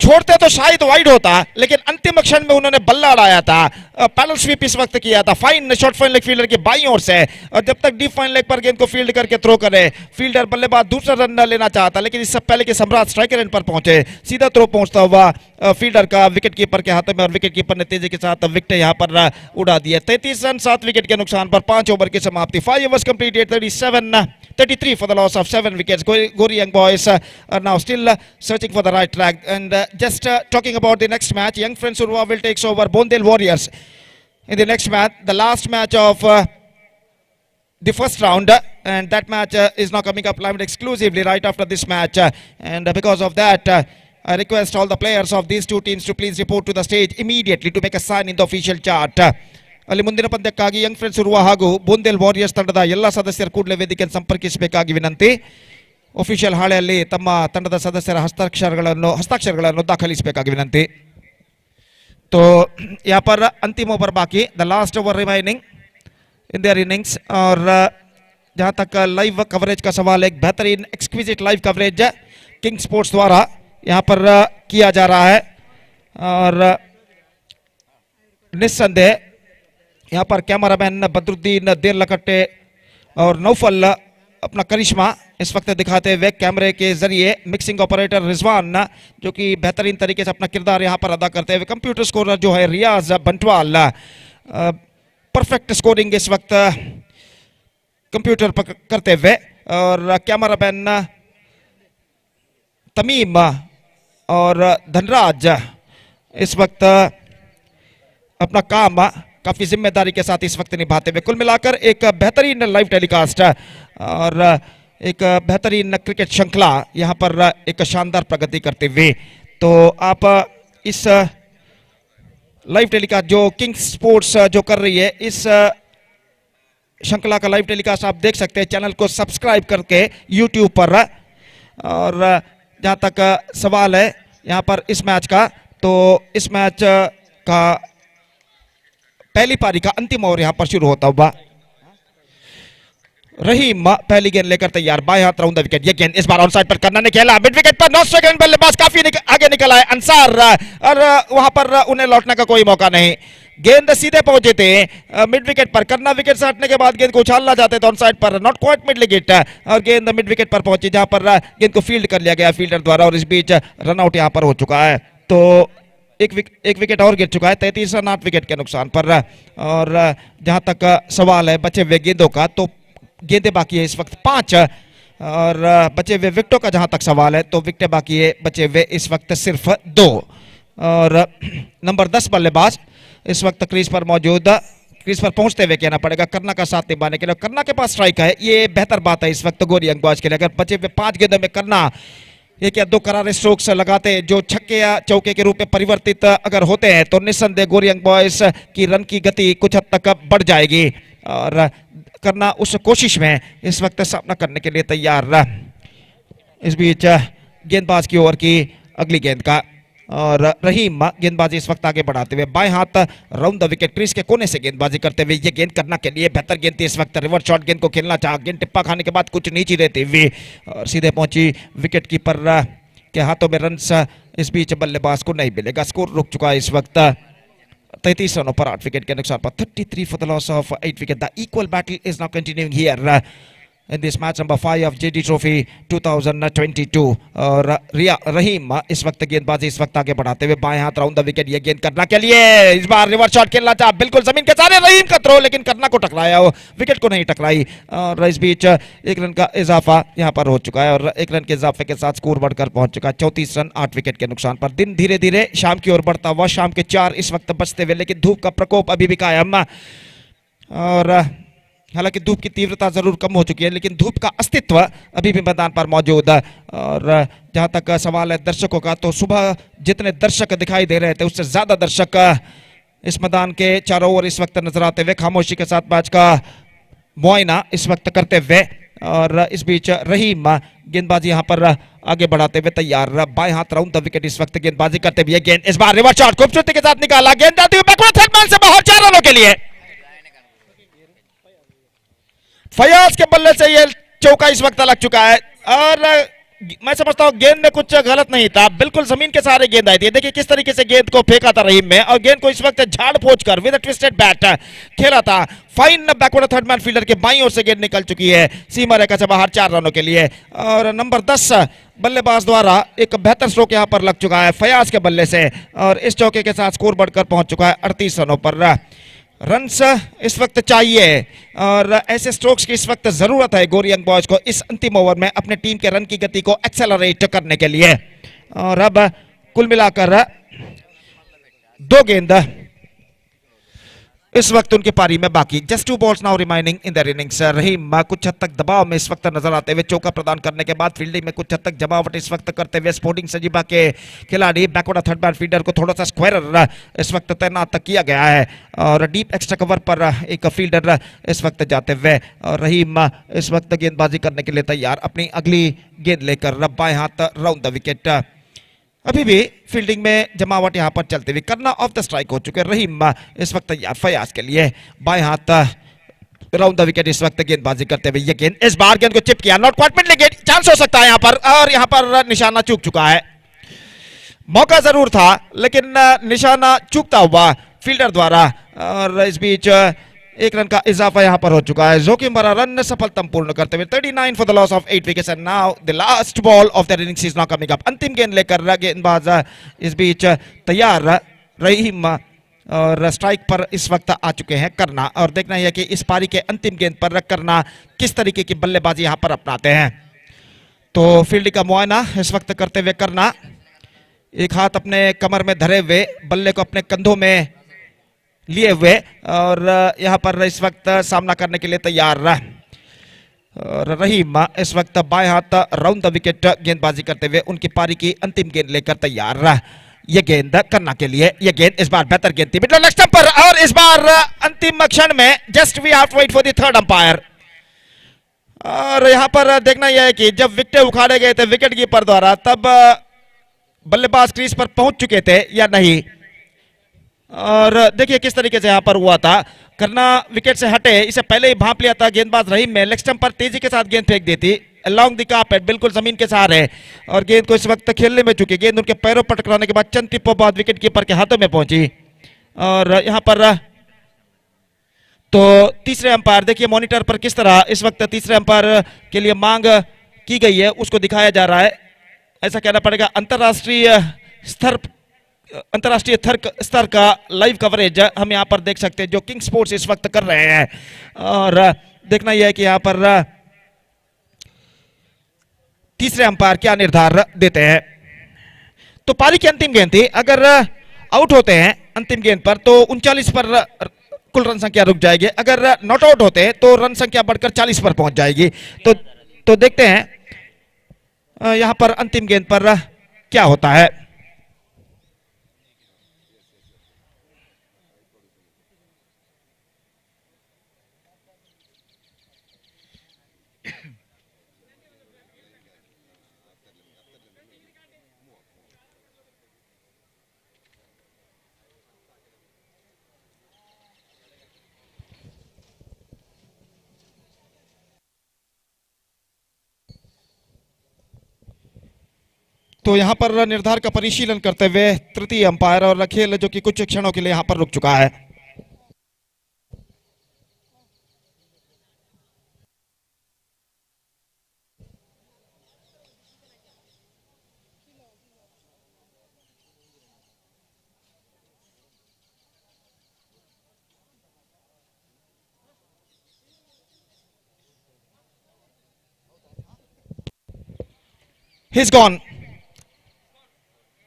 छोड़ते तो शायद वाइड होता, लेकिन अंतिम क्षण में उन्होंने बल्ला उड़ाया था। पैडल स्वीप इस वक्त किया था fine short fine leg fielder की बाईं ओर से, और जब तक डीप फाइन लेग पर गेंद को फील्ड करके थ्रो करे, फील्डर बल्लेबाज दूसरा रन न लेना चाहता, लेकिन इससे पहले कि सम्राट स्ट्राइकर एंड पर पहुंचे, सीधा थ्रो पहुंचता हुआ फील्डर का विकेट कीपर के हाथों में, और विकेट कीपर ने तेजी के साथ विकेट यहां पर उड़ा दिया। 33 रन 7 विकेट के नुकसान पर 5 ओवर की समाप्ति। 5 overs completed, 33 for the loss of 7 wickets. Gori young boys are now still searching for the right track. And just talking about the next match, Young Friends Urva will take over Bondel Warriors in the next match, the last match of the first round, and that match is now coming up live exclusively right after this match. And because of that, I request all the players of these two teams to please report to the stage immediately to make a sign in the official chart. ಅಲ್ಲಿ ಮುಂದಿನ ಪಂದ್ಯಕ್ಕಾಗಿ ಯಂಗ್ ಫ್ರೆಂಡ್ಸ್ ಉರುವ ಹಾಗೂ ಬೋಂದೇಲ್ ವಾರಿಯರ್ಸ್ ತಂಡದ ಎಲ್ಲ ಸದಸ್ಯರು ಕೂಡಲೇ ವೇದಿಕೆಯನ್ನು ಸಂಪರ್ಕಿಸಬೇಕಾಗಿ ವಿನಂತಿ. ऑफिशियल हाಳೆಯಲ್ಲಿ ತಮ್ಮ ತಂಡದ ಸದಸ್ಯರ हस्ताक्षरಗಳನ್ನು ದಾಖಲಿಸಬೇಕಾಗಿ विनंती. तो यहाँ पर अंतिम ओवर बाकी, the last over remaining in their innings. और जहाँ तक लाइव कवरेज का सवाल, एक बेहतरीन exquisite live coverage king sports द्वारा यहाँ पर किया जा रहा है. और निस्संदेह यहाँ पर कैमरामैन बदरुद्दीन देरलकट्टे और नौफल अपना करिश्मा इस वक्त दिखाते हुए कैमरे के जरिए, मिक्सिंग ऑपरेटर रिजवान जो कि बेहतरीन तरीके से अपना किरदार यहाँ पर अदा करते हुए, कंप्यूटर स्कोरर जो है रियाज बंटवाल, परफेक्ट स्कोरिंग इस वक्त कंप्यूटर पर करते हुए, और कैमरामैन तमीम और धनराज इस वक्त अपना काम काफी जिम्मेदारी के साथ इस वक्त निभाते हुए. कुल मिलाकर एक बेहतरीन लाइव टेलीकास्ट और एक बेहतरीन क्रिकेट श्रृंखला यहां पर एक शानदार प्रगति करते हुए. तो आप इस लाइव टेलीकास्ट जो किंग स्पोर्ट्स जो कर रही है, इस श्रृंखला का लाइव टेलीकास्ट आप देख सकते हैं चैनल को सब्सक्राइब करके यूट्यूब पर. और जहां तक सवाल है यहां पर इस मैच का, तो इस मैच का पहली पारी का अंतिम ओवर यहां पर शुरू होता हुआ. रहीम पहली गेंद लेकर तैयार, बाएं हाथ राउंड द विकेट. ये गेंद इस बार ऑन साइड पर करना ने खेला, मिड विकेट पर 9 सेकंड बल्लेबाज काफी आगे निकला है अंसार, और वहां पर उन्हें लौटने का कोई मौका नहीं. गेंद सीधे पहुंचे थे मिड विकेट पर, करना विकेट से हटने के बाद गेंद को उछालना चाहते थे ऑन साइड पर, नॉट क्वाइट मिड विकेट, और गेंद मिड विकेट पर पहुंची जहां पर गेंद को फील्ड कर लिया गया फील्डर द्वारा, और इस बीच रनआउट यहां पर हो चुका है. तो एक विकेट और गिर चुका है 33 रन 8 विकेट के नुकसान पर. और जहां तक सवाल है बचे हुए गेंदों का, तो गेंदें बाकी है इस वक्त 5, और बचे हुए विकेटों का जहां तक सवाल है तो विकेटें बाकी है बचे हुए इस वक्त सिर्फ 2. और नंबर 10 बल्लेबाज इस वक्त क्रीज पर मौजूद, क्रीज पर पहुंचते हुए कहना पड़ेगा करना का साथ निभाने के लिए. करना के पास स्ट्राइक है, ये बेहतर बात है इस वक्त गोरी अंगबाज के लिए. अगर बचे हुए 5 गेंदों में करना एक या 2 करारे स्ट्रोक्स लगाते जो छक्के या चौके के रूप में परिवर्तित अगर होते हैं, तो निस्संदेह गोरी यंग बॉयज की रन की गति कुछ हद तक बढ़ जाएगी. और करना उस कोशिश में इस वक्त सामना करने के लिए तैयार. इस बीच गेंदबाज की ओवर की अगली गेंद का, और रहीम गेंदबाजी इस वक्त आगे बढ़ाते हुए बाएं हाथ राउंड द विकेट क्रीज के कोने से गेंदबाजी करते हुए. ये गेंद करना के लिए बेहतर गेंद थी इस वक्त, रिवर्स शॉट गेंद को खेलना चाहा, गेंद टिप्पा खाने के बाद कुछ नीचे देते हुए और सीधे पहुंची विकेट कीपर के हाथों में. रन्स इस बीच बल्लेबाज को नहीं मिलेगा, स्कोर रुक चुका है इस वक्त 33 रनों पर 8 विकेट के नुकसान पर. 33 for the loss of 8 wicket. The equal battle is now continuing here in this match number 5 of JD Trophy 2022. और रहीम इस वक्त गेंदबाजी इस वक्त आगे बढ़ाते हुए बाएं हाथ राउंड द विकेट. ये गेंद करना के लिए इस बार रिवर्स शॉट खेलना चाहा, बिल्कुल जमीन के सारे रहीम का थ्रो, लेकिन करना को टकराया, वो विकेट को नहीं टकराई. और इस बीच 1 रन का इजाफा यहां पर हो चुका है, और 1 रन के इजाफे के साथ स्कोर बढ़कर पहुंच चुका है 34 रन 8 विकेट के नुकसान पर. दिन धीरे धीरे शाम की ओर बढ़ता हुआ, शाम के 4 इस वक्त बचते हुए, लेकिन धूप का प्रकोप अभी भी कायम. और हालांकि धूप की तीव्रता जरूर कम हो चुकी है, लेकिन धूप का अस्तित्व अभी भी मैदान पर मौजूद है. और जहां तक सवाल है दर्शकों का, तो सुबह जितने दर्शक दिखाई दे रहे थे उससे ज्यादा दर्शक इस मैदान के चारों ओर इस वक्त नजर आते हुए, खामोशी के साथ मैच का मुआयना इस वक्त करते हुए. और इस बीच रहीम गेंदबाजी यहाँ पर आगे बढ़ाते हुए तैयार, बाएं हाथ राउंड द विकेट इस वक्त गेंदबाजी करते हुए, गेंद इस बार रिवर्स शॉट खूबसूरती के साथ निकाला, गेंद जाती हुई बैकवर्ड थर्ड मैन से बाहर 4 रनों के लिए। फयाज के बल्ले से ये चौका इस वक्त लग चुका है और मैं समझता हूं गेंद में कुछ गलत नहीं था, बिल्कुल जमीन के सहारे गेंद आई थी। देखिए किस तरीके से गेंद को फेंका था रहीम में और गेंद को इस वक्त झाड़ फोच कर विद ट्विस्टेड बैट खेला था। Fine backward third man fielder के बाईं ओर से गेंद निकल चुकी है सीमा रेखा से बाहर 4 रनों के लिए। और नंबर 10 बल्लेबाज द्वारा एक बेहतर स्ट्रोक यहां पर लग चुका है फयाज के बल्ले से और इस चौके के साथ स्कोर बढ़कर पहुंच चुका है 38 रनों पर। रन्स इस वक्त चाहिए और ऐसे स्ट्रोक्स की इस वक्त जरूरत है गोरी यंग बॉयज को इस अंतिम ओवर में अपने टीम के रन की गति को एक्सेलरेट करने के लिए। और अब कुल मिलाकर 2 गेंद इस वक्त उनकी पारी में बाकी, just 2 balls now remaining in their innings. Rahim कुछ हद तक दबाव में इस वक्त नजर आते हुए चौका प्रदान करने के बाद फील्डिंग में कुछ हद तक जमावट इस वक्त करते हुए स्पोर्टिंग सजीबा के खिलाड़ी बैकवर्ड थर्ड मैन फील्डर को थोड़ा सा स्क्वायर इस वक्त तैनात किया गया है और डीप एक्स्ट्रा कवर पर एक फील्डर इस वक्त जाते हुए और रहीम इस वक्त गेंदबाजी करने के लिए तैयार, अपनी अगली गेंद लेकर बाएं हाथ राउंड द विकेट। अभी भी फील्डिंग में जमावट यहां पर चलती हुई, करना ऑफ द स्ट्राइक हो चुके रहीम इस वक्त तैयार फयाज के लिए, बाएं हाथ राउंड द विकेट इस वक्त गेंदबाजी करते हुए, ये गेंद इस बार गेंद को चिप किया, not quite middle get, chance हो सकता है यहां पर और यहां पर निशाना चूक चुका है। मौका जरूर था लेकिन निशाना चूकता हुआ फील्डर द्वारा और इस बीच 1 रन का इजाफा यहां पर हो चुका है। जोखिम भरा रन सफलता पूर्ण करते हुए 39 for the loss of 8 wickets and now the last ball of the innings is now coming up. अंतिम गेंद लेकर गेंदबाज इस बीच तैयार रहीम और स्ट्राइक पर इस वक्त आ चुके हैं करना और देखना है कि इस पारी के अंतिम गेंद पर करना किस तरीके की बल्लेबाजी यहां पर अपनाते हैं। तो फील्डिंग का मुआयना इस वक्त करते हुए करना, एक हाथ अपने कमर में धरे हुए, बल्ले को अपने कंधों में लिए हुए और यहां पर इस वक्त सामना करने के लिए तैयार और रहीम इस वक्त बाएं हाथ राउंड द विकेट गेंदबाजी करते हुए उनकी पारी की अंतिम गेंद लेकर तैयार। ये गेंद करना के लिए, ये गेंद इस बार बेहतर गेंद थी मिडल लेग स्टंप पर और इस बार अंतिम क्षण में just we have to wait for the third umpire. और यहां पर देखना यह है कि जब विकेट उखाड़े गए थे विकेट कीपर द्वारा तब बल्लेबाज क्रीज पर पहुंच चुके थे या नहीं, और देखिए किस तरीके से यहां पर हुआ था, करना विकेट से हटे, इसे पहले ही भांप लिया था गेंदबाज रहीम में, लेग स्टंप पर तेजी के साथ गेंद फेंक दी थी अलोंग द कार्पेट, बिल्कुल जमीन के सहारे और गेंद को इस वक्त खेलने में चुकी, गेंद उनके पैरों पर टकराने के बाद चंद टिप्पों बाद विकेट कीपर के हाथों में पहुंची। और यहां पर तो तीसरे अंपायर देखिए मॉनिटर पर किस तरह इस वक्त तीसरे अंपायर के लिए मांग की गई है उसको दिखाया जा रहा है, ऐसा कहना पड़ेगा अंतरराष्ट्रीय स्तर का लाइव कवरेज हम यहां पर देख सकते हैं जो किंग स्पोर्ट्स इस वक्त कर रहे हैं। और देखना यह है कि यहां पर तीसरे अंपायर क्या निर्धार देते हैं। तो पारी की अंतिम गेंद थी, अगर आउट होते हैं अंतिम गेंद पर तो 39 पर कुल रन संख्या रुक जाएगी, अगर नॉट आउट होते हैं तो रन संख्या बढ़कर 40 पर पहुंच जाएगी। तो देखते हैं यहां पर अंतिम गेंद पर क्या होता है। तो यहां पर निर्धार का परिशीलन करते हुए तृतीय अंपायर और खेल जो कि कुछ क्षणों के लिए यहां पर रुक चुका है। He's gone.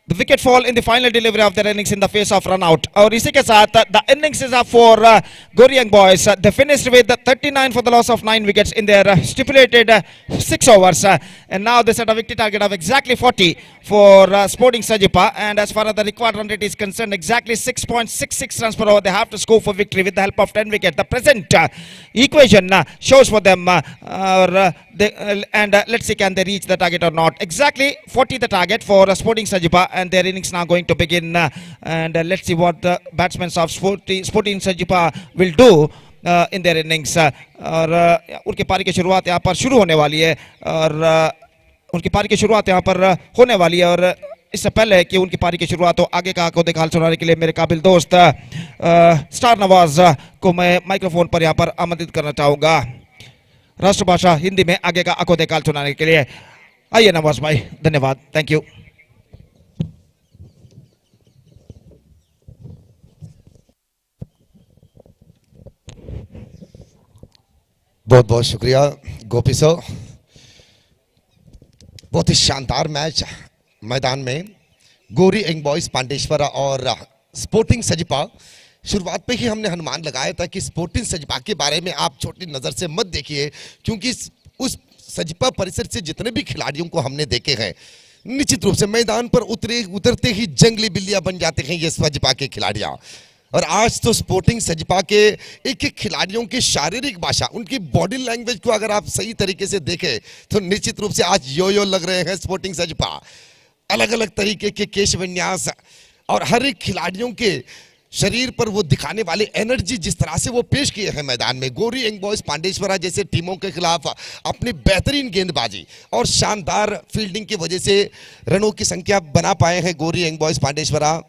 The wicket fall in the final delivery of their innings in the face of run out. और इसी के साथ the innings is up for Gori Young Boys. They finished with 39 for the loss of 9 wickets in their stipulated 6 overs, and now they set a victory target of exactly 40 for Sporting Sajipa. And as far as the required run rate is concerned, exactly 6.66 runs per over they have to score for victory with the help of 10 wickets. The present equation shows for them, and let's see can they reach the target or not. Exactly 40 the target for Sporting Sajipa, and their innings now going to begin, and let's see what the batsmen of Sporting Sajipa will do in their innings. और उनकी पारी की शुरुआत यहाँ पर शुरू होने वाली है, और उनकी पारी की शुरुआत यहाँ पर होने वाली है। और इससे पहले कि उनकी पारी की शुरुआत हो, आगे का को देखभाल सुनाने के लिए मेरे काबिल दोस्त स्टार नवाज को मैं माइक्रोफोन पर यहाँ पर आमंत्रित करना चाहूँगा राष्ट्रभाषा हिंदी में आगे का आंखों देखभाल सुनाने के लिए। आइए नवाज भाई, धन्यवाद, थैंक यू। बहुत बहुत शुक्रिया गोपी सर। बहुत ही शानदार मैच मैदान में गोरी यंग बॉयज पांडेश्वरा और स्पोर्टिंग सजिपा। शुरुआत पे ही हमने अनुमान लगाया था कि स्पोर्टिंग सजिपा के बारे में आप छोटी नज़र से मत देखिए, क्योंकि उस सजिपा परिसर से जितने भी खिलाड़ियों को हमने देखे हैं, निश्चित रूप से मैदान पर उतरते ही जंगली बिल्लियां बन जाते हैं ये सजिपा के खिलाड़ियां। और आज तो स्पोर्टिंग सजिपा के एक एक खिलाड़ियों की शारीरिक भाषा, उनकी बॉडी लैंग्वेज को अगर आप सही तरीके से देखें तो निश्चित रूप से आज यो लग रहे हैं स्पोर्टिंग सजिपा। अलग अलग तरीके के केश विन्यास और हर एक खिलाड़ियों के शरीर पर वो दिखाने वाली एनर्जी जिस तरह से वो पेश किए हैं मैदान में। गोरी यंग बॉयज पांडेश्वरा जैसे टीमों के खिलाफ अपनी बेहतरीन गेंदबाजी और शानदार फील्डिंग की वजह से रनों की संख्या बना पाए हैं गोरी यंग बॉयज पांडेश्वरा।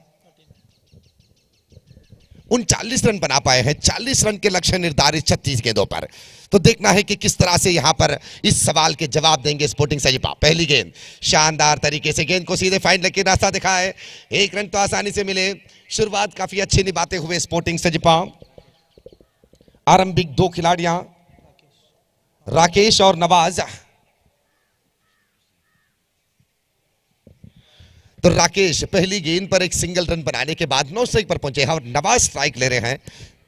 39 रन बना पाए हैं 40 रन के लक्ष्य निर्धारित 36 गेंदों पर। तो देखना है कि किस तरह से यहां पर इस सवाल के जवाब देंगे स्पोर्टिंग सजिपा। पहली गेंद शानदार तरीके से गेंद को सीधे फाइन लेके रास्ता दिखा है, एक रन तो आसानी से मिले। शुरुआत काफी अच्छी निभाते हुए स्पोर्टिंग सजिपा। आरंभिक 2 खिलाड़ियां राकेश और नवाज। तो राकेश पहली गेंद पर एक सिंगल रन बनाने के बाद 9 स्ट्राइक पर पहुंचे हैं और नवाज स्ट्राइक ले रहे हैं।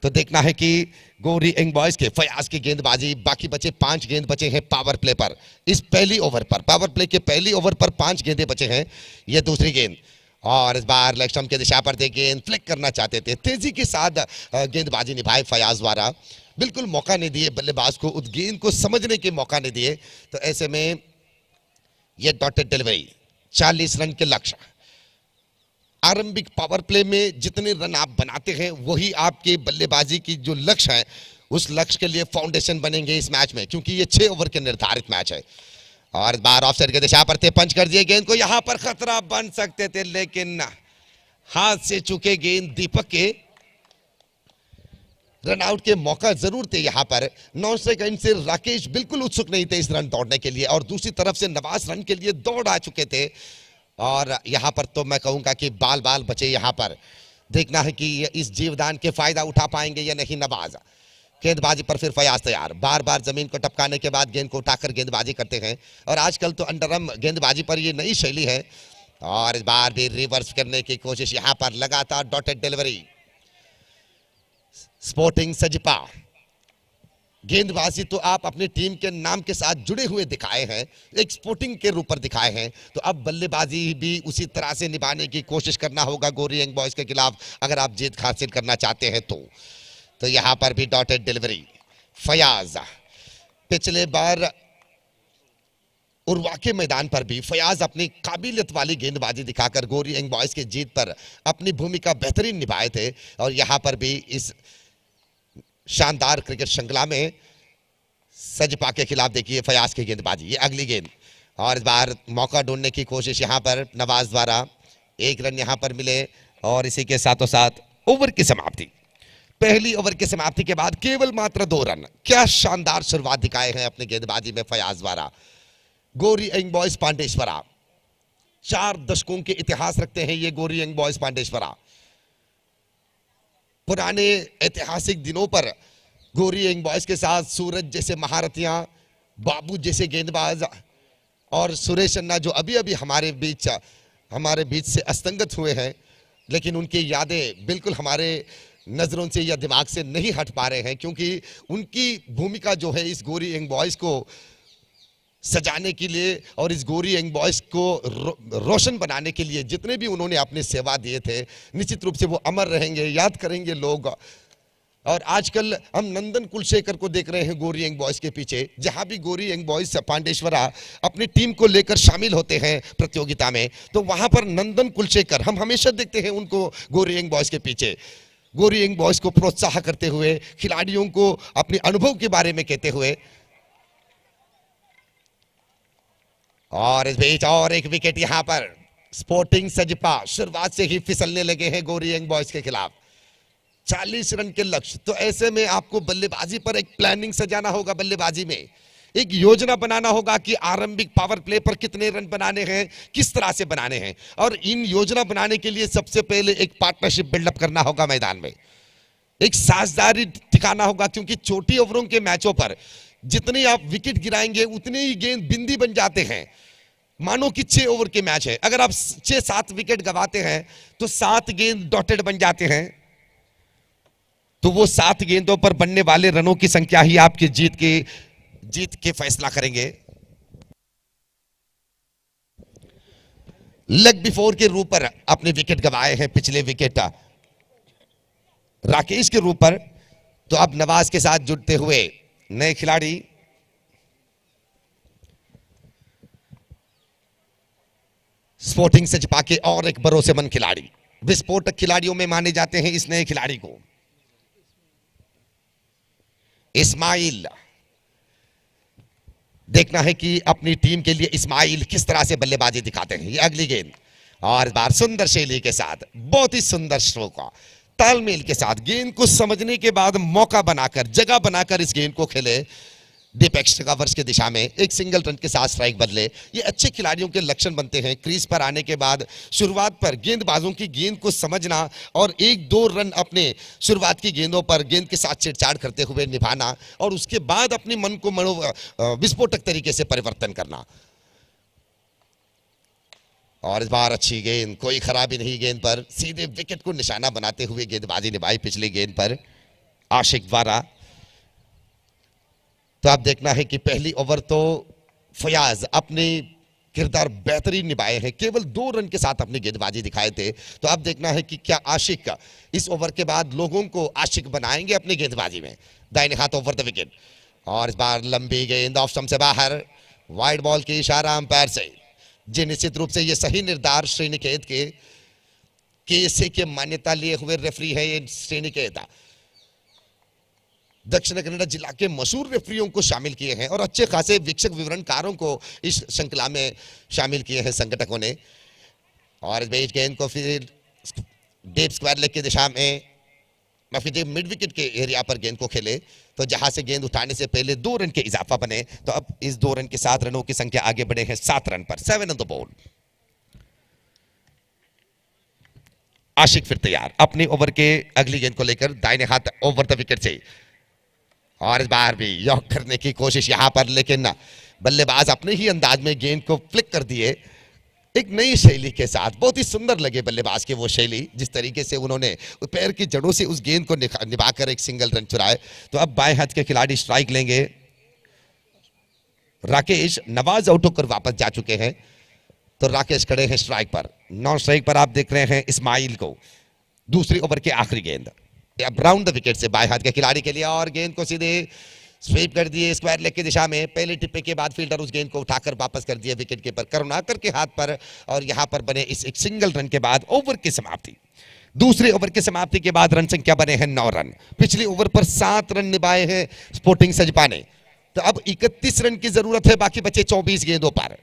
तो देखना है कि गोरी यंग बॉयज के फयाज की गेंदबाजी, बाकी बचे 5 गेंद बचे हैं पावर प्ले पर। इस पहली ओवर पर, पावर प्ले के पहली ओवर पर 5 गेंदें बचे हैं। यह दूसरी गेंद, और इस बार लेग स्टंप की दिशा पर थे, गेंद फ्लिक करना चाहते थे, तेजी के साथ गेंदबाजी निभाई फयाज द्वारा। बिल्कुल मौका नहीं दिए बल्लेबाज को, उस गेंद को समझने के मौका नहीं दिए। तो ऐसे में यह डॉटेड डिलीवरी, 40 रन के लक्ष्य। आरंभिक पावर प्ले में जितने रन आप बनाते हैं वही आपके बल्लेबाजी की जो लक्ष्य है उस लक्ष्य के लिए फाउंडेशन बनेंगे इस मैच में, क्योंकि ये 6 ओवर के निर्धारित मैच है। और इस बार ऑफसाइड की दिशा पर थे, पंच कर दिए गेंद को। यहां पर खतरा बन सकते थे लेकिन हाथ से चुके गेंद दीपक के। रन आउट के मौका जरूर थे यहां पर। 9 सेकंड से राकेश बिल्कुल उत्सुक नहीं थे इस रन दौड़ने के लिए, और दूसरी तरफ से नवाज रन के लिए दौड़ आ चुके थे। और यहां पर तो मैं कहूंगा कि बाल बाल बचे। यहां पर देखना है कि इस जीवदान के फायदा उठा पाएंगे या नहीं नवाज। गेंदबाजी पर फिर फयाज तैयार, बार बार जमीन को टपकाने के बाद गेंद को उठाकर गेंदबाजी करते हैं। और आजकल तो अंडरआर्म गेंदबाजी पर ये नई शैली है। और इस बार भी रिवर्स करने की कोशिश, यहां पर लगातार डॉटेड डिलीवरी। स्पोर्टिंग सजिपा गेंदबाजी तो आप अपनी टीम के नाम के साथ जुड़े हुए दिखाए हैं, एक स्पोर्टिंग के रूप पर दिखाए हैं, तो अब बल्लेबाजी भी उसी तरह से निभाने की कोशिश करना होगा गोरी यंग बॉयज के खिलाफ अगर आप जीत हासिल करना चाहते हैं तो यहां पर भी डॉटेड डिलीवरी। फयाज पिछले बार उर्वा के मैदान पर भी फयाज अपनी काबिलियत वाली गेंदबाजी दिखाकर गोरी यंग बॉयज की जीत पर अपनी भूमिका बेहतरीन निभाए थे। और यहां पर भी इस शानदार क्रिकेट श्रृंखला में सजिपा के खिलाफ देखिए फयाज की गेंदबाजी। ये अगली गेंद, और इस बार मौका ढूंढने की कोशिश यहां पर नवाज द्वारा। 1 रन यहां पर मिले और इसी के साथों साथ ओवर की समाप्ति। पहली ओवर की समाप्ति के बाद केवल मात्र 2 रन। क्या शानदार शुरुआत दिखाए हैं अपनी गेंदबाजी में फयाज द्वारा। गोरी यंग बॉयज पांडेश्वरा 4 दशकों के इतिहास रखते हैं ये गोरी यंग बॉयज पांडेश्वरा। पुराने ऐतिहासिक दिनों पर गोरी यंग बॉयज के साथ सूरज जैसे महारथियां, बाबू जैसे गेंदबाज और सुरेश अन्ना जो अभी अभी हमारे बीच हमारे बीच से अस्तंगत हुए हैं, लेकिन उनकी यादें बिल्कुल हमारे नजरों से या दिमाग से नहीं हट पा रहे हैं, क्योंकि उनकी भूमिका जो है इस गोरी यंग बॉयज को सजाने के लिए और इस गोरी यंग बॉयज को रोशन बनाने के लिए जितने भी उन्होंने अपने सेवा दिए थे, निश्चित रूप से वो अमर रहेंगे, याद करेंगे लोग। और आजकल हम नंदन कुलशेखर को देख रहे हैं गोरी यंग बॉयज के पीछे। जहां भी गोरी यंग बॉयज पांडेश्वरा अपनी टीम को लेकर शामिल होते हैं प्रतियोगिता में, तो वहां पर नंदन कुलशेखर हम हमेशा देखते हैं उनको गोरी यंग बॉयज के पीछे, गोरी यंग बॉयज को प्रोत्साहन करते हुए, खिलाड़ियों को अपने अनुभव के बारे में कहते हुए। और इस बीच और एक विकेट यहां पर स्पोर्टिंग सजपा शुरुआत से ही फिसलने लगे हैं गोरी यंग बॉयज के खिलाफ। 40 रन के लक्ष्य, तो ऐसे में आपको बल्लेबाजी पर एक प्लानिंग सजाना होगा, बल्लेबाजी में एक योजना बनाना होगा कि आरंभिक पावर प्ले पर कितने रन बनाने हैं, किस तरह से बनाने हैं। और इन योजना बनाने के लिए सबसे पहले एक पार्टनरशिप बिल्डअप करना होगा, मैदान में एक साझेदारी दिखाना होगा, क्योंकि छोटी ओवरों के मैचों पर जितने आप विकेट गिराएंगे उतने ही गेंद बिंदी बन जाते हैं। मानो कि 6 ओवर के मैच है, अगर आप 6-7 विकेट गवाते हैं तो 7 गेंद डॉटेड बन जाते हैं, तो वो 7 गेंदों पर बनने वाले रनों की संख्या ही आपकी जीत के फैसला करेंगे। लेग बिफोर के रूप पर अपने विकेट गवाए हैं पिछले विकेट राकेश के रूप पर, तो अब नवाज के साथ जुड़ते हुए नए खिलाड़ी स्पोर्टिंग सजपा के और एक भरोसेमंद खिलाड़ी, विस्फोटक खिलाड़ियों में माने जाते हैं इस नए खिलाड़ी को, इस्माइल। देखना है कि अपनी टीम के लिए इस्माइल किस तरह से बल्लेबाजी दिखाते हैं। ये अगली गेंद, और इस बार सुंदर शैली के साथ, बहुत ही सुंदर स्ट्रोक का तालमेल के साथ, गेंद को समझने के बाद मौका बनाकर, जगह बनाकर इस गेंद को खेले डीप एक्स्ट्रा कवर्स की दिशा में, एक सिंगल रन के साथ स्ट्राइक बदले। ये अच्छे खिलाड़ियों के लक्षण बनते हैं। क्रीज पर आने के बाद शुरुआत पर गेंदबाजों की गेंद को समझना और 1-2 रन अपने शुरुआत की गेंदों पर गेंद के साथ छेड़छाड़ करते हुए निभाना, और उसके बाद अपने मन को विस्फोटक तरीके से परिवर्तन करना। और इस बार अच्छी गेंद, कोई खराबी नहीं गेंद पर, सीधे विकेट को निशाना बनाते हुए गेंदबाजी निभाई पिछली गेंद पर आशिक द्वारा। तो आप देखना है कि पहली ओवर तो फयाज अपने किरदार बेहतरीन निभाए हैं, केवल 2 रन के साथ अपनी गेंदबाजी दिखाए थे। तो अब देखना है कि क्या आशिक इस ओवर के बाद लोगों को आशिक बनाएंगे अपनी गेंदबाजी में। दाहिने हाथ ओवर द विकेट, और इस बार लंबी गेंद ऑफ स्टंप से बाहर, वाइड बॉल की इशारा अंपायर से, जी निश्चित रूप से ये सही निर्धार श्रीनिकेत के केएसए के मान्यता लिए हुए रेफरी है ये श्रीनिकेत। दक्षिण कन्नड़ जिला के मशहूर रेफरियों को शामिल किए हैं और अच्छे खासे वीक्षक विवरणकारों को इस श्रृंखला में शामिल किए हैं संगठकों ने। और इस बीच गेंद को फिर डीप स्क्वायर लेग की दिशा में, माफी मिड विकेट के एरिया पर गेंद को खेले, तो जहां से गेंद उठाने से पहले 2 रन के इजाफा बने। तो अब इस 2 रन के साथ रनों की संख्या आगे बढ़े हैं 7 रन पर, 7 ऑन द बोर्ड। आशिक फिर तैयार अपनी ओवर के अगली गेंद को लेकर दाहिने हाथ ओवर द विकेट से, और इस बार भी यॉक करने की कोशिश यहां पर, लेकिन बल्लेबाज अपने ही अंदाज में गेंद को फ्लिक कर दिए एक नई शैली के साथ। बहुत ही सुंदर लगे बल्लेबाज की वो शैली, जिस तरीके से उन्होंने पैर की जड़ों से उस गेंद को निभाकर एक सिंगल रन चुराए। तो अब बाएं हाथ के खिलाड़ी स्ट्राइक लेंगे। राकेश, नवाज आउट होकर वापस जा चुके हैं, तो राकेश खड़े हैं स्ट्राइक पर। नॉन स्ट्राइक पर आप देख रहे हैं इस्माइल को। दूसरी ओवर की आखिरी गेंद अब राउंड द विकेट से बाएं हाथ के खिलाड़ी के लिए, और गेंद को सीधे स्वीप कर दिए स्क्वायर लेग की दिशा में। पहले टिप्पे के बाद फील्डर उस गेंद को उठाकर वापस कर दिया विकेट कीपर करुणाकर के हाथ पर, और यहां पर बने इस एक सिंगल रन के बाद ओवर की समाप्ति। दूसरे ओवर की समाप्ति के बाद रन संख्या बने हैं 9 रन। पिछली ओवर पर 7 रन निभाए हैं स्पोर्टिंग सजपा ने, तो अब 31 रन की जरूरत है बाकी बचे 24 गेंदों पर।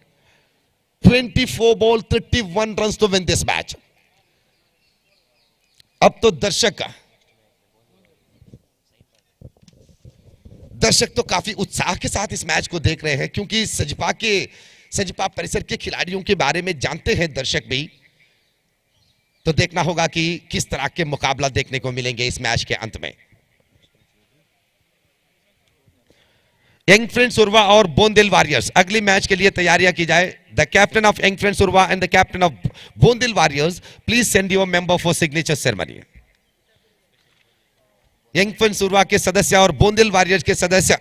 24 ball 31 run to win this match. अब तो दर्शक तो काफी उत्साह के साथ इस मैच को देख रहे हैं, क्योंकि सजपा परिसर के खिलाड़ियों के बारे में जानते हैं दर्शक भी। तो देखना होगा कि किस तरह के मुकाबला देखने को मिलेंगे इस मैच के अंत में। यंग फ्रेंड्स उर्वा और बोंदिल वॉरियर्स अगली मैच के लिए तैयारियां की जाए। the captain of Young Friends Urva and the captain of Bondil Warriors, please send your member for signature ceremony. Young friends Urwa के सदस्य और बोंदिल वॉरियर्स के सदस्य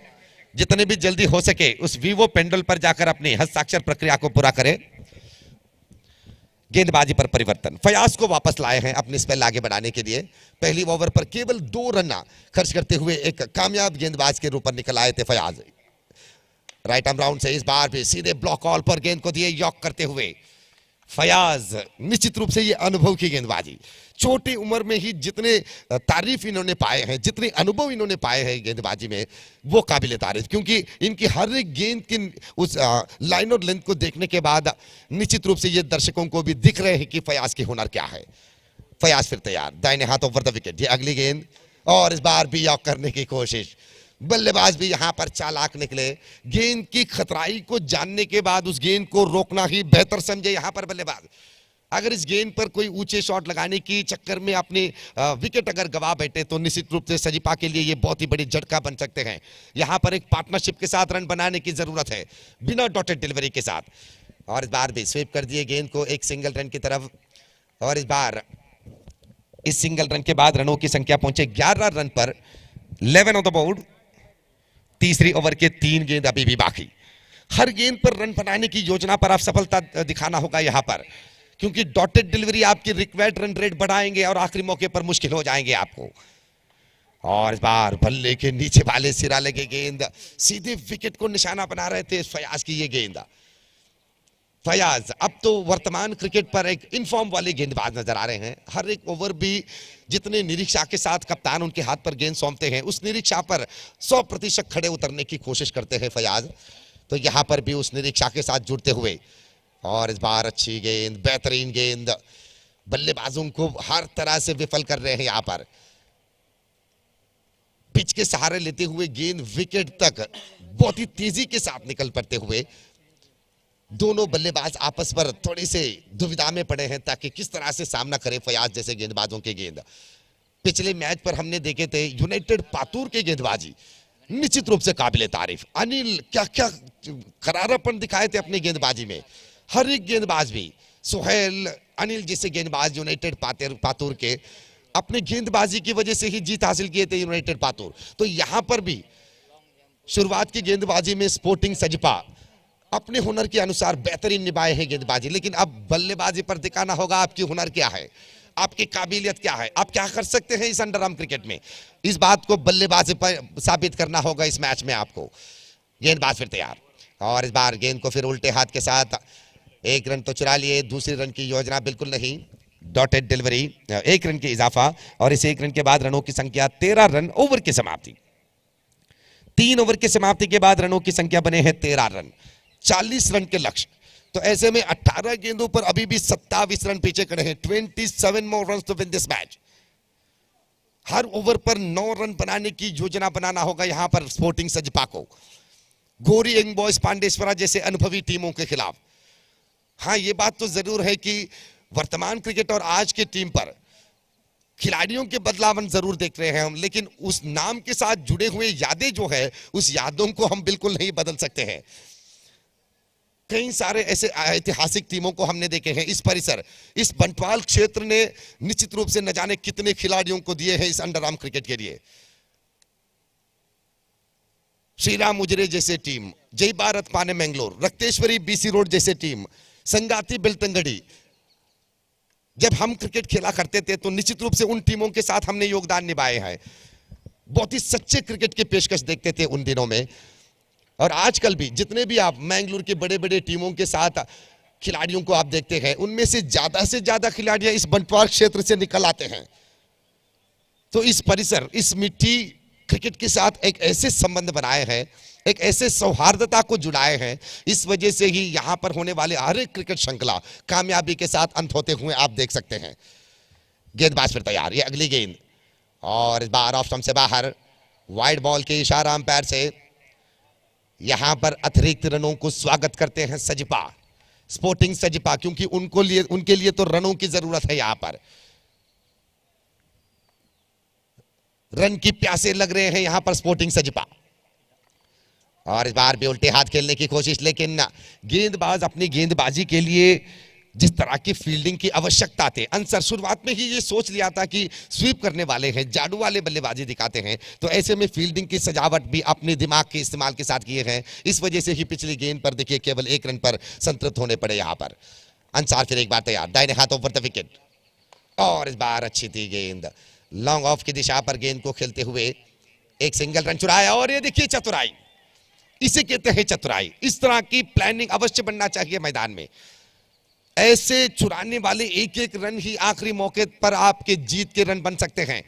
जितने भी जल्दी हो सके उस वीवो पेंडल पर जाकर अपनी हस्ताक्षर प्रक्रिया को पूरा करें। गेंदबाजी पर परिवर्तन, फयाज को वापस लाए हैं अपनी स्पेल आगे बढ़ाने के लिए। पहली ओवर पर केवल 2 रन खर्च करते हुए एक कामयाब गेंदबाज के रूप में निकल आए थे फयाज। राइट आर्म राउंड से इस बार भी सीधे ब्लॉक कॉल पर गेंद को दिए यॉक करते हुए फयाज। निश्चित रूप से ये अनुभव की गेंदबाजी, छोटी उम्र में ही जितने तारीफ इन्होंने पाए हैं, जितने अनुभव इन्होंने पाए हैं गेंदबाजी में, वो काबिल तारीफ, क्योंकि इनकी हर एक गेंद की उस लाइन और लेंथ को देखने के बाद निश्चित रूप से ये दर्शकों को भी दिख रहे हैं कि फयाज की हुनर क्या है। फयाज फिर तैयार, दाहिने हाथ ओवर द विकेट। ये अगली गेंद और इस बार भी यॉक करने की कोशिश। बल्लेबाज भी यहां पर चालाक निकले, गेंद की खतराई को जानने के बाद उस गेंद को रोकना ही बेहतर समझे यहां पर बल्लेबाज। अगर इस गेंद पर कोई ऊंचे शॉट लगाने की चक्कर में अपनी विकेट अगर गवा बैठे तो निश्चित रूप से सजीपा के लिए ये बहुत ही बड़ी झटका बन सकते हैं। यहां पर एक पार्टनरशिप के साथ रन बनाने की जरूरत है, बिना डॉटेड डिलीवरी के साथ। और इस बार भी स्वीप कर दिए गेंद को एक सिंगल रन की तरफ। और इस बार इस सिंगल रन के बाद रनों की संख्या पहुंचे 11 रन पर, 11 ऑन द बोर्ड। तीसरी ओवर के 3 गेंद अभी भी बाकी। हर गेंद पर रन बनाने की योजना पर आप सफलता दिखाना होगा यहां पर, क्योंकि डॉटेड डिलीवरी आपकी रिक्वायर्ड रन रेट बढ़ाएंगे और आखिरी मौके पर मुश्किल हो जाएंगे आपको। और इस बार बल्ले के नीचे वाले सिरा लगे गेंद, सीधे विकेट को निशाना बना रहे थे फयाज की ये गेंद। फयाज अब तो वर्तमान क्रिकेट पर एक इनफॉर्म वाले गेंदबाज नजर आ रहे हैं। हर एक ओवर भी जितने निरीक्षा के साथ कप्तान उनके हाथ पर गेंद सौंपते हैं, उस निरीक्षा पर 100% खड़े उतरने की कोशिश करते हैं फयाज। तो यहां पर भी उस निरीक्षा के साथ जुड़ते हुए, और इस बार अच्छी गेंद, बेहतरीन गेंद, बल्लेबाजों को हर तरह से विफल कर रहे हैं यहां पर। पिच के सहारे लेते हुए गेंद विकेट तक बहुत ही तेजी के साथ निकल पड़ते हुए दोनों बल्लेबाज आपस पर थोड़ी से दुविधा में पड़े हैं ताकि किस तरह से सामना करे फयाज जैसे गेंदबाजों के गेंद। पिछले मैच पर हमने देखे थे यूनाइटेड पातूर के गेंदबाजी निश्चित रूप से काबिले तारीफ। अनिल क्या क्या करारापन दिखाए थे अपनी गेंदबाजी में। हर एक गेंदबाज भी, सुहेल, अनिल जैसे गेंदबाज यूनाइटेड पातूर के अपने गेंदबाजी की वजह से ही जीत हासिल किए थे यूनाइटेड पातूर। तो यहां पर भी शुरुआत की गेंदबाजी में स्पोर्टिंग सजपा अपने हुनर के अनुसार बेहतरीन निभाए हैं गेंदबाजी, लेकिन अब बल्लेबाजी पर दिखाना होगा आपकी हुनर क्या है, आपकी काबिलियत क्या है, आप क्या कर सकते हैं इस अंडर आर्म क्रिकेट में। इस बात को बल्लेबाजी पर साबित करना होगा इस मैच में आपको। गेंदबाज फिर तैयार, और इस बार गेंद को फिर उल्टे हाथ के साथ 1 रन तो चुरा लिए, दूसरी रन की योजना बिल्कुल नहीं। डॉटेड डिलीवरी, 1 रन के इजाफा, और इस 1 रन के बाद रनों की संख्या 13 रन। ओवर की समाप्ति, 3 ओवर की समाप्ति के बाद रनों की संख्या बने हैं 13 रन, 40 रन के लक्ष्य। तो ऐसे में 18 गेंदों पर अभी भी 27 रन पीछे खड़े हैं। 27 more runs to win this match. हर ओवर पर 9 रन बनाने की योजना बनाना होगा यहां पर स्पोर्टिंग सजपा को, गोरी यंग बॉयज पांडेश्वरा जैसे अनुभवी टीमों के खिलाफ। हाँ, ये बात तो जरूर है कि वर्तमान क्रिकेट और आज की टीम पर खिलाड़ियों के बदलाव जरूर देख रहे हैं हम, लेकिन उस नाम के साथ जुड़े हुए यादें जो है, उस यादों को हम बिल्कुल नहीं बदल सकते हैं। कई सारे ऐसे ऐतिहासिक टीमों को हमने देखे हैं। इस परिसर, इस बंटवाल क्षेत्र ने निश्चित रूप से न जाने कितने खिलाड़ियों को दिए हैं इस अंडर आर्म क्रिकेट के लिए। श्री राम मुजरे जैसे टीम, जय भारत पाने मैंगलोर, रक्तेश्वरी बीसी रोड जैसे टीम, संगाती बेलतंगड़ी। जब हम क्रिकेट खेला करते थे तो निश्चित रूप से उन टीमों के साथ हमने योगदान निभाए हैं। बहुत ही सच्चे क्रिकेट की पेशकश देखते थे उन दिनों में। और आजकल भी जितने भी आप मैंगलोर के बड़े बड़े टीमों के साथ खिलाड़ियों को आप देखते हैं, उनमें से ज्यादा खिलाड़ियां इस बंटवाल क्षेत्र से निकल आते हैं। तो इस परिसर, इस मिट्टी क्रिकेट के साथ एक ऐसे संबंध बनाए हैं, एक ऐसे सौहार्दता को जुड़ाए हैं। इस वजह से ही यहां पर होने वाले हर एक क्रिकेट श्रृंखला कामयाबी के साथ अंत होते हुए आप देख सकते हैं। गेंदबाज फिर तैयार, ये अगली गेंद, और इस बार ऑफ स्टंप से बाहर। वाइड बॉल के इशारा अंपायर से यहां पर अतिरिक्त रनों को स्वागत करते हैं सजपा, स्पोर्टिंग सजपा, क्योंकि उनके लिए तो रनों की जरूरत है। यहां पर रन की प्यासे लग रहे हैं यहां पर स्पोर्टिंग सजपा। और इस बार भी उल्टे हाथ खेलने की कोशिश, लेकिन गेंदबाज अपनी गेंदबाजी के लिए जिस तरह की फील्डिंग की आवश्यकता थी, अंसर शुरुआत में ही ये सोच लिया था कि स्वीप करने वाले हैं, जादू वाले बल्लेबाजी दिखाते हैं, तो ऐसे में फील्डिंग की सजावट भी अपने दिमाग के इस्तेमाल के साथ किए हैं। इस वजह से ही पिछली गेंद पर देखिए केवल 1 रन पर संतृप्त होने पड़े यहां पर। अंसार फिर एक बार तैयार, दाहिने हाथ ओवर द विकेट, और इस बार अच्छी थी गेंद, लॉन्ग ऑफ की दिशा पर गेंद को खेलते हुए एक सिंगल रन चुराया। और ये देखिए चतुराई, इसे कहते हैं चतुराई। इस तरह की प्लानिंग अवश्य बनना चाहिए मैदान में। ऐसे चुराने वाले एक एक रन ही आखिरी मौके पर आपके जीत के रन बन सकते हैं,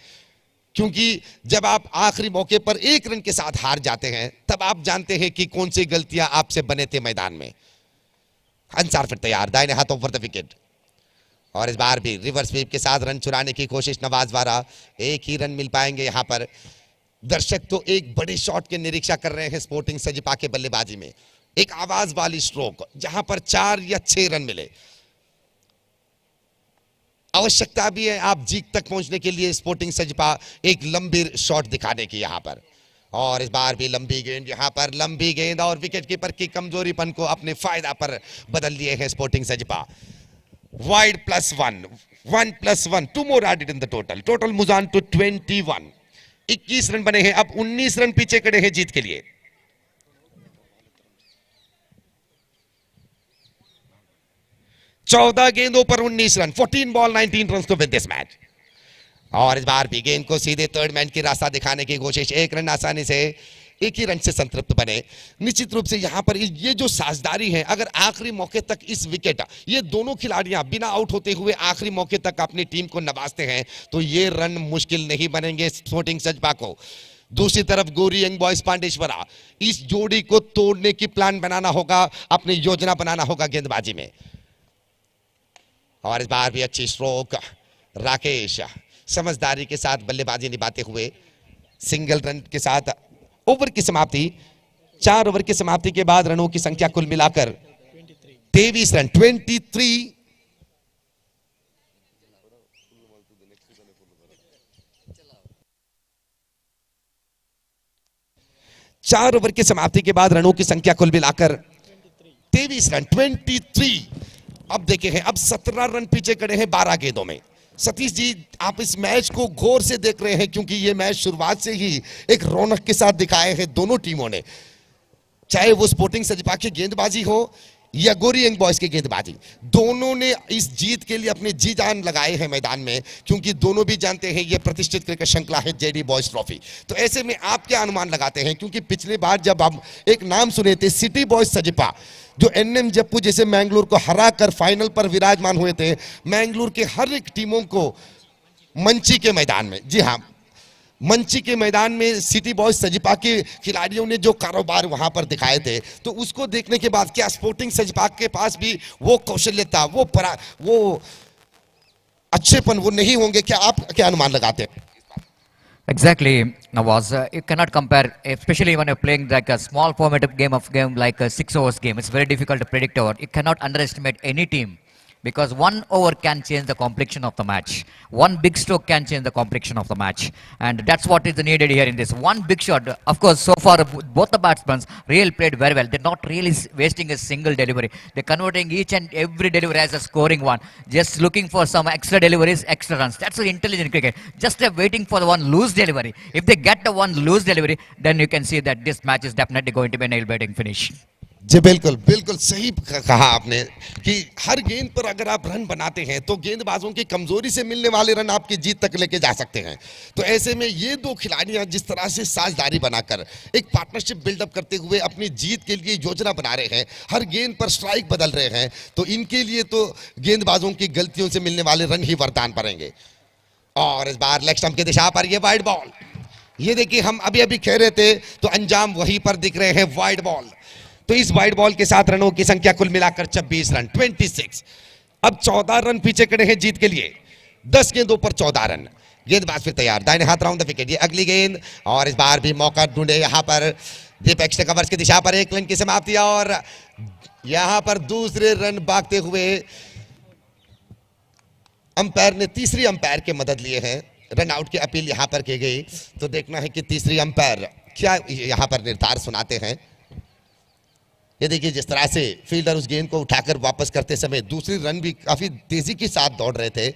क्योंकि जब आप आखिरी मौके पर 1 रन के साथ हार जाते हैं तब आप जानते हैं कि कौन सी गलतियां आपसे बने थे मैदान में। अंसार फिर तैयार, दाहिने हाथ ओवर द विकेट, और इस बार भी रिवर्स स्वीप के साथ रन चुराने की कोशिश नवाज द्वारा। एक ही रन मिल पाएंगे यहां पर। दर्शक तो एक बड़े शॉट के निरीक्षा कर रहे हैं स्पोर्टिंग सजिपा के बल्लेबाजी में, एक आवाज वाली स्ट्रोक जहां पर 4 या 6 रन मिले। आवश्यकता भी है आप जीत तक पहुंचने के लिए स्पोर्टिंग सजिपा एक लंबी शॉट दिखाने की यहां पर। और इस बार भी लंबी गेंद, यहां पर लंबी गेंद, और विकेट कीपर की कमजोरीपन को अपने फायदा पर बदल लिए हैं sporting सजिपा। Wide +1, 1 + 1, 2 more added in the total moves on to 21। 21 run बने हैं, अब 19 रन पीछे खड़े हैं जीत के लिए। चौदह गेंदों पर 19 रन, 14 ball 19 run to win this match. और इस बार भी गेंद को सीधे थर्ड मैन की रास्ता दिखाने की कोशिश, 1 रन आसानी से, 1 ही रन से संतृप्त बने। निश्चित रूप से यहां पर ये जो साझेदारी है, अगर आखिरी मौके तक इस विकेट, ये दोनों खिलाड़ियां बिना आउट होते हुए आखिरी मौके तक अपनी टीम को नवाजते हैं तो ये रन मुश्किल नहीं बनेंगे स्पोर्टिंग सजिपा को। दूसरी तरफ गोरी यंग बॉयज पांडेश्वरा, इस जोड़ी को तोड़ने की प्लान बनाना होगा, अपनी योजना बनाना होगा गेंदबाजी में। और इस बार भी अच्छी स्ट्रोक, राकेश समझदारी के साथ बल्लेबाजी निभाते हुए सिंगल रन के साथ ओवर की समाप्ति। 4 ओवर की समाप्ति के बाद रनों की संख्या कुल मिलाकर 23 रन, 23। चार ओवर की समाप्ति के बाद रनों की संख्या कुल मिलाकर 23 रन, 23। अब देखे हैं, अब 17 रन पीछे खड़े हैं 12 गेंदों में। सतीश जी, आप इस मैच को गौर से देख रहे हैं, क्योंकि ये मैच शुरुआत से ही एक रौनक के साथ दिखाए हैं दोनों टीमों ने, चाहे वो स्पोर्टिंग सजिपा की गेंदबाजी हो या गोरी यंग बॉयज की गेंदबाजी। दोनों ने इस जीत के लिए अपने जी जान लगाए हैं मैदान में, क्योंकि दोनों भी जानते हैं ये प्रतिष्ठित क्रिकेट श्रृंखला है जेडी बॉयज ट्रॉफी। तो ऐसे में आप क्या अनुमान लगाते हैं, क्योंकि पिछली बार जब हम एक नाम सुने थे सिटी बॉयज सजिपा, जो एनएम जप्पू जैसे मैंगलोर को हराकर फाइनल पर विराजमान हुए थे, मैंगलोर के हर एक टीमों को मंची के मैदान में, जी हाँ, मंची के मैदान में सिटी बॉयज सजिपा के खिलाड़ियों ने जो कारोबार वहां पर दिखाए थे, तो उसको देखने के बाद क्या स्पोर्टिंग सजिपा के पास भी वो कौशल्यता, वो अच्छेपन वो नहीं होंगे? क्या आप क्या अनुमान लगाते हैं? Exactly, Nawaz. You cannot compare, especially when you're playing like a small formative game like a 6 overs game. It's very difficult to predict over. You cannot underestimate any team, because 1 over can change the complexion of the match. 1 big stroke can change the complexion of the match, and that's what is needed here in this. 1 big shot. Of course, so far both the batsmen really played very well. They're not really wasting a single delivery. They're converting each and every delivery as a scoring one. Just looking for some extra deliveries, extra runs. That's the intelligent cricket. Just waiting for the one loose delivery. If they get the one loose delivery, then you can see that this match is definitely going to be a nail-biting finish. जी बिल्कुल बिल्कुल सही कहा आपने कि हर गेंद पर अगर आप रन बनाते हैं तो गेंदबाजों की कमजोरी से मिलने वाले रन आपकी जीत तक लेके जा सकते हैं। तो ऐसे में ये दो खिलाड़ियां जिस तरह से साझेदारी बनाकर एक पार्टनरशिप बिल्डअप करते हुए अपनी जीत के लिए योजना बना रहे हैं, हर गेंद पर स्ट्राइक बदल रहे हैं, तो इनके लिए तो गेंदबाजों की गलतियों से मिलने वाले रन ही वरदान पड़ेंगे। और इस बार लेग स्टंप की दिशा पर ये वाइड बॉल, ये देखिए हम अभी अभी खेल रहे थे तो अंजाम वहीं पर दिख रहे हैं, वाइड बॉल। तो इस वाइड बॉल के साथ रनों की संख्या कुल मिलाकर 26 रन, 26। अब 14 रन पीछे खड़े हैं जीत के लिए, 10 गेंदों पर 14 रन। गेंदबाज फिर तैयार, दाहिने हाथ राउंड द विकेट, ये अगली गेंद, और इस बार भी मौका ढूंढे यहां पर दीपेक्ष कवर्स की दिशा पर 1 रन की समाप्ति, और यहां पर दूसरे रन भागते हुए अंपायर ने तीसरी अंपायर के मदद लिए हैं। रन आउट की अपील यहां पर की गई, तो देखना है कि तीसरी अंपायर क्या यहां पर निर्धार सुनाते हैं। ये देखिए जिस तरह से फील्डर उस गेंद को उठाकर वापस करते समय दूसरी रन भी काफी तेजी के साथ दौड़ रहे थे,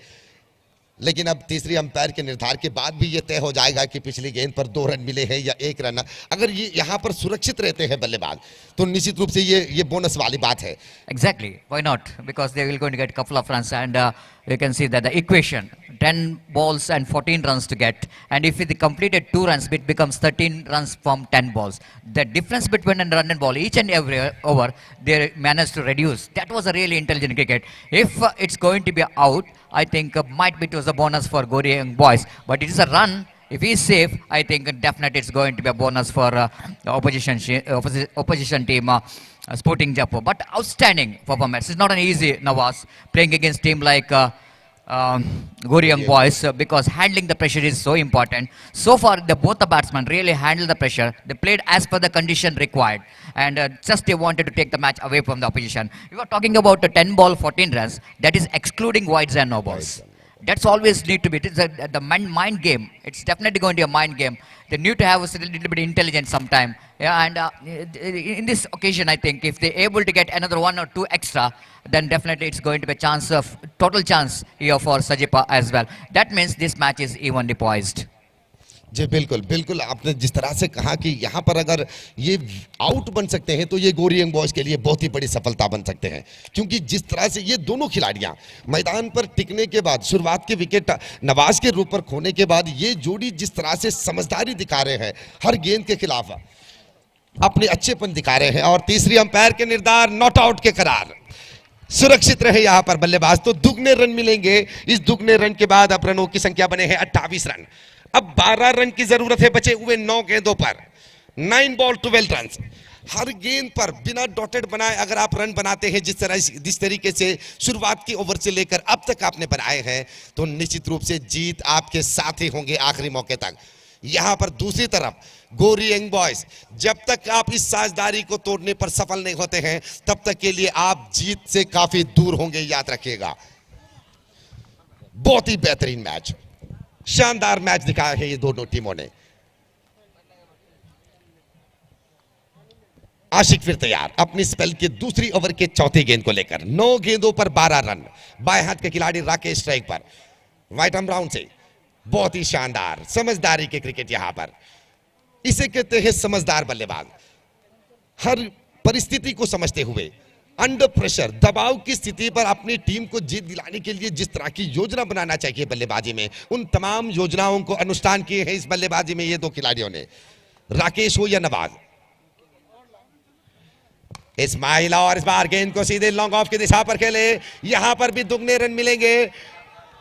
लेकिन अब तीसरी अंपायर के निर्धार के बाद भी ये तय हो जाएगा कि पिछली गेंद पर 2 रन मिले हैं या 1 रन। अगर ये यहाँ पर सुरक्षित रहते हैं बल्लेबाज तो निश्चित रूप से ये बोनस वाली बात है। Exactly. Why not? Because they will going to get couple of runs, and you can see that the equation 10 balls and 14 runs to get, and if they completed 2 runs, it becomes 13 runs from 10 balls. The difference between a run and ball each and every over they managed to reduce. That was a really intelligent cricket. If it's going to be out, I think might be it was a bonus for Gori Young boys, but it is a run. If he is safe, I think definitely it's going to be a bonus for the opposition team, Sporting Jaipur. But outstanding performance. It's not an easy, Nawaz, playing against team like Gori Young boys, because handling the pressure is so important. So far, both the batsmen really handled the pressure. They played as per the condition required, and just they wanted to take the match away from the opposition. We were talking about the 10 ball, 14 runs. That is excluding wides and no balls. That's always need to be. It's the mind game. It's definitely going to be a mind game. They need to have a little bit intelligence sometime. Yeah, and in this occasion, I think if they're able to get another 1 or 2 extra, then definitely it's going to be a chance of total chance here for Sajipa as well. That means this match is evenly poised. जी बिल्कुल बिल्कुल, आपने जिस तरह से कहा कि यहाँ पर अगर ये आउट बन सकते हैं तो ये गोरी यंग बॉयज के लिए बहुत ही बड़ी सफलता बन सकते हैं, क्योंकि जिस तरह से ये दोनों खिलाड़ियां मैदान पर टिकने के बाद शुरुआत के विकेट नवाज के रूप पर खोने के बाद ये जोड़ी जिस तरह से समझदारी दिखा रहे हैं, हर गेंद के खिलाफ अपने अच्छेपन दिखा रहे हैं, और तीसरी अंपायर के निर्धार नॉट आउट के करार, सुरक्षित रहे यहाँ पर बल्लेबाज तो दुगने रन मिलेंगे। इस दुगने रन के बाद अब रनों की संख्या बने हैं 28 रन। अब 12 रन की जरूरत है बचे हुए 9 गेंदों पर। 9 बॉल 12 रन। हर गेंद पर बिना डॉटेड बनाए अगर आप रन बनाते हैं जिस तरीके से शुरुआत की ओवर से लेकर अब तक आपने बनाए हैं, तो निश्चित रूप से जीत आपके साथ ही होंगे आखिरी मौके तक। यहां पर दूसरी तरफ गोरी यंग बॉयज, जब तक आप इस साझेदारी को तोड़ने पर सफल नहीं होते हैं तब तक के लिए आप जीत से काफी दूर होंगे, याद रखिएगा। बहुत ही बेहतरीन मैच, शानदार मैच दिखाया है ये दोनों टीमों ने। आशिक फिर तैयार अपनी स्पेल के दूसरी ओवर के चौथी गेंद को लेकर। 9 गेंदों पर 12 रन। बाएं हाथ के खिलाड़ी राकेश स्ट्राइक पर, व्हाइट आर्म राउंड से। बहुत ही शानदार समझदारी के क्रिकेट यहां पर, इसे कहते हैं समझदार बल्लेबाज। हर परिस्थिति को समझते हुए अंडर प्रेशर, दबाव की स्थिति पर अपनी टीम को जीत दिलाने के लिए जिस तरह की योजना बनाना चाहिए बल्लेबाजी में, उन तमाम योजनाओं को अनुष्ठान किए हैं इस बल्लेबाजी में ये दो खिलाड़ियों ने, राकेश हो या नवाज। इस्माइल और इस बार गेंद को सीधे लॉन्ग ऑफ की दिशा पर खेले, यहां पर भी दुगने रन मिलेंगे।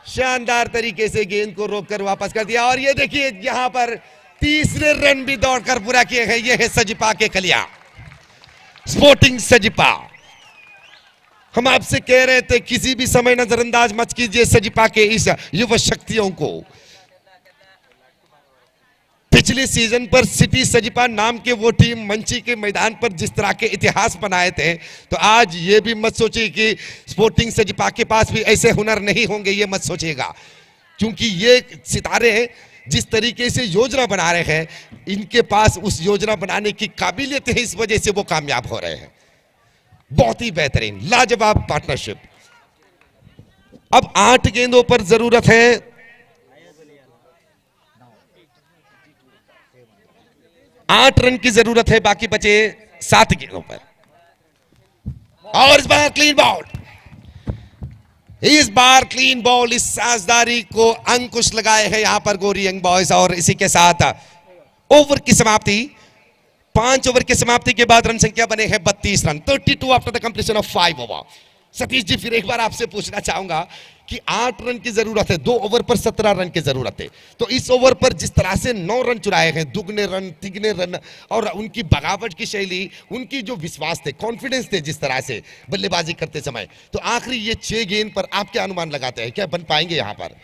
शानदार तरीके से गेंद को रोककर वापस कर दिया, और ये देखिए यहां पर तीसरे रन भी दौड़कर पूरा किए हैं। ये है सजिपा के कलिया, स्पोर्टिंग सजिपा। हम आपसे कह रहे थे किसी भी समय नजरअंदाज मत कीजिए सजिपा के इस युवा शक्तियों को। पिछले सीजन पर सिटी सजिपा नाम के वो टीम मंची के मैदान पर जिस तरह के इतिहास बनाए थे, तो आज ये भी मत सोचिए कि स्पोर्टिंग सजिपा के पास भी ऐसे हुनर नहीं होंगे, ये मत सोचिएगा, क्योंकि ये सितारे जिस तरीके से योजना बना रहे हैं, इनके पास उस योजना बनाने की काबिलियत है, इस वजह से वो कामयाब हो रहे हैं। बहुत ही बेहतरीन लाजवाब पार्टनरशिप। अब 8 गेंदों पर जरूरत है 8 रन की जरूरत है, बाकी बचे 7 गेंदों पर। और इस बार क्लीन बॉल, इस बार क्लीन बॉल, इस साझेदारी को अंकुश लगाए हैं यहां पर गोरी यंग बॉयज। और इसी के साथ ओवर की समाप्ति, 5 ओवर की समाप्ति के बाद रन संख्या बने हैं 32 run, 32 after the completion of 5 over. Satish ji फिर एक बार आपसे पूछना चाहूंगा कि 8 रन की जरूरत है, 2 ओवर पर 17 रन की जरूरत है, तो इस ओवर पर जिस तरह से 9 रन चुराए हैं, दुगने रन, तिगने रन, और उनकी बगावत की शैली, उनकी जो विश्वास थे, कॉन्फिडेंस थे जिस तरह से बल्लेबाजी करते समय, तो आखिरी ये 6 गेंद पर आप क्या अनुमान लगाते हैं, क्या बन पाएंगे यहां पर?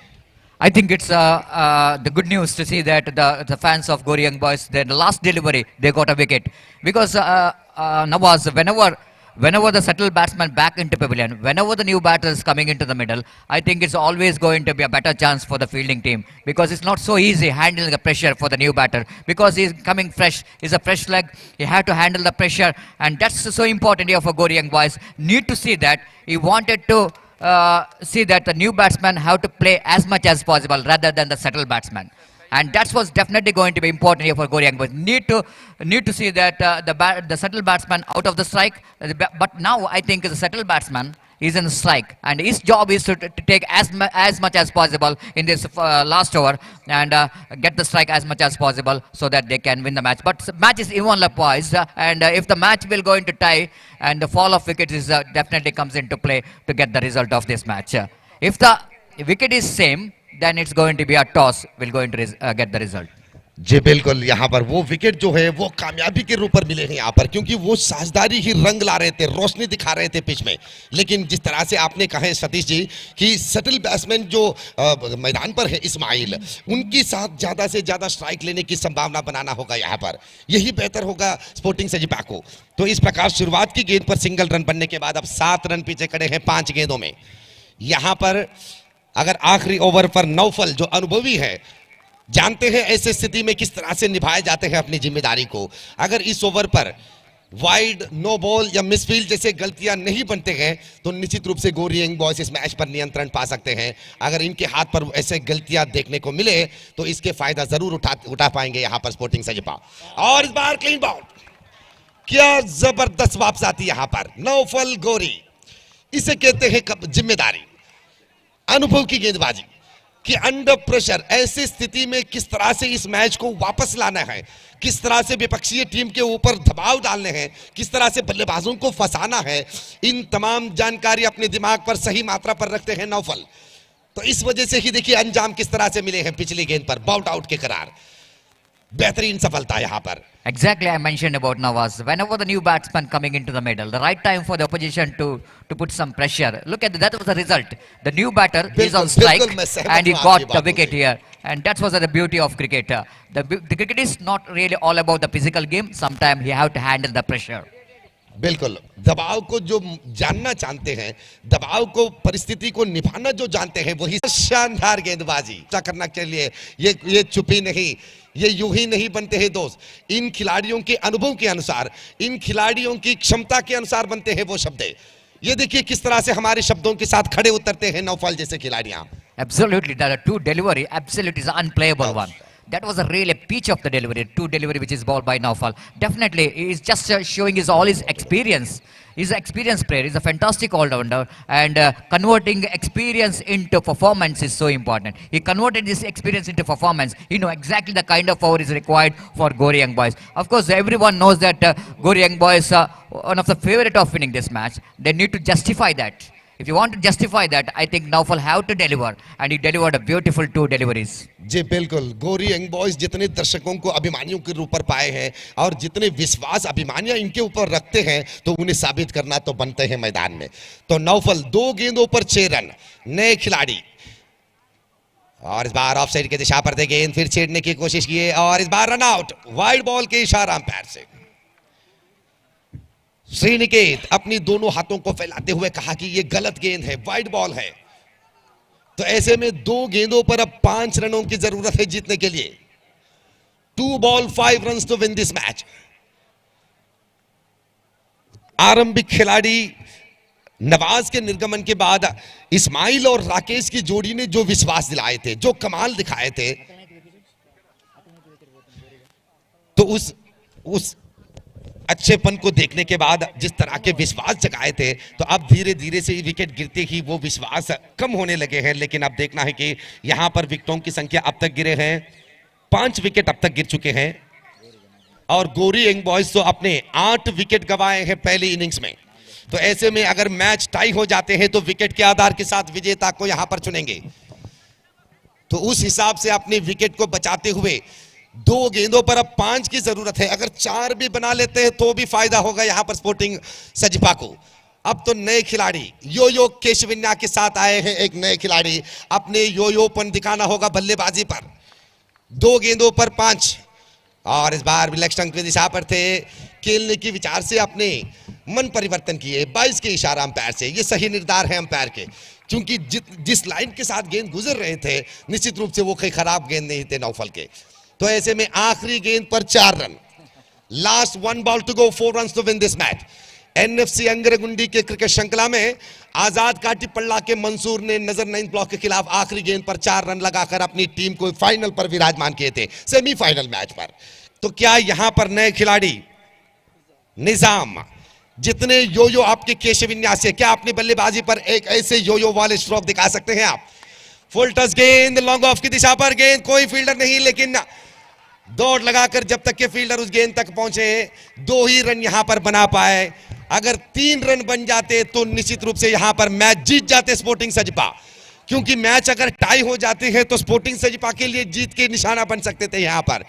I think it's the good news to see that the fans of Gori Young Boys, the last delivery, they got a wicket. Because Nawaz, whenever whenever the settled batsman back into pavilion, whenever the new batter is coming into the middle, I think it's always going to be a better chance for the fielding team, because it's not so easy handling the pressure for the new batter, because he's coming fresh, he's a fresh leg, he had to handle the pressure, and that's so important here for Gori Young Boys. Need to see that he wanted to see that the new batsman have to play as much as possible rather than the settled batsman. And that was definitely going to be important here for Gori Young Boys. Need to see that the settled batsman out of the strike. But now I think the settled batsman is in the strike, and his job is to take as much as possible in this last over and get the strike as much as possible so that they can win the match. But the match is evenly poised, and if the match will go into tie, and the fall of wickets is definitely comes into play to get the result of this match. If the wicket is same, then it's going to be a toss. We're going to get the result. जी बिल्कुल, यहाँ पर वो विकेट जो है वो कामयाबी के रूप पर मिले हैं यहाँ पर, क्योंकि वो साझेदारी ही रंग ला रहे थे, रोशनी दिखा रहे थे पिच में। लेकिन जिस तरह से आपने कहा है सतीश जी कि सटल बैट्समैन जो मैदान पर है इस्माइल, उनके साथ ज्यादा से ज्यादा स्ट्राइक लेने की संभावना बनाना होगा यहाँ पर, यही बेहतर होगा स्पोर्टिंग सजीपा को। तो इस प्रकार शुरुआत की गेंद पर सिंगल रन बनने के बाद अब 7 रन पीछे खड़े हैं 5 गेंदों में। यहाँ पर अगर आखिरी ओवर पर नौफल जो अनुभवी है, जानते हैं ऐसे स्थिति में किस तरह से निभाए जाते हैं अपनी जिम्मेदारी को, अगर इस ओवर पर वाइड, नो बॉल या मिसफील्ड जैसे गलतियां नहीं बनते हैं तो निश्चित रूप से गोरी यंग बॉयज इस मैच पर नियंत्रण पा सकते हैं। अगर इनके हाथ पर ऐसे गलतियां देखने को मिले तो इसके फायदा जरूर उठा पाएंगे यहां पर स्पोर्टिंग सजीपा। और इस बार क्लीन बाउंड, क्या जबरदस्त वापस आती यहां पर नौफल गोरी। इसे कहते हैं जिम्मेदारी, अनुभव की गेंदबाजी, कि अंडर प्रेशर ऐसी स्थिति में किस तरह से इस मैच को वापस लाना है, किस तरह से विपक्षीय टीम के ऊपर दबाव डालने हैं, किस तरह से बल्लेबाजों को फंसाना है, इन तमाम जानकारी अपने दिमाग पर सही मात्रा पर रखते हैं नौफल। तो इस वजह से ही देखिए अंजाम किस तरह से मिले हैं पिछली गेंद पर बाउट आउट के करार। बेहतरीन सफलता यहां पर। Exactly, I mentioned about Nawaz. Whenever the new batsman coming into the middle, the right time for the opposition to put some pressure. Look at that was the result. The new batter is on strike and he got the wicket here. And that was the beauty of cricket. The cricket is not really all about the physical game. Sometimes you have to handle the pressure. बिल्कुल, दबाव को जो जानना जानते हैं, दबाव को, परिस्थिति को निभाना जो जानते हैं, वही शानदार गेंदबाजी करना के लिए ये चुपी नहीं, ये यूं ही नहीं बनते हैं दोस्त। इन खिलाड़ियों के अनुभव के अनुसार, इन खिलाड़ियों की क्षमता के अनुसार बनते हैं वो शब्द। ये देखिए किस तरह से हमारे शब्दों के साथ खड़े उतरते हैं नौफल जैसे खिलाड़ियां। Absolutely, the two delivery absolutely is an unplayable one. That was a really peach of the delivery, two delivery which is bowled by Naufal. Definitely, he's just showing all his experience. He's an experienced player. He's a fantastic all-rounder, and converting experience into performance is so important. He converted this experience into performance. You know exactly the kind of power is required for Gori Young Boys. Of course, everyone knows that Gori Young Boys are one of the favorite of winning this match. They need to justify that. If you want to justify that, I think Naufal have to deliver, and he delivered a beautiful 2 deliveries. जी बिल्कुल, गोरी यंग बॉयज जितने दर्शकों को अभिमानियों के रूप पर पाए हैं और जितने विश्वास अभिमानियां इनके ऊपर रखते हैं, तो उन्हें साबित करना तो बनते हैं मैदान में। तो नौफल 2 गेंदों पर 6 रन, नए खिलाड़ी, और इस बार ऑफ साइड के दिशा पर थे गेंद, फिर छेड़ने की कोशिश की और इस बार रन आउट, वाइड बॉल के इशारा अंपायर से। श्रीनिकेत अपनी दोनों हाथों को फैलाते हुए कहा कि यह गलत गेंद है, वाइड बॉल है। तो ऐसे में 2 गेंदों पर अब 5 रनों की जरूरत है जीतने के लिए। 2 ball 5 runs to win this match. आरंभिक खिलाड़ी नवाज के निर्गमन के बाद इस्माइल और राकेश की जोड़ी ने जो विश्वास दिलाए थे, जो कमाल दिखाए थे, तो उस अच्छेपन को देखने के बाद, जिस तरह के विश्वास जगाए थे, तो अब धीरे धीरे से विकेट गिरते ही वो विश्वास कम होने लगे हैं। लेकिन अब देखना है कि यहां पर विकेटों की संख्या अब तक गिरे हैं 5 विकेट अब तक गिर चुके हैं, और गोरी यंग बॉयज तो अपने 8 विकेट गंवाए हैं पहली इनिंग्स में। तो ऐसे में अगर मैच टाई हो जाते हैं तो विकेट के आधार के साथ विजेता को यहां पर चुनेंगे। तो उस हिसाब से अपने विकेट को बचाते हुए 2 गेंदों पर अब 5 की जरूरत है। अगर 4 भी बना लेते हैं तो भी फायदा होगा यहां पर स्पोर्टिंग सजीपा को। अब तो नए खिलाड़ी यो केशविन्या के साथ आए हैं, एक नए खिलाड़ी, अपने योपन दिखाना होगा बल्लेबाजी पर। 2 गेंदों पर 5, और इस बार भी लेग स्टंप की दिशा पर थे, खेलने की विचार से अपने मन परिवर्तन किए 22 के इशारा अंपायर से। ये सही निर्धार है अंपायर के, क्योंकि जिस लाइन के साथ गेंद गुजर रहे थे निश्चित रूप से वो कोई खराब गेंद नहीं थे नौफल के। तो ऐसे में आखिरी गेंद पर 4 run, last 1 ball to go, 4 runs to win this match. NFC Angaragundi के क्रिकेट श्रृंखला में आजाद काटी पल्ला के मंसूर ने नजर 9 ब्लॉक के खिलाफ आखिरी गेंद पर 4 रन लगाकर अपनी टीम को फाइनल पर विराजमान किए थे, सेमीफाइनल मैच पर। तो क्या यहां पर नए खिलाड़ी निजाम, जितने योयो आपके केश विन्यास है, क्या अपनी बल्लेबाजी पर एक ऐसे योयो वाले स्ट्रोक दिखा सकते हैं आप? फुल टच गेंद लॉन्ग ऑफ की दिशा पर, गेंद कोई फील्डर नहीं, लेकिन दौड़ लगाकर जब तक के फील्डर उस गेंद तक पहुंचे 2 ही रन यहां पर बना पाए। अगर 3 रन बन जाते तो निश्चित रूप से यहां पर मैच जीत जाते स्पोर्टिंग सजपा, क्योंकि मैच अगर टाई हो जाते हैं तो स्पोर्टिंग सजपा के लिए जीत के निशाना बन सकते थे यहां पर।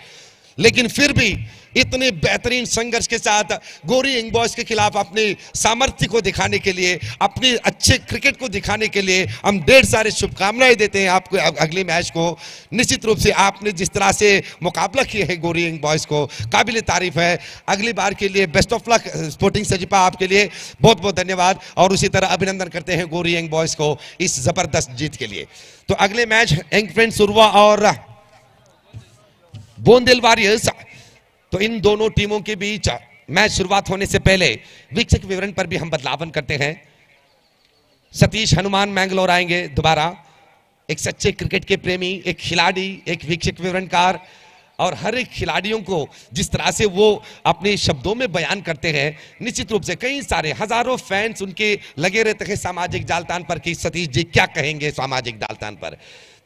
लेकिन फिर भी इतने बेहतरीन संघर्ष के साथ गोरी यंग बॉयज के खिलाफ अपनी सामर्थ्य को दिखाने के लिए, अपने अच्छे क्रिकेट को दिखाने के लिए हम ढेर सारे शुभकामनाएं देते हैं आपको अगले मैच को। निश्चित रूप से आपने जिस तरह से मुकाबला किया है गोरी यंग बॉयज को, काबिल तारीफ है। अगली बार के लिए बेस्ट ऑफ लक स्पोर्टिंग सजिपा, आपके लिए बहुत बहुत धन्यवाद और उसी तरह अभिनंदन करते हैं गोरी यंग बॉयज को इस जबरदस्त जीत के लिए। तो अगले मैच यंग फ्रेंड्स सुरवा और बोंदेल वॉरियर्स, तो इन दोनों टीमों के बीच मैच शुरुआत होने से पहले वीक्षक विवरण पर भी हम बदलावन करते हैं। सतीश हनुमान मैंगलोर आएंगे दोबारा, एक सच्चे क्रिकेट के प्रेमी, एक खिलाड़ी, एक वीक्षक विवरणकार, और हर एक खिलाड़ियों को जिस तरह से वो अपने शब्दों में बयान करते हैं, निश्चित रूप से कई सारे हजारों फैंस उनके लगे रहते हैं सामाजिक जालतान पर कि सतीश जी क्या कहेंगे सामाजिक जालतान पर।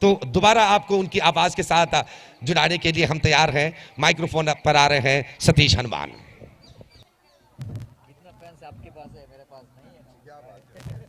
तो दोबारा आपको उनकी आवाज के साथ जुड़ाने के लिए हम तैयार हैं। माइक्रोफोन पर आ रहे हैं सतीश हनुमान। कितना फैंस आपके पास है, मेरे पास नहीं है। क्या बात है।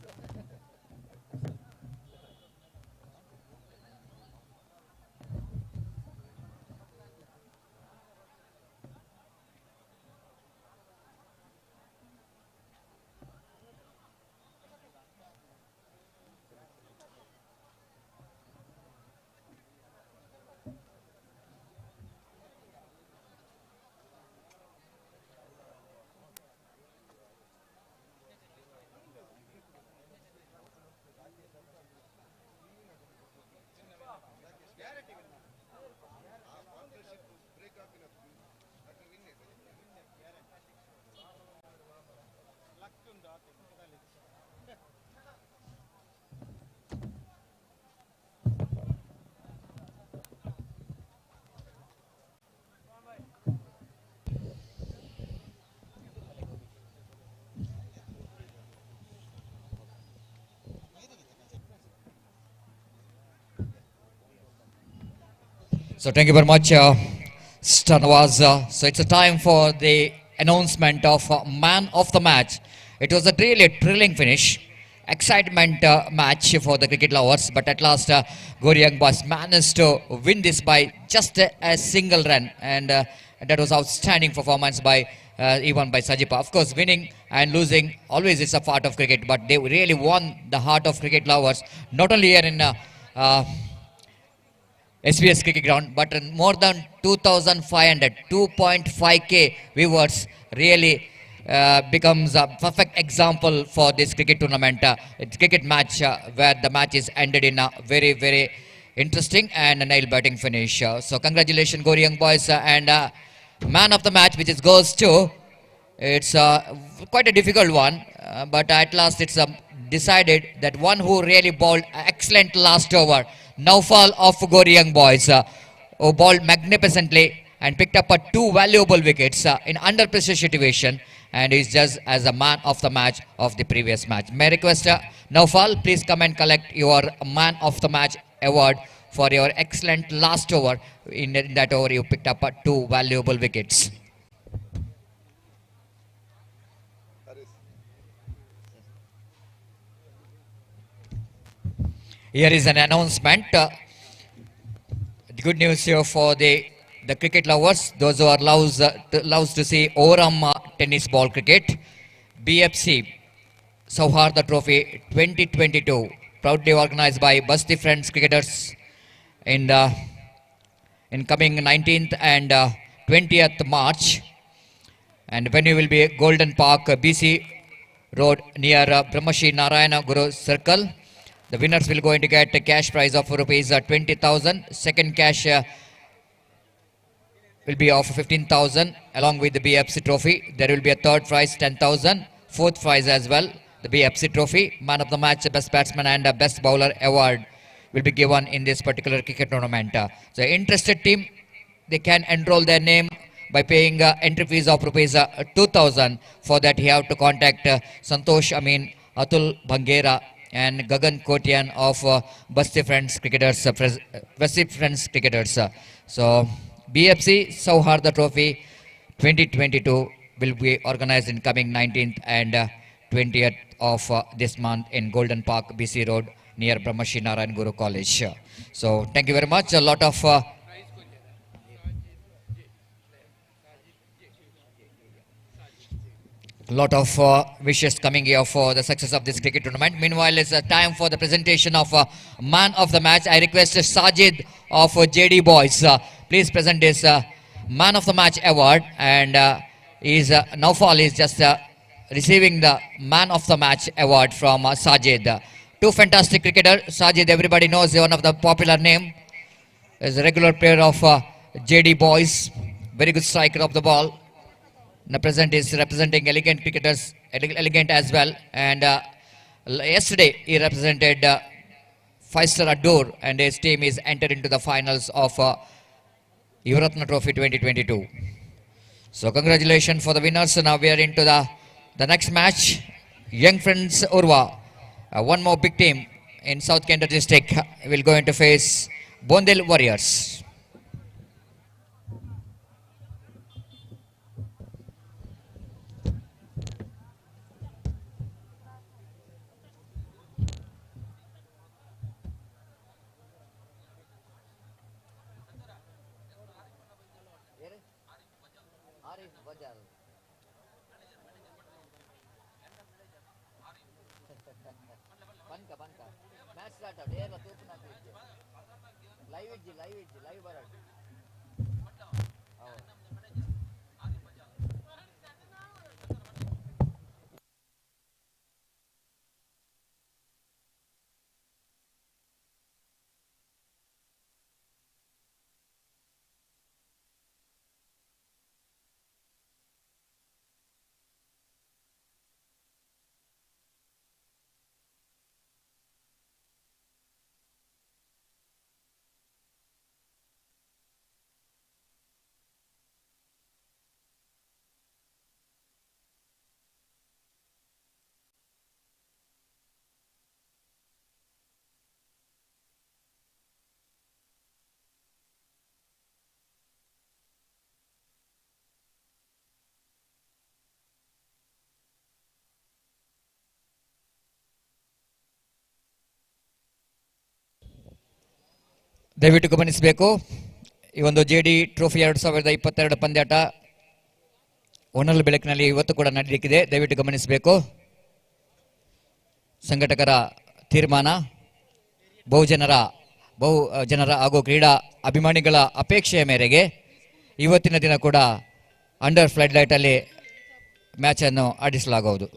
So thank you very much, Stanwaz. So it's a time for the announcement of man of the match. It was a really thrilling finish, excitement match for the cricket lovers, but at last Gory Young Boys managed to win this by just a single run, and that was outstanding performance by even by Sajipa. Of course, winning and losing always is a part of cricket, but they really won the heart of cricket lovers, not only here in SBS cricket ground, but more than 2,500, 2.5k viewers really becomes a perfect example for this cricket tournament, cricket match where the match is ended in a very, very interesting and nail-biting finish. So congratulations Gory Young Boys, and man of the match which is goes to, it's quite a difficult one, but at last it's decided that one who really bowled excellent last over, Naufal of Gory Young Boys, who bowled magnificently and picked up 2 valuable wickets in under pressure situation, and is just as a man of the match of the previous match. May I request Naufal, please come and collect your man of the match award for your excellent last over. In that over you picked up 2 valuable wickets. Here is an announcement. The good news here for the cricket lovers, those who are loves to see overarm tennis ball cricket. BFC Sauharda Trophy 2022, proudly organized by Basti Friends Cricketers in coming 19th and 20th March. And venue will be Golden Park, BC Road near Brahmashi Narayana Guru Circle. The winners will going to get a cash prize of rupees 20,000. Second cash will be of 15,000 along with the BFC trophy. There will be a third prize 10,000. Fourth prize as well, the BFC trophy. Man of the match, best batsman and best bowler award will be given in this particular cricket tournament. So interested team, they can enroll their name by paying entry fees of rupees 2,000. For that you have to contact Santosh Amin, Atul Bhangera and Gagan Kotian of Basti Friends Cricketers. Basti Friends Cricketers. So BFC Sauharda Trophy 2022 will be organized in coming 19th and 20th of this month in Golden Park, BC Road near Brahmashi Narayan Guru College. So thank you very much. A lot of wishes coming here for the success of this cricket tournament. Meanwhile, it's time for the presentation of man of the match. I request Sajid of JD Boys, please present this man of the match award. And Naufal is just receiving the man of the match award from Sajid. Two fantastic cricketers. Sajid, everybody knows, one of the popular name, is a regular player of JD Boys, very good striker of the ball. The present is representing elegant cricketers, elegant as well. And yesterday he represented Five-Star Adoor, and his team is entered into the finals of Yuvaratna Trophy 2022. So congratulations for the winners. Now we are into the next match. Young Friends Urva, one more big team in South Kent district, will go into face Bondel Warriors. ದಯವಿಟ್ಟು ಗಮನಿಸಬೇಕು, ಈ ಒಂದು JD ಟ್ರೋಫಿ 2022 ಪಂದ್ಯಾಟ ಹೊನಲು ಬೆಳಕಿನಲ್ಲಿ ಇವತ್ತು ಕೂಡ ನಡೆಯಲಿಕ್ಕಿದೆ. ದಯವಿಟ್ಟು ಗಮನಿಸಬೇಕು. ಸಂಘಟಕರ ತೀರ್ಮಾನ, ಬಹು ಜನರ ಹಾಗೂ ಕ್ರೀಡಾ ಅಭಿಮಾನಿಗಳ ಅಪೇಕ್ಷೆಯ ಮೇರೆಗೆ ಇವತ್ತಿನ ದಿನ ಕೂಡ ಅಂಡರ್ ಫ್ಲಡ್ ಲೈಟ್ ಅಲ್ಲಿ ಮ್ಯಾಚ್ ಅನ್ನು ಆಡಿಸಲಾಗುವುದು.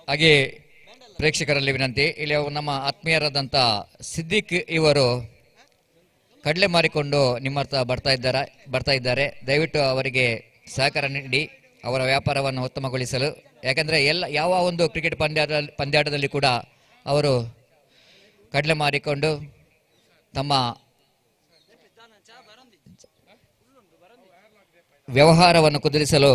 ಹಾಗೆ ಪ್ರೇಕ್ಷಕರಲ್ಲಿ ವಿನಂತಿ, ಇಲ್ಲಿ ನಮ್ಮ ಆತ್ಮೀಯರಾದಂಥ ಸಿದ್ದಿಕ್ ಇವರು ಕಡಲೆ ಮಾರಿಕೊಂಡು ನಿಮ್ಮ ಹತ್ರ ಬರ್ತಾ ಇದ್ದಾರೆ. ದಯವಿಟ್ಟು ಅವರಿಗೆ ಸಹಕಾರ ನೀಡಿ ಅವರ ವ್ಯಾಪಾರವನ್ನು ಉತ್ತಮಗೊಳಿಸಲು. ಯಾಕಂದರೆ ಯಾವ ಒಂದು ಕ್ರಿಕೆಟ್ ಪಂದ್ಯಾಟದಲ್ಲಿ ಕೂಡ ಅವರು ಕಡಲೆ ಮಾರಿಕೊಂಡು ತಮ್ಮ ವ್ಯವಹಾರವನ್ನು ಕುದುರಿಸಲು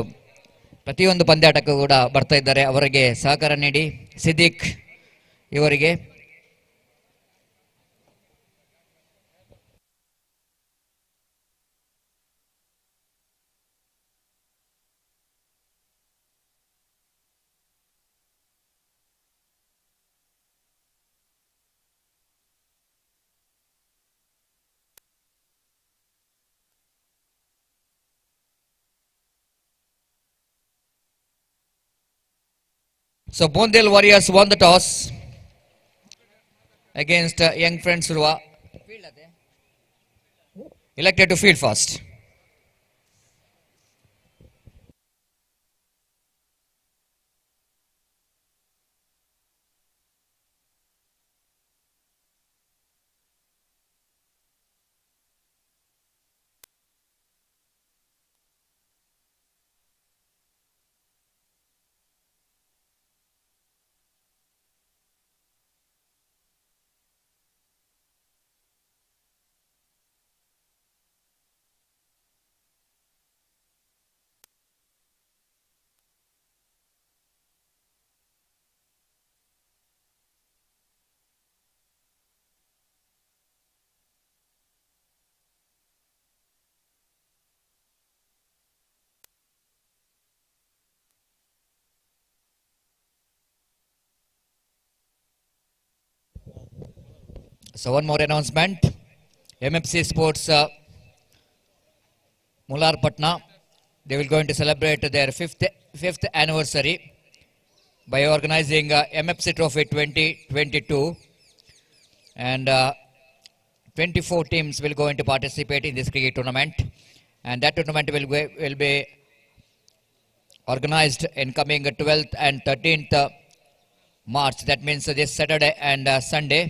ಪ್ರತಿಯೊಂದು ಪಂದ್ಯಾಟಕ್ಕೂ ಕೂಡ ಬರ್ತಾ ಇದ್ದಾರೆ. ಅವರಿಗೆ ಸಹಕಾರ ನೀಡಿ ಸಿದ್ದಿಕ್ ಇವರಿಗೆ. So Bondel Warriors won the toss against Young Friends Surwa. Elected to field first. So one more announcement. MFC Sports Mular Patna, they will going to celebrate their fifth anniversary by organizing MFC Trophy 2022, and 24 teams will go into participate in this cricket tournament, and that tournament will be organized in coming 12th and 13th March. That means this Saturday and Sunday.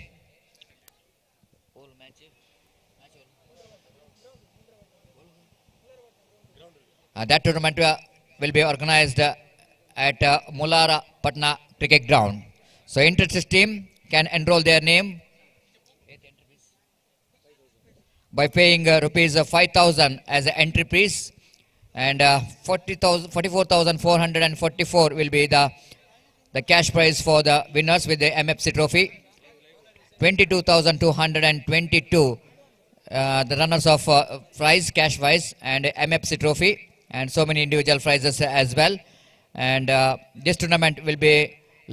That tournament will be organized at Mulara Patna Cricket Ground. So interested team can enroll their name by paying rupees 5,000 as an entry fees, and 44,444 will be the cash prize for the winners with the MFC trophy. 22,222 the runners of prize, cash prize, and MFC trophy, and so many individual prizes as well. And this tournament will be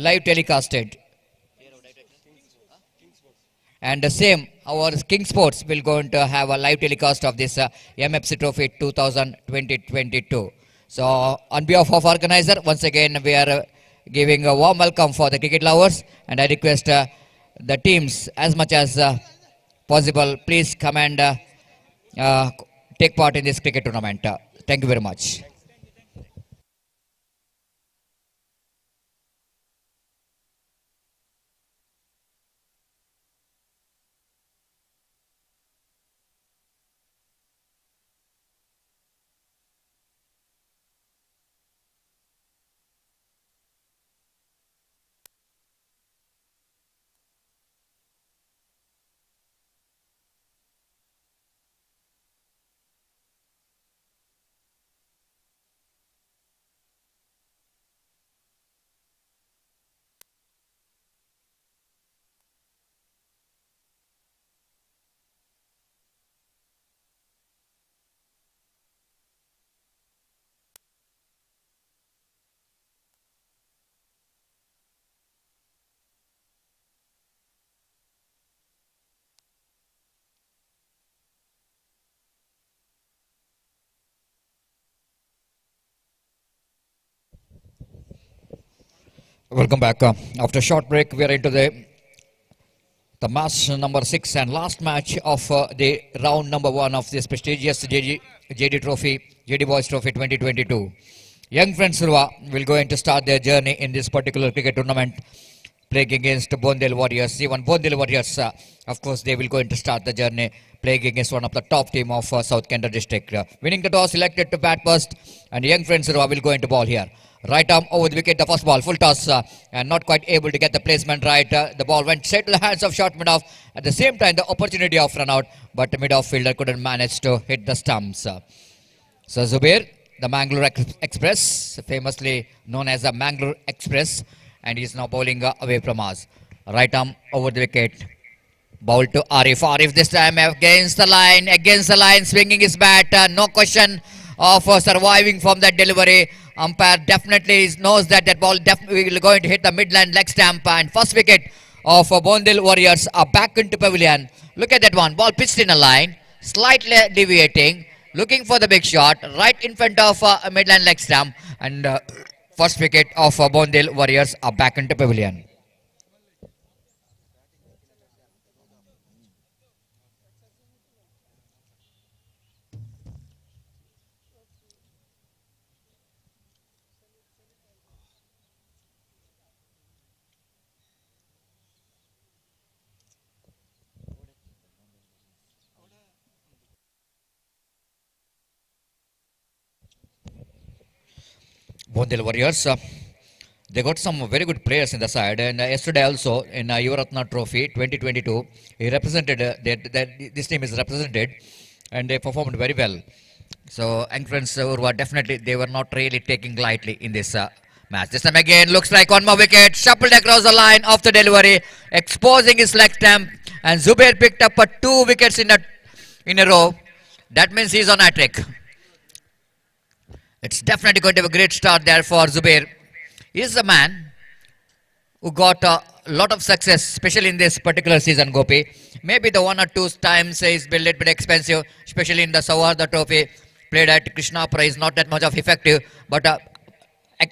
live telecasted. And the same, our King Sports will going to have a live telecast of this MFC Trophy 2022. So on behalf of organizer, once again we are giving a warm welcome for the cricket lovers, and I request the teams as much as possible, please come and take part in this cricket tournament. Thank you very much. Welcome back. After a short break, we are into the match number 6 and last match of the round number 1 of this prestigious JD Trophy, JD Boys Trophy 2022. Young friends will going to start their journey in this particular cricket tournament, playing against Bondel Warriors. Even Bondel Warriors, of course, they will going to start the journey playing against one of the top team of South Kendra district. Winning the toss, selected to bat first, and Young friends will going to ball here. Right arm over the wicket, the first ball, full toss, and not quite able to get the placement right. The ball went straight to the hands of short mid-off. At the same time, the opportunity of run out, but the mid-off fielder couldn't manage to hit the stumps. So Zubair, the Mangalore Express, famously known as the Mangalore Express, and he is now bowling away from us. Right arm over the wicket. Bowl to Arif. Arif this time against the line, swinging his bat. No question of surviving from that delivery. Umpire definitely knows that that ball definitely going to hit the midland leg stamp, and first wicket of Bondil Warriors are back into pavilion. Look at that one. Ball pitched in a line, slightly deviating, looking for the big shot right in front of midland leg stamp, and first wicket of Bondil Warriors are back into pavilion. Bondil Warriors, they got some very good players in the side, and yesterday also in Yuvaratna Trophy 2022, he represented, this team is represented, and they performed very well. So young friends were definitely, they were not really taking lightly in this match. This time again, looks like one more wicket, shuffled across the line of the delivery, exposing his leg stamp, and Zubair picked up 2 wickets in a row. That means he's on hat-trick. It's definitely going to be a great start there for Zubair. He is a man who got a lot of success, especially in this particular season, Gopi. Maybe the 1 or 2 times is a little bit expensive, especially in the Sawarda Trophy. Played at Krishnapura is not that much of effective, but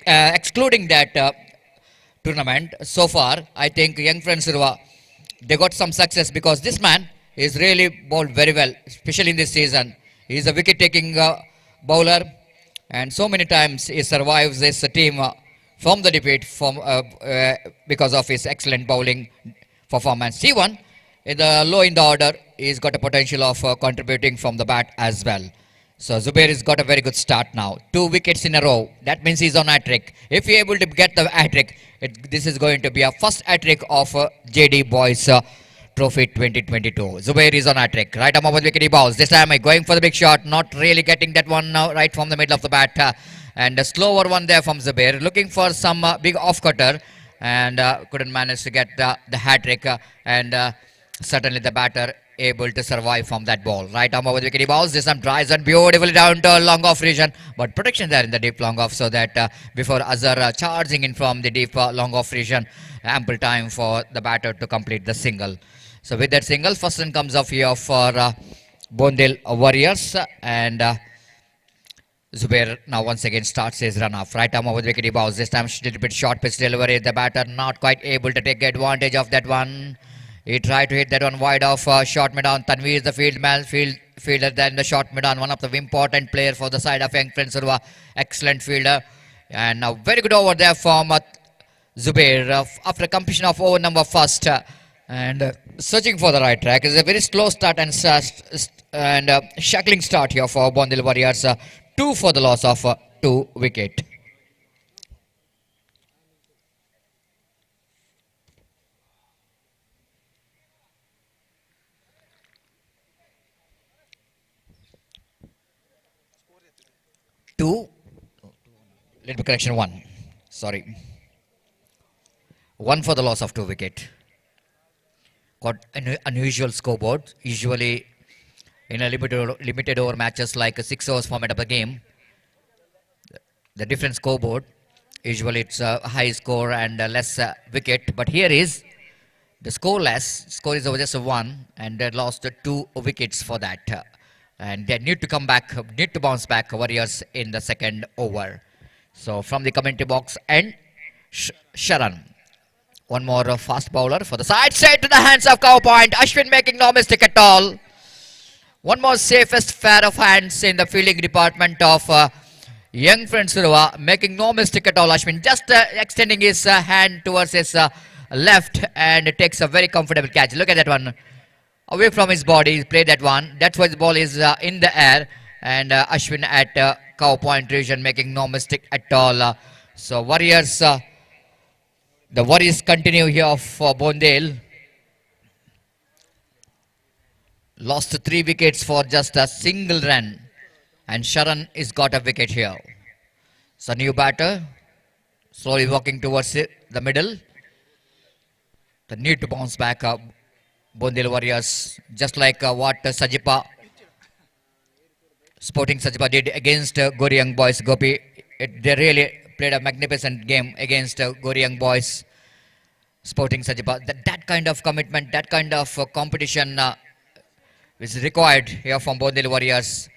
excluding that tournament, so far, I think young friends, they got some success because this man is really bowled very well, especially in this season. He is a wicket-taking bowler, and so many times he survives this team from the defeat because of his excellent bowling performance. C1, in the low in the order, he's got a potential of contributing from the bat as well. So Zubair has got a very good start now. 2 wickets in a row. That means he's on hat-trick. If he's able to get the hat-trick, this is going to be a first hat-trick of JD Boys Trophy 2022. Zubair is on hat-trick. Right arm over the wicket, he bowls. This time going for the big shot. Not really getting that one right from the middle of the bat. And a slower one there from Zubair. Looking for some big off-cutter. And couldn't manage to get the hat-trick. And certainly the batter able to survive from that ball. Right arm over the wicket, he bowls. This time drives and beautifully down to long off region. But protection there in the deep long off, so that before Azhar charging in from the deep long off region, ample time for the batter to complete the single. So with that single, first run comes off here for Bondil Warriors, and Zubair now once again starts his run off. Right arm over the wicket, he bowls. This time a little bit short pitch delivery. The batter not quite able to take advantage of that one. He tried to hit that one wide off short mid-on. Tanvi is the fielder, then the short mid-on, one of the important player for the side of young friends Surwa. Excellent fielder. And now very good over there from Zubair after completion of over number first. And searching for the right track. It's a very slow start and shackling start here for Bondil Warriors. 2 for the loss of 2 wicket. Little bit correction, 1. Sorry. 1 for the loss of 2 wicket. Got an unusual scoreboard. Usually in a limited over matches like a 6 overs format of the game, the different scoreboard, usually it's a high score and less wicket. But here is the score is over just 1, and they lost 2 wickets for that. And they need to come back, need to bounce back, Warriors, in the second over. So from the commentary box, and Sharan. One more fast bowler for the side, straight to the hands of Cow Point. Ashwin making no mistake at all. One more safest pair of hands in the fielding department of Young friend Surava making no mistake at all. Ashwin just extending his hand towards his left and takes a very comfortable catch. Look at that one. Away from his body, he played that one. That's why the ball is in the air. And Ashwin at cow point region making no mistake at all. So Warriors, the Warriors continue here for Bondale. Lost 3 wickets for just a single run. And Sharan is got a wicket here. So new batter, slowly walking towards the middle. The need to bounce back up. Bondale Warriors, just like what Sporting Sajipa did against Goryang Boys. Gopi, they really played a magnificent game against Goryang Boys. Sporting Sajipa, that kind of commitment, that kind of competition is required here from Bondale Warriors.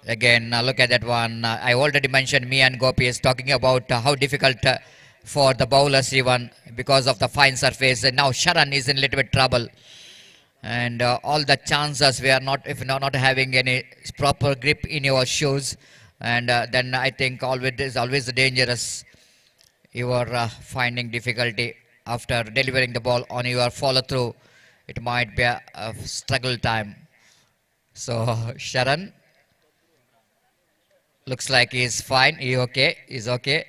Again, look at that one. I already mentioned me and Gopi is talking about how difficult for the bowlers even because of the fine surface. And now Sharan is in a little bit trouble. And all the chances we are not, if not having any proper grip in your shoes. And then I think is always dangerous. You are finding difficulty after delivering the ball on your follow through. It might be a struggle time. So Sharan looks like he's fine. He's okay. He's okay.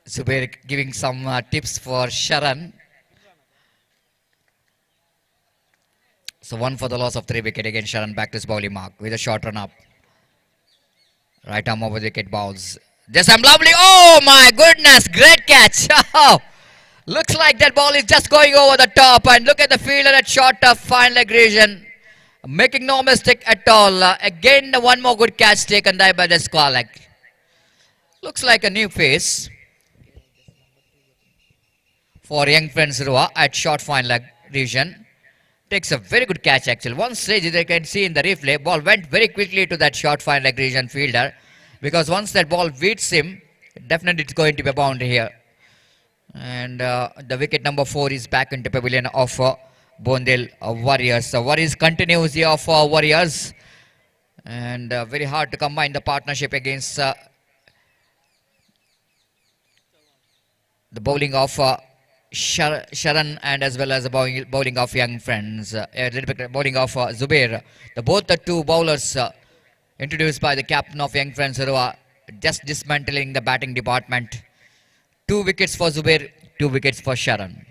Zubair giving some tips for Sharan. So 1 for the loss of 3 wicket against Sharan back to his bowling mark with a short run up. Right arm over the wicket bowls. There's some lovely. Oh my goodness, great catch. Looks like that ball is just going over the top. And look at the fielder at short of fine leg region. Making no mistake at all. Again, one more good catch taken there by the square leg. Looks like a new face for young friend Surava at short fine leg region. Takes a very good catch actually. One stage they can see in the replay, ball went very quickly to that short fine leg region fielder. Because once that ball beats him, definitely it's going to be a boundary here. And the wicket number 4 is back into pavilion of Bondale Warriors. So Warriors continues here for Warriors. And very hard to combine the partnership against the bowling of Sharan and as well as the bowling of young friends. A little bit bowling of Zubair. Both the two bowlers introduced by the captain of young friends Surava, just dismantling the batting department. 2 wickets for Zubair, 2 wickets for Sharan.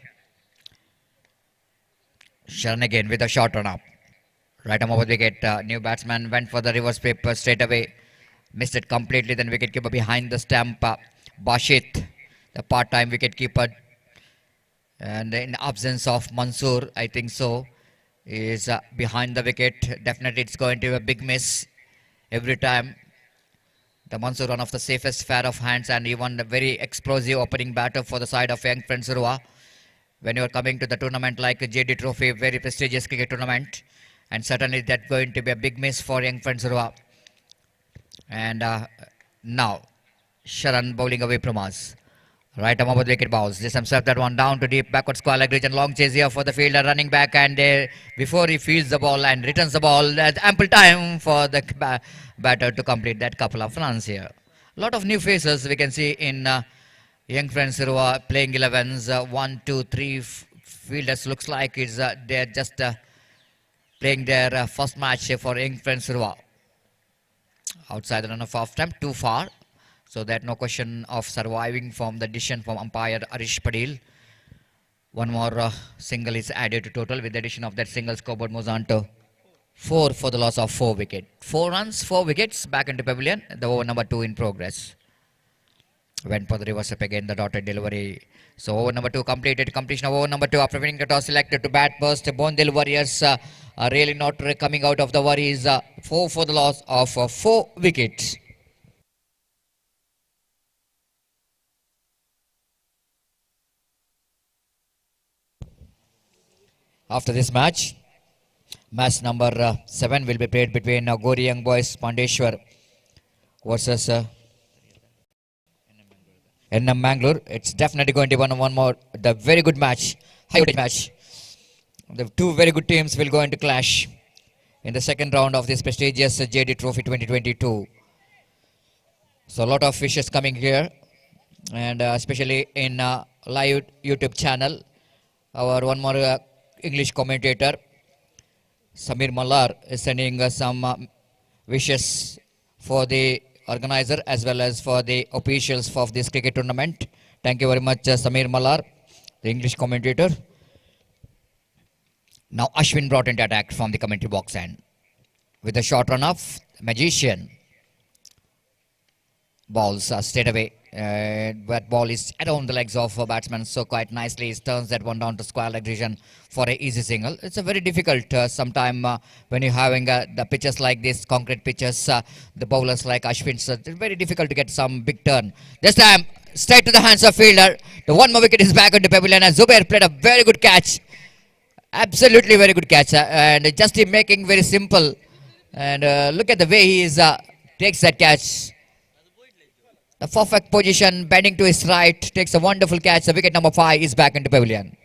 Sharan again with a short run up. Right arm over the wicket. New batsman went for the reverse paper straight away. Missed it completely. Then wicket keeper behind the stump. Bashit, the part-time wicket keeper. And in absence of Mansoor, I think so, is behind the wicket. Definitely it's going to be a big miss every time. The Mansoor, one of the safest pair of hands and even a very explosive opening batter for the side of young friend Surava. When you are coming to the tournament like JD Trophy, very prestigious cricket tournament. And certainly that's going to be a big miss for young friend Surava. And now, Sharan bowling away from us. Right arm over the wicket bounce. Just himself that one down to deep backward square leg region. Long chase here for the fielder running back and before he fields the ball and returns the ball, there's ample time for the batter to complete that couple of runs here. A lot of new faces we can see in young friends Surava playing 11s. 1, 2, 3 fielders looks like they're just playing their first match for young friends Surava. Outside the run of off time, too far. So that no question of surviving from the decision from umpire Arish Padil. One more single is added to total. With the addition of that single, scoreboard moves on to 4 for the loss of 4 wickets. 4 runs, 4 wickets back into pavilion. The over number 2 in progress. Went for the reverse up again, the dotted delivery. So over number 2 completed. Completion of over number 2 after winning the toss, selected to bat first. Bondale Warriors are really not coming out of the worries. 4 for the loss of 4 wickets. After this match, match number 7 will be played between Goryang Boys Pandeshwar versus NM Mangalore. It's definitely going to be one more, the very good match, high match. The two very good teams will go into clash in the second round of this prestigious JD Trophy 2022. So a lot of wishes coming here, and especially in live YouTube channel. Our one more English commentator, Samir Mallar, is sending some wishes for the organizer as well as for the officials of this cricket tournament. Thank you very much, Samir Mallar, the English commentator. Now Ashwin brought into attack from the commentary box end with a short run off. Magician balls straight away. That ball is around the legs of batsman, so quite nicely he turns that one down to square leg region for an easy single. It's a very difficult sometime when you're having the pitches like this, concrete pitches, the bowlers like Ashwin, so it's very difficult to get some big turn. This time straight to the hands of fielder. The one more wicket is back into pavilion, and Zubair played a very good catch. Absolutely very good catch, and just him making very simple. And look at the way he is takes that catch. The perfect position, bending to his right, takes a wonderful catch. The wicket number 5 is back into pavilion.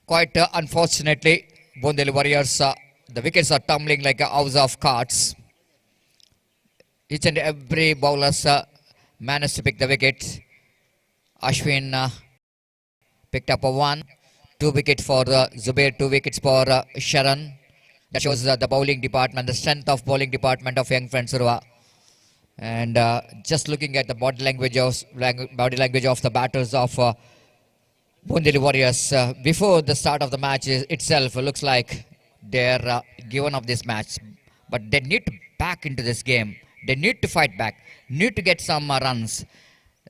Quite unfortunately, Bondeli Warriors, the wickets are tumbling like a house of cards. Each and every bowler managed to pick the wicket. Ashwin picked up a 1, 2 wickets for Zubair, 2 wickets for Sharan. That shows the bowling department, the strength of bowling department of young friend Surwa. And just looking at the body language of the batters of Bondeli Warriors before the start of the match itself, looks like they're given up this match. But they need to back into this game. They need to fight back, need to get some runs.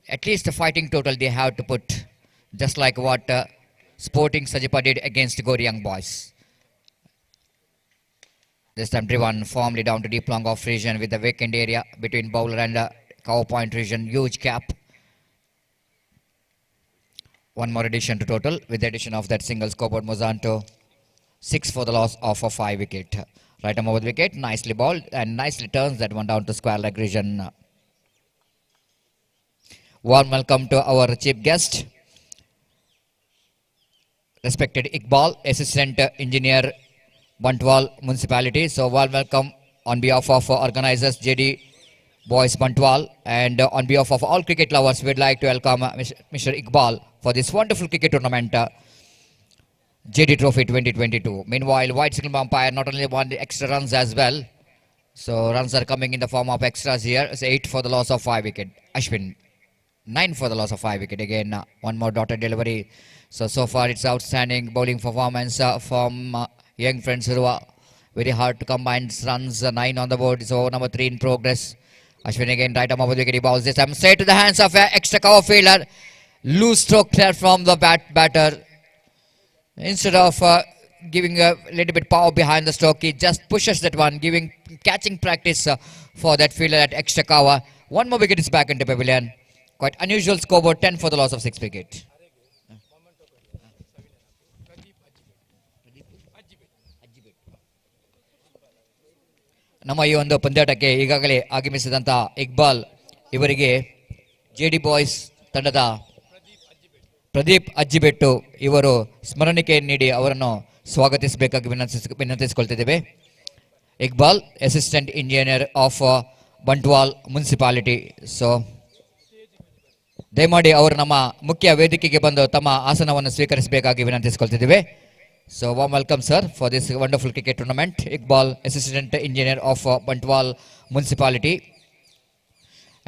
At least the fighting total they have to put. Just like what Sporting Sajipa did against Gori Young Boys. This time driven firmly down to deep long off region with the vacant area between bowler and cover point region. Huge gap. One more addition to total. With the addition of that single scoreboard moves on to 6 for the loss of a 5 wicket. Right arm over the wicket. Nicely bowled and nicely turns that one down to square leg region. Warm welcome to our chief guest, respected Iqbal, Assistant Engineer, Bantwala Municipality. So warm welcome on behalf of organizers JD Boys Bantwala, and on behalf of all cricket lovers, we'd like to welcome Mr. Iqbal for this wonderful cricket tournament, JD Trophy 2022. Meanwhile, white signal umpire not only won the extra runs as well. So runs are coming in the form of extras here. It's 8 for the loss of 5 wicket. Ashwin, 9 for the loss of 5 wicket. Again, one more dotted delivery. So far it's outstanding bowling performance from young friend Surwa. Very hard to combine runs. 9 on the board. So number 3 in progress. Ashwin again right arm over the wicket. He bowls this time straight to the hands of extra cover fielder. Loose stroke there from the batter. Instead of giving a little bit power behind the stroke, he just pushes that one, giving catching practice for that fielder at extra cover. One more wicket is back into pavilion. Quite unusual scoreboard. 10 for the loss of 6 wicket. ನಮ್ಮ ಈ ಒಂದು ಪಂದ್ಯಾಟಕ್ಕೆ ಈಗಾಗಲೇ ಆಗಮಿಸಿದಂಥ ಇಕ್ಬಾಲ್ ಇವರಿಗೆ JD ಬಾಯ್ಸ್ ತಂಡದ ಪ್ರದೀಪ್ ಅಜ್ಜಿಬೆಟ್ಟು ಇವರು ಸ್ಮರಣಿಕೆ ನೀಡಿ ಅವರನ್ನು ಸ್ವಾಗತಿಸಬೇಕಾಗಿ ವಿನಂತಿಸಿಕೊಳ್ತಿದ್ದೇವೆ. Iqbal, assistant engineer of Bantwal municipality. So ದಯಮಾಡಿ ಅವರು ನಮ್ಮ ಮುಖ್ಯ ವೇದಿಕೆಗೆ ಬಂದು ತಮ್ಮ ಆಸನವನ್ನು ಸ್ವೀಕರಿಸಬೇಕಾಗಿ ವಿನಂತಿಸಿಕೊಳ್ತಿದ್ದೇವೆ. So warm welcome sir for this wonderful cricket tournament. Iqbal, Assistant Engineer of Bantwal Municipality.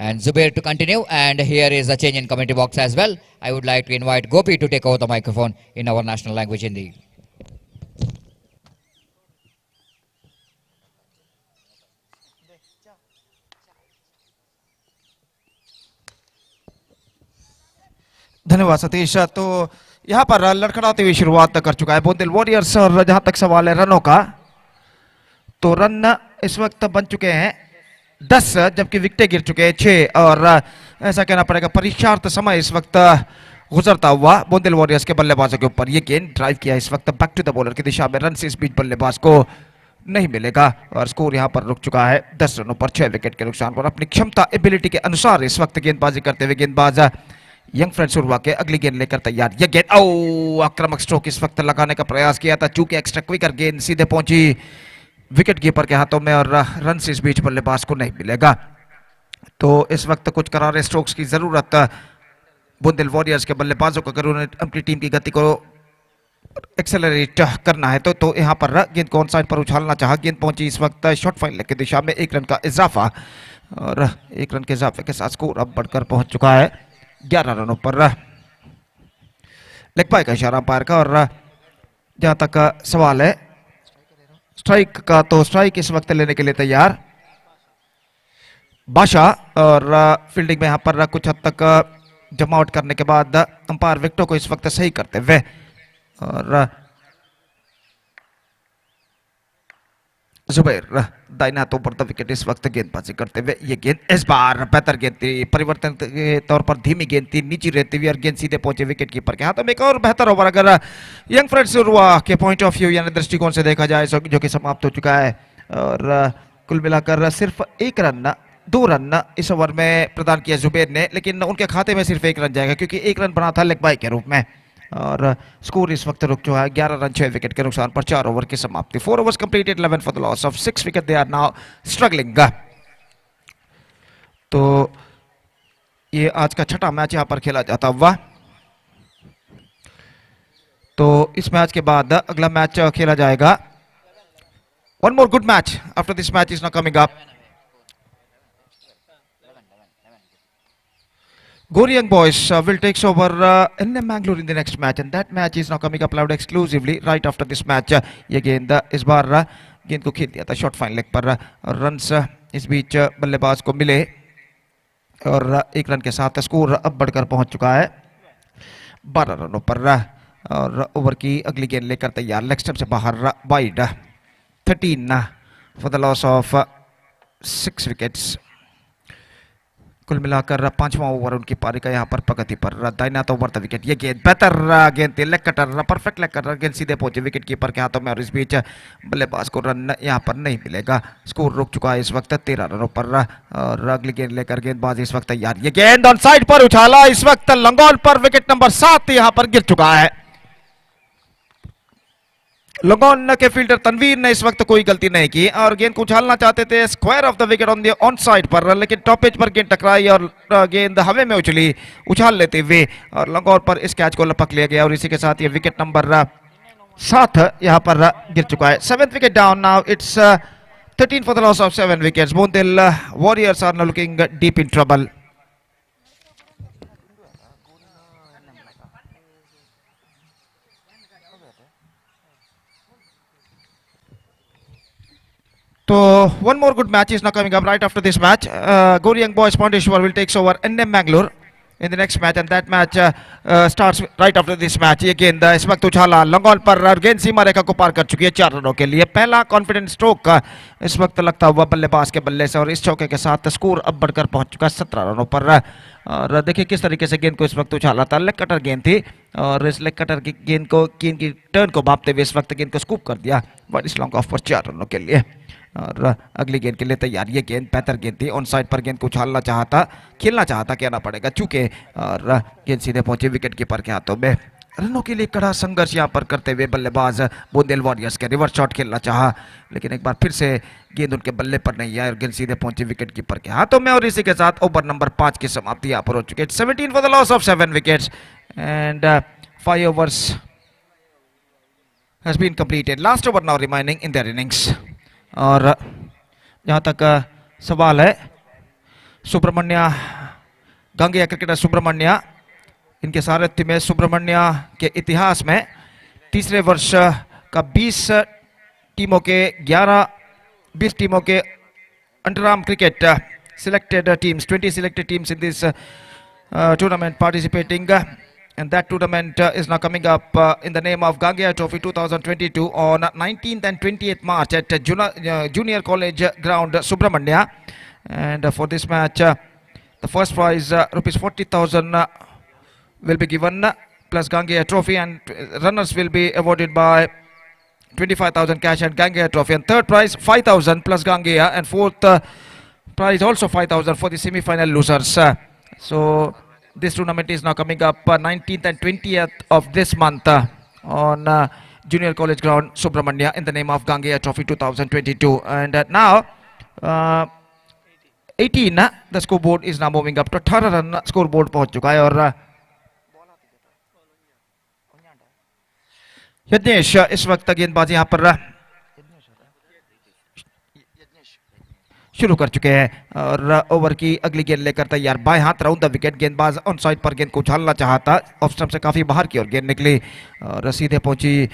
And Zubair to continue, and here is a change in commentary box as well. I would like to invite Gopi to take over the microphone in our national language Hindi. धन्यवाद सतीश. तो यहाँ पर लड़खड़ाते हुए शुरुआत कर चुका है बोंदेल वॉरियर्स, और जहां तक सवाल है रनों का, तो रन इस वक्त बन चुके हैं 10, जबकि विकेटें गिर चुके हैं 6, और ऐसा कहना पड़ेगा परीक्षार्थ समय इस वक्त गुजरता हुआ बोंदेल वॉरियर्स के बल्लेबाजों के ऊपर. ये गेंद ड्राइव किया इस वक्त बैक टू द बॉलर की दिशा में. रन से इस बीच बल्लेबाज को नहीं मिलेगा और स्कोर यहां पर रुक चुका है 10 रनों पर 6 विकेट के नुकसान पर। अपनी क्षमता एबिलिटी के अनुसार इस वक्त गेंदबाजी करते हुए गेंदबाज यंग फ्रेंड शुरुआत के अगली गेंद लेकर तैयार। यह गेंद आक्रामक स्ट्रोक इस वक्त लगाने का प्रयास किया था, चूंकि एक्स्ट्रा क्विकर गेंद सीधे पहुंची विकेट कीपर के हाथों में और रन इस बीच बल्लेबाज को नहीं मिलेगा। तो इस वक्त कुछ करारे स्ट्रोक्स की जरूरत बुंदेल वॉरियर्स के बल्लेबाजों को, अगर उन्हें अपनी टीम की गति को एक्सेलरेट करना है तो यहाँ पर गेंद को ऑन साइड पर उछालना चाहा। गेंद पहुंची इस वक्त शॉर्ट फाइन लेग की दिशा में, 1 रन का इजाफा और 1 रन के इजाफे के साथ स्कोर अब बढ़कर पहुंच चुका है 11 रनों पर। लेग बाय का इशारा अंपायर का। और जहां तक सवाल है स्ट्राइक का, तो स्ट्राइक इस वक्त लेने के लिए तैयार बादशाह। और फील्डिंग में यहां पर कुछ हद तक जमावट करने के बाद अंपायर विकेटों को इस वक्त सही करते हुए और जुबैर दाइना तो ऊपर विकेट इस वक्त गेंदबाजी करते हुए। ये गेंद इस बार बेहतर गेंद थी, परिवर्तन के तौर पर धीमी गेंद थी, नीचे रहती हुई और गेंद सीधे पहुंचे विकेट कीपर के हाथों में। एक और बेहतर ओवर अगर यंग फ्रेंड शुरुआ के पॉइंट ऑफ व्यू यानी दृष्टिकोण से देखा जाए जो कि समाप्त हो चुका है। और कुल मिलाकर सिर्फ 1 रन 2 रन इस ओवर में प्रदान किया जुबैर ने, लेकिन उनके खाते में सिर्फ 1 रन जाएगा क्योंकि 1 रन बना था लेग बाय के रूप में। और स्कोर इस वक्त रुक चुका है 11 रन 6 विकेट के नुकसान पर 4 ओवर की समाप्ति। 4 overs completed, 11 for the loss of 6 wicket. They are now struggling. तो ये आज का छठा मैच यहां पर खेला जाता हुआ। तो इस मैच के बाद अगला मैच खेला जाएगा। One more good match after this match is now coming up. Gori Young Boys will take over NM Mangalore in the next match, and that match is now coming up loud exclusively right after this match. ये गेंद इस बार गेंद को खेल दिया था शॉर्ट फाइन लेग पर। रन्स इस बीच बल्लेबाज को मिले और 1 रन के साथ स्कोर अब बढ़कर पहुंच चुका है 12 रनों पर। और ओवर की अगली गेंद लेकर तैयार, लेग स्टंप से बाहर wide, 13 for the loss of 6 wickets. कुल मिलाकर 5वां ओवर उनकी पारी का यहाँ पर प्रगति पर। दाइना तो ओवर द विकेट, ये गेंद बेहतर गेंद थी, leg cutter, perfect leg cutter, गेंद सीधे पहुंचे विकेट कीपर के हाथों में और इस बीच बल्लेबाज को रन यहाँ पर नहीं मिलेगा। स्कोर रुक चुका है इस वक्त 13 रनों पर। और अगली गेंद लेकर गेंदबाज इस वक्त तैयार। ये गेंद ऑन साइड पर उछाला, इस वक्त लंगोल पर विकेट नंबर 7 यहाँ पर गिर चुका है। लंगोन के फील्डर तनवीर ने इस वक्त कोई गलती नहीं की और गेंद को उछालना चाहते थे square of the wicket on the on side पर, लेकिन टॉप एज पर गेंद टकराई और गेंद हवा में उछली उछाल लेते हुए और लंगोन पर इस कैच को लपक लिया गया और इसी के साथ ये विकेट नंबर 7 यहां पर गिर चुका है। 7th wicket down now, it's 13 for the loss of 7 wickets. Bundel Warriors are now looking deep in trouble. So one more good match is now coming up right after this match. Gori Young Boys Pondeshwar will take over NM Mangalore in the next match, and that match starts right after this match. ये गेंद इस वक्त उछाला लंगोल पर, गेंद सीमा रेखा को पार कर चुकी है 4 रनों के लिए। पहला कॉन्फिडेंट स्ट्रोक इस वक्त लगता हुआ बल्लेबाज के बल्ले से और इस चौके के साथ स्कोर अब बढ़कर पहुंच चुका है 17 रनों पर। और देखिए किस तरीके से गेंद को इस वक्त उछाला था, लेग कटर गेंद थी और इस लेग कटर की गेंद की टर्न को भापते हुए इस वक्त गेंद को स्कूप कर दिया बट इस लॉन्ग ऑफ पर 4 रनों के लिए। और अगली गेंद के लिए तैयार। ये गेंद बेहतर गेंद थी, ऑन साइड पर गेंद को उछालना चाहता, खेलना चाहता कहना पड़ेगा, चूंकि और गेंद सीधे पहुंचे विकेट कीपर के हाथों में। रनों के लिए कड़ा संघर्ष यहां पर करते हुए बल्लेबाज बुंदेल वॉरियर्स के रिवर्स शॉट खेलना चाहा, लेकिन एक बार फिर से गेंद उनके बल्ले पर नहीं आया और गेंद सीधे पहुंचे विकेट कीपर के हाथों में और इसी के साथ ओवर नंबर 5 की समाप्ति यहां पर हो चुकी है। 17 for the loss of 7 wickets and 5 overs has been completed. Last over now remaining in their innings. और जहां तक सवाल है सुब्रमण्य गंगैया क्रिकेटर सुब्रमण्य, इनके सारथ्य में सुब्रमण्य के इतिहास में तीसरे वर्ष का 20 टीमों के underarm cricket selected teams, 20 selected teams in this tournament participating. And that tournament is now coming up in the name of Gangaya Trophy 2022 on 19th and 28th March at Junior College Ground, Subramania. And for this match, the first prize, rupees 40,000 will be given, plus Gangaya Trophy, and runners will be awarded by 25,000 cash and Gangeya trophy. And third prize 5,000 plus Gangeya, and fourth prize also 5,000 for the semi-final losers. So this tournament is now coming up 19th and 20th of this month on Junior College Ground, Subramania, in the name of Gangeya Trophy 2022. And now 18 the scoreboard is now moving up to 18 run scoreboard पहुंच चुका है. और यज्ञेश इस वक्त गेंदबाजी यहां पर शुरू कर चुके हैं और ओवर की अगली गेंद लेकर तैयार. बाएं हाथ राउंड द विकेट. गेंदबाज ऑन साइड पर गेंद को उछालना चाहता, ऑफ स्टंप से काफी बाहर की ओर गेंद निकली और सीधे पहुंची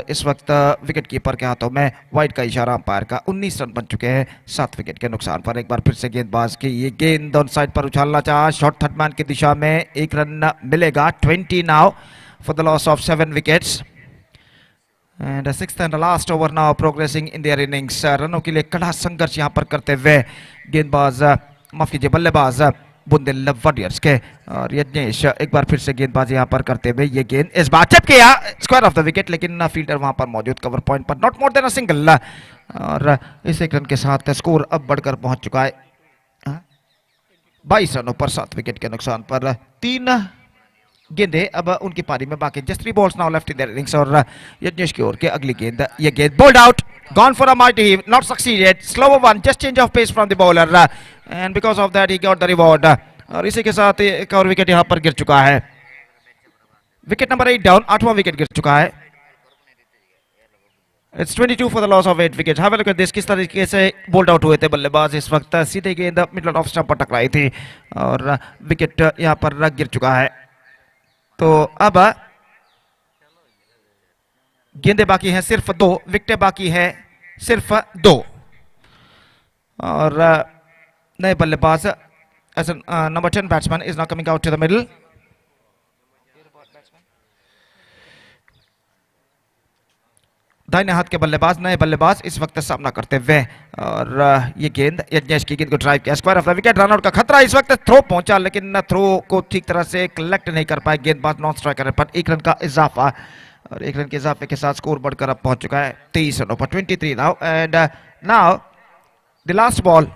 इस वक्त विकेट कीपर के हाथों में. वाइड का इशारा अंपायर का. 19 रन बन चुके हैं 7 विकेट के नुकसान पर. एक बार फिर से गेंदबाज की ये गेंद ऑन साइड पर उछालना चाहा, शॉर्ट थर्ड मैन की दिशा में. 1 रन मिलेगा. 20 now for the loss of 7 wickets. And the sixth and the last over now progressing in their innings. रनों के लिए कड़ा संघर्ष यहाँ पर करते हुए गेंदबाज माफ कीजिए बल्लेबाज बुंदेल वॉरियर्स के. और यज्ञेश एक बार फिर से गेंदबाज यहाँ पर करते हुए ये गेंद इस बार चिप किया स्क्वायर ऑफ द विकेट, लेकिन फील्डर वहां पर मौजूद कवर पॉइंट पर. Not more than a single. और इस 1 रन के साथ स्कोर अब बढ़कर पहुंच चुका है 22 रनों पर 7 विकेट के नुकसान पर. 3 गेंदे अब उनकी पारी में बाकी. Just 3 balls now left in their innings. और यज्ञेश की ओर के अगली गेंद, ये गेंद bold out, gone for a mighty heave, not succeeded. Slower one, just change of pace from the bowler and because of that he got the reward. और इसी के साथ एक और विकेट यहां पर गिर चुका है. Wicket number 8 down. 8वां विकेट गिर चुका है. It's 22 for the loss of 8 wickets. Have a look at this. किस तरीके से बोल्ड आउट हुए थे बल्लेबाज. इस वक्त सीधे गेंद मिडल ऑफ स्टंप पर टकराई थी और विकेट यहां पर गिर चुका है. तो अब गेंदे बाकी हैं सिर्फ 2, विकेटें बाकी हैं सिर्फ 2 और नए बल्लेबाज as number 10 batsman is now coming out to the middle. दाहिने हाथ के बल्लेबाज, नए बल्लेबाज इस वक्त सामना करते हुए. और ये गेंद यज्ञेश की गेंद को ड्राइव किया, square of the wicket. Run out का खतरा. इस वक्त थ्रो पहुंचा लेकिन थ्रो को ठीक तरह से कलेक्ट नहीं कर पाए गेंदबाज नॉन स्ट्राइकर पर. 1 रन का इजाफा और 1 रन के इजाफे के साथ स्कोर बढ़कर अब पहुंच चुका है 23 रनों पर. 23 now. And now the last ball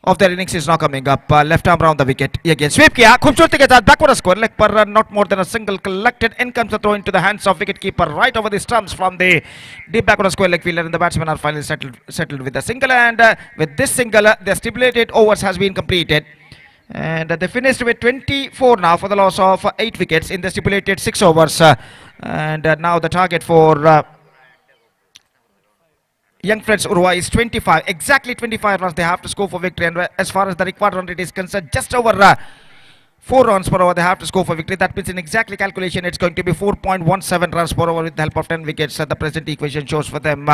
of their innings is now coming up. Left arm round the wicket. ये गेंद स्वीप किया खूबसूरती के साथ बैकवर्ड स्क्वायर लेग पर. Not more than a single collected. In comes the throw into the hands of wicket keeper right over the stumps from the deep backward square leg fielder, and the batsmen are finally settled with a single. And with this single the stipulated overs has been completed and they finished with 24 now for the loss of 8 wickets in the stipulated 6 overs. And now the target for Young Friends Urwa is 25, exactly 25 runs they have to score for victory. And as far as the required run rate is concerned, just over 4 runs per over they have to score for victory. That means in exactly calculation it's going to be 4.17 runs per over with the help of 10 wickets. The present equation shows for them.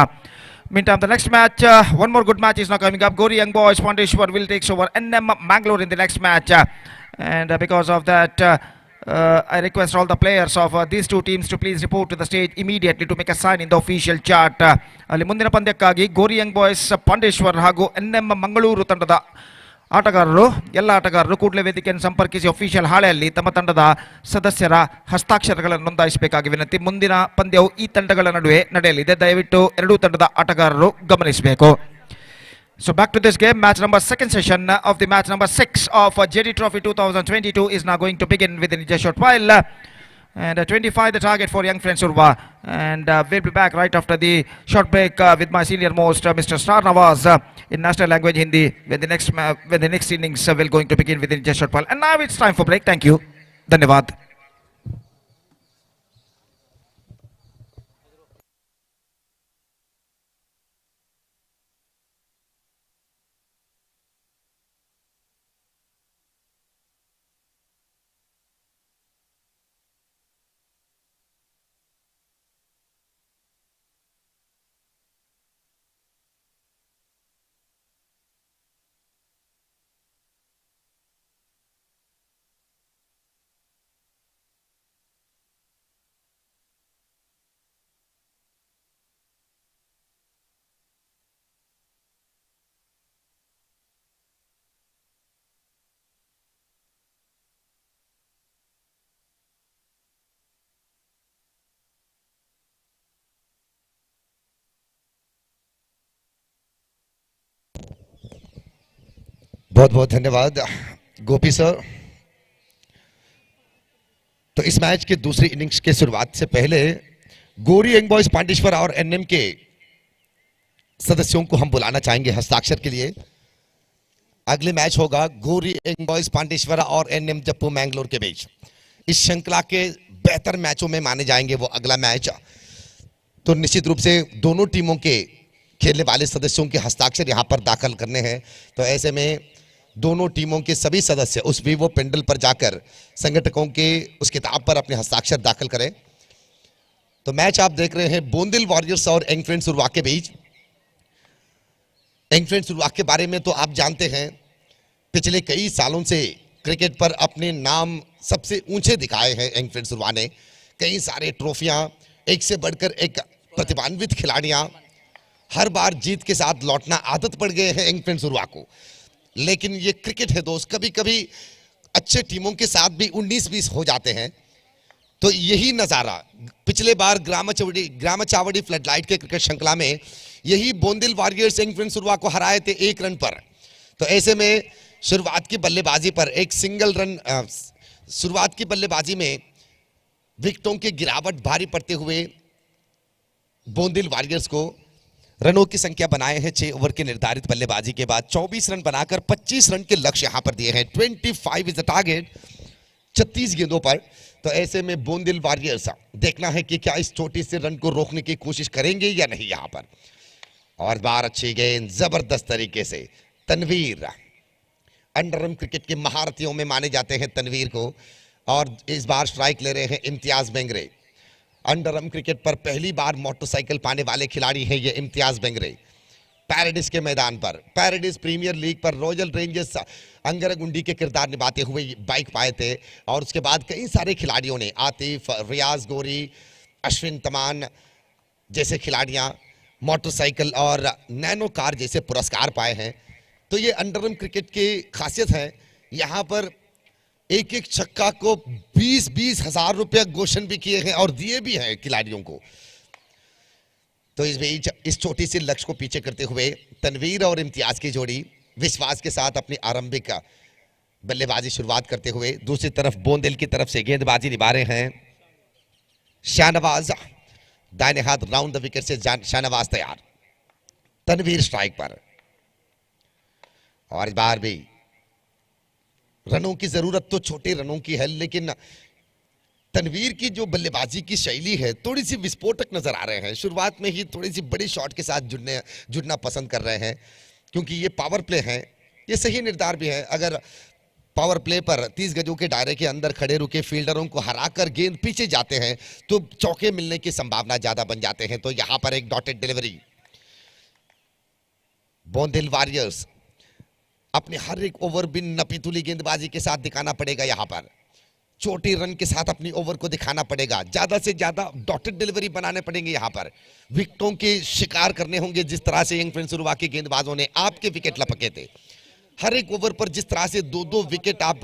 Meantime, the next match, one more good match is now coming up. Gori Young Boys Pandeshwar will take over NM Mangalore in the next match. And because of that, I request all the players of these two teams to please report to the stage immediately to make a sign in the official chart. ಅಲ್ಲಿ ಮುಂದಿನ ಪಂದ್ಯಕ್ಕಾಗಿ ಗೋರಿ ಯಂಗ್ ಬಾಯ್ಸ್ ಪಾಂಡೇಶ್ವರ್ ಹಾಗೂ NM ಮಂಗಳೂರು ತಂಡದ ಆಟಗಾರರು ಎಲ್ಲ ಆಟಗಾರರು ಕೂಡಲೇ ವೇದಿಕೆಯನ್ನು ಸಂಪರ್ಕಿಸಿ ಅಫಿಷಿಯಲ್ ಹಾಳೆಯಲ್ಲಿ ತಮ್ಮ ತಂಡದ ಸದಸ್ಯರ ಹಸ್ತಾಕ್ಷರಗಳನ್ನು ನೋಂದಾಯಿಸಬೇಕಾಗಿ ವಿನಂತಿ. ಮುಂದಿನ ಪಂದ್ಯವು ಈ ತಂಡಗಳ ನಡುವೆ ನಡೆಯಲಿದೆ. ದಯವಿಟ್ಟು ಎರಡೂ ತಂಡದ ಆಟಗಾರರು ಗಮನಿಸಬೇಕು. So back to this game, match number 2nd session of the match number 6 of JD Trophy 2022 is now going to begin within just a short while. And 25 the target for Young Friends Urva. And we'll be back right after the short break with my senior most Mr. Star Nawaz in national language Hindi when the next innings will going to begin within just a short while. And now it's time for break. Thank you. Dhanyavad. बहुत बहुत धन्यवाद गोपी सर। तो इस मैच के दूसरी इनिंग्स के शुरुआत से पहले गोरी यंग बॉयज पांडेश्वर और एनएम के सदस्यों को हम बुलाना चाहेंगे हस्ताक्षर के लिए। अगले मैच होगा गोरी यंग बॉयज पांडेश्वर और एनएम जप्पू मैंगलोर के बीच। इस श्रृंखला के बेहतर मैचों में माने जाएंगे वो अगला मैच। तो निश्चित रूप से दोनों टीमों के खेलने वाले सदस्यों के हस्ताक्षर यहां पर दाखिल करने हैं। तो ऐसे में दोनों टीमों के सभी सदस्य उस वीवो पेंडल पर जाकर संगठकों के उस किताब पर अपने हस्ताक्षर दाखिल करें। तो मैच आप देख रहे हैं बोंदिल वॉरियर्स और यंग फ्रेंड्स उर्वा के बीच। यंग फ्रेंड्स उर्वा के बारे में तो आप जानते हैं, पिछले कई सालों से क्रिकेट पर अपने नाम सबसे ऊंचे दिखाए हैं यंग फ्रेंड्स उर्वा ने। कई सारे ट्रॉफियां, एक से बढ़कर एक प्रतिभान्वित खिलाड़ियां, हर बार जीत के साथ लौटना आदत पड़ गए हैं यंग फ्रेंड्स उर्वा को। लेकिन ये क्रिकेट है दोस्त, कभी कभी अच्छे टीमों के साथ भी 19-20 हो जाते हैं। तो यही नजारा पिछले बार ग्रामचावड़ी फ्लडलाइट के क्रिकेट श्रृंखला में यही बोंदिल वॉरियर्स यंग फ्रेंड्स उर्वा को हराए थे 1 रन पर। तो ऐसे में शुरुआत की बल्लेबाजी पर एक सिंगल रन, शुरुआत की बल्लेबाजी में विकेटों की गिरावट भारी पड़ते हुए बोंदिल वॉरियर्स को रनों की संख्या बनाए हैं 6 ओवर के निर्धारित बल्लेबाजी के बाद। 24 रन बनाकर 25 रन के लक्ष्य यहां पर दिए हैं। 25 इज द टारगेट 36 गेंदों पर। तो ऐसे में बोंदिल वॉरियर्स देखना है कि क्या इस छोटी से रन को रोकने की कोशिश करेंगे या नहीं यहां पर। और बार अच्छी गेंद जबरदस्त तरीके से तनवीर, अंडरआर्म क्रिकेट के महारथियों में माने जाते हैं तनवीर को। और इस बार स्ट्राइक ले रहे हैं इम्तियाज बेंगरे। अंडरआर्म क्रिकेट पर पहली बार मोटरसाइकिल पाने वाले खिलाड़ी हैं ये इम्तियाज बेंगरे। पैराडिस के मैदान पर, पैराडिस प्रीमियर लीग पर रॉयल रेंजर्स अंगरगुंडी के किरदार निभाते हुए बाइक पाए थे। और उसके बाद कई सारे खिलाड़ियों ने, आतिफ, रियाज गोरी, अश्विन तमान जैसे खिलाड़ियां मोटरसाइकिल और नैनो कार जैसे पुरस्कार पाए हैं। तो ये अंडरआर्म क्रिकेट की खासियत है, यहाँ पर एक एक छक्का को 20-20 हजार रुपया घोषण भी किए हैं और दिए भी हैं खिलाड़ियों को। तो इस बीच इस छोटी सी लक्ष्य को पीछे करते हुए तनवीर और इम्तियाज की जोड़ी विश्वास के साथ अपनी आरंभिक बल्लेबाजी शुरुआत करते हुए दूसरी तरफ बोंदिल की तरफ से गेंदबाजी निभा रहे हैं शाहनवाज। दाहिने हाथ राउंड द विकेट से शाहनवाज तैयार, तनवीर स्ट्राइक पर। और इस बार भी रनों की जरूरत तो छोटे रनों की है, लेकिन तनवीर की जो बल्लेबाजी की शैली है थोड़ी सी विस्फोटक नजर आ रहे हैं। शुरुआत में ही थोड़ी सी बड़ी शॉट के साथ जुड़ना पसंद कर रहे हैं, क्योंकि ये पावर प्ले है। ये सही निर्धार भी है। अगर पावर प्ले पर 30 गजों के दायरे के अंदर खड़े रुके फील्डरों को हराकर गेंद पीछे जाते हैं तो चौके मिलने की संभावना ज्यादा बन जाते हैं। तो यहां पर एक डॉटेड डिलीवरी, बोंदिल वॉरियर्स अपने हर एक ओवर बिन नपीतुली गेंदबाजी के साथ दिखाना पड़ेगा। यहां पर छोटे रन के साथ अपनी ओवर को दिखाना पड़ेगा, ज्यादा से ज्यादा डॉटेड डिलीवरी बनाने पड़ेंगे। यहां पर विकेटों के शिकार करने होंगे, जिस तरह से यंग फ्रेंड्स उर्वा के गेंदबाजों ने आपके विकेट लपके थे। हर एक ओवर पर जिस तरह से 2-2 विकेट आप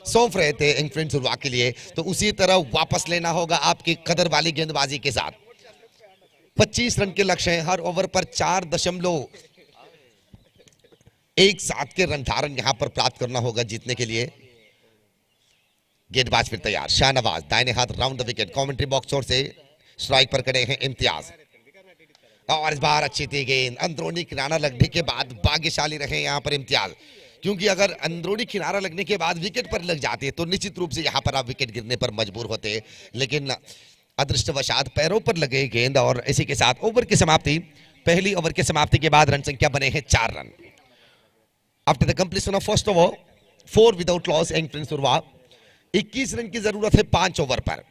सौंप रहे थे यंग फ्रेंड्स उर्वा के लिए, तो उसी तरह वापस लेना होगा आपकी कदर वाली गेंदबाजी के साथ। 25 रन के लक्ष्य हैं। हर ओवर पर 4.17 के रन धारण यहां पर प्राप्त करना होगा जीतने के लिए। गेंदबाज फिर तैयार, शाहनवाज दाहिने हाथ round the wicket. Commentary box ओर से स्ट्राइक पर खड़े हैं इम्तियाज। और इस बार अच्छी थी गेंद, अंदरूनी किनारा लगने के बाद भाग्यशाली रहे यहां पर इम्तियाज, क्योंकि अगर अंदरूनी किनारा लगने के बाद विकेट पर लग जाते तो निश्चित रूप से यहां पर आप विकेट गिरने पर मजबूर होते। लेकिन अदृष्टवशात पैरों पर लगे गेंद और इसी के साथ ओवर की समाप्ति। पहली ओवर की समाप्ति के बाद रन संख्या बने हैं 4 run. After the completion of first over 4 without loss, young friends Urwa 21 run की जरूरत है 5 ओवर पर।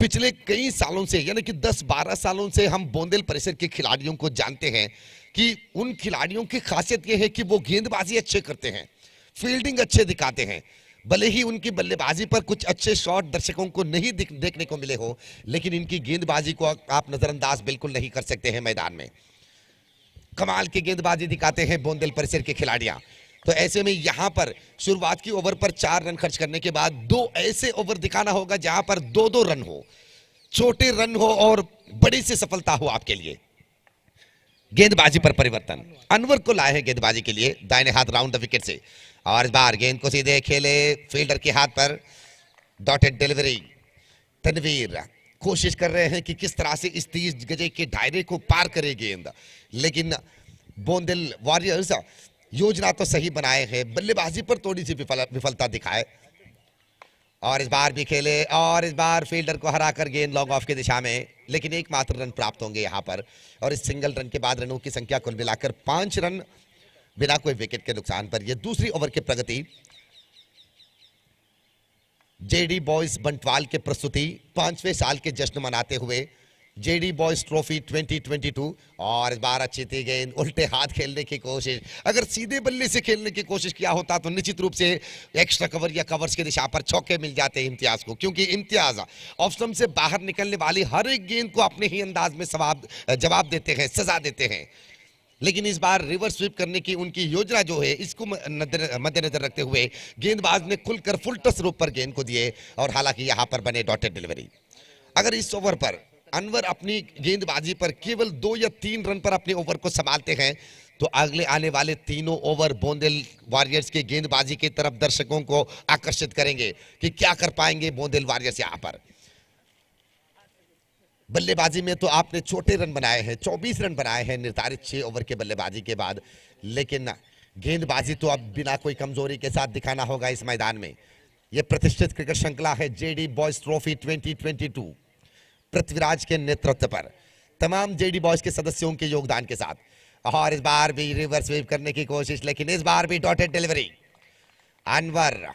पिछले कई सालों से, यानी कि 10-12 सालों से हम बोंदिल परिसर के खिलाड़ियों को जानते हैं कि उन खिलाड़ियों की खासियत यह है कि वो गेंदबाजी अच्छे करते हैं, फील्डिंग अच्छे दिखाते हैं। भले ही उनकी बल्लेबाजी पर कुछ अच्छे शॉट दर्शकों को नहीं देखने को मिले हो, लेकिन इनकी गेंदबाजी को आप नजरअंदाज बिल्कुल नहीं कर सकते हैं। मैदान में कमाल की गेंदबाजी दिखाते हैं बोंदिल परिसर के खिलाड़ियां। तो ऐसे में यहां पर शुरुआत की ओवर पर 4 रन खर्च करने के बाद 2 ऐसे ओवर दिखाना होगा जहां पर 2-2 रन हो, छोटे रन हो और बड़ी सी सफलता हो आपके लिए। गेंदबाजी पर परिवर्तन, अनवर को लाए हैं गेंदबाजी के लिए दाहिने हाथ राउंड द विकेट से, और इस बार गेंद को सीधे खेले फील्डर के हाथ पर, डॉटेड डिलीवरी। तनवीर कोशिश कर रहे हैं कि किस तरह से इस 30 गजे के दायरे को पार करे गेंद, लेकिन बोंदेल वॉरियर्स योजना तो सही बनाए हैं, बल्लेबाजी पर थोड़ी सी विफलता दिखाए, और इस बार भी खेले और इस बार फील्डर को हराकर गेंद लॉन्ग ऑफ की दिशा में, लेकिन एकमात्र रन प्राप्त होंगे यहां पर, और इस सिंगल रन के बाद रनों की संख्या कुल मिलाकर 5 रन बिना कोई विकेट के नुकसान पर। यह दूसरी ओवर की प्रगति। जेडी बॉयज बंटवाल के प्रस्तुति 5वें साल के जश्न मनाते हुए जेडी बॉयज ट्रॉफी 2022, और इस बार अच्छी थी गेंद, उल्टे हाथ खेलने की कोशिश, अगर सीधे बल्ले से खेलने की कोशिश किया होता तो निश्चित रूप से एक्स्ट्रा कवर या कवर्स की दिशा पर छक्के मिल जाते इम्तियाज को, क्योंकि इम्तियाज ऑफ स्टंप से बाहर निकलने वाली हर एक गेंद को अपने ही अंदाज में जवाब देते हैं, सजा देते हैं, लेकिन इस बार रिवर्स स्वीप करने की उनकी योजना जो है इसको मद्देनजर रखते हुए गेंदबाज ने खुलकर फुल टस रूप पर गेंद को दिए, और हालांकि यहां पर बने डॉटेड डिलीवरी। अगर इस ओवर पर अनवर अपनी गेंदबाजी पर केवल 2 या 3 रन पर अपने ओवर को संभालते हैं तो अगले आने वाले तीनों ओवर बोंदेल वॉरियर्स के गेंदबाजी की तरफ दर्शकों को आकर्षित करेंगे कि क्या कर पाएंगे बोंदेल वॉरियर्स यहां पर। बल्लेबाजी में तो आपने छोटे रन बनाए हैं, 24 रन बनाए हैं निर्धारित 6 ओवर के बल्लेबाजी के बाद, लेकिन गेंदबाजी तो अब बिना कोई कमजोरी के साथ दिखाना होगा इस मैदान में। यह प्रतिष्ठित क्रिकेट श्रृंखला है जेडी बॉयज ट्रॉफी 2022, पृथ्वीराज के नेतृत्व पर तमाम जेडी बॉयज के सदस्यों के योगदान के साथ, और इस बार भी रिवर्स स्वीप करने की कोशिश, लेकिन इस बार भी डॉटेड डिलीवरी। अनवर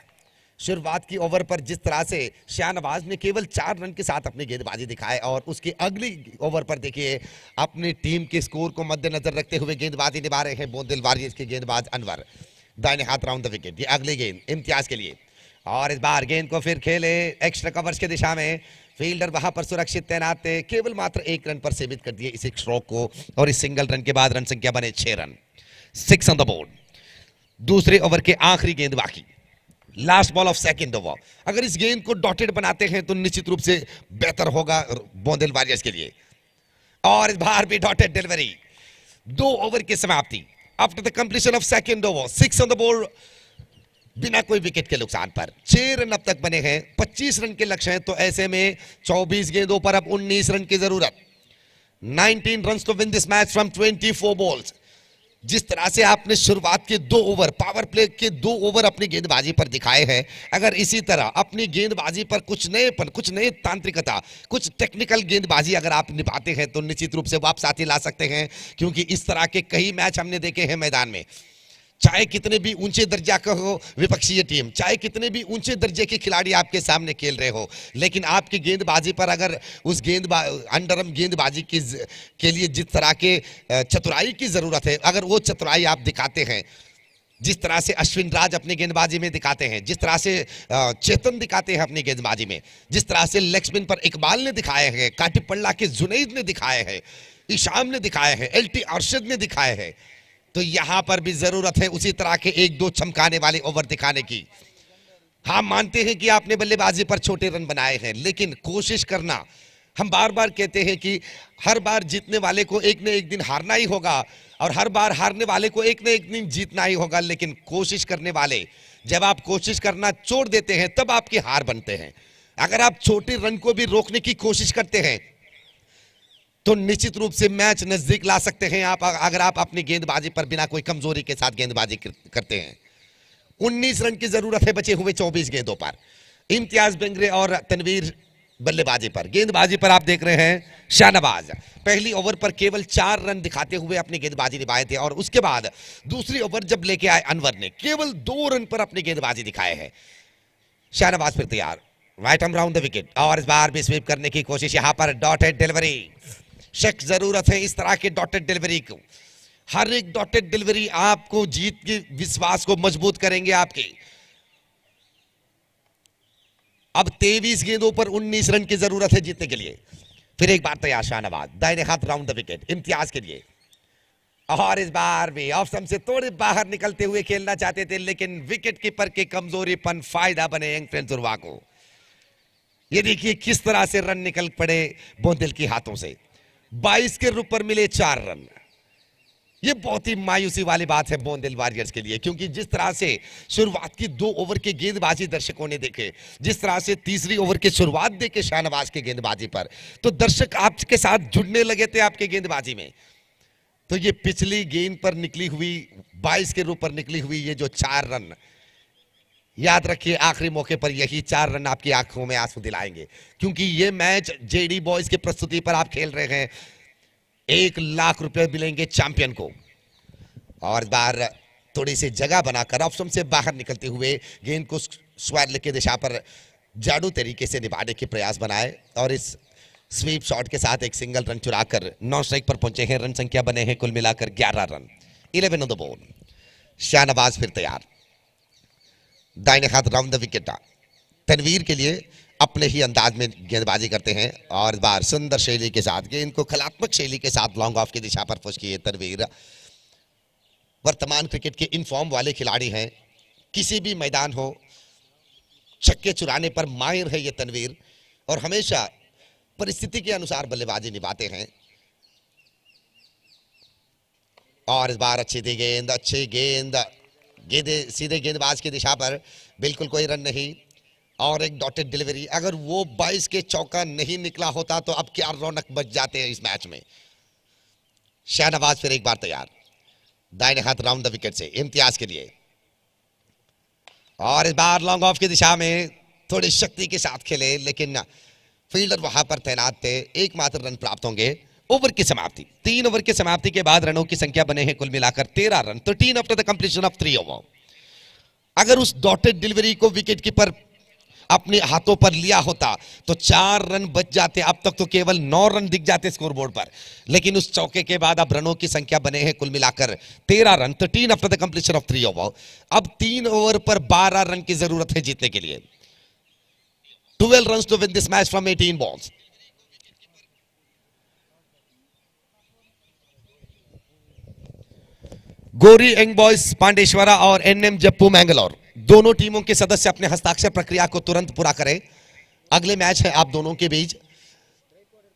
शुरुआत की ओवर पर जिस तरह से शाहनवाज ने केवल 4 रन के साथ अपनी गेंदबाजी दिखाए, और उसकी अगली ओवर पर देखिए अपनी टीम के स्कोर को मद्देनजर रखते हुए गेंदबाजी निभा रहे हैं बोंदेल वॉरियर्स के गेंदबाज अनवर, दाहिने हाथ राउंड द विकेट। ये अगली गेंद इम्तियाज के लिए, और इस बार गेंद को फिर खेले एक्स्ट्रा कवर्स की दिशा में, फील्डर वहां पर सुरक्षित तैनात थे, केवल मात्र 1 रन पर सीमित कर दिए इस स्ट्रोक को, और इस सिंगल रन के बाद रन संख्या बने 6 रन, 6 ऑन द बोर्ड। दूसरे ओवर के आखिरी गेंद बाकी, last ball of second over. अगर इस गेंद को डॉटेड बनाते हैं तो निश्चित रूप से बेहतर होगा बोंदेल वॉरियर्स के लिए, और इस बार भी डॉटेड डिलीवरी। 2 ओवर की समाप्ति after the completion of second over, 6 on the board बिना कोई विकेट के नुकसान पर। 6 रन अब तक बने हैं, 25 रन के लक्ष्य हैं, तो ऐसे में 24 गेंदों पर अब 19 रन की जरूरत। 19 run to win this match from 24 balls. जिस तरह से आपने शुरुआत के 2 ओवर पावर प्ले के 2 ओवर अपनी गेंदबाजी पर दिखाए हैं, अगर इसी तरह अपनी गेंदबाजी पर कुछ नए तांत्रिकता, कुछ टेक्निकल गेंदबाजी अगर आप निभाते हैं तो निश्चित रूप से वो आप साथी ला सकते हैं, क्योंकि इस तरह के कई मैच हमने देखे हैं मैदान में। चाहे कितने भी ऊंचे दर्जा का हो विपक्षीय टीम, चाहे कितने भी ऊंचे दर्जे के खिलाड़ी आपके सामने खेल रहे हो, लेकिन आपकी गेंदबाजी पर अगर उस अंडरआर्म गेंदबाजी के लिए जिस तरह के चतुराई की जरूरत है, अगर वो चतुराई आप दिखाते हैं, जिस तरह से अश्विन राज अपनी गेंदबाजी में दिखाते हैं, जिस तरह से चेतन दिखाते हैं अपनी गेंदबाजी में, जिस तरह से लेग स्पिन पर इकबाल ने दिखाए हैं, काटीपल्ला के जुनैद ने दिखाए हैं, ईशाम ने दिखाए हैं, LT अरशद ने दिखाए हैं, तो यहां पर भी जरूरत है उसी तरह के 1-2 चमकाने वाले ओवर दिखाने की। हम मानते हैं कि आपने बल्लेबाजी पर छोटे रन बनाए हैं, लेकिन कोशिश करना, हम बार बार कहते हैं कि हर बार जीतने वाले को एक न एक दिन हारना ही होगा, और हर बार हारने वाले को एक न एक दिन जीतना ही होगा, लेकिन कोशिश करने वाले, जब आप कोशिश करना छोड़ देते हैं तब आपकी हार बनते हैं। अगर आप छोटे रन को भी रोकने की कोशिश करते हैं तो निश्चित रूप से मैच नजदीक ला सकते हैं आप, अगर आप अपनी गेंदबाजी पर बिना कोई कमजोरी के साथ गेंदबाजी करते हैं। 19 रन की जरूरत है बचे हुए 24 गेंदों पर। इम्तियाज बेंगरे और तनवीर बल्लेबाजी पर, गेंदबाजी पर आप देख रहे हैं शाहनवाज पहली ओवर पर केवल 4 रन दिखाते हुए अपनी गेंदबाजी निभाए थे, और उसके बाद दूसरी ओवर जब लेके आए अनवर ने केवल 2 रन पर अपनी गेंदबाजी दिखाए हैं। शाहनवाज फिर तैयार, right arm round the wicket, और इस बार भी स्वीप करने की कोशिश, यहां पर डॉटेड डिलीवरी। शक जरूरत है इस तरह के डॉटेड डिलीवरी को, हर एक डॉटेड डिलीवरी आपको जीत के विश्वास को मजबूत करेंगे आपके। अब 23 गेंदों पर 19 रन की जरूरत है जीतने के लिए। फिर एक बार तैयार शाहनवाज, दाहिने हाथ राउंड द विकेट इम्तियाज के लिए, और इस बार भी ऑफ स्टंप से थोड़े बाहर निकलते हुए खेलना चाहते थे, लेकिन विकेट कीपर के कमजोरीपन फायदा बने यंग फ्रेंजुर्वा को। ये देखिए किस तरह से रन निकल पड़े बोंदेल के हाथों से। 22 के रूप पर मिले 4 रन, ये बहुत ही मायूसी वाली बात है बोनदिल वॉरियर्स के लिए, क्योंकि जिस तरह से शुरुआत की 2 ओवर की गेंदबाजी दर्शकों ने देखे, जिस तरह से तीसरी ओवर की शुरुआत देखे शाहनवाज के गेंदबाजी पर, तो दर्शक आपके साथ जुड़ने लगे थे आपके गेंदबाजी में। तो ये पिछली गेंद पर निकली हुई 22 के रूप पर निकली हुई ये जो 4 रन, याद रखिए आखिरी मौके पर यही 4 रन आपकी आंखों में आंसू दिलाएंगे, क्योंकि ये मैच जेडी बॉयज की प्रस्तुति पर आप खेल रहे हैं। 1 लाख रुपए मिलेंगे चैंपियन को। और इस बार थोड़ी सी जगह बनाकर ऑप्शन से बाहर निकलते हुए गेंद को स्क्वायर की दिशा पर जादू तरीके से निभाने के प्रयास बनाए और इस स्वीप शॉट के साथ एक सिंगल रन चुराकर 9 स्ट्राइक पर पहुंचे हैं। रन संख्या बने हैं कुल मिलाकर 11 run. 11 on the ball. Shahnawaz फिर तैयार, दाहिने हाथ राउंड द विकेट। तनवीर के लिए अपने ही अंदाज में गेंदबाजी करते हैं और इस बार सुंदर शैली के साथ गेंद को कलात्मक शैली के साथ लॉन्ग ऑफ की दिशा पर पुश किए तनवीर। वर्तमान क्रिकेट के इन फॉर्म वाले खिलाड़ी हैं, किसी भी मैदान हो छक्के चुराने पर माहिर है ये तनवीर और हमेशा परिस्थिति के अनुसार बल्लेबाजी निभाते हैं। और इस बार अच्छी थी गेंद, अच्छी गेंद, सीधे गेंदबाज की दिशा पर, बिल्कुल कोई रन नहीं और एक डॉटेड डिलीवरी। अगर वो 22 के चौका नहीं निकला होता तो अब क्या रौनक बच जाते हैं इस मैच में। शाहनवाज फिर एक बार तैयार, दाहिने हाथ राउंड द विकेट से इम्तियाज के लिए और इस बार लॉन्ग ऑफ की दिशा में थोड़ी शक्ति के साथ खेले, लेकिन फील्डर वहां पर तैनात थे। एकमात्र रन प्राप्त होंगे। ओवर की समाप्ति, 3 ओवर की समाप्ति के बाद रनों की संख्या बने हैं कुल मिलाकर 13 run. 13 after the completion of 3 over. अगर उस डॉटेड डिलीवरी को विकेट कीपर अपने हाथों पर लिया होता तो 4 रन बच जाते। अब तक तो केवल 9 रन दिख जाते स्कोरबोर्ड पर, लेकिन उस चौके के बाद अब रनों की संख्या बने हैं कुल मिलाकर 13 run. 13 after the completion of 3 over. अब 3 ओवर पर 12 रन की जरूरत है जीतने के लिए। 12 run to win this match from 18 balls. Ghori young boys Pandeshwara और एनएम जप्पू मैंगलोर, दोनों टीमों के सदस्य अपने हस्ताक्षर प्रक्रिया को तुरंत पूरा करें। अगले मैच है आप दोनों के बीच,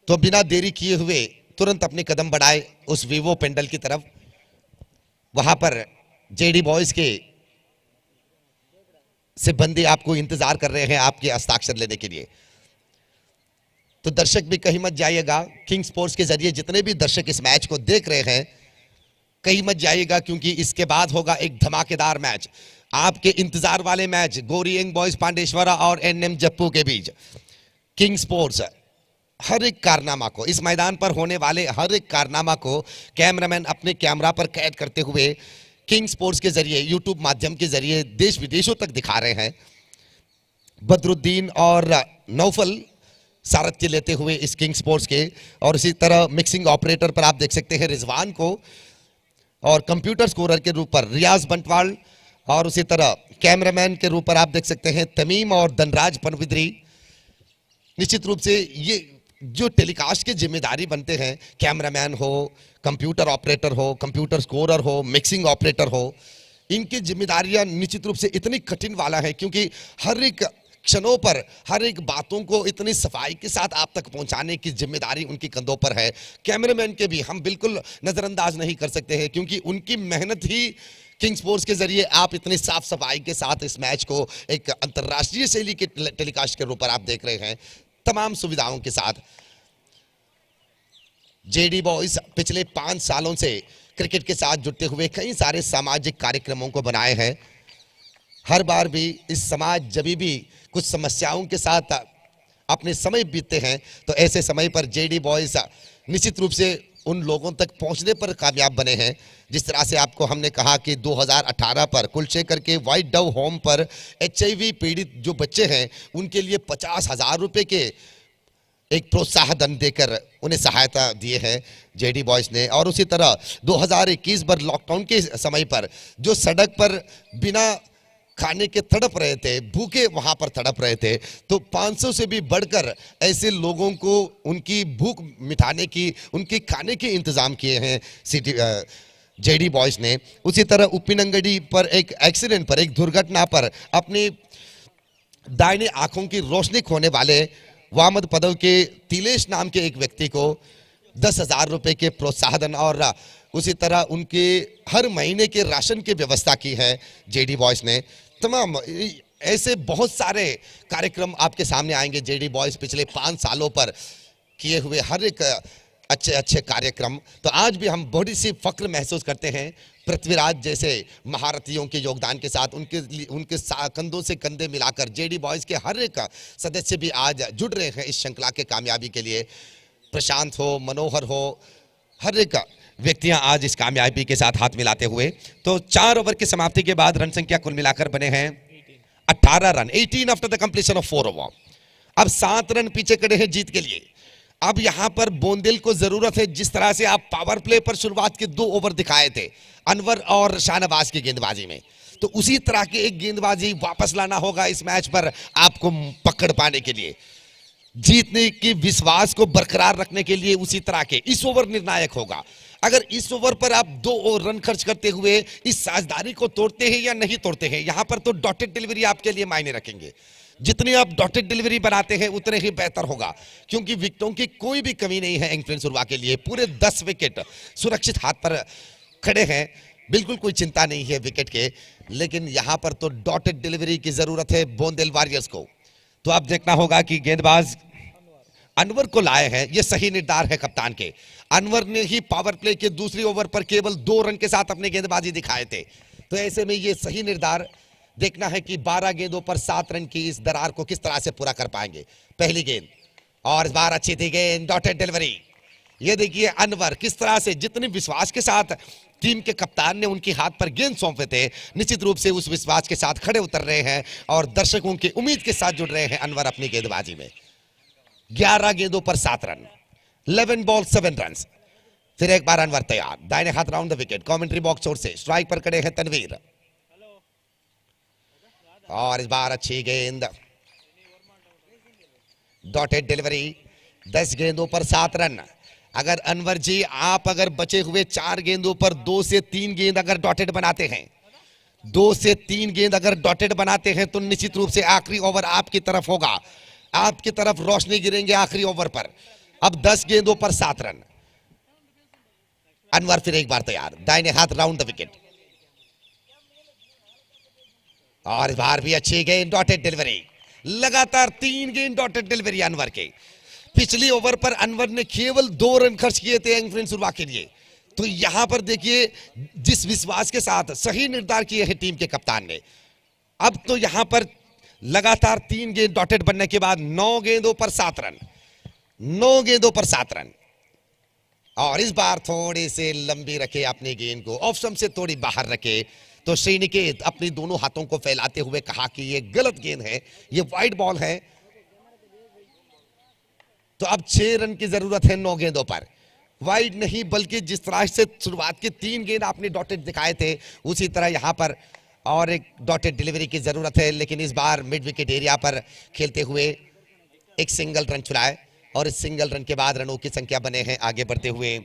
तो बिना देरी किए हुए तुरंत अपने कदम बढ़ाए उस वीवो पेंडल की तरफ। वहां पर जेडी बॉयज के सिब्बंदी आपको इंतजार कर रहे हैं आपके हस्ताक्षर लेने के लिए। तो दर्शक भी कहीं मत जाइएगा। किंग स्पोर्ट्स के जरिए जितने भी दर्शक इस मैच को देख रहे हैं कहीं मत जाइएगा, क्योंकि इसके बाद होगा एक धमाकेदार मैच, आपके इंतजार वाले मैच गोरी यंग बॉयज पांडेश्वरा और एनएम जप्पू के बीच। किंग स्पोर्ट्स हर एक कारनामा को, इस मैदान पर होने वाले हर एक कारनामा को कैमरामैन अपने कैमरा पर कैद करते हुए किंग स्पोर्ट्स के जरिए, यूट्यूब माध्यम के जरिए देश विदेशों तक दिखा रहे हैं। बदरुद्दीन और नौफल सारथ्य लेते हुए इस किंग स्पोर्ट्स के, और इसी तरह मिक्सिंग ऑपरेटर पर आप देख सकते हैं रिजवान को, और कंप्यूटर स्कोरर के रूप पर रियाज बंटवाल, और उसी तरह कैमरामैन के रूप पर आप देख सकते हैं तमीम और धनराज पनविद्री। निश्चित रूप से ये जो टेलीकास्ट की जिम्मेदारी बनते हैं, कैमरामैन हो, कंप्यूटर ऑपरेटर हो, कंप्यूटर स्कोरर हो, मिक्सिंग ऑपरेटर हो, इनकी जिम्मेदारियां निश्चित रूप से इतनी कठिन वाला है, क्योंकि हर एक क्षणों पर हर एक बातों को इतनी सफाई के साथ आप तक पहुंचाने की जिम्मेदारी उनकी कंधों पर है। कैमरामैन के भी हम बिल्कुल नजरअंदाज नहीं कर सकते हैं, क्योंकि उनकी मेहनत ही किंग स्पोर्ट्स के जरिए आप इतनी साफ सफाई के साथ इस मैच को एक अंतर्राष्ट्रीय शैली के टेलीकास्ट के रूप पर आप देख रहे हैं, तमाम सुविधाओं के साथ। जेडी बॉयज पिछले 5 सालों से क्रिकेट के साथ जुड़ते हुए कई सारे सामाजिक कार्यक्रमों को बनाए हैं। हर बार भी इस समाज जब भी कुछ समस्याओं के साथ अपने समय बीतते हैं, तो ऐसे समय पर जेडी बॉयज निश्चित रूप से उन लोगों तक पहुंचने पर कामयाब बने हैं। जिस तरह से आपको हमने कहा कि 2018 पर कुलशेखर के वाइट डव होम पर HIV पीड़ित जो बच्चे हैं उनके लिए 50,000 रुपए के एक प्रोत्साहन देकर उन्हें सहायता दिए हैं जेडी बॉयज ने। और उसी तरह 2021 पर लॉकडाउन के समय पर जो सड़क पर बिना खाने के तड़प रहे थे, भूखे वहां पर तड़प रहे थे, तो 500 से भी बढ़कर ऐसे लोगों को उनकी भूख मिटाने की, उनके खाने के इंतजाम किए हैं सिटी जेडी बॉयज ने। उसी तरह उपिनंगडी पर एक एक्सीडेंट पर, एक दुर्घटना पर अपने दाहिने आंखों की रोशनी खोने वाले वामद पदव के तिलेश नाम के एक व्यक्ति को 10,000 रुपए के प्रोत्साहन और उसी तरह उनके हर महीने के राशन की व्यवस्था की है जेडी बॉयज ने। तमाम ऐसे बहुत सारे कार्यक्रम आपके सामने आएंगे। जेडी बॉयज पिछले 5 सालों पर किए हुए हर एक अच्छे अच्छे कार्यक्रम। तो आज भी हम बड़ी सी फक्र महसूस करते हैं पृथ्वीराज जैसे महारथियों के योगदान के साथ। उनके कंधों से कंधे मिलाकर जेडी बॉयज के हर एक सदस्य भी आज जुड़ रहे हैं इस श्रृंखला के कामयाबी के लिए। प्रशांत हो, मनोहर हो, हर एक व्यक्तियां आज इस कामयाबी के साथ हाथ मिलाते हुए। तो 4 ओवर की समाप्ति के बाद रन संख्या कुल मिलाकर बने हैं 18 run, 18 after the completion of 4 over. अब 7 रन पीछे खड़े हैं जीत के लिए। अब यहां पर बोंदेल को जरूरत है, जिस तरह से आप पावर प्ले पर शुरुआत के 2 ओवर दिखाए थे अनवर और शाहनवाज की गेंदबाजी में, तो उसी तरह की एक गेंदबाजी वापस लाना होगा इस मैच पर आपको पकड़ पाने के लिए। जीतने की विश्वास को बरकरार रखने के लिए उसी तरह के इस ओवर निर्णायक होगा। अगर इस ओवर पर आप 2 रन खर्च करते हुए इस साझेदारी को तोड़ते हैं या नहीं तोड़ते हैं, यहां पर तो डॉटेड डिलीवरी आपके लिए मायने रखेंगे। जितनी आप डॉटेड डिलीवरी बनाते हैं उतने ही बेहतर होगा, क्योंकि विकेटों की कोई भी कमी नहीं है एंकफ्रेंस सुरवा के लिए। पूरे 10 विकेट सुरक्षित हाथ पर खड़े हैं, बिल्कुल कोई चिंता नहीं है विकेट के। लेकिन यहां पर तो डॉटेड डिलीवरी की जरूरत है बोंदेल वॉरियर्स को। तो अब देखना होगा कि गेंदबाज अनवर को लाए हैं, यह सही निर्धार है कप्तान के। अनवर ने ही पावर प्ले के दूसरी ओवर पर केवल 2 रन के साथ अपने गेंदबाजी दिखाए थे। तो ऐसे में यह सही निर्धार देखना है कि 12 गेंदों पर 7 रन की इस दरार को किस तरह से पूरा कर पाएंगे। पहली गेंद और इस बार अच्छी थी गेंद, डॉटेड डिलीवरी। ये देखिए अनवर किस तरह से जितने विश्वास के साथ टीम के कप्तान ने उनके हाथ पर गेंद सौंपे थे, निश्चित रूप से उस विश्वास के साथ खड़े उतर रहे हैं और दर्शकों की उम्मीद के साथ जुड़ रहे हैं अनवर अपनी गेंदबाजी में। 11 गेंदों पर 7 रन, 11 बॉल 7 रन। फिर एक बार अनवर तैयार, दाहिने हाथ round the wicket. Commentary box ओर से स्ट्राइक पर खड़े हैं तनवीर और इस बार अच्छी गेंद, डॉटेड डिलीवरी। 10 गेंदों पर 7 रन। अगर अनवर जी आप अगर बचे हुए 4 गेंदों पर 2 से 3 गेंद अगर डॉटेड बनाते हैं, 2 से 3 गेंद अगर डॉटेड बनाते हैं, तो निश्चित रूप से आखिरी ओवर आपकी तरफ होगा, आपकी तरफ रोशनी गिरेंगे आखिरी ओवर पर। अब 10 गेंदों पर 7 रन। अनवर फिर एक बार तैयार, दाहिने हाथ राउंड द विकेट और इस बार भी अच्छी गेंद, डॉटेड डिलीवरी। लगातार 3 गेंद डॉटेड डिलीवरी अनवर के। पिछली ओवर पर अनवर ने केवल 2 रन खर्च किए थे एंकफ्रेंस सुरवा के लिए। तो यहां पर देखिए जिस विश्वास के साथ सही निर्धार किए हैं टीम के कप्तान ने। अब तो यहां पर लगातार 3 गेंद डॉटेड बनने के बाद 9 गेंदों पर 7 रन, 9 गेंदों पर 7 रन। और इस बार थोड़ी से लंबी रखे अपनी गेंद को, ऑफ स्टंप से थोड़ी बाहर रखे। तो श्रीनिकेत अपनी दोनों हाथों को फैलाते हुए कहा कि यह गलत गेंद है, यह वाइड बॉल है। तो अब 6 रन की जरूरत है 9 गेंदों पर। वाइड नहीं बल्कि जिस तरह से शुरुआत के 3 गेंद आपने डॉटेड दिखाए थे, उसी तरह यहां पर और एक डॉटेड डिलीवरी की जरूरत है। लेकिन इस बार मिड विकेट एरिया पर खेलते हुए एक सिंगल रन चुराए और इस सिंगल रन के बाद रनों की संख्या बने हैं आगे बढ़ते हुए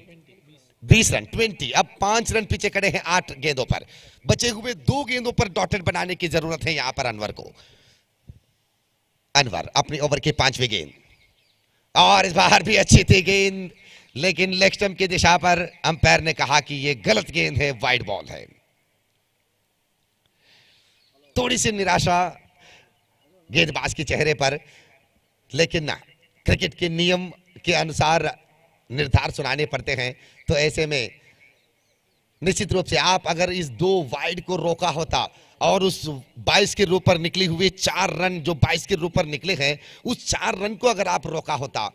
20 रन, 20। अब 5 रन पीछे खड़े हैं 8 गेंदों पर। बचे हुए 2 गेंदों पर डॉटेड बनाने की जरूरत है यहां पर अनवर को। अनवर अपनी ओवर की 5वीं गेंद और इस बार भी अच्छी थी गेंद, लेकिन लेग स्टंप की दिशा पर अंपायर ने कहा कि यह गलत गेंद है, वाइड बॉल है। थोड़ी सी निराशा गेंदबाज के चेहरे पर, लेकिन ना क्रिकेट के नियम के अनुसार निर्धार सुनाने पड़ते हैं। तो ऐसे में निश्चित रूप से आप अगर इस 2 वाइड को रोका होता और उस 22 के रूप पर निकली हुई 4 रन जो 22 के रूप पर निकले हैं, उस 4 रन को अगर आप रोका होता,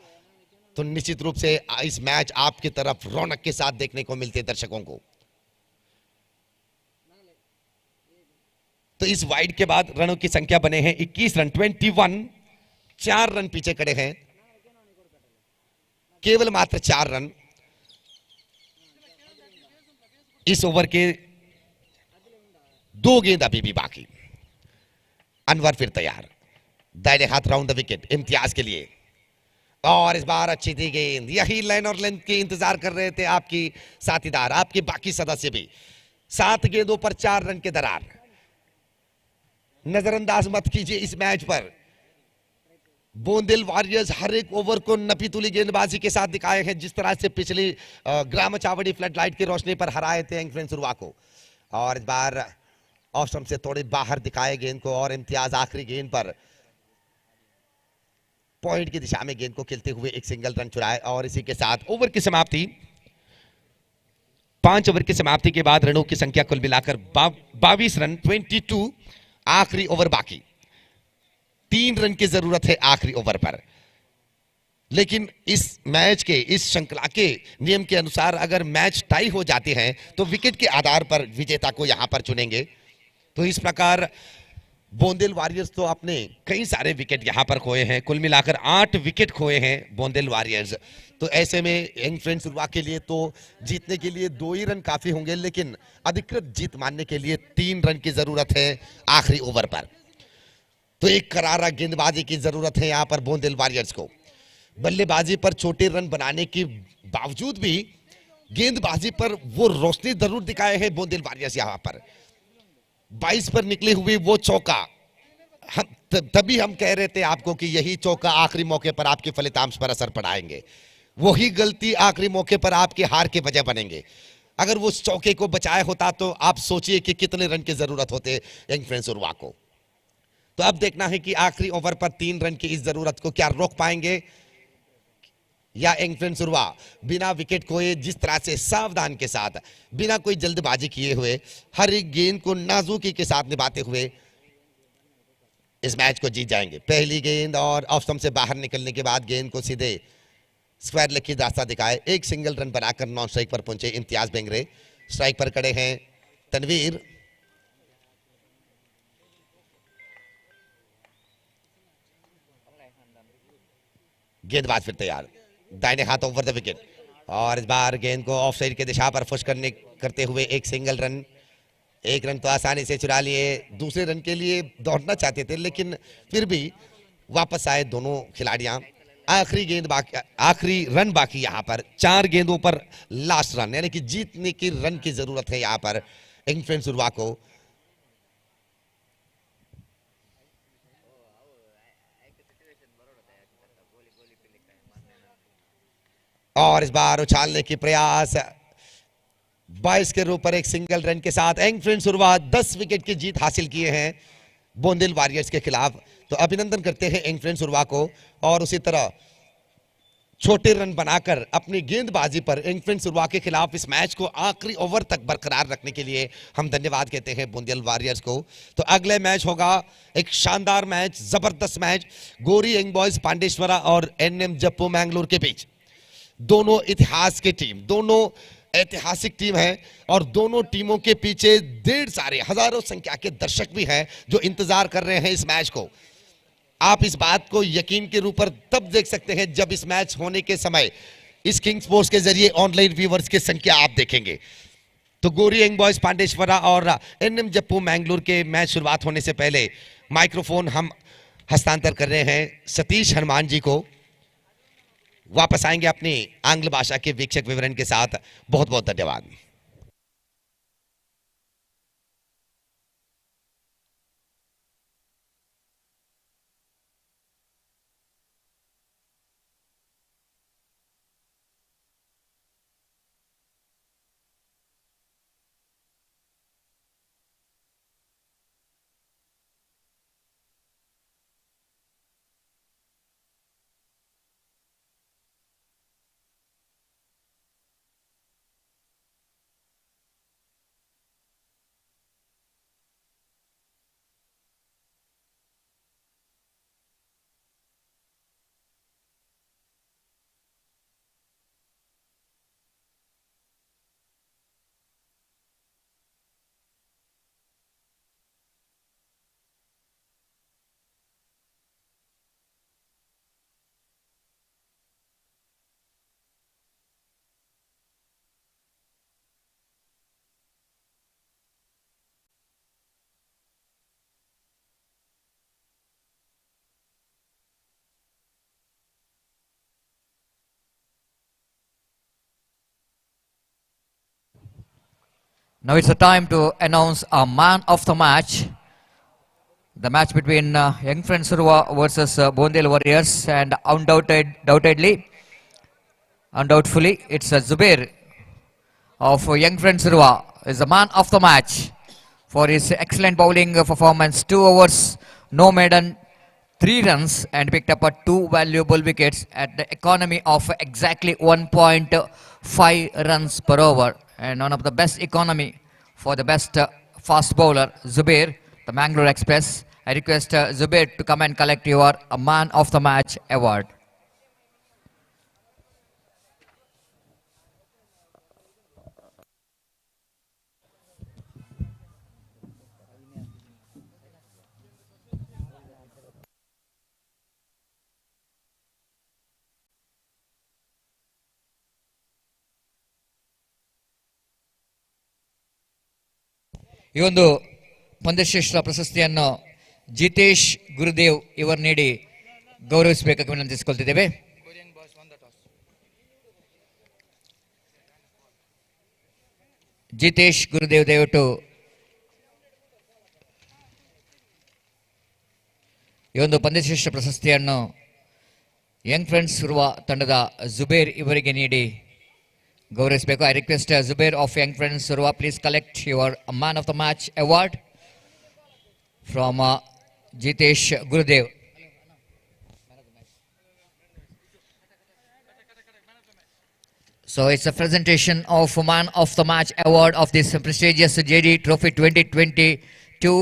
तो निश्चित रूप से इस मैच आपकी तरफ रौनक के साथ देखने को मिलते दर्शकों को। तो इस वाइड के बाद रनों की संख्या बने हैं 21 रन, 21। 4 रन पीछे खड़े हैं, केवल मात्र 4 रन। इस ओवर के 2 गेंद अभी भी बाकी। अनवर फिर तैयार, दाहिने हाथ राउंड द विकेट इम्तियाज के लिए और इस बार अच्छी थी गेंद। यही लाइन और लेंथ की इंतजार कर रहे थे आपकी साथीदार, आपके बाकी सदस्य भी। 7 गेंदों पर 4 रन के दरार। नजरअंदाज मत कीजिए इस मैच पर। बोंदिल वॉरियर्स हर एक ओवर को नपीतुली गेंदबाजी के साथ दिखाए हैं, जिस तरह से पिछली ग्राम चावड़ी फ्लड लाइट की रोशनी पर हराए थे एंग सुरवा को। और इस बार ऑफ स्टंप से थोड़ी बाहर दिखाए गेंद को और इम्तियाज आखिरी गेंद पर पॉइंट की दिशा में गेंद को खेलते हुए एक सिंगल रन चुराए। और इसी के साथ ओवर की समाप्ति, 5 ओवर की समाप्ति के बाद रनों की संख्या कुल मिलाकर 22 रन, 22। आखिरी ओवर बाकी, 3 रन की जरूरत है आखिरी ओवर पर। लेकिन इस मैच के, इस श्रृंखला के नियम के अनुसार अगर मैच टाई हो जाते हैं तो विकेट के आधार पर विजेता को यहां पर चुनेंगे। तो इस प्रकार बोंदिल वॉरियर्स तो अपने कई सारे विकेट यहां पर खोए हैं, कुल मिलाकर 8 विकेट खोए हैं बोंदिल वॉरियर्स। तो ऐसे में यंग फ्रेंड्स सुरवा के लिए तो जीतने के लिए 2 ही रन काफी होंगे, लेकिन अधिकृत जीत मानने के लिए 3 रन की जरूरत है आखिरी ओवर पर। तो एक करारा गेंदबाजी की जरूरत है यहां पर बोंदिल वॉरियर्स को। बल्लेबाजी पर छोटे रन बनाने के बावजूद भी गेंदबाजी पर वो रोशनी जरूर दिखाए हैं बोंदिल वॉरियर्स यहां पर। 22 पर निकले हुए वो चौका, तभी हम कह रहे थे आपको कि यही चौका आखिरी मौके पर आपके फलितांश पर असर पड़ाएंगे। वही गलती आखिरी मौके पर आपके हार के वजह बनेंगे। अगर वो चौके को बचाया होता तो आप सोचिए कि कितने रन की जरूरत होते यंग फ्रेंड्स सुरवा को। तो अब देखना है कि आखिरी ओवर पर 3 रन की इस जरूरत को क्या रोक पाएंगे या यंग फ्रेंड्स सुरवा बिना विकेट खोए, जिस तरह से सावधान के साथ, बिना कोई जल्दबाजी किए हुए, हर एक गेंद को नाजुकी के साथ निभाते हुए इस मैच को जीत जाएंगे। पहली गेंद और ऑफ स्टंप से बाहर निकलने के बाद गेंद को सीधे स्क्वायर लेग की रास्ता दिखाए, एक सिंगल रन बनाकर नॉन स्ट्राइक पर पहुंचे इम्तियाज बेंगरे। स्ट्राइक पर खड़े हैं तनवीर। गेंदबाज फिर तैयार, दाहिने हाथ ओवर द विकेट। और इस बार गेंद को ऑफ साइड की दिशा पर पुश करते हुए एक सिंगल रन। 1 रन तो आसानी से चुरा लिए, दूसरे रन के लिए दौड़ना चाहते थे लेकिन फिर भी वापस आए दोनों खिलाड़ियां। आखिरी गेंद बाकी, आखिरी रन बाकी यहां पर, 4 गेंदों पर लास्ट रन, यानी कि जीतने की रन की जरूरत है यहां पर यंग फ्रेंड्स सुरवा को। और इस बार उछालने की प्रयास, 22 के ऊपर एक सिंगल रन के साथ यंग फ्रेंड्स सुरवा 10 विकेट की जीत हासिल किए हैं बोंदिल वॉरियर्स के खिलाफ। तो अभिनंदन करते हैं यंग फ्रेंड्स सुरवा को। और उसी तरह छोटे रन बनाकर अपनी गेंदबाजी पर यंग फ्रेंड्स सुरवा के खिलाफ इस मैच को आखिरी ओवर तक बरकरार रखने के लिए हम धन्यवाद कहते हैं बोंदिल वॉरियर्स को। तो अगले मैच होगा एक शानदार मैच, जबरदस्त मैच, गोरी यंग बॉयज पांडेश्वरा और एनएम जप्पू मैंगलोर के बीच। दोनों इतिहास के टीम, दोनों ऐतिहासिक टीम है और दोनों टीमों के पीछे ढेर सारे हजारों संख्या के दर्शक भी हैं जो इंतजार कर रहे हैं इस मैच को। आप इस बात को यकीन के रूप पर तब देख सकते हैं जब इस मैच होने के समय इस किंग स्पोर्ट्स के जरिए ऑनलाइन व्यूअर्स की संख्या आप देखेंगे। तो गोरी यंग बॉयज पांडेश्वरा और एनएम जप्पू मैंगलोर के मैच शुरुआत होने से पहले माइक्रोफोन हम हस्तांतर कर रहे हैं सतीश हनुमान जी को। वापस आएंगे अपनी आंग्ल भाषा के वीक्षक विवरण के साथ। बहुत बहुत धन्यवाद। Now it's the time to announce a man of the match. The match between Young Friends Surwa versus Bondel Warriors, and undoubtedly, it's Zubair of Young Friends Surwa is the man of the match for his excellent bowling performance. 2 overs, no maiden, 3 runs, and picked up 2 valuable wickets at the economy of exactly 1.5 runs per over, and one of the best economy for the best fast bowler, Zubair, the Mangalore Express. I request Zubair to come and collect your Man of the Match award. ಈ ಒಂದು ಪಂದ್ಯಶ್ರೇಷ್ಠ ಪ್ರಶಸ್ತಿಯನ್ನು ಜಿತೇಶ್ ಗುರುದೇವ್ ಇವರು ನೀಡಿ ಗೌರವಿಸಬೇಕಾಗಿ ವಿನಂತಿಸಿಕೊಳ್ತಿದ್ದೇವೆ. ಜಿತೇಶ್ ಗುರುದೇವ್ ದಯವಿಟ್ಟು ಈ ಒಂದು ಪಂದ್ಯಶ್ರೇಷ್ಠ ಪ್ರಶಸ್ತಿಯನ್ನು ಯಂಗ್ ಫ್ರೆಂಡ್ಸ್ ಇರುವ ತಂಡದ ಜುಬೇರ್ ಇವರಿಗೆ ನೀಡಿ ಗೌರವಿಸಬೇಕು. I request Zubair of Young friends Surwa, please collect your Man of the Match award from Jitesh Gurudev. So it's a presentation of Man of the Match award of this prestigious JD Trophy 2022.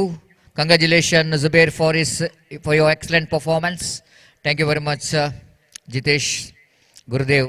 Congratulations Zubair for your excellent performance. Thank you very much Jitesh Gurudev.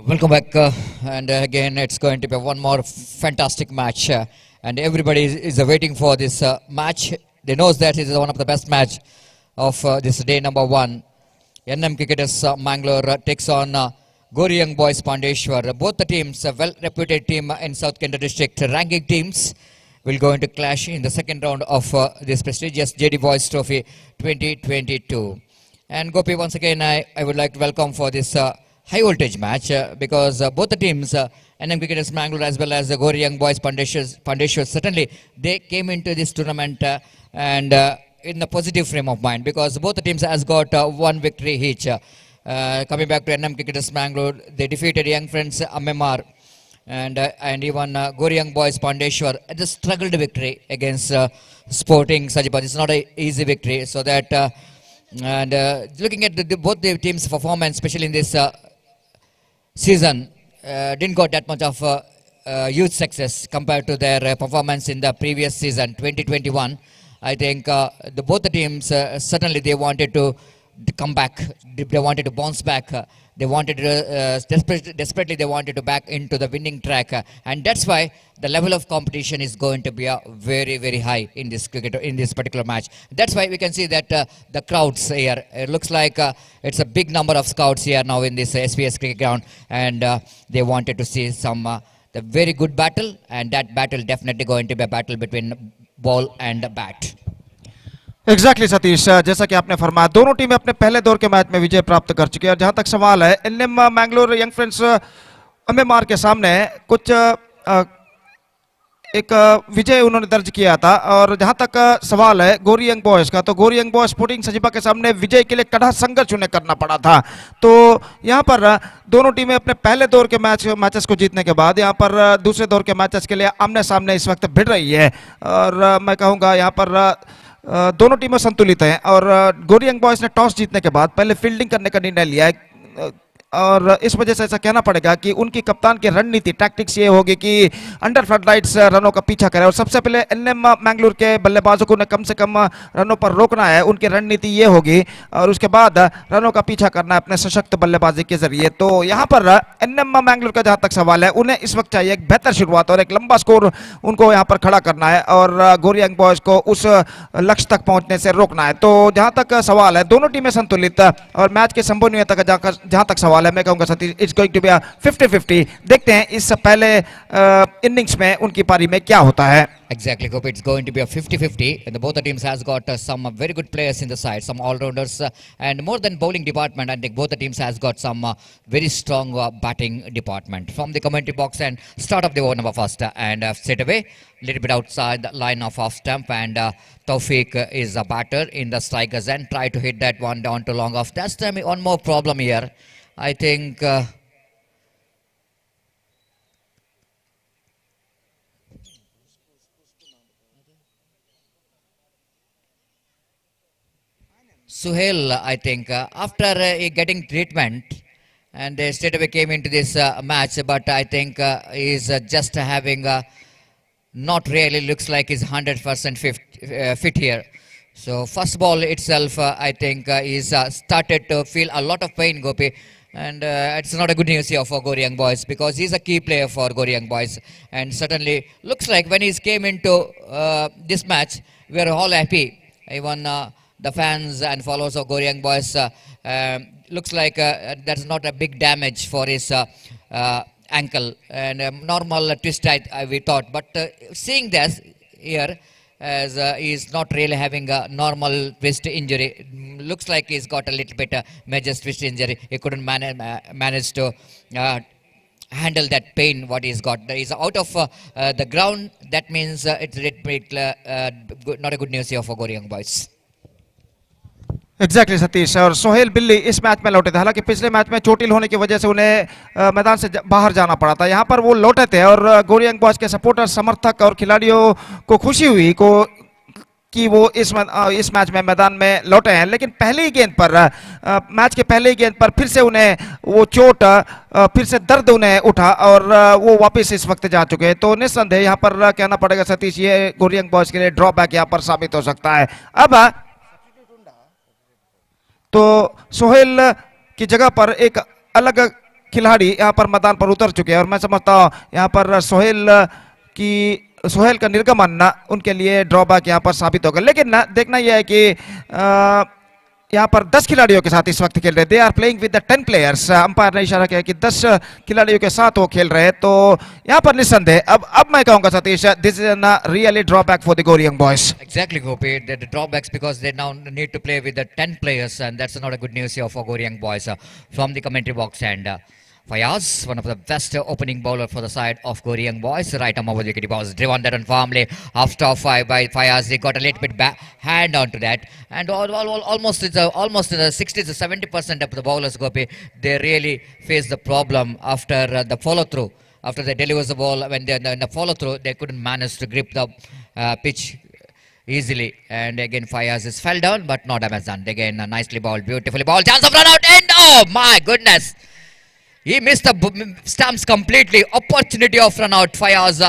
Welcome back, and again it's going to be one more fantastic match, and everybody is waiting for this match. They knows that it is one of the best match of this day number 1. NM Cricketers Mangalore takes on Gori Young Boys Pandeshwar. Both the teams, a well-reputed team in South Kent district, ranking teams, will go into clash in the second round of this prestigious JD Boys Trophy 2022. And Gopi, once again I would like to welcome for this high voltage match because both the teams, NM Cricketers Mangalore as well as the Gori Young Boys Pandeshwar, certainly they came into this tournament and in a positive frame of mind, because both the teams has got one victory each. Coming back to NM Cricketers Mangalore, they defeated Young Friends MMR and even Gori Young Boys Pandeshwar. They struggled victory against Sporting Sajipad. It's not an easy victory, so that looking at both the teams' performance, especially in this season, didn't got that much of huge success compared to their performance in the previous season 2021. I think both the teams certainly they wanted to come back. They wanted to bounce back. They wanted to, desperately they wanted to back into the winning track. And that's why the level of competition is going to be very, very high in this cricket, in this particular match. That's why we can see that the crowds here, it looks like it's a big number of scouts here now in this SPS cricket ground. And they wanted to see some the very good battle. And that battle definitely going to be a battle between ball and bat. Exactly Satish, जैसा कि आपने फरमाया दोनों टीमें अपने पहले दौर के मैच में विजय प्राप्त कर चुकी है। और जहां तक सवाल है, LM Mangalore young friends MMR के सामने कुछ एक विजय उन्होंने दर्ज किया था। और जहां तक सवाल है गोरी यंग बॉयज का, तो गोरी यंग बॉयज स्पोर्टिंग सजीबा के सामने विजय के लिए कड़ा संघर्ष उन्हें करना पड़ा था। तो यहां पर दोनों टीमें अपने पहले दौर के मैचेस को जीतने के बाद यहां पर दूसरे दौर के मैचेस के लिए आमने सामने इस वक्त भिड़ रही है। और मैं कहूँगा यहाँ पर दोनों टीमें संतुलित हैं। और गोरी यंग बॉयज ने टॉस जीतने के बाद पहले फील्डिंग करने का निर्णय लिया है। और इस वजह से ऐसा कहना पड़ेगा कि उनकी कप्तान की रणनीति टैक्टिक्स ये होगी कि अंडर फ्लडलाइट्स रनों का पीछा करें। और सबसे पहले एलएम मैंगलोर के बल्लेबाजों को कम से कम रनों पर रोकना है, उनकी रणनीति ये होगी। और उसके बाद रनों का पीछा करना है अपने सशक्त बल्लेबाजी के जरिए। तो यहाँ पर एलएम मैंगलोर का जहाँ तक सवाल है, उन्हें इस वक्त चाहिए एक बेहतर शुरुआत और एक लंबा स्कोर उनको यहाँ पर खड़ा करना है और गोरी यंग बॉयज को उस लक्ष्य तक पहुँचने से रोकना है। तो जहाँ तक सवाल है, दोनों टीमें संतुलित और मैच के संभावनीयता का जहाँ तक सवाल है, मैं कहूंगा Satish it's going to be 50-50। देखते हैं इस पहले इनिंग्स में उनकी पारी में क्या होता है। Exactly, Gopi. It's going to be a 50-50. And both the teams has got some very good players in the side, some all-rounders, and more than bowling department. I think both the teams has got some very strong batting department. From the commentary box and start of the over number first and straight away, little bit outside the line of off stump, and Tawfiq is a batter in the strikers and try to hit that one down to long off. That's time one more problem here. I think. Suhail, I think, after getting treatment, and they straight away came into this match, but I think he's just having not really looks like he's 100% fit here. So first ball itself, I think, he's started to feel a lot of pain, Gopi. And it's not a good news here for Gory Young Boys because he's a key player for Gory Young Boys. And certainly looks like when he came into this match, we are all happy. Even the fans and followers of Gory Young Boys, looks like that's not a big damage for his ankle and normal twist, we thought. But seeing this here, as he's not really having a normal twist injury, looks like he's got a little bit major twist injury. He couldn't manage to handle that pain what he's got. He's out of the ground. That means it's not a good news here for Gory Young Boys. Exactly Satish. और सोहेल बिल्ली इस मैच में लौटे थे, हालांकि पिछले मैच में चोटिल होने की वजह से उन्हें मैदान से बाहर जाना पड़ा था। यहाँ पर वो लौटे थे और गोरी यंग बॉयज के सपोर्टर, समर्थक और खिलाड़ियों को खुशी हुई कि वो इस मैच में मैदान में लौटे हैं। लेकिन पहले ही गेंद पर, मैच के पहले ही गेंद पर फिर से उन्हें वो चोट, फिर से दर्द उन्हें उठा और वो वापस इस वक्त जा चुके हैं। तो निस्संदेह यहाँ पर कहना पड़ेगा सतीश, ये गोरी यंग बॉयज के लिए ड्रॉबैक यहाँ पर साबित हो सकता है। अब तो सोहेल की जगह पर एक अलग खिलाड़ी यहाँ पर मैदान पर उतर चुके हैं और मैं समझता हूँ यहाँ पर सोहेल का निर्गमन उनके लिए ड्रॉबैक यहाँ पर साबित होगा। लेकिन देखना यह है कि यहाँ पर 10 खिलाड़ियों के साथ इस वक्त खेल रहे। They are playing with the 10 players. Umpire ने इशारा किया कि 10 खिलाड़ियों के साथ वो खेल रहे हैं। तो यहाँ पर निस्संदेह अब मैं कहूँगा Satish, this is a really drawback for the गोरी young boys. Exactly, Gopi. The drawbacks because they now need to play with the 10 players, and that's not a good news here for Gory Young Boys. From the commentary box, and Fayaz, one of the best opening bowler for the side of Gory Young Boys. Right arm over the wicket, he was driven that on firmly after 5 by Fayaz. He got a little bit hand onto that, and almost in the 60 to 70% of the bowlers, Gopi, they really face the problem after the follow through. After they deliver the ball, when they're in the follow through, they couldn't manage to grip the pitch easily. And again, Fayaz is fell down, but not damage done. Again, nicely bowled, beautifully bowled. Chance of run out, and oh my goodness! He missed the stumps completely. Opportunity of run out. Fayaz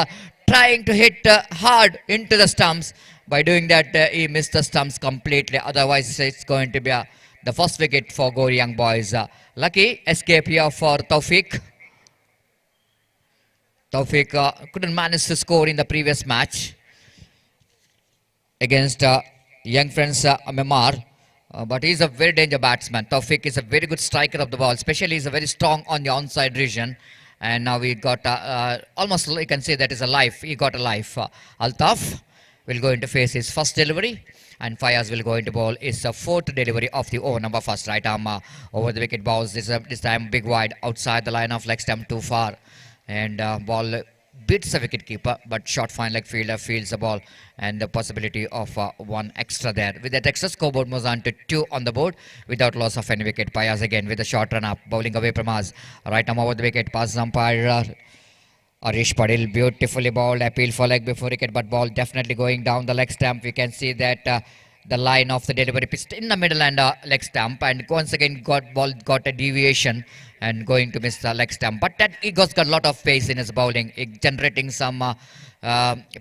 trying to hit hard into the stumps. By doing that, he missed the stumps completely. Otherwise, it's going to be a the first wicket for Gori Young Boys. Lucky escape here for Taufik. Taufik couldn't manage to score in the previous match against young friends Myanmar. But he's a very dangerous batsman. Taufik is a very good striker of the ball, especially he's a very strong on the onside region. And now we got almost, you can say that is a life. He got a life. Altaf will go into face his first delivery, and Fayaz will go into bowl his fourth delivery of the over number first. Right arm over the wicket balls. This time big wide outside the line of leg stump, too far, and ball beats the wicket keeper, but short fine leg fielder fields the ball, and the possibility of one extra there. With that extra, scoreboard moves on to 2 on the board without loss of any wicket. Payas again with a short run up, bowling away from us. Right arm over the wicket, passes umpire Arish Padil, beautifully bowled, appeal for leg before wicket, but ball definitely going down the leg stump. We can see that the line of the delivery pitched in the middle and leg stump, and once again got a deviation and going to miss the leg stump. But that Eagles got a lot of pace in his bowling, generating some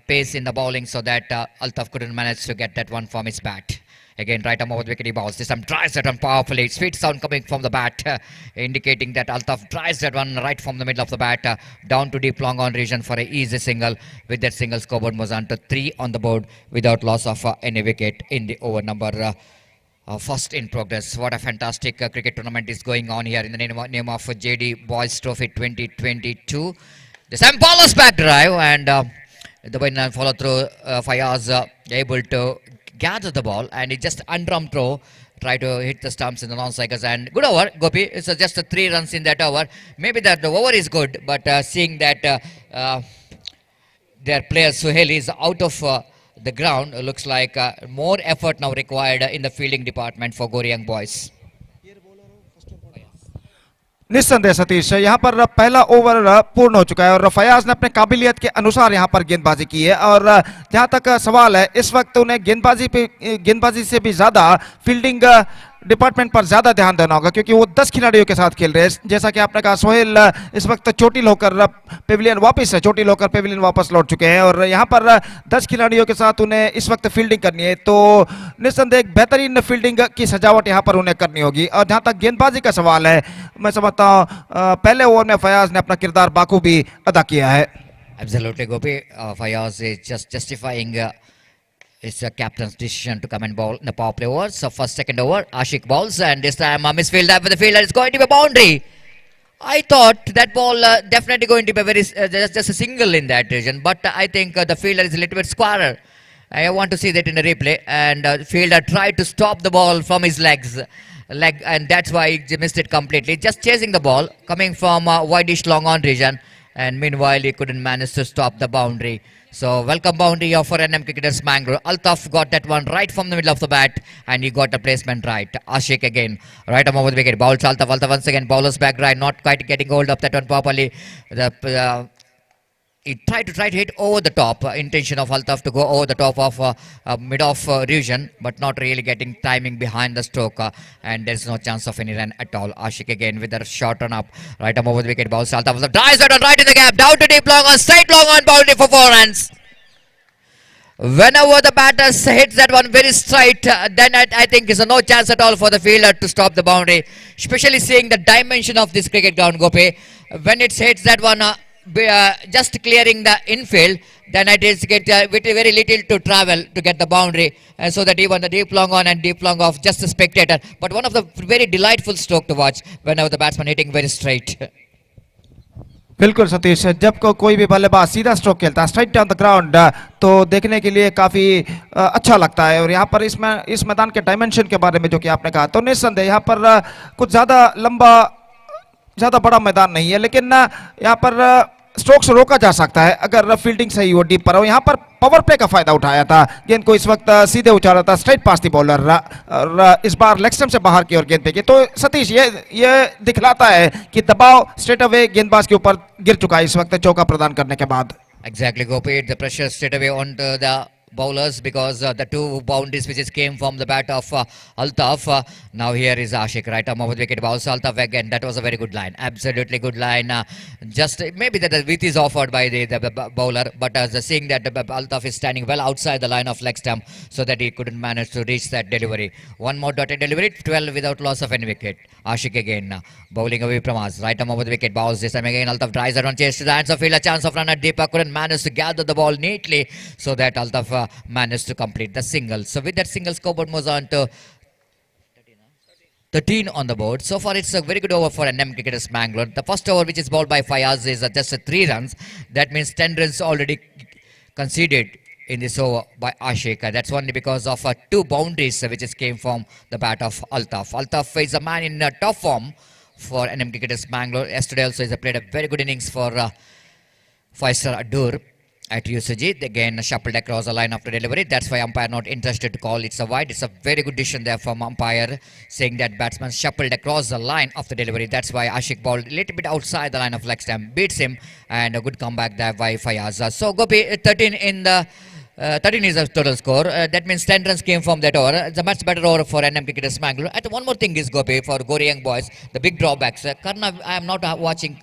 pace in the bowling, so that Altaf couldn't manage to get that one from his bat. Again, right arm over the wicket, he bowls. This time drives that one powerfully. Sweet sound coming from the bat, indicating that Altaf drives that one right from the middle of the bat, down to deep long on region for an easy single. With that single, scoreboard moves on to 3 on the board without loss of any wicket in the over number first in progress. What a fantastic cricket tournament is going on here in the name of JD Boys Trophy 2022. This time bowler's back drive, and the winner follow through. Fayaz able to gather the ball, and he just underarm throw, try to hit the stumps in the non-cycles, and good over, Gopi. It's just 3 runs in that over. Maybe that the over is good, but seeing that their player Suhail is out of the ground, looks like more effort now required in the fielding department for Gori Young Boys. निस्संदेह सतीश, यहाँ पर पहला ओवर पूर्ण हो चुका है और फयाज ने अपने काबिलियत के अनुसार यहाँ पर गेंदबाजी की है। और जहाँ तक सवाल है, इस वक्त उन्हें गेंदबाजी से भी ज्यादा फील्डिंग डिपार्टमेंट पर ज्यादा ध्यान देना होगा, क्योंकि वो 10 खिलाड़ियों के साथ खेल रहे हैं। जैसा कि आपने कहा, सोहेल इस वक्त चोटिल होकर पेविलियन वापस लौट चुके हैं और यहाँ पर 10 खिलाड़ियों के साथ उन्हें इस वक्त फील्डिंग करनी है, तो निस्संदेह बेहतरीन फील्डिंग की सजावट यहाँ पर उन्हें करनी होगी। और जहाँ तक गेंदबाजी का सवाल है, मैं समझता हूँ पहले ओवर में फयाज ने अपना किरदार बाखूबी अदा किया है। Absolutely, Gopi. Fayaz is just justifying it's a captain's decision to come and bowl in the power play over. So first, second over, Ashik bowls, and this time a misfield up with the fielder. It's going to be a boundary. I thought that ball definitely going to be a very just a single in that region, but I think the fielder is a little bit squarer. I want to see that in the replay, and the fielder tried to stop the ball from his leg, and that's why he missed it completely. Just chasing the ball coming from wideish long on region, and meanwhile he couldn't manage to stop the boundary. So welcome boundary here for NM Cricketers Mangalore. Altaf got that one right from the middle of the bat, and he got the placement right. Ashik again, right arm over the wicket. Bowls Altaf once again. Bowler's back right, not quite getting hold of that one properly. He tried to hit over the top. Intention of Altaf to go over the top of mid-off region, but not really getting timing behind the stroke. And there's no chance of any run at all. Ashik again with a short run up. Right arm over the wicket. Bowls Altaf drives that one right in the gap. Down to deep long on, straight long on, boundary for 4 runs. Whenever the batter hits that one very straight, then I think there's no chance at all for the fielder to stop the boundary. Especially seeing the dimension of this cricket ground, Gopi. When it hits that one, just clearing the infield, then it is get with very little to travel to get the boundary, so that even the deep long on and deep long off, just a spectator. But one of the very delightful stroke to watch whenever the batsman hitting very straight. बिल्कुल सतीश, जब कोई भी बल्लेबाज सीधा स्ट्रोक खेलता है स्ट्राइट डाउन द ग्राउंड, तो देखने के लिए काफी अच्छा लगता है। और यहाँ पर इस मैदान के डायमेंशन के बारे में जो कि आपने कहा, तो निस्संदेह यहाँ पर कुछ ज्यादा बड़ा मैदान नहीं है, लेकिन यहाँ पर स्ट्रोक्स रोका जा सकता है अगर फील्डिंग सही हो, डीप पर हो। यहाँ पर पावर प्ले का फायदा उठाया था, गेंद को इस वक्त सीधे उछाला था, स्ट्रेट पास थी बॉलर, और इस बार लेग स्टंप से बाहर की ओर गेंद फेंकी। तो सतीश ये दिखलाता है कि दबाव स्ट्रेट अवे गेंदबाज के ऊपर गिर चुका है इस वक्त चौका प्रदान करने के बाद। Exactly, Gopi. The pressure straight away onto the bowlers because the two boundaries which came from the bat of Altaf. Now here is Ashik, right arm over the wicket, bowls Altaf again. That was a very good line, absolutely good line. Just maybe that the width is offered by the bowler, but seeing that Altaf is standing well outside the line of leg stump, so that he couldn't manage to reach that delivery. One more dotted delivery, 12 without loss of any wicket. Ashik again bowling away from us, right arm over the wicket, bowls this time again. Altaf drives that one, chase to the hands of field, a chance of run at Deepak, couldn't manage to gather the ball neatly, so that Altaf managed to complete the single. So with that single, scoreboard moves on to 13 on the board. So far, it's a very good over for NM Cricketers Bangalore. The first over, which is bowled by Fayaz, is just 3 runs. That means 10 runs already conceded in this over by Ashik. That's only because of 2 boundaries which came from the bat of Altaf. Altaf is a man in top form for NM Cricketers Bangalore. Yesterday also he played a very good innings for 5-star Adur at UCG. Again shuffled across the line after delivery. That's why umpire not interested to call it's a wide. It's a very good decision there from umpire, saying that batsman shuffled across the line of the delivery. That's why Ashik bowled a little bit outside the line of leg stump, beats him, and a good comeback there by Fayaz. So Gopi, 13 in the 13 is the total score. That means 10 runs came from that over. It's a much better over for NM Cricketers Bangalore. And one more thing is, Gopi, for Gori Young boys, the big drawbacks. Karna, I am not watching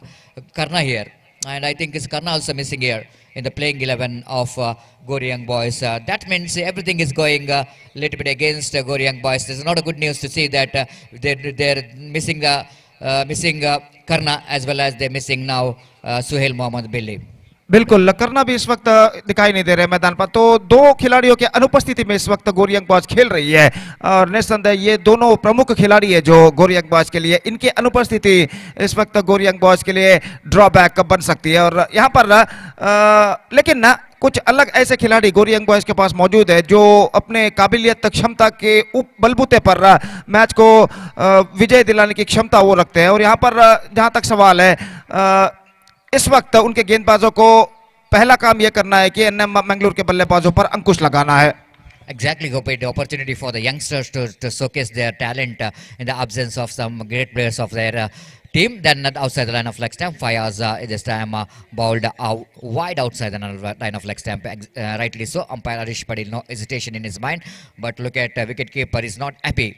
Karna here. And I think it's Karna also missing here in the playing 11 of Gori Young boys. That means everything is going a little bit against Gori Young boys. This is not a good news to see that they're missing Karna, as well as they're missing now Suhail Mohammad Billy. बिल्कुल, करना भी इस वक्त दिखाई नहीं दे रहे मैदान पर. तो 2 खिलाड़ियों के अनुपस्थिति में इस वक्त गोरी यंगबाज खेल रही है, और निस्संदेह ये दोनों प्रमुख खिलाड़ी है जो गोरी यंगबाज के लिए, इनकी अनुपस्थिति इस वक्त गोरी यंगबाज के लिए ड्रॉबैक बन सकती है. और यहाँ पर लेकिन ना कुछ अलग ऐसे खिलाड़ी गोरी यंगबाज के पास मौजूद है जो अपने काबिलियत क्षमता के बलबूते पर मैच को विजय दिलाने की क्षमता वो रखते हैं. और यहाँ पर जहाँ तक सवाल है, इस वक्त उनके गेंदबाजों को पहला काम यह करना है कि एनएम मंगलूर के बल्लेबाजों पर अंकुश लगाना है. Exactly, Gopi, the opportunity for the youngsters to showcase their talent in the absence of some great players of their team. Then outside the line of leg stump, Fayaz this time bowled out wide outside the line of leg stump. Rightly so, umpire Arish Padil, no hesitation in his mind. But look at wicket keeper is not happy.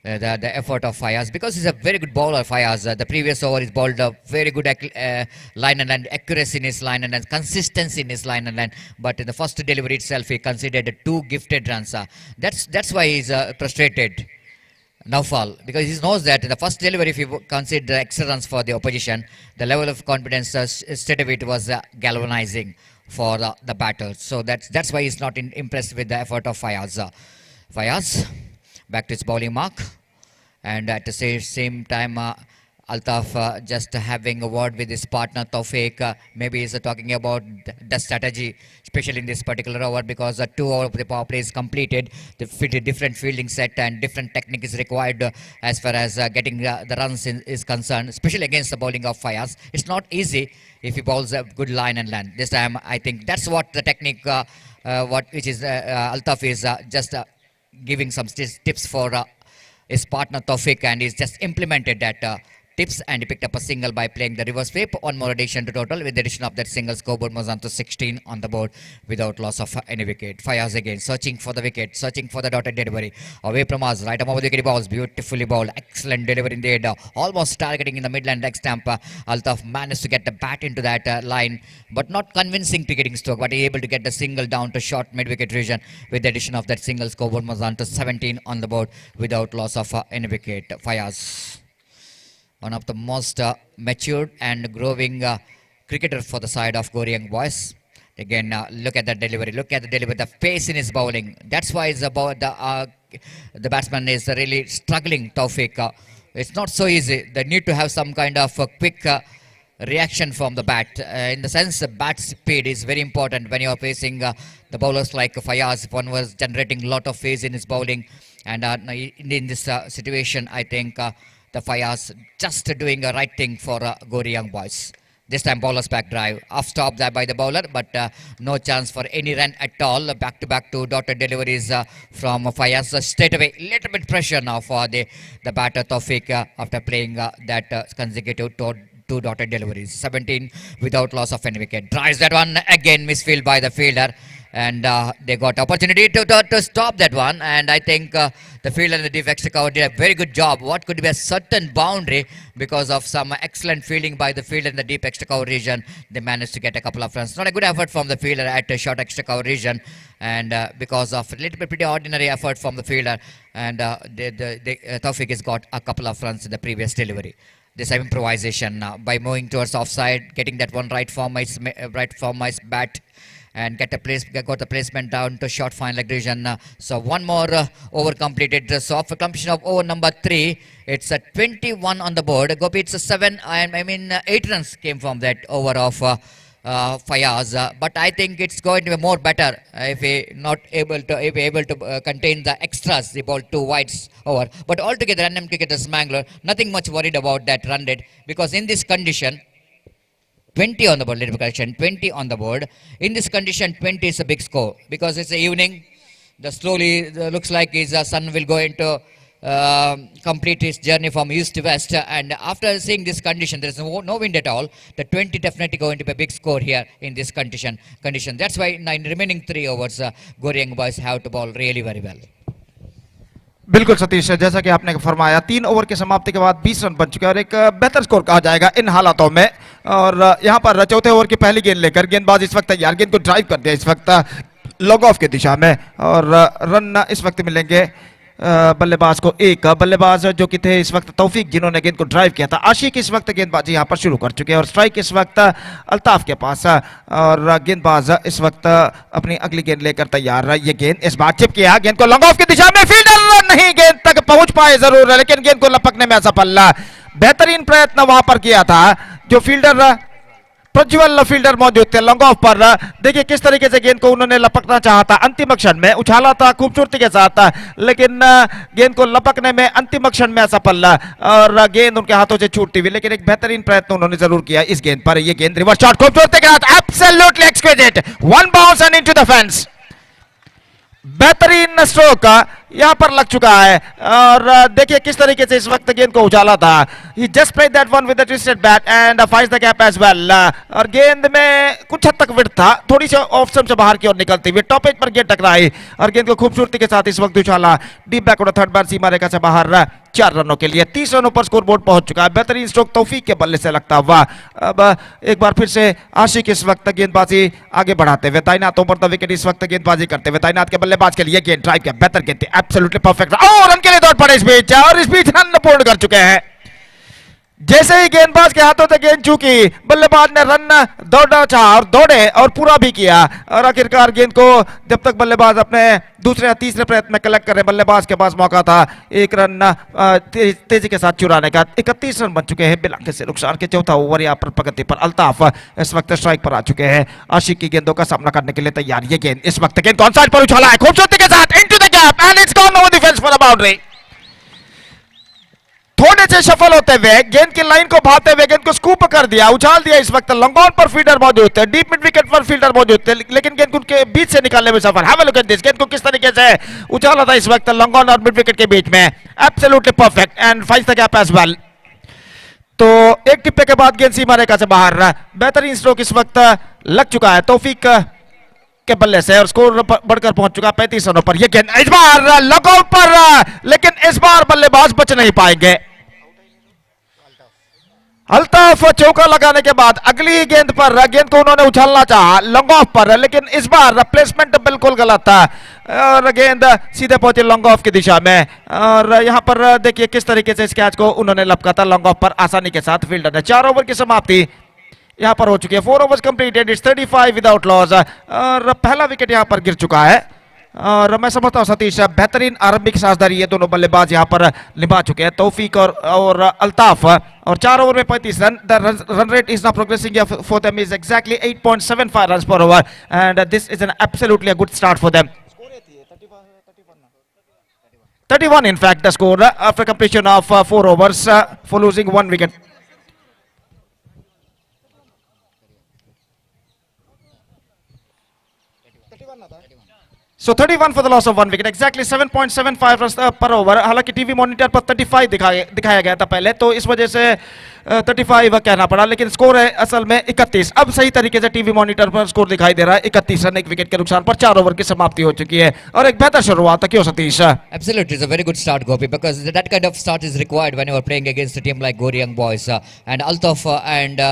The effort of Fayaz, because he's a very good bowler. Fayaz, the previous over is bowled a very good line and accuracy in his line and consistency in his line and line. But in the first delivery itself, he conceded 2 gifted runs. That's why he's frustrated. Naufal, because he knows that in the first delivery, if you concede extra runs for the opposition, the level of confidence straight away it was galvanizing for the batter. So that's why he's not impressed with the effort of Fayaz. Fayaz back to its bowling mark, and at the same time Altaf just having a word with his partner Tawfiq. Maybe he's talking about the strategy, especially in this particular over, because 2 over of the power play is completed. The different fielding set and different technique is required as far as getting the runs is concerned, especially against the bowling of Fayaz. It's not easy if he bowls a good line and land. This time I think that's what the technique which is Altaf is just giving some tips for his partner Tawfiq, and he's just implemented that tips, and he picked up a single by playing the reverse sweep. One more addition to total. With the addition of that single, scoreboard moves on to 16 on the board without loss of any wicket. Fayaz again searching for the wicket, searching for the dotted delivery. Away from us, right arm over the wicket balls, beautifully bowled. Excellent delivery in the head, almost targeting in the midland leg stump. Altaf managed to get the bat into that line, but not convincing to getting stroke, but he able to get the single down to short mid-wicket region. With the addition of that single, scoreboard moves on to 17 on the board without loss of any wicket. Fayaz, one of the most matured and growing cricketer for the side of Gori Young boys. Again, look at the delivery. Look at the delivery. The pace in his bowling. That's why it's about the batsman is really struggling. Tawfiq. It's not so easy. They need to have some kind of quick reaction from the bat. In the sense, bat speed is very important when you are facing the bowlers like Fayaz. One was generating a lot of phase in his bowling, and in this situation, I think the Fayaz just doing a right thing for Gori Young boys. This time bowler's back drive, off stop there by the bowler, but no chance for any run at all. Back to back 2 dotted deliveries from Fayaz straight away. Little bit pressure now for the batter Tawfiq after playing that consecutive 2 dotted deliveries. 17 without loss of any wicket. Drives that one again, misfield by the fielder. and they got opportunity to stop that one, and I think the field and the deep extra cover did a very good job. What could be a certain boundary, because of some excellent fielding by the fielder in the deep extra cover region, they managed to get a couple of runs. Not a good effort from the fielder at the short extra cover region, and because of a little bit pretty ordinary effort from the fielder, and Taufik has got a couple of runs in the previous delivery. This improvisation by moving towards offside, getting that one right from my bat, and got the placement down to short fine leg region. So one more over completed. So after completion of over number 3, it's a 21 on the board. Gopi, it's a 7. I mean 8 runs came from that over of Fayaz. But I think it's going to be more better if we not able to contain the extras. The ball 2 wides over. But altogether, NM Cricketers Mangalore, nothing much worried about that run rate, because in this condition, 20 on the board, little correction, 20 on the board. In this condition, 20 is a big score, because it's the evening. The slowly looks like his son will go into complete his journey from east to west. And after seeing this condition, there is no wind at all. The 20 definitely going to be a big score here in this condition. That's why in the remaining 3 overs, Goryang boys have to bowl really very well. बिल्कुल सतीश, जैसा कि आपने फरमाया 3 ओवर की समाप्ति के बाद 20 रन बन चुके हैं और एक बेहतर स्कोर कहा जाएगा इन हालातों में। और यहां पर चौथे ओवर की पहली गेंद लेकर गेंदबाज इस वक्त तैयार, गेंद को ड्राइव कर दिया इस वक्त लॉग ऑफ की दिशा में, और रन इस वक्त मिलेंगे बल्लेबाज को 1। बल्लेबाज जो कि थे इस वक्त तौफीक, जिन्होंने गेंद को ड्राइव किया था। आशिक इस वक्त गेंदबाजी यहां पर शुरू कर चुके हैं और स्ट्राइक इस वक्त अल्ताफ के पास, और गेंदबाज इस वक्त अपनी अगली गेंद लेकर तैयार। ये गेंद इस बार चिप किया, गेंद को लॉन्ग ऑफ की दिशा में, फील्डर नहीं गेंद तक पहुंच पाए जरूर, लेकिन गेंद को लपकने में असफल। बेहतरीन प्रयत्न वहां पर किया था जो फील्डर प्रज्वल फील्डर मौजूद थे लॉन्ग ऑफ पर। देखिए किस तरीके से गेंद को उन्होंने लपकना चाहा था, अंतिम क्षण में उछाला था खूबसूरती के साथ, लेकिन गेंद को लपकने में अंतिम क्षण में असफल और गेंद उनके हाथों से छूटती हुई। लेकिन एक बेहतरीन प्रयत्न उन्होंने जरूर किया इस गेंद पर। ये गेंद रिवर्स शॉट खूबसूरती के साथ, absolutely exquisite, 1 bounce and into the fence. बेहतरीन स्ट्रोक यहां पर लग चुका है और देखिए किस तरीके से इस वक्त गेंद को उछाला था। He just played that one with a twisted bat and finds the gap as well। और गेंद में कुछ हद तक विड्थ था, थोड़ी सी ऑफ स्टंप से बाहर की ओर निकलती हुई, टॉप एज पर गेंद टकराई और गेंद को खूबसूरती के साथ इस वक्त उछाला डीप बैक ऑन थर्ड बार सीमा रेखा से बाहर 4 रनों के लिए। 30 रनों पर स्कोर बोर्ड पहुंच चुका है। बेहतरीन स्ट्रोक तौफीक के बल्ले से लगता हुआ। अब एक बार फिर से आशिक इस वक्त गेंदबाजी आगे बढ़ाते हुए, तैनातों पर द विकेट इस वक्त गेंदबाजी करते हुए, तैनात के बल्लेबाज के लिए गेंद ड्राइव किया, बेहतर गेंद थी, एब्सोल्युटली परफेक्ट और रन के लिए दौड़ पड़े इस बीच, और इस बीच रन पूर्ण कर चुके हैं। जैसे ही गेंदबाज के हाथों से गेंद चूकी, बल्लेबाज ने रन दौड़ना चाहा और दौड़े और पूरा भी किया, और आखिरकार गेंद को जब तक बल्लेबाज अपने दूसरे या तीसरे प्रयत्न में कलेक्ट कर रहे, बल्लेबाज के पास मौका था 1 रन तेजी के साथ चुराने का। 31 रन बन चुके हैं बिना किसी नुकसान के। चौथा ओवर यहाँ पर प्रगति पर, अल्ताफ इस वक्त स्ट्राइक पर आ चुके हैं, आशिक की गेंदों का सामना करने के लिए तैयार। ये गेंद इस वक्त गेंद ऑन साइड पर उछाला है खूबसूरती के साथ into the gap and it's gone over the fence for a boundary. थोड़े से सफल होते हुए गेंद की लाइन को भागते हुए गेंद को स्कूप कर दिया, उछाल दिया। इस वक्त लॉन्ग ऑन पर फील्डर मौजूद थे, डीप मिड विकेट पर फील्डर मौजूद थे, लेकिन गेंद उनके बीच से निकालने में सफल। Have a look at this, गेंद को किस तरीके से उछाला था इस वक्त लॉन्ग ऑन और मिड विकेट के बीच में, absolutely perfect and finds the gap as well. तो एक टिप्पे के बाद गेंद सीमा रेखा से बाहर। बेहतरीन स्ट्रोक इस वक्त लग चुका है तौफीक के बल्ले से और स्कोर बढ़कर पहुंच चुका 35 रनों पर। यह गेंद इस बार लॉकआउट पर, लेकिन इस बार बल्लेबाज बच नहीं पाएंगे। अल्ताफ चौका लगाने के बाद अगली गेंद पर गेंद को उन्होंने उछालना चाहा लॉन्ग ऑफ पर, लेकिन इस बार प्लेसमेंट बिल्कुल गलत था और गेंद सीधे पहुंची लॉन्ग ऑफ की दिशा में। और यहां पर देखिए किस तरीके से इस कैच को उन्होंने लपका था लॉन्ग ऑफ पर आसानी के साथ फील्डर ने। 4 ओवर की समाप्ति यहां पर हो चुकी है। 4 overs completed, it's 35 without loss और पहला विकेट यहां पर गिर चुका है। और मैं समझता हूं सतीश बेहतरीन आरंभिक साझेदारी ये दोनों बल्लेबाज यहां पर निभा चुके हैं, तौफीक और अल्ताफ। और 4 ओवर में 35 run. The run rate is now progressing for them is exactly 8.75 runs per over and this is an absolutely a good start for them. 31 in fact the score after completion of 4 overs for losing 1 wicket. So 31 for the loss of 1 wicket. Exactly 7.75 runs per over. हालांकि टीवी मॉनिटर पर 35 दिखाया गया था पहले, तो इस वजह से 35 कहना पड़ा, लेकिन स्कोर है असल में 31. अब सही तरीके से टीवी मॉनिटर पर स्कोर दिखाई दे रहा है. 31 रन 1 विकेट के नुकसान पर 4 ओवर की समाप्ति हो चुकी है और एक बेहतर शुरुआत क्यों Satish? Absolutely, it's a very good start, Gopi, because that kind of start is required when you are playing against a team like Goryang Boys. And Altaf and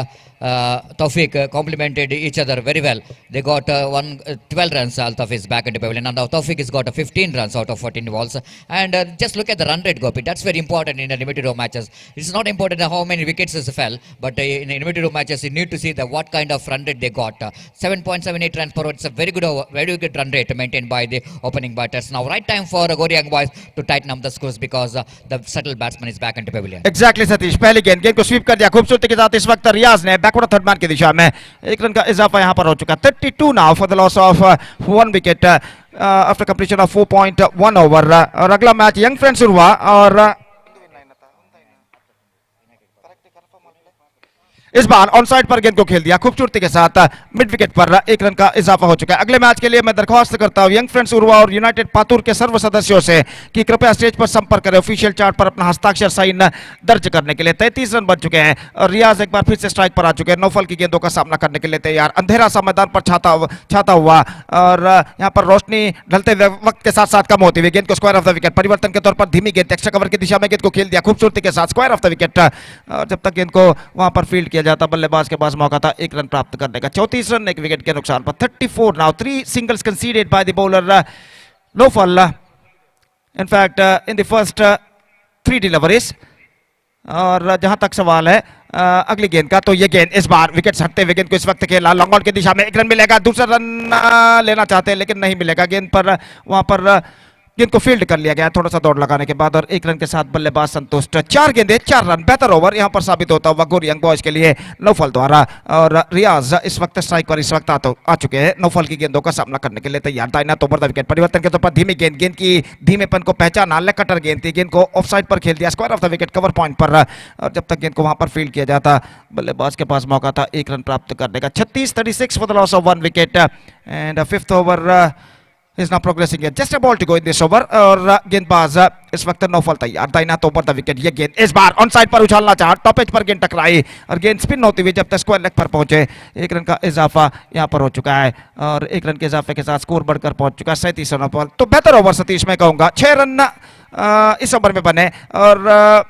Tawfiq complemented each other very well. They got 12 runs. Altaf is back into pavilion, and now Tawfiq has got 15 runs out of 14 balls. And just look at the run rate, Gopi. That's very important in the limited over matches. It's not important how many wickets fell, but in limited over matches, you need to see what kind of run rate they got. 7.78 runs per over. It's a very good run rate maintained by the opening batters. Now, right time for Goryang Boys to tighten up the scores because the settled batsman is back into pavilion. Exactly, Satish. पहली गेंद को स्वीप कर दिया खूबसूरती के साथ. इस वक्त रियाज ने बैकवर्ड थर्ड मैन की दिशा में 1 रन का इजाफा यहां पर हो चुका. 32 now for the loss of 1 wicket after completion of 4.1 over. और अगला मैच यंग फ्रेंड्स हुआ और इस बार ऑन साइड पर गेंद को खेल दिया खूबसूरती के साथ. मिड विकेट पर 1 रन का इजाफा हो चुका है. अगले मैच के लिए मैं दरख्वास्त करता हूं यंग फ्रेंड्स उर्वा और यूनाइटेड पातुर के सर्व सदस्यों से कि कृपया स्टेज पर संपर्क करें ऑफिशियल चार्ट पर अपना हस्ताक्षर साइन दर्ज करने के लिए. 33 रन बन चुके हैं और रियाज एक बार फिर से स्ट्राइक पर आ चुके हैं. नौफल की गेंदों का सामना करने के लिए तैयार. अंधेरा सा मैदान पर छाता हुआ और यहां पर रोशनी ढलते वक्त के साथ साथ कम होती हुई गेंद को स्क्वायर ऑफ द विकेट परिवर्तन के तौर पर धीमी गेंद एक्स्ट्रा कवर की दिशा में गेंद को खेल दिया खूबसूरती के साथ. Square of the wicket. और जब तक गेंद को वहां पर फील्ड किया जाता बल्लेबाज के पास मौका था 1 रन प्राप्त करने का. 34 रन 1 विकेट के नुकसान पर. 34 now. 3 singles conceded by the bowler Nofal. In fact, in the first 3 deliveries. और जहां तक सवाल है अगली गेंद का, तो ये गेंद इस बार विकेट हटते हुए गेंद को इस वक्त खेला लॉन्ग ऑन की दिशा में. 1 रन मिलेगा. दूसरा रन लेना चाहते हैं लेकिन नहीं मिलेगा. गेंद पर वहां पर गेंद को फील्ड कर लिया गया थोड़ा सा दौड़ लगाने के बाद और 1 रन के साथ बल्लेबाज संतुष्ट. 4 गेंदें 4 रन. बेहतर ओवर यहां पर साबित होता हुआ गोरियंग बॉयज के लिए नौफल द्वारा. और रियाज इस वक्त स्ट्राइक पर इस वक्त आ चुके हैं. नौफल की गेंदों का सामना करने के लिए तैयार. दाहिना तो ओवर द विकेट परिवर्तन के तौर पर धीमी गेंद की धीमेपन को पहचाना. कटर गेंद थी. गेंद को ऑफ साइड पर खेल दिया square of the wicket cover point पर. और जब तक गेंद को वहां पर फील्ड किया जाता बल्लेबाज के पास मौका था 1 रन प्राप्त करने का. 36 for the loss of 1 wicket and 5th over is now progressing here. Just a ball to go in this over. और गेंदबाज इस वक्त नौफल तैयार. दाहिना तो ऊपर द विकेट. ये गेंद इस बार ऑन साइड पर उछालना चाहा. टॉप एज पर गेंद टकराई और गेंद स्पिन होती हुई जब तक स्क्वायर लेग पर पहुंचे. 1 रन का इजाफा यहां पर हो चुका है और 1 रन के इजाफे के साथ स्कोर बढ़कर पहुंच चुका है 37 रनों पर. तो बेहतर ओवर सतीश मैं कहूंगा. 6 रन इस ओवर में बने और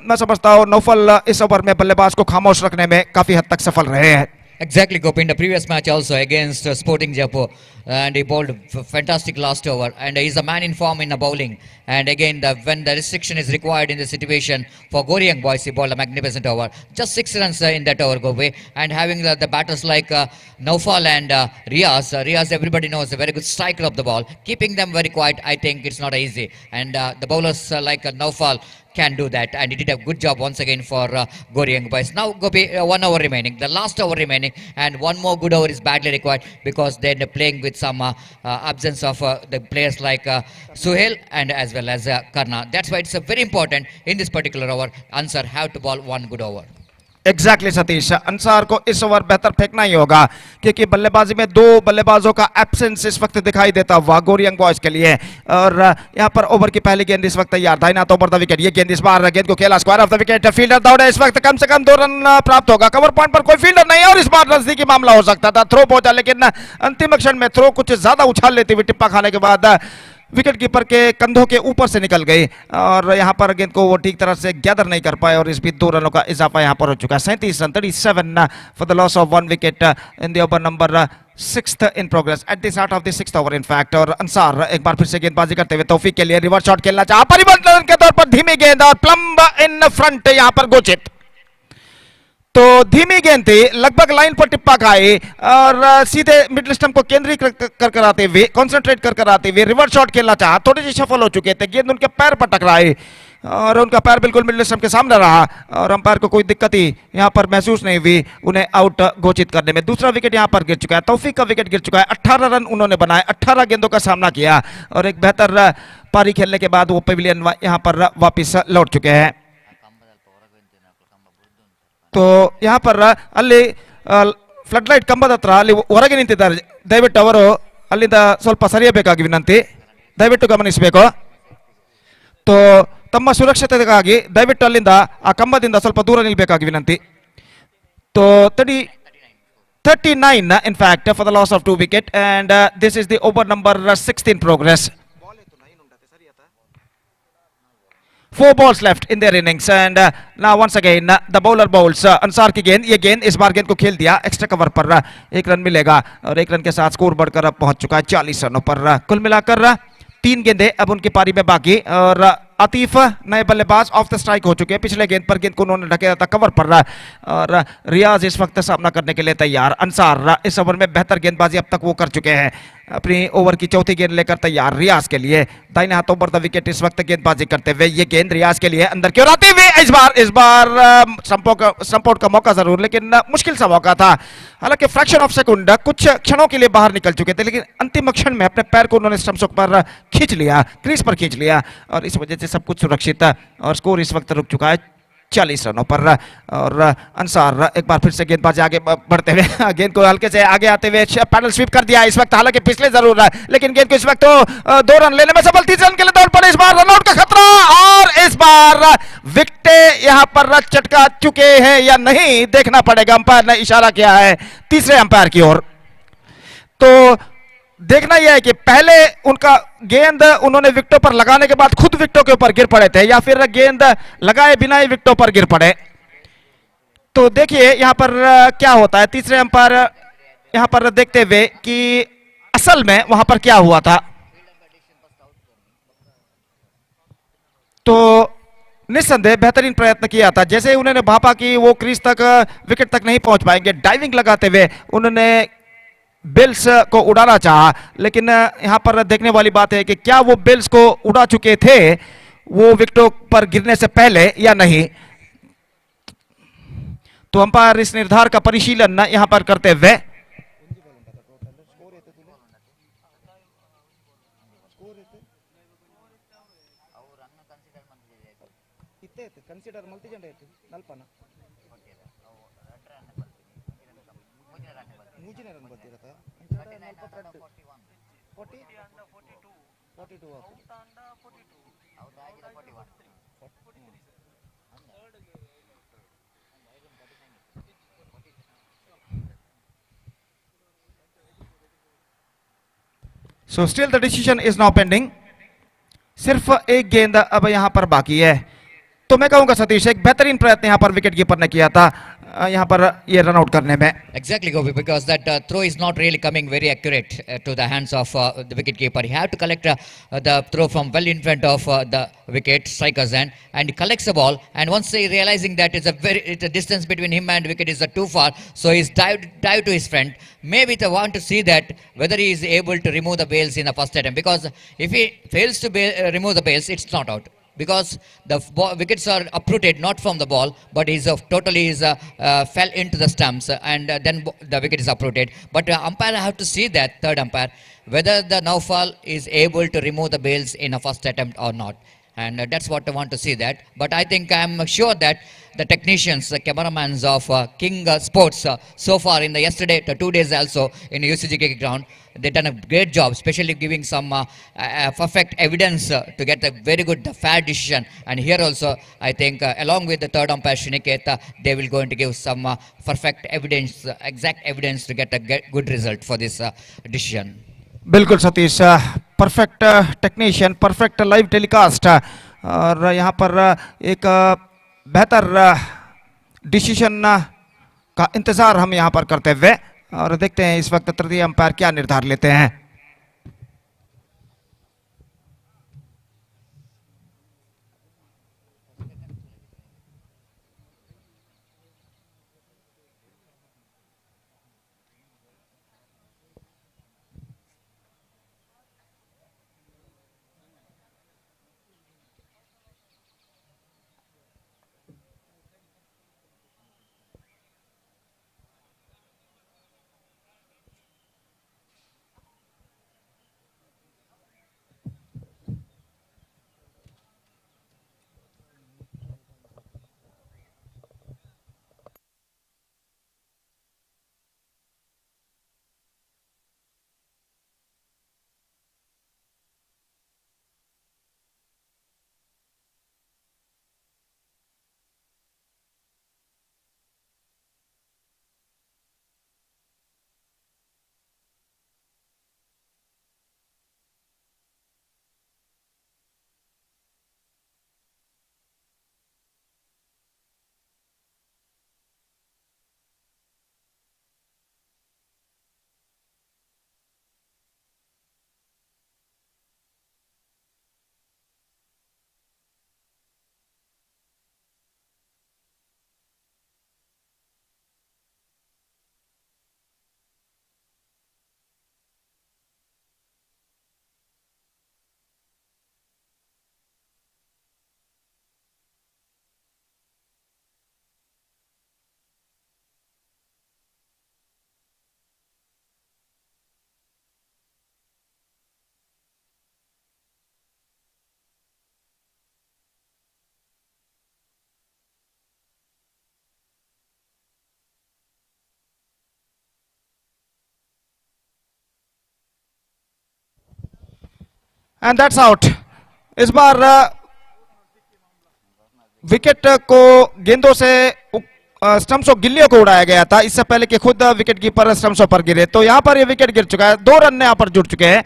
मैं समझता हूं नौफल इस ओवर में बल्लेबाज को खामोश रखने में काफी हद तक सफल रहे हैं. Exactly, Gopi. In the previous match also against Sporting Jaipur, and he bowled fantastic last over, and he's a man in form in the bowling. And again, when the restriction is required in the situation for Goryang Boys, he bowled a magnificent over. Just 6 runs in that over, Gopi. And having the batters like Naufal and Riaz. Riaz, everybody knows, a very good striker of the ball. Keeping them very quiet, I think it's not easy. And the bowlers like Naufal can do that, and he did a good job once again for Goryang Boys. Now, Gopi, 1 over remaining, the last over remaining, and one more good over is badly required because they're playing with some absence of the players like Suhail and as well as Karna. That's why it's very important in this particular over. Ansar have to bowl 1 good over. Exactly Satish. Ansar को इस ओवर बेहतर फेंकना ही होगा क्योंकि बल्लेबाजी में 2 बल्लेबाजों का एब्सेंस इस वक्त दिखाई देता हुआ गोरियंग बॉयज के लिए. और यहां पर ओवर की पहली गेंद इस वक्त तैयार. दाहिना तो ओवर द विकेट. ये गेंद इस बार गेंद को खेला square of the wicket. Fielder दौड़े इस वक्त कम से कम 2 रन प्राप्त होगा. कवर पॉइंट पर कोई फील्डर नहीं है और इस बार नजदीकी मामला हो सकता था. थ्रो पहुंचा लेकिन अंतिम क्षण में थ्रो कुछ ज्यादा उछाल लेते हुए टिप्पा खाने के बाद विकेट कीपर के कंधों के ऊपर से निकल गई और यहां पर गेंद को वो ठीक तरह से गैदर नहीं कर पाए और इस बीच 2 रनों का इजाफा यहां पर हो चुका है. 37 run. 37 for the loss of 1 wicket in the over number 6th in progress at the start of the 6th over in fact. और अंसार एक बार फिर से गेंदबाजी करते हुए तौफीक के लिए रिवर्स शॉट खेलना चाहा. परिवर्तन के तौर पर धीमी गेंद और प्लम्ब इन फ्रंट यहां पर गोचित. तो धीमी गेंद थी लगभग लाइन पर टिप्पा खाई और सीधे मिडिल स्टंप को केंद्रीय कर आते हुए कंसंट्रेट कर आते हुए रिवर्स शॉट खेलना चाहा. थोड़े से सफल हो चुके थे. गेंद उनके पैर पर टकराई और उनका पैर बिल्कुल मिडिल स्टंप के सामने रहा और अंपायर को कोई दिक्कत ही यहां पर महसूस नहीं हुई उन्हें आउट घोषित करने में. दूसरा विकेट यहां पर गिर चुका है. तौफीक का विकेट गिर चुका है. 18 रन उन्होंने बनाए. 18 गेंदों का सामना किया और एक बेहतर पारी खेलने के बाद वो पेविलियन यहां पर वापिस लौट चुके हैं. तो यहाँ पर ಅಲ್ಲಿ ಫ್ಲಡ್ ಲೈಟ್ ಕಂಬದ ಹತ್ರ ಅಲ್ಲಿ ಹೊರಗೆ ನಿಂತಿದ್ದಾರೆ. ದಯವಿಟ್ಟು ಅವರು ಅಲ್ಲಿಂದ ಸ್ವಲ್ಪ ಸರಿಯಬೇಕಾಗಿ ವಿನಂತಿ. ದಯವಿಟ್ಟು ಗಮನಿಸಬೇಕು. ತೋ ತಮ್ಮ ಸುರಕ್ಷತೆಗಾಗಿ ದಯವಿಟ್ಟು ಅಲ್ಲಿಂದ ಆ ಕಂಬದಿಂದ ಸ್ವಲ್ಪ ದೂರ ನಿಲ್ಲಬೇಕಾಗಿ ವಿನಂತಿ. ತೋ 39 in fact for the loss of 2 wicket, and this is the over number 16 progress. 4 balls left in their innings, and now once again the bowler bowls Ansar की गेंद. ये गेंद इस बार गेंद को खेल दिया एक्स्ट्रा कवर पर. 1 रन मिलेगा और 1 रन के साथ स्कोर बढ़कर अब पहुंच चुका है 40 रनों पर. कुल मिलाकर 3 गेंदें अब उनकी पारी में बाकी, और आतिफ नए बल्लेबाज ऑफ द स्ट्राइक हो चुके हैं. पिछले गेंद पर गेंद को उन्होंने ढकेला था कवर पर, और रियाज इस वक्त सामना करने के लिए तैयार. अंसार इस ओवर में बेहतर गेंदबाजी अब तक वो कर चुके हैं. अपनी ओवर की चौथी गेंद लेकर तैयार रियाज के लिए. दाहिने हाथों पर द विकेट इस वक्त गेंदबाजी करते हुए. ये गेंद रियाज के लिए अंदर की ओर आते हुए इस बार स्टंप आउट का मौका जरूर, लेकिन मुश्किल सा मौका था. हालांकि फ्रैक्शन ऑफ सेकंड कुछ क्षणों के लिए बाहर निकल चुके थे, लेकिन अंतिम क्षण में अपने पैर को उन्होंने स्टंप्स पर खींच लिया, क्रीज पर खींच लिया, और इस वजह से सब कुछ सुरक्षित. और स्कोर इस वक्त रुक चुका है 40 रनों पर. और अंसार एक बार फिर से गेंदबाजी आगे बढ़ते हुए गेंद को हल्के से आगे आते हुए पैडल स्वीप कर दिया इस वक्त. हालांकि पिछले जरूर है, लेकिन गेंद को इस वक्त 2 रन लेने में सफल. 3 रन के लिए दौड़ पड़े. इस बार रनआउट का खतरा, और इस बार विकेटें यहां पर चटका चुके हैं या नहीं देखना पड़ेगा. अंपायर ने इशारा किया है तीसरे अंपायर की ओर. तो देखना यह है कि पहले उनका गेंद उन्होंने विकेटों पर लगाने के बाद खुद विकेटों के ऊपर गिर पड़े थे, या फिर गेंद लगाए बिना ही विकेटों पर गिर पड़े. तो देखिए यहां पर क्या होता है. तीसरे अंपायर यहां पर देखते हुए कि असल में वहां पर क्या हुआ था. तो निस्संदेह बेहतरीन प्रयत्न किया था. जैसे ही उन्होंने भापा कि वो क्रीज तक विकेट तक नहीं पहुंच पाएंगे, डाइविंग लगाते हुए उन्होंने बिल्स को उड़ाना चाहा, लेकिन यहां पर देखने वाली बात है कि क्या वो बिल्स को उड़ा चुके थे वो विकेटों पर गिरने से पहले या नहीं. तो अंपायर इस निर्धार का परिशीलन यहां पर करते हुए So still the decision is now pending. सिर्फ एक गेंद अब यहां पर बाकी है. तो मैं कहूंगा सतीश एक बेहतरीन प्रयत्न यहां पर विकेट कीपर ने किया था यहां पर ये रन आउट करने में. Exactly, Gopi, because that throw is not really coming very accurate to the hands of the wicket keeper. He had to collect the throw from well in front of the wicket striker's end, and he collects the ball. And once he realizing that it's a distance between him and wicket is too far, so he's dived to his friend. Maybe they want to see that whether he is able to remove the bails in the first attempt. Because if he fails to remove the bails, it's not out. Because the wickets are uprooted not from the ball, but he's totally fell into the stumps, and then the wicket is uprooted. But umpire have to see that, third umpire, whether the Naufal is able to remove the bails in a first attempt or not. And that's what I want to see that. But I think I'm sure that the technicians, the cameramans of King Sports, so far in the yesterday, the 2 days also in UCG cricket ground, they've done a great job, especially giving some perfect evidence to get a very good, fair decision. And here also, I think, along with the third umpire, Shiniket, they will going to give some perfect evidence, exact evidence to get a good result for this decision. बिल्कुल Satish, perfect technician, perfect live telecast, और यहाँ पर एक बेहतर डिसीजन का इंतजार हम यहाँ पर करते हुए, और देखते हैं इस वक्त तृतीय अंपायर क्या निर्धार लेते हैं. And that's out. इस बार विकेट को गेंदों से स्टंप्स और गिल्लियों को उड़ाया गया था, इससे पहले कि खुद विकेट कीपर स्टंप्सों पर गिरे। तो यहां पर ये विकेट गिर चुका है, 2 रन यहां पर जुड़ चुके हैं।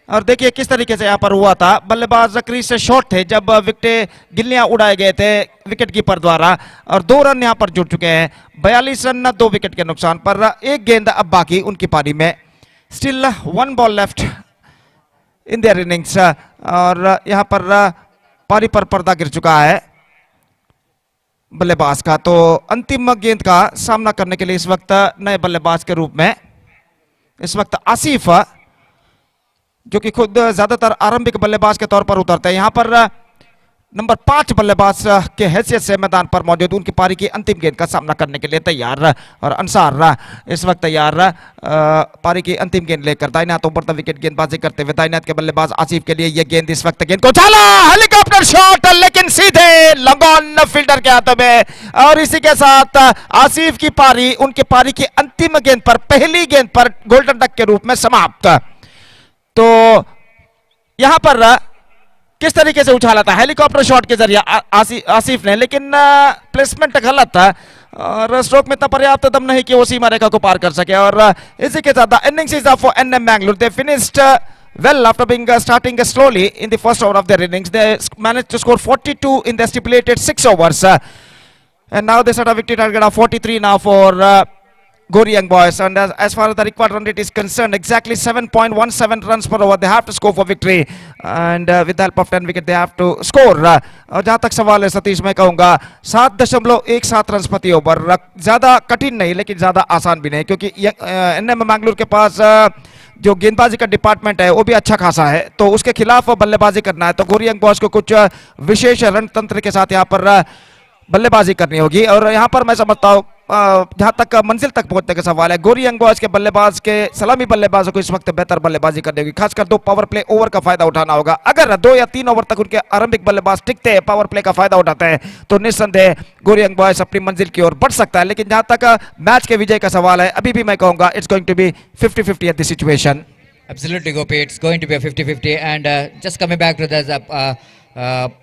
और देखिए किस तरीके से यहां पर हुआ था, बल्लेबाज क्रीज से शॉर्ट थे जब विकेट गिल्लियां उड़ाए गए थे विकेट कीपर द्वारा, और 2 रन यहां पर जुड़ चुके हैं। 42 रन 2 विकेट के नुकसान पर। एक गेंद अब बाकी उनकी पारी में, still 1 ball left in their innings. और यहां पर पारी पर पर्दा गिर चुका है बल्लेबाज का। तो अंतिम गेंद का सामना करने के लिए इस वक्त नए बल्लेबाज के रूप में इस वक्त आसिफ, जो कि खुद ज्यादातर आरंभिक बल्लेबाज के तौर पर उतरते हैं, यहां पर नंबर 5 बल्लेबाज के हैसियत से मैदान पर मौजूद, उनकी पारी की अंतिम गेंद का सामना करने के लिए तैयार। और अंसार इस वक्त तैयार पारी की अंतिम गेंद लेकर दाहिने हाथ ऊपर विकेट गेंदबाजी करते हुए। दाहिने हाथ के बल्लेबाज आसिफ के लिए यह गेंद इस वक्त गेंद को चला, हेलीकॉप्टर शॉट, लेकिन सीधे लॉन्ग ऑन फील्डर के हाथों में। और इसी के साथ आसिफ की पारी उनकी पारी की अंतिम गेंद पर, पहली गेंद पर गोल्डन डक के रूप में समाप्त। तो यहां पर किस तरीके से उछाला था हेलीकॉप्टर शॉट के जरिए आसिफ ने, लेकिन प्लेसमेंट गलत था और स्ट्रोक में इतना पर्याप्त दम नहीं कि वो सीमा रेखा को पार कर सके। और इसी के साथ innings is for NM Bangalore. They finished well after being starting slowly in the first over of their innings. They managed to score 42 in the stipulated 6 overs, and now they set a victory target of 43 now for Gori Young Boys. And as far as the required run rate is concerned, exactly 7.17 runs per over they have to score for victory, and with the help of 10 wicket they have to score. और जहां तक सवाल है सतीश, मैं कहूंगा 7.17 रन प्रति ओवर, ज्यादा कठिन नहीं लेकिन ज्यादा आसान भी नहीं, क्योंकि एनएम मैंगलोर के पास जो गेंदबाजी का डिपार्टमेंट है वो भी अच्छा खासा है, तो उसके खिलाफ बल्लेबाजी करना है तो गोरी यंग बॉयज को कुछ विशेष रणतंत्र के साथ यहाँ पर बल्लेबाजी करनी होगी। और यहाँ पर मैं समझता हूँ जहां तक मंजिल तक पहुंचने का सवाल है, गोरी यंग बॉयज के बल्लेबाज के सलामी बल्लेबाजों को इस वक्त बेहतर बल्लेबाजी करनी होगी, खासकर 2 पावर प्ले ओवर का फायदा उठाना होगा। अगर 2 या 3 ओवर तक उनके आरंभिक बल्लेबाज टिकते हैं, पावर प्ले का फायदा उठाते हैं, तो निस्संदेह गोरी यंग बॉयज अपनी मंजिल की ओर बढ़ सकता है। लेकिन जहां तक मैच के विजय का सवाल है, अभी भी मैं कहूंगा it's going to be 50-50 at this situation. Absolutely, Gopi. It's going to be a 50-50. And just coming back to the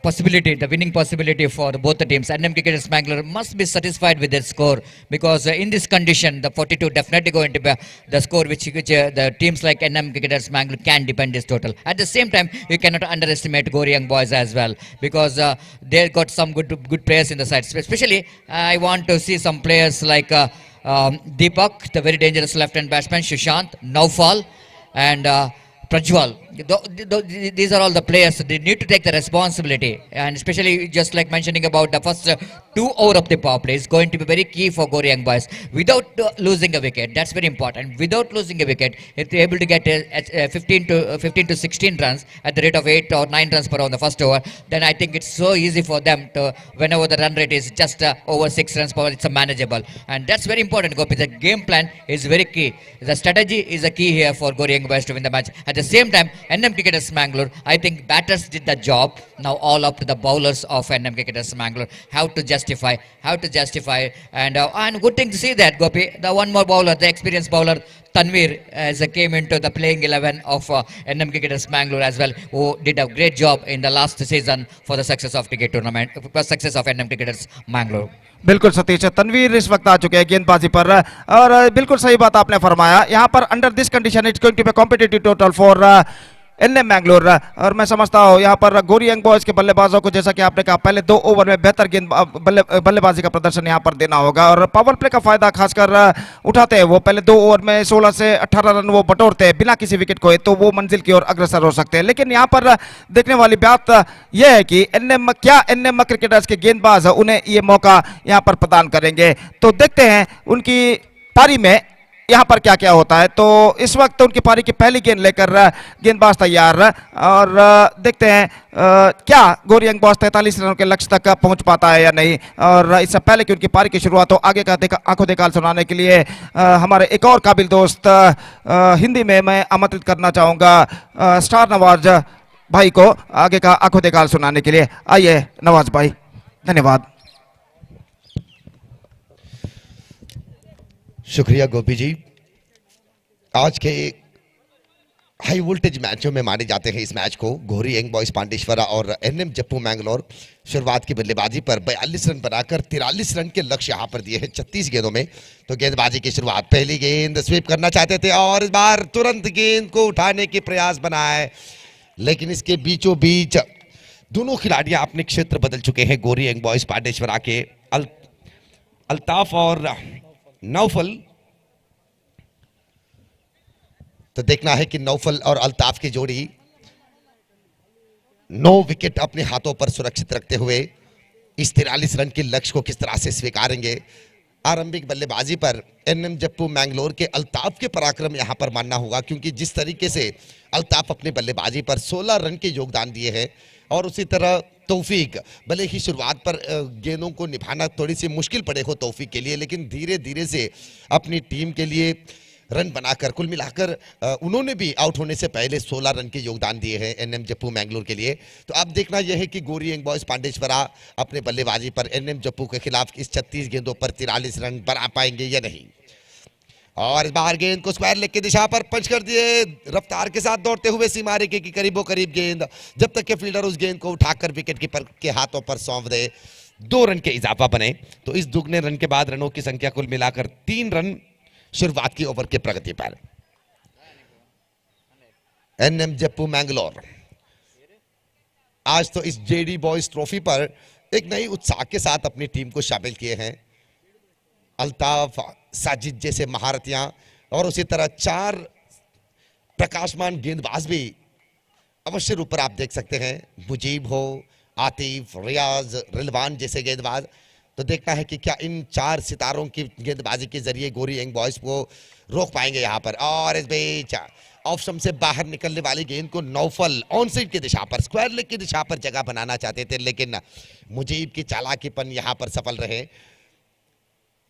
possibility, the winning possibility for both the teams. NM Cricketers Bangalore must be satisfied with their score, because in this condition, the 42 definitely going to be the score which the teams like NM Cricketers Bangalore can depend this total. At the same time, you cannot underestimate Gori Young Boys as well, because they've got some good players in the side. Especially, I want to see some players like Deepak, the very dangerous left-hand batsman, Sushant, Naufal, and Prajwal. These are all the players. They need to take the responsibility, and especially just like mentioning about the first 2 over of the power play is going to be very key for Gori Young Boys. Without losing a wicket, that's very important. Without losing a wicket, if they're able to get 15 to 16 runs at the rate of 8 or 9 runs per over on the first over, then I think it's so easy for them to, whenever the run rate is just over 6 runs per over, it's a manageable, and that's very important. Gopi, the game plan is very key. The strategy is a key here for Gori Young Boys to win the match. At the same time, NM Cricketers Bangalore, I think batters did the job. Now all up to the bowlers of NM Cricketers Bangalore how to justify, and good thing to see that, Gopi. The one more bowler, the experienced bowler Tanvir, as came into the playing 11 of NM Cricketers Bangalore as well, who did a great job in the last season for the success of cricket tournament, for success of NM Cricketers Bangalore. बिल्कुल सतीश, तनवीर इस वक्त आ चुके हैं गेंदबाजी पर, और बिल्कुल सही बात आपने फरमाया। यहाँ पर under this condition it's going to be competitive total for NM Bangalore, और मैं समझता हूँ यहाँ पर गोरी यंग बॉयज के बल्लेबाजों को, जैसा कि आपने कहा, पहले 2 ओवर में बेहतर बल्लेबाजी का प्रदर्शन यहाँ पर देना होगा, और पावर प्ले का फायदा खासकर उठाते हैं वो। पहले 2 ओवर में 16 से 18 रन वो बटोरते हैं बिना किसी विकेट खोए, तो वो मंजिल की ओर अग्रसर हो सकते हैं। लेकिन यहाँ पर देखने वाली बात यह है कि एनएम क्रिकेटर्स के गेंदबाज उन्हें ये मौका यहाँ पर प्रदान करेंगे, तो देखते हैं उनकी पारी में यहाँ पर क्या क्या होता है। तो इस वक्त उनकी पारी की पहली गेंद लेकर गेंदबाज तैयार, और देखते हैं क्या गोरी यंग बॉयज 43 रनों के लक्ष्य तक पहुंच पाता है या नहीं। और इससे पहले कि उनकी पारी की शुरुआत हो, आगे का आंखों देखा सुनाने के लिए हमारे एक और काबिल दोस्त हिंदी में मैं आमंत्रित करना चाहूँगा स्टार नवाज भाई को आगे का आंखों देखा सुनाने के लिए। आइए नवाज भाई, धन्यवाद। शुक्रिया गोपी जी। आज के हाई वोल्टेज मैचों में माने जाते हैं इस मैच को। घोरी यंग बॉयज पांडेश्वरा और एनएम जप्पू मैंगलोर शुरुआत की बल्लेबाजी पर 42 रन बनाकर 43 रन के लक्ष्य यहां पर दिए हैं 36 गेंदों में। तो गेंदबाजी की शुरुआत, पहली गेंद स्वीप करना चाहते थे और इस बार तुरंत गेंद को उठाने के प्रयास बनाए, लेकिन इसके बीचों बीच दोनों खिलाड़ियां अपने क्षेत्र बदल चुके हैं। घोरी यंग बॉयज पांडेश्वरा के अल्ताफ और नौफल। तो देखना है कि नौफल और अल्ताफ की जोड़ी 9 विकेट अपने हाथों पर सुरक्षित रखते हुए इस 43 रन के लक्ष्य को किस तरह से स्वीकारेंगे। आरंभिक बल्लेबाजी पर एनएम जप्पू मैंगलोर के अल्ताफ के पराक्रम यहां पर मानना होगा, क्योंकि जिस तरीके से अल्ताफ अपने बल्लेबाजी पर 16 रन के योगदान दिए हैं और उसी तरह तौफीक, भले ही शुरुआत पर गेंदों को निभाना थोड़ी सी मुश्किल पड़े हो तौफीक के लिए, लेकिन धीरे धीरे से अपनी टीम के लिए रन बनाकर कुल मिलाकर उन्होंने भी आउट होने से पहले 16 रन के योगदान दिए हैं एनएम जप्पू मैंगलोर के लिए। तो अब देखना यह है कि घोरी यंग बॉयज पांडेश्वरा अपने बल्लेबाजी पर एनएम जप्पू के खिलाफ इस 36 गेंदों पर 43 रन बना पाएंगे या नहीं। और इस बार गेंद को स्क्वायर लेग की दिशा पर पंच कर दिए, रफ्तार के साथ दौड़ते हुए सीमा रेखे की करीबो करीब गेंद, जब तक के फील्डर उस गेंद को उठाकर विकेट कीपर के हाथों पर सौंप दे। 2 रन के इजाफा बने। तो इस दुगने रन के बाद रनों की संख्या कुल मिलाकर 3 रन शुरुआत की ओवर की प्रगति पर। एनएम जप्पू मैंगलोर आज तो इस जेडी बॉयज ट्रॉफी पर एक नई उत्साह के साथ अपनी टीम को शामिल किए हैं। अल्ताफ, साजिद जैसे महारथियां और उसी तरह 4 प्रकाशमान गेंदबाज भी अवश्य रूप पर आप देख सकते हैं। मुजीब हो, आतिफ, रियाज, रिलवान जैसे गेंदबाज। तो देखना है कि क्या इन 4 सितारों की गेंदबाजी के जरिए घोरी यंग बॉयज को रोक पाएंगे यहां पर। और इस बीच ऑफ स्टंप से बाहर निकलने वाली गेंद को नौफल ऑन साइड की दिशा पर, स्क्वायर लेग की दिशा पर जगह बनाना चाहते थे, लेकिन मुजीब की चालाकीपन यहां पर सफल रहे।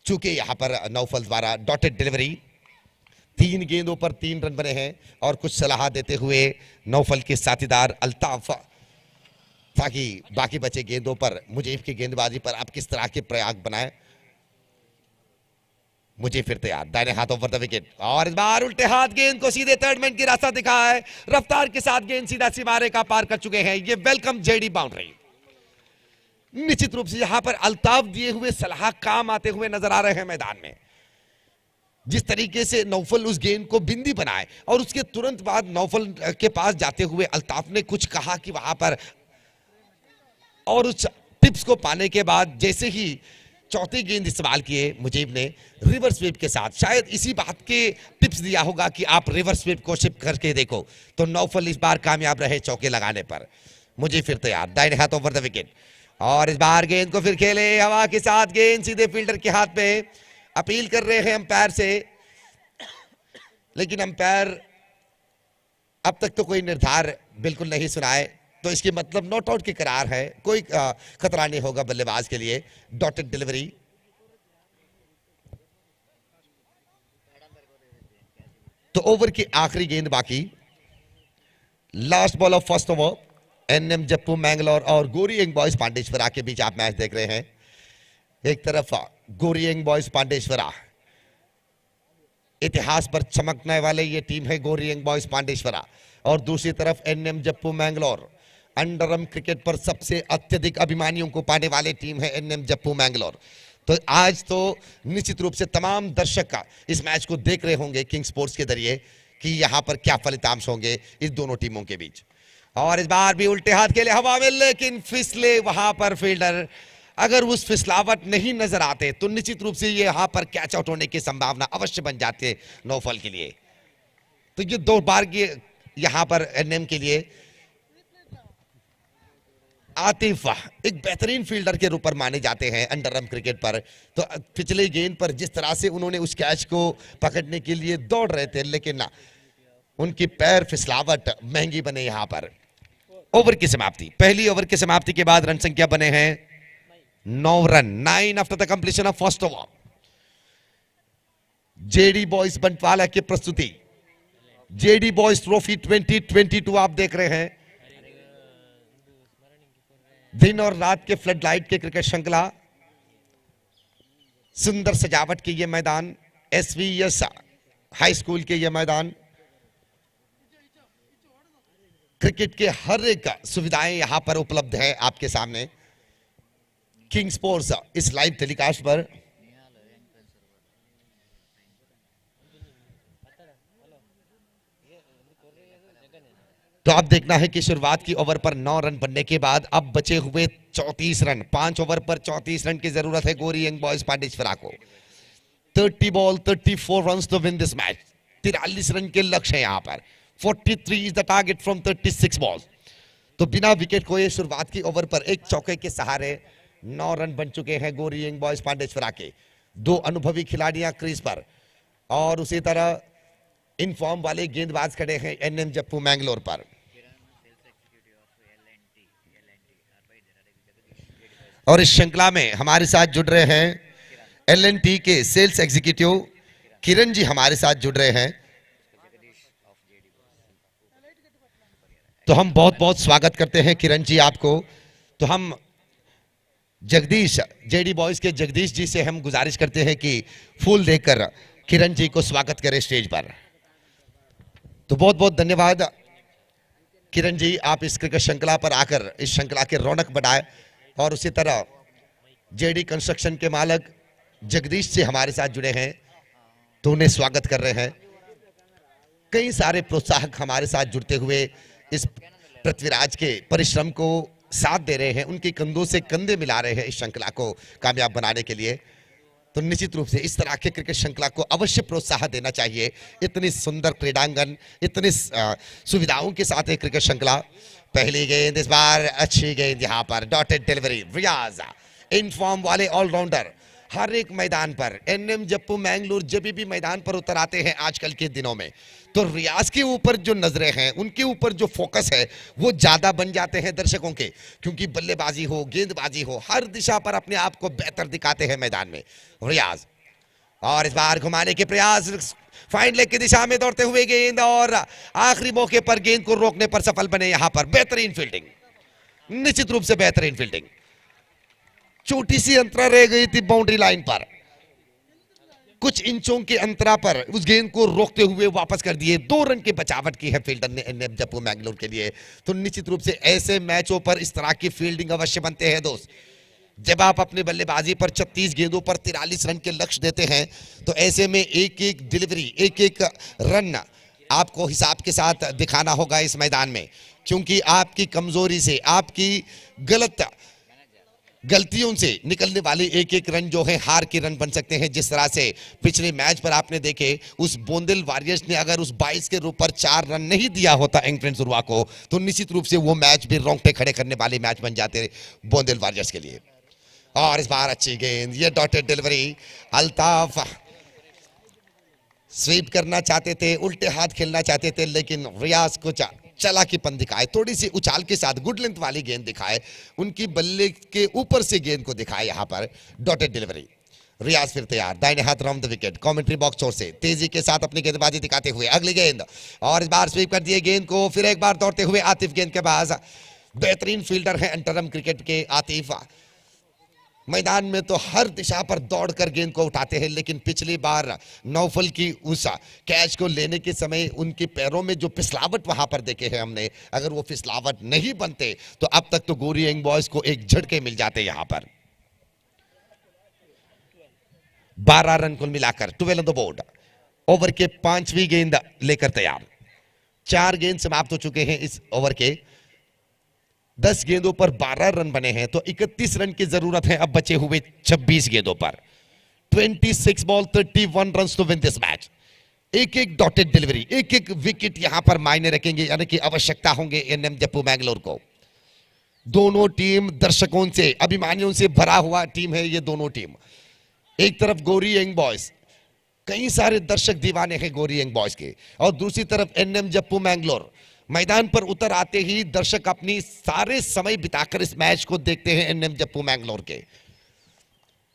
चूंकि यहां पर नौफल द्वारा डॉटेड डिलीवरी, 3 गेंदों पर 3 रन बने हैं और कुछ सलाह देते हुए नौफल के साथीदार अल्ताफ, ताकि बाकी बचे गेंदों पर मुजीब की गेंदबाजी पर आप किस तरह के प्रयास बनाएं। मुझे फिर तैयार, दाहिने हाथों पर द विकेट और इस बार उल्टे हाथ गेंद को सीधे थर्ड मैन की रास्ता दिखा है। रफ्तार के साथ गेंद सीधा सीमारे का पार कर चुके हैं। ये वेलकम जेडी बाउंड्री। निश्चित रूप से यहां पर अल्ताफ दिए हुए सलाह काम आते हुए नजर आ रहे हैं मैदान में। जिस तरीके से नौफल उस गेंद को बिंदी बनाए और उसके तुरंत बाद नौफल के पास जाते हुए अल्ताफ ने कुछ कहा कि वहां पर, और उस टिप्स को पाने के बाद जैसे ही चौथी गेंद इस्तेमाल किए मुजीब ने रिवर्स स्वीप के साथ, शायद इसी बात के टिप्स दिया होगा कि आप रिवर्स स्वीप को शिफ्ट करके देखो, तो नौफल इस बार कामयाब रहे चौके लगाने पर। मुझे फिर तैयार, दाहिने हाथों पर द विकेट और इस बार गेंद को फिर खेले हवा के साथ, गेंद सीधे फील्डर के हाथ में। अपील कर रहे हैं अंपायर से, लेकिन अंपायर अब तक तो कोई निर्धार बिल्कुल नहीं सुनाए, तो इसके मतलब नॉट आउट की करार है, कोई खतरा नहीं होगा बल्लेबाज के लिए। डॉटेड डिलीवरी, तो ओवर की आखिरी गेंद बाकी, last ball of first over. NM Jappu Mangalore और घोरी यंग बॉयज पांडेश्वरा के बीच आप मैच देख रहे हैं। एक तरफ घोरी यंग बॉयज पांडेश्वरा, इतिहास पर चमकने वाले ये टीम है घोरी यंग बॉयज पांडेश्वरा, और दूसरी तरफ NM Jappu Mangalore, underarm cricket पर सबसे अत्यधिक अभिमानियों को पाने वाले टीम है एनएम जप्पू मैंगलोर। तो आज तो निश्चित रूप से तमाम दर्शक इस मैच को देख रहे होंगे किंग स्पोर्ट्स के जरिए कि यहां पर क्या फलितांश होंगे इस दोनों टीमों के बीच। और इस बार भी उल्टे हाथ के लिए हवा में, लेकिन फिसले वहां पर फील्डर। अगर उस फिसलावट नहीं नजर आते तो निश्चित रूप से यहां पर कैच आउट होने की संभावना अवश्य बन जाती है नौफल के लिए। तो ये 2 बार की यहां पर एनएम के लिए आतिफ एक बेहतरीन फील्डर के रूप में माने जाते हैं अंडरआर्म क्रिकेट पर। तो पिछले गेंद पर जिस तरह से उन्होंने उस कैच को पकड़ने के लिए दौड़ रहे थे, लेकिन उनकी पैर फिसलावट महंगी बने यहां पर। ओवर की समाप्ति, पहली ओवर की समाप्ति के बाद रन संख्या बने हैं 9 run, 9 after the completion of first over. JD boys Bantwal की प्रस्तुति, जेडी बॉयज ट्रॉफी 2022 आप देख रहे हैं। दिन और रात के फ्लड लाइट के क्रिकेट श्रृंखला, सुंदर सजावट के ये मैदान, एसवीएस हाई स्कूल के ये मैदान, क्रिकेट के हर एक सुविधाएं यहां पर उपलब्ध है आपके सामने किंग स्पोर्ट्स इस लाइव टेलीकास्ट पर। तो अब देखना है कि शुरुआत की ओवर पर 9 रन बनने के बाद अब बचे हुए 34 रन, 5 ओवर पर 34 रन की जरूरत है गोरी यंग बॉयज पांडेश्वरा को। 30 ball 34 runs to win this match. 43 run के लक्ष्य है यहां पर। 43 is the target from 36 ball. तो बिना विकेट खोए शुरुआत की ओवर पर एक चौके के सहारे 9 रन बन चुके हैं गोरी यंग बॉयज पांडेश्वरा के। 2 अनुभवी खिलाड़ियां क्रीज पर और उसी तरह इन फॉर्म वाले गेंदबाज खड़े हैं एनएम जप्पू मैंगलोर पर। और इस श्रृंखला में हमारे साथ जुड़ रहे हैं एलएनटी के सेल्स एग्जीक्यूटिव किरण जी हमारे साथ जुड़ रहे हैं। तो हम बहुत बहुत स्वागत करते हैं किरण जी आपको। तो हम जगदीश जेडी बॉयज के जगदीश जी से हम गुजारिश करते हैं कि फूल देकर किरण जी को स्वागत करें स्टेज पर। तो बहुत बहुत धन्यवाद किरण जी, आप इस क्रिकेट श्रृंखला पर आकर इस श्रृंखला के रौनक बढ़ाए। और उसी तरह जेडी कंस्ट्रक्शन के मालक जगदीश से हमारे साथ जुड़े हैं तो उन्हें स्वागत कर रहे हैं। कई सारे प्रोत्साहक हमारे साथ जुड़ते हुए इस पृथ्वीराज के परिश्रम को साथ दे रहे हैं, उनके कंधों से कंधे मिला रहे हैं इस श्रृंखला को कामयाब बनाने के लिए। तो निश्चित रूप से इस तरह के क्रिकेट श्रृंखला को अवश्य प्रोत्साहन देना चाहिए। इतनी सुंदर क्रीडांगन, इतनी सुविधाओं के साथ एक क्रिकेट श्रृंखला। पहली गेंद इस बार अच्छी गेंद यहां पर dotted delivery. Riyaz in form वाले ऑलराउंडर हर एक मैदान पर एनएम जप्पू मैंगलोर जब भी मैदान पर उतर आते हैं आजकल के दिनों में तो रियाज के ऊपर जो नजरें हैं, उनके ऊपर जो फोकस है वो ज्यादा बन जाते हैं दर्शकों के, क्योंकि बल्लेबाजी हो गेंदबाजी हो हर दिशा पर अपने आप को बेहतर दिखाते हैं मैदान में रियाज। और इस बार घुमाने के प्रयास, फाइन लेग की दिशा में दौड़ते हुए गेंद और आखिरी मौके पर गेंद को रोकने पर सफल बने। यहां पर बेहतरीन फील्डिंग, निश्चित रूप से बेहतरीन फील्डिंग। छोटी सी अंतरा रह गई थी बाउंड्री लाइन पर, कुछ इंचों के अंतरा पर उस गेंद को रोकते हुए वापस कर दिए। 2 रन की बचावट की है फील्डर ने एनएम जप्पू मैंगलोर के लिए। तो निश्चित रूप से ऐसे मैचों पर इस तरह की फील्डिंग अवश्य बनते हैं दोस्त। जब आप अपने बल्लेबाजी पर 36 गेंदों पर 43 रन के लक्ष्य देते हैं तो ऐसे में एक एक डिलीवरी, एक एक रन आपको हिसाब के साथ दिखाना होगा इस मैदान में, क्योंकि आपकी कमजोरी से, आपकी गलतियों से निकलने वाले एक एक रन जो है हार के रन बन सकते हैं। जिस तरह से पिछले मैच पर आपने देखे उस बोंदेल वॉरियर्स ने अगर उस 22 के ऊपर 4 रन नहीं दिया होता एंग्रेन सुरवा को तो निश्चित रूप से वो मैच भी रोंगटे खड़े करने वाले मैच बन जाते बोंदेल वॉरियर्स के लिए। और इस बार अच्छी गेंद, ये डॉटेड डिलीवरी। अल्ताफ स्वीप करना चाहते थे, उल्टे हाथ खेलना चाहते थे, लेकिन रियाज को चालाकीपन दिखाए, थोड़ी सी उछाल के साथ गुड लेंथ वाली गेंद दिखाए, उनकी बल्ले के ऊपर से गेंद को दिखाए। यहां पर डॉटेड डिलीवरी। रियाज फिर तैयार, दाहिने हाथ round the wicket. Commentary box ओर से तेजी के साथ अपनी गेंदबाजी दिखाते हुए अगली गेंद, और इस बार स्वीप कर दिए गेंद को। फिर एक बार दौड़ते हुए आतिफ गेंद के पास। बेहतरीन फील्डर है अंतरम क्रिकेट के आतिफ। मैदान में तो हर दिशा पर दौड़कर गेंद को उठाते हैं, लेकिन पिछली बार नौफल की उस कैच को लेने के समय उनके पैरों में जो फिसलावट वहां पर देखे हैं हमने, अगर वो फिसलावट नहीं बनते तो अब तक तो गोरी यंग बॉयज को एक झटके मिल जाते। यहां पर 12 रन कुल मिलाकर 12 ऑन द बोर्ड। ओवर के 5वीं गेंद लेकर तैयार। 4 गेंद समाप्त हो चुके हैं इस ओवर के। 10 गेंदों पर 12 रन बने हैं, तो 31 रन की जरूरत है अब बचे हुए 26 गेंदों पर। 26 ball 31 run to win this match. एक एक डॉटेड डिलीवरी, एक एक विकेट यहां पर मायने रखेंगे, यानी कि आवश्यकता होंगे एनएम जप्पू मैंगलोर को। दोनों टीम दर्शकों से, अभिमानियों से भरा हुआ टीम है ये दोनों टीम। एक तरफ गोरी यंग बॉयज, कई सारे दर्शक दीवाने हैं गोरी यंग बॉयज के, और दूसरी तरफ एनएम जप्पू मैंगलोर। मैदान पर उतर आते ही दर्शक अपनी सारे समय बिताकर इस मैच को देखते हैं एनएम जप्पू मैंगलोर के।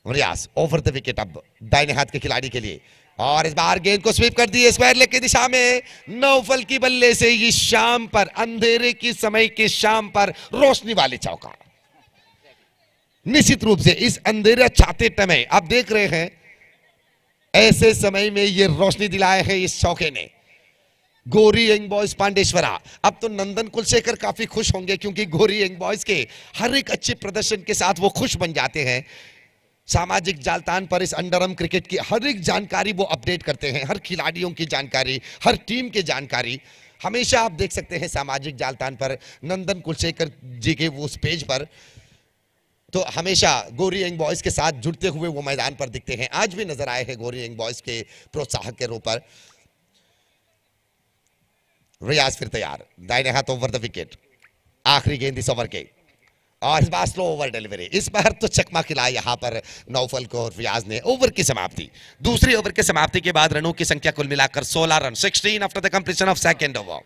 रियाज ओवर द विकेट अब दाहिने हाथ के खिलाड़ी के लिए, और इस बार गेंद को स्वीप कर दी स्क्वायर लेग की दिशा में। नौफल की बल्ले से ये शाम पर, अंधेरे की समय के शाम पर रोशनी वाली चौका। निश्चित रूप से इस अंधेरा छाते समय आप देख रहे हैं, ऐसे समय में ये रोशनी दिलाए है इस चौके ने। गोरी यंग बॉयज पांडेश्वरा। अब तो नंदन कुलशेखर काफी खुश होंगे क्योंकि गोरी यंग बॉयज के हर एक अच्छे प्रदर्शन के साथ वो खुश बन जाते हैं। सामाजिक जालतान पर इस अंडरम क्रिकेट की हर एक जानकारी वो अपडेट करते हैं, हर खिलाड़ियों की जानकारी, हर टीम की जानकारी हमेशा आप देख सकते हैं सामाजिक जालतान पर नंदन कुलशेखर जी के वो उस पेज पर। तो हमेशा गोरी यंग बॉयज के साथ जुड़ते हुए वो मैदान पर दिखते हैं, आज भी नजर आए हैं गोरी यंग बॉयज के प्रोत्साहक के रूप पर। रियाज फिर तैयार, दाहिने हाथ ओवर द विकेट, आखिरी गेंद इस ओवर के, और इस बार स्लो ओवर डिलीवरी। इस बार तो चकमा खिलाया यहां पर नौफल को और रियाज ने। ओवर की समाप्ति, दूसरी ओवर की समाप्ति के बाद रनों की संख्या कुल मिलाकर 16 run, 16 after the completion of second over.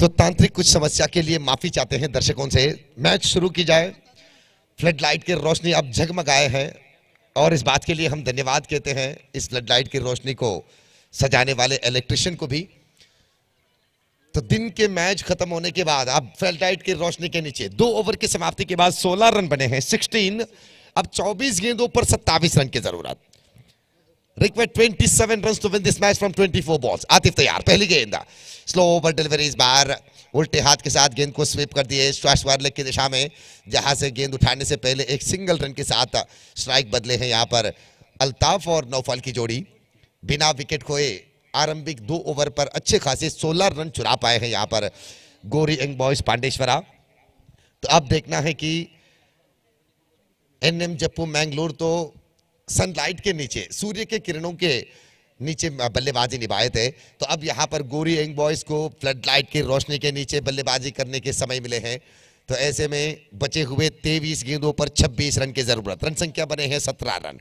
तो तांत्रिक कुछ समस्या के लिए माफी चाहते हैं दर्शकों से। मैच शुरू की जाए। फ्लड लाइट की रोशनी अब झगमगाए है और इस बात के लिए हम धन्यवाद कहते हैं इस फ्लड लाइट की रोशनी को सजाने वाले इलेक्ट्रिशियन को भी। तो दिन के मैच खत्म होने के बाद अब फ्लड लाइट की रोशनी के नीचे 2 ओवर की समाप्ति के बाद 16 रन बने हैं 16। अब 24 गेंदों पर 27 रन की जरूरत। Required 27 runs to win this match from 24 balls. Atif तैयार। पहली गेंद स्लो ओवर डिलीवरी, इस बार उल्टे हाथ के साथ गेंद को स्वीप कर दिए स्ट्रैश वायर लेग की दिशा में, जहां से गेंद उठाने से पहले एक सिंगल रन के साथ स्ट्राइक बदले हैं यहां पर अल्ताफ और नौफल की जोड़ी। बिना विकेट खोए आरंभिक 2 ओवर पर अच्छे खासे 16 रन चुरा पाए हैं यहां पर गोरी यंग बॉयज पांडेश्वरा। तो अब देखना है कि एनएम जप्पू मैंगलोर तो सनलाइट के नीचे, सूर्य के किरणों के नीचे बल्लेबाजी निभाए थे, तो अब यहां पर गोरी यंग बॉयज को फ्लड लाइट की रोशनी के नीचे बल्लेबाजी करने के समय मिले हैं। तो ऐसे में बचे हुए 23 गेंदों पर 26 रन की जरूरत। रन संख्या बने हैं 17 रन।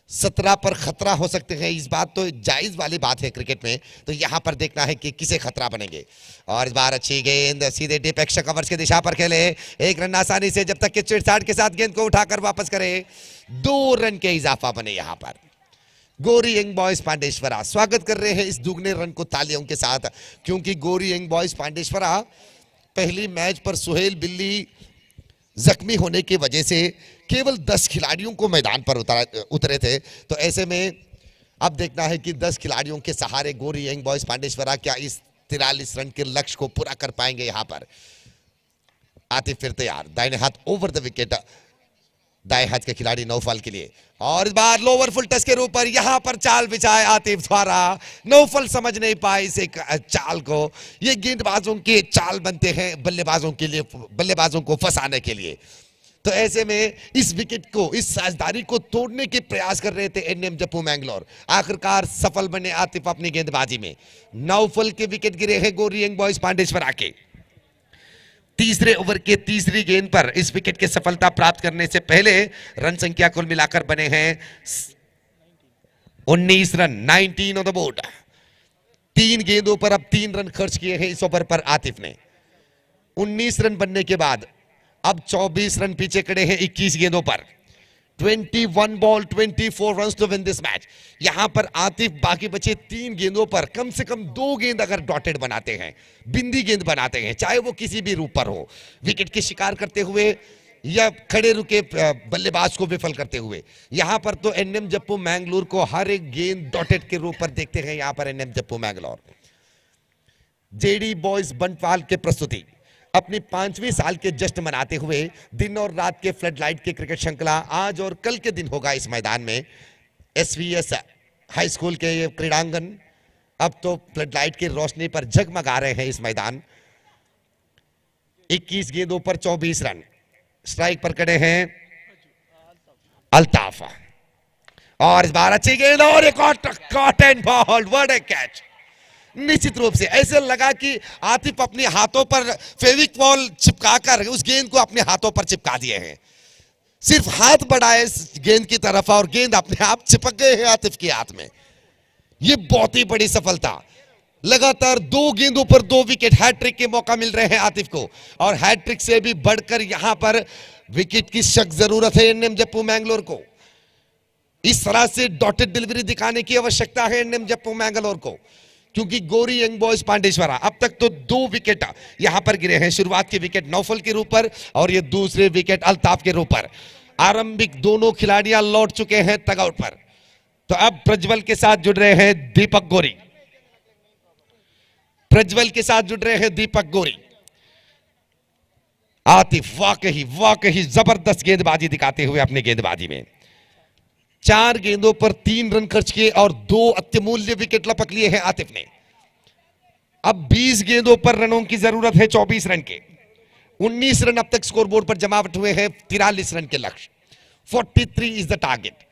17 पर खतरा हो सकते हैं, इस बात तो जायज वाली बात है क्रिकेट में। तो यहां पर देखना है कि किसे खतरा बनेंगे। और इस बार अच्छी गेंद सीधे डीप एक्स्ट्रा कवर्स की दिशा पर खेले, 1 रन आसानी से, जब तक कि चिड़साट के साथ गेंद को उठाकर वापस करे। 2 रन के इजाफा बने यहां पर। गोरी यंग बॉयज पांडेश्वरा स्वागत कर रहे हैं इस दुगने रन को तालियों के साथ, क्योंकि गोरी यंग बॉयज पांडेश्वरा पहली मैच पर सुहेल बिल्ली जख्मी होने की वजह से केवल 10 खिलाड़ियों को मैदान पर उतरे थे। तो ऐसे में अब देखना है कि 10 खिलाड़ियों के सहारे गोरी यंग बॉयज पांडेश्वरा क्या इस 43 रन के लक्ष्य को पूरा कर पाएंगे। यहां पर आतिफ फिर तैयार, दाहिने हाथ ओवर द विकेट, दाएं हाथ के खिलाड़ी नौफल के लिए। और इस बार लोअर फुल टच के ऊपर यहां पर चाल बिछाए आतिफ द्वारा। नौफल समझ नहीं पाए इस चाल को। ये गेंदबाजों के चाल बनते हैं बल्लेबाजों के लिए, बल्लेबाजों को फंसाने के लिए। तो ऐसे में इस विकेट को, इस साझेदारी को तोड़ने के प्रयास कर रहे थे एनएम जप्पू मैंगलोर। आखिरकार सफल बने आतिफ अपनी गेंदबाजी में। नौफल के विकेट गिरे हैं गोरी यंग बॉयज पांडेश्वरा के। तीसरे ओवर के तीसरी गेंद पर इस विकेट की सफलता प्राप्त करने से पहले रन संख्या कुल मिलाकर बने हैं 19 रन, 19 ऑन द बोर्ड। 3 गेंदों पर अब 3 रन खर्च किए हैं इस ओवर पर आतिफ ने। 19 रन बनने के बाद अब 24 रन पीछे खड़े हैं 21 गेंदों पर। 21 ball 24 runs to win this match. यहां पर आतिफ बाकी बचे 3 गेंदों पर कम से कम 2 गेंद अगर डॉटेड बनाते हैं, बिंदी गेंद बनाते हैं, चाहे वो किसी भी रूप पर हो, विकेट के शिकार करते हुए या खड़े रुके बल्लेबाज को विफल करते हुए, यहां पर तो एनएम जप्पू मैंगलोर को हर एक गेंद डॉटेड के रूप पर देखते हैं। यहां पर NM Jappu Mangalore JD boys Bantwal के प्रस्तुति अपनी 5वीं साल के जश्न मनाते हुए दिन और रात के फ्लड लाइट की क्रिकेट श्रृंखला आज और कल के दिन होगा इस मैदान में। एसवीएस हाई स्कूल के ये क्रीड़ांगन अब तो फ्लड लाइट की रोशनी पर जगमगा रहे हैं इस मैदान। 21 गेंदों पर 24 रन। स्ट्राइक पर खड़े हैं अल्ताफ। और इस बार अच्छी गेंद और एक caught and ball, what a catch. निश्चित रूप से ऐसे लगा कि आतिफ अपने हाथों पर फेविकॉल चिपकाकर उस गेंद को अपने हाथों पर चिपका दिए हैं। सिर्फ हाथ बढ़ाए गेंद की तरफ और गेंद अपने आप चिपक गए हैं आतिफ के हाथ में। यह बहुत ही बड़ी सफलता। लगातार 2 गेंदों पर 2 विकेट, हैट्रिक के मौका मिल रहे हैं आतिफ को। और हैट्रिक से भी बढ़कर यहां पर विकेट की सख्त जरूरत है एनएम जप्पू मैंगलोर को। इस तरह से डॉटेड डिलीवरी दिखाने की आवश्यकता है एनएम जप्पू मैंगलोर को, क्योंकि गोरी यंग बॉयज पांडेश्वरा अब तक तो 2 विकेट यहां पर गिरे हैं। शुरुआत के विकेट नौफल के रूप पर और ये दूसरे विकेट अल्ताफ के रूप पर। आरंभिक दोनों खिलाड़ियां लौट चुके हैं टगआउट पर। तो अब प्रज्वल के साथ जुड़ रहे हैं दीपक गोरी। प्रज्वल के साथ जुड़ रहे हैं दीपक गोरी। आतिफ वाकई जबरदस्त गेंदबाजी दिखाते हुए अपनी गेंदबाजी में 4 गेंदों पर 3 रन खर्च किए और 2 अत्यमूल्य विकेट लपक लिए हैं आतिफ ने। अब 20 गेंदों पर रनों की जरूरत है 24 रन के। 19 रन अब तक स्कोरबोर्ड पर जमावट हुए हैं 43 रन के लक्ष्य। 43 is the target.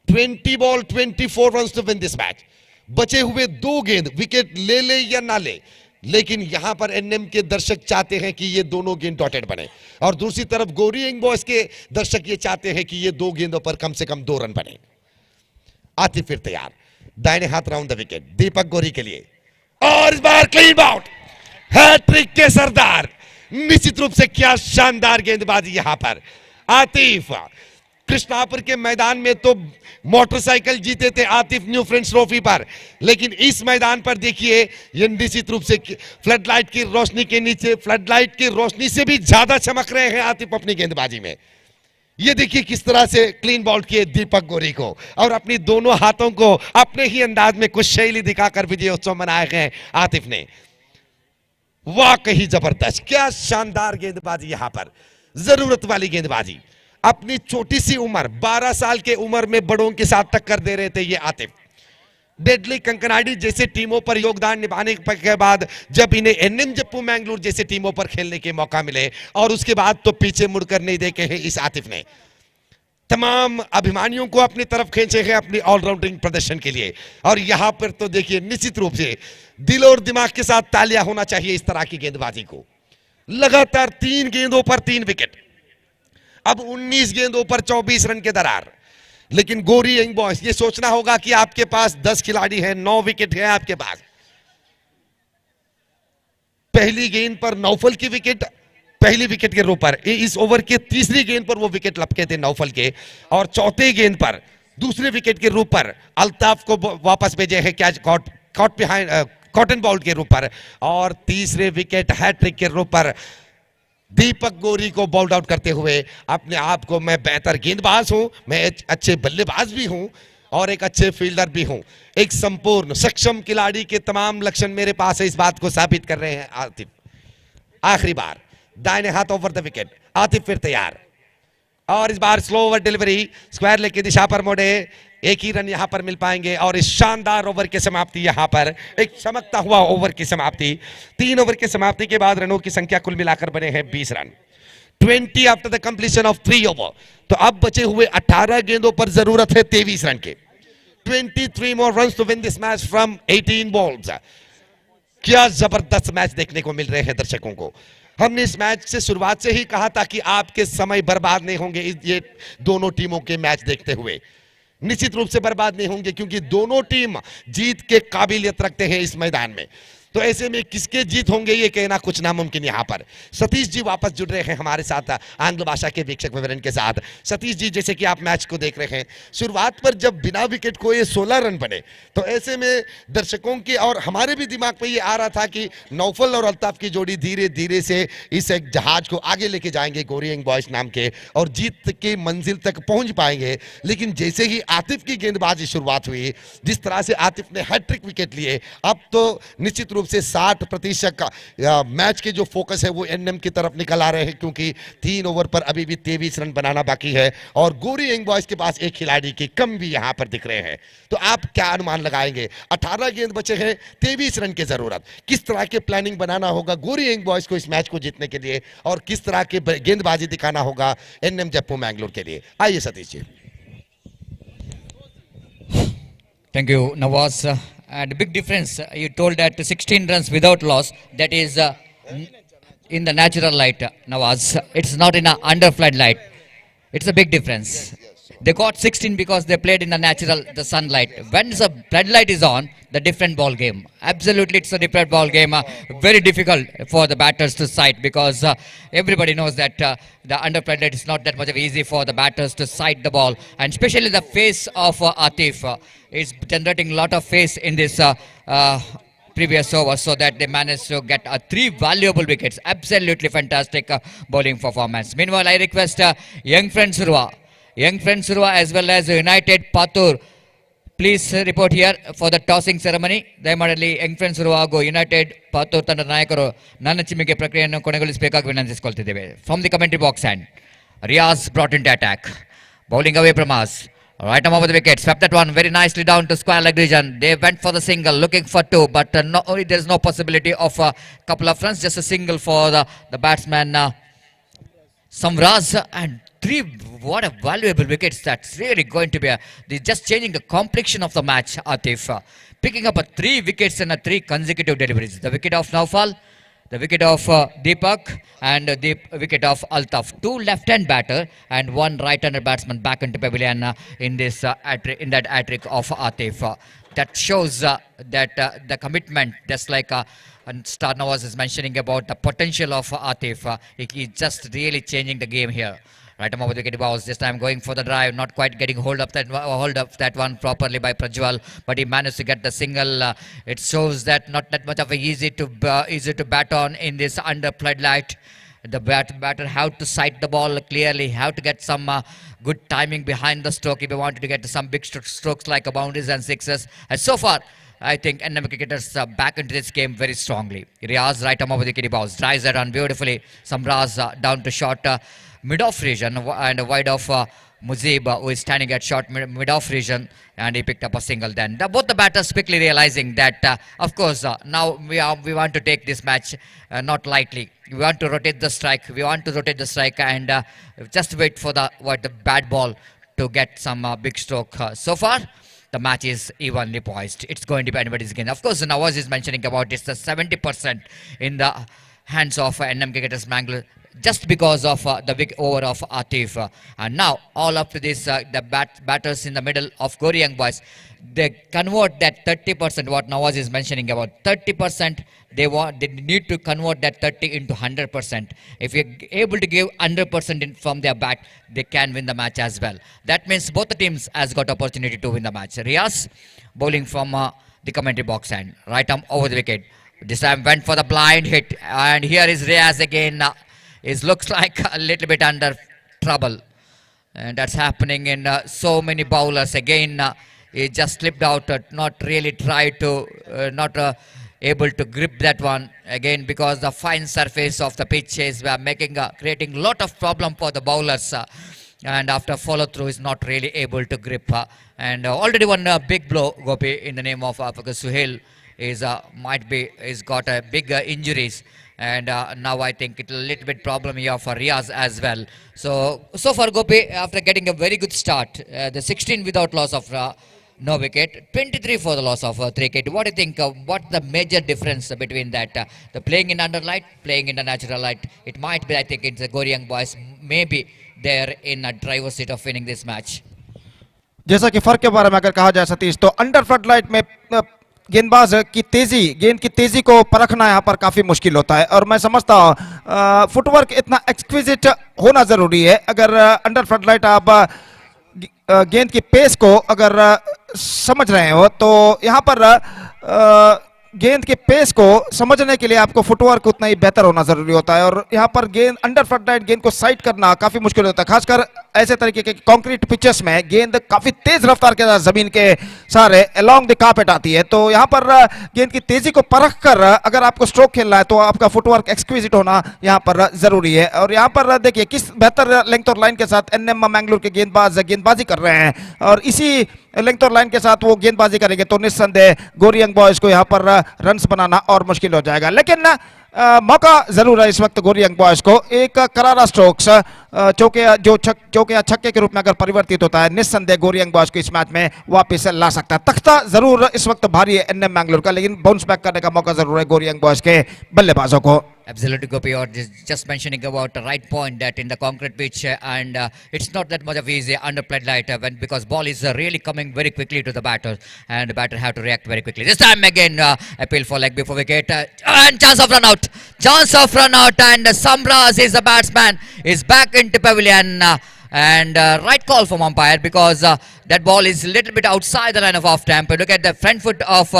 20 ball 24 runs to win this match. बचे हुए 2 गेंद विकेट ले या ना ले, लेकिन यहां पर एनएम के दर्शक चाहते हैं कि ये दोनों गेंद डॉटेड बने, और दूसरी तरफ गोरी यंग बॉयज के दर्शक ये चाहते हैं कि ये 2 गेंदों पर कम से कम 2 रन बने। आतिफ फिर तैयार, दाहिने हाथ राउंड द विकेट दीपक गोरी के लिए। और इस बार क्लीन आउट, हैट्रिक के सरदार, निश्चित रूप से क्या शानदार गेंदबाजी यहां पर। आतिफ कृष्णापुर के मैदान में तो मोटरसाइकिल जीते थे आतिफ न्यू फ्रेंड्स ट्रॉफी पर, लेकिन इस मैदान पर देखिए ये निश्चित रूप से फ्लडलाइट की रोशनी के नीचे, फ्लडलाइट की रोशनी से भी ज्यादा चमक रहे हैं आतिफ अपनी गेंदबाजी में। ये देखिए किस तरह से क्लीन बॉल किए दीपक गोरी को, और अपनी दोनों हाथों को अपने ही अंदाज में कुछ शैली दिखाकर विजयोत्सव मनाए हैं आतिफ ने। वाकई जबरदस्त, क्या शानदार गेंदबाजी यहां पर, जरूरत वाली गेंदबाजी। अपनी छोटी सी उम्र 12 साल के उम्र में बड़ों के साथ टक्कर दे रहे थे ये आतिफ। डेडली कंकनाडी जैसे टीमों पर योगदान निभाने के बाद जब इन्हें एनएम जप्पू मैंगलोर जैसे टीमों पर खेलने के मौका मिले, और उसके बाद तो पीछे मुड़कर नहीं देखे हैं इस आतिफ ने। तमाम अभिमानियों को अपनी तरफ खींचे हैं अपनी ऑलराउंडिंग प्रदर्शन के लिए। और यहां पर तो देखिए निश्चित रूप से दिल और दिमाग के साथ तालियां होना चाहिए इस तरह की गेंदबाजी को। लगातार 3 गेंदों पर 3 विकेट, अब 19 गेंदों पर 24 रन के दरार। लेकिन गोरी यंग बॉयज, ये सोचना होगा कि आपके पास 10 खिलाड़ी हैं, 9 विकेट है आपके पास। पहली गेंद पर नौफल की विकेट, पहली विकेट के ऊपर इस ओवर के तीसरी गेंद पर वो विकेट लपके थे नौफल के, और चौथे गेंद पर दूसरे विकेट के रूप पर अल्ताफ को वापस भेजे हैं catch caught behind cotton ball के रूप पर, और तीसरे विकेट हैट्रिक के रूप पर दीपक गोरी को बॉल्ड आउट करते हुए अपने आप को मैं बेहतर गेंदबाज हूं, मैं अच्छे बल्लेबाज भी हूं और एक अच्छे फील्डर भी हूं, एक संपूर्ण सक्षम खिलाड़ी के तमाम लक्षण मेरे पास है, इस बात को साबित कर रहे हैं आतिफ। आखिरी बार दाहिने हाथ ओवर द विकेट, आतिफ फिर तैयार, और इस बार slow over delivery square leg की दिशा पर मोड़े, एक ही रन यहां पर मिल पाएंगे, और इस शानदार ओवर की समाप्ति यहां पर एक चमकता हुआ ओवर की समाप्ति। 3 ओवर की समाप्ति के बाद रनों की संख्या कुल मिलाकर बने हैं 20 run, 20 after the completion of 3 over. तो अब बचे हुए 18 गेंदों पर जरूरत है 23 रन के, 23 more runs to win this match from 18 balls। क्या जबरदस्त मैच देखने को मिल रहे हैं दर्शकों को। हमने इस मैच से शुरुआत से ही कहा था कि आपके समय बर्बाद नहीं होंगे ये दोनों टीमों के मैच देखते हुए, निश्चित रूप से बर्बाद नहीं होंगे, क्योंकि दोनों टीम जीत के काबिलियत रखते हैं इस मैदान में। तो ऐसे में किसके जीत होंगे ये कहना कुछ नामुमकिन। यहां पर सतीश जी वापस जुड़ रहे हैं हमारे साथ आंग्ल भाषा के वीक्षक विवरण के साथ। सतीश जी, जैसे कि आप मैच को देख रहे हैं, शुरुआत पर जब बिना विकेट को ये 16 रन बने, तो ऐसे में दर्शकों के और हमारे भी दिमाग में ये आ रहा था कि नौफल और अल्ताफ की जोड़ी धीरे धीरे से इस एक जहाज को आगे लेके जाएंगे गोरियंग बॉयज नाम के, और जीत की मंजिल तक पहुंच पाएंगे। लेकिन जैसे ही आतिफ की गेंदबाजी शुरुआत हुई, जिस तरह से आतिफ ने हैट्रिक विकेट लिए, अब तो निश्चित से 60% का मैच के जो फोकस है वो एनएम की तरफ निकल आ रहे हैं, क्योंकि 3 ओवर पर अभी भी 23 रन बनाना बाकी है, और गोरी यंग बॉयज के पास एक खिलाड़ी की कम भी यहां पर दिख रहे हैं। तो आप क्या अनुमान लगाएंगे? 18 गेंद बचे हैं, 23 रन की जरूरत, किस तरह के प्लानिंग बनाना होगा गोरी यंग बॉयज को इस मैच को जीतने के लिए, और किस तरह के गेंदबाजी दिखाना होगा एनएम जप्पू मैंगलोर के लिए? आइए Satish ji. Thank you, Nawaz. And big difference. You told that 16 runs without loss. That is in the natural light, Nawaz. It's not in a underflood light. It's a big difference. They got 16 because they played in the natural, the sunlight. When the floodlight is on, the different ball game. Absolutely, it's a different ball game. Very difficult for the batters to sight, because everybody knows that the under floodlight is not that much of easy for the batters to sight the ball, and especially the face of Atif is generating a lot of face in this previous over, so that they managed to get 3 valuable wickets. Absolutely fantastic bowling performance. Meanwhile, I request young friend Surwa as well as United Patur, please report here for the tossing ceremony. ದಯಮಾಡಿ ಯಂಗ್ ಫ್ರೆಂಡ್ಸ್ ಹಾಗೂ ಯುನೈಟೆಡ್ ಪಾತೂರ್ ತಂಡದ ನಾಯಕರು ನನ್ನ ಚಿಮ್ಮಿಗೆ ಪ್ರಕ್ರಿಯೆಯನ್ನು ಕೊನೆಗೊಳಿಸಬೇಕಾಗಿ ವಿನಂತಿಸಿಕೊಳ್ತಿದ್ದೇವೆ. From the commentary box and Riaz brought into attack, bowling away from us. Right arm over the wicket, swept that one very nicely down to square leg region. They went for the single, looking for 2, but there's no possibility of a couple of runs, just a single for the batsman Samraz, and 3, what a valuable wickets. That's really going to be just changing the complexion of the match. Atif picking up 3 wickets and 3 consecutive deliveries. The wicket of Naufal, the wicket of Deepak, and the wicket of Altaf. 2 left-hand batter and 1 right-handed batsman back into pavilion in this in that hat-trick of Atif. that shows that the commitment, just like and Star Nawaz is mentioning about the potential of Atif. He is just really changing the game here. Right arm over the wicket bounce. This time going for the drive, not quite getting hold of that one properly by Prajwal, but he managed to get the single. It shows that not that much of a easy to bat on in this under floodlight. The batter have to sight the ball clearly, have to get some good timing behind the stroke if you wanted to get some big strokes like boundaries and sixes. And so far, I think NM cricketers back into this game very strongly. Riaz right arm over the kitty bounce, drives that on beautifully. Samraz down to short mid-off region and wide off Mujib, who is standing at short mid-off region, and he picked up a single then. Both the batters quickly realizing that, of course, now we want to take this match not lightly. We want to rotate the strike. And just wait for the bad ball to get some big stroke. So far, the match is evenly poised. It's going to be anybody's game. Of course, Nawaz is mentioning about it's the 70% in the hands of NM cricketers Mangalore, just because of the big over of Atif. And now, all up to this, the batters in the middle of Goryang boys, they convert that 30%, what Nawaz is mentioning about 30%, they need to convert that 30 into 100%. If you're able to give 100% from their bat, they can win the match as well. That means both the teams has got opportunity to win the match. Riaz bowling from the commentary box and right arm over the wicket. This time went for the blind hit, and here is Riaz again. It looks like a little bit under trouble, and that's happening in so many bowlers. Again, he just slipped out, not really tried to, not able to grip that one again, because the fine surface of the pitch is creating a lot of problem for the bowlers, and after follow through is not really able to grip, and already one big blow, Gopi, in the name of Suhail is got a big injuries. And now I think it's a little bit problem here for Riaz as well. So far, Gopi, after getting a very good start, the 16 without loss of no wicket, 23 for the loss of 3 wicket. What do you think? What the major difference between that? The playing in under light, playing in the natural light. It might be, I think, it's the Goryang boys maybe they're in a driver's seat of winning this match. जैसा कि फर्क के बारे में अगर कहा जाए सतीश, तो अंडर फ्लड लाइट में गेंदबाज की गेंद की तेजी को परखना यहाँ पर काफी मुश्किल होता है, और मैं समझता हूँ फुटवर्क इतना एक्सक्विजिट होना जरूरी है। अगर अंडर फ्लड लाइट आप गेंद की पेस को अगर समझ रहे हो, तो यहाँ पर गेंद के पेस को समझने के लिए आपको फुटवर्क उतना ही बेहतर होना जरूरी होता है, और यहाँ पर गेंद अंडर फ्लड लाइट गेंद को साइड करना काफी मुश्किल होता है, खासकर ऐसे तरीके के कंक्रीट पिचेस में गेंद काफी तेज रफ्तार के साथ जमीन के सहारे अलोंग द कार्पेट आती है। तो यहाँ पर गेंद की तेजी को परख कर अगर आपको स्ट्रोक खेलना है, तो आपका फुटवर्क एक्सक्विजिट होना यहाँ पर जरूरी है। और यहाँ पर देखिए किस बेहतर लेंथ और लाइन के साथ एनएम मैंगलोर के गेंदबाज गेंदबाजी कर रहे हैं, और इसी लेंथ और लाइन के साथ वो गेंदबाजी करेंगे तो निस्संदेह गोरियंग बॉयज को यहाँ पर रन्स बनाना और मुश्किल हो जाएगा। लेकिन मौका जरूर है इस वक्त गोरियंग बॉयज को। एक करारा स्ट्रोक्स चौके या छक्के के रूप में अगर परिवर्तित होता है, निस्संदेह गोरियंग बॉयज को इस मैच में वापस ला सकता है। तख्ता जरूर इस वक्त भारी है एनएम मैंगलोर का, लेकिन बाउंस बैक करने का मौका जरूर है गोरियंग बॉयज के बल्लेबाजों को। Absolutely, Gopi, or just mentioning about the right point that in the concrete pitch, and it's not that much of easy under played light because ball is really coming very quickly to the batter, and the batter have to react very quickly. This time again, appeal for leg before wicket, and chance of run out, and Samraz is the batsman, is back into pavilion. And right call from umpire, because that ball is a little bit outside the line of off stump. Look at the front foot of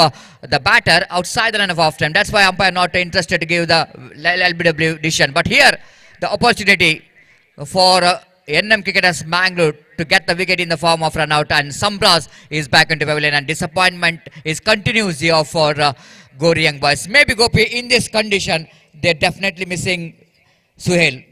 the batter outside the line of off stump. That's why umpire not interested to give the LBW decision. But here the opportunity for NM cricketers Mangalore to get the wicket in the form of run out, and Samraz is back into pavilion, and disappointment is continues here for Goryang boys. Maybe Gopi, in this condition they're definitely missing Suhail.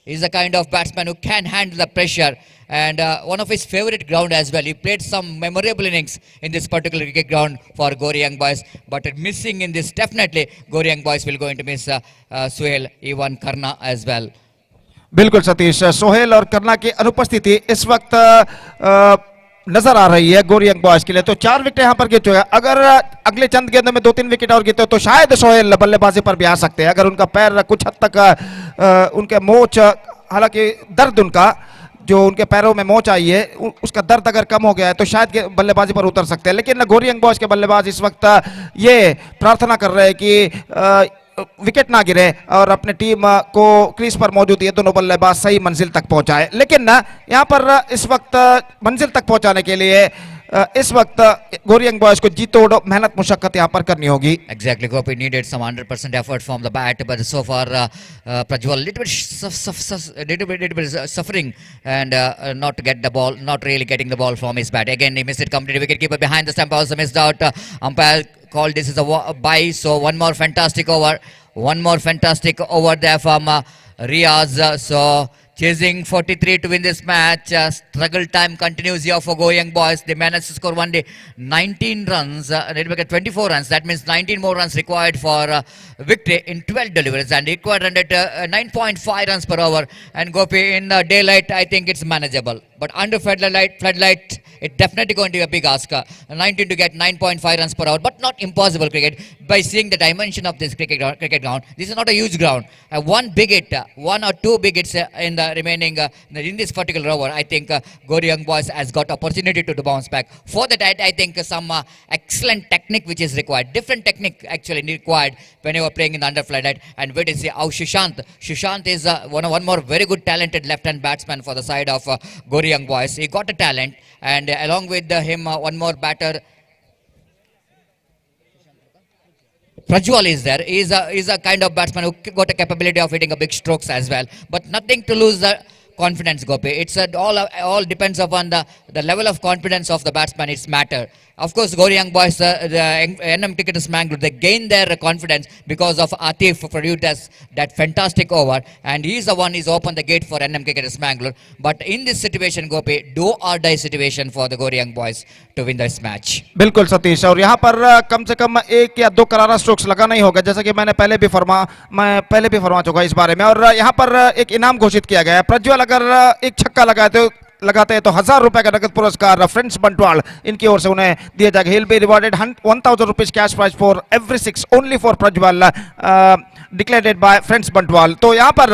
He's the kind of batsman who can handle the pressure, and one of his favorite ground as well. He played some memorable innings in this particular cricket ground for Goryang boys, but missing in this, definitely Goryang boys will going to miss Suhail, even Karna as well. बिल्कुल सतीश, सोहेल और करना की अनुपस्थिति इस वक्त नजर आ रही है गोरियंग बॉयज के लिए। तो 4 विकेट यहां पर गिर चुके हैं। अगर अगले चंद गेंदों में 2-3 विकेट और गिरते तो शायद सोहेल बल्लेबाजी पर भी आ सकते हैं। अगर उनका पैर कुछ हद तक उनके मोच, हालांकि दर्द उनका जो उनके पैरों में मोच आई है उसका दर्द अगर कम हो गया है तो शायद बल्लेबाजी पर उतर सकते हैं, लेकिन गोरी यंग बॉयज के बल्लेबाज इस वक्त ये प्रार्थना कर रहे हैं कि विकेट ना गिरे और अपने टीम को क्रीज पर मौजूद ये दोनों बल्लेबाज सही मंजिल तक पहुंचाए। लेकिन यहाँ पर इस वक्त मंजिल तक पहुंचाने के लिए इस वक्त गोरी यंग बॉयज को जी तोड़ मेहनत मुशक्कत यहाँ पर करनी होगी। Exactly, Gopi needed some 100% effort from the bat, but so far Prajwal little bit suffering and not to get the ball, not really getting the ball from his bat. Again, he missed it completely. Wicketkeeper behind the stump also missed out. Umpire called this is a bye, so one more fantastic over there from Riaz. So chasing 43 to win this match. Struggle time continues here for Go Young Boys. They managed to score one day 19 runs. They will get 24 runs. That means 19 more runs required for victory in 12 deliveries. And required run at 9.5 runs per hour. And Gopi, in daylight, I think it's manageable. But under floodlight, it's definitely going to be a big ask. 19 to get 9.5 runs per hour, but not impossible cricket. By seeing the dimension of this cricket ground, this is not a huge ground. One big hit, one or two big hits in the remaining, in this particular over, I think Gori Young Boys has got opportunity to bounce back. For that, I think some excellent technique which is required. Different technique actually required when you are playing in the under floodlight. And wait to see how Sushant is one more very good talented left-hand batsman for the side of Gori Young Boys. He got a talent, and along with him, one more batter, Prajwal is there. He's a kind of batsman who got a capability of hitting a big strokes as well, but nothing to lose the confidence, Gopi. It's all depends upon the level of confidence of the batsman. It's matter. Of course, Gori Young Boys, the NM Cricketers Mangalore, they gained their confidence because of Atif produced that fantastic over, and he's the one who's opened the gate for NM Cricketers Mangalore. But in this situation, Gopi, do or die situation for the Gori Young Boys to win this match. बिल्कुल सतीश, और यहाँ पर कम से कम एक या दो करारा स्ट्रोक्स लगाना ही होगा, जैसा कि मैं पहले भी फरमा चुका इस बारे में। और यहाँ पर एक इनाम घोषित किया गया है। प्रज्वल अगर एक छक्का लगाते हैं तो 1000 रुपए का नगद पुरस्कार फ्रेंड्स बंटवाल इनकी ओर से उन्हें दिया जाएगा। He'll be rewarded 1000 rupees cash prize for every 6 only for Prajwal, declared by friends Bantwal. तो यहाँ पर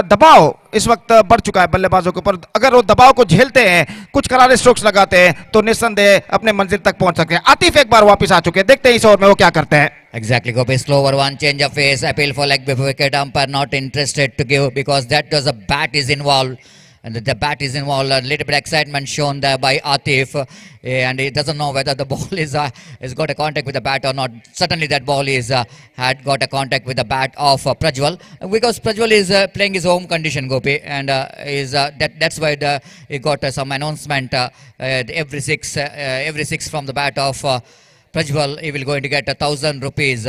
दबाव इस वक्त बढ़ चुका है बल्लेबाजों के ऊपर। अगर वो दबाव को झेलते हैं, कुछ करारे स्ट्रोक्स लगाते हैं, तो निस्संदेह अपने मंजिल तक पहुंच सकते हैं। आतिफ एक बार वापस आ चुके हैं, देखते हैं इस ओवर में वो क्या करते हैं। Exactly, Gopi. Slower one, change of pace, appeal for leg before wicket. Umpire not interested to give because that was a bat is involved. And the bat is involved. A little bit excitement shown there by Atif, and he doesn't know whether the ball is has got a contact with the bat or not. Certainly, that ball is had got a contact with the bat of Prajwal, because Prajwal is playing his home condition, Gopi, and that's why he got some announcement every six from the bat of Prajwal. He will going to get 1,000 rupees.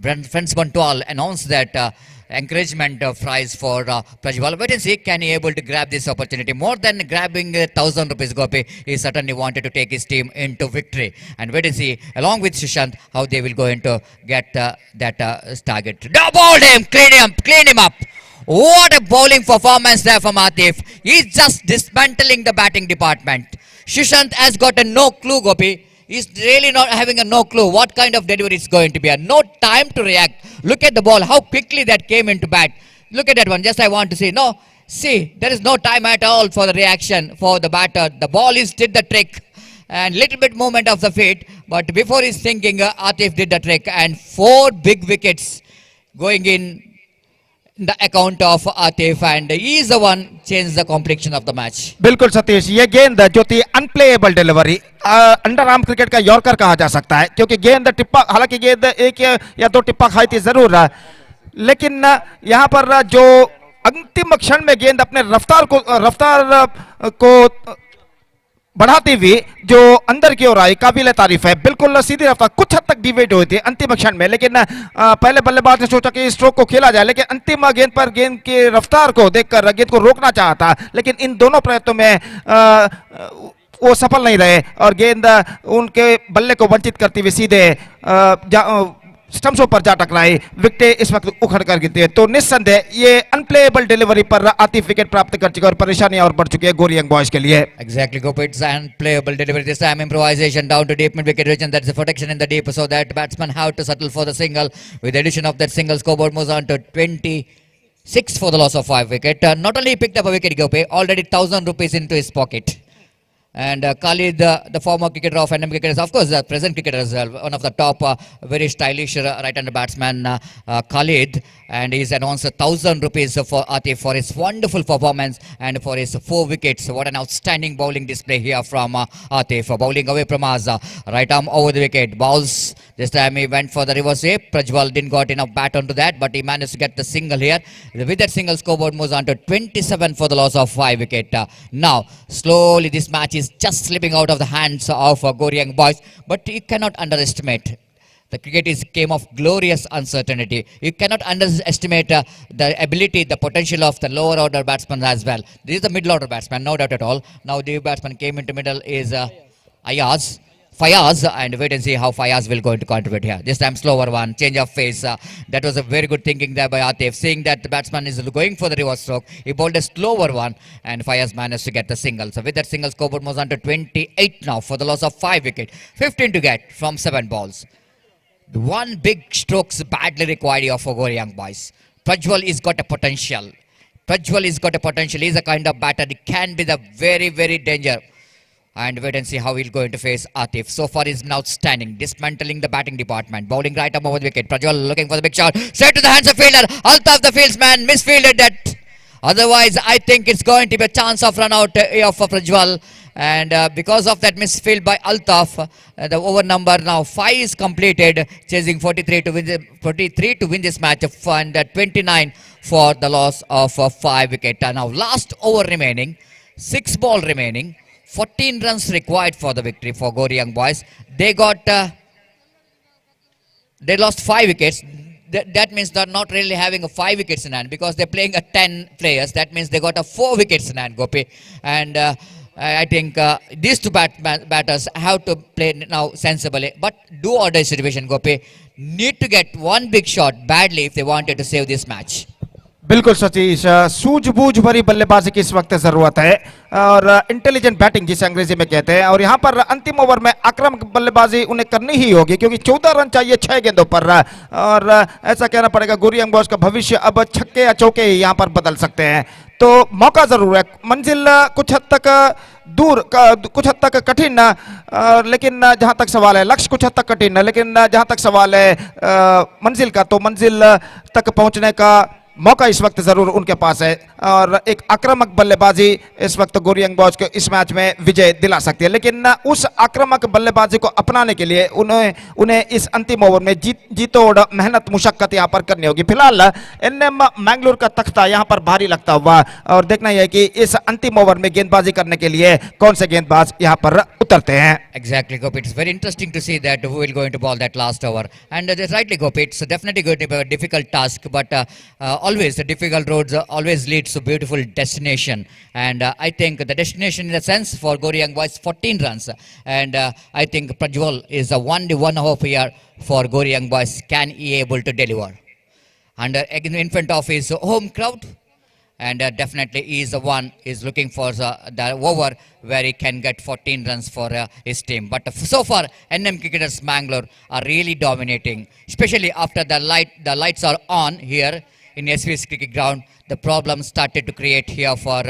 Friends Bantwal announced that encouragement prize for Prajwal. Wait and see, can he able to grab this opportunity? More than grabbing 1,000 rupees, Gopi, he certainly wanted to take his team into victory. And wait and see, along with Sushant, how they will going to get that target. No, bowled him, clean him up. What a bowling performance there from Atif. He's just dismantling the batting department. Sushant has got a no clue, Gopi. He's really not having a no clue what kind of delivery it's going to be. No time to react. Look at the ball, how quickly that came into bat. Look at that one, just I want to see. No, see, there is no time at all for the reaction for the batter. The ball did the trick. And little bit movement of the feet. But before he's thinking, Atif did the trick. And 4 big wickets going in the account of Atif, and he is the one changed the complexion of the match. बिल्कुल सतीश, ये गेंद जो थी unplayable delivery, under arm cricket का यॉर्कर कहा जा सकता है, क्योंकि गेंद टिप्पा, हालांकि गेंद एक या दो टिप्पा खाई थी जरूर, लेकिन यहाँ पर जो अंतिम क्षण में गेंद अपने रफ्तार को बढ़ाती हुई जो अंदर की ओर आई, काबिल तारीफ है। बिल्कुल सीधी रफ्तार, कुछ हद तक डिवेट हुई थी अंतिम क्षण में, लेकिन पहले बल्लेबाज ने सोचा कि स्ट्रोक को खेला जाए, लेकिन अंतिम गेंद पर गेंद की रफ्तार को देखकर गेंद को रोकना चाहा था, लेकिन इन दोनों प्रयत्नों में वो सफल नहीं रहे और गेंद उनके बल्ले को वंचित करती हुई सीधे स्टंप्सों पर जा टकराई। विकेट इस वक्त उखड़ कर गिरती है, तो निस्संदेह ये अनप्लेएबल डिलीवरी पर आतिफ विकेट प्राप्त कर चुके और परेशानियां और बढ़ चुकी है गोरी यंग बॉयज के लिए। Exactly, Gopi, it's unplayable delivery. This time improvisation down to deep mid wicket region. That's the protection in the deep, so that batsmen have to settle for the single. With the addition of that single, scoreboard moves on to 20 6 for the loss of 5 wicket. Not only he picked up a wicket, Gopi, already 1,000 rupees into his pocket. And Khalid, the former cricketer of NM cricketers, of course, the present cricketer as well, one of the top, very stylish right-hander batsman, Khalid, and he's announced 1,000 rupees for Atif for his wonderful performance and for his 4 wickets. What an outstanding bowling display here from Atif, bowling away from us, right arm over the wicket, bowls. This time he went for the reverse sweep. Prajwal didn't got enough bat onto that, but he managed to get the single here. With that single, scoreboard moves on to 27 for the loss of 5 wicket. Now, slowly this match is just slipping out of the hands of Goryang boys, but you cannot underestimate. The cricket is game of glorious uncertainty. You cannot underestimate the ability, the potential of the lower order batsmen as well. This is the middle order batsman, no doubt at all. Now the batsman came into middle is Fayaz, and wait and see how Fayaz will going to contribute here. This time slower one, change of face. That was a very good thinking there by Atif. Seeing that the batsman is going for the reverse stroke, he bowled a slower one, and Fayaz managed to get the single. So with that single, scoreboard moves on to 28 now for the loss of 5 wicket. 15 to get from 7 balls. The one big strokes badly required here for Goryang boys. Prajwal is got a potential. Prajwal is got a potential. He's a kind of batter. It can be the very, very danger. And wait and see how he'll going to face Atif. So far he's outstanding, dismantling the batting department, bowling right arm over the wicket. Prajwal looking for the big shot, straight to the hands of fielder. Altaf the fieldsman misfielded that. Otherwise I think it's going to be a chance of run out here for Prajwal. And because of that misfield by Altaf, the over number now 5 is completed, chasing 43 to win this match, and 29 for the loss of 5 wicket. Now last over remaining, 6 ball remaining. 14 runs required for the victory for Goryang boys. They lost 5 wickets. That means they're not really having a 5 wickets in hand because they're playing a 10 players. That means they got a 4 wickets in hand, Gopi. And I think these two batters have to play now sensibly. But do order situation, Gopi. Need to get one big shot badly if they wanted to save this match. बिल्कुल सतीश, सूझबूझ भरी बल्लेबाजी की इस वक्त जरूरत है और इंटेलिजेंट बैटिंग जिसे अंग्रेजी में कहते हैं, और यहाँ पर अंतिम ओवर में आक्रामक बल्लेबाजी उन्हें करनी ही होगी क्योंकि 14 रन चाहिए 6 गेंदों पर, और ऐसा कहना पड़ेगा गोरियांग बॉयज का भविष्य अब छक्के या चौके यहाँ पर बदल सकते हैं। तो मौका जरूर है, मंजिल कुछ हद तक दूर, कुछ हद तक कठिन, लेकिन जहां तक सवाल है, लक्ष्य कुछ हद तक कठिन है, लेकिन जहां तक सवाल है मंजिल का, तो मंजिल तक पहुंचने का मौका इस वक्त जरूर उनके पास है और एक आक्रामक बल्लेबाजी इस वक्त गोरियांग बॉयज को इस मैच में विजय दिला सकती है। लेकिन उस आक्रामक बल्लेबाजी को अपनाने के लिए उन्हें इस अंतिम ओवर में जीतोड़ मेहनत मुशक्कत यहां पर करनी होगी। फिलहाल एनएम मैंगलोर का तख्ता यहां पर भारी लगता हुआ, और देखना यह है कि इस अंतिम ओवर में गेंदबाजी करने के लिए कौन से गेंदबाज यहां पर उतरते हैं। Exactly, Gopi. It's very interesting to see that who will going to bowl that last over. And rightly, Gopi, it's definitely going to be a difficult task, but always the difficult roads always leads to beautiful destination. And I think the destination in the sense for Goryang boys 14 runs. And I think Prajwal is a one hope here for Goryang boys. Can he able to deliver? And in front of his home crowd. And definitely he is the one is looking for the over where he can get 14 runs for his team. But so far NM cricketers Mangalore are really dominating, especially after the lights are on here in SVS cricket ground. The problem started to create here for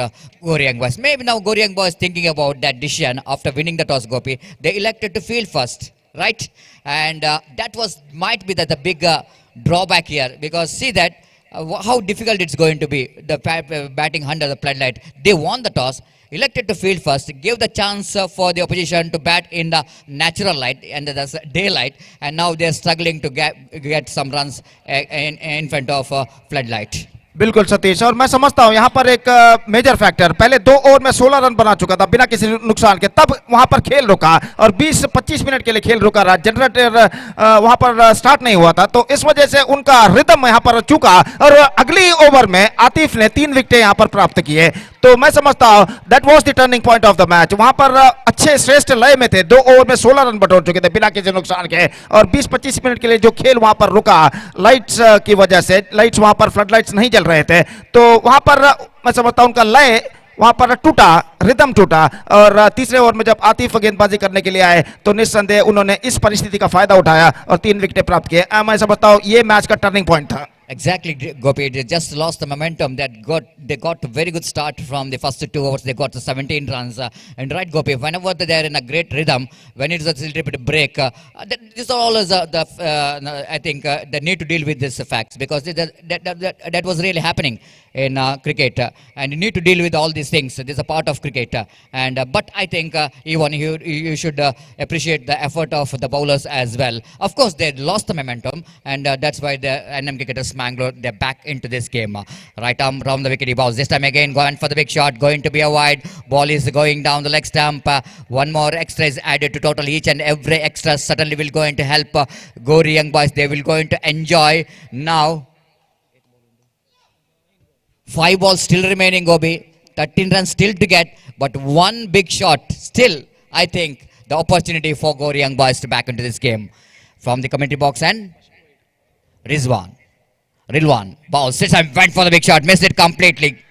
Goryang boys. Maybe now Goryang boys thinking about that decision after winning the toss, Gopi. They elected to field first, right? And that might be the big drawback here, because see that how difficult it's going to be, the batting under the floodlight. They won the toss, elected to field first, gave the chance for the opposition to bat in the natural light and the daylight, and now they're struggling to get some runs in front of floodlight. बिल्कुल सतीश, और मैं समझता हूं यहां पर एक मेजर फैक्टर, पहले 2 ओवर में 16 रन बना चुका था बिना किसी नुकसान के, तब वहां पर खेल रुका और 20-25 मिनट के लिए खेल रुका रहा, जनरेटर वहां पर स्टार्ट नहीं हुआ था, तो इस वजह से उनका रिदम यहां पर चूका और अगली ओवर में आतिफ ने 3 विकेटें यहां पर प्राप्त किए। तो मैं समझता हूं that was the turning point of the match. वहां पर अच्छे श्रेष्ठ लय में थे, 2 ओवर में 16 रन बटोर चुके थे बिना किसी नुकसान के, और 20-25 मिनट के लिए जो खेल वहां पर रुका लाइट्स की वजह से, लाइट्स वहां पर फ्लड लाइट्स नहीं जल रहे थे, तो वहां पर मैं समझता हूं उनका लय वहां पर टूटा, रिदम टूटा, और तीसरे ओवर में जब आतिफ गेंदबाजी करने के लिए आए तो निस्संदेह उन्होंने इस परिस्थिति का फायदा उठाया और 3 विकेटें प्राप्त किए। मैं समझता हूं ये मैच का टर्निंग पॉइंट था। Exactly, Gopi. They just lost the momentum. They got a very good start from the first 2 overs. They got the 17 runs. And right, Gopi, whenever they are in a great rhythm, when it's a little bit break, these are always I think they need to deal with these facts because that was really happening in cricket, and you need to deal with all these things. This is a part of cricket, but I think even you should appreciate the effort of the bowlers as well. Of course, they lost the momentum, and that's why the NM cricketers Mangalore, they're back into this game. Right arm round the wicket, he bowls. This time again, going for the big shot, going to be a wide. Ball is going down the leg stump. One more extra is added to total. Each and every extra certainly will going to help Gori young boys. They will going to enjoy now. 5 balls still remaining, Gobi. 13 runs still to get, but one big shot still, I think, the opportunity for Gori young boys to back into this game. From the commentary box, and Rilwan bowls, sits and went for the big shot, missed it completely.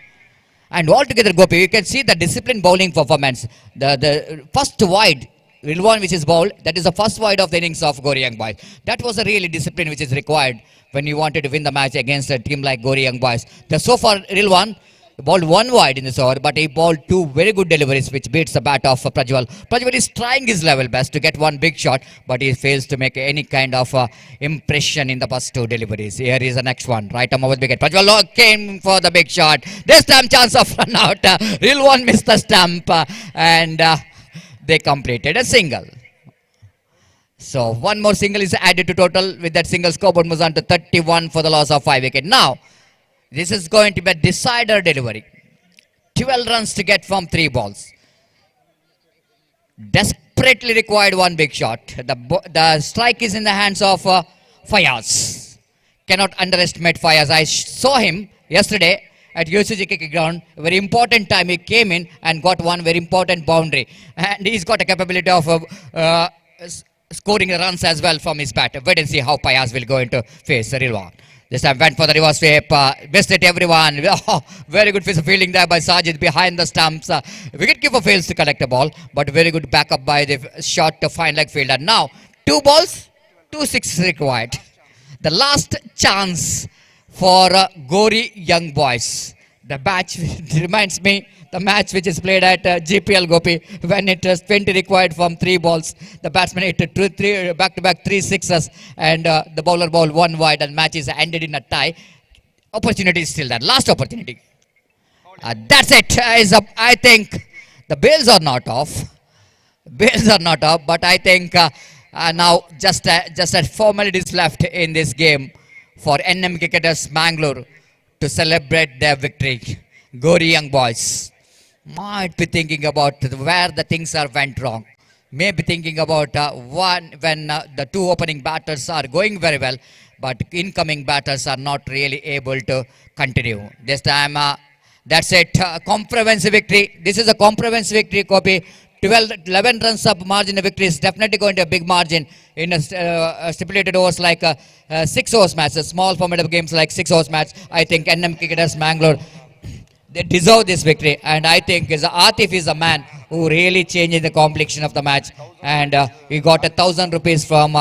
And altogether, Gopi, you can see the disciplined bowling performance. The first wide, Rilwan which is bowled, that is the first wide of the innings of Gori young boys. That was a really discipline which is required when you wanted to win the match against a team like Gori young boys. So far, Rilwan bowled 1 wide in this over, but he bowled 2 very good deliveries, which beats the bat of Prajwal. Prajwal is trying his level best to get 1 big shot, but he fails to make any kind of impression in the first 2 deliveries. Here is the next one. Right arm over the wicket. Prajwal came for the big shot. This time chance of run out. Rilwan missed the stump, and they completed a single. So one more single is added to total. With that single, scoreboard moves on to 31 for the loss of 5 wickets. Now, this is going to be a decider delivery. 12 runs to get from 3 balls. Desperately required 1 big shot. The strike is in the hands of Fayaz. Cannot underestimate Fayaz. I saw him yesterday at UCG cricket ground. Very important time he came in and got 1 very important boundary. And he's got a capability of scoring runs as well from his bat. Wait and see how Fayaz will go into face Rilwan. This time went for the reverse sweep, missed it everyone. Oh, very good piece of fielding there by Sajid behind the stumps. Wicketkeeper fails to collect the ball, but very good backup by the short to fine leg fielder. Now, 2 balls, 2 sixes required. The last chance for Gori young boys. The match reminds me the match which is played at GPL Gopi when it was 20 required from 3 balls. The batsman hit back-to-back 3 sixes and the bowler bowled 1 wide and match is ended in a tie. Opportunity is still there. Last opportunity. That's it. I think the bails are not off. Bails are not off, but I think now just 4 minutes left in this game for NM cricketers Mangalore to celebrate their victory. Gori young boys might be thinking about where the things are went wrong. Maybe thinking about when the 2 opening batters are going very well, but incoming batters are not really able to continue. This time, that's it. Comprehensive victory. This is a comprehensive victory, Copy. 11 runs up margin of victory is definitely going to a big margin in a stipulated overs like 6 overs match, a small format of games like 6 overs match. I think NM cricketers Mangalore, they deserve this victory, and I think Atif is a man who really changed the complexion of the match, and he got 1,000 rupees from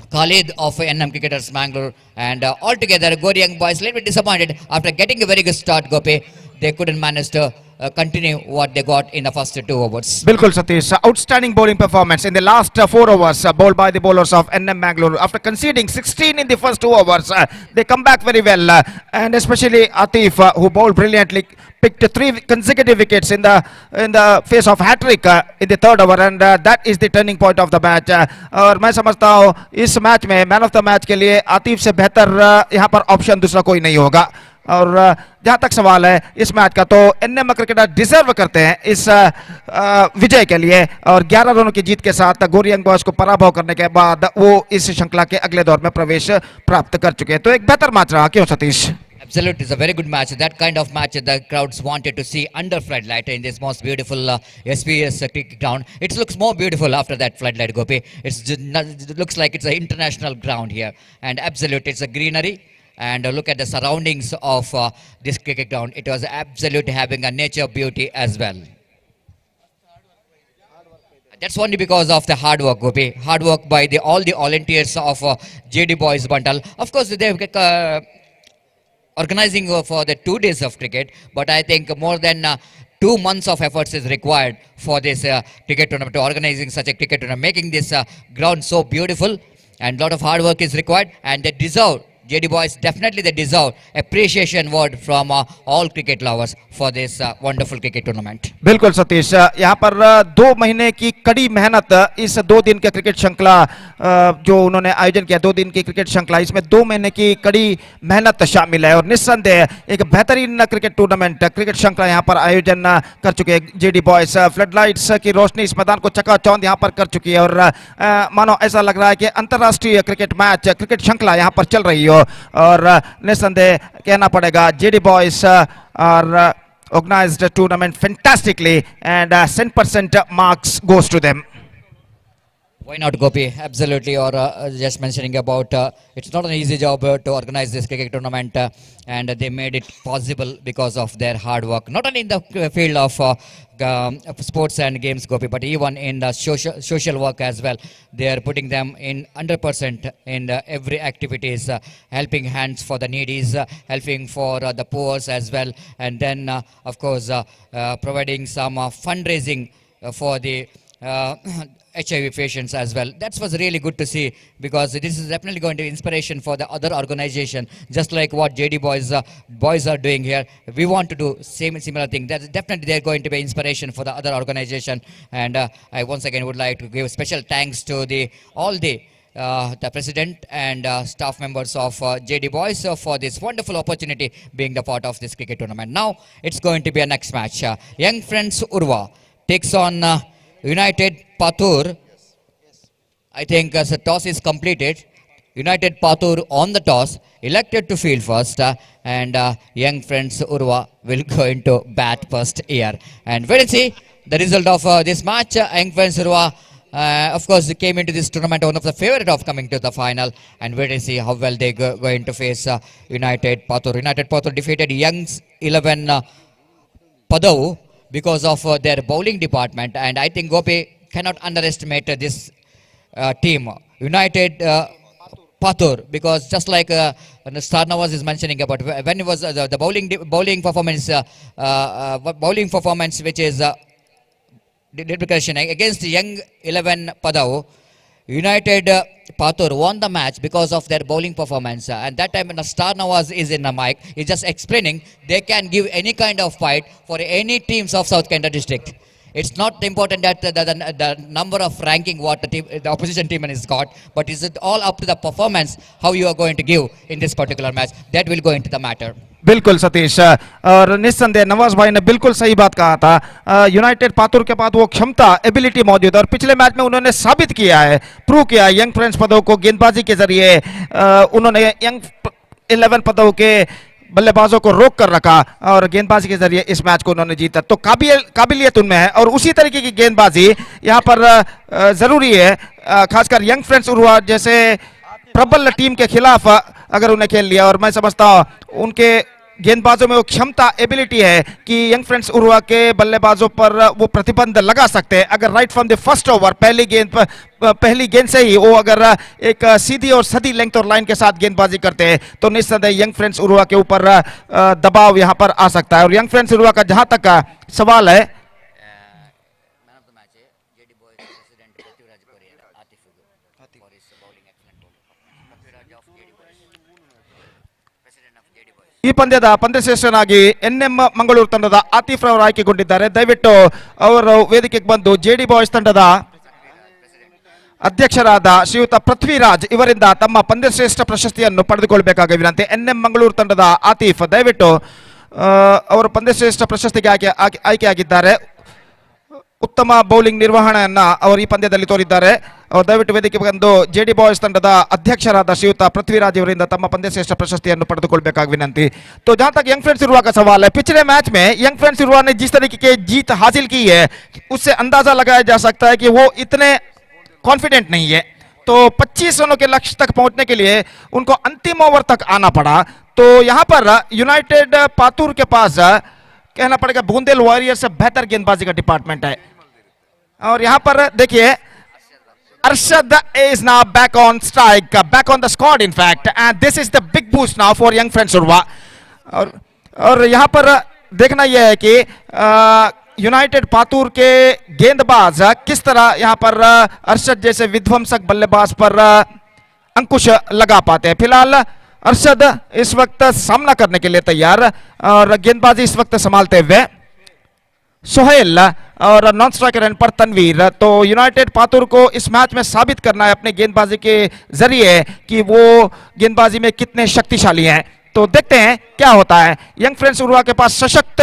Khalid of NM cricketers Mangalore, and altogether Gori young boys a little bit disappointed after getting a very good start, Gopi. They couldn't manage to continue what they got in the first 2 overs. Bilkul Satish, outstanding bowling performance in the last 4 overs bowled by the bowlers of NM Bangalore. After conceding 16 in the first 2 overs, they come back very well, and especially Atif, who bowled brilliantly, picked 3 consecutive wickets in the face of hat-trick in the 3rd over, and that is the turning point of the match. और मैं समझता हूँ इस मैच में मैन ऑफ द मैच के लिए आतिफ से बेहतर यहाँ पर ऑप्शन दूसरा कोई नहीं होगा. और जहां तक सवाल है इस मैच का, तो एनएम क्रिकेटर डिजर्व करते हैं इस विजय के लिए, और 11 रनों की जीत के साथ गोरी यंग बॉयज को पराभव करने के बाद वो इस श्रृंखला के अगले दौर में प्रवेश प्राप्त कर चुके हैं. तो एक बेहतर मैच रहा, क्यों Satish? Absolutely, it's a very good match. That kind of match the crowds wanted to see under floodlight in this most beautiful SPS cricket ground. It looks more beautiful after that floodlight, Gopi. It looks like it's an international ground here, and absolutely, it's a greenery. And look at the surroundings of this cricket ground. It was absolutely having a nature beauty as well. That's only because of the hard work, Gopi. Hard work by all the volunteers of JD Boys Bantal. Of course, they organizing for the 2 days of cricket, but I think more than 2 months of efforts is required for this cricket tournament, to organizing such a cricket tournament, making this ground so beautiful, and lot of hard work is required, and they deserve, JD Boys definitely they deserve appreciation word from all cricket lovers for this wonderful cricket tournament. बिल्कुल सतीश, यहाँ पर 2 महीने की कड़ी मेहनत, इस 2 दिन के क्रिकेट श्रृंखला जो उन्होंने आयोजन किया, 2 दिन की क्रिकेट श्रृंखला, इसमें 2 महीने की कड़ी मेहनत शामिल है और निस्संदेह एक बेहतरीन क्रिकेट टूर्नामेंट, क्रिकेट श्रृंखला यहाँ पर आयोजन कर चुके हैं जेडी बॉयज। फ्लडलाइट्स की रोशनी इस मैदान को चकाचौंध यहाँ पर कर चुकी है और मानो ऐसा लग रहा है कि अंतर्राष्ट्रीय क्रिकेट मैच, क्रिकेट श्रृंखला यहाँ पर चल रही हो। और निस्संदेह कहना पड़ेगा जेडी बॉयज और organized the tournament fantastically, and 100% marks goes to them. Why not, Gopi? Absolutely. Or just mentioning about it's not an easy job to organize this cricket tournament, and they made it possible because of their hard work. Not only in the field of sports and games, Gopi, but even in the social work as well. They are putting them in 100% in every activities, helping hands for the needies, helping for the poor as well, and then of course providing some fundraising for the HIV patients as well. That was really good to see, because this is definitely going to be inspiration for the other organization, just like what JD boys are doing here. We want to do similar thing. That's definitely they're going to be inspiration for the other organization. And I once again would like to give special thanks to all the president and staff members of JD Boys for this wonderful opportunity being the part of this cricket tournament. Now it's going to be a next match. Young Friends Urva takes on United Patur. I think as the toss is completed, United Patur on the toss, elected to field first, and Young Friends Urva will go into bat first here. And wait and see the result of this match. Young Friends Urva, of course, came into this tournament one of the favorite of coming to the final, and wait and see how well they going to face United Patur. United Patur defeated Young's 11 Padau because of their bowling department, and I think Gopi cannot underestimate this team, United Patur, because just like Star Nawaz is mentioning about when it was the bowling performance which is against Young 11 Padau, United Patur won the match because of their bowling performance. And that time when Star Nawaz is in the mic, he's just explaining they can give any kind of fight for any teams of South Kenda district. It's not important that the number of ranking what the opposition team has got, but is it all up to the performance, how you are going to give in this particular match. That will go into the matter. बिल्कुल सतीश, और निस्संदेह नवाज भाई ने बिल्कुल सही बात कहा था। यूनाइटेड पातुर के पास वो क्षमता, एबिलिटी मौजूद है और पिछले मैच में उन्होंने साबित किया है, प्रूव किया। यंग फ्रेंड्स पदों को गेंदबाजी के जरिए उन्होंने यंग 11 पदों के बल्लेबाजों को रोक कर रखा और गेंदबाजी के जरिए इस मैच को उन्होंने जीता। तो काबिलियत उनमें है और उसी तरीके की गेंदबाजी यहाँ पर जरूरी है, खासकर यंग फ्रेंड्स उर्वा जैसे प्रबल टीम के खिलाफ अगर उन्हें खेल लिया। और मैं समझता हूं उनके गेंदबाजों में वो क्षमता, एबिलिटी है कि यंग फ्रेंड्स उर्वा के बल्लेबाजों पर वो प्रतिबंध लगा सकते हैं। अगर right from the first over पहली गेंद से ही वो अगर एक सीधी और सदी लेंथ और लाइन के साथ गेंदबाजी करते हैं तो निस्संदेह यंग फ्रेंड्स उर्वा के ऊपर दबाव यहां पर आ सकता है। और यंग फ्रेंड्स उर्वा का जहां तक का सवाल है, ಈ ಪಂದ್ಯದ ಪಂದ್ಯಶ್ರೇಷ್ಠನಾಗಿ ಎನ್ಎಂ ಮಂಗಳೂರು ತಂಡದ ಆತಿಫ್ ರವರು ಆಯ್ಕೆಗೊಂಡಿದ್ದಾರೆ. ದಯವಿಟ್ಟು ಅವರು ವೇದಿಕೆಗೆ ಬಂದು ಜೆಡಿ ಬಾಯ್ಸ್ ತಂಡದ ಅಧ್ಯಕ್ಷರಾದ ಶ್ರೀಯುತ ಪೃಥ್ವಿರಾಜ್ ಇವರಿಂದ ತಮ್ಮ ಪಂದ್ಯಶ್ರೇಷ್ಠ ಪ್ರಶಸ್ತಿಯನ್ನು ಪಡೆದುಕೊಳ್ಳಬೇಕಾಗಿ ವಿನಂತಿ. ಎನ್ಎಂ ಮಂಗಳೂರು ತಂಡದ ಆತಿಫ್ ದಯವಿಟ್ಟು ಅವರು ಪಂದ್ಯಶ್ರೇಷ್ಠ ಪ್ರಶಸ್ತಿಗೆ ಆಯ್ಕೆಯಾಗಿದ್ದಾರೆ. ಉತ್ತಮ ಬೌಲಿಂಗ್ ನಿರ್ವಹಣೆಯನ್ನ ಅವರು ಈ ಪಂದ್ಯದಲ್ಲಿ ತೋರಿದ್ದಾರೆ. और ದಯವಿಟ್ಟು ವೇದಿಕೆ ಬಂದು जेडी बॉयज ತಂಡದ ಅಧ್ಯಕ್ಷರಾದ ಶ್ರೀಯುತ पृथ्वीराज ಅವರಿಂದ ತಮ್ಮ ಪಂದ್ಯಶ್ರೇಷ್ಠ ಪ್ರಶಸ್ತಿಯನ್ನು ಪಡೆದುಕೊಳ್ಳಬೇಕಾಗಿ ವಿನಂತಿ। तो जहां तक यंग फ्रेंड्स उर्वा का सवाल है, पिछले मैच में यंग फ्रेंड्स उर्वा ने जिस तरीके की जीत हासिल की है उससे अंदाजा लगाया जा सकता है कि वो इतने कॉन्फिडेंट नहीं है। तो 25 रनों के लक्ष्य तक पहुंचने के लिए उनको अंतिम ओवर तक आना पड़ा। तो यहां पर यूनाइटेड पातुर के पास कहना पड़ेगा बूंदेल वॉरियर्स से बेहतर गेंदबाजी का डिपार्टमेंट है। और यहाँ पर देखिए Arshad is now back on strike, back on the squad in fact, and this is the big boost now for young friends Urva. और यहाँ पर देखना यह है कि यूनाइटेड पातूर के गेंदबाज किस तरह यहाँ पर अरशद जैसे विध्वंसक बल्लेबाज पर अंकुश लगा पाते हैं। फिलहाल अरशद इस वक्त सामना करने के लिए तैयार और गेंदबाजी इस वक्त संभालते हुए सोहेल और नॉन स्ट्राइकर एंड पर तनवीर। तो यूनाइटेड पातूर को इस मैच में साबित करना है अपने गेंदबाजी के जरिए कि वो गेंदबाजी में कितने शक्तिशाली हैं। तो देखते हैं क्या होता है। यंग फ्रेंड्स उर्वा के पास सशक्त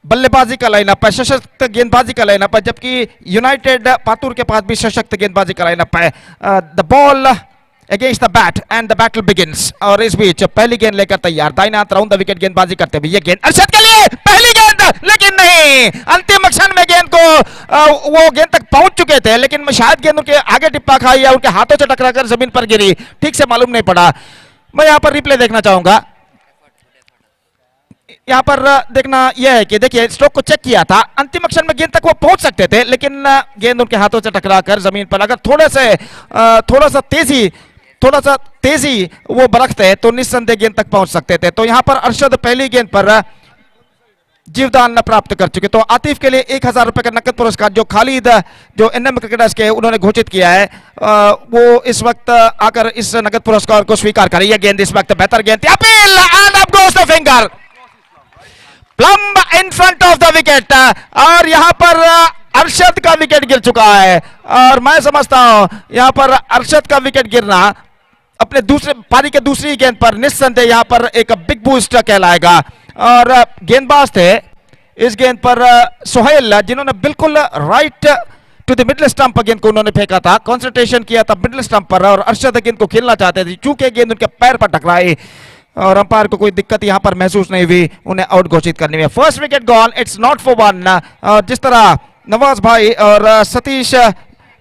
बल्लेबाजी का लाइनअप है, सशक्त गेंदबाजी का लाइनअप है, जबकि यूनाइटेड पातूर के पास भी सशक्त गेंदबाजी का लाइनअप है। The ball against the bat and the battle begins. और इस बीच पहली गेंद लेकर तैयार दाहिने हाथ राउंड द विकेट गेंदबाजी करते हुए ये गेंद अरशद के लिए पहली गेंद, लेकिन नहीं, अंतिम क्षण में गेंद को वो गेंद तक पहुंच चुके थे लेकिन शायद गेंद उनके आगे टिप्पा खाई या उनके हाथों से टकराकर जमीन पर गिरी, ठीक से मालूम नहीं पड़ा। मैं यहाँ पर रिप्ले देखना चाहूंगा। यहाँ पर देखना यह है कि देखिए स्ट्रोक को चेक किया था, अंतिम क्षण में गेंद तक वो पहुंच सकते थे लेकिन गेंद उनके हाथों से टकराकर जमीन पर, अगर थोड़ा सा तेजी वो बरखते तो निस्संदेह गेंद तक पहुंच सकते थे। तो यहां पर अरशद पहली गेंद पर जीवदान प्राप्त कर चुके। तो आतिफ के लिए 1000 रुपए का नकद पुरस्कार जो खालिद जो एनएम क्रिकेटर्स के उन्होंने घोषित किया है वो इस वक्त आकर इस नकद पुरस्कार को स्वीकार करें। यह गेंद इस वक्त बेहतर गेंद थी, appeal and up goes the finger plumb in front of the wicket. और यहां पर अरशद का विकेट गिर चुका है और मैं समझता हूं यहां पर अरशद का विकेट गिरना अपने दूसरे पारी के दूसरी गेंद पर निस्संदेह यहां पर एक बिग बूस्ट कहलाएगा। और गेंदबाज थे इस गेंद पर सोहेल, जिन्होंने बिल्कुल right to the middle stump गेंद को उन्होंने फेंका था, कंसंट्रेशन किया था मिडिल स्टंप पर और अरशद गेंद को खेलना चाहते थे, चूंकि गेंद उनके पैर पर टकराई और अंपायर को कोई दिक्कत यहां पर महसूस नहीं हुई उन्हें आउट घोषित करने में। First wicket gone, it's not for one. और जिस तरह नवाज भाई और सतीश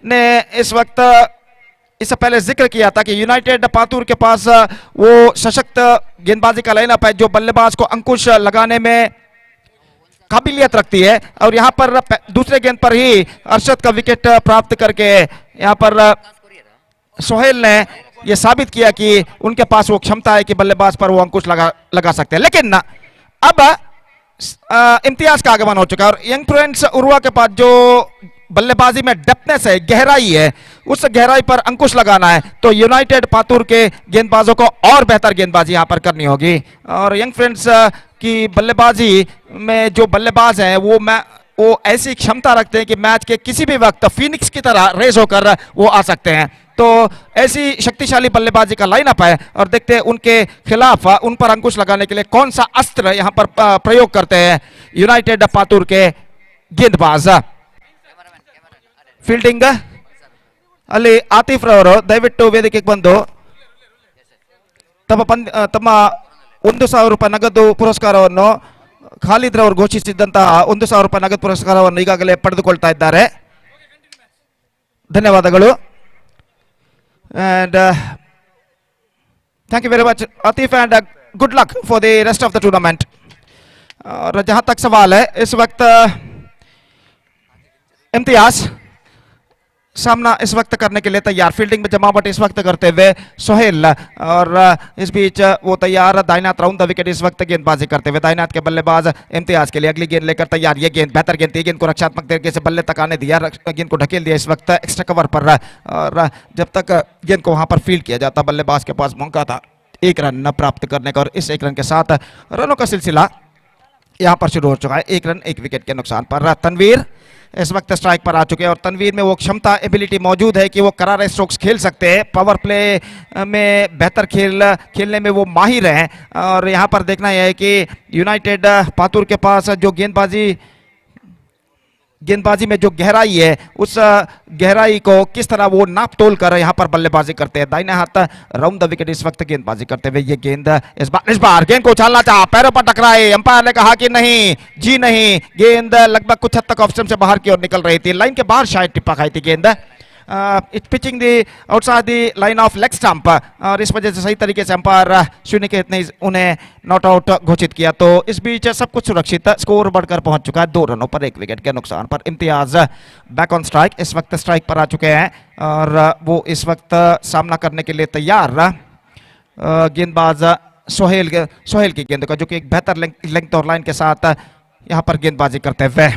ने इस वक्त इससे पहले जिक्र किया था कि यूनाइटेड पातूर के पास वो सशक्त गेंदबाजी का लाइनअप है जो बल्लेबाज को अंकुश लगाने में काबिलियत रखती है। और यहां पर दूसरे गेंद पर ही अरशद का विकेट प्राप्त करके यहां पर सोहेल ने यह साबित किया कि उनके पास वो क्षमता है कि बल्लेबाज पर वो अंकुश लगा सकते हैं। लेकिन अब इम्तियाज का आगमन हो चुका है और यंग फ्रेंड्स उर्वा के पास जो बल्लेबाजी में डेप्थनेस है, गहराई है, उस गहराई पर अंकुश लगाना है तो यूनाइटेड पातूर के गेंदबाजों को और बेहतर गेंदबाजी यहां पर करनी होगी। और यंग फ्रेंड्स की बल्लेबाजी में जो बल्लेबाज हैं वो ऐसी क्षमता रखते हैं कि मैच के किसी भी वक्त फिनिक्स की तरह रेस होकर वो आ सकते हैं। तो ऐसी शक्तिशाली बल्लेबाजी का लाइनअप है और देखते हैं उनके खिलाफ उन पर अंकुश लगाने के लिए कौन सा अस्त्र यहां पर प्रयोग करते हैं यूनाइटेड पातूर के गेंदबाज। ಫೀಲ್ಡಿಂಗ್ ಅಲ್ಲಿ ಆತಿಫ್ ರವರು ದಯವಿಟ್ಟು ವೇದಿಕೆಗೆ ಬಂದು ತಮ್ಮ 1000 ರೂಪಾಯಿ ನಗದು ಪುರಸ್ಕಾರವನ್ನು ಖಾಲಿದ್ ರವರು ಘೋಷಿಸಿದಂತಹ 1000 ರೂಪಾಯಿ ನಗದು ಪುರಸ್ಕಾರವನ್ನು ಈಗಾಗಲೇ ಪಡೆದುಕೊಳ್ತಾ ಇದ್ದಾರೆ. ಧನ್ಯವಾದಗಳು. And thank you very much Atif and good luck for the rest of the tournament. और जहां तक सवाल है इस वक्त इम्तियाज सामना इस वक्त करने के लिए तैयार, फील्डिंग में जमावट इस वक्त करते हुए सोहेल और इस बीच वो तैयार दाहिना हाथ राउंड द विकेट इस वक्त गेंदबाजी करते हुए दाहिना हाथ के बल्लेबाज इम्तियाज के लिए अगली गेंद लेकर तैयार। ये गेंद बेहतर गेंद थी, गेंद को रक्षात्मक तरीके से बल्ले तक आने दिया, गेंद को ढकेल दिया इस वक्त एक्स्ट्रा कवर पर और जब तक गेंद को वहां पर फील्ड किया जाता बल्लेबाज के पास मौका था 1 रन प्राप्त करने का और इस 1 रन के साथ रनों का सिलसिला यहां पर शुरू हो चुका है। 1 रन 1 विकेट के नुकसान पर तनवीर इस वक्त स्ट्राइक पर आ चुके हैं और तनवीर में वो क्षमता एबिलिटी मौजूद है कि वो करारे स्ट्रोक्स खेल सकते हैं, पावर प्ले में बेहतर खेलने में वो माहिर हैं। और यहां पर देखना यह है कि यूनाइटेड पातूर के पास जो गेंदबाजी में जो गहराई है उस गहराई को किस तरह वो नाप तोल कर यहां पर बल्लेबाजी करते हैं। दाहिने हाथ राउंड द विकेट इस वक्त गेंदबाजी करते हुए ये गेंद इस बार गेंद को उछालना चाहा, पैरों पर टकराए, अंपायर ने कहा कि नहीं जी नहीं, गेंद लगभग कुछ हद तक ऑफ स्टंप से बाहर की ओर निकल रही थी, लाइन के बाहर शायद टिप्पा खाई थी गेंद। It pitching the outside the line of leg stump, और इस वजह से सही तरीके से अंपायर शून्य के इतने उन्हें नॉट आउट घोषित किया। तो इस बीच सब कुछ सुरक्षित, स्कोर बढ़कर पहुंच चुका है 2 रनों पर 1 विकेट के नुकसान पर। इम्तियाज बैक ऑन स्ट्राइक, इस वक्त स्ट्राइक पर आ चुके हैं और वो इस वक्त सामना करने के लिए तैयार। गेंदबाज सोहेल की गेंद का, जो कि एक बेहतर लेंथ और लाइन के साथ यहां पर गेंदबाजी करते हुए।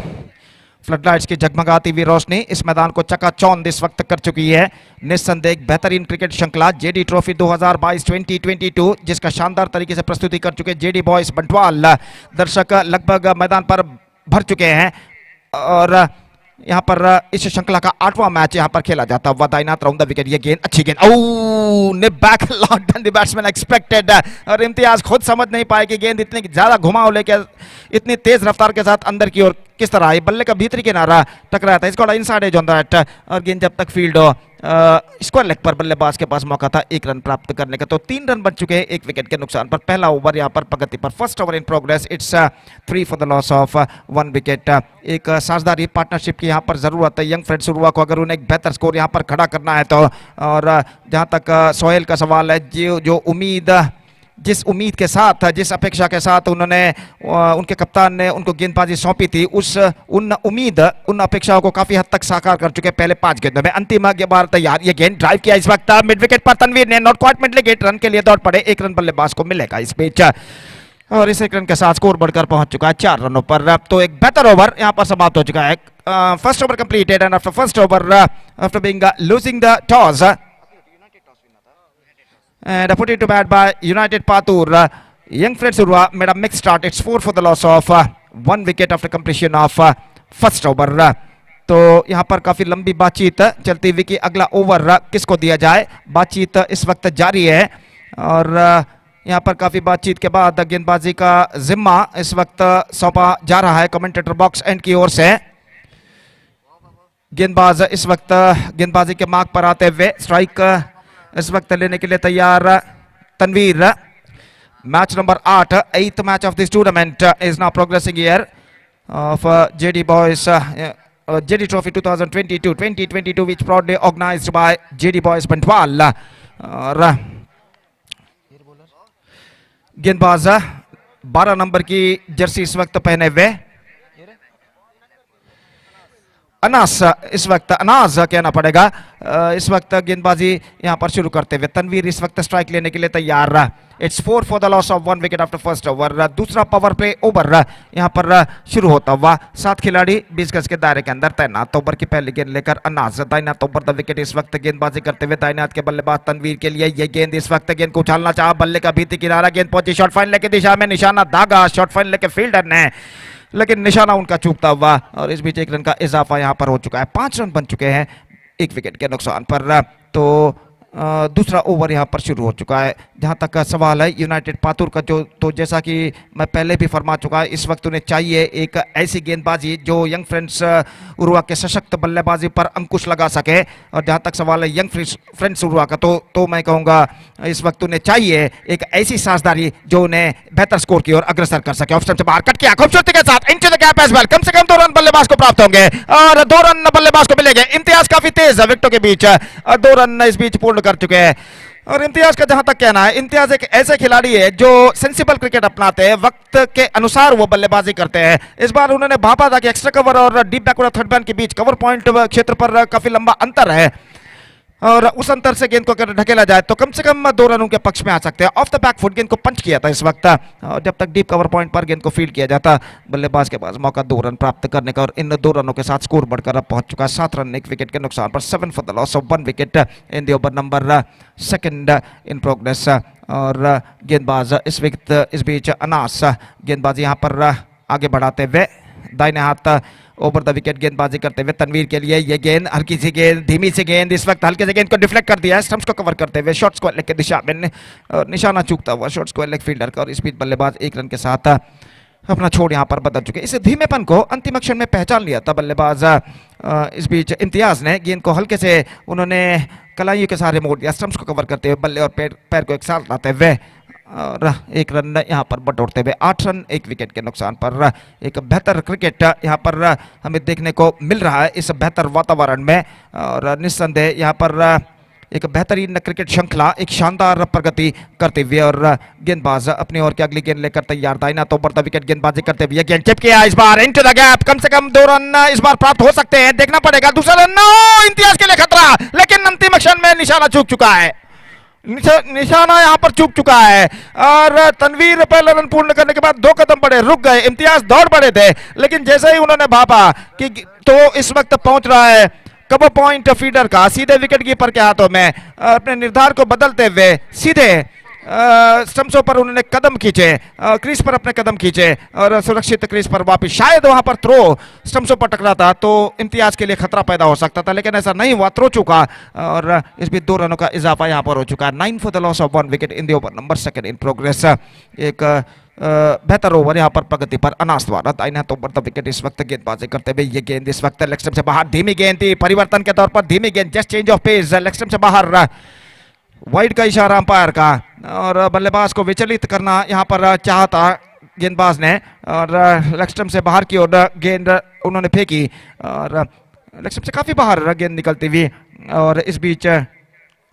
फ्लडलाइट्स की जगमगाती हुई रोशनी इस मैदान को चकाचौंध इस वक्त कर चुकी है। निस्संदेह बेहतरीन क्रिकेट श्रृंखला जेडी ट्रॉफी 2022-2022 जिसका शानदार तरीके से प्रस्तुति कर चुके जेडी बॉयज बंटवाल। दर्शक लगभग मैदान पर भर चुके हैं और यहां पर इस श्रृंखला का 8वां मैच यहां पर खेला जाता हुआ। दाइनात राउंड द विकेट, ये गेंद अच्छी गेंद, nip back long the batsman expected, और इम्तियाज खुद समझ नहीं पाए कि गेंद इतनी ज्यादा घुमाव लेकर इतनी तेज रफ्तार के साथ अंदर की ओर किस तरह आई। बल्ले का भीतरी किनारा टकराया था, इसको इनसाइड एज ऑन दैट, और गेंद जब तक फील्ड हो स्क्वायर लेग पर बल्लेबाज के पास मौका था 1 रन प्राप्त करने का। तो 3 रन बन चुके हैं 1 विकेट के नुकसान पर। पहला ओवर यहां पर प्रगति पर, first over in progress, it's 3 for the loss of 1 wicket. एक साझेदारी पार्टनरशिप की यहां पर जरूरत है यंग फ्रेंड्स उरुआ को, अगर उन्हें एक बेहतर स्कोर यहां पर खड़ा करना है तो। और जहां तक सोहेल का सवाल है, जो उम्मीद, जिस उम्मीद के साथ, जिस अपेक्षा के साथ उन्होंने उनके कप्तान ने उनको गेंदबाजी सौंपी थी, उन उम्मीद, उन अपेक्षाओं को काफी हद तक साकार कर चुके पहले 5 गेंदों में। अंतिम बार तैयार, ये गेंद ड्राइव किया इस वक्त मिड विकेट पर, तनवीर ने not quite mid wicket, run के लिए दौड़ पड़े, 1 रन बल्लेबाज को मिलेगा इस बीच, और इस 1 रन के साथ स्कोर बढ़कर पहुंच चुका है 4 रनों पर। अब तो एक बेहतर ओवर यहां पर समाप्त हो चुका है। First over completed and after first over, after being losing the toss and put it to bat by United Patur, young friends Urwa made a mixed start. It's 4 for the loss of 1 wicket after completion of first over. तो यहाँ पर काफी लंबी बातचीत चलती हुई कि अगला ओवर किसको दिया जाए। बातचीत इस वक्त जारी है और यहाँ पर काफी बातचीत के बाद गेंदबाजी का जिम्मा इस वक्त सौंपा जा रहा है कमेंटेटर बॉक्स एंड की ओर से। गेंदबाज इस वक्त गेंदबाजी के मार्ग पर आते हुए स्ट्राइक इस वक्त लेने के लिए तैयार Tanveer. Match number 8, 8th match of this tournament is now progressing here of JD boys JD trophy 2022 which proudly organized by JD boys Bantwal. और गेंदबाज 12 नंबर की जर्सी इस वक्त पहने हुए अनास, इस वक्त अनाज कहना पड़ेगा, इस वक्त गेंदबाजी यहां पर शुरू करते हुए। तनवीर इस वक्त स्ट्राइक लेने के लिए तैयार। It's 4 for the loss of 1 wicket after first over। दूसरा पावर प्ले ओवर यहां पर शुरू होता हुआ। 7 खिलाड़ी 20 गज के दायरे के अंदर तैनात। ओवर की पहली गेंद लेकर अनाज दाइनात ओवर द विकेट इस वक्त गेंदबाजी करते हुए। दाइनात के बल्लेबाज तनवीर के लिए ये गेंद इस वक्त गेंद को उछालना चाहा, बल्ले का भीतरी किनारा, गेंद पहुंची शॉर्ट फाइनल की दिशा में, निशाना दागा, शॉर्ट फाइनल के फील्डर ने, लेकिन निशाना उनका चूकता हुआ और इस बीच 1 रन का इजाफा यहां पर हो चुका है। 5 रन बन चुके हैं 1 विकेट के नुकसान पर। तो दूसरा ओवर यहां पर शुरू हो चुका है। जहां तक का सवाल है यूनाइटेड पातुर का, जो तो जैसा कि मैं पहले भी फरमा चुका है, इस वक्त उन्हें चाहिए एक ऐसी गेंदबाजी जो यंग फ्रेंड्स उरुआ के सशक्त बल्लेबाजी पर अंकुश लगा सके। और जहां तक सवाल है यंग फ्रेंड्स उरुआ का, तो मैं कहूंगा इस वक्त उन्हें चाहिए एक ऐसी साझेदारी जो उन्हें बेहतर स्कोर की ओर अग्रसर कर सके। ऑफ स्टंप से बाहर कट किया खूबसूरती के साथ, into the gap as well, कम से कम 2 रन बल्लेबाज को प्राप्त होंगे और 2 रन बल्लेबाज को मिलेंगे। इम्तियाज काफी तेज विकेटों के बीच और 2 रन इस बीच पूर्ण कर चुके हैं। और इम्तियाज का जहां तक कहना है, इम्तियाज एक ऐसे खिलाड़ी है जो सेंसिबल क्रिकेट अपनाते हैं, वक्त के अनुसार वो बल्लेबाजी करते हैं। इस बार उन्होंने भापा था कि एक्स्ट्रा कवर और डीप बैकवर्ड थर्ड मैन के बीच कवर पॉइंट क्षेत्र पर काफी लंबा अंतर है और उस अंतर से गेंद को अगर ढकेला जाए तो कम से कम 2 रनों के पक्ष में आ सकते हैं। ऑफ द बैक फुट गेंद को पंच किया था इस वक्त और जब तक डीप कवर पॉइंट पर गेंद को फील्ड किया जाता, बल्लेबाज के पास मौका 2 रन प्राप्त करने का और इन 2 रनों के साथ स्कोर बढ़कर अब पहुंच चुका है 7 रन 1 विकेट के नुकसान पर। 7 for the loss of 1 wicket in the over number 2 in progress. और गेंदबाज इस बीच अनास गेंदबाजी यहाँ पर आगे बढ़ाते हुए दाहिने हाथ ओवर द विकेट गेंदबाजी करते हुए। तनवीर के लिए ये गेंद हल्की सी गेंद, धीमी सी गेंद, इस वक्त हल्के से गेंद को डिफ्लेक्ट कर दिया है स्टंप्स को कवर करते हुए। शॉर्ट स्क्वायर लेग की दिशा में निशाना चूकता हुआ शॉर्ट स्क्वायर लेग फील्डर का और इस बीच बल्लेबाज 1 रन के साथ अपना छोड़ यहां पर बदल चुके। इस धीमेपन को अंतिम क्षण में पहचान लिया था बल्लेबाज इस बीच इम्तियाज ने। गेंद को हल्के से उन्होंने कलाइयों के सहारे मोड़ दिया स्टंप्स को कवर करते हुए, बल्ले और पैर को एक साथ लाते हुए और एक रन यहाँ पर बटोरते हुए 8 रन 1 विकेट के नुकसान पर एक बेहतर क्रिकेट यहाँ पर हमें देखने को मिल रहा है इस बेहतर वातावरण में। और निस्संदेह यहाँ पर एक बेहतरीन क्रिकेट श्रृंखला एक शानदार प्रगति करते हुए और गेंदबाज अपनी ओर की अगली गेंद लेकर तैयार। दाहिना तो बढ़ता विकेट गेंदबाजी करते हुए गेंद चिप किया इस बार इनटू द गैप, कम से कम 2 रन इस बार प्राप्त हो सकते हैं, देखना पड़ेगा। दूसरा रन इम्तियाज के लिए खतरा, लेकिन अंतिम क्षण में निशाना चूक चुका है, निशाना यहाँ पर चूक चुका है। और तनवीर पहला रन पूर्ण करने के बाद 2 कदम बढ़े, रुक गए, इम्तियाज दौड़ पड़े थे, लेकिन जैसे ही उन्होंने भापा कि तो इस वक्त पहुंच रहा है कवर पॉइंट फीडर का सीधे विकेट कीपर के हाथों में, अपने निर्धार को बदलते हुए सीधे स्टंप्सों पर उन्होंने कदम खींचे, क्रीज पर अपने कदम खींचे और सुरक्षित क्रीज पर वापस। शायद वहां पर थ्रो स्टंप्सों पर टकराता तो इम्तियाज के लिए खतरा पैदा हो सकता था, लेकिन ऐसा नहीं हुआ, थ्रो चुका और इस बीच 2 रनों का इजाफा यहां पर हो चुका है। 9 for the loss of 1 wicket in the over number 2 in progress. एक बेहतर ओवर यहाँ पर प्रगति पर अनास द्वारा दाहिने तो बढ़ता विकेट इस वक्त गेंदबाजी करते हुए ये गेंद इस वक्त लेग स्टंप से बाहर, धीमी गेंद थी, परिवर्तन के तौर पर धीमी गेंद, just change of pace, leg stump से बाहर, वाइड का इशारा अंपायर का और बल्लेबाज को विचलित करना यहाँ पर चाहता गेंदबाज ने और लेग स्टंप से बाहर की ओर गेंद उन्होंने फेंकी और लेग स्टंप से काफी बाहर गेंद निकलती हुई और इस बीच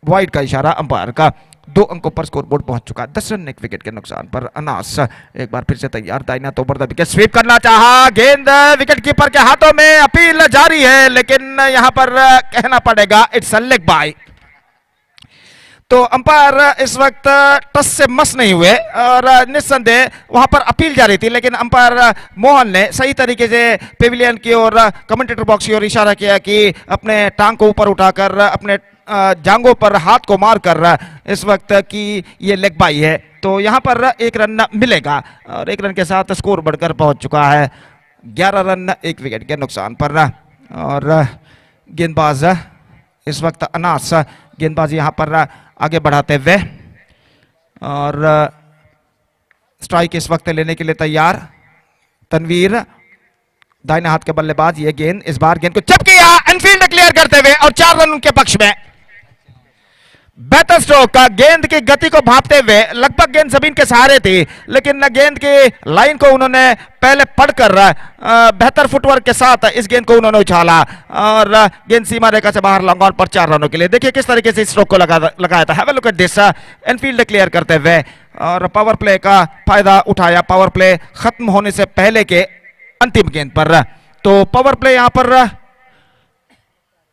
वाइड का इशारा अंपायर का। 2 अंकों पर स्कोरबोर्ड पहुंच चुका है। 10 रन 1 विकेट के नुकसान पर अनास एक बार फिर से तैयार, दाहिना तो बढ़ता विकेट स्वीप करना चाहा, गेंद विकेट कीपर के हाथों में, अपील जारी है, लेकिन यहां पर कहना पड़ेगा इट्स अ लेग बाय। तो अंपायर इस वक्त टस से मस नहीं हुए और निस्संदेह वहां पर अपील जारी थी, लेकिन अंपायर मोहन ने सही तरीके से पेविलियन की ओर, कमेंटेटर बॉक्स की ओर इशारा किया कि अपने टांग को ऊपर उठाकर अपने जांघों पर हाथ को मार कर इस वक्त कि ये लेग बाई है, तो यहां पर 1 रन मिलेगा और 1 रन के साथ स्कोर बढ़कर पहुंच चुका है 11 रन 1 विकेट के नुकसान पर। और गेंदबाज इस वक्त अनास गेंदबाजी यहां पर आगे बढ़ाते हुए और स्ट्राइक इस वक्त लेने के लिए तैयार। तनवीर दाहिने हाथ के बल्लेबाज, ये गेंद इस बार गेंद को चप किया, एनफील्ड क्लियर करते हुए और 4 रन उनके पक्ष में। बेहतर स्ट्रोक का, गेंद की गति को भांपते हुए, लगभग गेंद जमीन के सहारे थी, लेकिन गेंद की लाइन को उन्होंने पहले पढ़कर बेहतर फुटवर्क के साथ इस गेंद को उन्होंने उछाला और गेंद सीमा रेखा से बाहर लॉन्ग ऑन पर 4 रनों के लिए। देखिए किस तरीके से इस स्ट्रोक को लगाया था। Have a look at this, Enfield clear करते हुए और पावर प्ले का फायदा उठाया, पावर प्ले खत्म होने से पहले के अंतिम गेंद पर। तो पावर प्ले यहां पर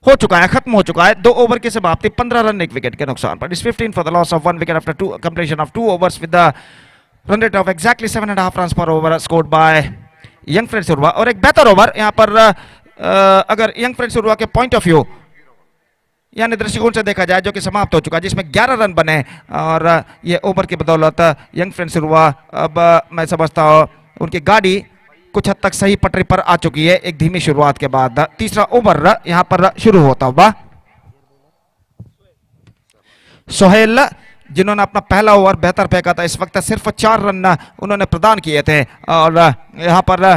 हो चुका है, खत्म हो चुका है। 2 ओवर की समाप्ति, 15 रन 1 विकेट के नुकसान पर। 15 for the loss of 1 wicket after completion of 2 overs with the run rate of exactly 7.5 runs per over scored by young friend Urwa. और एक बेहतर ओवर यहाँ पर अगर यंग फ्रेंड सुरवा के पॉइंट ऑफ व्यू यानी दृष्टिकोण से देखा जाए, जो कि समाप्त हो चुका है, जिसमें 11 रन बने और ये ओवर की बदौलत यंग फ्रेंड सुरवा अब मैं समझता हूँ उनकी गाड़ी कुछ हद तक सही पटरी पर आ चुकी है एक धीमी शुरुआत के बाद। तीसरा ओवर यहां पर शुरू होता हुआ सोहेल, जिन्होंने अपना पहला ओवर बेहतर फेंका था, इस वक्त सिर्फ 4 रन उन्होंने प्रदान किए थे और यहां पर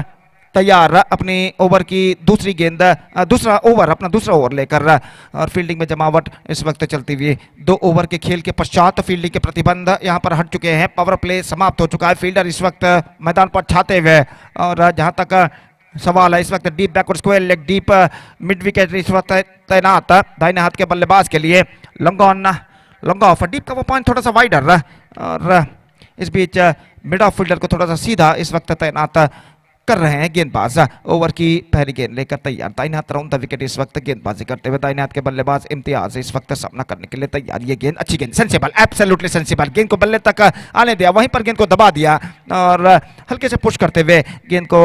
तैयार अपनी ओवर की दूसरी गेंद, दूसरा ओवर, अपना दूसरा ओवर लेकर और फील्डिंग में जमावट इस वक्त चलती हुई। 2 ओवर के खेल के पश्चात फील्डिंग के प्रतिबंध यहां पर हट चुके हैं, पावर प्ले समाप्त हो चुका है। फील्डर इस वक्त मैदान पर छाते हुए और जहां तक सवाल है इस वक्त deep backward square leg, deep mid wicket इस वक्त तैनात दाहिने हाथ के बल्लेबाज के लिए। लॉन्ग ऑफ डीप का वो पॉइंट थोड़ा सा वाइडर और इस बीच मिड ऑफ फील्डर को थोड़ा सा सीधा इस वक्त तैनात कर रहे हैं गेंदबाज। ओवर की पहली गेंद लेकर तैयार, दाहिने हाथ राउंड द विकेट इस वक्त गेंदबाजी करते हुए दाहिने हाथ के बल्लेबाज इम्तियाज इस वक्त सामना करने के लिए तैयार। ये गेंद अच्छी गेंद, सेंसिबल, एब्सोल्युटली सेंसिबल, गेंद को बल्ले तक आने दिया, वहीं पर गेंद को दबा दिया और हल्के से पुश करते हुए गेंद को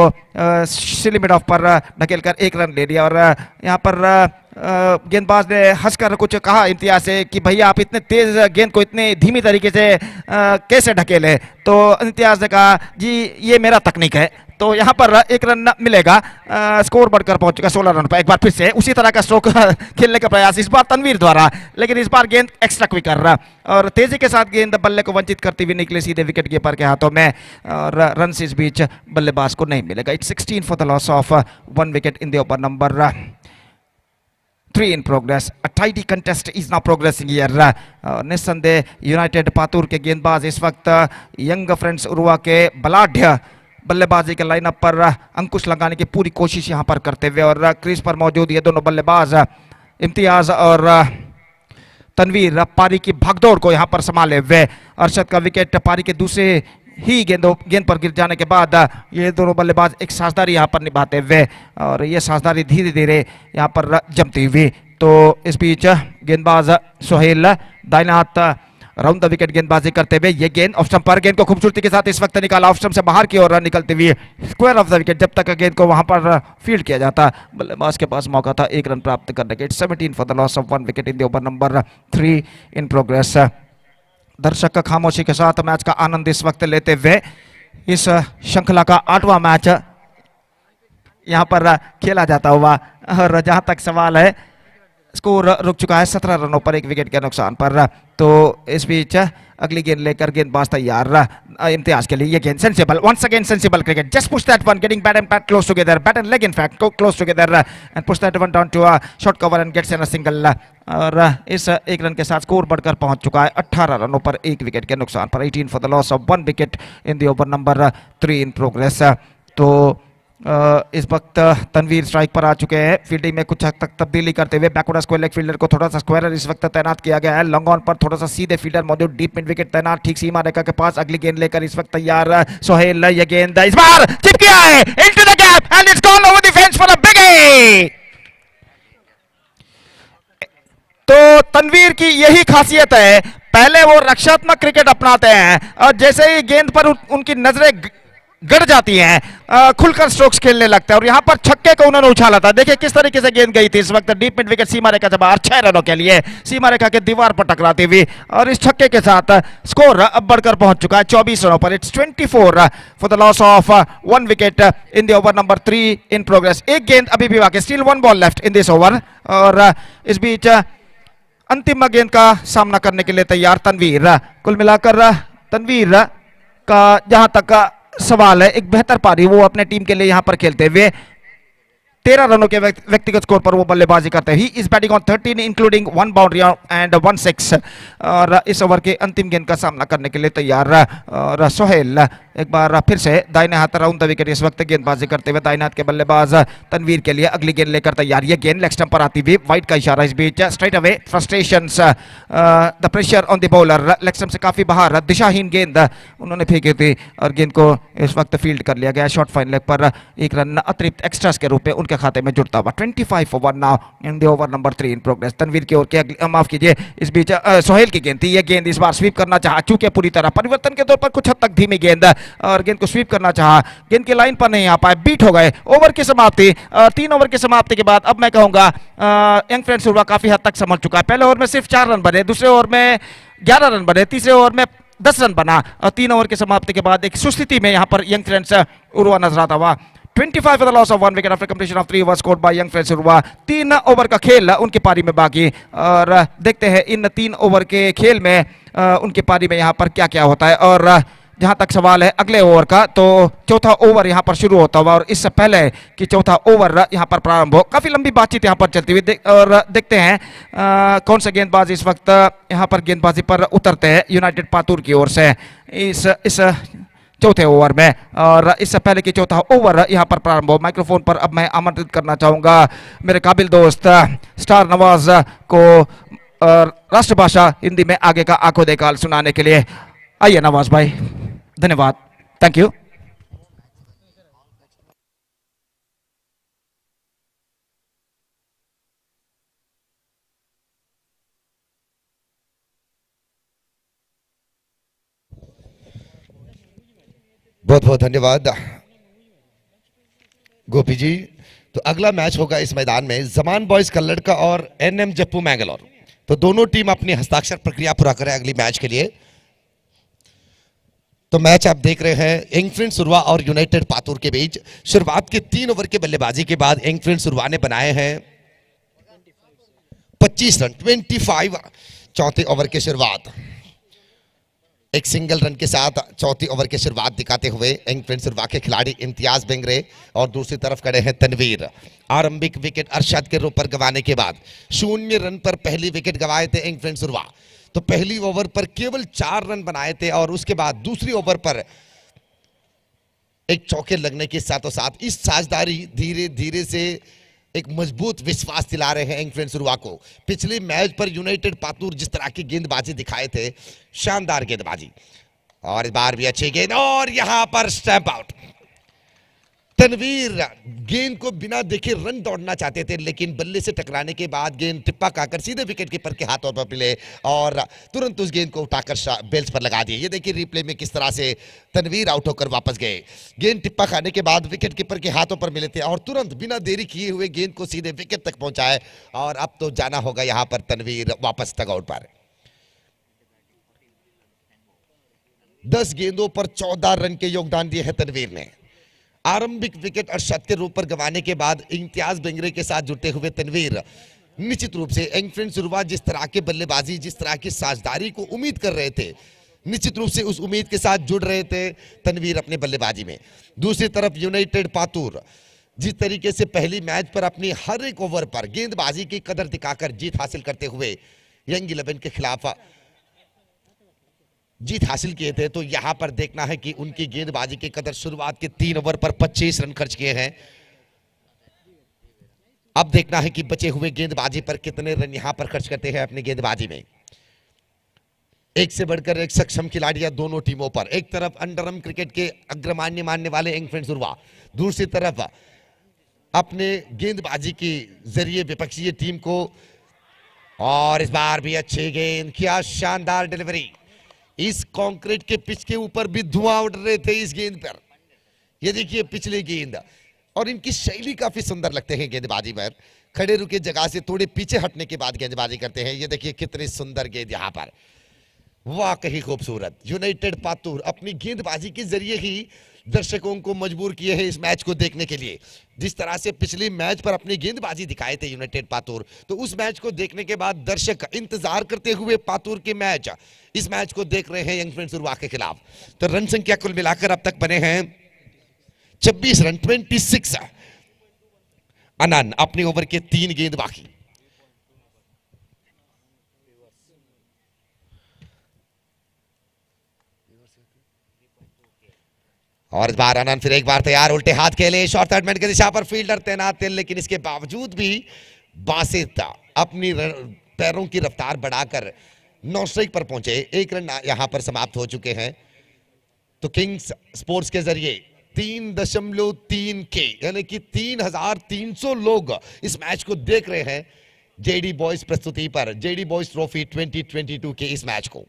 सिली मिड ऑफ पर ढकेलकर 1 रन ले लिया। और यहाँ पर गेंदबाज ने हंसकर कुछ कहा इम्तियाज से कि भैया आप इतने तेज गेंद को इतने धीमी तरीके से कैसे ढकेले, तो इम्तियाज ने कहा जी ये मेरा तकनीक है। तो यहाँ पर 1 रन मिलेगा, स्कोर बढ़कर पहुंच चुका 16 रन पर। एक बार फिर से उसी तरह का स्ट्रोक खेलने का प्रयास इस बार तनवीर द्वारा, लेकिन इस बार गेंद एक्स्ट्रा क्विकर और तेजी के साथ गेंद बल्ले को वंचित करती हुई निकले सीधे विकेट कीपर के हाथों में और रन इस बीच बल्लेबाज को नहीं मिलेगा। It's 16 for the loss of 1 wicket in the over number 3 in progress. A tidy contest is now progressing here. निस्संदेह यूनाइटेड पातुर के गेंदबाज इस वक्त यंग फ्रेंड्स उरुवा के बलाढ्य बल्लेबाजी के लाइनअप पर अंकुश लगाने की पूरी कोशिश यहां पर करते हुए, और क्रीज पर मौजूद ये दोनों बल्लेबाज इम्तियाज और तनवीर पारी की भागदौड़ को यहां पर संभाले हुए। अरशद का विकेट पारी के दूसरे ही गेंद पर गिर जाने के बाद ये दोनों बल्लेबाज एक साझेदारी यहां पर निभाते हुए, और ये साझेदारी धीरे धीरे यहां पर जमती हुई। तो इस बीच गेंदबाज सोहेल दाहिने हाथ राउंड द विकेट गेंदबाजी करते हुए, ये गेंद ऑफ स्टंप पर, गेंद को खूबसूरती के साथ इस वक्त निकाला ऑफ स्टंप से बाहर की ओर निकलती हुई स्क्वायर ऑफ द विकेट। जब तक गेंद को वहां पर फील्ड किया जाता, बल्लेबाज के पास मौका था 1 रन प्राप्त करने के। 17 for the loss of 1 wicket in the over number 3 in progress. दर्शक खामोशी के साथ मैच का आनंद इस वक्त लेते हुए इस श्रृंखला का 8वां मैच यहां पर खेला जाता हुआ, और जहां तक सवाल है स्कोर रुक चुका है 17 रनों पर 1 विकेट के नुकसान पर। तो इस बीच अगली गेंद लेकर गेंदबाज तैयार इम्तियाज के लिए। ये गेंद sensible, once again sensible cricket, just push that one, getting bat and pad close together, bat and leg in fact close together and push that one down to a short cover and gets in a single. और इस 1 रन के साथ स्कोर बढ़कर पहुंच चुका है 18 रनों पर 1 विकेट के नुकसान पर। 18 for the loss of 1 wicket in the over number 3 in progress. तो इस वक्त तनवीर स्ट्राइक पर आ चुके हैं, फील्डिंग में कुछ हद तक तब्दीली करते हुए। बैकवर्ड स्क्वायर लेग फील्डर को थोड़ा सा स्क्वायर इस वक्त तैनात किया गया है। लॉन्ग ऑन पर थोड़ा सा सीधे फील्डर मौजूद, डीप मिड विकेट तैनात ठीक सीमा रेखा के पास। अगली गेंद लेकर इस वक्त तैयार सोहेल, ये गेंद इस बार चिप गया है into the gap and it's gone over the fence for a big hit. तो तनवीर की यही खासियत है, पहले वो रक्षात्मक क्रिकेट अपनाते हैं और जैसे ही गेंद पर उनकी नजरें गड़ जाती हैं खुलकर स्ट्रोक्स खेलने लगता है, और यहां पर छक्के को उन्होंने उछाला था। देखिए किस तरीके से गेंद गई थी इस वक्त डीप मिड विकेट सीमा रेखा से बाहर 6 रनों के लिए, सीमा रेखा के दीवार पर टकराती हुई, और इस छक्के के साथ स्कोर अब बढ़कर पहुंच चुका है 24 रनों पर। It's 24 for the loss of 1 wicket in the over number 3 in progress. एक गेंद अभी भी बाकी, still 1 ball left in this over, और इस बीच अंतिम गेंद का सामना करने के लिए तैयार तनवीर। कुल मिलाकर तनवीर का जहां तक सवाल है, एक बेहतर पारी वो अपने टीम के लिए यहां पर खेलते हुए 13 रनों के व्यक्तिगत स्कोर पर वो बल्लेबाजी करते हैं। He is batting on 13 including 1 boundary and 1 6, और इस ओवर के अंतिम गेंद का सामना करने के लिए तैयार और सोहेल एक बार फिर से दाहिने हाथ राउंड द विकेट इस वक्त गेंदबाजी करते हुए। दाहिने हाथ के बल्लेबाज तनवीर के लिए अगली गेंद लेकर तैयार, ये गेंद लेग स्टंप पर आती हुई, वाइड का इशारा। इस बीच straight away frustrations, the pressure on the bowler, leg stump से काफी बाहर दिशाहीन गेंद उन्होंने फेंकी थी, और गेंद को इस वक्त फील्ड कर लिया गया। शॉर्ट फाइन लेग पर 1 रन अतिरिक्त एक्स्ट्रास के रूप में उनके खाते में जुड़ता हुआ। 25 for 1 now in the over number 3 in progress. Tanveer की ओर के माफ कीजिए, इस बीच सोहेल की गेंद थी, ये गेंद इस बार स्वीप करना चाहा, चूंकि पूरी तरह परिवर्तन के तौर पर कुछ हद तक धीमी गेंद, और गेंद को स्वीप करना चाहा, गेंद की लाइन पर नहीं आ पाए, बीट हो गए। ओवर की समाप्ति, 3 ओवर की समाप्ति के बाद अब मैं कहूंगा यंग फ्रेंड्स उर्वा काफी हद तक संभल चुका है। पहले ओवर में सिर्फ 4 रन बने, दूसरे ओवर में 11 रन बने, तीसरे ओवर में 10 रन बना, और 3 ओवर की समाप्ति के बाद एक सुस्थिति में यहां पर यंग फ्रेंड्स उर्वा नजर आता हुआ। 25 for the loss of 1 wicket after completion of 3 overs scored by young friends Urwa. 3 over का खेल उनकी पारी में बाकी, और देखते हैं इन 3 ओवर के खेल में उनकी पारी में यहाँ पर क्या क्या होता है। और जहां तक सवाल है अगले ओवर का, तो चौथा ओवर यहां पर शुरू होता हुआ, और इससे पहले कि चौथा ओवर यहां पर प्रारंभ हो, काफी लंबी बातचीत यहां पर चलती हुई और देखते हैं कौन से गेंदबाज इस वक्त यहां पर गेंदबाजी पर उतरते हैं यूनाइटेड पातुर की ओर से इस चौथे ओवर में। और इससे पहले कि चौथा ओवर यहां पर प्रारंभ हो, माइक्रोफोन पर अब मैं आमंत्रित करना चाहूंगा मेरे काबिल दोस्त स्टार नवाज को राष्ट्रभाषा हिंदी में आगे का आंखों देखा सुनाने के लिए। आइए नवाज भाई, धन्यवाद, थैंक यू। बहुत बहुत धन्यवाद गोपी जी। तो अगला मैच होगा इस मैदान में जमान बॉयज कल्लड़ का और एनएम जप्पू मैंगलोर। तो दोनों टीम अपनी हस्ताक्षर प्रक्रिया पूरा करें अगली मैच के लिए। तो मैच आप देख रहे हैं यंग फ्रेंड्स उर्वा और यूनाइटेड पातुर के बीच। शुरुआत के 3 ओवर के बल्लेबाजी के बाद यंग फ्रेंड्स उर्वा ने बनाए हैं 25 रन। 25 चौथे ओवर की शुरुआत। एक सिंगल रन के साथ चौथी ओवर की शुरुआत दिखाते हुए यंग फ्रेंड्स सुरवा के खिलाड़ी इम्तियाज बेंगरे और दूसरी तरफ खड़े हैं तनवीर। आरंभिक विकेट अरशद के ऊपर गंवाने के बाद 0 रन पर पहली विकेट गंवाए थे यंग फ्रेंड्स सुरवा। तो पहली ओवर पर केवल 4 रन बनाए थे और उसके बाद दूसरी ओवर पर एक चौके लगने के साथों साथ इस साझेदारी धीरे धीरे से एक मजबूत विश्वास दिला रहे हैं यंग फ्रेंड्स सुरवा को। पिछले मैच पर यूनाइटेड पातूर जिस तरह की गेंदबाजी दिखाए थे, शानदार गेंदबाजी, और इस बार भी अच्छी गेंद और यहां पर स्टैंप आउट। तनवीर गेंद को बिना देखे रन दौड़ना चाहते थे, लेकिन बल्ले से टकराने के बाद गेंद टिप्पा खाकर सीधे विकेट कीपर के हाथों पर मिले और तुरंत उस गेंद को उठाकर बेल्स पर लगा दिए। ये देखिए रिप्ले में किस तरह से तनवीर आउट होकर वापस गए। गेंद टिप्पा खाने के बाद विकेट कीपर के हाथों पर मिले थे और तुरंत बिना देरी किए हुए गेंद को सीधे विकेट तक पहुंचाए और अब तो जाना होगा यहां पर तनवीर वापस डगआउट पर। 10 गेंदों पर 14 रन के योगदान दिए हैं तनवीर ने। आरंभिक विकेट अरशद के रूप पर गंवाने के बाद इम्तियाज बेंगरे के साथ जुटे हुए तनवीर निश्चित रूप से यंग फ्रेंड्स सुरवा जिस तरह के बल्लेबाजी, जिस तरह की साझेदारी को उम्मीद कर रहे थे, निश्चित रूप से उस उम्मीद के साथ जुड़ रहे थे तनवीर अपने बल्लेबाजी में। दूसरी तरफ यूनाइटेड पातूर जिस तरीके से पहली मैच पर अपनी हर एक ओवर पर गेंदबाजी की कदर दिखाकर जीत हासिल करते हुए यंग 11 के खिलाफ जीत हासिल किए थे, तो यहां पर देखना है कि उनकी गेंदबाजी की कदर शुरुआत के 3 ओवर पर 25 रन खर्च किए हैं। अब देखना है कि बचे हुए गेंदबाजी पर कितने रन यहां पर खर्च करते हैं अपनी गेंदबाजी में। एक से बढ़कर एक सक्षम खिलाड़ियां दोनों टीमों पर। एक तरफ अंडरआर्म क्रिकेट के अग्रमान्य मानने वाले यंग फ्रेंड्स सुरवा, दूसरी तरफ अपने गेंदबाजी के जरिए विपक्षी टीम को, और इस बार भी अच्छी गेंद, क्या शानदार डिलीवरी। इस कंक्रीट के पिच के ऊपर भी धुआं उड़ रहे थे इस गेंद पर। ये देखिए पिछली गेंद, और इनकी शैली काफी सुंदर लगते हैं गेंदबाजी पर। खड़े रुके जगह से थोड़े पीछे हटने के बाद गेंदबाजी करते हैं। ये देखिए कितनी सुंदर गेंद यहां पर, वाकई खूबसूरत। यूनाइटेड पातूर अपनी गेंदबाजी के जरिए ही दर्शकों को मजबूर किए हैं इस मैच को देखने के लिए। जिस तरह से पिछले मैच पर अपनी गेंदबाजी दिखाए थे यूनाइटेड पातूर, तो उस मैच को देखने के बाद दर्शक इंतजार करते हुए पातूर के मैच, इस मैच को देख रहे हैं यंग फ्रेंड्स सुरवा के खिलाफ। तो रन संख्या कुल मिलाकर अब तक बने हैं 26 रन, 26। अनन अपने ओवर के 3 गेंद बाकी। और इस बार अनंत फिर एक बार तैयार, उल्टे हाथ खेले, शॉर्ट थर्ड मैन की दिशा पर फील्डर तैनात थे, लेकिन इसके बावजूद भी बासित अपनी पैरों की रफ्तार बढ़ाकर 9 स्ट्राइक पर पहुंचे। 1 रन यहां पर समाप्त हो चुके हैं। तो किंग्स स्पोर्ट्स के जरिए 3.3 के यानी कि 3300 लोग इस मैच को देख रहे हैं जेडी बॉयज प्रस्तुति पर, जेडी बॉयज ट्रॉफी 2022 के इस मैच को।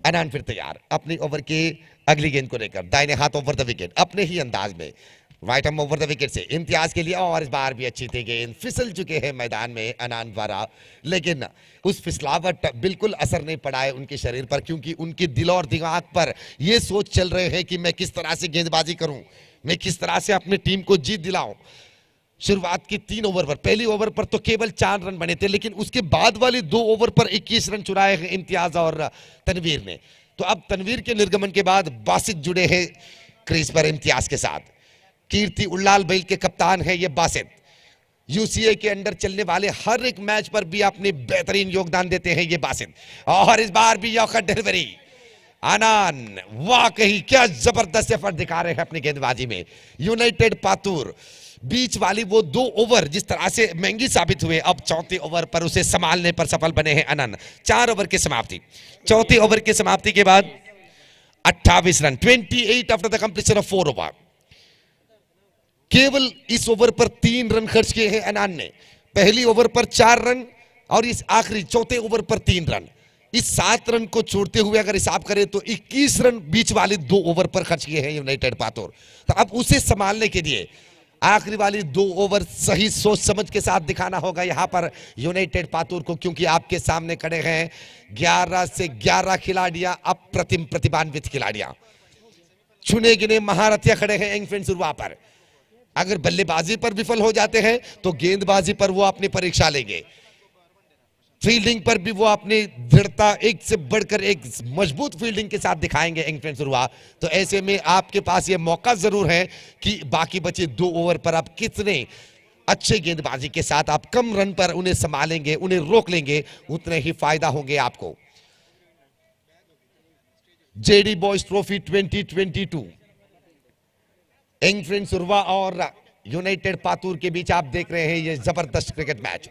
अनंत फिर तैयार अपनी ओवर के अगली गेंद को लेकर, दाहिने हाथ ओवर द विकेट अपने ही अंदाज में, right arm over the wicket से इम्तियाज के लिए, और इस बार भी अच्छी थी गेंद। फिसल चुके हैं मैदान में अनंत द्वारा, लेकिन उस फिसलावट बिल्कुल असर नहीं पड़ा है उनके शरीर पर, क्योंकि उनके दिल और दिमाग पर यह सोच चल रहे हैं कि मैं किस तरह से गेंदबाजी करूं, मैं किस तरह से अपनी टीम को जीत दिलाऊं। शुरुआत की 3 ओवर पर, पहली ओवर पर तो केवल 4 रन बने थे, लेकिन उसके बाद वाले 2 ओवर पर 21 रन चुराए हैं इम्तियाज और तनवीर ने। तो अब तनवीर के निर्गमन के बाद बासित जुड़े हैं क्रीज पर इम्तियाज के साथ। कीर्ति उल्लाल बैल के कप्तान है ये बासित। यूसीए के अंडर चलने वाले हर एक मैच पर भी अपने बेहतरीन योगदान देते हैं ये बासित। और इस बार भी यौकट डिलीवरी, आनंद वाकई क्या जबरदस्त एफर्ट दिखा रहे हैं अपनी गेंदबाजी में। यूनाइटेड पातूर बीच वाली वो 2 ओवर जिस तरह से महंगी साबित हुए, अब चौथे ओवर पर उसे संभालने पर सफल बने हैं अनंत। 4 ओवर की समाप्ति, चौथे ओवर की समाप्ति के बाद 28 run, 28 after the completion of 4 over. केवल इस ओवर पर 3 रन खर्च किए हैं अनंत ने। पहली ओवर पर 4 रन और इस आखिरी चौथे ओवर पर 3 रन। इस 7 रन को छोड़ते हुए अगर हिसाब करें तो 21 रन बीच वाले 2 ओवर पर खर्च किए हैं यूनाइटेड पातूर। तो अब उसे संभालने के लिए आखिरी वाली 2 ओवर सही सोच समझ के साथ दिखाना होगा यहां पर यूनाइटेड पातूर को, क्योंकि आपके सामने खड़े हैं 11 से 11 खिलाड़ियां, अप्रतिम प्रतिभान्वित खिलाड़ियां, चुने गिने महारथिया खड़े हैं यंग फ्रेंड्स सुरवा पर। अगर बल्लेबाजी पर विफल हो जाते हैं तो गेंदबाजी पर वो अपनी परीक्षा लेंगे। फील्डिंग पर भी वो अपनी दृढ़ता एक से बढ़कर एक मजबूत फील्डिंग के साथ दिखाएंगे इंफ्रेंस हुआ। तो ऐसे में आपके पास ये मौका जरूर है कि बाकी बचे 2 ओवर पर आप कितने अच्छे गेंदबाजी के साथ आप कम रन पर उन्हें संभालेंगे, उन्हें रोक लेंगे, उतने ही फायदा होंगे आपको। JD boys trophy 2022 inference Urwa और यूनाइटेड पातूर के बीच आप देख रहे हैं ये जबरदस्त क्रिकेट मैच।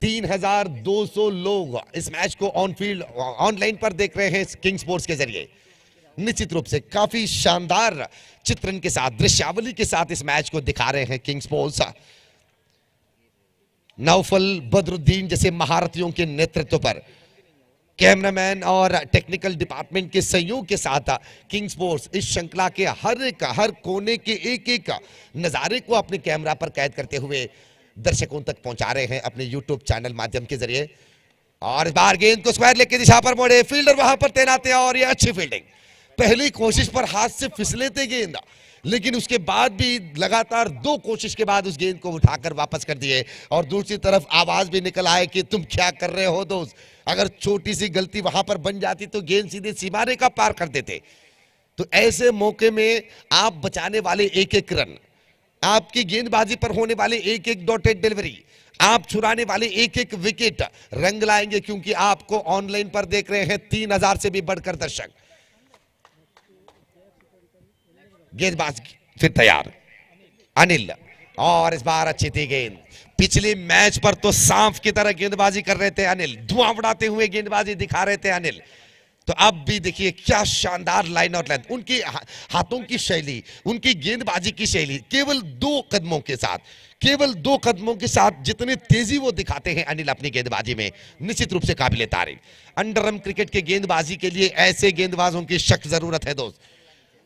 3200 लोग इस मैच को ऑन फील्ड ऑनलाइन पर देख रहे हैं किंग स्पोर्ट्स के जरिए। निश्चित रूप से काफी शानदार चित्रण के साथ, दृश्यावली के साथ इस मैच को दिखा रहे हैं किंग स्पोर्ट्स। नौफल बदरुद्दीन जैसे महारथियों के नेतृत्व पर कैमरामैन और टेक्निकल डिपार्टमेंट के सहयोग के साथ किंग स्पोर्ट्स इस श्रृंखला के हर कोने के एक नजारे को अपने कैमरा पर कैद करते हुए दर्शकों तक पहुंचा रहे हैं अपने यूट्यूब चैनल माध्यम के जरिए। और इस बार गेंद को स्क्वायर लेग की दिशा पर मोड़े, फील्डर वहां पर तैनात है और ये अच्छी फील्डिंग। पहली कोशिश पर हाथ से फिसले थे गेंद, लेकिन उसके बाद भी लगातार 2 कोशिश के बाद उस गेंद को उठाकर वापस कर दिए। और दूसरी तरफ आवाज भी निकल आए कि तुम क्या कर रहे हो दोस्त। अगर छोटी सी गलती वहां पर बन जाती तो गेंद सीधे सीमा रेखा पार कर देते। तो ऐसे मौके में आप बचाने वाले एक रन, आपकी गेंदबाजी पर होने वाले एक डॉटेड डिलीवरी, आप छुड़ाने वाले एक विकेट रंग लाएंगे, क्योंकि आपको ऑनलाइन पर देख रहे हैं 3000 से भी बढ़कर दर्शक। गेंदबाज फिर तैयार अनिल, और इस बार अच्छी थी गेंद। पिछले मैच पर तो सांप की तरह गेंदबाजी कर रहे थे अनिल, धुआं उड़ाते हुए गेंदबाजी दिखा रहे थे अनिल। तो अब भी देखिए क्या शानदार लाइन और लेंथ, उनकी हाथों की शैली, उनकी गेंदबाजी की शैली, केवल 2 कदमों के साथ जितनी तेजी वो दिखाते हैं अनिल अपनी गेंदबाजी में, निश्चित रूप से काबिले तारीफ। अंडरआर्म क्रिकेट के गेंदबाजी के लिए ऐसे गेंदबाजों की सख्त जरूरत है दोस्त।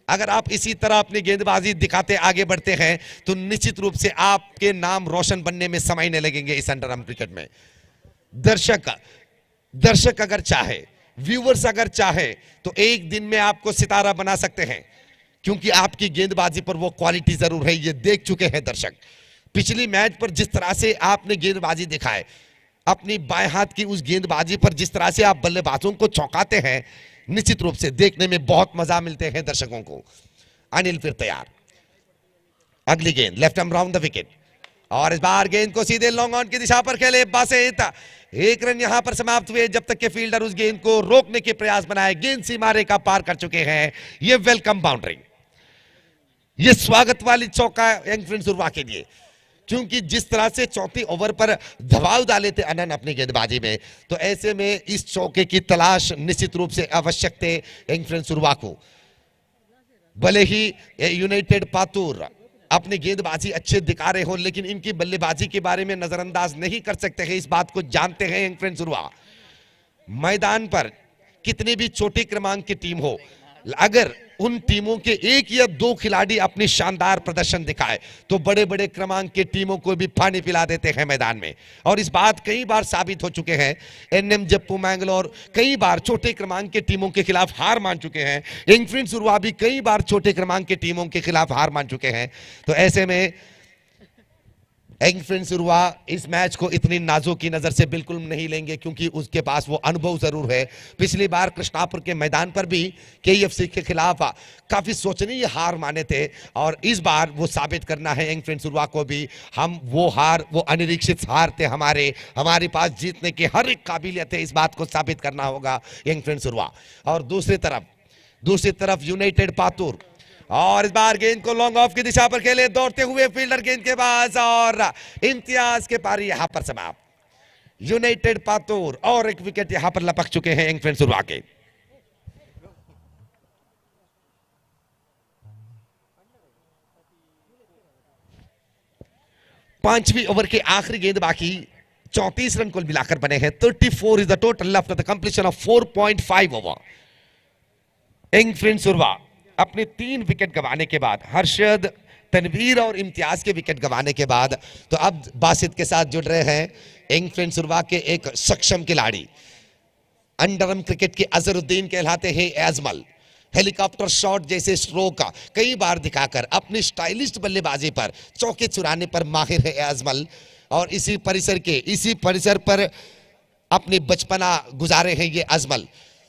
अगर आप इसी तरह अपनी गेंदबाजी दिखाते आगे बढ़ते हैं तो निश्चित रूप से आपके नाम रोशन बनने में समय नहीं लगेंगे इस अंडरआर्म क्रिकेट में। दर्शक अगर चाहे, व्यूअर्स अगर चाहे तो एक दिन में आपको सितारा बना सकते हैं, क्योंकि आपकी गेंदबाजी पर वो क्वालिटी जरूर है, ये देख चुके हैं दर्शक। पिछली मैच पर जिस तरह से आपने गेंदबाजी दिखाए, अपनी बाएं हाथ की उस गेंदबाजी पर जिस तरह से आप बल्लेबाजों को चौंकाते हैं, निश्चित रूप से देखने में बहुत मजा मिलते हैं दर्शकों को। अनिल फिर तैयार, अगली गेंद left arm round the wicket, और इस बार गेंद को सीधे लॉन्ग ऑन की दिशा पर खेले बासित। 1 रन यहां पर समाप्त हुए जब तक के फील्डर उस गेंद को रोकने के प्रयास बनाए। गेंद सीमा रेखा पार कर चुके हैं। ये वेलकम बाउंड्री, ये स्वागत वाली चौका इंफ्रेंस उर्वा के लिए, क्योंकि जिस तरह से चौथे ओवर पर दबाव डाले थे अनन अपनी गेंदबाजी में, तो ऐसे में इस चौके की तलाश निश्चित रूप से आवश्यक थे इंफ्रेंस उर्वा को। भले ही यूनाइटेड पातूर अपनी गेंदबाजी अच्छे दिखा रहे हो, लेकिन इनकी बल्लेबाजी के बारे में नजरअंदाज नहीं कर सकते हैं, इस बात को जानते हैं इंफ्रेंस उर्वा। मैदान पर कितनी भी छोटे क्रमांक की टीम हो, अगर उन टीमों के 1 या 2 खिलाड़ी अपनी शानदार प्रदर्शन दिखाए तो बड़े बड़े क्रमांक की टीमों को भी पानी पिला देते हैं मैदान में। और इस बात कई बार साबित हो चुके हैं। एनएम जप्पू मैंगलोर कई बार छोटे क्रमांक के टीमों के खिलाफ हार मान चुके हैं। इंफ्रेंस उर्वा भी कई बार छोटे क्रमांक के टीमों के खिलाफ हार मान चुके हैं। तो ऐसे में इंफ्रेंस उर्वा इस मैच को इतनी नाजों की नजर से बिल्कुल नहीं लेंगे, क्योंकि उसके पास वो अनुभव जरूर है। पिछली बार कृष्णापुर के मैदान पर भी केएफसी के खिलाफ काफी सोचनीय हार माने थे, और इस बार वो साबित करना है इंफ्रेंस उर्वा को भी। हम वो हार, वो अनिरीक्षित हार थे हमारे पास जीतने की हर एक काबिलियत है, इस बात को साबित करना होगा इंफ्रेंस उर्वा। और दूसरी तरफ यूनाइटेड पातूर, और इस बार गेंद को लॉन्ग ऑफ की दिशा पर खेले, दौड़ते हुए फील्डर गेंद के पास, और इम्तियाज के पारी यहां पर समाप्त। यूनाइटेड पातूर और एक विकेट यहां पर लपक चुके हैं इंफ्रेंस उर्वा के। पांचवी ओवर के आखिरी गेंद बाकी, 34 रन कुल मिलाकर बने हैं। 34 is the total left at the completion of 4.5 over. Young friends Urwa अपने 3 विकेट गंवाने के बाद, हर्षद, तनवीर और इम्तियाज के विकेट गंवाने के बाद, तो अब बासित के साथ जुड़ रहे हैं इंफ्रेंस उर्वा के एक सक्षम खिलाड़ी, अंडरआर्म क्रिकेट के अजहरुद्दीन कहलाते हैं एजमल। हेलीकॉप्टर शॉट जैसे स्ट्रोक कई बार दिखाकर अपनी स्टाइलिस्ट बल्लेबाजी पर चौके चुराने पर माहिर है एजमल। और इसी परिसर पर अपनी बचपना गुजारे हैं ये अजमल।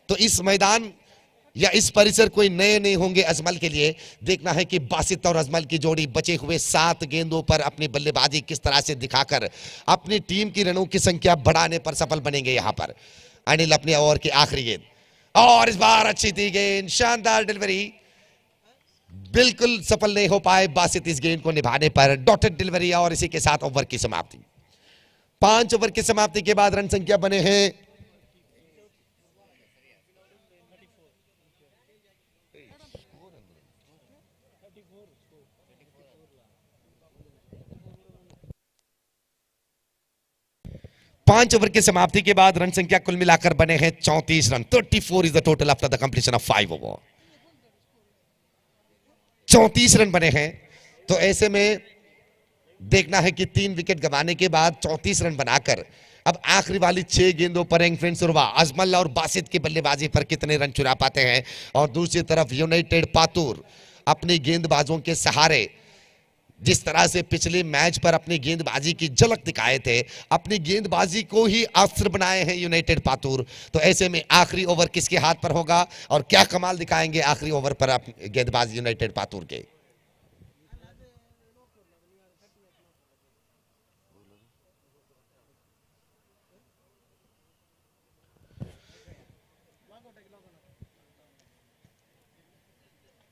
तो इस मैदान या इस परिसर कोई नए नहीं होंगे अजमल के लिए। देखना है कि बासित और अजमल की जोड़ी बचे हुए 7 गेंदों पर अपनी बल्लेबाजी किस तरह से दिखाकर अपनी टीम की रनों की संख्या बढ़ाने पर सफल बनेंगे। यहां पर अनिल अपने ओवर की आखिरी गेंद, और इस बार अच्छी थी गेंद, शानदार डिलीवरी, बिल्कुल सफल नहीं हो पाए बासित इस गेंद को निभाने पर। डॉटेड डिलीवरी और इसी के साथ ओवर की समाप्ति। 5 ओवर की समाप्ति के बाद रन संख्या बने हैं 5 ओवर की समाप्ति के बाद रन संख्या कुल मिलाकर बने हैं 34 run. 34 is the total after the completion of 5 over. 34 run बने हैं। तो ऐसे में देखना है कि 3 विकेट गंवाने के बाद 34 रन बनाकर अब आखिरी वाली 6 गेंदों पर एंगफ्रेंड सुरवा अजमल और बासित की बल्लेबाजी पर कितने रन चुरा पाते हैं। और दूसरी तरफ यूनाइटेड पातूर अपनी गेंदबाजों के सहारे जिस तरह से पिछले मैच पर अपनी गेंदबाजी की झलक दिखाए थे, अपनी गेंदबाजी को ही अस्त्र बनाए हैं यूनाइटेड पातूर। तो ऐसे में आखिरी ओवर किसके हाथ पर होगा और क्या कमाल दिखाएंगे आखिरी ओवर पर गेंदबाज यूनाइटेड पातूर के।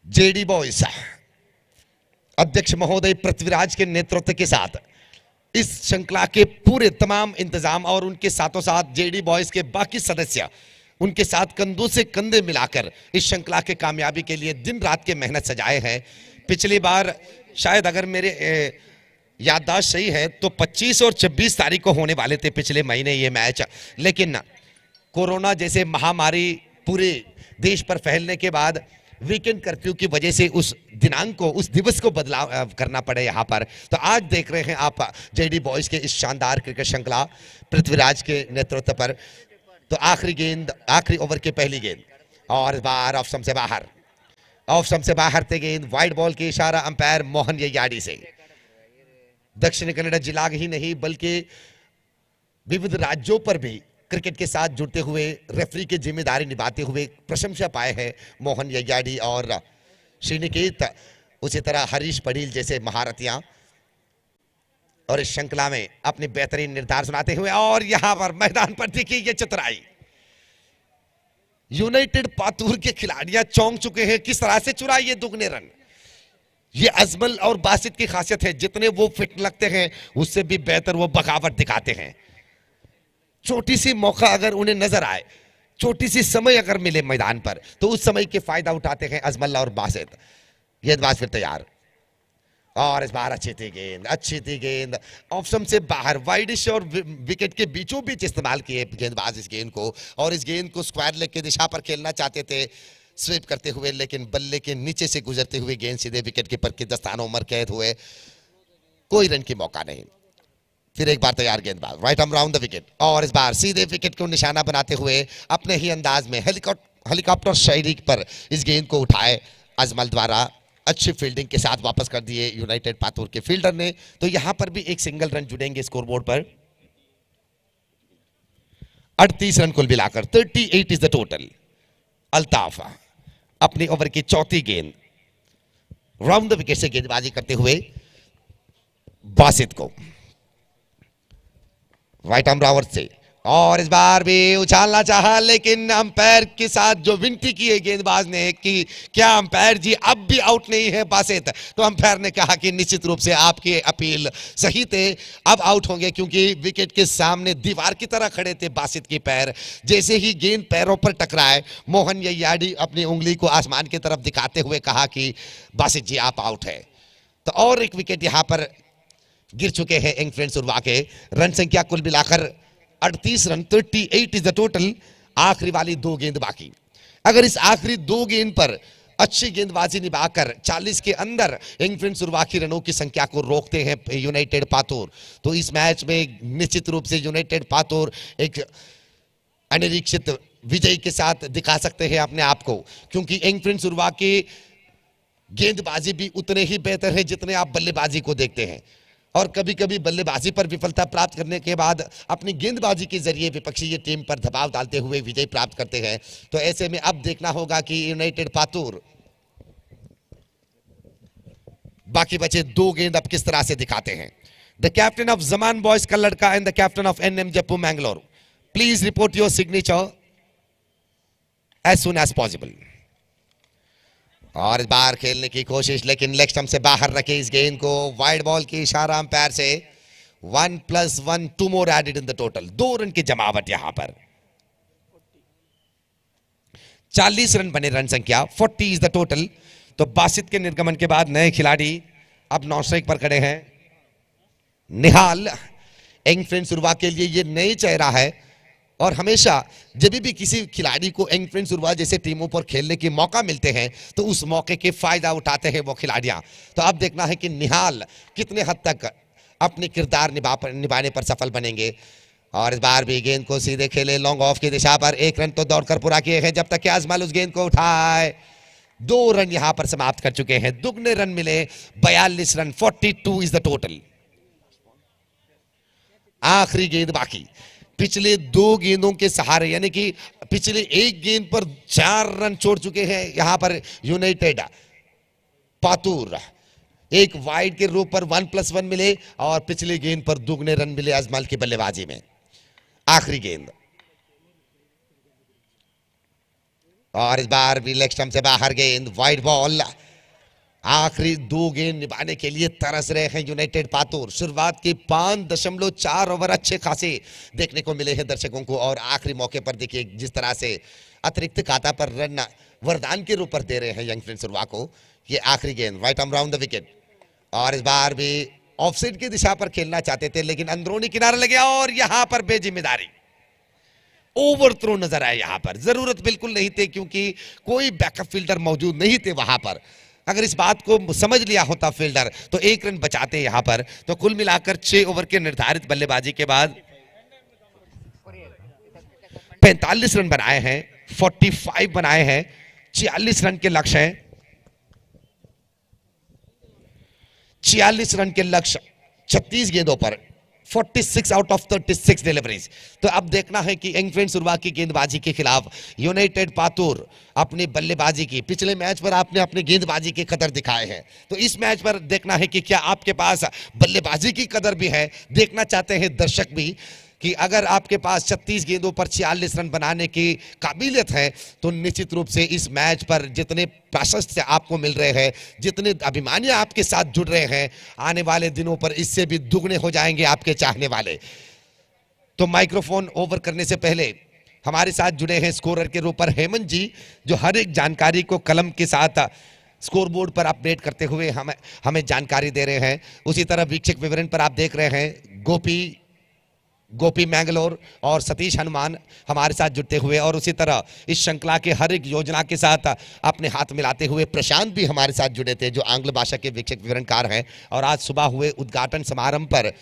जेडी बॉयज अध्यक्ष महोदय पृथ्वीराज के नेतृत्व के साथ इस श्रृंखला के पूरे तमाम इंतजाम और उनके साथों साथ जेडी बॉयज के बाकी सदस्य उनके साथ कंधों से कंधे मिलाकर इस श्रृंखला के कामयाबी के लिए दिन रात के मेहनत सजाए हैं। पिछली बार शायद अगर मेरे याददाश्त सही है तो 25 और 26 तारीख को होने वाले थे पिछले महीने ये मैच, लेकिन कोरोना जैसे महामारी पूरे देश पर फैलने के बाद वीकेंड कर्फ्यू की वजह से उस दिनांक को, उस दिवस को बदलाव करना पड़े यहां पर। तो आज देख रहे हैं आप जेडी बॉयज के इस शानदार क्रिकेट श्रृंखला पृथ्वीराज के नेतृत्व पर। तो आखिरी गेंद, आखिरी ओवर की पहली गेंद, और इस बार ऑफ स्टंप से बाहर, ऑफ स्टंप से बाहर थे गेंद। वाइड बॉल के इशारा अंपायर मोहन ययाड़ी से। दक्षिण कन्नड़ जिला ही नहीं बल्कि विविध राज्यों पर भी क्रिकेट के साथ जुड़ते हुए रेफरी की जिम्मेदारी निभाते हुए प्रशंसा पाए हैं मोहन ययाड़ी और श्रीनिकेत, उसी तरह हरीश पड़ील जैसे महारथियां, और इस श्रृंखला में अपने बेहतरीन निर्धार सुनाते हुए। और यहां पर मैदान पर देखिए ये चतुराई, यूनाइटेड पातूर के खिलाड़ियां चौंक चुके हैं किस तरह से चुराए ये दुगने रन। ये अजमल और बासित की खासियत है, जितने वो फिट लगते हैं उससे भी बेहतर वो बगावत दिखाते हैं। छोटी सी मौका अगर उन्हें नजर आए, छोटी सी समय अगर मिले मैदान पर, तो उस समय के फायदा उठाते हैं अजमल और बासित। गेंदबाज फिर तैयार, और इस बार अच्छी थी गेंद, अच्छी थी गेंद, ऑप्शन से बाहर, वाइडिश और विकेट के बीचों बीच इस्तेमाल किए गेंदबाज इस गेंद को। और इस गेंद को स्क्वायर लेग की दिशा पर खेलना चाहते थे स्वीप करते हुए, लेकिन बल्ले के नीचे से गुजरते हुए गेंद सीधे विकेट कीपर के दस्तानों में कैद हुए, कोई रन की मौका नहीं। फिर एक बार तैयार गेंदबाज, right arm round the wicket, और इस बार सीधे विकेट को निशाना बनाते हुए अपने ही अंदाज में हेलीकॉप्टर शैली पर इस गेंद को उठाए अजमल द्वारा। अच्छी फील्डिंग के साथ वापस कर दिए यूनाइटेड पातूर के फील्डर ने। तो यहां पर भी एक सिंगल रन जुड़ेंगे स्कोरबोर्ड पर। 38 रन कुल मिलाकर, 38 इज द टोटल। अल्ताफ अपनी ओवर की चौथी गेंद राउंड द विकेट से गेंदबाजी करते हुए बासित को राइट आर्म रावर से, और इस बार भी उछालना चाहा, लेकिन अंपायर के साथ जो विनती की है गेंदबाज ने कि क्या अंपायर जी अब भी आउट नहीं है बासित, तो अंपायर ने कहा कि निश्चित रूप से आपकी अपील सही थे, अब आउट होंगे, क्योंकि विकेट के सामने दीवार की तरह खड़े थे बासित के पैर। जैसे ही गेंद पैरों पर टकराए, मोहन ययाड़ी अपनी उंगली को आसमान की तरफ दिखाते हुए कहा कि बासित जी आप आउट है। तो और एक विकेट यहां पर गिर चुके हैं एंगफ्रेंड सुरवा के। रन संख्या कुल मिलाकर 38 रन, 38 इज द टोटल। आखिरी वाली 2 गेंद बाकी। अगर इस आखिरी 2 गेंद पर अच्छी गेंदबाजी निभाकर 40 के अंदर एंगफ्रेंड सुरवा की रनों की संख्या को रोकते हैं यूनाइटेड पातूर, तो इस मैच में निश्चित रूप से यूनाइटेड पातूर एक अनिरीक्षित विजय के साथ दिखा सकते हैं अपने आप को, क्योंकि एंगफ्रेंड सुरवा की गेंदबाजी भी उतने ही बेहतर है जितने आप बल्लेबाजी को देखते हैं। और कभी कभी बल्लेबाजी पर विफलता प्राप्त करने के बाद अपनी गेंदबाजी के जरिए विपक्षी टीम पर दबाव डालते हुए विजय प्राप्त करते हैं। तो ऐसे में अब देखना होगा कि यूनाइटेड पातूर बाकी बचे 2 गेंद अब किस तरह से दिखाते हैं। The captain of Zaman boys का लड़का and the captain of NM Jappu Mangalore, please report your signature as soon as possible. और इस बार खेलने की कोशिश, लेकिन लेग स्टंप से बाहर रखे इस गेंद को। वाइड बॉल की इशारा अंपायर से। 1+1 2 more added in the total. 2 run की जमावट यहां पर। 40 रन बने, रन संख्या 40 इज द टोटल। तो बासित के निर्गमन के बाद नए खिलाड़ी अब नॉन स्ट्राइक पर खड़े हैं। निहाल यंग फ्रेंड सुरवा के लिए ये नई चेहरा है और हमेशा जब भी किसी खिलाड़ी को यंग फ्रेंड सुरवा जैसे टीमों पर खेलने के मौका मिलते हैं तो उस मौके के फायदा उठाते हैं वो खिलाड़ियां। तो अब देखना है कि निहाल कितने हद तक अपने किरदार निभाने पर सफल बनेंगे। और इस बार भी गेंद को सीधे खेले लॉन्ग ऑफ की दिशा पर। 1 रन तो दौड़कर पूरा किए हैं जब तक कि अजमल उस गेंद को उठाए। 2 रन यहां पर समाप्त कर चुके हैं। दुगने रन मिले, 42 रन, 42 इज द टोटल। आखिरी गेंद बाकी। पिछले 2 गेंदों के सहारे, यानी कि पिछले 1 गेंद पर 4 रन छोड़ चुके हैं यहां पर यूनाइटेड पातूर। एक वाइड के रूप पर 1+1 मिले और पिछली गेंद पर दुगने रन मिले अजमल की बल्लेबाजी में। आखिरी गेंद और इस बार भी लेग स्टंप से बाहर गेंद, वाइड बॉल। आखिरी 2 गेंद निभाने के लिए तरस रहे हैं यूनाइटेड पातूर। शुरुआत के 5.4 ओवर अच्छे खासे देखने को मिले हैं दर्शकों को और आखिरी मौके पर देखिए जिस तरह से अतिरिक्त खाता पर रन वरदान के रूप पर दे रहे हैं यंग फ्रेंड सुरवा को। ये आखिरी गेंद right arm round the wicket और इस बार भी ऑफसाइड की दिशा पर खेलना चाहते थे लेकिन अंदरूनी किनारा लग गया और यहां पर बेजिम्मेदारी ओवर थ्रो नजर आया। यहां पर जरूरत बिल्कुल नहीं थी क्योंकि कोई बैकअप फील्डर मौजूद नहीं थे वहां पर। अगर इस बात को समझ लिया होता फील्डर तो 1 रन बचाते यहां पर। तो कुल मिलाकर 6 ओवर के निर्धारित बल्लेबाजी के बाद 45 रन बनाए हैं, 45 बनाए हैं। 46 रन के लक्ष्य हैं, 46 रन के लक्ष्य 36 गेंदों पर, 46 आउट ऑफ 36 डिलीवरीज। तो अब देखना है कि यंग फ्रेंड सुरवा की गेंदबाजी के खिलाफ यूनाइटेड पातूर अपनी बल्लेबाजी की, पिछले मैच पर आपने अपनी गेंदबाजी की कदर दिखाए हैं तो इस मैच पर देखना है कि क्या आपके पास बल्लेबाजी की कदर भी है। देखना चाहते हैं दर्शक भी कि अगर आपके पास 36 गेंदों पर 46 रन बनाने की काबिलियत है तो निश्चित रूप से इस मैच पर जितने प्रशस्ति आपको मिल रहे हैं, जितने अभिमानी आपके साथ जुड़ रहे हैं, आने वाले दिनों पर इससे भी दुगने हो जाएंगे आपके चाहने वाले। तो माइक्रोफोन ओवर करने से पहले हमारे साथ जुड़े हैं स्कोरर के रूप पर हेमंत जी, जो हर एक जानकारी को कलम के साथ स्कोरबोर्ड पर अपडेट करते हुए हमें जानकारी दे रहे हैं। उसी तरह वीक्षक विवरण पर आप देख रहे हैं गोपी मैंगलोर और सतीश हनुमान हमारे साथ जुड़ते हुए, और उसी तरह इस श्रृंखला के हर एक योजना के साथ अपने हाथ मिलाते हुए प्रशांत भी हमारे साथ जुड़े थे जो आंग्ल भाषा के वीक्षक विवरणकार हैं। और आज सुबह हुए उद्घाटन समारंभ पर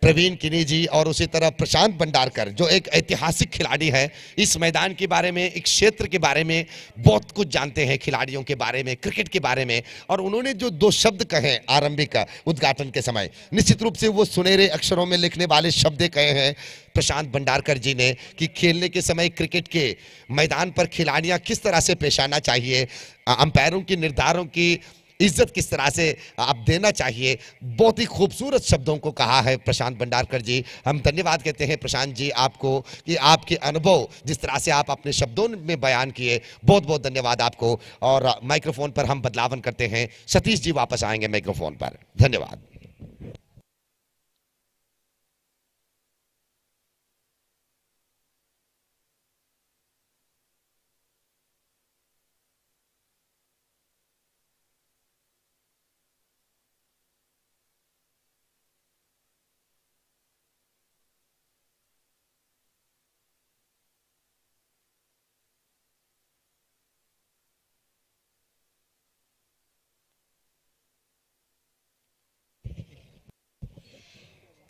प्रवीण किनी जी और उसी तरह प्रशांत भंडारकर जो एक ऐतिहासिक खिलाड़ी है, इस मैदान के बारे में, इस क्षेत्र के बारे में बहुत कुछ जानते हैं, खिलाड़ियों के बारे में, क्रिकेट के बारे में। और उन्होंने जो 2 शब्द कहे आरंभिक उद्घाटन के समय, निश्चित रूप से वो सुनहरे अक्षरों में लिखने वाले शब्द कहे हैं प्रशांत भंडारकर जी ने कि खेलने के समय क्रिकेट के मैदान पर खिलाड़ियां किस तरह से पेश आना चाहिए, अंपायरों की निर्धारों की इज्जत किस तरह से आप देना चाहिए। बहुत ही खूबसूरत शब्दों को कहा है प्रशांत भंडारकर जी। हम धन्यवाद कहते हैं प्रशांत जी आपको कि आपके अनुभव जिस तरह से आप अपने शब्दों में बयान किए, बहुत बहुत धन्यवाद आपको। और माइक्रोफोन पर हम बदलावन करते हैं, सतीश जी वापस आएंगे माइक्रोफोन पर। धन्यवाद।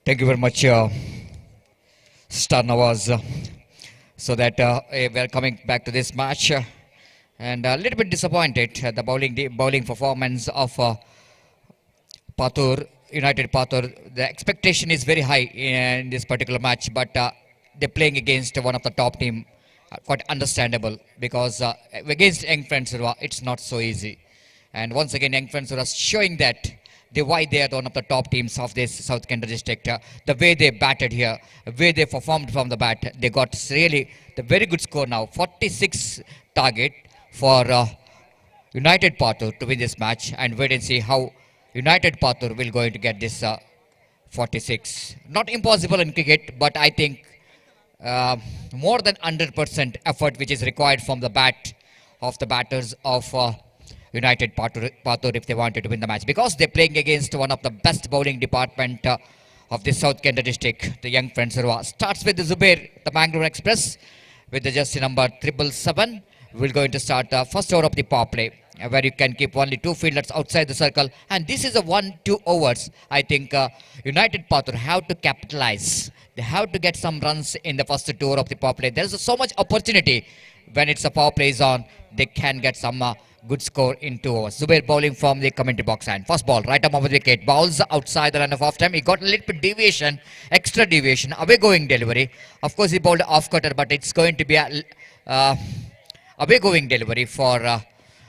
Thank you very much, Star Nawaz. So that we're coming back to this match, and a little bit disappointed at the bowling performance of Patur. United Pathor, the expectation is very high in this particular match, but they're playing against one of the top team. Quite understandable because against Young Friends, it's not so easy. And once again, Young Friends are showing that why they are one of the top teams of this South Kent district. The way they batted here, the way they performed from the bat, they got really the very good score now. 46 target for United Pathor to win this match, and wait and see how United Pathor will going to get this 46. Not impossible in cricket, but I think more than 100% effort which is required from the bat of the batters of United Pathor if they wanted to win the match, because they're playing against one of the best bowling department of the South Kent district, the Young Friends. Starts with the Zubair, the Bangalore Express, with the jersey number 777. We're going to start first over of the power play, where you can keep only 2 fielders outside the circle, and this is a 1-2 overs. I think United Pathor have to capitalize. They have to get some runs in the first 2 overs of the power play. There's so much opportunity when it's a power play is on. They can get some good score in 2 overs. Zubair bowling from the commentary box, and first ball right arm over the wicket, bowls outside the line of off time. He got a little bit deviation, extra deviation, away going delivery. Of course he bowled off cutter, but it's going to be a away going delivery for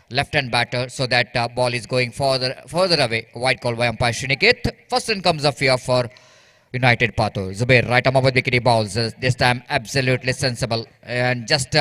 left hand batter, so that ball is going further away. Wide call by umpire Shriniket. First run comes up here for United Pathor. Zubair right arm over the wicket, he bowls this time absolutely sensible, and just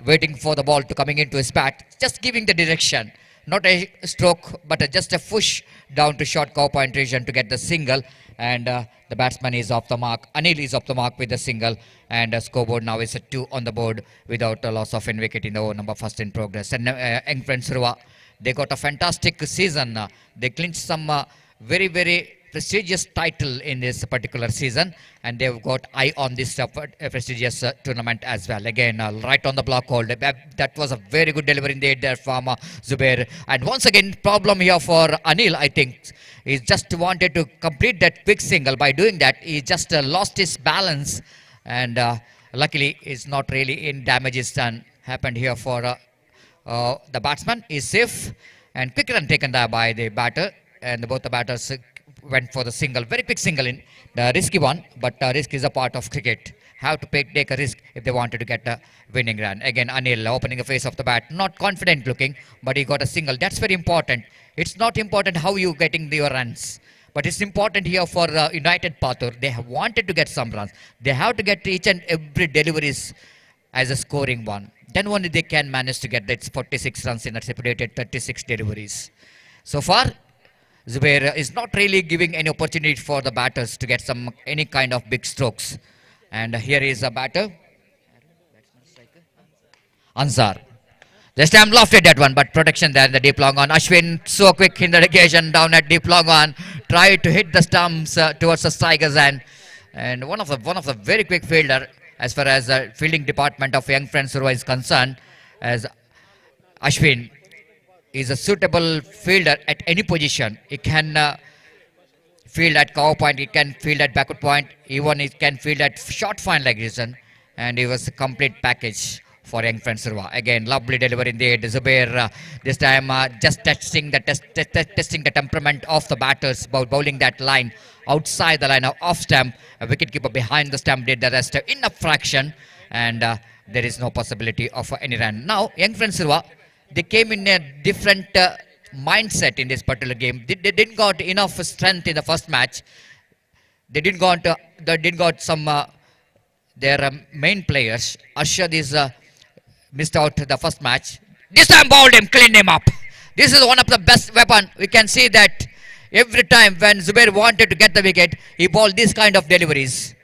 waiting for the ball to coming into his bat, just giving the direction, not a stroke but just a push down to short cover point region to get the single, and the batsman is off the mark. Anil is off the mark with the single, and scoreboard now is a 2 on the board without a loss of an wicket in the over number first in progress. And Young Friends Ruwa, they got a fantastic season. They clinched some very prestigious title in this particular season, and they've got eye on this prestigious tournament as well. Again, right on the block hold. That was a very good delivery in the air there from Zubair. And once again, problem here for Anil, I think. He just wanted to complete that quick single. By doing that, he just lost his balance, and luckily is not really in damages done happened here for the batsman. Is safe, and quick run taken there by the batter, and both the batters went for the single, very quick single in the risky one, but risk is a part of cricket. Have to take a risk if they wanted to get a winning run. Again, Anil opening the face of the bat, not confident looking, but he got a single. That's very important. It's not important how you getting your runs, but it's important here for United Pathor. They have wanted to get some runs. They have to get each and every deliveries as a scoring one. Then only they can manage to get that 46 runs in a stipulated 36 deliveries. So far, Zubair is not really giving any opportunity for the batters to get any kind of big strokes. And here is a batter, Ansar. This time lofted that one, but protection there in the deep long on. Ashwin so quick in the occasion down at deep long on, tried to hit the stumps towards the striker's end. And one of the very quick fielder as far as the fielding department of Young Friends Surwa is concerned, as Ashwin is a suitable fielder at any position. He can field at cover point, he can field at backward point, even he can field at short fine leg reason, and he was a complete package for Young Friends Surwa. Again, lovely delivery in the air. Zubair this time just testing the temperament of the batters, bowling that line outside the line of off stump. A wicketkeeper behind the stump did the rest in a fraction, and there is no possibility of any run. Now, Young Friends Surwa, they came in a different mindset in this particular game. They didn't got enough strength in the first match. They didn't got some their main players. Arshad is missed out the first match. This time bowled him, cleaned him up. This is one of the best weapon. We can see that every time when Zubair wanted to get the wicket, he bowled this kind of deliveries.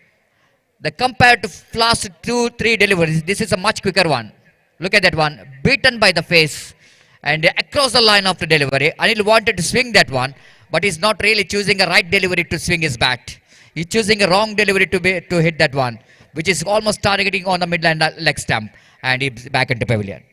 The compared to last 2-3 deliveries, this is a much quicker one. Look at that one, beaten by the face and across the line of the delivery. Anil wanted to swing that one, but he's not really choosing a right delivery to swing his bat. He's choosing a wrong delivery to hit that one, which is almost targeting on the midline leg stump, and he's back into pavilion.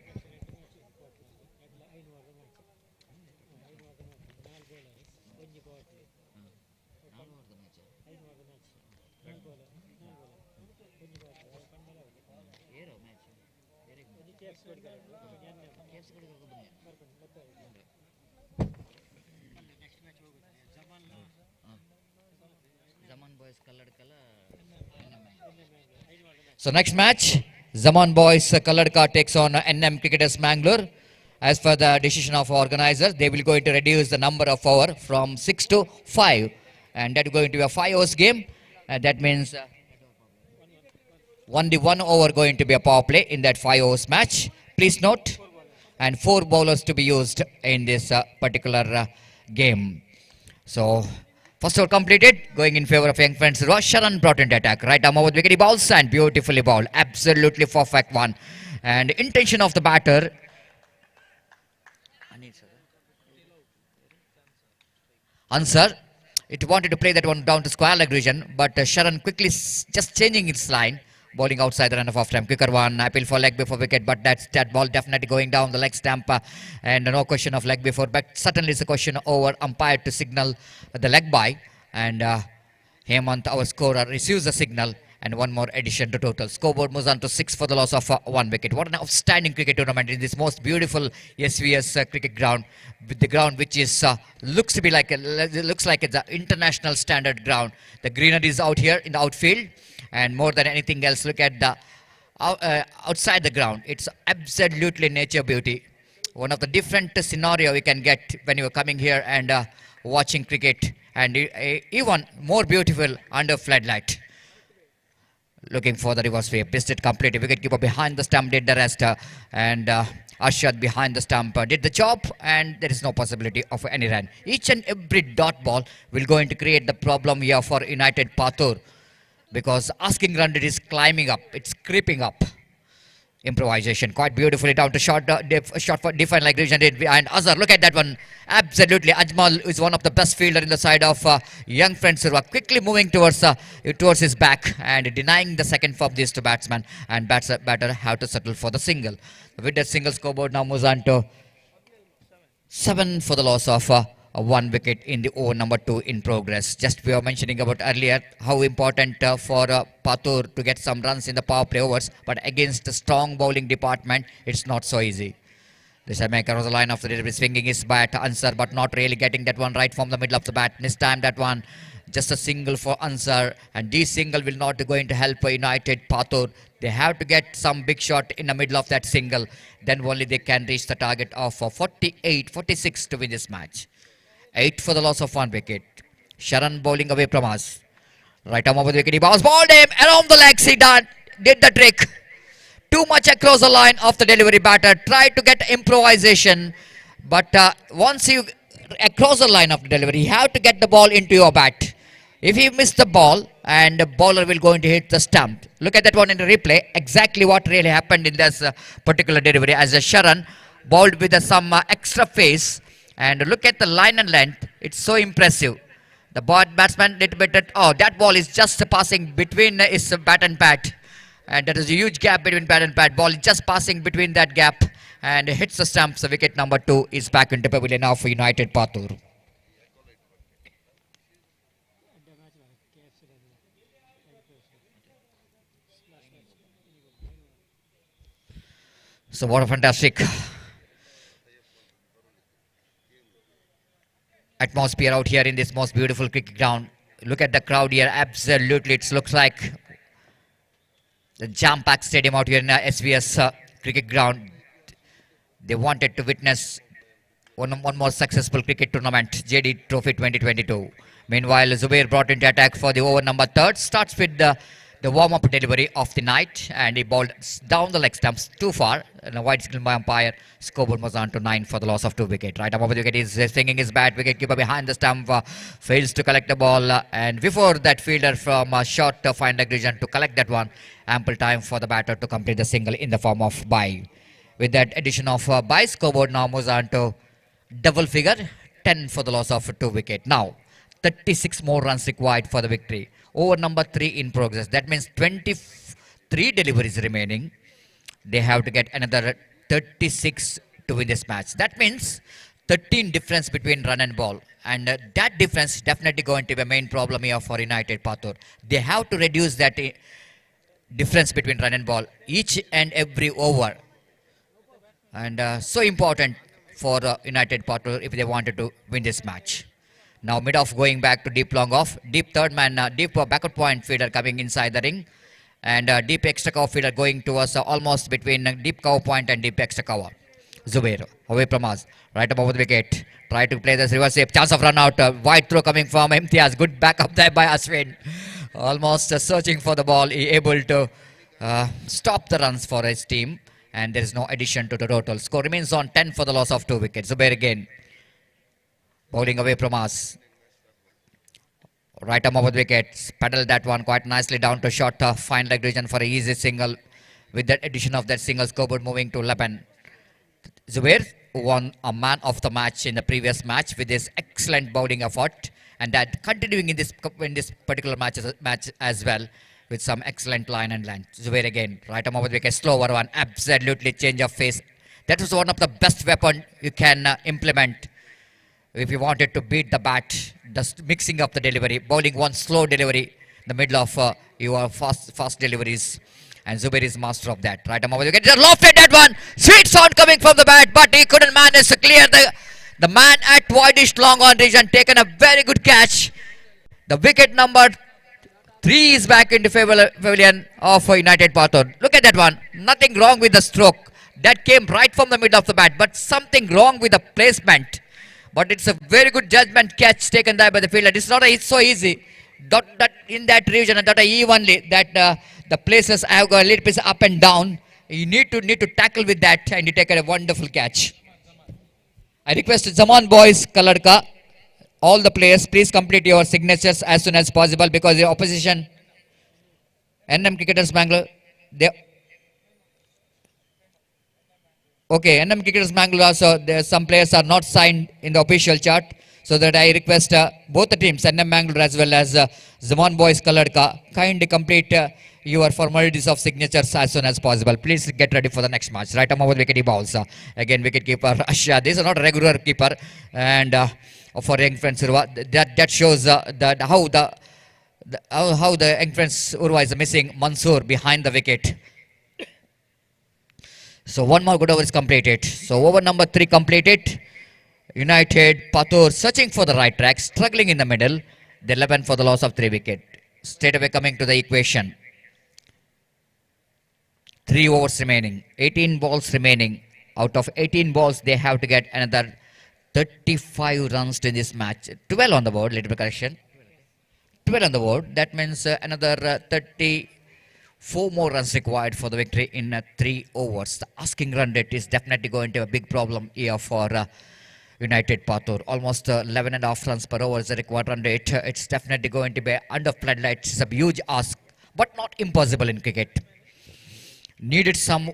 So next match, Zaman Boys Kalladka takes on NM Cricketers Mangalore. As per the decision of organizers, they will going to reduce the number of hour from 6 to 5. And that is going to be a 5 hours game. And that means only 1 over going to be a power play in that 5 hours match. Please note. And 4 bowlers to be used in this particular game. So first over completed, going in favor of young friends. Sharan brought into attack. Right arm over the wicket, he bowls and beautifully bowled. Absolutely perfect one. And intention of the batter. Answer. It wanted to play that one down to square leg region, but Sharan quickly just changing its line. Bowling outside the run of off time. Quicker one. Appeal for leg before wicket, but that ball definitely going down the leg stump. And no question of leg before, but certainly it's a question over umpire to signal the leg by. And Hemant, our scorer, receives the signal. And one more addition to total. Scoreboard moves on to 6 for the loss of 1 wicket. What an outstanding cricket tournament in this most beautiful SVS cricket ground. With the ground which is looks to be like looks like it's an international standard ground. The greenery is out here in the outfield. And more than anything else, look at the outside the ground. It's absolutely nature beauty. One of the different scenario you can get when you are coming here and watching cricket. And even more beautiful under floodlight. Looking for the reverse sweep. Missed it completely. Wicketkeeper behind the stump did the rest. And Arshad behind the stump did the job. And there is no possibility of any run. Each and every dot ball will going to create the problem here for United Pathur. Because asking run it is climbing up. It's creeping up. Improvisation quite beautifully down to short for defined like region behind Azhar. Look at that one. Absolutely. Ajmal is one of the best fielder in the side of young friend Surwa. Quickly moving towards his back and denying the second from these two batsmen. And batter have to settle for the single. With that single, scoreboard now moves on to 7 for the loss of 1 wicket in the over number 2 in progress. Just we were mentioning about earlier how important for Pathur to get some runs in the power play overs, but against the strong bowling department, it's not so easy. The Shamaker was the line of the delivery, swinging his bat, Ansar, but not really getting that one right from the middle of the bat. This time that one, just a single for Ansar, and this single will not going to help United Pathur. They have to get some big shot in the middle of that single, then only they can reach the target of 46 to win this match. 8 for the loss of 1 wicket. Sharan bowling away from us. Right arm over the wicket. He bowls, balled him around the legs. He did the trick. Too much across the line of the delivery batter. Tried to get improvisation. But once you across the line of the delivery, you have to get the ball into your bat. If you miss the ball, and the bowler will going to hit the stump. Look at that one in the replay. Exactly what really happened in this particular delivery. As a Sharan bowled with some extra pace. And look at the line and length. It's so impressive. The batsman little bit. That ball is just passing between his bat and pad. And there is a huge gap between bat and pad. Ball is just passing between that gap. And hits the stump. So wicket number 2 is back into pavilion now for United Pathur. So what a fantastic atmosphere out here in this most beautiful cricket ground. Look at the crowd here. Absolutely, it looks like the jam-packed stadium out here in SVS cricket ground. They wanted to witness one more successful cricket tournament, JD Trophy 2022. Meanwhile, Zubair brought into attack for the over number 3. Starts with the warm-up delivery of the night, and he bowled down the leg stumps too far. And a wide signal by umpire. Scoreboard was on to 9 for the loss of 2 wicket. Right above the wicket is swinging his bat. Wicketkeeper behind the stump fails to collect the ball. And before that, fielder from short fine leg region to collect that one. Ample time for the batter to complete the single in the form of bye. With that addition of bye, scoreboard now moves on to double figure. 10 for the loss of 2 wicket. Now, 36 more runs required for the victory. Over number 3 in progress. That means 23 deliveries remaining. They have to get another 36 to win this match. That means 13 difference between run and ball. And that difference is definitely going to be a main problem here for United Pathur. They have to reduce that difference between run and ball each and every over. And so important for United Pathur if they wanted to win this match. Now mid-off going back to deep long off. Deep third man, deep backward point fielder coming inside the ring. And deep extra cover fielder going towards almost between deep cover point and deep extra cover. Zubair away from us. Right above the wicket. Try to play this reverse shape. Chance of run out. Wide throw coming from Imtiaz. Good backup there by Ashwin. Almost searching for the ball. He able to stop the runs for his team. And there is no addition to the total. Score remains on 10 for the loss of 2 wickets. Zubair again. Bowling away from us. Right arm over the wicket. Paddle that one quite nicely down to short. Fine leg region for an easy single. With that addition of that single, scoreboard moving to 11. Zubair won a man of the match in the previous match with his excellent bowling effort. And that continuing in this particular match as well. With some excellent line and length. Zubair again. Right arm over the wicket. Slower one. Absolutely change of face. That was one of the best weapon you can implement. If you wanted to beat the bat, just mixing up the delivery, bowling one slow delivery in the middle of your fast deliveries. And Zubair is master of that. Right arm over the wicket. Just lofted that one. Sweet sound coming from the bat, but he couldn't manage to clear the man at wideish long on region. Taken a very good catch. The wicket number 3 is back into pavilion of United Pathor. Look at that one. Nothing wrong with the stroke. That came right from the middle of the bat, but something wrong with the placement. But it's a very good judgment catch taken there by the fielder. It's not so easy. That in that region and that evenly that the places have got a little bit up and down. You need to tackle with that, and you take a wonderful catch. I request Zaman boys, Kaladka, all the players, please complete your signatures as soon as possible because the opposition, NM Cricketers Bangalore, okay, NM Cricketers Bangalore also, some players are not signed in the official chart. So that I request both the teams, NM Bangalore as well as Zaman Boys Kaladka, kindly complete your formalities of signatures as soon as possible. Please get ready for the next match. Right arm over the wicket, he bowls. Again, wicket keeper Asha. This is not a regular keeper. And for young friends, that shows how the young friends Urva is missing Mansoor behind the wicket. So one more good over is completed. So over number 3 completed. United Pathor searching for the right track, struggling in the middle. The 11 for the loss of 3 wicket. Straight away coming to the equation. 3 overs remaining. 18 balls remaining. Out of 18 balls, they have to get another 35 runs in this match. 12 on the board, little bit correction. 12 on the board. That means another 34 more runs required for the victory in 3 overs. The asking run rate is definitely going to be a big problem here for United Pathor. Almost 11.5 runs per over is the required run rate. It's definitely going to be under floodlights. It's a huge ask, but not impossible in cricket. Needed some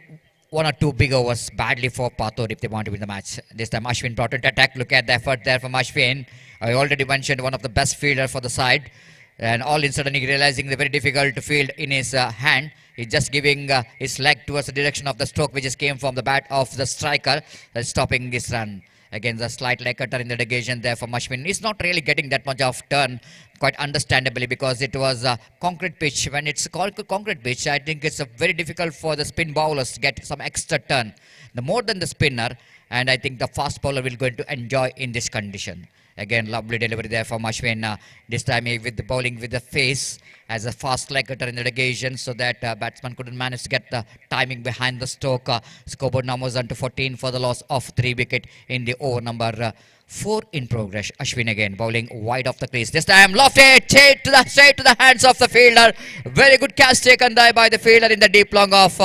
1 or 2 big overs badly for Pathor if they want to win the match. This time Ashwin brought into attack. Look at the effort there from Ashwin. I already mentioned one of the best fielder for the side. And all in suddenly realizing the very difficult to field in his hand. He's just giving his leg towards the direction of the stroke which just came from the bat of the striker. Stopping this run. Again, the slight leg cutter in the negation there from Ashwin. He's not really getting that much of turn, quite understandably, because it was a concrete pitch. When it's called concrete pitch, I think it's very difficult for the spin bowlers to get some extra turn. The more than the spinner, and I think the fast bowler will going to enjoy in this condition. Again, lovely delivery there from Ashwin. This time with the bowling with the face as a fast leg cutter in the negation, so that batsman couldn't manage to get the timing behind the stroke. Scoreboard now moves on to 14 for the loss of 3 wicket in the over number 4 in progress. Ashwin again bowling wide off the crease. This time lofted straight to the hands of the fielder. Very good catch taken there by the fielder in the deep long off.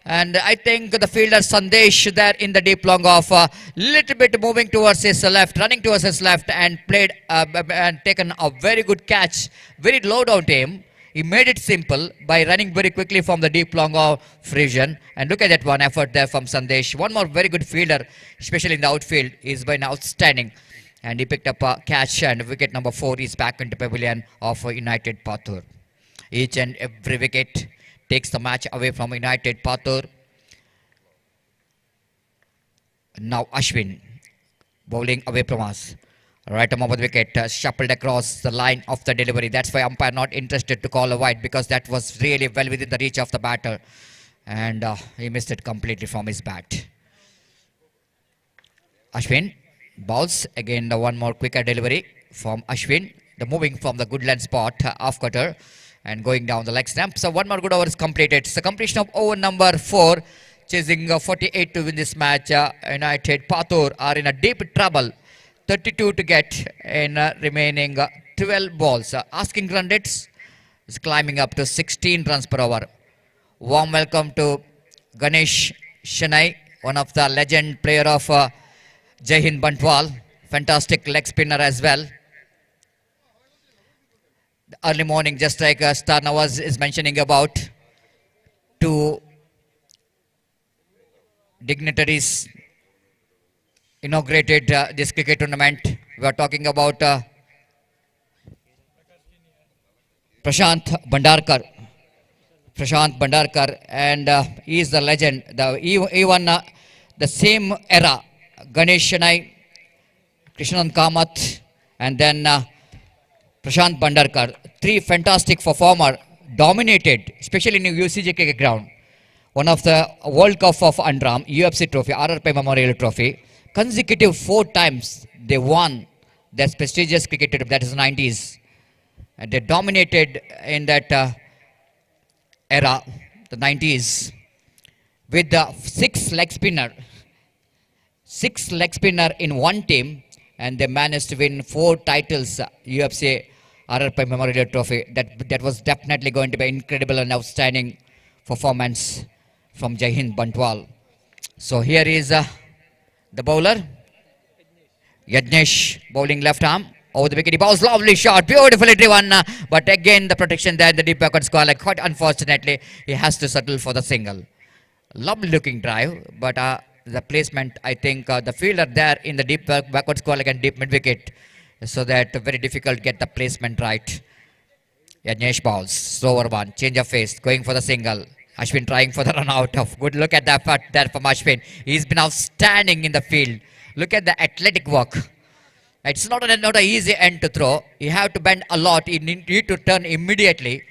And I think the fielder Sandesh there in the deep long off, little bit moving towards his left, running towards his left, and played and taken a very good catch, very low down to him. He made it simple by running very quickly from the deep long off region. And look at that one effort there from Sandesh. One more very good fielder, especially in the outfield, is been outstanding. And he picked up a catch, and wicket number 4 is back into pavilion of United Pathor. Each and every wicket takes the match away from United Pathor. Now Ashwin bowling away from us. Right arm over the wicket, shuffled across the line of the delivery. That's why umpire not interested to call a wide, because that was really well within the reach of the batter. And he missed it completely from his bat. Ashwin bowls again, the one more quicker delivery. from Ashwin. The moving from the good land spot, off cutter, and going down the leg stump. So one more good over is completed. So completion of over number 4, chasing 48 to win this match. United Pathur are in a deep trouble. 32 to get in remaining 12 balls. Asking run rates is climbing up to 16 runs per over. Warm welcome to Ganesh Shanai, one of the legend player of Jai Hind Bantwala. Fantastic leg spinner as well. Early morning, just like Star Nawaz is mentioning about, 2 dignitaries inaugurated this cricket tournament. We are talking about Prashant Bhandarkar. And he is the legend. Even the same era, Ganesh Shanai, Krishan Kamath, and then Prashant Bhandarkar. 3 fantastic performer, dominated, especially in the UCJ cricket ground. One of the World Cup of Andram, UFC trophy, RRP Memorial Trophy. Consecutive 4 times they won that prestigious cricket tournament, that is 90s. And they dominated in that era, the 90s, with the 6 leg spinner in one team, and they managed to win 4 titles, UFC RRP Memorial Trophy. That was definitely going to be incredible and outstanding performance from Jai Hind Bantwala. So here is the bowler, Yajnesh, bowling left arm. Over the wicket, he bowls, lovely shot, beautifully driven, but again the protection there in the deep backward square, like quite unfortunately, he has to settle for the single. Lovely looking drive, but the placement, I think the fielder there in the deep backward square and deep mid wicket, so that very difficult to get the placement right. Yajnesh bowls, slower one, change of face, going for the single. Ashwin trying for the run out of. Good look at that putt there from Ashwin. He's been outstanding in the field. Look at the athletic work. It's not an easy end to throw. You have to bend a lot. You need to turn immediately.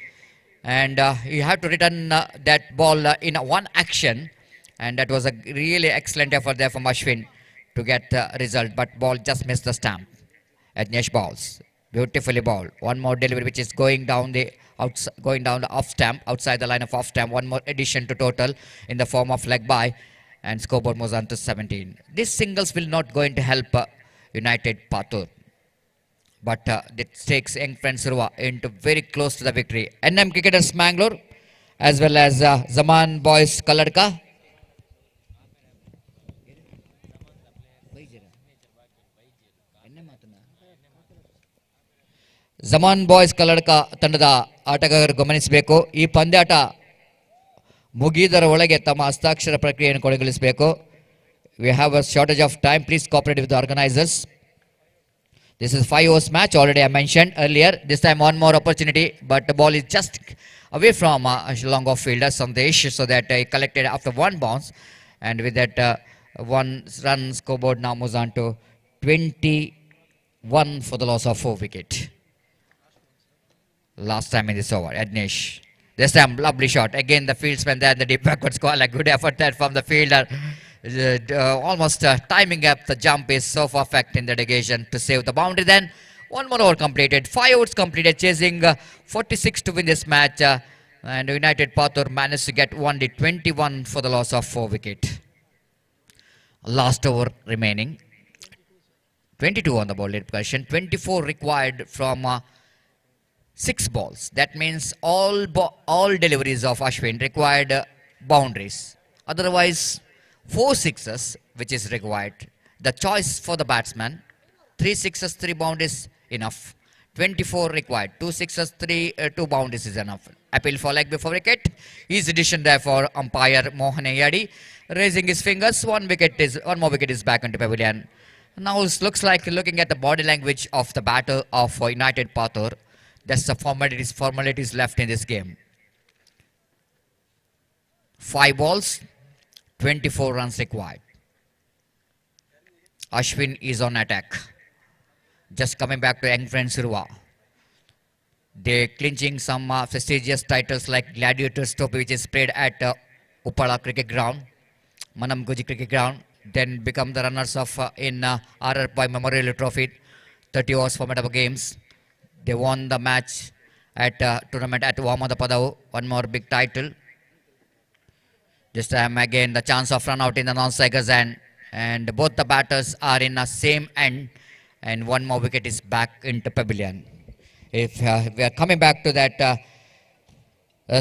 And you have to return that ball in one action. And that was a really excellent effort there from Ashwin to get the result. But ball just missed the stump. Yajnesh balls. Beautifully ball. One more delivery which is going down the off stump, outside the line of off stump. One more addition to total in the form of leg by. And scoreboard moves on to 17. These singles will not going to help United Pathur. But it takes young friends Surwa into very close to the victory. NM Cricketers Mangalore as well as Zaman Boys Kaladka. Zaman Boys Kaladka ತಂಡದ ಆಟಗಾರರು ಗಮನಿಸಬೇಕು. ಈ ಪಂದ್ಯಾಟ ಮುಗಿದರ ಒಳಗೆ ತಮ್ಮ ಹಸ್ತಾಕ್ಷರ ಪ್ರಕ್ರಿಯೆಯನ್ನು ಕೊನೆಗೊಳಿಸಬೇಕು. We have a shortage of time. Please cooperate with the organizers. This is 5 overs match. Already I mentioned earlier. This time one more opportunity, but the ball is just away from long off fielder Sandesh, so that he collected after 1 bounce, and with that 1 run scoreboard now moves on to 21 for the loss of 4 wicket. Last time in this over, Yajnesh. This time lovely shot. Again the fieldsman there in the deep backward square. Like good effort there from the fielder. Almost timing up the jump is so perfect in the negation to save the boundary. Then 1 more over completed. 5 overs completed, chasing 46 to win this match. And United Pathur managed to get only 21 for the loss of 4 wicket. Last over remaining. 22 on the ball question. 24 required from 6 balls. That means all deliveries of Ashwin required boundaries. Otherwise, 4 sixes, which is required. The choice for the batsman, 3 sixes, 3 boundaries, enough. 24 required. 2 sixes, 2 boundaries is enough. Appeal for leg before wicket. His addition there for umpire Mohan Yadi. Raising his fingers, 1 more wicket is back into pavilion. Now it looks like, looking at the body language of the batter of United Pathur, that's the formalities left in this game. 5 balls, 24 runs required. Ashwin is on attack. Just coming back to young friend Surwa. They're clinching some prestigious titles like Gladiators Trophy, which is played at Uppala Cricket Ground, Manamguji Cricket Ground. Then become the runners of in RRP Memorial Trophy. 30 overs formidable games. They won the match at tournament at Vamadapadavu. One more big title. This time again the chance of run out in the non-strikers end, and both the batters are in the same end, and one more wicket is back into pavilion. If we are coming back to that,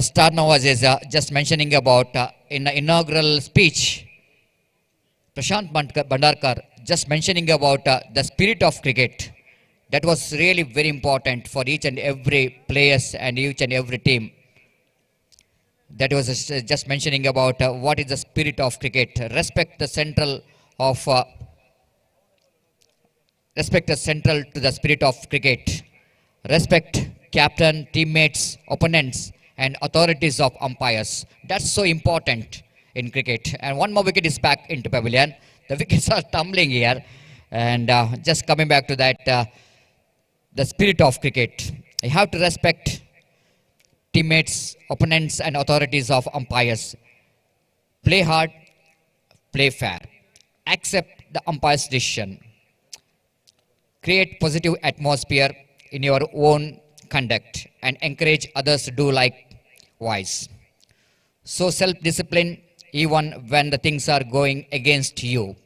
Star Novas is just mentioning about in the inaugural speech, Prashant Bandarkar just mentioning about the spirit of cricket. That was really very important for each and every players and each and every team. That was just mentioning about what is the spirit of cricket. Respect the central to the spirit of cricket. Respect captain, teammates, opponents, and authorities of umpires. That's so important in cricket. And one more wicket is back into pavilion. The wickets are tumbling here, and just coming back to that, the spirit of cricket. You have to respect teammates, opponents, and authorities of umpires. Play hard, play fair. Accept the umpire's decision. Create positive atmosphere in your own conduct and encourage others to do likewise. So self-discipline even when the things are going against you.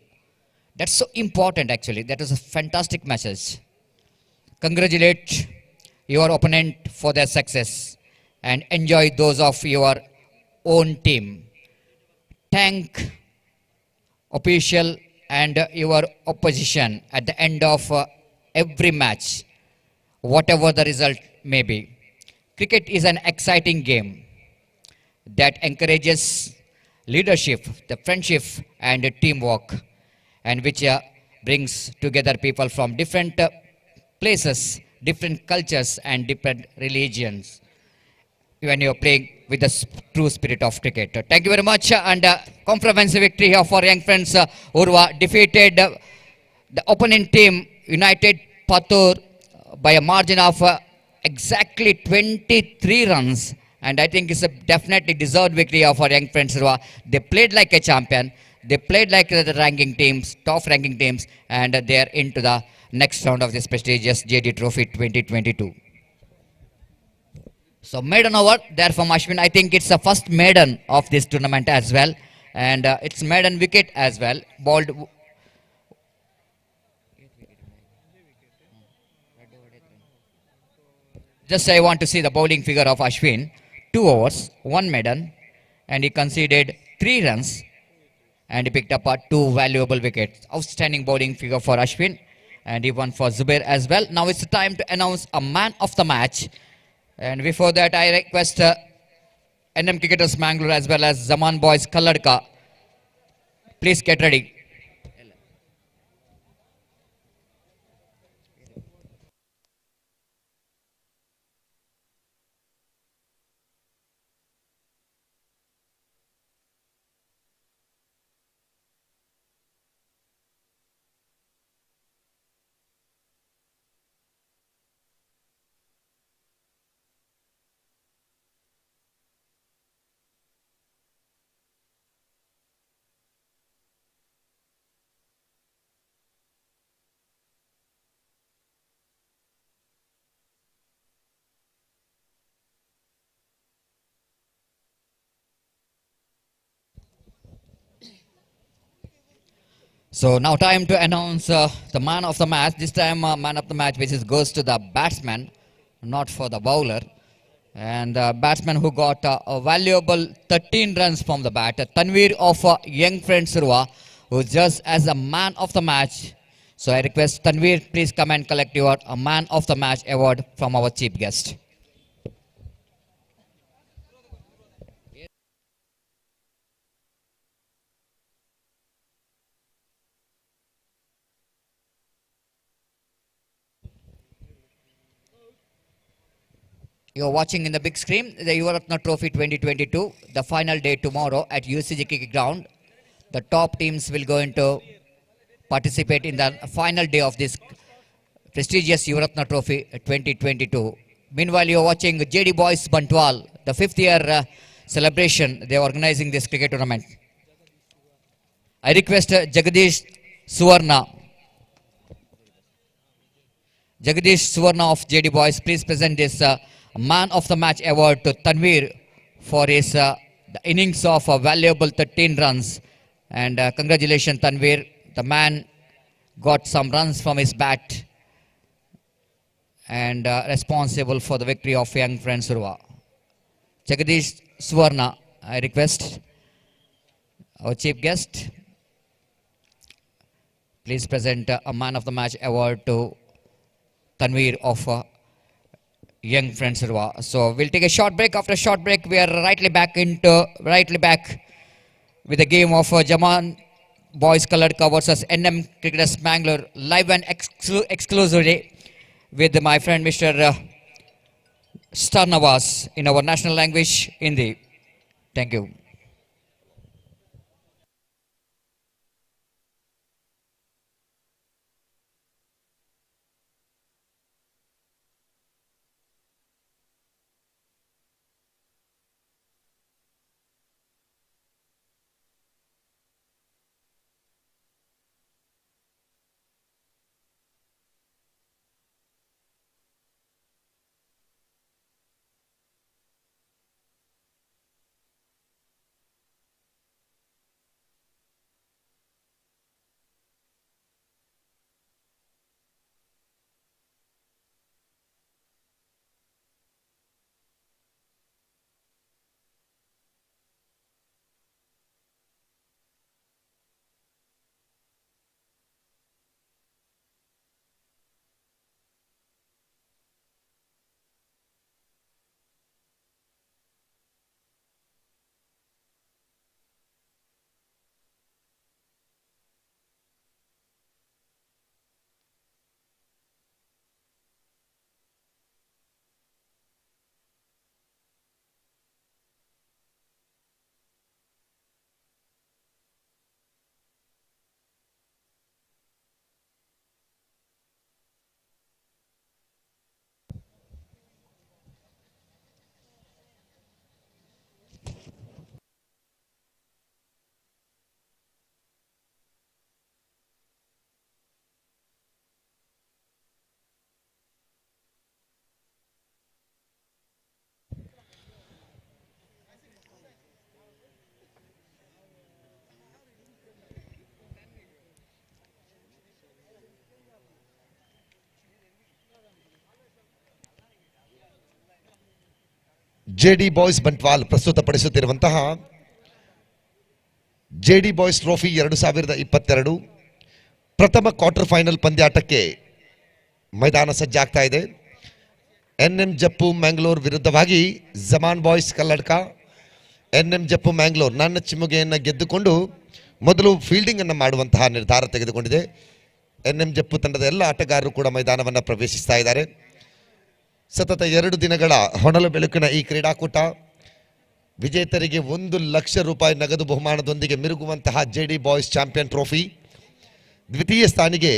That's so important actually. That is a fantastic message. Congratulate your opponent for their success and enjoy those of your own team. Thank official and your opposition at the end of every match, whatever the result may be. Cricket is an exciting game that encourages leadership, the friendship and teamwork, and which brings together people from different places, different cultures and different religions when you are playing with the true spirit of cricket. Thank you very much, and comprehensive victory here for young friends. Urva defeated the opponent team United Patur by a margin of exactly 23 runs, and I think it's a definitely deserved victory of our young friends Urva. They played like a champion, they played like the ranking teams, top ranking teams, and they are into the next round of this prestigious JD Trophy 2022. So maiden over there from Ashwin. I think it's the first maiden of this tournament as well, and it's maiden wicket as well. Bowled. Just I want to see the bowling figure of Ashwin. 2 overs, 1 maiden, and he conceded 3 runs, and he picked up 2 valuable wickets. Outstanding bowling figure for Ashwin, and he won for Zubair as well. Now it's the time to announce a man of the match. And before that, I request NM Cricketers Mangalore as well as Zaman Boys Kalladka. Please get ready. So now time to announce the man of the match. This time man of the match which goes to the batsman, not for the bowler. And the batsman who got a valuable 13 runs from the bat, Tanveer of Young Friends Surwa, who just as a man of the match. So I request Tanveer, please come and collect your man of the match award from our chief guest. You are watching in the big screen the Yuvaratna Trophy 2022, the final day tomorrow at UCG Cricket Ground. The top teams will go into participate in the final day of this prestigious Yuvaratna Trophy 2022. Meanwhile, you are watching JD Boys Bantwala, the 5th year celebration. They are organizing this cricket tournament. I request Jagadish Suvarna. Jagdish Suvarna of JD Boys, please present this Man of the Match award to Tanveer for his the innings of valuable 13 runs. And congratulations, Tanveer. The man got some runs from his bat and responsible for the victory of young friend Surwa. Jagdish Suvarna, I request our chief guest, please present a Man of the Match award to Tanveer of young friend Surwa. So we'll take a short break. After a short break, we are rightly back with the game of Jaman Boys Colored versus NM Cricketers Bangalore, live and exclusively with my friend Mr. Star Nawaz in our national language, Hindi. Thank you. JD Boys Bantwala ಪ್ರಸ್ತುತಪಡಿಸುತ್ತಿರುವಂತಹ JD Boys trophy 2022 ಪ್ರಥಮ ಕ್ವಾರ್ಟರ್ ಫೈನಲ್ ಪಂದ್ಯಾಟಕ್ಕೆ ಮೈದಾನ ಸಜ್ಜಾಗ್ತಾ ಇದೆ. NM ಜಪ್ಪು ಮ್ಯಾಂಗ್ಳೂರ್ ವಿರುದ್ಧವಾಗಿ ಜಮಾನ್ ಬಾಯ್ಸ್ ಕಲ್ಲಡ್ಕ. NM ಜಪ್ಪು ಮ್ಯಾಂಗ್ಳೂರ್ ನನ್ನ ಚಿಮ್ಮುಗೆಯನ್ನು ಗೆದ್ದುಕೊಂಡು ಮೊದಲು ಫೀಲ್ಡಿಂಗ್ ಅನ್ನು ಮಾಡುವಂತಹ ನಿರ್ಧಾರ ತೆಗೆದುಕೊಂಡಿದೆ. NM ಜಪ್ಪು ತಂಡದ ಎಲ್ಲ ಆಟಗಾರರು ಕೂಡ ಮೈದಾನವನ್ನು ಪ್ರವೇಶಿಸ್ತಾ ಇದ್ದಾರೆ. ಸತತ 2 ದಿನಗಳ ಹೊನಲು ಬೆಳಕಿನ ಈ ಕ್ರೀಡಾಕೂಟ ವಿಜೇತರಿಗೆ 1 ಲಕ್ಷ ರೂಪಾಯಿ ನಗದು ಬಹುಮಾನದೊಂದಿಗೆ ಮಿರುಗುವಂತಹ JD ಬಾಯ್ಸ್ ಚಾಂಪಿಯನ್ ಟ್ರೋಫಿ, ದ್ವಿತೀಯ ಸ್ಥಾನಿಗೆ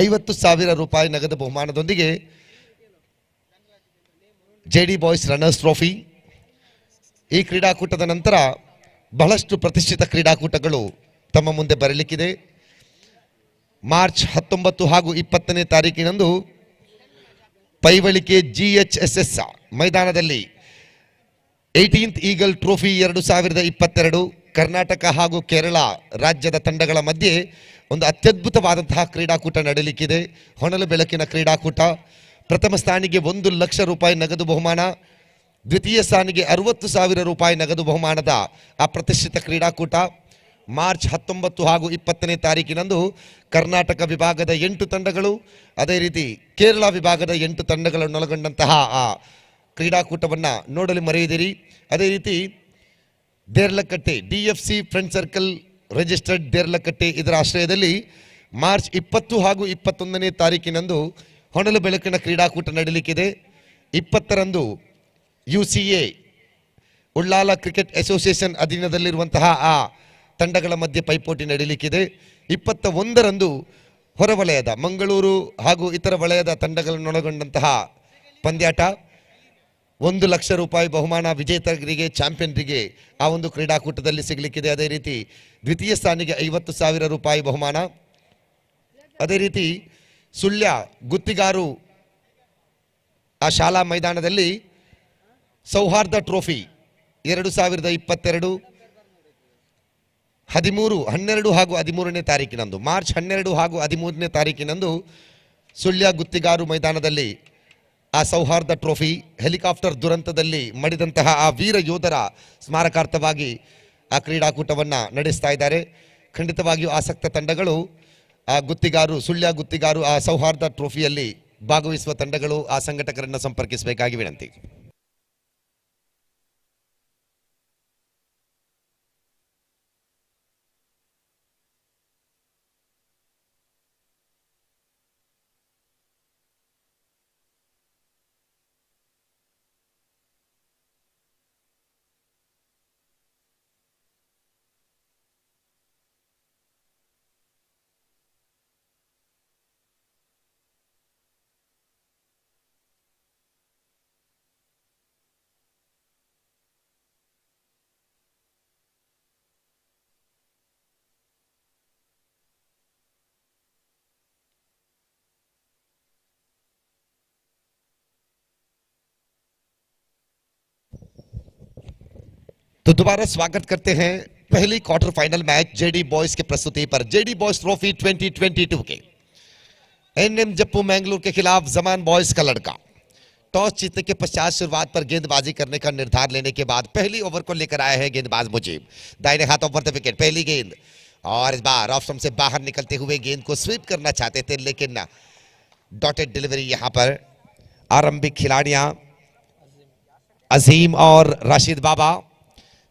50,000 ರೂಪಾಯಿ ನಗದು ಬಹುಮಾನದೊಂದಿಗೆ JD ಬಾಯ್ಸ್ ರನ್ನರ್ಸ್ ಟ್ರೋಫಿ. ಈ ಕ್ರೀಡಾಕೂಟದ ನಂತರ ಬಹಳಷ್ಟು ಪ್ರತಿಷ್ಠಿತ ಕ್ರೀಡಾಕೂಟಗಳು ತಮ್ಮ ಮುಂದೆ ಬರಲಿಕ್ಕಿದೆ. ಮಾರ್ಚ್ 19 ಹಾಗೂ 20ನೇ ತಾರೀಕಿನಂದು ಪೈವಳಿಕೆ GHSS ಮೈದಾನದಲ್ಲಿ 18th ಈಗಲ್ ಟ್ರೋಫಿ 2022 ಕರ್ನಾಟಕ ಹಾಗೂ ಕೇರಳ ರಾಜ್ಯದ ತಂಡಗಳ ಮಧ್ಯೆ ಒಂದು ಅತ್ಯದ್ಭುತವಾದಂತಹ ಕ್ರೀಡಾಕೂಟ ನಡೆಯಲಿಕ್ಕಿದೆ. ಹೊನಲು ಬೆಳಕಿನ ಕ್ರೀಡಾಕೂಟ. ಪ್ರಥಮ ಸ್ಥಾನಿಗೆ 1 ಲಕ್ಷ ರೂಪಾಯಿ ನಗದು ಬಹುಮಾನ, ದ್ವಿತೀಯ ಸ್ಥಾನಿಗೆ 60,000 ರೂಪಾಯಿ ನಗದು ಬಹುಮಾನದ ಆ ಪ್ರತಿಷ್ಠಿತ ಕ್ರೀಡಾಕೂಟ ಮಾರ್ಚ್ 19 ಹಾಗೂ 20ನೇ ತಾರೀಕಿನಂದು ಕರ್ನಾಟಕ ವಿಭಾಗದ 8 ತಂಡಗಳು, ಅದೇ ರೀತಿ ಕೇರಳ ವಿಭಾಗದ 8 ತಂಡಗಳನ್ನೊಳಗೊಂಡಂತಹ ಆ ಕ್ರೀಡಾಕೂಟವನ್ನು ನೋಡಲು ಮರೆಯದಿರಿ. ಅದೇ ರೀತಿ Deralakatte DFC friend circle registered Deralakatte ಇದರ ಆಶ್ರಯದಲ್ಲಿ ಮಾರ್ಚ್ 20 ಹಾಗೂ 21ನೇ ತಾರೀಕಿನಂದು ಹೊನಲು ಬೆಳಕಿನ ಕ್ರೀಡಾಕೂಟ ನಡೆಯಲಿಕ್ಕಿದೆ. 20ರಂದು UCA ಉಳ್ಳಾಲ ಕ್ರಿಕೆಟ್ ಅಸೋಸಿಯೇಷನ್ ಅಧೀನದಲ್ಲಿರುವಂತಹ ಆ ತಂಡಗಳ ಮಧ್ಯೆ ಪೈಪೋಟಿ ನಡೆಯಲಿಕ್ಕಿದೆ. 21ರಂದು ಹೊರವಲಯದ ಮಂಗಳೂರು ಹಾಗೂ ಇತರ ವಲಯದ ತಂಡಗಳನ್ನೊಳಗೊಂಡಂತಹ ಪಂದ್ಯಾಟ. 1 ಲಕ್ಷ ರೂಪಾಯಿ ಬಹುಮಾನ ವಿಜೇತರಿಗೆ, ಚಾಂಪಿಯನ್ರಿಗೆ ಆ ಒಂದು ಕ್ರೀಡಾಕೂಟದಲ್ಲಿ ಸಿಗಲಿಕ್ಕಿದೆ. ಅದೇ ರೀತಿ ದ್ವಿತೀಯ ಸ್ಥಾನಿಗೆ 50,000 ರೂಪಾಯಿ ಬಹುಮಾನ. ಅದೇ ರೀತಿ ಸುಳ್ಯ ಗುತ್ತಿಗಾರು ಆ ಶಾಲಾ ಮೈದಾನದಲ್ಲಿ ಸೌಹಾರ್ದ ಟ್ರೋಫಿ 2022 12 ಹಾಗೂ 13ನೇ ತಾರೀಕಿನಂದು ಮಾರ್ಚ್ 12 ಹಾಗೂ 13ನೇ ತಾರೀಕಿನಂದು ಸುಳ್ಯ ಗುತ್ತಿಗಾರು ಮೈದಾನದಲ್ಲಿ ಆ ಸೌಹಾರ್ದ ಟ್ರೋಫಿ ಹೆಲಿಕಾಪ್ಟರ್ ದುರಂತದಲ್ಲಿ ಮಡಿದಂತಹ ಆ ವೀರ ಯೋಧರ ಸ್ಮಾರಕಾರ್ಥವಾಗಿ ಆ ಕ್ರೀಡಾಕೂಟವನ್ನು ನಡೆಸ್ತಾ ಇದ್ದಾರೆ. ಖಂಡಿತವಾಗಿಯೂ ಆಸಕ್ತ ತಂಡಗಳು ಆ ಗುತ್ತಿಗಾರು ಸುಳ್ಯ ಗುತ್ತಿಗಾರು ಆ ಸೌಹಾರ್ದ ಟ್ರೋಫಿಯಲ್ಲಿ ಭಾಗವಹಿಸುವ ತಂಡಗಳು ಆ ಸಂಘಟಕರನ್ನು ಸಂಪರ್ಕಿಸಬೇಕಾಗಿ ವಿನಂತಿ. तो दोबारा स्वागत करते हैं पहली quarter final match JD boys के प्रस्तुति पर जेडी बॉयज ट्रॉफी 2022 के एनएम जप्पू मैंगलोर के खिलाफ जमान बॉयज का लड़का टॉस जीतने के पश्चात शुरुआत पर गेंदबाजी करने का निर्धार लेने के बाद पहली ओवर को लेकर आया है गेंदबाज मुजीब. दाहिने हाथों पर विकेट पहली गेंद और इस बार ऑफ स्टंप से बाहर निकलते हुए गेंद को स्वीप करना चाहते थे लेकिन डॉटेड डिलीवरी यहां पर आरंभिक खिलाड़ियां अजीम और राशिद बाबा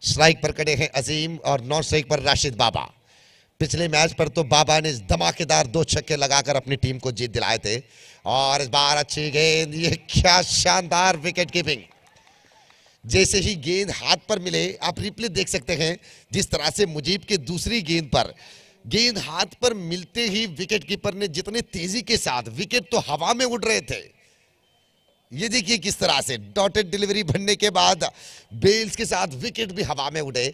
स्ट्राइक पर खड़े हैं. अजीम और नॉन स्ट्राइक पर राशिद बाबा. पिछले मैच पर तो बाबा ने धमाकेदार 2 छक्के लगाकर अपनी टीम को जीत दिलाए थे और इस बार अच्छी गेंद. ये क्या शानदार विकेट कीपिंग. जैसे ही गेंद हाथ पर मिले आप रिप्ले देख सकते हैं जिस तरह से मुजीब के दूसरी गेंद पर गेंद हाथ पर मिलते ही विकेट कीपर ने जितने तेजी के साथ विकेट तो हवा में उड़ रहे थे. ये देखिए किस तरह से डॉटेड डिलीवरी बनने के बाद बेल्स के साथ विकेट भी हवा में उड़े.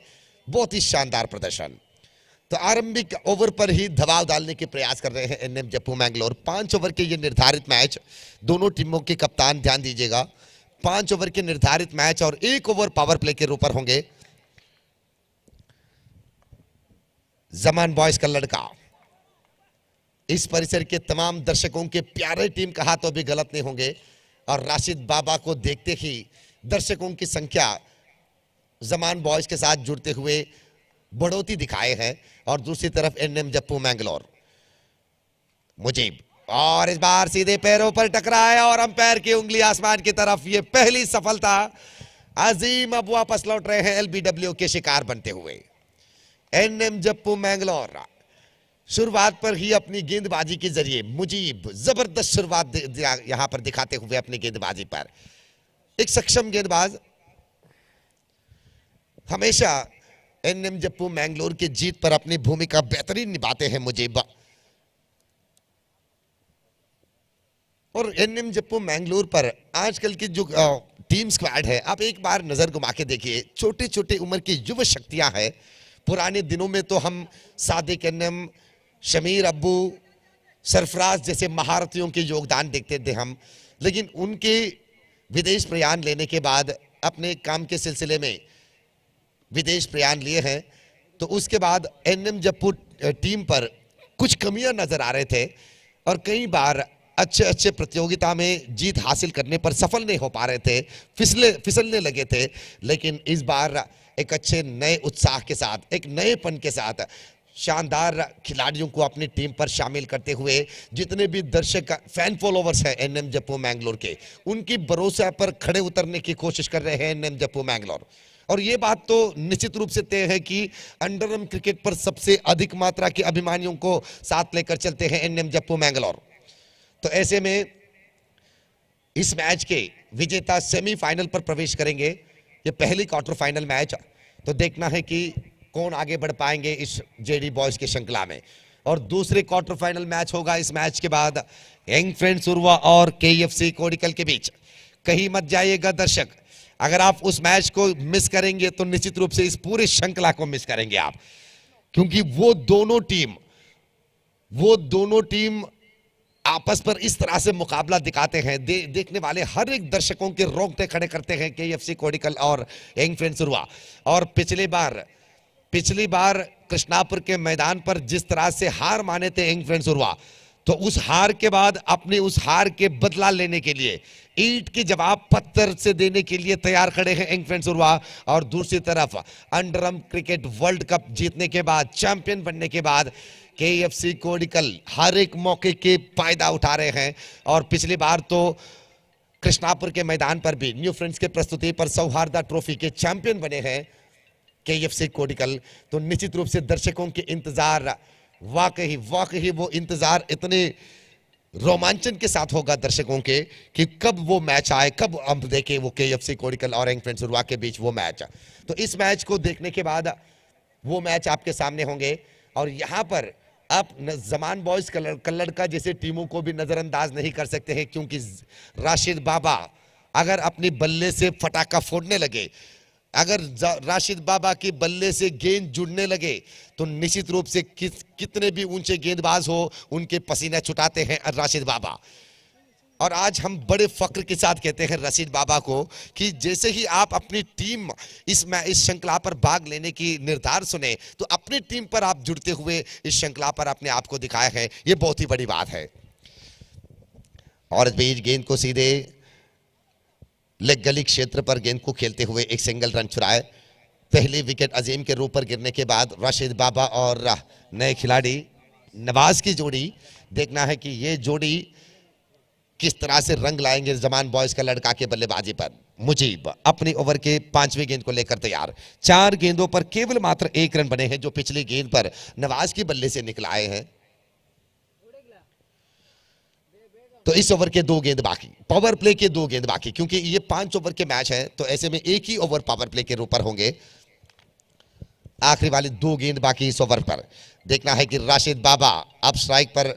बहुत ही शानदार प्रदर्शन. तो आरंभिक ओवर पर ही दबाव डालने के प्रयास कर रहे हैं एनएम जप्पू मैंगलोर. 5 ओवर के ये निर्धारित मैच. दोनों टीमों के कप्तान ध्यान दीजिएगा 5 ओवर के निर्धारित मैच और 1 ओवर पावर प्ले के ऊपर होंगे. जमान बॉयज का लड़का इस परिसर के तमाम दर्शकों के प्यारे टीम कहा तो भी गलत नहीं होंगे और राशिद बाबा को देखते ही दर्शकों की संख्या जमान बॉयज के साथ जुड़ते हुए बढ़ोतरी दिखाए हैं. और दूसरी तरफ एनएम जप्पू मैंगलोर मुजीब और इस बार सीधे पैरों पर टकराया और अंपायर की उंगली आसमान की तरफ. ये पहली सफलता. अजीम अब वापस लौट रहे हैं एलबीडब्ल्यू के शिकार बनते हुए. एनएम जप्पू मैंगलोर शुरुआत पर ही अपनी गेंदबाजी के जरिए मुजीब जबरदस्त शुरुआत यहां पर दिखाते हुए अपनी गेंदबाजी पर एक सक्षम गेंदबाज. हमेशा एनएम जप्पू मैंगलोर की जीत पर अपनी भूमिका बेहतरीन निभाते हैं मुजीब. और एनएम जप्पू मैंगलोर पर आजकल की जो टीम स्क्वाड है आप एक बार नजर घुमा के देखिए. छोटे छोटे उम्र की युवा शक्तियां हैं. पुराने दिनों में तो हम सादिक एनएम शमीर अब्बू सरफराज जैसे महारथियों के योगदान देखते थे हम. लेकिन उनके विदेश प्रयाण लेने के बाद अपने काम के सिलसिले में विदेश प्रयाण लिए हैं तो उसके बाद एनएम जप्पू टीम पर कुछ कमियां नजर आ रहे थे और कई बार अच्छे अच्छे प्रतियोगिता में जीत हासिल करने पर सफल नहीं हो पा रहे थे. फिसलने लगे थे. लेकिन इस बार एक अच्छे नए उत्साह के साथ एक नएपन के साथ शानदार खिलाड़ियों को अपनी टीम पर शामिल करते हुए जितने भी दर्शक फैन फॉलोवर्स हैं एनएम जप्पू मैंगलोर के उनकी भरोसे पर खड़े उतरने की कोशिश कर रहे हैं एनएम जप्पू मैंगलोर. और ये बात तो निश्चित रूप से तय है कि अंडरआर्म क्रिकेट पर सबसे अधिक मात्रा के अभिमानियों को साथ लेकर चलते हैं एनएम जप्पू मैंगलोर. तो ऐसे में इस मैच के विजेता सेमीफाइनल पर प्रवेश करेंगे. ये पहली क्वार्टर फाइनल मैच. तो देखना है कि कौन आगे बढ़ पाएंगे इस जेडी बॉयज की श्रृंखला में. और दूसरे क्वार्टर फाइनल मैच होगा इस मैच के बाद यंग फ्रेंड्स उर्वा और केएफसी कोडिकल के बीच. कहीं मत जाइएगा दर्शक. अगर आप उस मैच को मिस करेंगे तो निश्चित रूप से इस पूरी श्रृंखला को मिस करेंगे आप. क्योंकि वो दोनों टीम आपस पर इस तरह से मुकाबला दिखाते हैं, देखने वाले हर एक दर्शकों के रोंगटे खड़े करते हैं केएफसी कोडिकल और यंग फ्रेंड्स उर्वा। और पिछली बार कृष्णापुर के मैदान पर जिस तरह से हार माने थे यंग फ्रेंड्स उर्वा, तो उस हार के बाद अपने उस हार के बदला लेने के लिए ईंट के जवाब पत्थर से देने के लिए तैयार खड़े हैं यंग फ्रेंड्स उर्वा। और दूसरी तरफ अंडरआर्म क्रिकेट वर्ल्ड कप जीतने के बाद, चैंपियन बनने के बाद केएफसी कोडिकल हर एक मौके के फायदा उठा रहे हैं। और पिछली बार तो कृष्णापुर के मैदान पर भी न्यू फ्रेंड्स के प्रस्तुति पर सौहार्दा ट्रॉफी के चैंपियन बने हैं केएफसी कोडिकल। तो निश्चित रूप से दर्शकों के इंतजार, वाकई वो इंतजार इतने रोमांचन के साथ होगा दर्शकों के कि कब वो मैच आए, कब हम देखें वो केएफसी कोडिकल और यंग फ्रेंड्स उर्वा के बीच वो मैच। तो इस मैच को देखने के बाद वो मैच आपके सामने होंगे। और यहां पर आप जमान बॉयज कल्लड़ का जैसे टीमों को भी नजरअंदाज नहीं कर सकते हैं, क्योंकि राशिद बाबा अगर अपनी बल्ले से फटाका फोड़ने लगे, अगर राशिद बाबा के बल्ले से गेंद जुड़ने लगे, तो निश्चित रूप से कितने भी ऊंचे गेंदबाज हो उनके पसीने छुटाते हैं राशिद बाबा। और आज हम बड़े फक्र के साथ कहते हैं राशिद बाबा को कि जैसे ही आप अपनी टीम इस श्रृंखला पर भाग लेने की निर्धार सुने, तो अपनी टीम पर आप जुड़ते हुए इस श्रृंखला पर अपने आप को दिखाया है, ये बहुत ही बड़ी बात है। और इस बीच गेंद को सीधे लेग गली क्षेत्र पर गेंद को खेलते हुए एक सिंगल रन चुराए। पहली विकेट अजीम के रूप पर गिरने के बाद राशिद बाबा और नए खिलाड़ी नवाज की जोड़ी, देखना है कि ये जोड़ी किस तरह से रंग लाएंगे जमान बॉयज का लड़का के बल्लेबाजी पर। मुजीब अपनी ओवर के 5वें गेंद को लेकर तैयार। 4 गेंदों पर केवल मात्र 1 रन बने हैं, जो पिछली गेंद पर नवाज की बल्ले से निकल आए हैं। तो इस ओवर के 2 गेंद बाकी, पावर प्ले के 2 गेंद बाकी, क्योंकि ये 5 ओवर के मैच है, तो ऐसे में एक ही ओवर पावर प्ले के ऊपर होंगे। आखिरी वाली 2 गेंद बाकी इस ओवर पर। देखना है कि राशिद बाबा, अब स्ट्राइक पर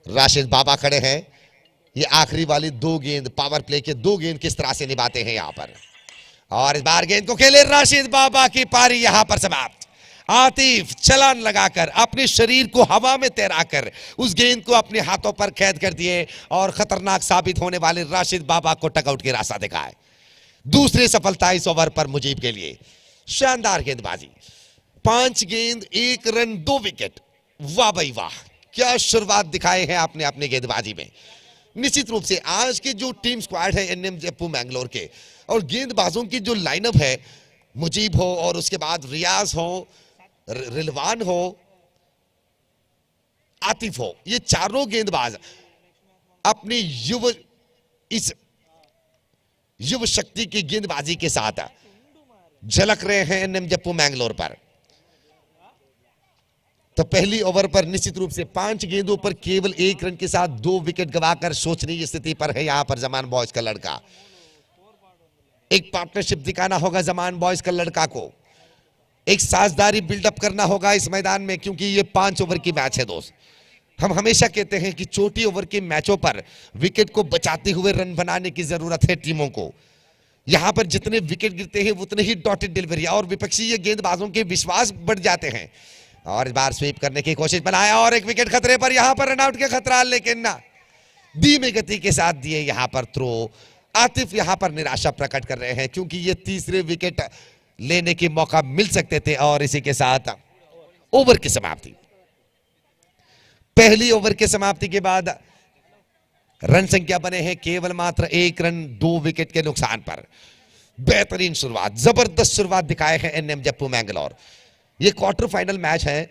राशिद बाबा खड़े हैं। ये आखिरी वाली 2 गेंद, पावर प्ले के 2 गेंद किस तरह से निभाते हैं यहां पर। और इस बार गेंद को खेले राशिद बाबा की पारी यहां पर समाप्त। आतिफ छलांग लगाकर अपने शरीर को हवा में तैराकर उस गेंद को अपने हाथों पर कैद कर दिए और खतरनाक साबित होने वाले राशिद बाबा को टकआउट के रास्ता दिखाए। दूसरी सफलता इस ओवर पर मुजीब के लिए। शानदार गेंदबाजी, 5 गेंद 1 रन 2 विकेट। वाह भाई वाह, क्या शुरुआत दिखाए हैं आपने अपनी गेंदबाजी में। निश्चित रूप से आज के जो टीम स्क्वाड है एनएम जप्पू मैंगलोर के, और गेंदबाजों की जो लाइनअप है, मुजीब हो और उसके बाद रियाज हो, रिलवान हो, आतिफ हो, ये चारों गेंदबाज अपनी युव शक्ति की गेंदबाजी के साथ झलक रहे हैं एनएम जप्पू मैंगलोर पर। तो पहली ओवर पर निश्चित रूप से 5 गेंदों पर केवल 1 रन के साथ 2 विकेट गवाकर सोचनीय स्थिति पर है यहां पर जमान बॉयज का लड़का। एक पार्टनरशिप दिखाना होगा जमान बॉयज का लड़का को, एक साझेदारी बिल्डअप करना होगा इस मैदान में, क्योंकि ये 5 ओवर की मैच है दोस्त। हम हमेशा कहते हैं कि छोटी ओवर के मैचों पर विकेट को बचाते हुए रन बनाने की जरूरत है टीमों को। यहां पर जितने विकेट गिरते हैं उतने ही डॉटेड डिलीवरी और विपक्षी ये गेंदबाजों के विश्वास बढ़ जाते हैं। और इस बार स्वीप करने की कोशिश बनाया और एक विकेट खतरे पर, यहां पर रनआउट के खतरा, लेकिन ना धीमी गति के साथ दिए यहां पर थ्रो। आतिफ यहां पर निराशा प्रकट कर रहे हैं, क्योंकि ये तीसरे विकेट लेने के मौका मिल सकते थे। और इसी के साथ ओवर की समाप्ति। पहली ओवर की समाप्ति के बाद रन संख्या बने हैं केवल मात्र 1 रन 2 विकेट के नुकसान पर। बेहतरीन शुरुआत, जबरदस्त शुरुआत दिखाए हैं एनएम जप्पू मैंगलोर। ये क्वार्टर फाइनल मैच है,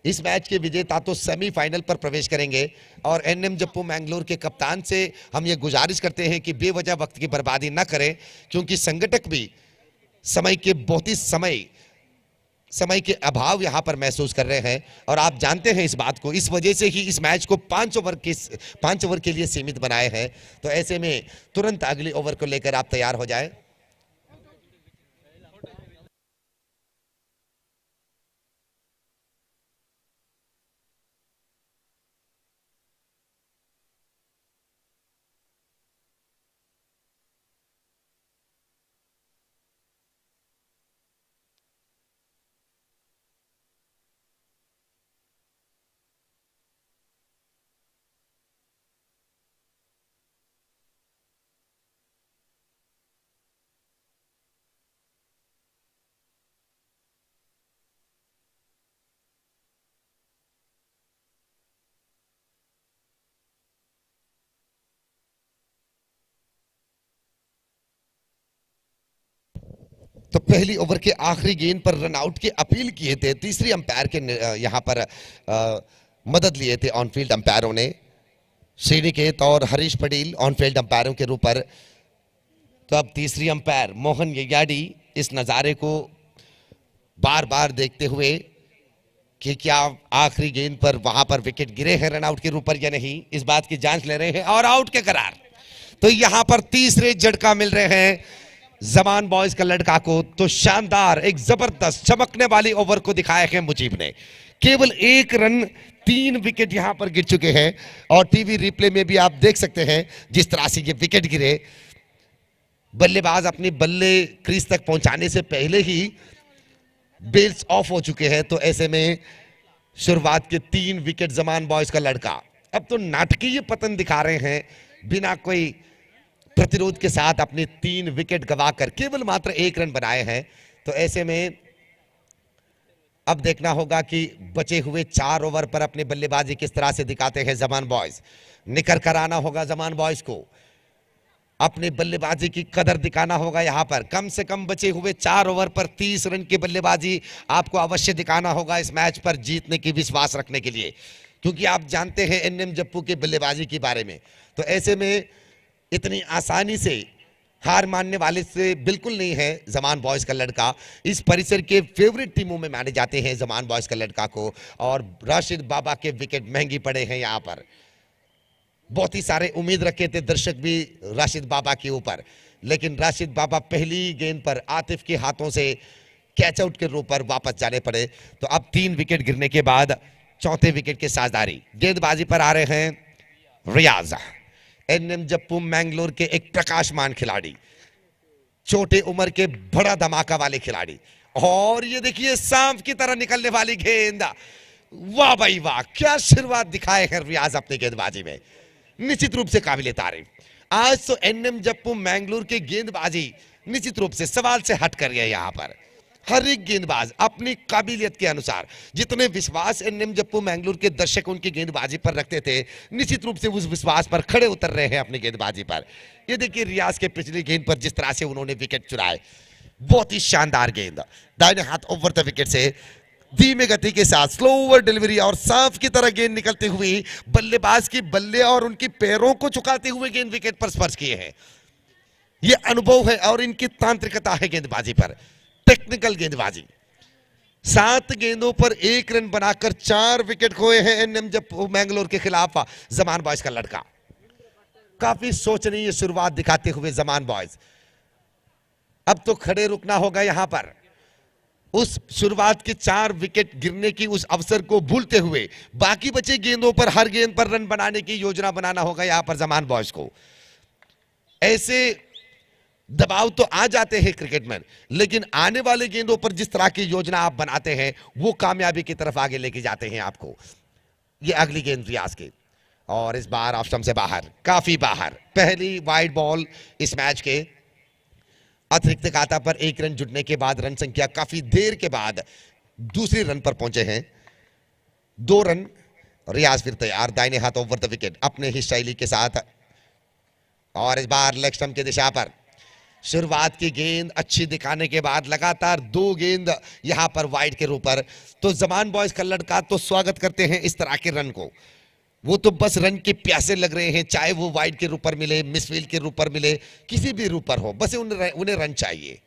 इस मैच के विजेता तो सेमीफाइनल पर प्रवेश करेंगे। और एनएम जप्पू मैंगलोर के कप्तान से हम ये गुजारिश करते हैं कि बेवजह वक्त की बर्बादी ना करें, क्योंकि संगठक भी समय के बहुत ही समय के अभाव यहां पर महसूस कर रहे हैं। और आप जानते हैं इस बात को, इस वजह से ही इस मैच को 5 ओवर के लिए सीमित बनाए हैं। तो ऐसे में तुरंत अगली ओवर को लेकर आप तैयार हो जाएं। तो पहली ओवर के आखिरी गेंद पर रन आउट की अपील किए थे, तीसरी अंपायर के यहां पर मदद लिए थे ऑन फील्ड अंपायरों ने, श्रीनिकेत और हरीश पटेल ऑन फील्ड अंपायरों के रूप पर। तो अब तीसरी अंपायर मोहन यज्ञाडी इस नजारे को बार बार देखते हुए कि क्या आखिरी गेंद पर वहां पर विकेट गिरे हैं रन आउट के रूप पर या नहीं, इस बात की जांच ले रहे हैं और आउट के करार। तो यहां पर तीसरे झटका मिल रहे हैं जमान बॉयज का लड़का को। तो शानदार एक जबरदस्त चमकने वाली ओवर को दिखाया है मुजीब ने। केवल 1 रन 3 विकेट यहां पर गिर चुके हैं और टीवी रिप्ले में भी आप देख सकते हैं जिस तरह से ये विकेट गिरे। बल्लेबाज अपनी बल्ले क्रीज तक पहुंचाने से पहले ही बेल्स ऑफ हो चुके हैं। तो ऐसे में शुरुआत के 3 विकेट जमान बॉयज का लड़का अब तो नाटकीय पतन दिखा रहे हैं, बिना कोई प्रतिरोध के साथ अपने 3 विकेट गंवाकर केवल मात्र 1 रन बनाए हैं। तो ऐसे में अब देखना होगा कि बचे हुए 4 ओवर पर अपने बल्लेबाजी किस तरह से दिखाते हैं जमान बॉयज। निकर कर आना होगा जमान बॉयज को, अपने बल्लेबाजी की कदर दिखाना होगा। यहां पर कम से कम बचे हुए 4 ओवर पर 30 रन की बल्लेबाजी आपको अवश्य दिखाना होगा इस मैच पर जीतने की विश्वास रखने के लिए, क्योंकि आप जानते हैं एनएम जप्पू के बल्लेबाजी के बारे में। तो ऐसे में इतनी आसानी से हार मानने वाले से बिल्कुल नहीं है जमान बॉयज का लड़का। इस परिसर के फेवरेट टीमों में माने जाते हैं जमान बॉयज का लड़का को, और राशिद बाबा के विकेट महंगी पड़े हैं यहां पर। बहुत ही सारे उम्मीद रखे थे दर्शक भी राशिद बाबा के ऊपर, लेकिन राशिद बाबा पहली गेंद पर आतिफ के हाथों से कैच आउट के रूप पर वापस जाने पड़े। तो अब 3 विकेट गिरने के बाद चौथे विकेट के साझेदारी गेंदबाजी पर आ रहे हैं रियाज, एनएम जप्पू मैंगलोर के एक प्रकाशमान खिलाड़ी, छोटे उम्र के बड़ा धमाका वाले खिलाड़ी। और ये देखिए सांप की तरह निकलने वाली गेंद, वाह भाई वाह, क्या शुरुआत दिखाए हैं रियाज अपनी गेंदबाजी में, निश्चित रूप से काबिले तारीफ। आज तो एनएम जप्पू मैंगलोर के गेंदबाजी निश्चित रूप से सवाल से हट कर गए। यहां पर हर एक गेंदबाज अपनी काबिलियत के अनुसार, जितने विश्वास एनएम जप्पू मैंगलोर के दर्शक उनकी गेंदबाजी पर रखते थे, निश्चित रूप से उस विश्वास पर खड़े उतर रहे हैं अपनी गेंदबाजी पर। ये देखिए रियाज के पिछली गेंद पर जिस तरह से उन्होंने विकेट चुराए, बहुत ही शानदार गेंद दाहिने हाथ ओवर द विकेट से धीमे गति के साथ स्लोवर डिलीवरी और सांप की तरह गेंद निकलते हुए बल्लेबाज की बल्ले और उनकी पैरों को झुकाते हुए गेंद विकेट पर स्पर्श किए हैं। यह अनुभव है और इनकी तांत्रिकता है गेंदबाजी पर, टेक्निकल गेंदबाजी। 7 गेंदों पर 1 रन बनाकर 4 विकेट खोए हैं एनएम जप्पू मैंगलोर के खिलाफ जमान बॉयज का लड़का। काफी सोचनीय शुरुआत दिखाते हुए जमान बॉयज, अब तो खड़े रुकना होगा यहां पर। उस शुरुआत के 4 विकेट गिरने की उस अवसर को भूलते हुए बाकी बचे गेंदों पर हर गेंद पर रन बनाने की योजना बनाना होगा यहां पर जमान बॉयज को। ऐसे दबाव तो आ जाते हैं क्रिकेट में, लेकिन आने वाले गेंदों पर जिस तरह की योजना आप बनाते हैं वो कामयाबी की तरफ आगे लेके जाते हैं आपको। ये अगली गेंद रियाज की, और इस बार ऑफ स्टंप से बाहर, काफी बाहर। पहली वाइड बॉल इस मैच के, अतिरिक्त खाता पर 1 रन जुटने के बाद रन संख्या काफी देर के बाद दूसरी रन पर पहुंचे हैं। 2 रन। रियाज फिर तैयार, दाहिने हाथ ओवर द विकेट अपने ही शैली के साथ, और इस बार लेग स्टंप की दिशा पर शुरुआत की गेंद अच्छी दिखाने के बाद लगातार 2 गेंद यहां पर वाइड के रूप पर। तो जमान बॉयज का लड़का तो स्वागत करते हैं इस तरह के रन को, वो तो बस रन के प्यासे लग रहे हैं, चाहे वो वाइड के रूप पर मिले, मिसफील्ड के रूप पर मिले, किसी भी रूप पर हो, बस उन्हें रन चाहिए।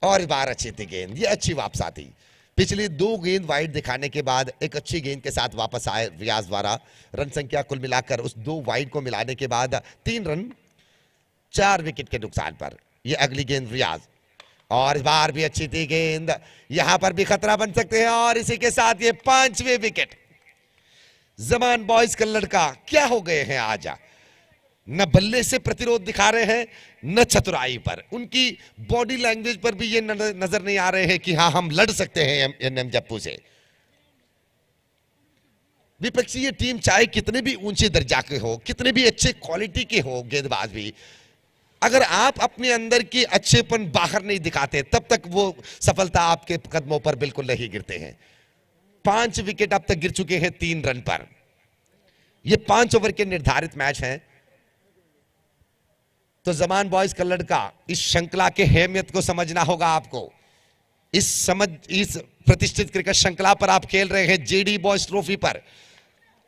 और इस बार अच्छी थी गेंद, ये अच्छी वापस आती। पिछली 2 गेंद वाइड दिखाने के बाद एक अच्छी गेंद के साथ वापस आए रियाज द्वारा। रन संख्या कुल मिलाकर उस 2 वाइड को मिलाने के बाद 3 रन 4 विकेट के नुकसान पर। ये अगली गेंद रियाज, और इस बार भी अच्छी थी गेंद, यहां पर भी खतरा बन सकते हैं। और इसी के साथ ये 5वें विकेट। जमान बॉयज का लड़का क्या हो गए हैं आज, न बल्ले से प्रतिरोध दिखा रहे हैं न चतुराई पर, उनकी बॉडी लैंग्वेज पर भी ये नजर नहीं आ रहे हैं कि हाँ हम लड़ सकते हैं एनएम जप्पू से। विपक्षी टीम चाहे कितने भी ऊंचे दर्जा के हो, कितने भी अच्छे क्वालिटी के हो गेंदबाज भी, अगर आप अपने अंदर की अच्छेपन बाहर नहीं दिखाते तब तक वो सफलता आपके कदमों पर बिल्कुल नहीं गिरते हैं। 5 विकेट अब तक गिर चुके हैं 3 रन पर। ये 5 ओवर के निर्धारित मैच हैं। तो जमान बॉयज का लड़का इस श्रृंखला के अहमियत को समझना होगा आपको। इस प्रतिष्ठित क्रिकेट श्रृंखला पर आप खेल रहे हैं जेडी बॉयज ट्रॉफी पर।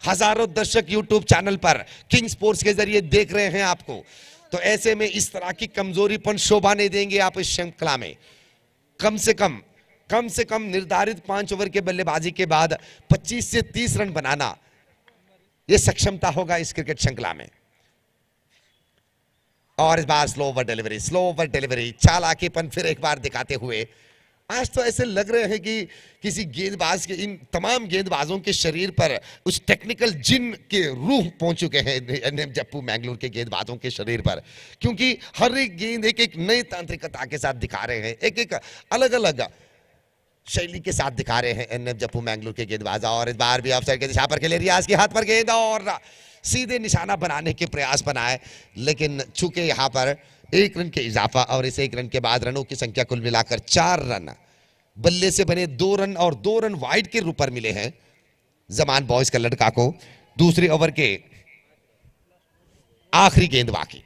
हजारों दर्शक यूट्यूब चैनल पर किंग स्पोर्ट्स के जरिए देख रहे हैं आपको। तो ऐसे में इस तरह की कमजोरीपन शोभा नहीं देंगे आप इस श्रृंखला में। कम से कम निर्धारित 5 ओवर के बल्लेबाजी के बाद 25 से 30 रन बनाना, यह सक्षमता होगा इस क्रिकेट श्रृंखला में। और इस बार स्लो ओवर डिलीवरी चालाकीपन फिर एक बार दिखाते हुए। आज तो ऐसे लग रहे हैं कि किसी गेंदबाज के, इन तमाम गेंदबाजों के शरीर पर उस टेक्निकल जिन के रूह पहुंच चुके हैं जप्पू मैंगलोर के गेंदबाजों के शरीर पर, क्योंकि हर एक गेंद एक एक नई तांत्रिकता के साथ दिखा रहे हैं, एक एक अलग अलग शैली के साथ दिखा रहे हैं एनएफ जप्पू मैंगलोर के गेंदबाज। और इस बार भी ऑफसाइड के दिशा पर खेले, रियाज के हाथ पर गेंद और सीधे निशाना बनाने के प्रयास बनाए, लेकिन चूंकि यहां पर 1 रन के इजाफा और इस 1 रन के बाद रनों की संख्या कुल मिलाकर 4 रन, बल्ले से बने 2 रन और 2 रन वाइड के रूप पर मिले हैं जमान बॉयज का लड़का को। दूसरे ओवर के आखिरी गेंद बाकी।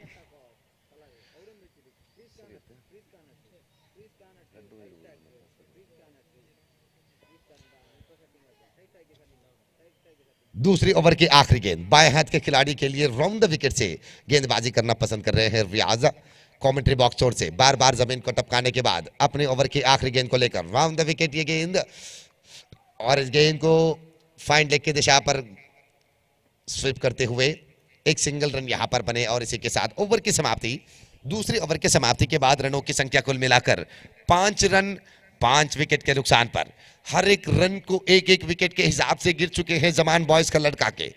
दूसरी ओवर की आखिरी गेंद बाएं हाथ के खिलाड़ी के लिए राउंड द विकेट से गेंदबाजी करना पसंद कर रहे हैं रियाज। कमेंट्री बॉक्स छोर से बार बार जमीन को टपकाने के बाद अपने ओवर की आखिरी गेंद को लेकर राउंड द विकेट ये गेंद, और इस गेंद को फाइन लेग की दिशा पर स्वीप करते हुए एक सिंगल रन यहां पर बने। और इसी के साथ ओवर की समाप्ति। दूसरी ओवर की समाप्ति के बाद रनों की संख्या कुल मिलाकर 5 रन 5 विकेट के नुकसान पर। हर एक रन को एक एक विकेट के हिसाब से गिर चुके हैं जमान बॉयज का लड़का के।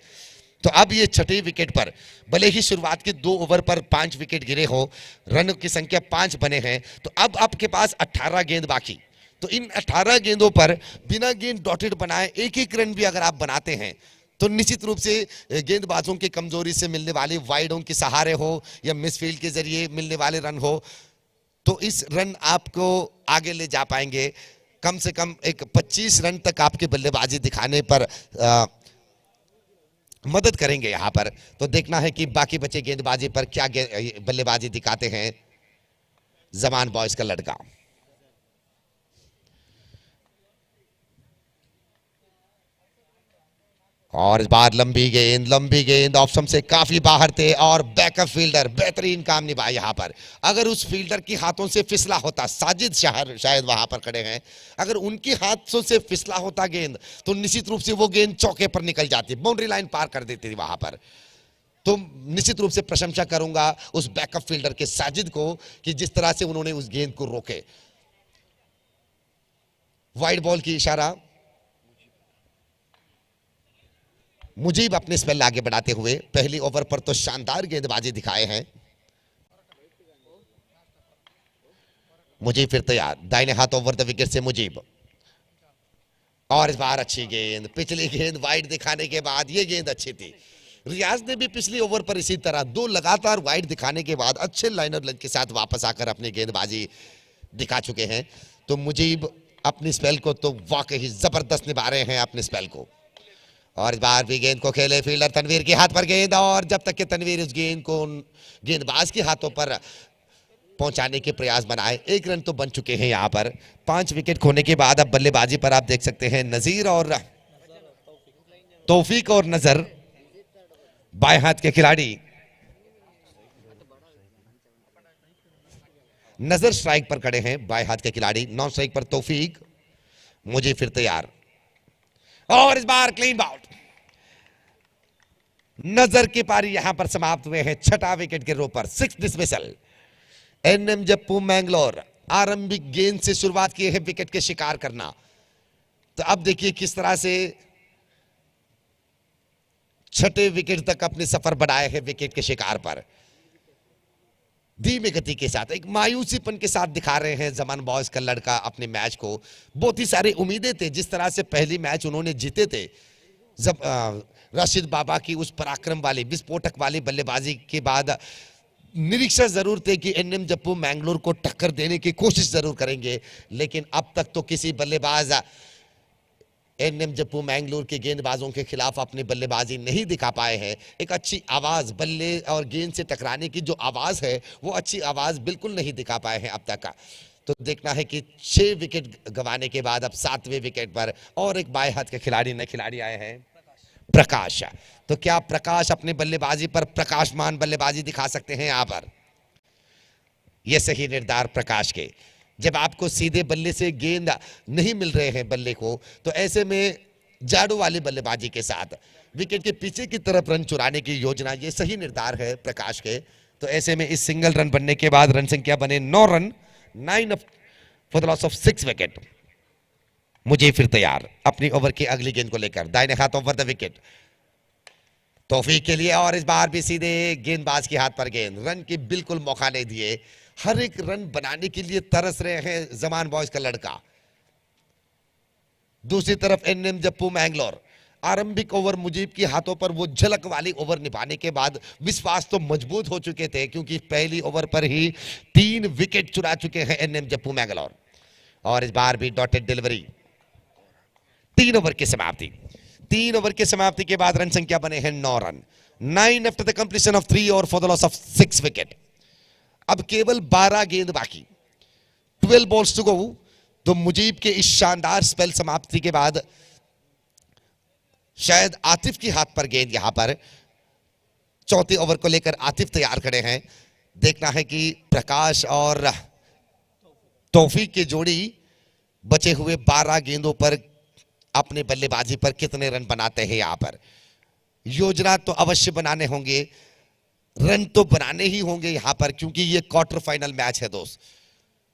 तो अब ये छठी विकेट पर, भले ही शुरुआत के 2 ओवर पर 5 विकेट गिरे हो, रन की संख्या 5 बने हैं, तो अब आपके पास 18 गेंद बाकी। तो इन 18 गेंदों पर बिना गेंद डॉटेड बनाए एक एक रन भी अगर आप बनाते हैं तो निश्चित रूप से गेंदबाजों की कमजोरी से मिलने वाली वाइडों के सहारे हो या मिसफील्ड के जरिए मिलने वाले रन हो, तो इस रन आपको आगे ले जा पाएंगे। कम से कम एक 25 रन तक आपके बल्लेबाजी दिखाने पर मदद करेंगे यहां पर। तो देखना है कि बाकी बचे गेंदबाजी पर क्या बल्लेबाजी दिखाते हैं जमान बॉयज का लड़का। और इस बार लंबी गेंद ऑप्शन से काफी बाहर थे और बैकअप फील्डर बेहतरीन काम निभाया यहां पर। अगर उस फील्डर के हाथों से फिसला होता, साजिद शायद वहां पर खड़े हैं, अगर उनके हाथों से फिसला होता गेंद तो निश्चित रूप से वो गेंद चौके पर निकल जाती, बाउंड्री लाइन पार कर देती थी वहां पर। तो निश्चित रूप से प्रशंसा करूंगा उस बैकअप फील्डर के साजिद को कि जिस तरह से उन्होंने उस गेंद को रोके। वाइड बॉल की इशारा, मुजीब अपने स्पेल आगे बढ़ाते हुए पहली ओवर पर तो शानदार गेंदबाजी दिखाए हैं। मुजीब फिर तैयार, दाहिने हाथ ओवर द विकेट से मुजीब। और इस बार अच्छी गेंद, पिछली गेंद वाइड दिखाने के बाद ये गेंद अच्छी थी। रियाज ने भी पिछली ओवर पर इसी तरह 2 लगातार वाइड दिखाने के बाद अच्छे लाइनर लेंथ के साथ वापस आकर अपनी गेंदबाजी दिखा चुके हैं। तो मुजीब अपनी स्पेल को तो वाकई जबरदस्त निभा रहे हैं अपने स्पेल को। और इस बार भी गेंद को खेले फील्डर तनवीर के हाथ पर गेंद, और जब तक कि तनवीर उस गेंद को गेंदबाज के हाथों पर पहुंचाने के प्रयास बनाए। 1 रन तो बन चुके हैं यहां पर। 5 विकेट खोने के बाद अब बल्लेबाजी पर आप देख सकते हैं नजीर और तौफीक और नजर, बाएं हाथ के खिलाड़ी। नजर स्ट्राइक पर खड़े हैं, बाएं हाथ के खिलाड़ी। नॉन स्ट्राइक पर तौफीक। मुझे फिर तैयार, और इस बार क्लीन बाउट। नजर की पारी यहां पर समाप्त हुए हैं 6ठा विकेट के रो पर। 6 डिसमिसल। एनएम जप्पू मैंगलोर आरंभिक गेंद से शुरुआत किए हैं विकेट के शिकार करना। तो अब देखिए किस तरह से 6ठे विकेट तक अपने सफर बढ़ाए हैं विकेट के शिकार पर। धीमी गति के साथ, एक मायूसीपन के साथ दिखा रहे हैं जमान बॉयज का लड़का अपने मैच को। बहुत ही सारी उम्मीदें थे, जिस तरह से पहली मैच उन्होंने जीते थे, जब राशिद बाबा की उस पराक्रम वाली विस्फोटक वाली बल्लेबाजी के बाद निरीक्षण जरूर थे कि एनएम जप्पू मैंगलोर को टक्कर देने की कोशिश जरूर करेंगे, लेकिन अब तक तो किसी बल्लेबाज एनएम जप्पू मैंगलोर के गेंदबाजों के खिलाफ अपनी बल्लेबाजी नहीं दिखा पाए हैं। एक अच्छी आवाज, बल्ले और गेंद से टकराने की जो आवाज है वो अच्छी आवाज बिल्कुल नहीं दिखा पाए हैं अब तक का। तो देखना है कि 6 विकेट गंवाने के बाद अब 7वें विकेट पर और एक बाएं हाथ के खिलाड़ी आए हैं, प्रकाश। तो क्या प्रकाश अपनी बल्लेबाजी पर प्रकाशमान बल्लेबाजी दिखा सकते हैं यहां पर? यह सही निर्धार प्रकाश के। जब आपको सीधे बल्ले से गेंद नहीं मिल रहे हैं बल्ले को, तो ऐसे में जाड़ू वाली बल्लेबाजी के साथ विकेट के पीछे की तरफ रन चुराने की योजना, ये सही निर्धार है प्रकाश के। तो ऐसे में इस सिंगल रन बनने के बाद रन संख्या बने 9 run, 9 for the loss of 6 wicket. मुझे फिर तैयार अपनी ओवर की अगली गेंद को लेकर, दाहिने हाथ ओवर द विकेट तौफीक के लिए, और इस बार भी सीधे गेंदबाज के हाथ पर गेंद। रन की बिल्कुल मौका नहीं दिए, हर एक रन बनाने के लिए तरस रहे हैं जमान बॉयज का लड़का। दूसरी तरफ एनएम जप्पू मैंगलोर आरंभिक ओवर मुजीब के हाथों पर वो झलक वाली ओवर निभाने के बाद विश्वास तो मजबूत हो चुके थे, क्योंकि पहली ओवर पर ही 3 विकेट चुरा चुके हैं एनएम जप्पू मैंगलोर। और इस बार भी डॉटेड डिलीवरी। 3 ओवर की समाप्ति। 3 ओवर की समाप्ति के बाद रन संख्या बने हैं 9 run, 9 after the completion of 3 और for the loss of 6 wicket. अब केवल 12 गेंद बाकी, 12 बॉल्स टू गो। तो मुजीब के इस शानदार स्पेल समाप्ति के बाद शायद आतिफ की हाथ पर गेंद। यहां पर चौथे ओवर को लेकर आतिफ तैयार खड़े हैं। देखना है कि प्रकाश और तौफीक की जोड़ी बचे हुए 12 गेंदों पर अपने बल्लेबाजी पर कितने रन बनाते हैं। यहां पर योजना तो अवश्य बनाने होंगे, रन तो बनाने ही होंगे यहां पर, क्योंकि ये क्वार्टर फाइनल मैच है दोस्त।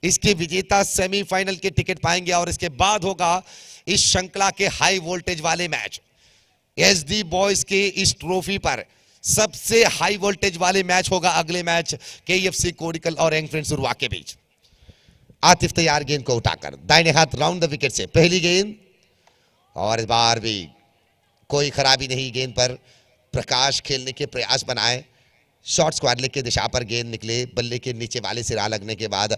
इसके विजेता सेमीफाइनल के टिकट पाएंगे और इसके बाद होगा इस श्रृंखला के हाई वोल्टेज वाले मैच। एसडी बॉयज के इस ट्रॉफी पर सबसे हाई वोल्टेज वाले मैच होगा अगले मैच केएफसी कोडिकल और यंग फ्रेंड्स उर्वा के बीच। आतिफ तैयार गेंद को उठाकर दाहिने हाथ राउंड द विकेट से पहली गेंद, और इस बार भी कोई खराबी नहीं गेंद पर। प्रकाश खेलने के प्रयास बनाए, शॉर्ट स्क्वायर लेग की दिशा पर गेंद निकले, बल्ले के नीचे वाले सिरा लगने के बाद।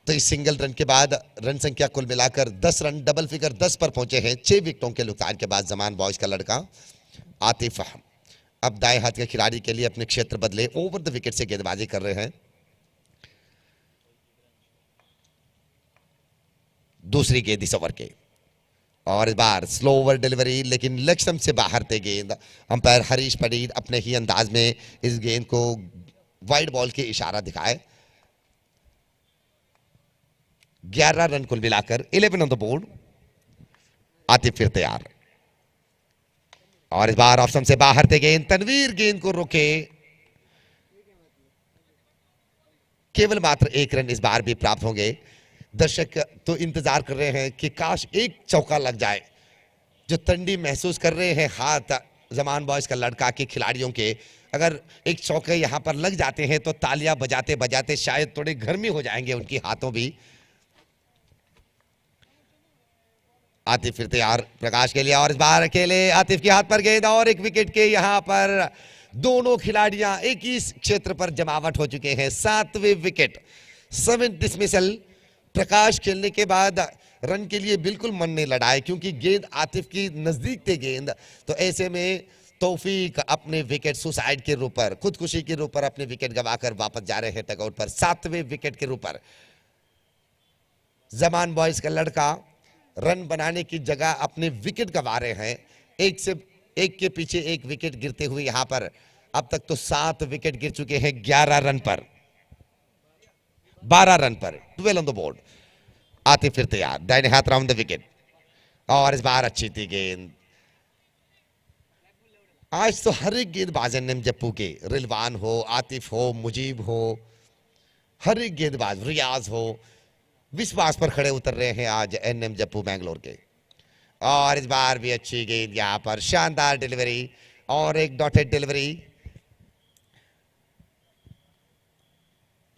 तो इस सिंगल रन के बाद रन संख्या कुल मिलाकर 10 रन, डबल फिगर 10 पर पहुंचे हैं 6 विकेटों के नुकसान के बाद जमान बॉयज का लड़का आतिफ। अब दाएं हाथ के खिलाड़ी के लिए अपने क्षेत्र बदले, ओवर द विकेट से गेंदबाजी कर रहे हैं। दूसरी गेंद इस ओवर के, और इस बार स्लो ओवर डिलीवरी, लेकिन लक्ष्य से बाहर थे गेंद। अंपायर हरीश पटेल अपने ही अंदाज में इस गेंद को वाइड बॉल के इशारा दिखाए। 11 रन कुल मिलाकर, 11 ऑन द बोर्ड। आतिफ फिर तैयार, और इस बार ऑप्शन से बाहर थे गेंद। तनवीर गेंद को रोके, केवल मात्र 1 रन इस बार भी प्राप्त होंगे। दर्शक तो इंतजार कर रहे हैं कि काश एक चौका लग जाए। जो तंडी महसूस कर रहे हैं हाथ जमान बॉयज का लड़का के खिलाड़ियों के, अगर एक चौके यहां पर लग जाते हैं तो तालियां बजाते बजाते शायद थोड़े गर्मी हो जाएंगे उनके हाथों भी। आतिफ फिर तैयार प्रकाश के लिए, और इस बार अकेले आतिफ के हाथ पर गेंद, और 1 विकेट के यहां पर दोनों खिलाड़ियां एक ही क्षेत्र पर जमावट हो चुके हैं। 7वें विकेट, 7 डिसमिसल। प्रकाश खेलने के बाद रन के लिए बिल्कुल मन नहीं लड़ाए, क्योंकि गेंद आतिफ की नजदीक थे गेंद। तो ऐसे में तौफीक अपने विकेट सुसाइड के रूप पर, खुदकुशी के रूप पर अपने विकेट गवाकर वापस जा रहे हैं टगआउट पर। 7वें विकेट के रूप पर जमान बॉयज का लड़का रन बनाने की जगह अपने विकेट गंवा रहे हैं। एक के पीछे एक विकेट गिरते हुए यहां पर अब तक तो 7 विकेट गिर चुके हैं 11 रन पर, 12 रन पर, 12 ऑन द बोर्ड। आतिफ फिर तैयार, दाहिने हाथ राउंड द विकेट, और इस बार अच्छी थी गेंद। आज तो हर एक गेंदबाज एनएम जप्पू के, रिलवान हो, आतिफ हो, मुजीब हो, हर एक गेंदबाज, रियाज हो, विश्वास पर खड़े उतर रहे हैं आज एनएम जप्पू मैंगलोर के। और इस बार भी अच्छी गेंद, यहां पर शानदार डिलीवरी और एक डॉटेड डिलीवरी।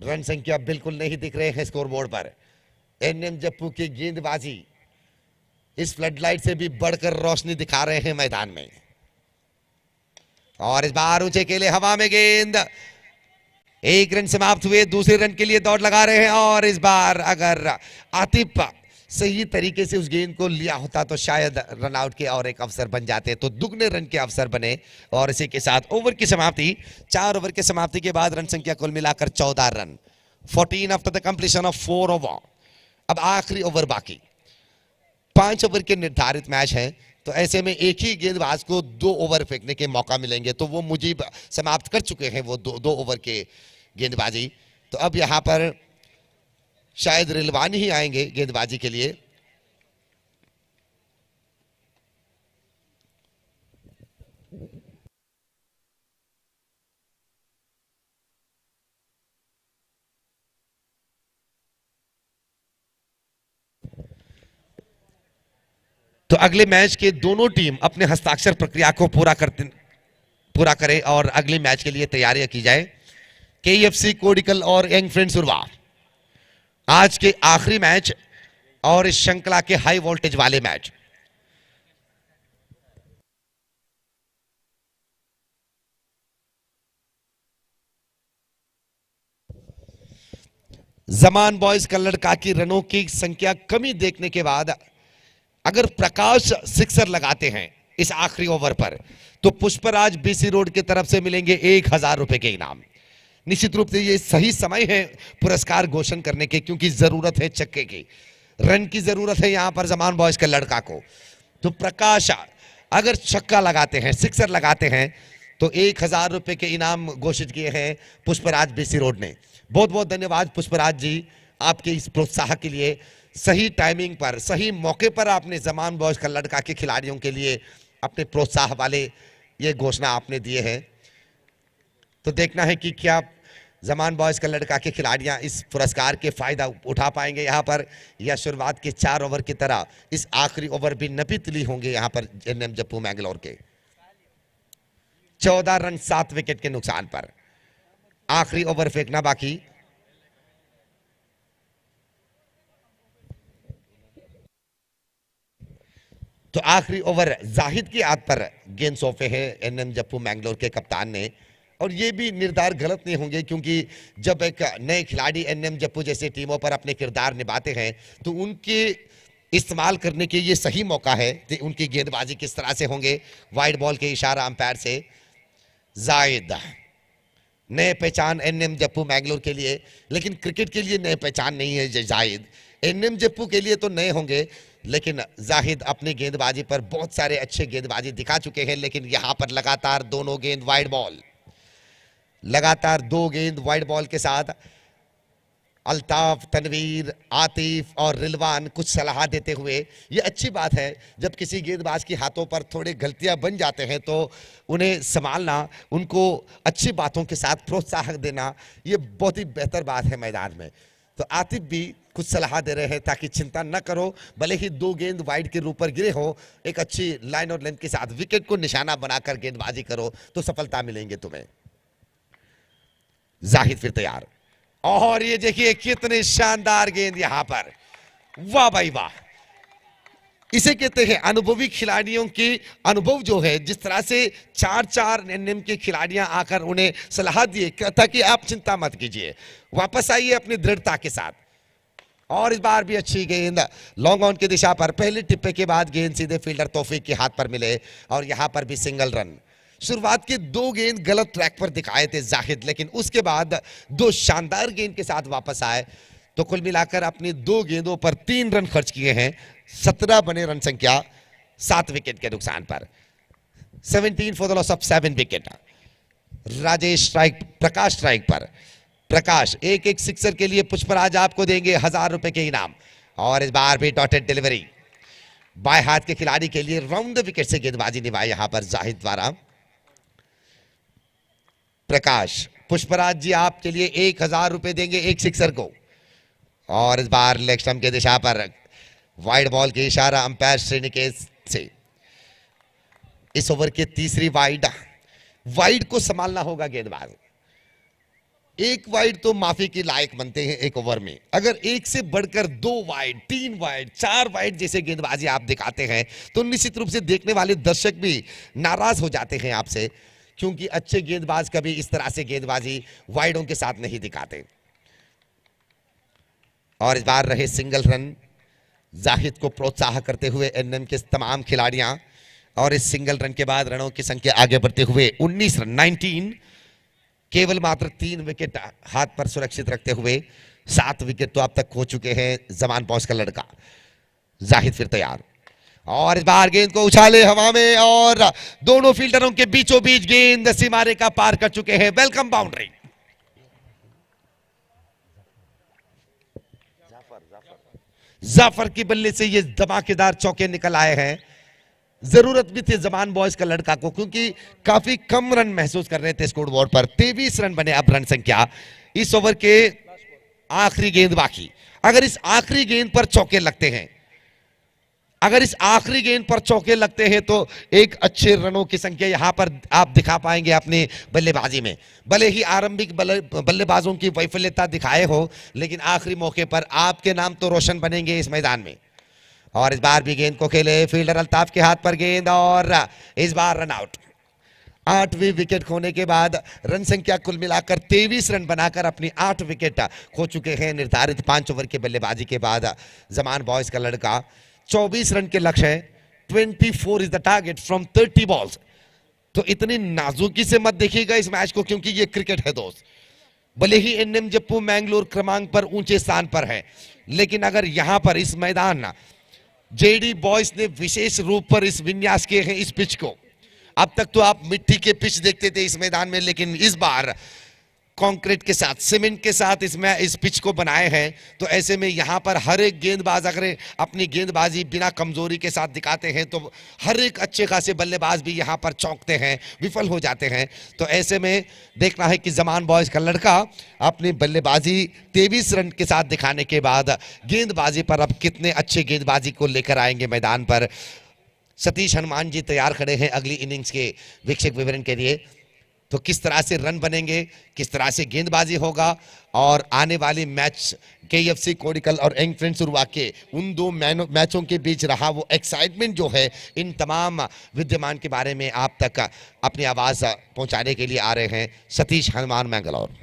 रन संख्या बिल्कुल नहीं दिख रहे हैं स्कोरबोर्ड पर। एनएम जप्पू की गेंदबाजी इस फ्लडलाइट से भी बढ़कर रोशनी दिखा रहे हैं मैदान में। और इस बार ऊंचे के लिए हवा में गेंद, 1 रन समाप्त हुए, दूसरे रन के लिए दौड़ लगा रहे हैं। और इस बार अगर आतिफ सही तरीके से उस गेंद को लिया होता तो शायद रन आउट के और एक अवसर बन जाते, तो दुगने रन के अवसर बने। और इसी के साथ ओवर की समाप्ति, 4 ओवर की समाप्ति के बाद रन संख्या कुल मिलाकर 14 run, 14 after the completion of 4 over. अब आखिरी ओवर बाकी, 5 ओवर के निर्धारित मैच है, तो ऐसे में एक ही गेंदबाज को 2 ओवर फेंकने के मौका मिलेंगे, तो वो मुजीब समाप्त कर चुके हैं वो 2 ओवर के गेंदबाजी। तो अब यहां पर शायद रिलवान ही आएंगे गेंदबाजी के लिए। तो अगले मैच के दोनों टीम अपने हस्ताक्षर प्रक्रिया को पूरा करे और अगले मैच के लिए तैयारियां की जाए। केएफसी कोडिकल और यंग फ्रेंड्स उर्वा, आज के आखिरी मैच और इस श्रृंखला के हाई वोल्टेज वाले मैच। जमान बॉयज का लड़का की रनों की संख्या कमी देखने के बाद अगर प्रकाश सिक्सर लगाते हैं इस आखिरी ओवर पर, तो पुष्पराज बीसी रोड की तरफ से मिलेंगे 1000 रुपए के इनाम। निश्चित रूप से ये सही समय है पुरस्कार घोषण करने के, क्योंकि जरूरत है छक्के की, रन की जरूरत है यहां पर जमान बॉयज के लड़का को। तो प्रकाश अगर छक्का लगाते हैं, सिक्सर लगाते हैं, तो 1000 रुपए के इनाम घोषित किए हैं पुष्पराज बीसी रोड ने। बहुत बहुत धन्यवाद पुष्पराज जी आपके इस प्रोत्साहन के लिए। सही टाइमिंग पर, सही मौके पर आपने जमान बॉयज का लड़का के खिलाड़ियों के लिए अपने प्रोत्साहन वाले ये घोषणा आपने दिए हैं। तो देखना है कि क्या जमान बॉयज का लड़का के खिलाड़ियां इस पुरस्कार के फायदा उठा पाएंगे यहां पर, या शुरुआत के 4 ओवर की तरह इस आखिरी ओवर भी नपीतली होंगे यहां पर एनएम जप्पू मैंगलोर के। 14 रन 7 विकेट के नुकसान पर आखिरी ओवर फेंकना बाकी। तो आखिरी ओवर जाहिद की याद पर गेंद सौंपे हैं एनएम जप्पू मैंगलोर के कप्तान ने। और ये भी निर्धार गलत नहीं होंगे, क्योंकि जब एक नए खिलाड़ी एनएम जप्पू जैसे टीमों पर अपने किरदार निभाते हैं, तो उनके इस्तेमाल करने के ये सही मौका है कि उनकी गेंदबाजी किस तरह से होंगे। वाइड बॉल के इशारा अंपायर से जाहिद, नए पहचान एनएम जप्पू मैंगलोर के लिए, लेकिन क्रिकेट के लिए नए पहचान नहीं है जाहिद। एनएम जप्पू के लिए तो नए होंगे, लेकिन जाहिद अपनी गेंदबाजी पर बहुत सारे अच्छे गेंदबाजी दिखा चुके हैं। लेकिन यहां पर लगातार दोनों गेंद वाइड बॉल, लगातार 2 गेंद वाइड बॉल के साथ अल्ताफ, तनवीर, आतिफ और रिलवान कुछ सलाह देते हुए। ये अच्छी बात है, जब किसी गेंदबाज के हाथों पर थोड़े गलतियां बन जाते हैं तो उन्हें संभालना, उनको अच्छी बातों के साथ प्रोत्साहन देना, ये बहुत ही बेहतर बात है मैदान में। तो आतिफ भी कुछ सलाह दे रहे हैं ताकि चिंता न करो, भले ही 2 गेंद वाइड के ऊपर गिरे हो, एक अच्छी लाइन और लेंथ के साथ विकेट को निशाना बनाकर गेंदबाजी करो तो सफलता मिलेंगे तुम्हें। जाहिद फिर तैयार, और ये देखिए कितने शानदार गेंद यहां पर, वाह भाई वाह। इसे कहते हैं अनुभवी खिलाड़ियों के अनुभव जो है, जिस तरह से 4-4 एनएम के खिलाड़ियां आकर उन्हें सलाह दिए ताकि आप चिंता मत कीजिए, वापस आइए अपनी दृढ़ता के साथ। और इस बार भी अच्छी गेंद लॉन्ग ऑन की दिशा पर, पहले टिप्पे के बाद गेंद सीधे फील्डर तौफीक के हाथ पर मिले और यहां पर भी सिंगल रन। शुरुआत के 2 गेंद गलत ट्रैक पर दिखाए थे जाहिद, लेकिन उसके बाद 2 शानदार गेंद के साथ वापस आए। तो कुल मिलाकर अपनी 2 गेंदों पर 3 रन खर्च किए हैं, 17 बने रन संख्या 7 विकेट के नुकसान पर, 17 for the loss of 7 wicket. Rajesh strike, Prakash strike पर। प्रकाश एक सिक्सर के लिए पुष्पराज आपको देंगे 1000 रुपए के इनाम। और इस बार भी डॉटेड डिलीवरी बाएं हाथ के खिलाड़ी के लिए राउंड द विकेट से गेंदबाजी निभाई यहां पर जाहिद द्वारा। प्रकाश, पुष्पराज जी आपके लिए 1000 रुपए देंगे एक सिक्सर को। और इस बार लेग स्टंप की दिशा पर वाइड बॉल के इशारा अंपायर श्रीनिकेत से। इस ओवर के तीसरी वाइड को संभालना होगा गेंदबाज। एक वाइड तो माफी की लायक बनते हैं एक ओवर में, अगर एक से बढ़कर 2 वाइड, 3 वाइड, 4 वाइड जैसे गेंदबाजी आप दिखाते हैं तो निश्चित रूप से देखने वाले दर्शक भी नाराज हो जाते हैं आपसे, क्योंकि अच्छे गेंदबाज कभी इस तरह से गेंदबाजी वाइडों के साथ नहीं दिखाते। और इस बार रहे सिंगल रन जाहिद को प्रोत्साहन करते हुए एनएम के तमाम खिलाड़ियां, और इस सिंगल रन के बाद रनों की संख्या आगे बढ़ते हुए 19 रन 19, केवल मात्र 3 विकेट हाथ पर सुरक्षित रखते हुए 7 विकेट तो अब तक खो चुके हैं जमान बॉस का लड़का। जाहिद फिर तैयार, और इस बार गेंद को उछाले हवा में, और दोनों फील्डरों के बीचों बीच गेंद सीमा रेखा पार कर चुके हैं। Welcome boundary. जाफर की बल्ले से ये धमाकेदार चौके निकल आए हैं। जरूरत भी थी जमान बॉयज का लड़का को, क्योंकि काफी कम रन महसूस कर रहे थे स्कोर बोर्ड पर। 23 रन बने अब रन संख्या। इस ओवर के आखिरी गेंद बाकी। अगर इस आखिरी गेंद पर चौके लगते हैं, अगर इस आखिरी गेंद पर चौके लगते हैं तो एक अच्छे रनों की संख्या यहां पर आप दिखा पाएंगे अपनी बल्लेबाजी में। भले ही आरंभिक बल्लेबाजों की वैफल्यता दिखाए हो, लेकिन आखिरी मौके पर आपके नाम तो रोशन बनेंगे इस मैदान में। और इस बार भी गेंद को खेले फील्डर अल्ताफ के हाथ पर गेंद, और इस बार रन आउट। 8वीं विकेट खोने के बाद रन संख्या कुल मिलाकर 23 रन बनाकर अपनी 8 विकेट खो चुके हैं निर्धारित 5 ओवर के बल्लेबाजी के बाद जमान बॉयज का लड़का। 24 रन के लक्ष्य है। 24 is the target from 30 balls. तो इतनी नाजुकी से मत देखिएगा इस मैच को, क्योंकि ये क्रिकेट है दोस्त। भले ही एनएम जप्पू मैंगलोर क्रमांक पर ऊंचे स्थान पर है, लेकिन अगर यहां पर इस मैदान जेडी बॉयज ने विशेष रूप पर इस विन्यास किए हैं इस पिच को। अब तक तो आप मिट्टी के पिच देखते थे इस मैदान में, लेकिन इस बार कंक्रीट के साथ, सीमेंट के साथ इसमें इस पिच को बनाए हैं। तो ऐसे में यहां पर हर एक गेंदबाज अगर अपनी गेंदबाजी बिना कमजोरी के साथ दिखाते हैं तो हर एक अच्छे खासे बल्लेबाज भी यहां पर चौंकते हैं, विफल हो जाते हैं। तो ऐसे में देखना है कि जमान बॉयज का लड़का अपनी बल्लेबाजी 23 रन के साथ दिखाने के बाद गेंदबाजी पर अब कितने अच्छे गेंदबाजी को लेकर आएंगे मैदान पर। सतीश हनुमान जी तैयार खड़े हैं अगली इनिंग्स के वीक्षक विवरण के लिए। तो किस तरह से रन बनेंगे, किस तरह से गेंदबाजी होगा, और आने वाली मैच केएफसी कोडिकल और यंग फ्रेंड्स उर्वा के उन दो मैचों के बीच रहा वो एक्साइटमेंट जो है, इन तमाम विद्यमान के बारे में आप तक अपनी आवाज पहुंचाने के लिए आ रहे हैं Satish Hanuman Mangalore.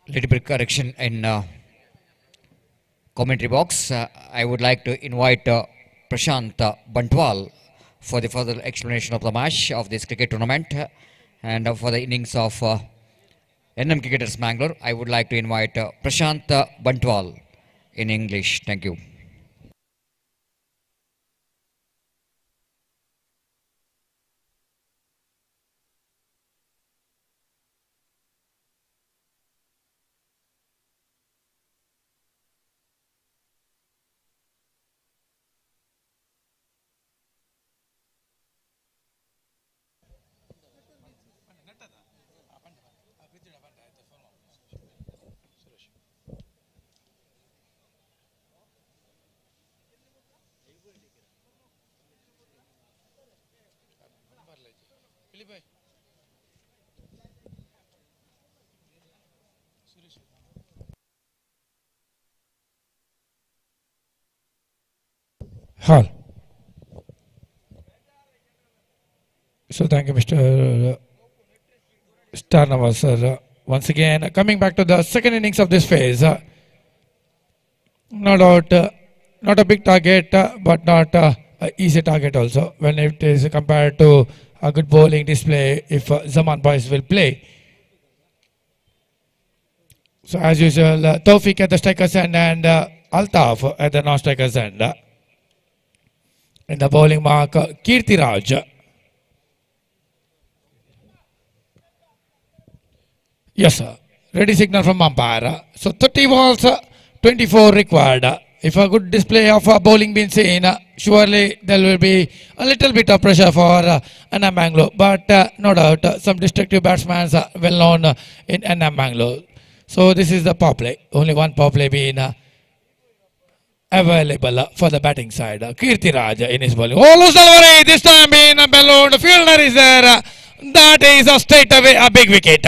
Little bit correction in commentary box. I would like to invite Prashant Bantwala for the further explanation of the match of this cricket tournament and for the innings of NM Cricketers Bangalore. I would like to invite Prashant Bantwala in English. Thank you. Hall. So thank you, Mr. Starnavas, sir. Once again, coming back to the second innings of this phase. No doubt, not a big target, but not an easy target also when it is compared to a good bowling display if Zaman boys will play. So as usual, Tawfiq at the striker's end and Altaf at the non-striker's end. In the bowling mark, Kirtiraj. Yes, sir. Ready signal from umpire. So 30 balls, 24 required. If a good display of bowling been seen, surely there will be a little bit of pressure for NM Bangalore. But no doubt, some destructive batsmen are well known in NM Bangalore. So this is the power play. Only one power play being available for the batting side. Kirtiraj in his bowling. Oh, loose delivery. This time being a balloon. The fielder is there. That is a straight away a big wicket.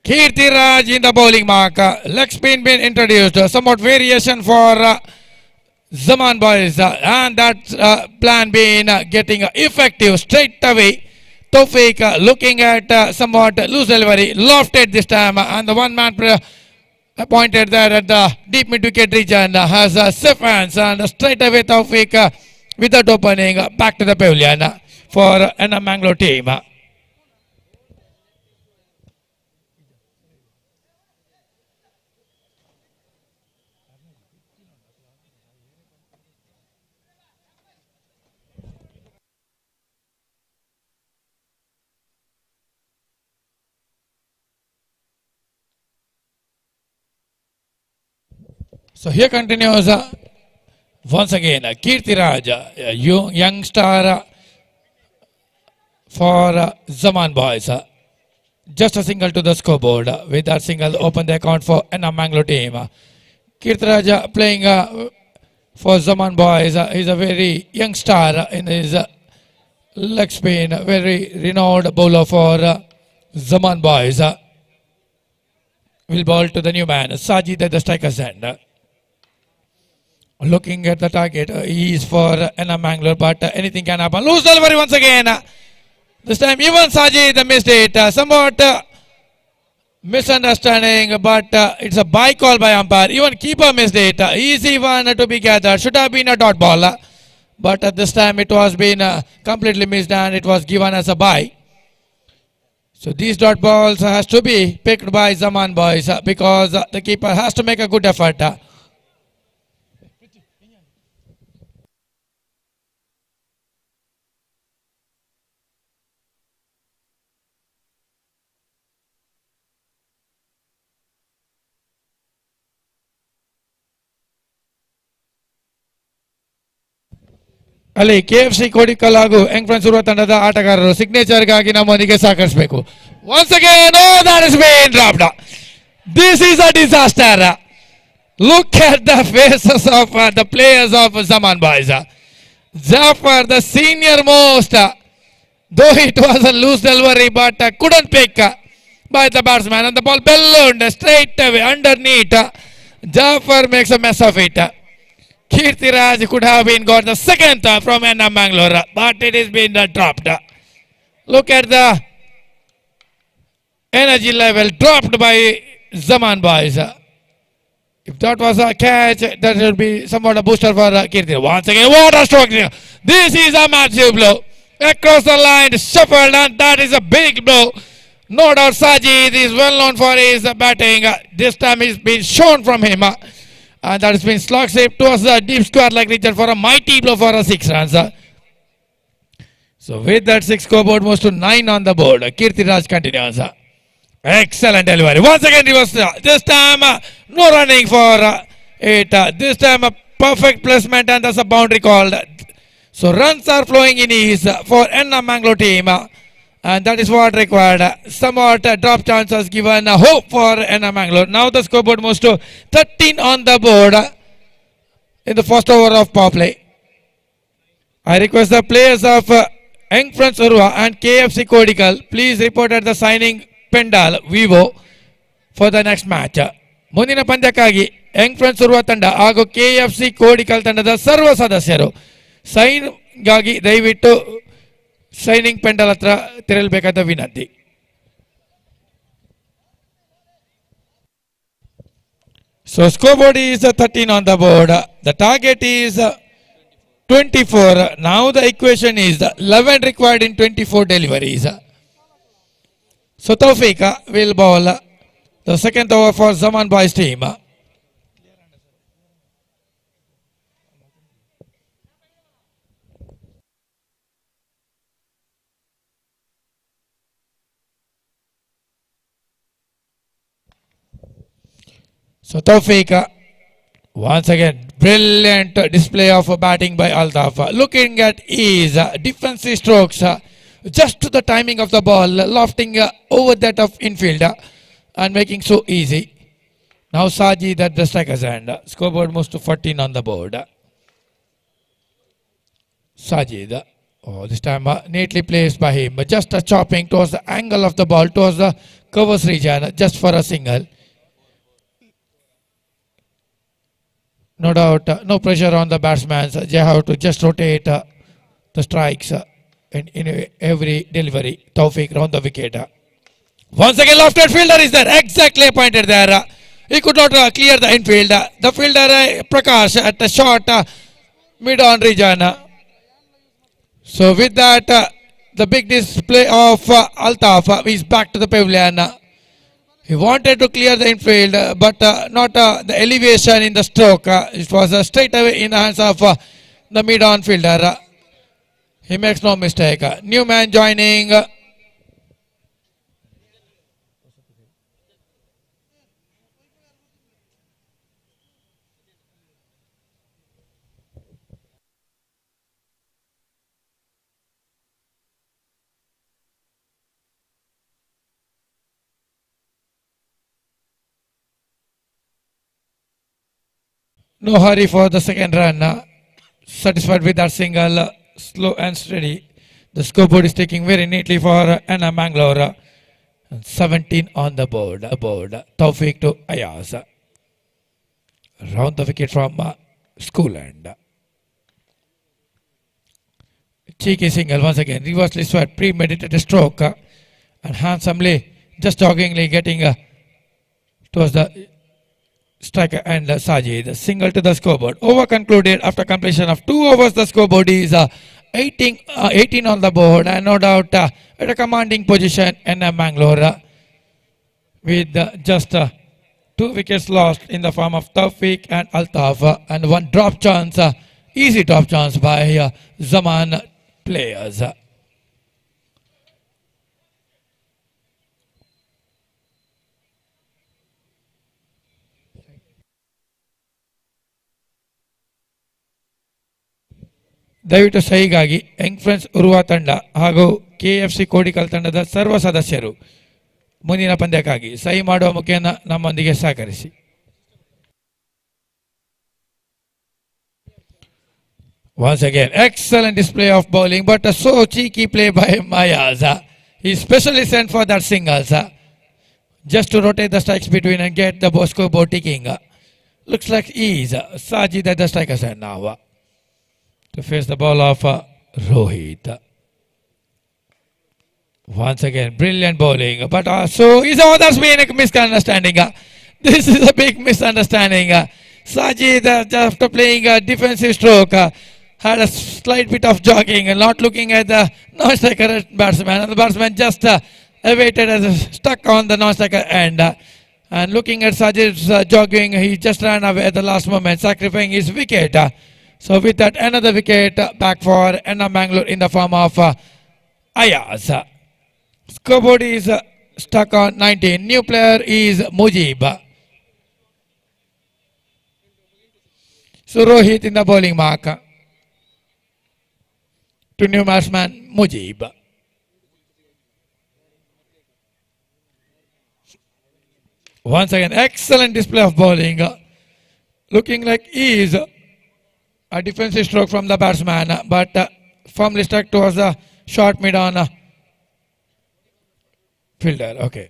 Kirtiraj in the bowling mark. Leg spin been introduced. Somewhat variation for Zaman boys, and that plan being getting effective straight away. Tawfiq looking at somewhat loose delivery, lofted this time, and the one man appointed there at the deep mid wicket region has safe hands, and straight away Tawfiq without opening back to the pavilion for an Mangalore team. So here continues once again Kirtiraj, a young star for Zaman boys. Just a single to the scoreboard. With that single, open the account for an Mangalore team. Kirtiraj playing for Zaman boys. He's a very young star in his leg spin. Very renowned bowler for Zaman boys. Will bowl to the new man, Sajid at the striker's end. Looking at the target, he is for Anna Mangalore, but anything can happen. Loose delivery once again. This time even Sajid missed it. Somewhat misunderstanding, but it's a bye call by umpire. Even keeper missed it. Easy one to be gathered. Should have been a dot ball, but at this time it was been completely missed and it was given as a bye. So these dot balls has to be picked by Zaman boys because the keeper has to make a good effort. ಅಲ್ಲಿ KFC ಕೋಡಿಕಲ್ ಹಾಗೂ ಯಂಗ್ ಫ್ರೆಂಡ್ಸ್ ಉರುವ ತಂಡದ ಆಟಗಾರರು ಸಿಗ್ನೇಚರ್ ಗಾಗಿ ನಮ್ಮೊಂದಿಗೆ ಸಹಕರಿಸಬೇಕು. Once again, oh, that has been dropped. This is a disaster. Look at the faces of the players of Zaman boys. Jafar, the senior most, though it was a loose delivery, but couldn't pick by the batsman, and the ball ballooned straight away underneath. Jafar makes a mess of it. Kirtiraj could have been got the second from Anna Mangalore, but it has been dropped. Look at the energy level dropped by Zaman boys. If that was a catch, that would be somewhat a booster for Kirtiraj. Once again, what a stroke! This is a massive blow. Across the line, shuffled, and that is a big blow. No doubt Sajid is well known for his batting. This time he's been shown from him. And that has been slog safe towards the deep square like region for a mighty blow for a 6 runs. So with that 6 scoreboard moves to 9 on the board. Kirtiraj continues. Excellent delivery. Once again reverse. This time no running for it. This time a perfect placement and that's a boundary called. So runs are flowing in ease for Anna Mangalore team. And that is what required. Somewhat drop chances given hope for Anna Mangalore. Now the scoreboard moves to 13 on the board in the first over of power play. I request the players of Young Friends Urva and KFC Kodikal, please report at the signing Pendal Vivo for the next match. ಮುಂದಿನ ಪಂದ್ಯಕ್ಕಾಗಿ ಯಂಗ್ ಫ್ರೆಂಡ್ಸ್ ಉರುವ ತಂಡ ಹಾಗೂ KFC ಕೋಡಿಕಲ್ ತಂಡದ ಸರ್ವ ಸದಸ್ಯರು ಸೈನ್ ಗಾಗಿ ದಯವಿಟ್ಟು ಸೈನಿಂಗ್ ಪೆಂಡಲ್ ಹತ್ರ ತೆರಳಬೇಕಾದ ವಿನಂತಿ. So scoreboard is 13 on the board. The target is 24. Now the equation is 11 required in 24 deliveries. So Tawfiq will bowl the second over for Zaman boys team. So Tawfiq, once again, brilliant display of batting by Altaf. Looking at his defensive strokes, just to the timing of the ball, lofting over that of infield and making so easy. Now Sajid at the striker's end. Scoreboard moves to 14 on the board. Sajid, oh, this time neatly placed by him. Just a chopping towards the angle of the ball, towards the covers region, just for a single. No doubt, no pressure on the batsman. They have to just rotate the strikes in every delivery. Tawfiq round the wicket. Once again, lofted fielder is there. Exactly pointed there. He could not clear the infield. The fielder Prakash at the short mid-on region. So with that, the big display of Altaf is back to the pavilion. He wanted to clear the infield, but not the elevation in the stroke. It was straight away in the hands of the mid-on fielder. He makes no mistake. New man joining. No hurry for the second run. Satisfied with that single, slow and steady. The scoreboard is taking very neatly for Anna Mangalore. 17 on the board. Tawfiq to Ayaz. Round the wicket from School End. Cheeky single once again. Reversely swept, premeditated stroke. And handsomely, just joggingly getting towards the striker and Sajid. Single to the scoreboard. Over concluded after completion of 2 overs. The scoreboard is 18 on the board, and no doubt at a commanding position in Mangalore with just 2 wickets lost in the form of Tawfiq and Altaf, and 1 drop chance, easy drop chance by Zaman players. ದಯವಿಟ್ಟು ಸಹಿಗಾಗಿ ಯಂಗ್ ಫ್ರೆಂಡ್ಸ್ ಉರುವ ತಂಡ ಹಾಗೂ KFC ಕೋಡಿಕಲ್ ತಂಡದ ಸರ್ವ ಸದಸ್ಯರು ಮುಂದಿನ ಪಂದ್ಯಕ್ಕಾಗಿ ಸಹಿ ಮಾಡುವ ಮುಖೇನ ನಮ್ಮೊಂದಿಗೆ ಸಹಕರಿಸಿ. Once again, excellent display of bowling, but so cheeky play by Mayaz. He specially sent for that singles, just to rotate the strikes between and get the scoreboard ticking. Looks like ease. Sajid at the striker side now to face the ball of Rohit. Once again, brilliant bowling. But that's been a misunderstanding. This is a big misunderstanding. Sajid, after playing a defensive stroke, had a slight bit of jogging and not looking at the non-striker batsman. And the batsman just awaited as stuck on the non-striker end. And looking at Sajid's jogging, he just ran away at the last moment, sacrificing his wicket. So with that, another wicket back for Anna Mangalore in the form of Ayaz. Scoreboard is stuck on 19. New player is Mujib. So Rohit in the bowling mark to new batsman Mujib. Once again, excellent display of bowling. Looking like ease. A defensive stroke from the batsman, but firmly stuck towards the short mid-on fielder. Okay.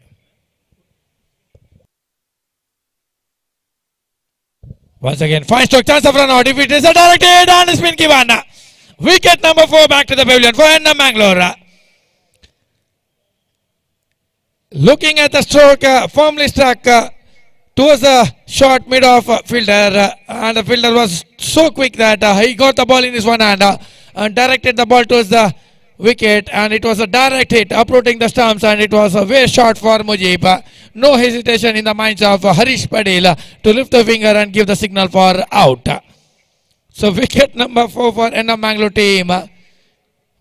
Once again, fine stroke, chance of run out. If it is a direct hit and spin given. Wicket number 4 back to the pavilion for Anna Mangalore. Looking at the stroke, firmly struck towards the short mid-off fielder, and the fielder was so quick that he got the ball in his one hand and directed the ball towards the wicket, and it was a direct hit uprooting the stumps, and it was a very short for Mujib. No hesitation in the minds of Harish Padil to lift the finger and give the signal for out. So wicket number 4 for Anna Mangalore team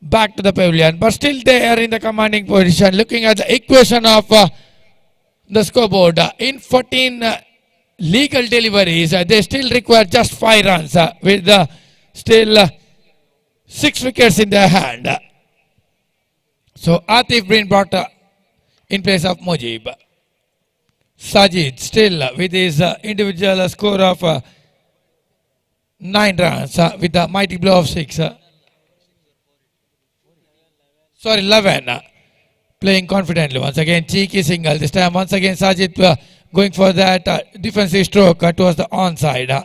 back to the pavilion, but still they are in the commanding position. Looking at the equation of the scoreboard, in 14 legal deliveries, they still require just 5 runs with still 6 wickets in their hand. So Atif been brought in place of Mujib. Sajid still with his individual score of 9 runs with a mighty blow of 6. 11. Playing confidently once again, cheeky single. This time once again Sajid going for that defensive stroke towards the onside.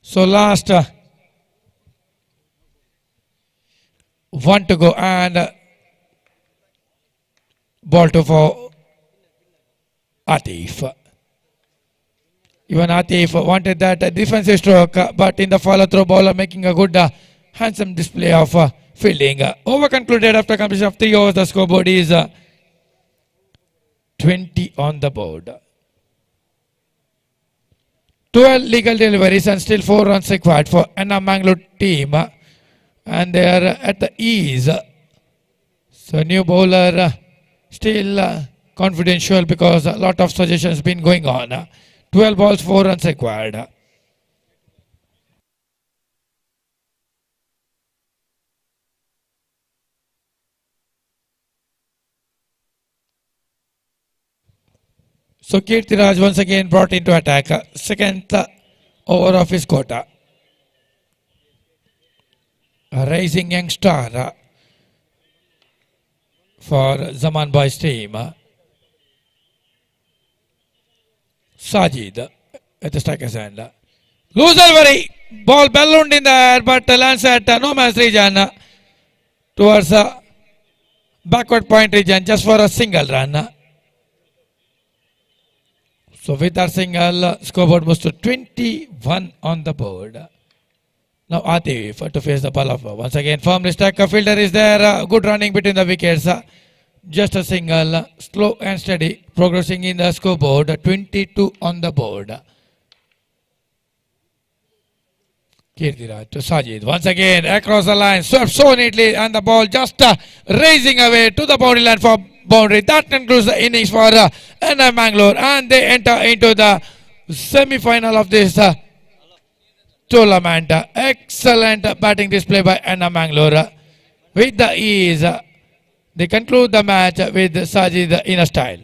So last one to go and ball to for Atif. Even Atif wanted that defensive stroke, but in the follow through, bowler making a good handsome display of fielding. Over concluded after completion of 3 overs. The scoreboard is 20 on the board. 12 legal deliveries and still 4 runs required for Anna Mangalore team, and they are at the ease. So new bowler still confidential because a lot of suggestions been going on. 12 balls, 4 runs required. So Kirtiraj once again brought into attack. Second over of his quota. A rising young star for Zaman Boys team. Sajid at the striker's end. Loose delivery. Ball ballooned in the air but lands at no man's region towards backward point region just for a single run. So with that single, scoreboard moves to 21 on the board. Now Atif to face the ball of once again firmly stuck. A fielder is there. Good running between the wickets. Just a single, slow and steady, progressing in the scoreboard. 22 on the board. Kirtiraj to Sajid. Once again across the line, swept so neatly, and the ball just racing away to the boundary line for boundary. That concludes the innings for Anna Mangalore, and they enter into the semi-final of this tournament. Excellent batting display by Anna Mangalore. With the ease, they conclude the match with Sajid in a style.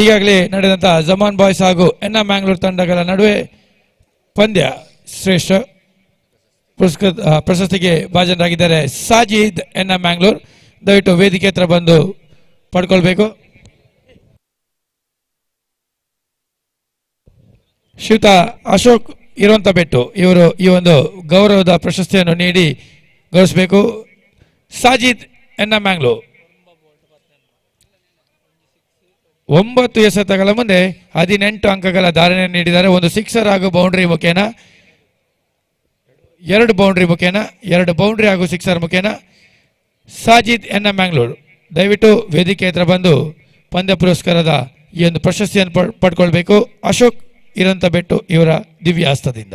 ಈಗಾಗಲೇ ನಡೆದಂತಹ ಜಮಾನ್ ಬಾಯ್ಸ್ ಹಾಗೂ ಎನ್ನ ಮ್ಯಾಂಗ್ಳೂರ್ ತಂಡಗಳ ನಡುವೆ ಪಂದ್ಯ ಶ್ರೇಷ್ಠ ಪ್ರಶಸ್ತಿಗೆ ಭಾಜನರಾಗಿದ್ದಾರೆ ಸಾಜಿದ್ ಎನ್ನ ಮ್ಯಾಂಗ್ಳೂರ್. ದಯವಿಟ್ಟು ವೇದಿಕೆ ಹತ್ರ ಬಂದು ಪಡ್ಕೊಳ್ಬೇಕು. ಶ್ರೀಯುತ ಅಶೋಕ್ ಇರುವಂತ ಬೆಟ್ಟು ಇವರು ಈ ಒಂದು ಗೌರವದ ಪ್ರಶಸ್ತಿಯನ್ನು ನೀಡಿ ಗೌರವಿಸಬೇಕು. ಸಾಜಿದ್ ಎನ್ನ ಮ್ಯಾಂಗ್ಳೂರ್ 9 ಎಸೆತಗಳ ಮುಂದೆ 18 ಅಂಕಗಳ ಧಾರಣೆ ನೀಡಿದ್ದಾರೆ. ಒಂದು ಸಿಕ್ಸರ್ ಹಾಗೂ ಬೌಂಡ್ರಿ ಮುಖೇನ, 2 ಬೌಂಡ್ರಿ ಮುಖೇನ, 2 ಬೌಂಡ್ರಿ ಹಾಗೂ ಸಿಕ್ಸರ್ ಮುಖೇನ ಸಾಜಿದ್ ಎನ್ನ ಮ್ಯಾಂಗ್ಳೂರ್ ದಯವಿಟ್ಟು ವೇದಿಕೆ ಹತ್ರ ಬಂದು ಪಂದ್ಯ ಪುರಸ್ಕಾರದ ಈ ಒಂದು ಪ್ರಶಸ್ತಿಯನ್ನು ಪಡ್ಕೊಳ್ಬೇಕು. ಅಶೋಕ್ ಇರಂತ ಬೆಟ್ಟು ಇವರ ದಿವ್ಯಾಸ್ತದಿಂದ.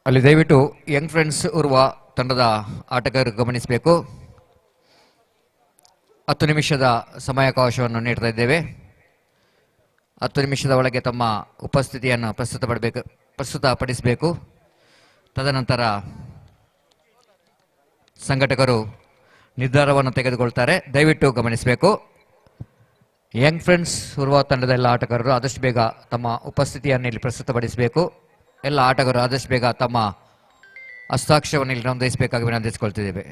ಅಲ್ಲಿ ದಯವಿಟ್ಟು ಯಂಗ್ ಫ್ರೆಂಡ್ಸ್ ಉರುವ ತಂಡದ ಆಟಗಾರರು ಗಮನಿಸಬೇಕು. 10 ನಿಮಿಷದ ಸಮಯಾವಕಾಶವನ್ನು ನೀಡ್ತಾ ಇದ್ದೇವೆ. 10 ನಿಮಿಷದ ಒಳಗೆ ತಮ್ಮ ಉಪಸ್ಥಿತಿಯನ್ನು ಪ್ರಸ್ತುತಪಡಿಸಬೇಕು. ತದನಂತರ ಸಂಘಟಕರು ನಿರ್ಧಾರವನ್ನು ತೆಗೆದುಕೊಳ್ತಾರೆ. ದಯವಿಟ್ಟು ಗಮನಿಸಬೇಕು. ಯಂಗ್ ಫ್ರೆಂಡ್ಸ್ ಉರುವ ತಂಡದ ಎಲ್ಲ ಆಟಗಾರರು ಆದಷ್ಟು ಬೇಗ ತಮ್ಮ ಉಪಸ್ಥಿತಿಯನ್ನು ಇಲ್ಲಿ ಪ್ರಸ್ತುತಪಡಿಸಬೇಕು. ಎಲ್ಲ ಆಟಗಾರರು ಆದಷ್ಟು ಬೇಗ ತಮ್ಮ ಹಸ್ತಾಕ್ಷರವನ್ನು ಇಲ್ಲಿ ನೋಂದಾಯಿಸಬೇಕಾಗಿ ವಿನಂತಿಸಿಕೊಳ್ತಿದ್ದೇವೆ.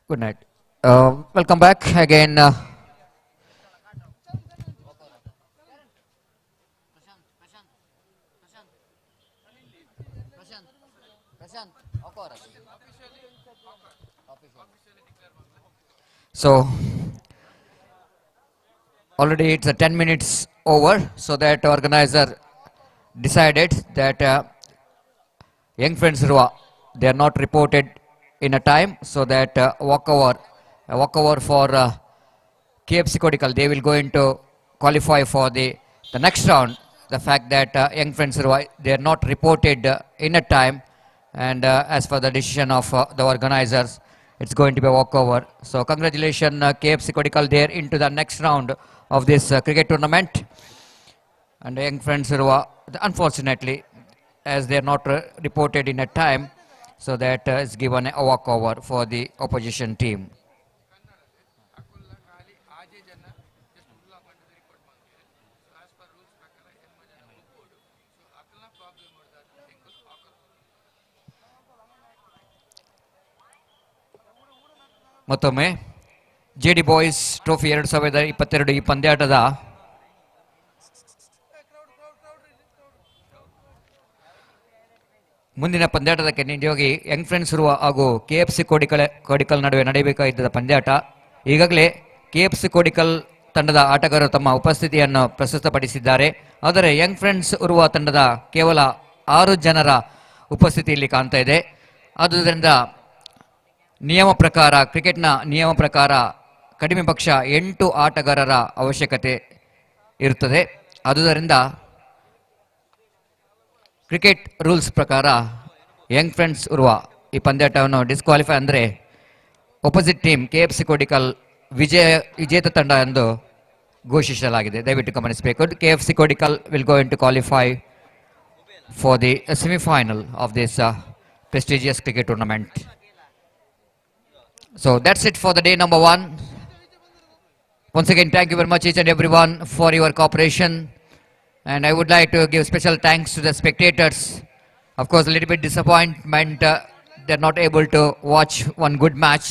Good night. Welcome back again. So already it's 10 minutes over, so that organizer decided that young friends who are, they are not reported in a time, so that walkover for KFC Kodikal, they will going to qualify for the next round. The fact that young friends who are, they are not reported in a time, and as for the decision of the organizers, it's going to be a walkover. So congratulations KFC Kodikal, they are into the next round of this cricket tournament. And young friends who are, unfortunately, as they are not reported in a time, so that is given a walkover for the opposition team. ಮತ್ತೊಮ್ಮೆ ಜೆಡಿ ಬಾಯ್ಸ್ ಟ್ರೋಫಿ 2022 ಈ ಪಂದ್ಯಾಟದ ಮುಂದಿನ ಪಂದ್ಯಾಟದಕ್ಕೆ ನಿಜವಾಗಿ ಯಂಗ್ ಫ್ರೆಂಡ್ಸ್ ಇರುವ ಹಾಗೂ KFC ಕೋಡಿಕಲ್ ನಡುವೆ ನಡೆಯಬೇಕಾಗಿದ್ದ ಪಂದ್ಯಾಟ. ಈಗಾಗಲೇ KFC ಕೋಡಿಕಲ್ ತಂಡದ ಆಟಗಾರರು ತಮ್ಮ ಉಪಸ್ಥಿತಿಯನ್ನು ಪ್ರಸ್ತುತಪಡಿಸಿದ್ದಾರೆ. ಆದರೆ ಯಂಗ್ ಫ್ರೆಂಡ್ಸ್ ಇರುವ ತಂಡದ ಕೇವಲ 6 ಜನರ ಉಪಸ್ಥಿತಿಯಲ್ಲಿ ಕಾಣ್ತಾ ಇದೆ. ಆದುದರಿಂದ ಕ್ರಿಕೆಟ್ನ ನಿಯಮ ಪ್ರಕಾರ ಕಡಿಮೆ ಪಕ್ಷ 8 ಆಟಗಾರರ ಅವಶ್ಯಕತೆ ಇರುತ್ತದೆ. ಆದುದರಿಂದ ಕ್ರಿಕೆಟ್ ರೂಲ್ಸ್ ಪ್ರಕಾರ ಯಂಗ್ ಫ್ರೆಂಡ್ಸ್ ಇರುವ ಈ ಪಂದ್ಯಾಟವನ್ನು ಡಿಸ್ಕ್ವಾಲಿಫೈ ಅಂದರೆ ಅಪೋಸಿಟ್ ಟೀಮ್ KFC ಕೋಡಿಕಲ್ ವಿಜೇತ ತಂಡ ಎಂದು ಘೋಷಿಸಲಾಗಿದೆ. ದಯವಿಟ್ಟು ಗಮನಿಸಬೇಕು. KFC Kodikal will go in to qualify for the semifinal of this prestigious cricket tournament. So that's it for the day number 1. Once again, thank you very much each and everyone for your cooperation. And I would like to give special thanks to the spectators. Of course, a little bit disappointment, they're not able to watch one good match.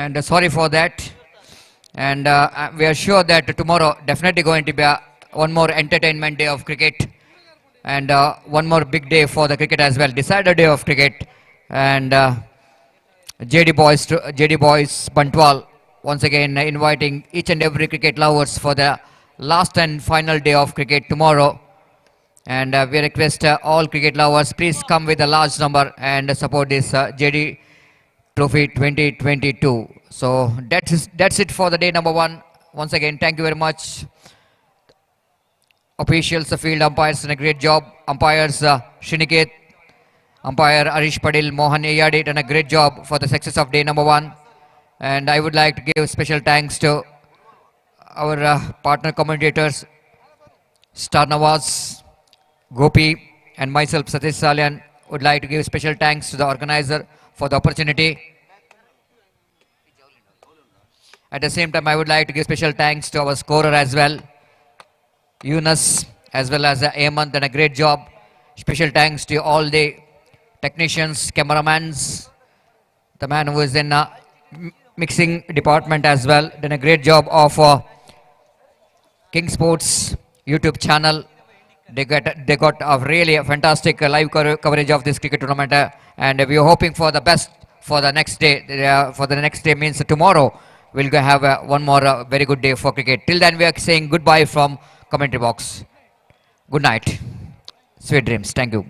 And sorry for that. And we are sure that tomorrow definitely going to be one more entertainment day of cricket. And one more big day for the cricket as well. Decided day of cricket. And JD Boys Bantwala once again inviting each and every cricket lovers for the last and final day of cricket tomorrow. And we request all cricket lovers, please come with a large number and support this JD Trophy 2022. So that's it for the day number 1. Once again, thank you very much. Officials, the field umpires done a great job. Umpires Shiniket, umpire Arish Padil, Mohan Ayadi done a great job for the success of day number 1. And I would like to give special thanks to our partner commentators, Star Nawaz, Gopi, and myself, Satish Salyan. Would like to give special thanks to the organizer for the opportunity. At the same time, I would like to give special thanks to our scorer as well, Yunus, as well as Ayman, done a great job. Special thanks to all the technicians, cameramans, the man who is in mixing department as well, done a great job of King Sports YouTube channel. They got a really fantastic live coverage of this cricket tournament, and we are hoping for the best for the next day. For the next day means tomorrow we'll go have one more very good day for cricket. Till then, we are saying goodbye from commentary box. Good night. Sweet dreams. Thank you.